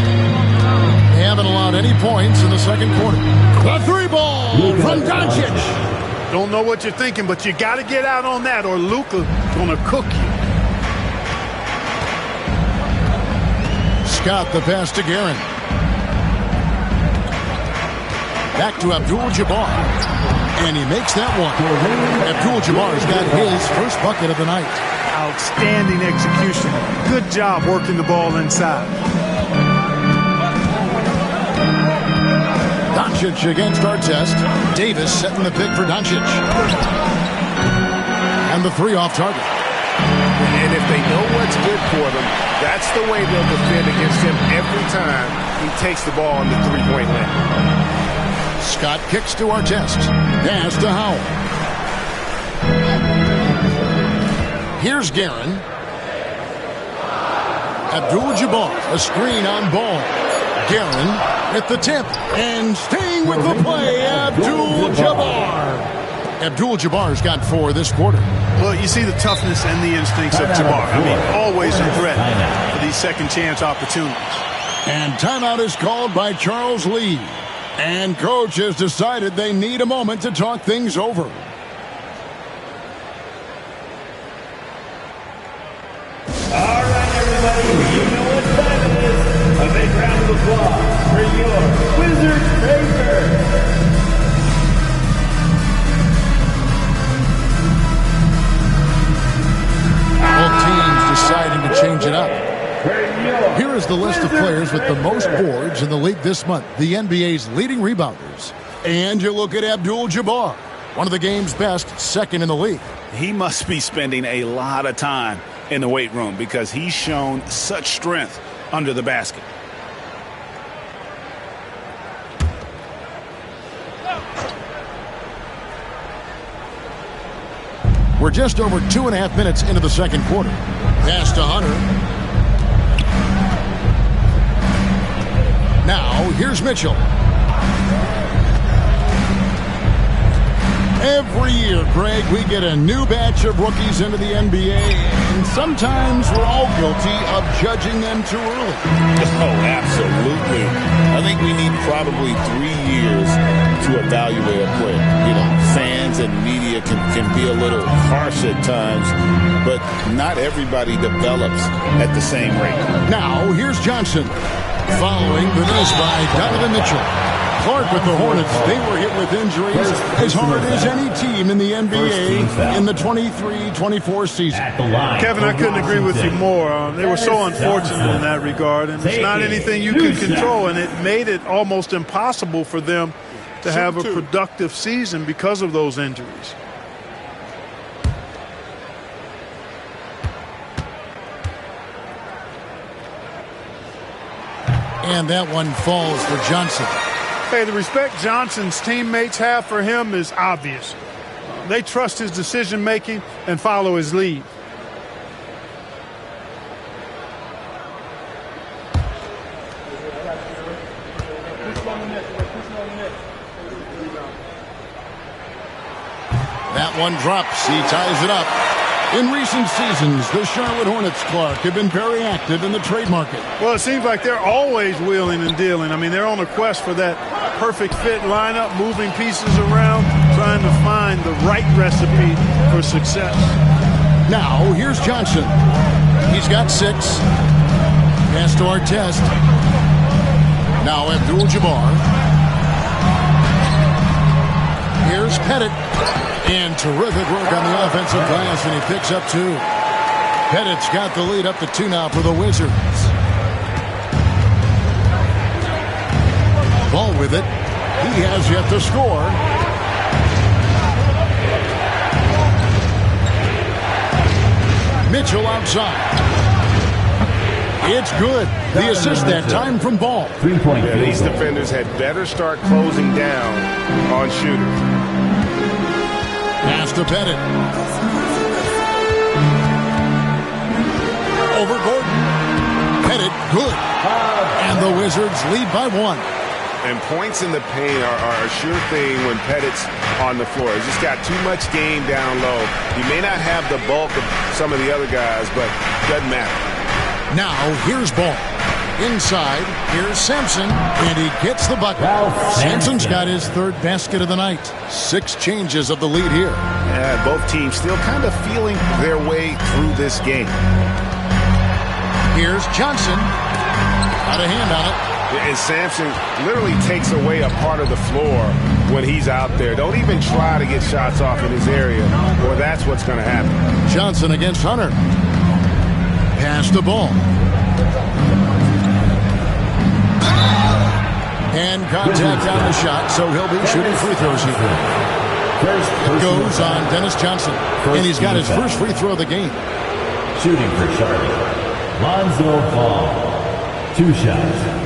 They haven't allowed any points in the second quarter. The 3-ball from Doncic. Don't know what you're thinking, but you got to get out on that or Luka's going to cook you. Scott, the pass to Guerin. Back to Abdul-Jabbar. And he makes that one. Abdul-Jabbar's got his first bucket of the night. Outstanding execution. Good job working the ball inside. Doncic against Artest. Davis setting the pick for Doncic. And the 3 off target. And if they know what's good for them, that's the way they'll defend against him every time he takes the ball on the 3-point line. Scott kicks to Artest. Pass to Howell. Here's Guerin. Abdul-Jabbar, a screen on ball. Guerin at the tip and staying with the play, Abdul-Jabbar. Abdul-Jabbar's got 4 this quarter. Well, you see the toughness and the instincts of Jabbar. I mean, always a threat for these second chance opportunities. And timeout is called by Charles Lee. And coach has decided they need a moment to talk things over. All right, everybody, you know what time it is. A big round of applause for your Wizards Rangers. Both teams deciding to change it up. Here is the list of players with the most boards in the league this month. The NBA's leading rebounders. And you look at Abdul-Jabbar, one of the game's best, second in the league. He must be spending a lot of time in the weight room because he's shown such strength under the basket. We're just over 2.5 minutes into the second quarter. Pass to Hunter. Now, here's Mitchell. Every year, Greg, we get a new batch of rookies into the NBA, and sometimes we're all guilty of judging them too early. Oh, absolutely. I think we need probably 3 years to evaluate a player. You know, fans and media can be a little harsh at times, but not everybody develops at the same rate. Now, here's Johnson. Following the news by Donovan Mitchell. Clark with the Hornets, they were hit with injuries as hard as any team in the NBA in the 23-24 season. Kevin, I couldn't agree with you more. They were so unfortunate in that regard, and it's not anything you can control, and it made it almost impossible for them to have a productive season because of those injuries. And that one falls for Johnson. Hey, the respect Johnson's teammates have for him is obvious. They trust his decision-making and follow his lead. That one drops. He ties it up. In recent seasons, the Charlotte Hornets, Clark, have been very active in the trade market. Well, it seems like they're always wheeling and dealing. I mean, they're on a quest for that perfect fit lineup, moving pieces around, trying to find the right recipe for success. Now, here's Johnson. He's got 6. Pass to Artest. Now Abdul-Jabbar. Here's Pettit. And terrific work on the offensive glass, and he picks up 2. Pettit's got the lead up to 2 now for the Wizards. Ball with it. He has yet to score. Mitchell outside. It's good. The assist that time from Ball. Yeah, these defenders had better start closing down on shooters. Pass to Pettit. Over Gordon. Pettit, good. And the Wizards lead by 1. And points in the paint are a sure thing when Pettit's on the floor. He's just got too much game down low. He may not have the bulk of some of the other guys, but doesn't matter. Now, here's Ball. Inside, here's Sampson, and he gets the bucket. Sampson's got his 3rd basket of the night. 6 changes of the lead here. Yeah, both teams still kind of feeling their way through this game. Here's Johnson. Got a hand on it. And Sampson literally takes away a part of the floor when he's out there. Don't even try to get shots off in his area, or that's what's going to happen. Johnson against Hunter. Pass the ball. And contact on the shot, so he'll be shooting free throws here. It goes on Dennis Johnson, and he's got his first free throw of the game. Shooting for Charlotte, Lonzo Ball. 2 shots.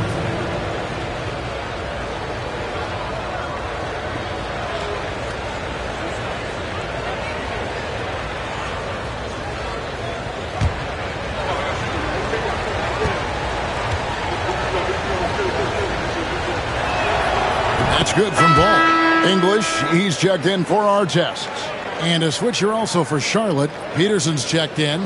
That's good from Ball. English, he's checked in for our tests. And a switcher also for Charlotte. Peterson's checked in.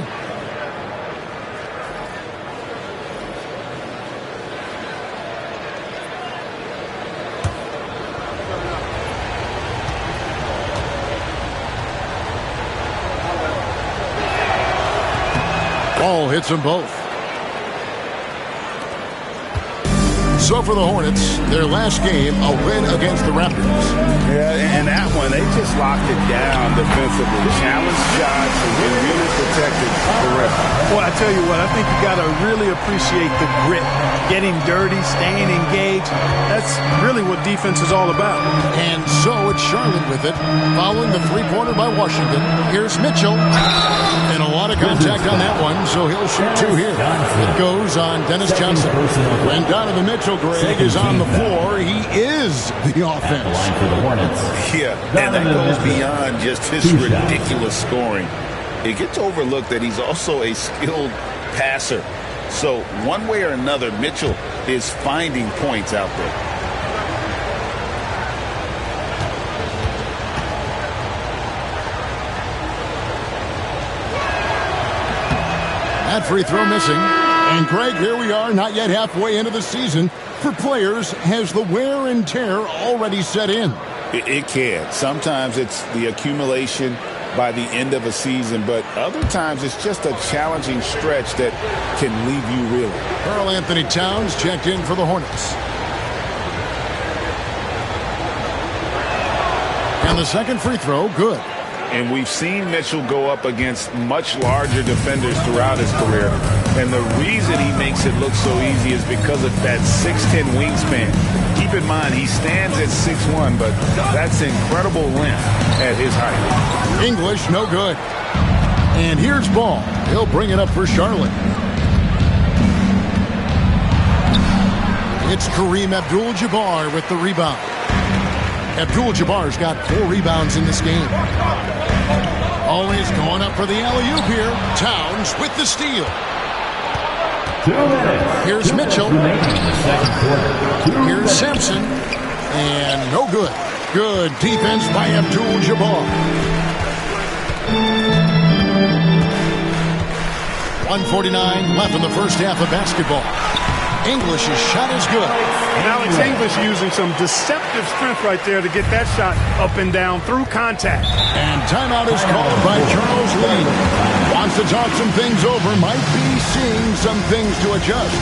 Ball hits them both. So for the Hornets, their last game, a win against the Raptors. Yeah, and that one, they just locked it down defensively. Challenged shots and been really protected the rim. Well, I tell you what, I think you got to really appreciate the grit. Getting dirty, staying engaged. That's really what defense is all about. And so it's Charlotte with it. Following the 3-pointer by Washington. Here's Mitchell. And a lot of contact on that one, so he'll shoot 2 here. It goes on Dennis Johnson. And Donovan Mitchell, Greg, is on the floor. He is the offense. For the Hornets. Yeah, and that goes beyond just his ridiculous scoring. It gets overlooked that he's also a skilled passer. So one way or another, Mitchell is finding points out there. That free throw missing. And Greg, here we are, not yet halfway into the season. For players, has the wear and tear already set in? It can. Sometimes it's the accumulation by the end of a season, but other times it's just a challenging stretch that can leave you reeling. Karl Anthony Towns checked in for the Hornets. And the second free throw, good. And we've seen Mitchell go up against much larger defenders throughout his career. And the reason he makes it look so easy is because of that 6'10 wingspan. Keep in mind, he stands at 6'1", but that's incredible length at his height. English, no good. And here's Ball. He'll bring it up for Charlotte. It's Kareem Abdul-Jabbar with the rebound. Abdul-Jabbar's got 4 rebounds in this game. Always going up for the alley-oop here. Towns with the steal. 2 minutes. Here's Mitchell. Here's Sampson. And no good. Good defense by Abdul-Jabbar. 1:49 left in the first half of basketball. English's shot is good. Alex English using some deceptive strength right there to get that shot up and down through contact. And timeout is called by Charles Lee. Wants to talk some things over. Might be seeing some things to adjust.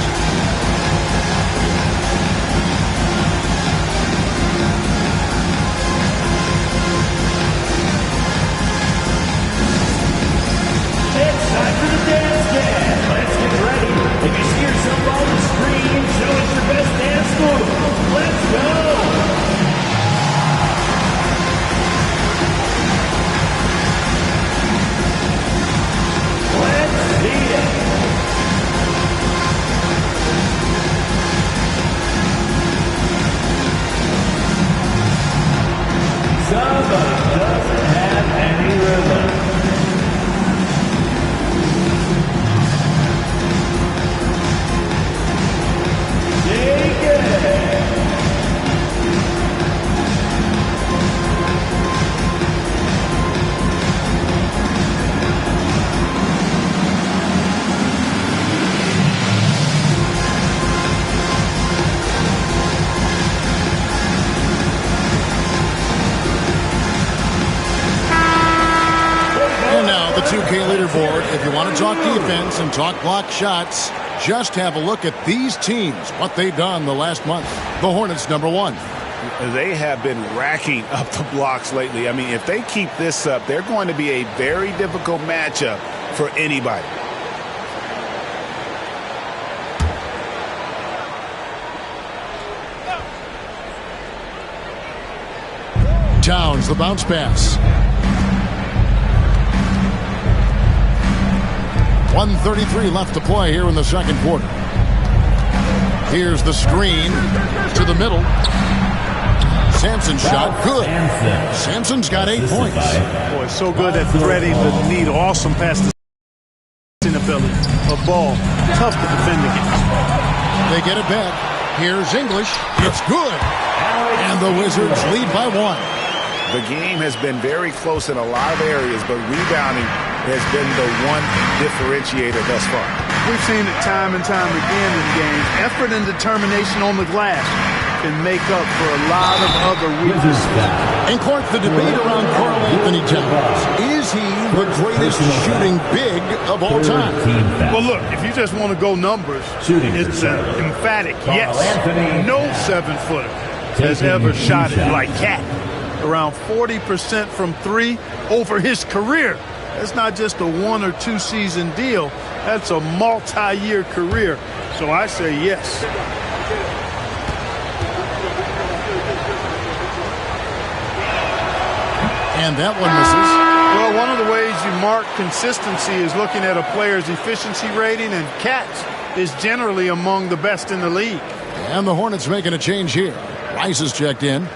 leaderboard, if you want to talk defense and talk block shots, just have a look at these teams, what they've done the last month. The Hornets, number 1. They have been racking up the blocks lately. I mean, if they keep this up, they're going to be a very difficult matchup for anybody. Towns, the bounce pass. 1:33 left to play here in the second quarter. Here's the screen to the middle. Sampson's shot, good. Sampson's got 8 points. Boy, so good at threading the needle. Awesome pass to ability. A ball, tough to defend against. They get it back. Here's English. It's good. And the Wizards lead by 1. The game has been very close in a lot of areas, but rebounding has been the one differentiator thus far. We've seen it time and time again in games. Effort and determination on the glass can make up for a lot of other weaknesses. And Clark, the debate around Karl Anthony Towns. Is he the greatest shooting big of all time? Well, look, if you just want to go numbers, it's an emphatic yes. No 7-footer has ever shot it like Cat. Around 40% from 3 over his career. That's not just a 1 or 2 season deal. That's a multi-year career. So I say yes. And that one misses. Well, one of the ways you mark consistency is looking at a player's efficiency rating, and Cat's is generally among the best in the league. And the Hornets making a change here. Rice is checked in.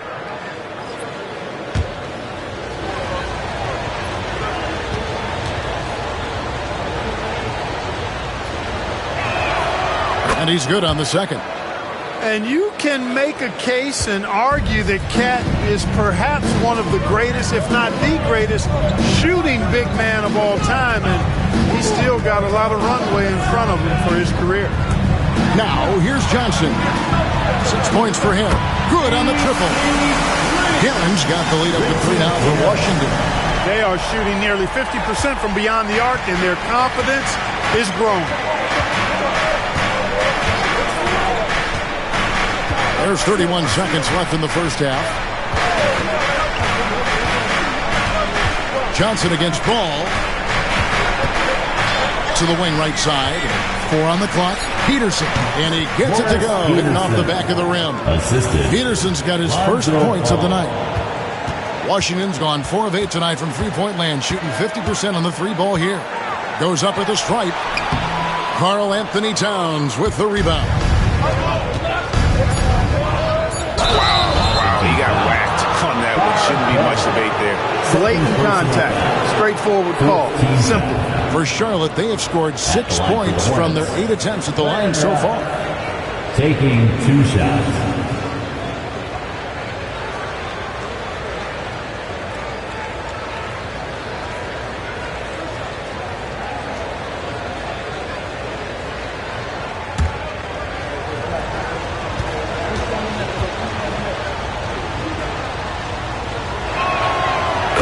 And he's good on the second. And you can make a case and argue that Cat is perhaps one of the greatest, if not the greatest, shooting big man of all time. And he's still got a lot of runway in front of him for his career. Now, here's Johnson. 6 points for him. Good on the triple. Gillen's got the lead up to 3 now for Washington. They are shooting nearly 50% from beyond the arc, and their confidence is growing. There's 31 seconds left in the first half. Johnson against Ball. To the wing right side. 4 on the clock. Peterson. And he gets it to go. Hitting off the back of the rim. Peterson's got his first points of the night. Washington's gone 4 of 8 tonight from three-point land. Shooting 50% on the 3-ball here. Goes up at the stripe. Karl Anthony Towns with the rebound. Wow, he got whacked on that one. Shouldn't be much debate there. Blatant contact. Straightforward call. Simple. For Charlotte, they have scored 6 points from their 8 attempts at the line so far. Taking 2 shots.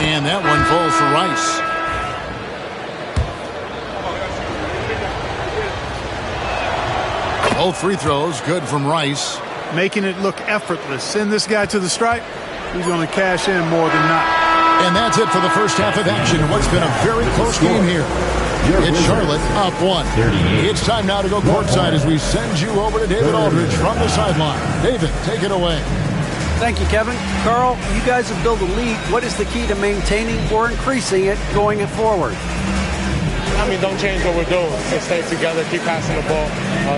And that one falls for Rice. Both free throws good from Rice. Making it look effortless. Send this guy to the stripe. He's going to cash in more than not. And that's it for the first half of action. What's been a very close game here. It's Charlotte up 1. It's time now to go courtside as we send you over to David Aldridge from the sideline. David, take it away. Thank you, Kevin. Carl, you guys have built a lead. What is the key to maintaining or increasing it going forward? I mean, don't change what we're doing. Just stay together, keep passing the ball,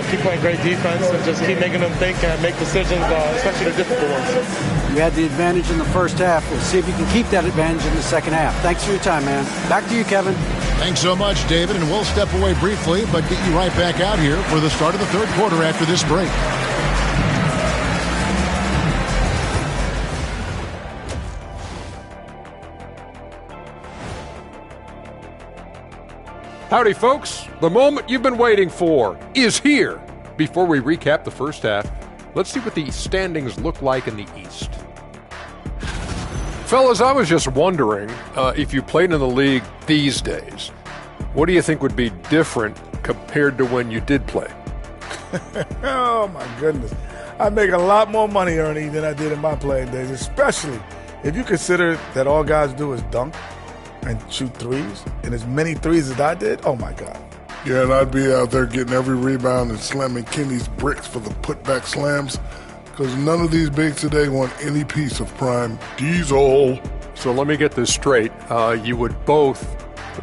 keep playing great defense, and just keep making them think and make decisions, especially the difficult ones. You had the advantage in the first half. We'll see if you can keep that advantage in the second half. Thanks for your time, man. Back to you, Kevin. Thanks so much, David, and we'll step away briefly, but get you right back out here for the start of the third quarter after this break. Howdy, folks. The moment you've been waiting for is here. Before we recap the first half, let's see what the standings look like in the East. Fellas, I was just wondering if you played in the league these days, What do you think would be different compared to when you did play? Oh, my goodness. I make a lot more money, Ernie, than I did in my playing days, especially if you consider that all guys do is dunk and shoot threes, and as many threes as I did, oh, my God. Yeah, and I'd be out there getting every rebound and slamming Kenny's bricks for the putback slams, because none of these bigs today want any piece of prime Diesel. So let me get this straight. You would both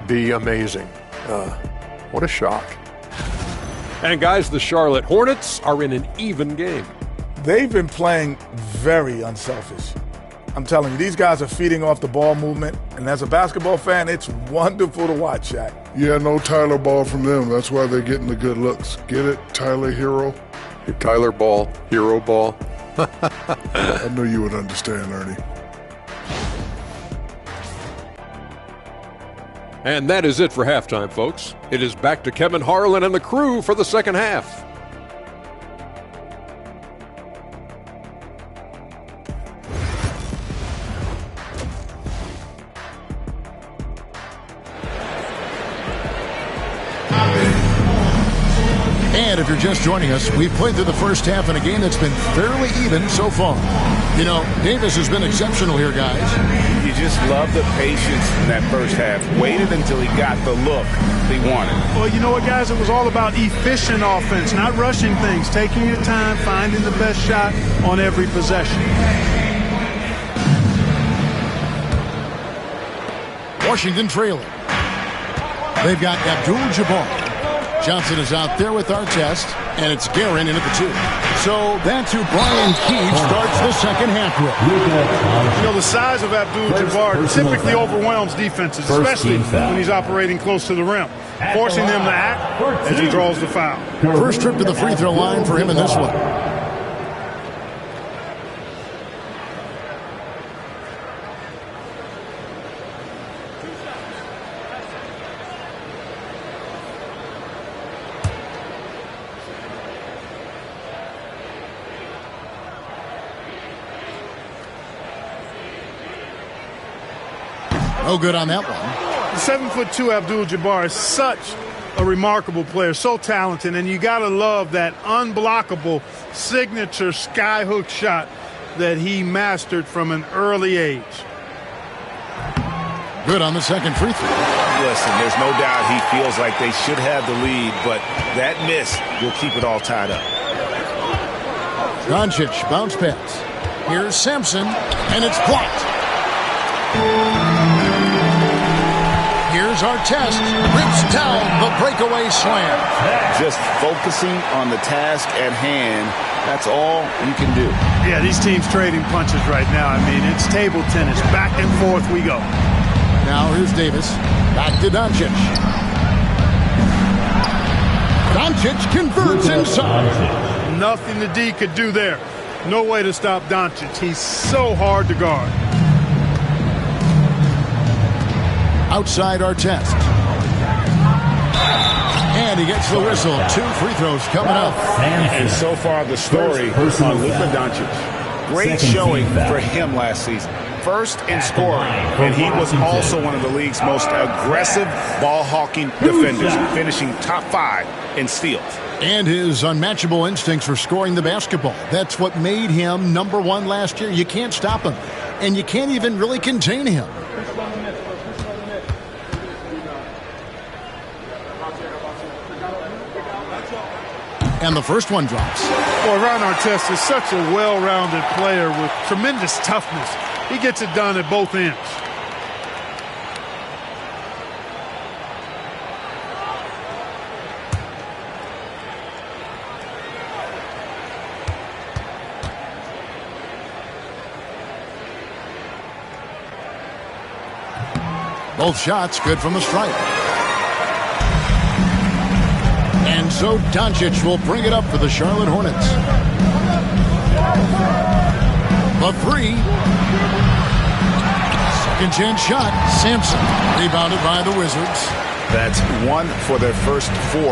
be amazing. What a shock. And guys, the Charlotte Hornets are in an even game. They've been playing very unselfish. I'm telling you, these guys are feeding off the ball movement, and as a basketball fan, it's wonderful to watch, Shaq. Yeah, no Tyler Ball from them. That's why they're getting the good looks. Get it, Tyler Hero? Hey, Tyler Ball, Hero Ball. I knew you would understand, Ernie. And that is it for halftime, folks. It is back to Kevin Harlan and the crew for the second half. And if you're just joining us, we've played through the first half in a game that's been fairly even so far. You know, Davis has been exceptional here, guys. You just love the patience in that first half. Waited until he got the look he wanted. Well, you know what, guys? It was all about efficient offense, not rushing things, taking your time, finding the best shot on every possession. Washington trailing. They've got Abdul-Jabbar. Johnson is out there with Artest, and it's Guerin in at the 2. So that's who Brian Keefe starts the second half with. You know, the size of Abdul-Jabbar typically overwhelms defenses, especially when he's operating close to the rim, forcing them to act as he draws the foul. First trip to the free throw line for him in this one. No good on that one. The 7'2" Abdul-Jabbar is such a remarkable player, so talented, and you got to love that unblockable signature skyhook shot that he mastered from an early age. Good on the second free throw. Listen, there's no doubt he feels like they should have the lead, but that miss will keep it all tied up. Doncic, bounce pass. Here's Sampson, and it's blocked. Here's Artest, rips down the breakaway slam. Just focusing on the task at hand, that's all you can do. Yeah, these teams trading punches right now. I mean, it's table tennis. Back and forth we go. Now here's Davis. Back to Doncic. Doncic converts inside. Nothing the D could do there. No way to stop Doncic. He's so hard to guard. Outside Artest. And he gets the whistle. 2 free throws coming up. And so far the story on Luka Doncic. Great showing for him last season. First in scoring, and he was also one of the league's most aggressive ball-hawking defenders, finishing top 5 in steals. And his unmatchable instincts for scoring the basketball. That's what made him number 1 last year. You can't stop him, and you can't even really contain him. And the first one drops. Boy, Ron Artest is such a well-rounded player with tremendous toughness. He gets it done at both ends. Both shots good from the stripe. And so Doncic will bring it up for the Charlotte Hornets. The 3. Second chance shot. Sampson. Rebounded by the Wizards. That's 1 for their first 4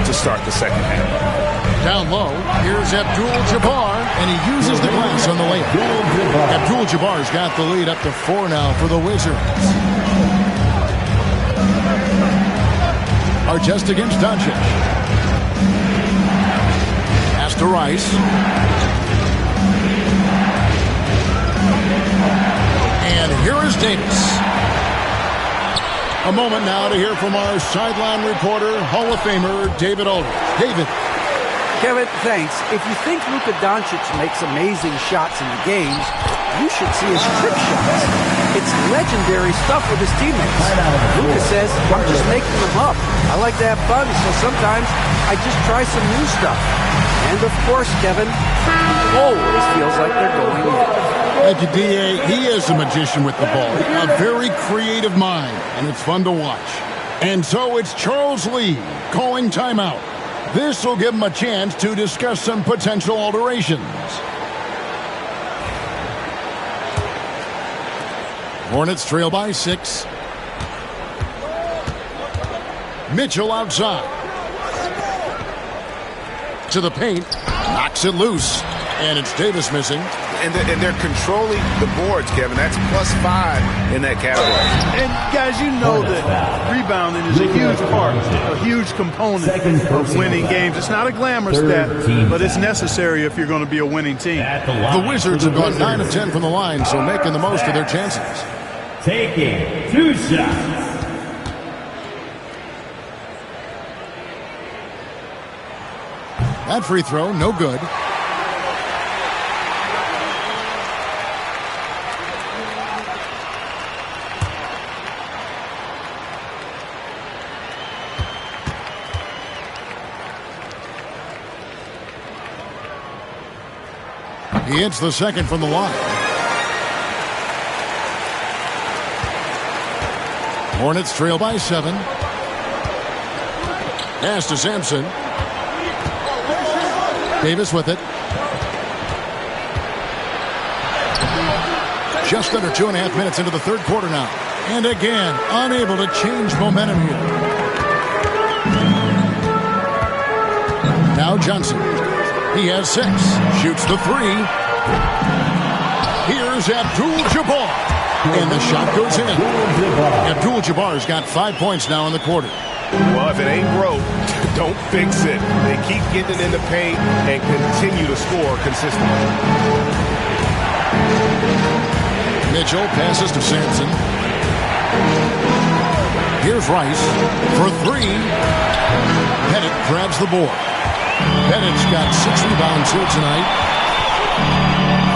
to start the second half. Down low. Here's Abdul-Jabbar. And he uses the glass on the layup. Abdul-Jabbar's got the lead up to 4 now for the Wizards. are just against Doncic. Pass to Rice. And here is Davis. A moment now to hear from our sideline reporter, Hall of Famer David Aldridge. David. Kevin, thanks. If you think Luka Doncic makes amazing shots in the games, you should see his trip shots. It's legendary stuff with his teammates. Luka says, I'm just making them up. I like to have fun, so sometimes I just try some new stuff. And of course, Kevin, always feels like they're going in. Thank you, D.A. He is a magician with the ball. A very creative mind, and it's fun to watch. And so it's Charles Lee calling timeout. This will give him a chance to discuss some potential alterations. Hornets trail by 6. Mitchell outside. To the paint. Knocks it loose. And it's Davis missing. And they're controlling the boards, Kevin. That's +5 in that category. And, guys, you know that rebounding is a huge part, a huge component of winning games. It's not a glamour stat, but it's necessary if you're going to be a winning team. The Wizards have gone 9 of 10 from the line, so making the most of their chances. Taking 2 shots. That free throw, no good. He hits the second from the line. Hornets trail by 7. Pass to Sampson. Davis with it. Just under 2.5 minutes into the third quarter now. And again, unable to change momentum here. Now Johnson. He has 6. Shoots the 3. Here's Abdul-Jabbar. And the shot goes in. Abdul-Jabbar's got 5 points now in the quarter. Well, if it ain't broke, don't fix it. They keep getting it in the paint and continue to score consistently. Mitchell passes to Sampson. Here's Rice for 3. Pettit grabs the board. Pettit's got 6 rebounds here tonight.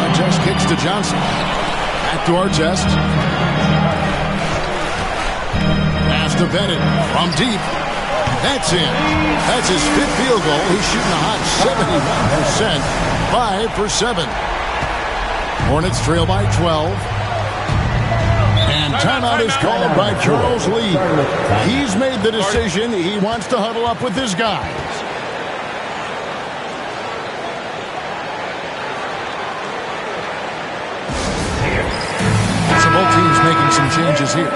Artest kicks to Johnson. Back to Artest. Pass to Pettit from deep. That's in. That's his 5th field goal. He's shooting a hot 71%. 5 for 7. Hornets trail by 12. And timeout is called by Charles Lee. He's made the decision. He wants to huddle up with his guys. So both teams making some changes here.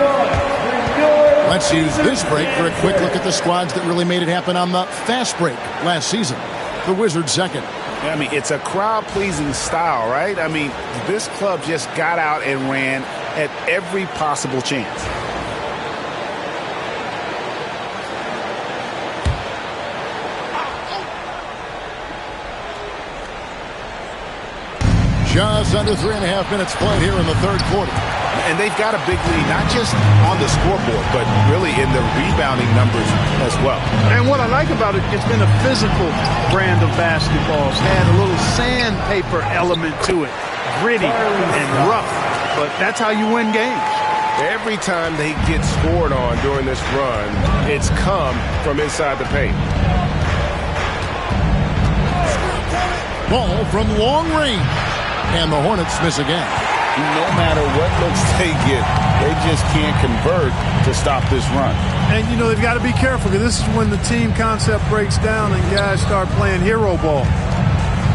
Let's use this break for a quick look at the squads that really made it happen on the fast break last season. The Wizards second. I mean, it's a crowd-pleasing style, right? I mean, this club just got out and ran at every possible chance. Just under 3.5 minutes played here in the third quarter. And they've got a big lead, not just on the scoreboard, but really in the rebounding numbers as well. And what I like about it, it's been a physical brand of basketball. It's had a little sandpaper element to it, gritty and rough. But that's how you win games. Every time they get scored on during this run, it's come from inside the paint. Ball from long range. And the Hornets miss again. No matter what looks they get, they just can't convert to stop this run. And, you know, they've got to be careful because this is when the team concept breaks down and guys start playing hero ball.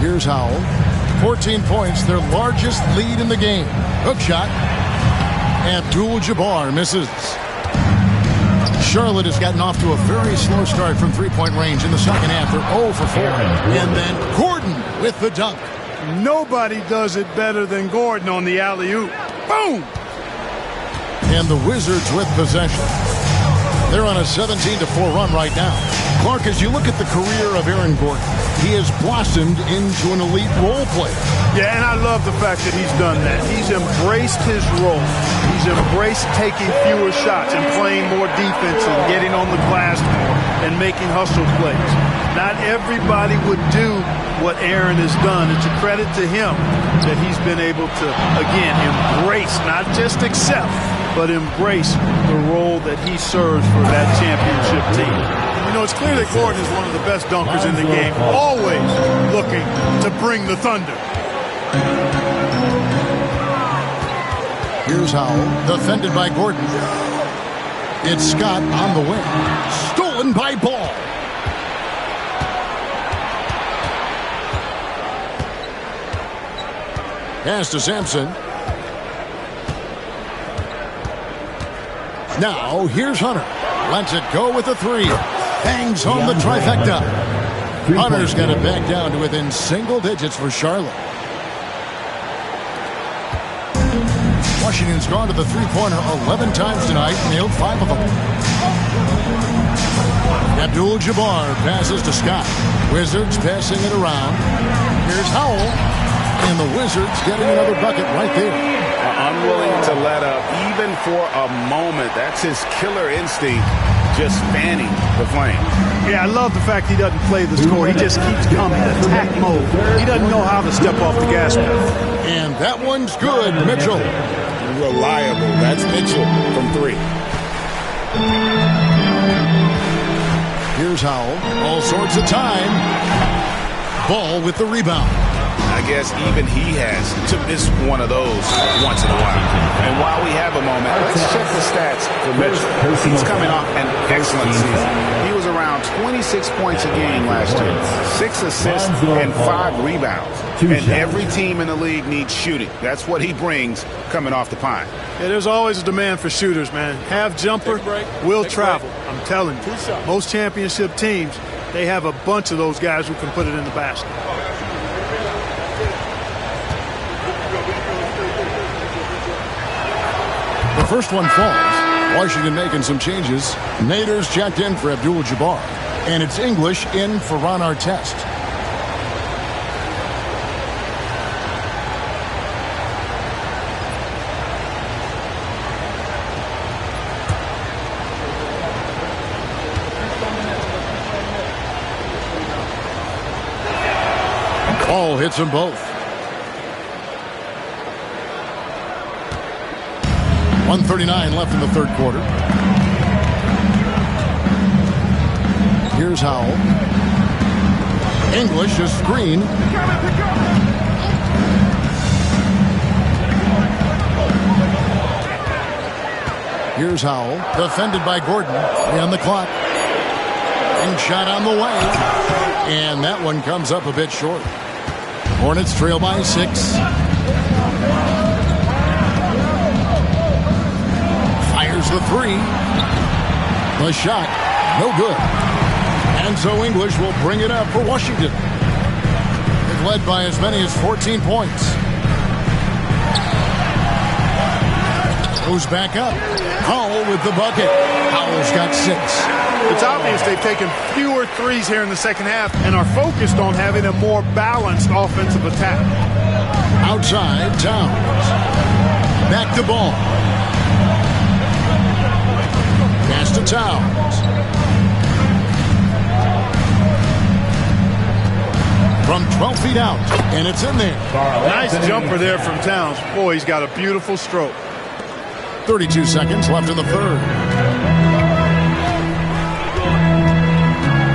Here's Howell. 14 points, their largest lead in the game. Hook shot. Abdul-Jabbar misses. Charlotte has gotten off to a very slow start from three-point range in the second half. They're 0 for 4. And then Gordon with the dunk. Nobody does it better than Gordon on the alley-oop. Boom! And the Wizards with possession. They're on a 17-4 run right now. Clark, as you look at the career of Aaron Gordon, he has blossomed into an elite role player. Yeah, and I love the fact that he's done that. He's embraced his role. He's embraced taking fewer shots and playing more defense and getting on the glass more and making hustle plays. Not everybody would do what Aaron has done. It's a credit to him that he's been able to, again, embrace, not just accept, but embrace the role that he serves for that championship team. You know, it's clear that Gordon is one of the best dunkers in the game, always looking to bring the thunder. Here's Howell, defended by Gordon. It's Scott on the wing. Stolen by Ball. Pass to Sampson. Now, here's Hunter. Lets it go with a three. Bangs home the trifecta. Hunter's got it back down to within single digits for Charlotte. Washington's gone to the three-pointer 11 times tonight, nailed 5 of them. Abdul-Jabbar passes to Scott. Wizards passing it around. Here's Howell. And the Wizards getting another bucket right there. Unwilling to let up even for a moment. That's his killer instinct, just fanning the flame. Yeah, I love the fact he doesn't play the score. He just keeps coming, attack mode. He doesn't know how to step off the gas pedal. And that one's good, Mitchell. Reliable. That's Mitchell from 3. Here's Howell. All sorts of time. Ball with the rebound. I guess even he has to miss one of those once in a while. And while we have a moment, let's check the stats for Mitchell. He's coming off an excellent season. He was around 26 points a game last year, 6 assists and 5 rebounds. And every team in the league needs shooting. That's what he brings coming off the pine. Yeah, there's always a demand for shooters, man. Have jumper, will travel. I'm telling you, most championship teams, they have a bunch of those guys who can put it in the basket. The first one falls. Washington making some changes. Nader's checked in for Abdul-Jabbar. And it's English in for Ron Artest. Ball hits them both. 1:39 left in the third quarter. Here's Howell. English is screen. Here's Howell, defended by Gordon. On the clock. And shot on the way. And that one comes up a bit short. Hornets trail by 6. Fires the 3. The shot, no good. And so English will bring it up for Washington. They've led by as many as 14 points. Goes back up. Howell with the bucket. Howell's got 6. It's obvious they've taken fewer threes here in the second half and are focused on having a more balanced offensive attack. Outside, Towns. Back to ball. Pass to Towns. From 12 feet out, and it's in there. Nice jumper there from Towns. Boy, he's got a beautiful stroke. 32 seconds left in the third.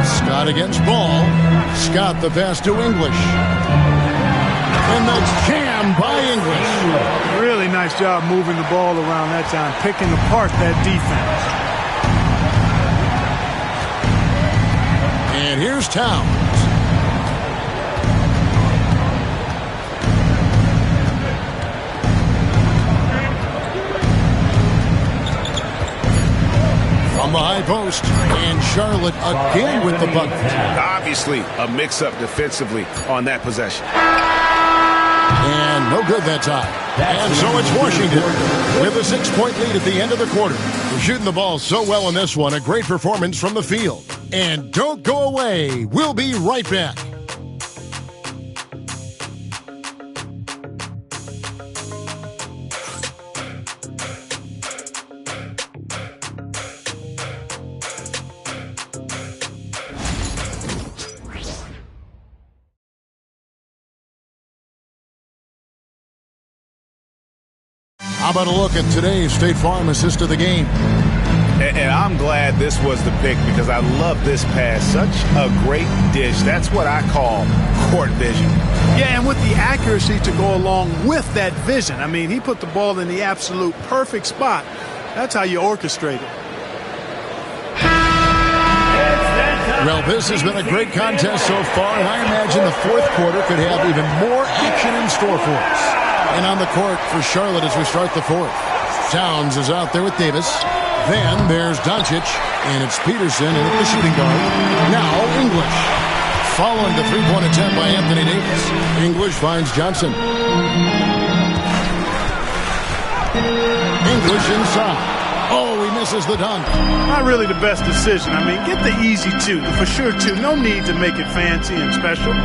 Scott against Ball. Scott the pass to English. And that's jammed by English. Really nice job moving the ball around that time, picking apart that defense. And here's Towns. From the high post, and Charlotte again with the bucket. Obviously, a mix-up defensively on that possession. And no good that time. And so it's Washington with a 6-point lead at the end of the quarter. We're shooting the ball so well in this one. A great performance from the field. And don't go away. We'll be right back. How about a look at today's State Farm assist of the game? And I'm glad this was the pick because I love this pass. Such a great dish. That's what I call court vision. Yeah, and with the accuracy to go along with that vision. I mean, he put the ball in the absolute perfect spot. That's how you orchestrate it. Well, this has been a great contest so far, and I imagine the fourth quarter could have even more action in store for us. And on the court for Charlotte as we start the fourth. Towns is out there with Davis. Then there's Doncic, and it's Peterson in at the shooting guard. Now English. Following the three-point attempt by Anthony Davis. English finds Johnson. English inside. Oh, he misses the dunk. Not really the best decision. I mean, get the easy two, the for sure two. No need to make it fancy and special.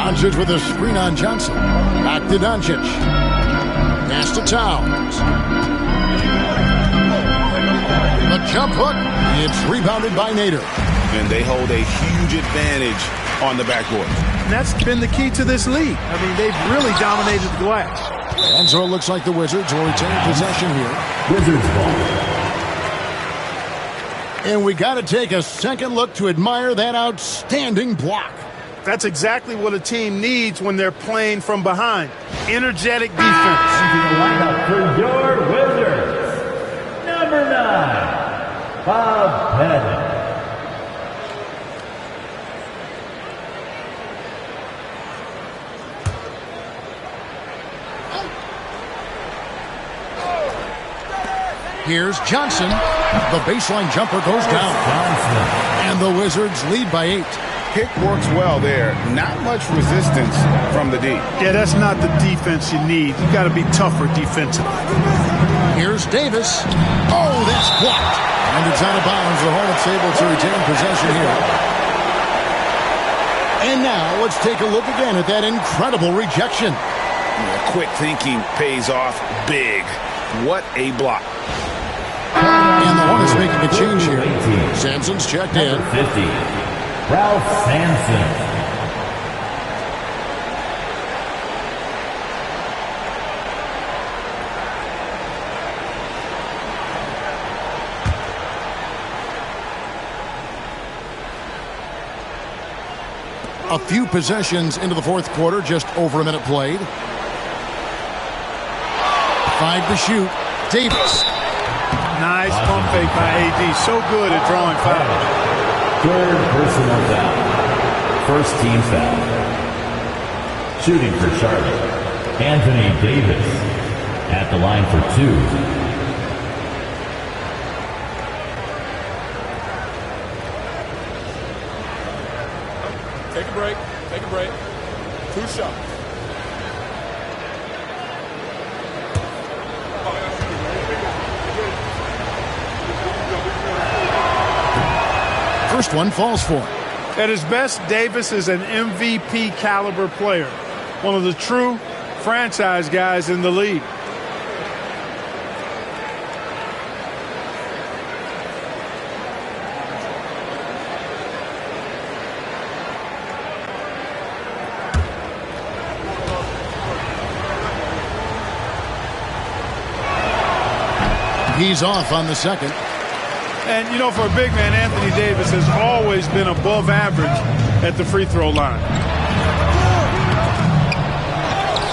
Doncic with a screen on Johnson. Back to Doncic. Pass to Towns. The jump hook. It's rebounded by Nader. And they hold a huge advantage on the backboard. And that's been the key to this league. I mean, they've really dominated the glass. And so it looks like the Wizards will retain possession here. Wizards ball. And we got to take a second look to admire that outstanding block. That's exactly what a team needs when they're playing from behind. Energetic defense. Into the lineup for your Wizards. Number 9, Bob Pettit. Here's Johnson. The baseline jumper goes down. And the Wizards lead by 8. Pick works well there. Not much resistance from the D. Yeah, that's not the defense you need. You got to be tougher defensively. Here's Davis. Oh, that's blocked. And it's out of bounds. The Hornets able to retain possession here. And now let's take a look again at that incredible rejection. Yeah, quick thinking pays off big. What a block. And the Hornets making a change here. Sampson's checked in. 50, Ralph Sampson. A few possessions into the fourth quarter, just over a minute played. 5 to shoot. Davis. Nice pump fake by AD. So good at drawing fouls. Third personal foul. First team foul. Shooting for Charlotte, Anthony Davis at the line for 2. Take a break. Take a break. 2 shots. First one falls for him. At his best, Davis is an MVP caliber player. One of the true franchise guys in the league. He's off on the second. And, you know, for a big man, Anthony Davis has always been above average at the free throw line.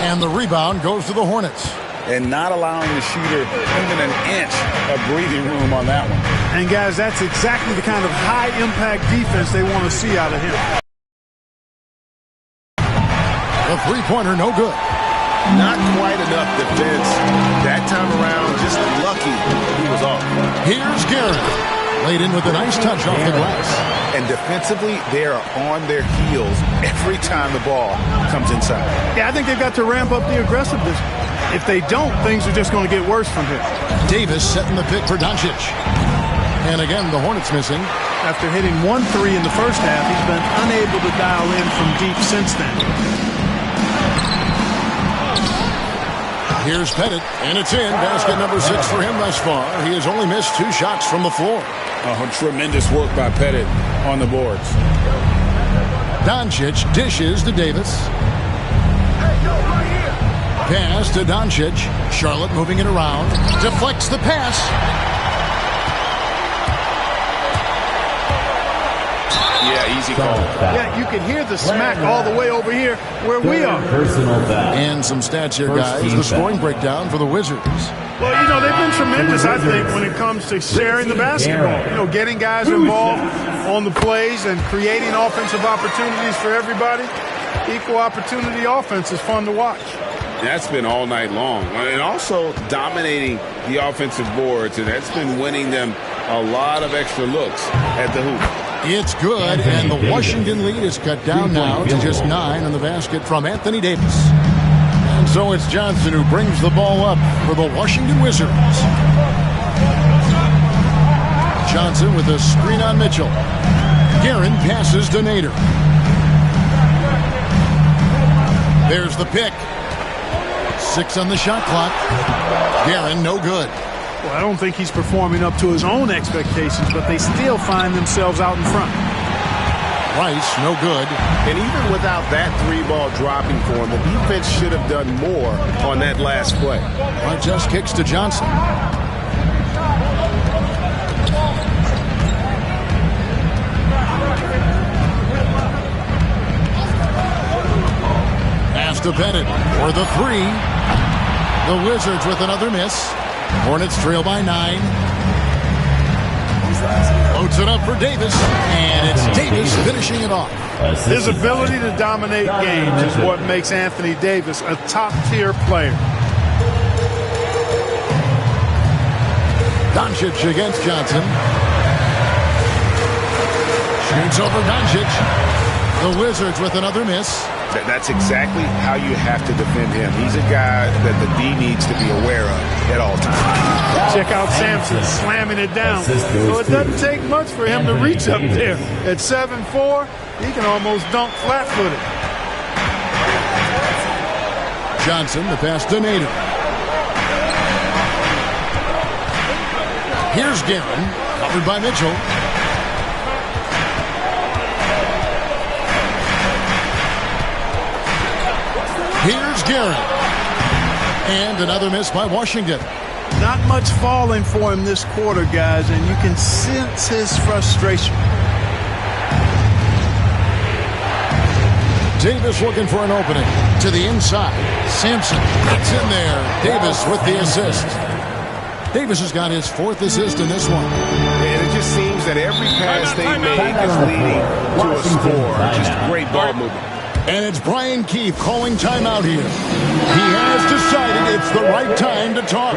And the rebound goes to the Hornets. And not allowing the shooter even an inch of breathing room on that one. And, guys, that's exactly the kind of high-impact defense they want to see out of him. The three-pointer, no good. Not quite enough defense. That time around, just lucky he was off. Here's Garrett. Laid in with a nice touch off the glass. And defensively, they are on their heels every time the ball comes inside. Yeah, I think they've got to ramp up the aggressiveness. If they don't, things are just going to get worse from here. Davis setting the pick for Doncic. And again, the Hornets missing. After hitting 1-3 in the first half, he's been unable to dial in from deep since then. Here's Pettit, and it's in. Basket number 6 for him thus far. He has only missed 2 shots from the floor. Oh, tremendous work by Pettit on the boards. Doncic dishes to Davis. Pass to Doncic. Charlotte moving it around. Deflects the pass. Yeah, easy call. Yeah, you can hear the smack all the way over here where we are. And some stats here, guys. The scoring breakdown for the Wizards. Well, you know, they've been tremendous, I think, when it comes to sharing the basketball. You know, getting guys involved on the plays and creating offensive opportunities for everybody. Equal opportunity offense is fun to watch. That's been all night long. And also dominating the offensive boards, and that's been winning them a lot of extra looks at the hoop. It's good, and the Washington lead is cut down now to just 9 on the basket from Anthony Davis. And so it's Johnson who brings the ball up for the Washington Wizards. Johnson with a screen on Mitchell. Guerin passes to Nader. There's the pick. 6 on the shot clock. Guerin, no good. Well, I don't think he's performing up to his own expectations, but they still find themselves out in front. Rice, no good. And even without that 3-ball dropping for him, the defense should have done more on that last play. Just kicks to Johnson. Pass to Pettit for the 3. The Wizards with another miss. Hornets trail by 9. Loads it up for Davis, and it's Davis finishing it off. His ability to dominate games is what makes Anthony Davis a top-tier player. Doncic against Johnson. Shoots over Doncic. The Wizards with another miss. That's exactly how you have to defend him. He's a guy that the D needs to be aware of at all times. Check out Sampson slamming it down. So it doesn't take much for him to reach up there. At 7'4", he can almost dunk flat-footed. Johnson, the pass to Nader. Here's Guerin, covered by Mitchell. Here's Guerin. And another miss by Washington. Not much falling for him this quarter, guys, and you can sense his frustration. Davis looking for an opening. To the inside. Sampson gets in there. Davis with the assist. Davis has got his 4th assist in this one. And it just seems that every pass they make is leading to a score. Just great ball movement. And it's Brian Keefe calling timeout here. He has decided it's the right time to talk.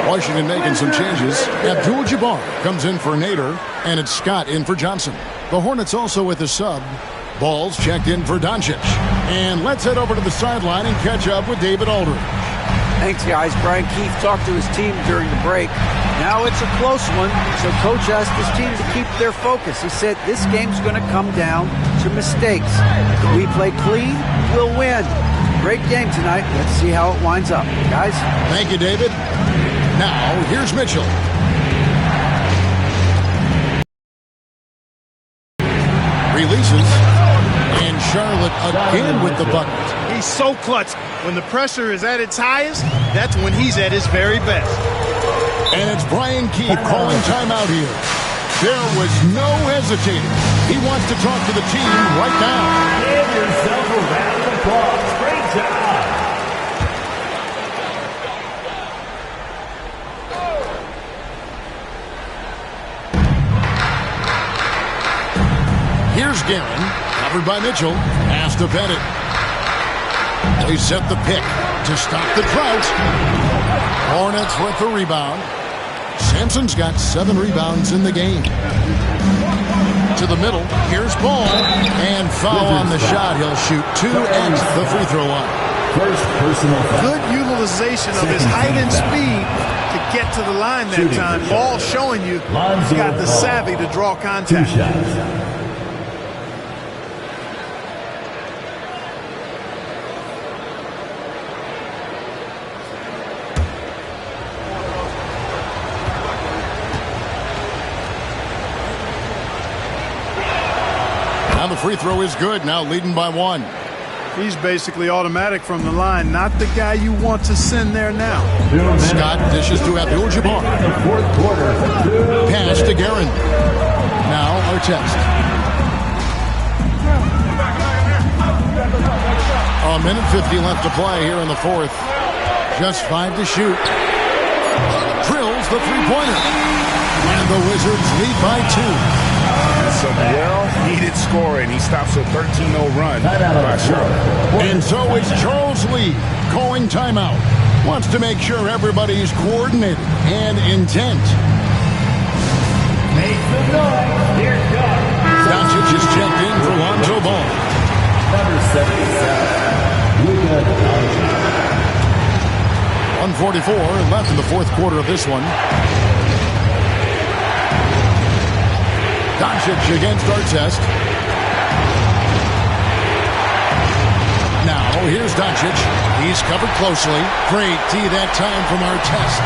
Washington making some changes. Abdul-Jabbar comes in for Nader, and it's Scott in for Johnson. The Hornets also with a sub. Ball's checked in for Doncic. And let's head over to the sideline and catch up with David Aldridge. Thanks, guys. Brian Keefe talked to his team during the break. Now it's a close one, so Coach asked his team to keep their focus. He said this game's going to come down to mistakes. If we play clean, we'll win. Great game tonight. Let's see how it winds up. Guys? Thank you, David. Now, here's Mitchell. Releases. And Charlotte again with the bucket. He's so clutch. When the pressure is at its highest, that's when he's at his very best. And it's Brian Keefe calling timeout here. There was no hesitating. He wants to talk to the team right now. Give yourself a round of applause. Great job. Here's Guerin, covered by Mitchell. Pass to Pettit. They set the pick to stop the drought. Hornets with the rebound. Sampson's got 7 rebounds in the game. to the middle. Here's Ball. And foul on the shot. He'll shoot 2 at the free throw line. First personal foul. Good utilization of his height and speed to get to the line that time. Ball showing you he's got the savvy to draw contact. 2 shots. Now the free throw is good. Now leading by 1. He's basically automatic from the line. Not the guy you want to send there now. Scott dishes to Abdul-Jabbar. Pass to Guerin. Now Artest. A minute 50 left to play here in the fourth. Just 5 to shoot. Drills the three-pointer. And the Wizards lead by 2. Some well-needed scoring. He stops a 13-0 run by Charlotte. And so it's Charles Lee calling timeout. Wants to make sure everybody's coordinated and intent. Make some noise. Here it comes. Doncic is checked in for Lonzo Ball. Number 77, Luka Doncic. 1:44 left in the fourth quarter of this one. Doncic against Artest. Now here's Doncic. He's covered closely. Great D that time from Artest.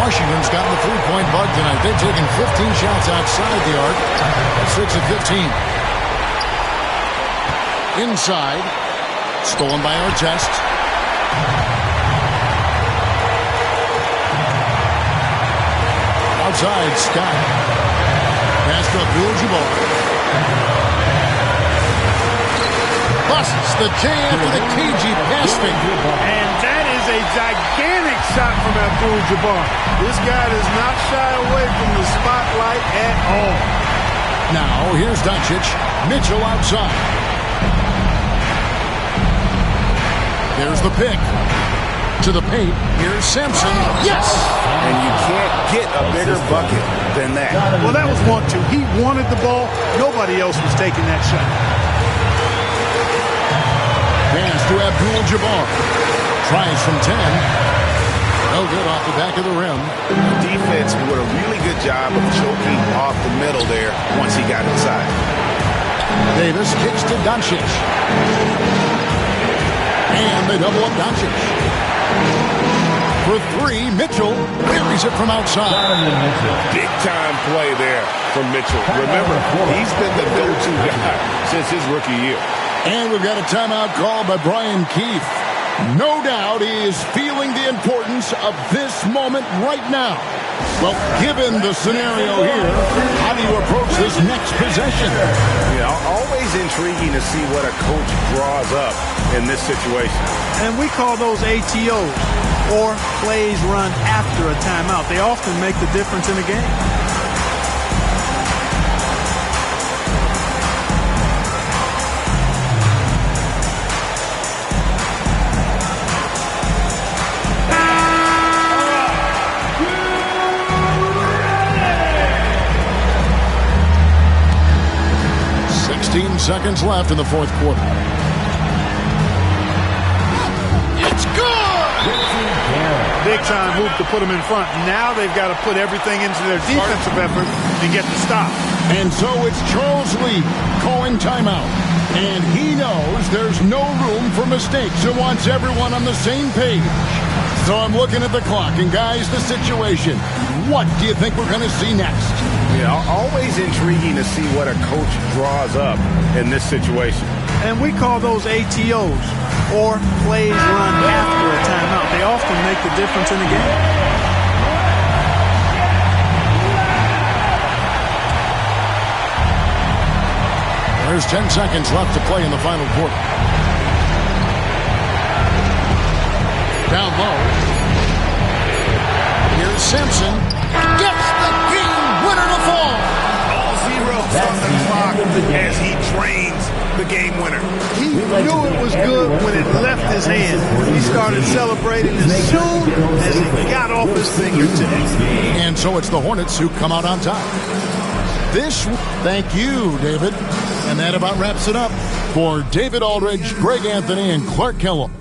Washington's gotten the three-point bug tonight. They've taken 15 shots outside the arc. That's 6 of 15. Inside. Stolen by Artest. Outside, Scott. Pass to Abdul-Jabbar. Busts the J after the cagey pass fake. And that is a gigantic shot from Abdul-Jabbar. This guy does not shy away from the spotlight at all. Now here's Doncic. Mitchell outside. There's the pick. To the paint. Here's Sampson. Yes! And you can't get a bigger bucket than that. Well, that was 1-2. He wanted the ball. Nobody else was taking that shot. Pass to Abdul-Jabbar. Tries from 10. No good off the back of the rim. Defense did a really good job of choking off the middle there once he got inside. Davis kicks to Doncic. And they double up Doncic. For 3, Mitchell buries it from outside. Big time play there from Mitchell. Remember, he's been the go-to guy since his rookie year. And we've got a timeout called by Brian Keefe. No doubt he is feeling the importance of this moment right now. Well, given the scenario here, how do you approach this next possession? Yeah, always intriguing to see what a coach draws up in this situation. And we call those ATOs, or plays run after a timeout. They often make the difference in a game. Seconds left in the fourth quarter. It's good! Big time hoop to put them in front. Now they've got to put everything into their defensive effort to get the stop. And so it's Charles Lee calling timeout. And he knows there's no room for mistakes and wants everyone on the same page. So I'm looking at the clock, and guys, the situation. What do you think we're going to see next? Yeah, always intriguing to see what a coach draws up in this situation. And we call those ATOs, or plays run after a timeout. They often make the difference in the game. There's 10 seconds left to play in the final quarter. Down low. Here's Sampson. Gets the game winner to fall. All zeros on the clock as he drains the game winner. He knew it was good when it left his hand. He started celebrating as soon as it got off his fingertips. And so it's the Hornets who come out on top. this. Thank you, David. And that about wraps it up for David Aldridge, Greg Anthony, and Clark Kellum.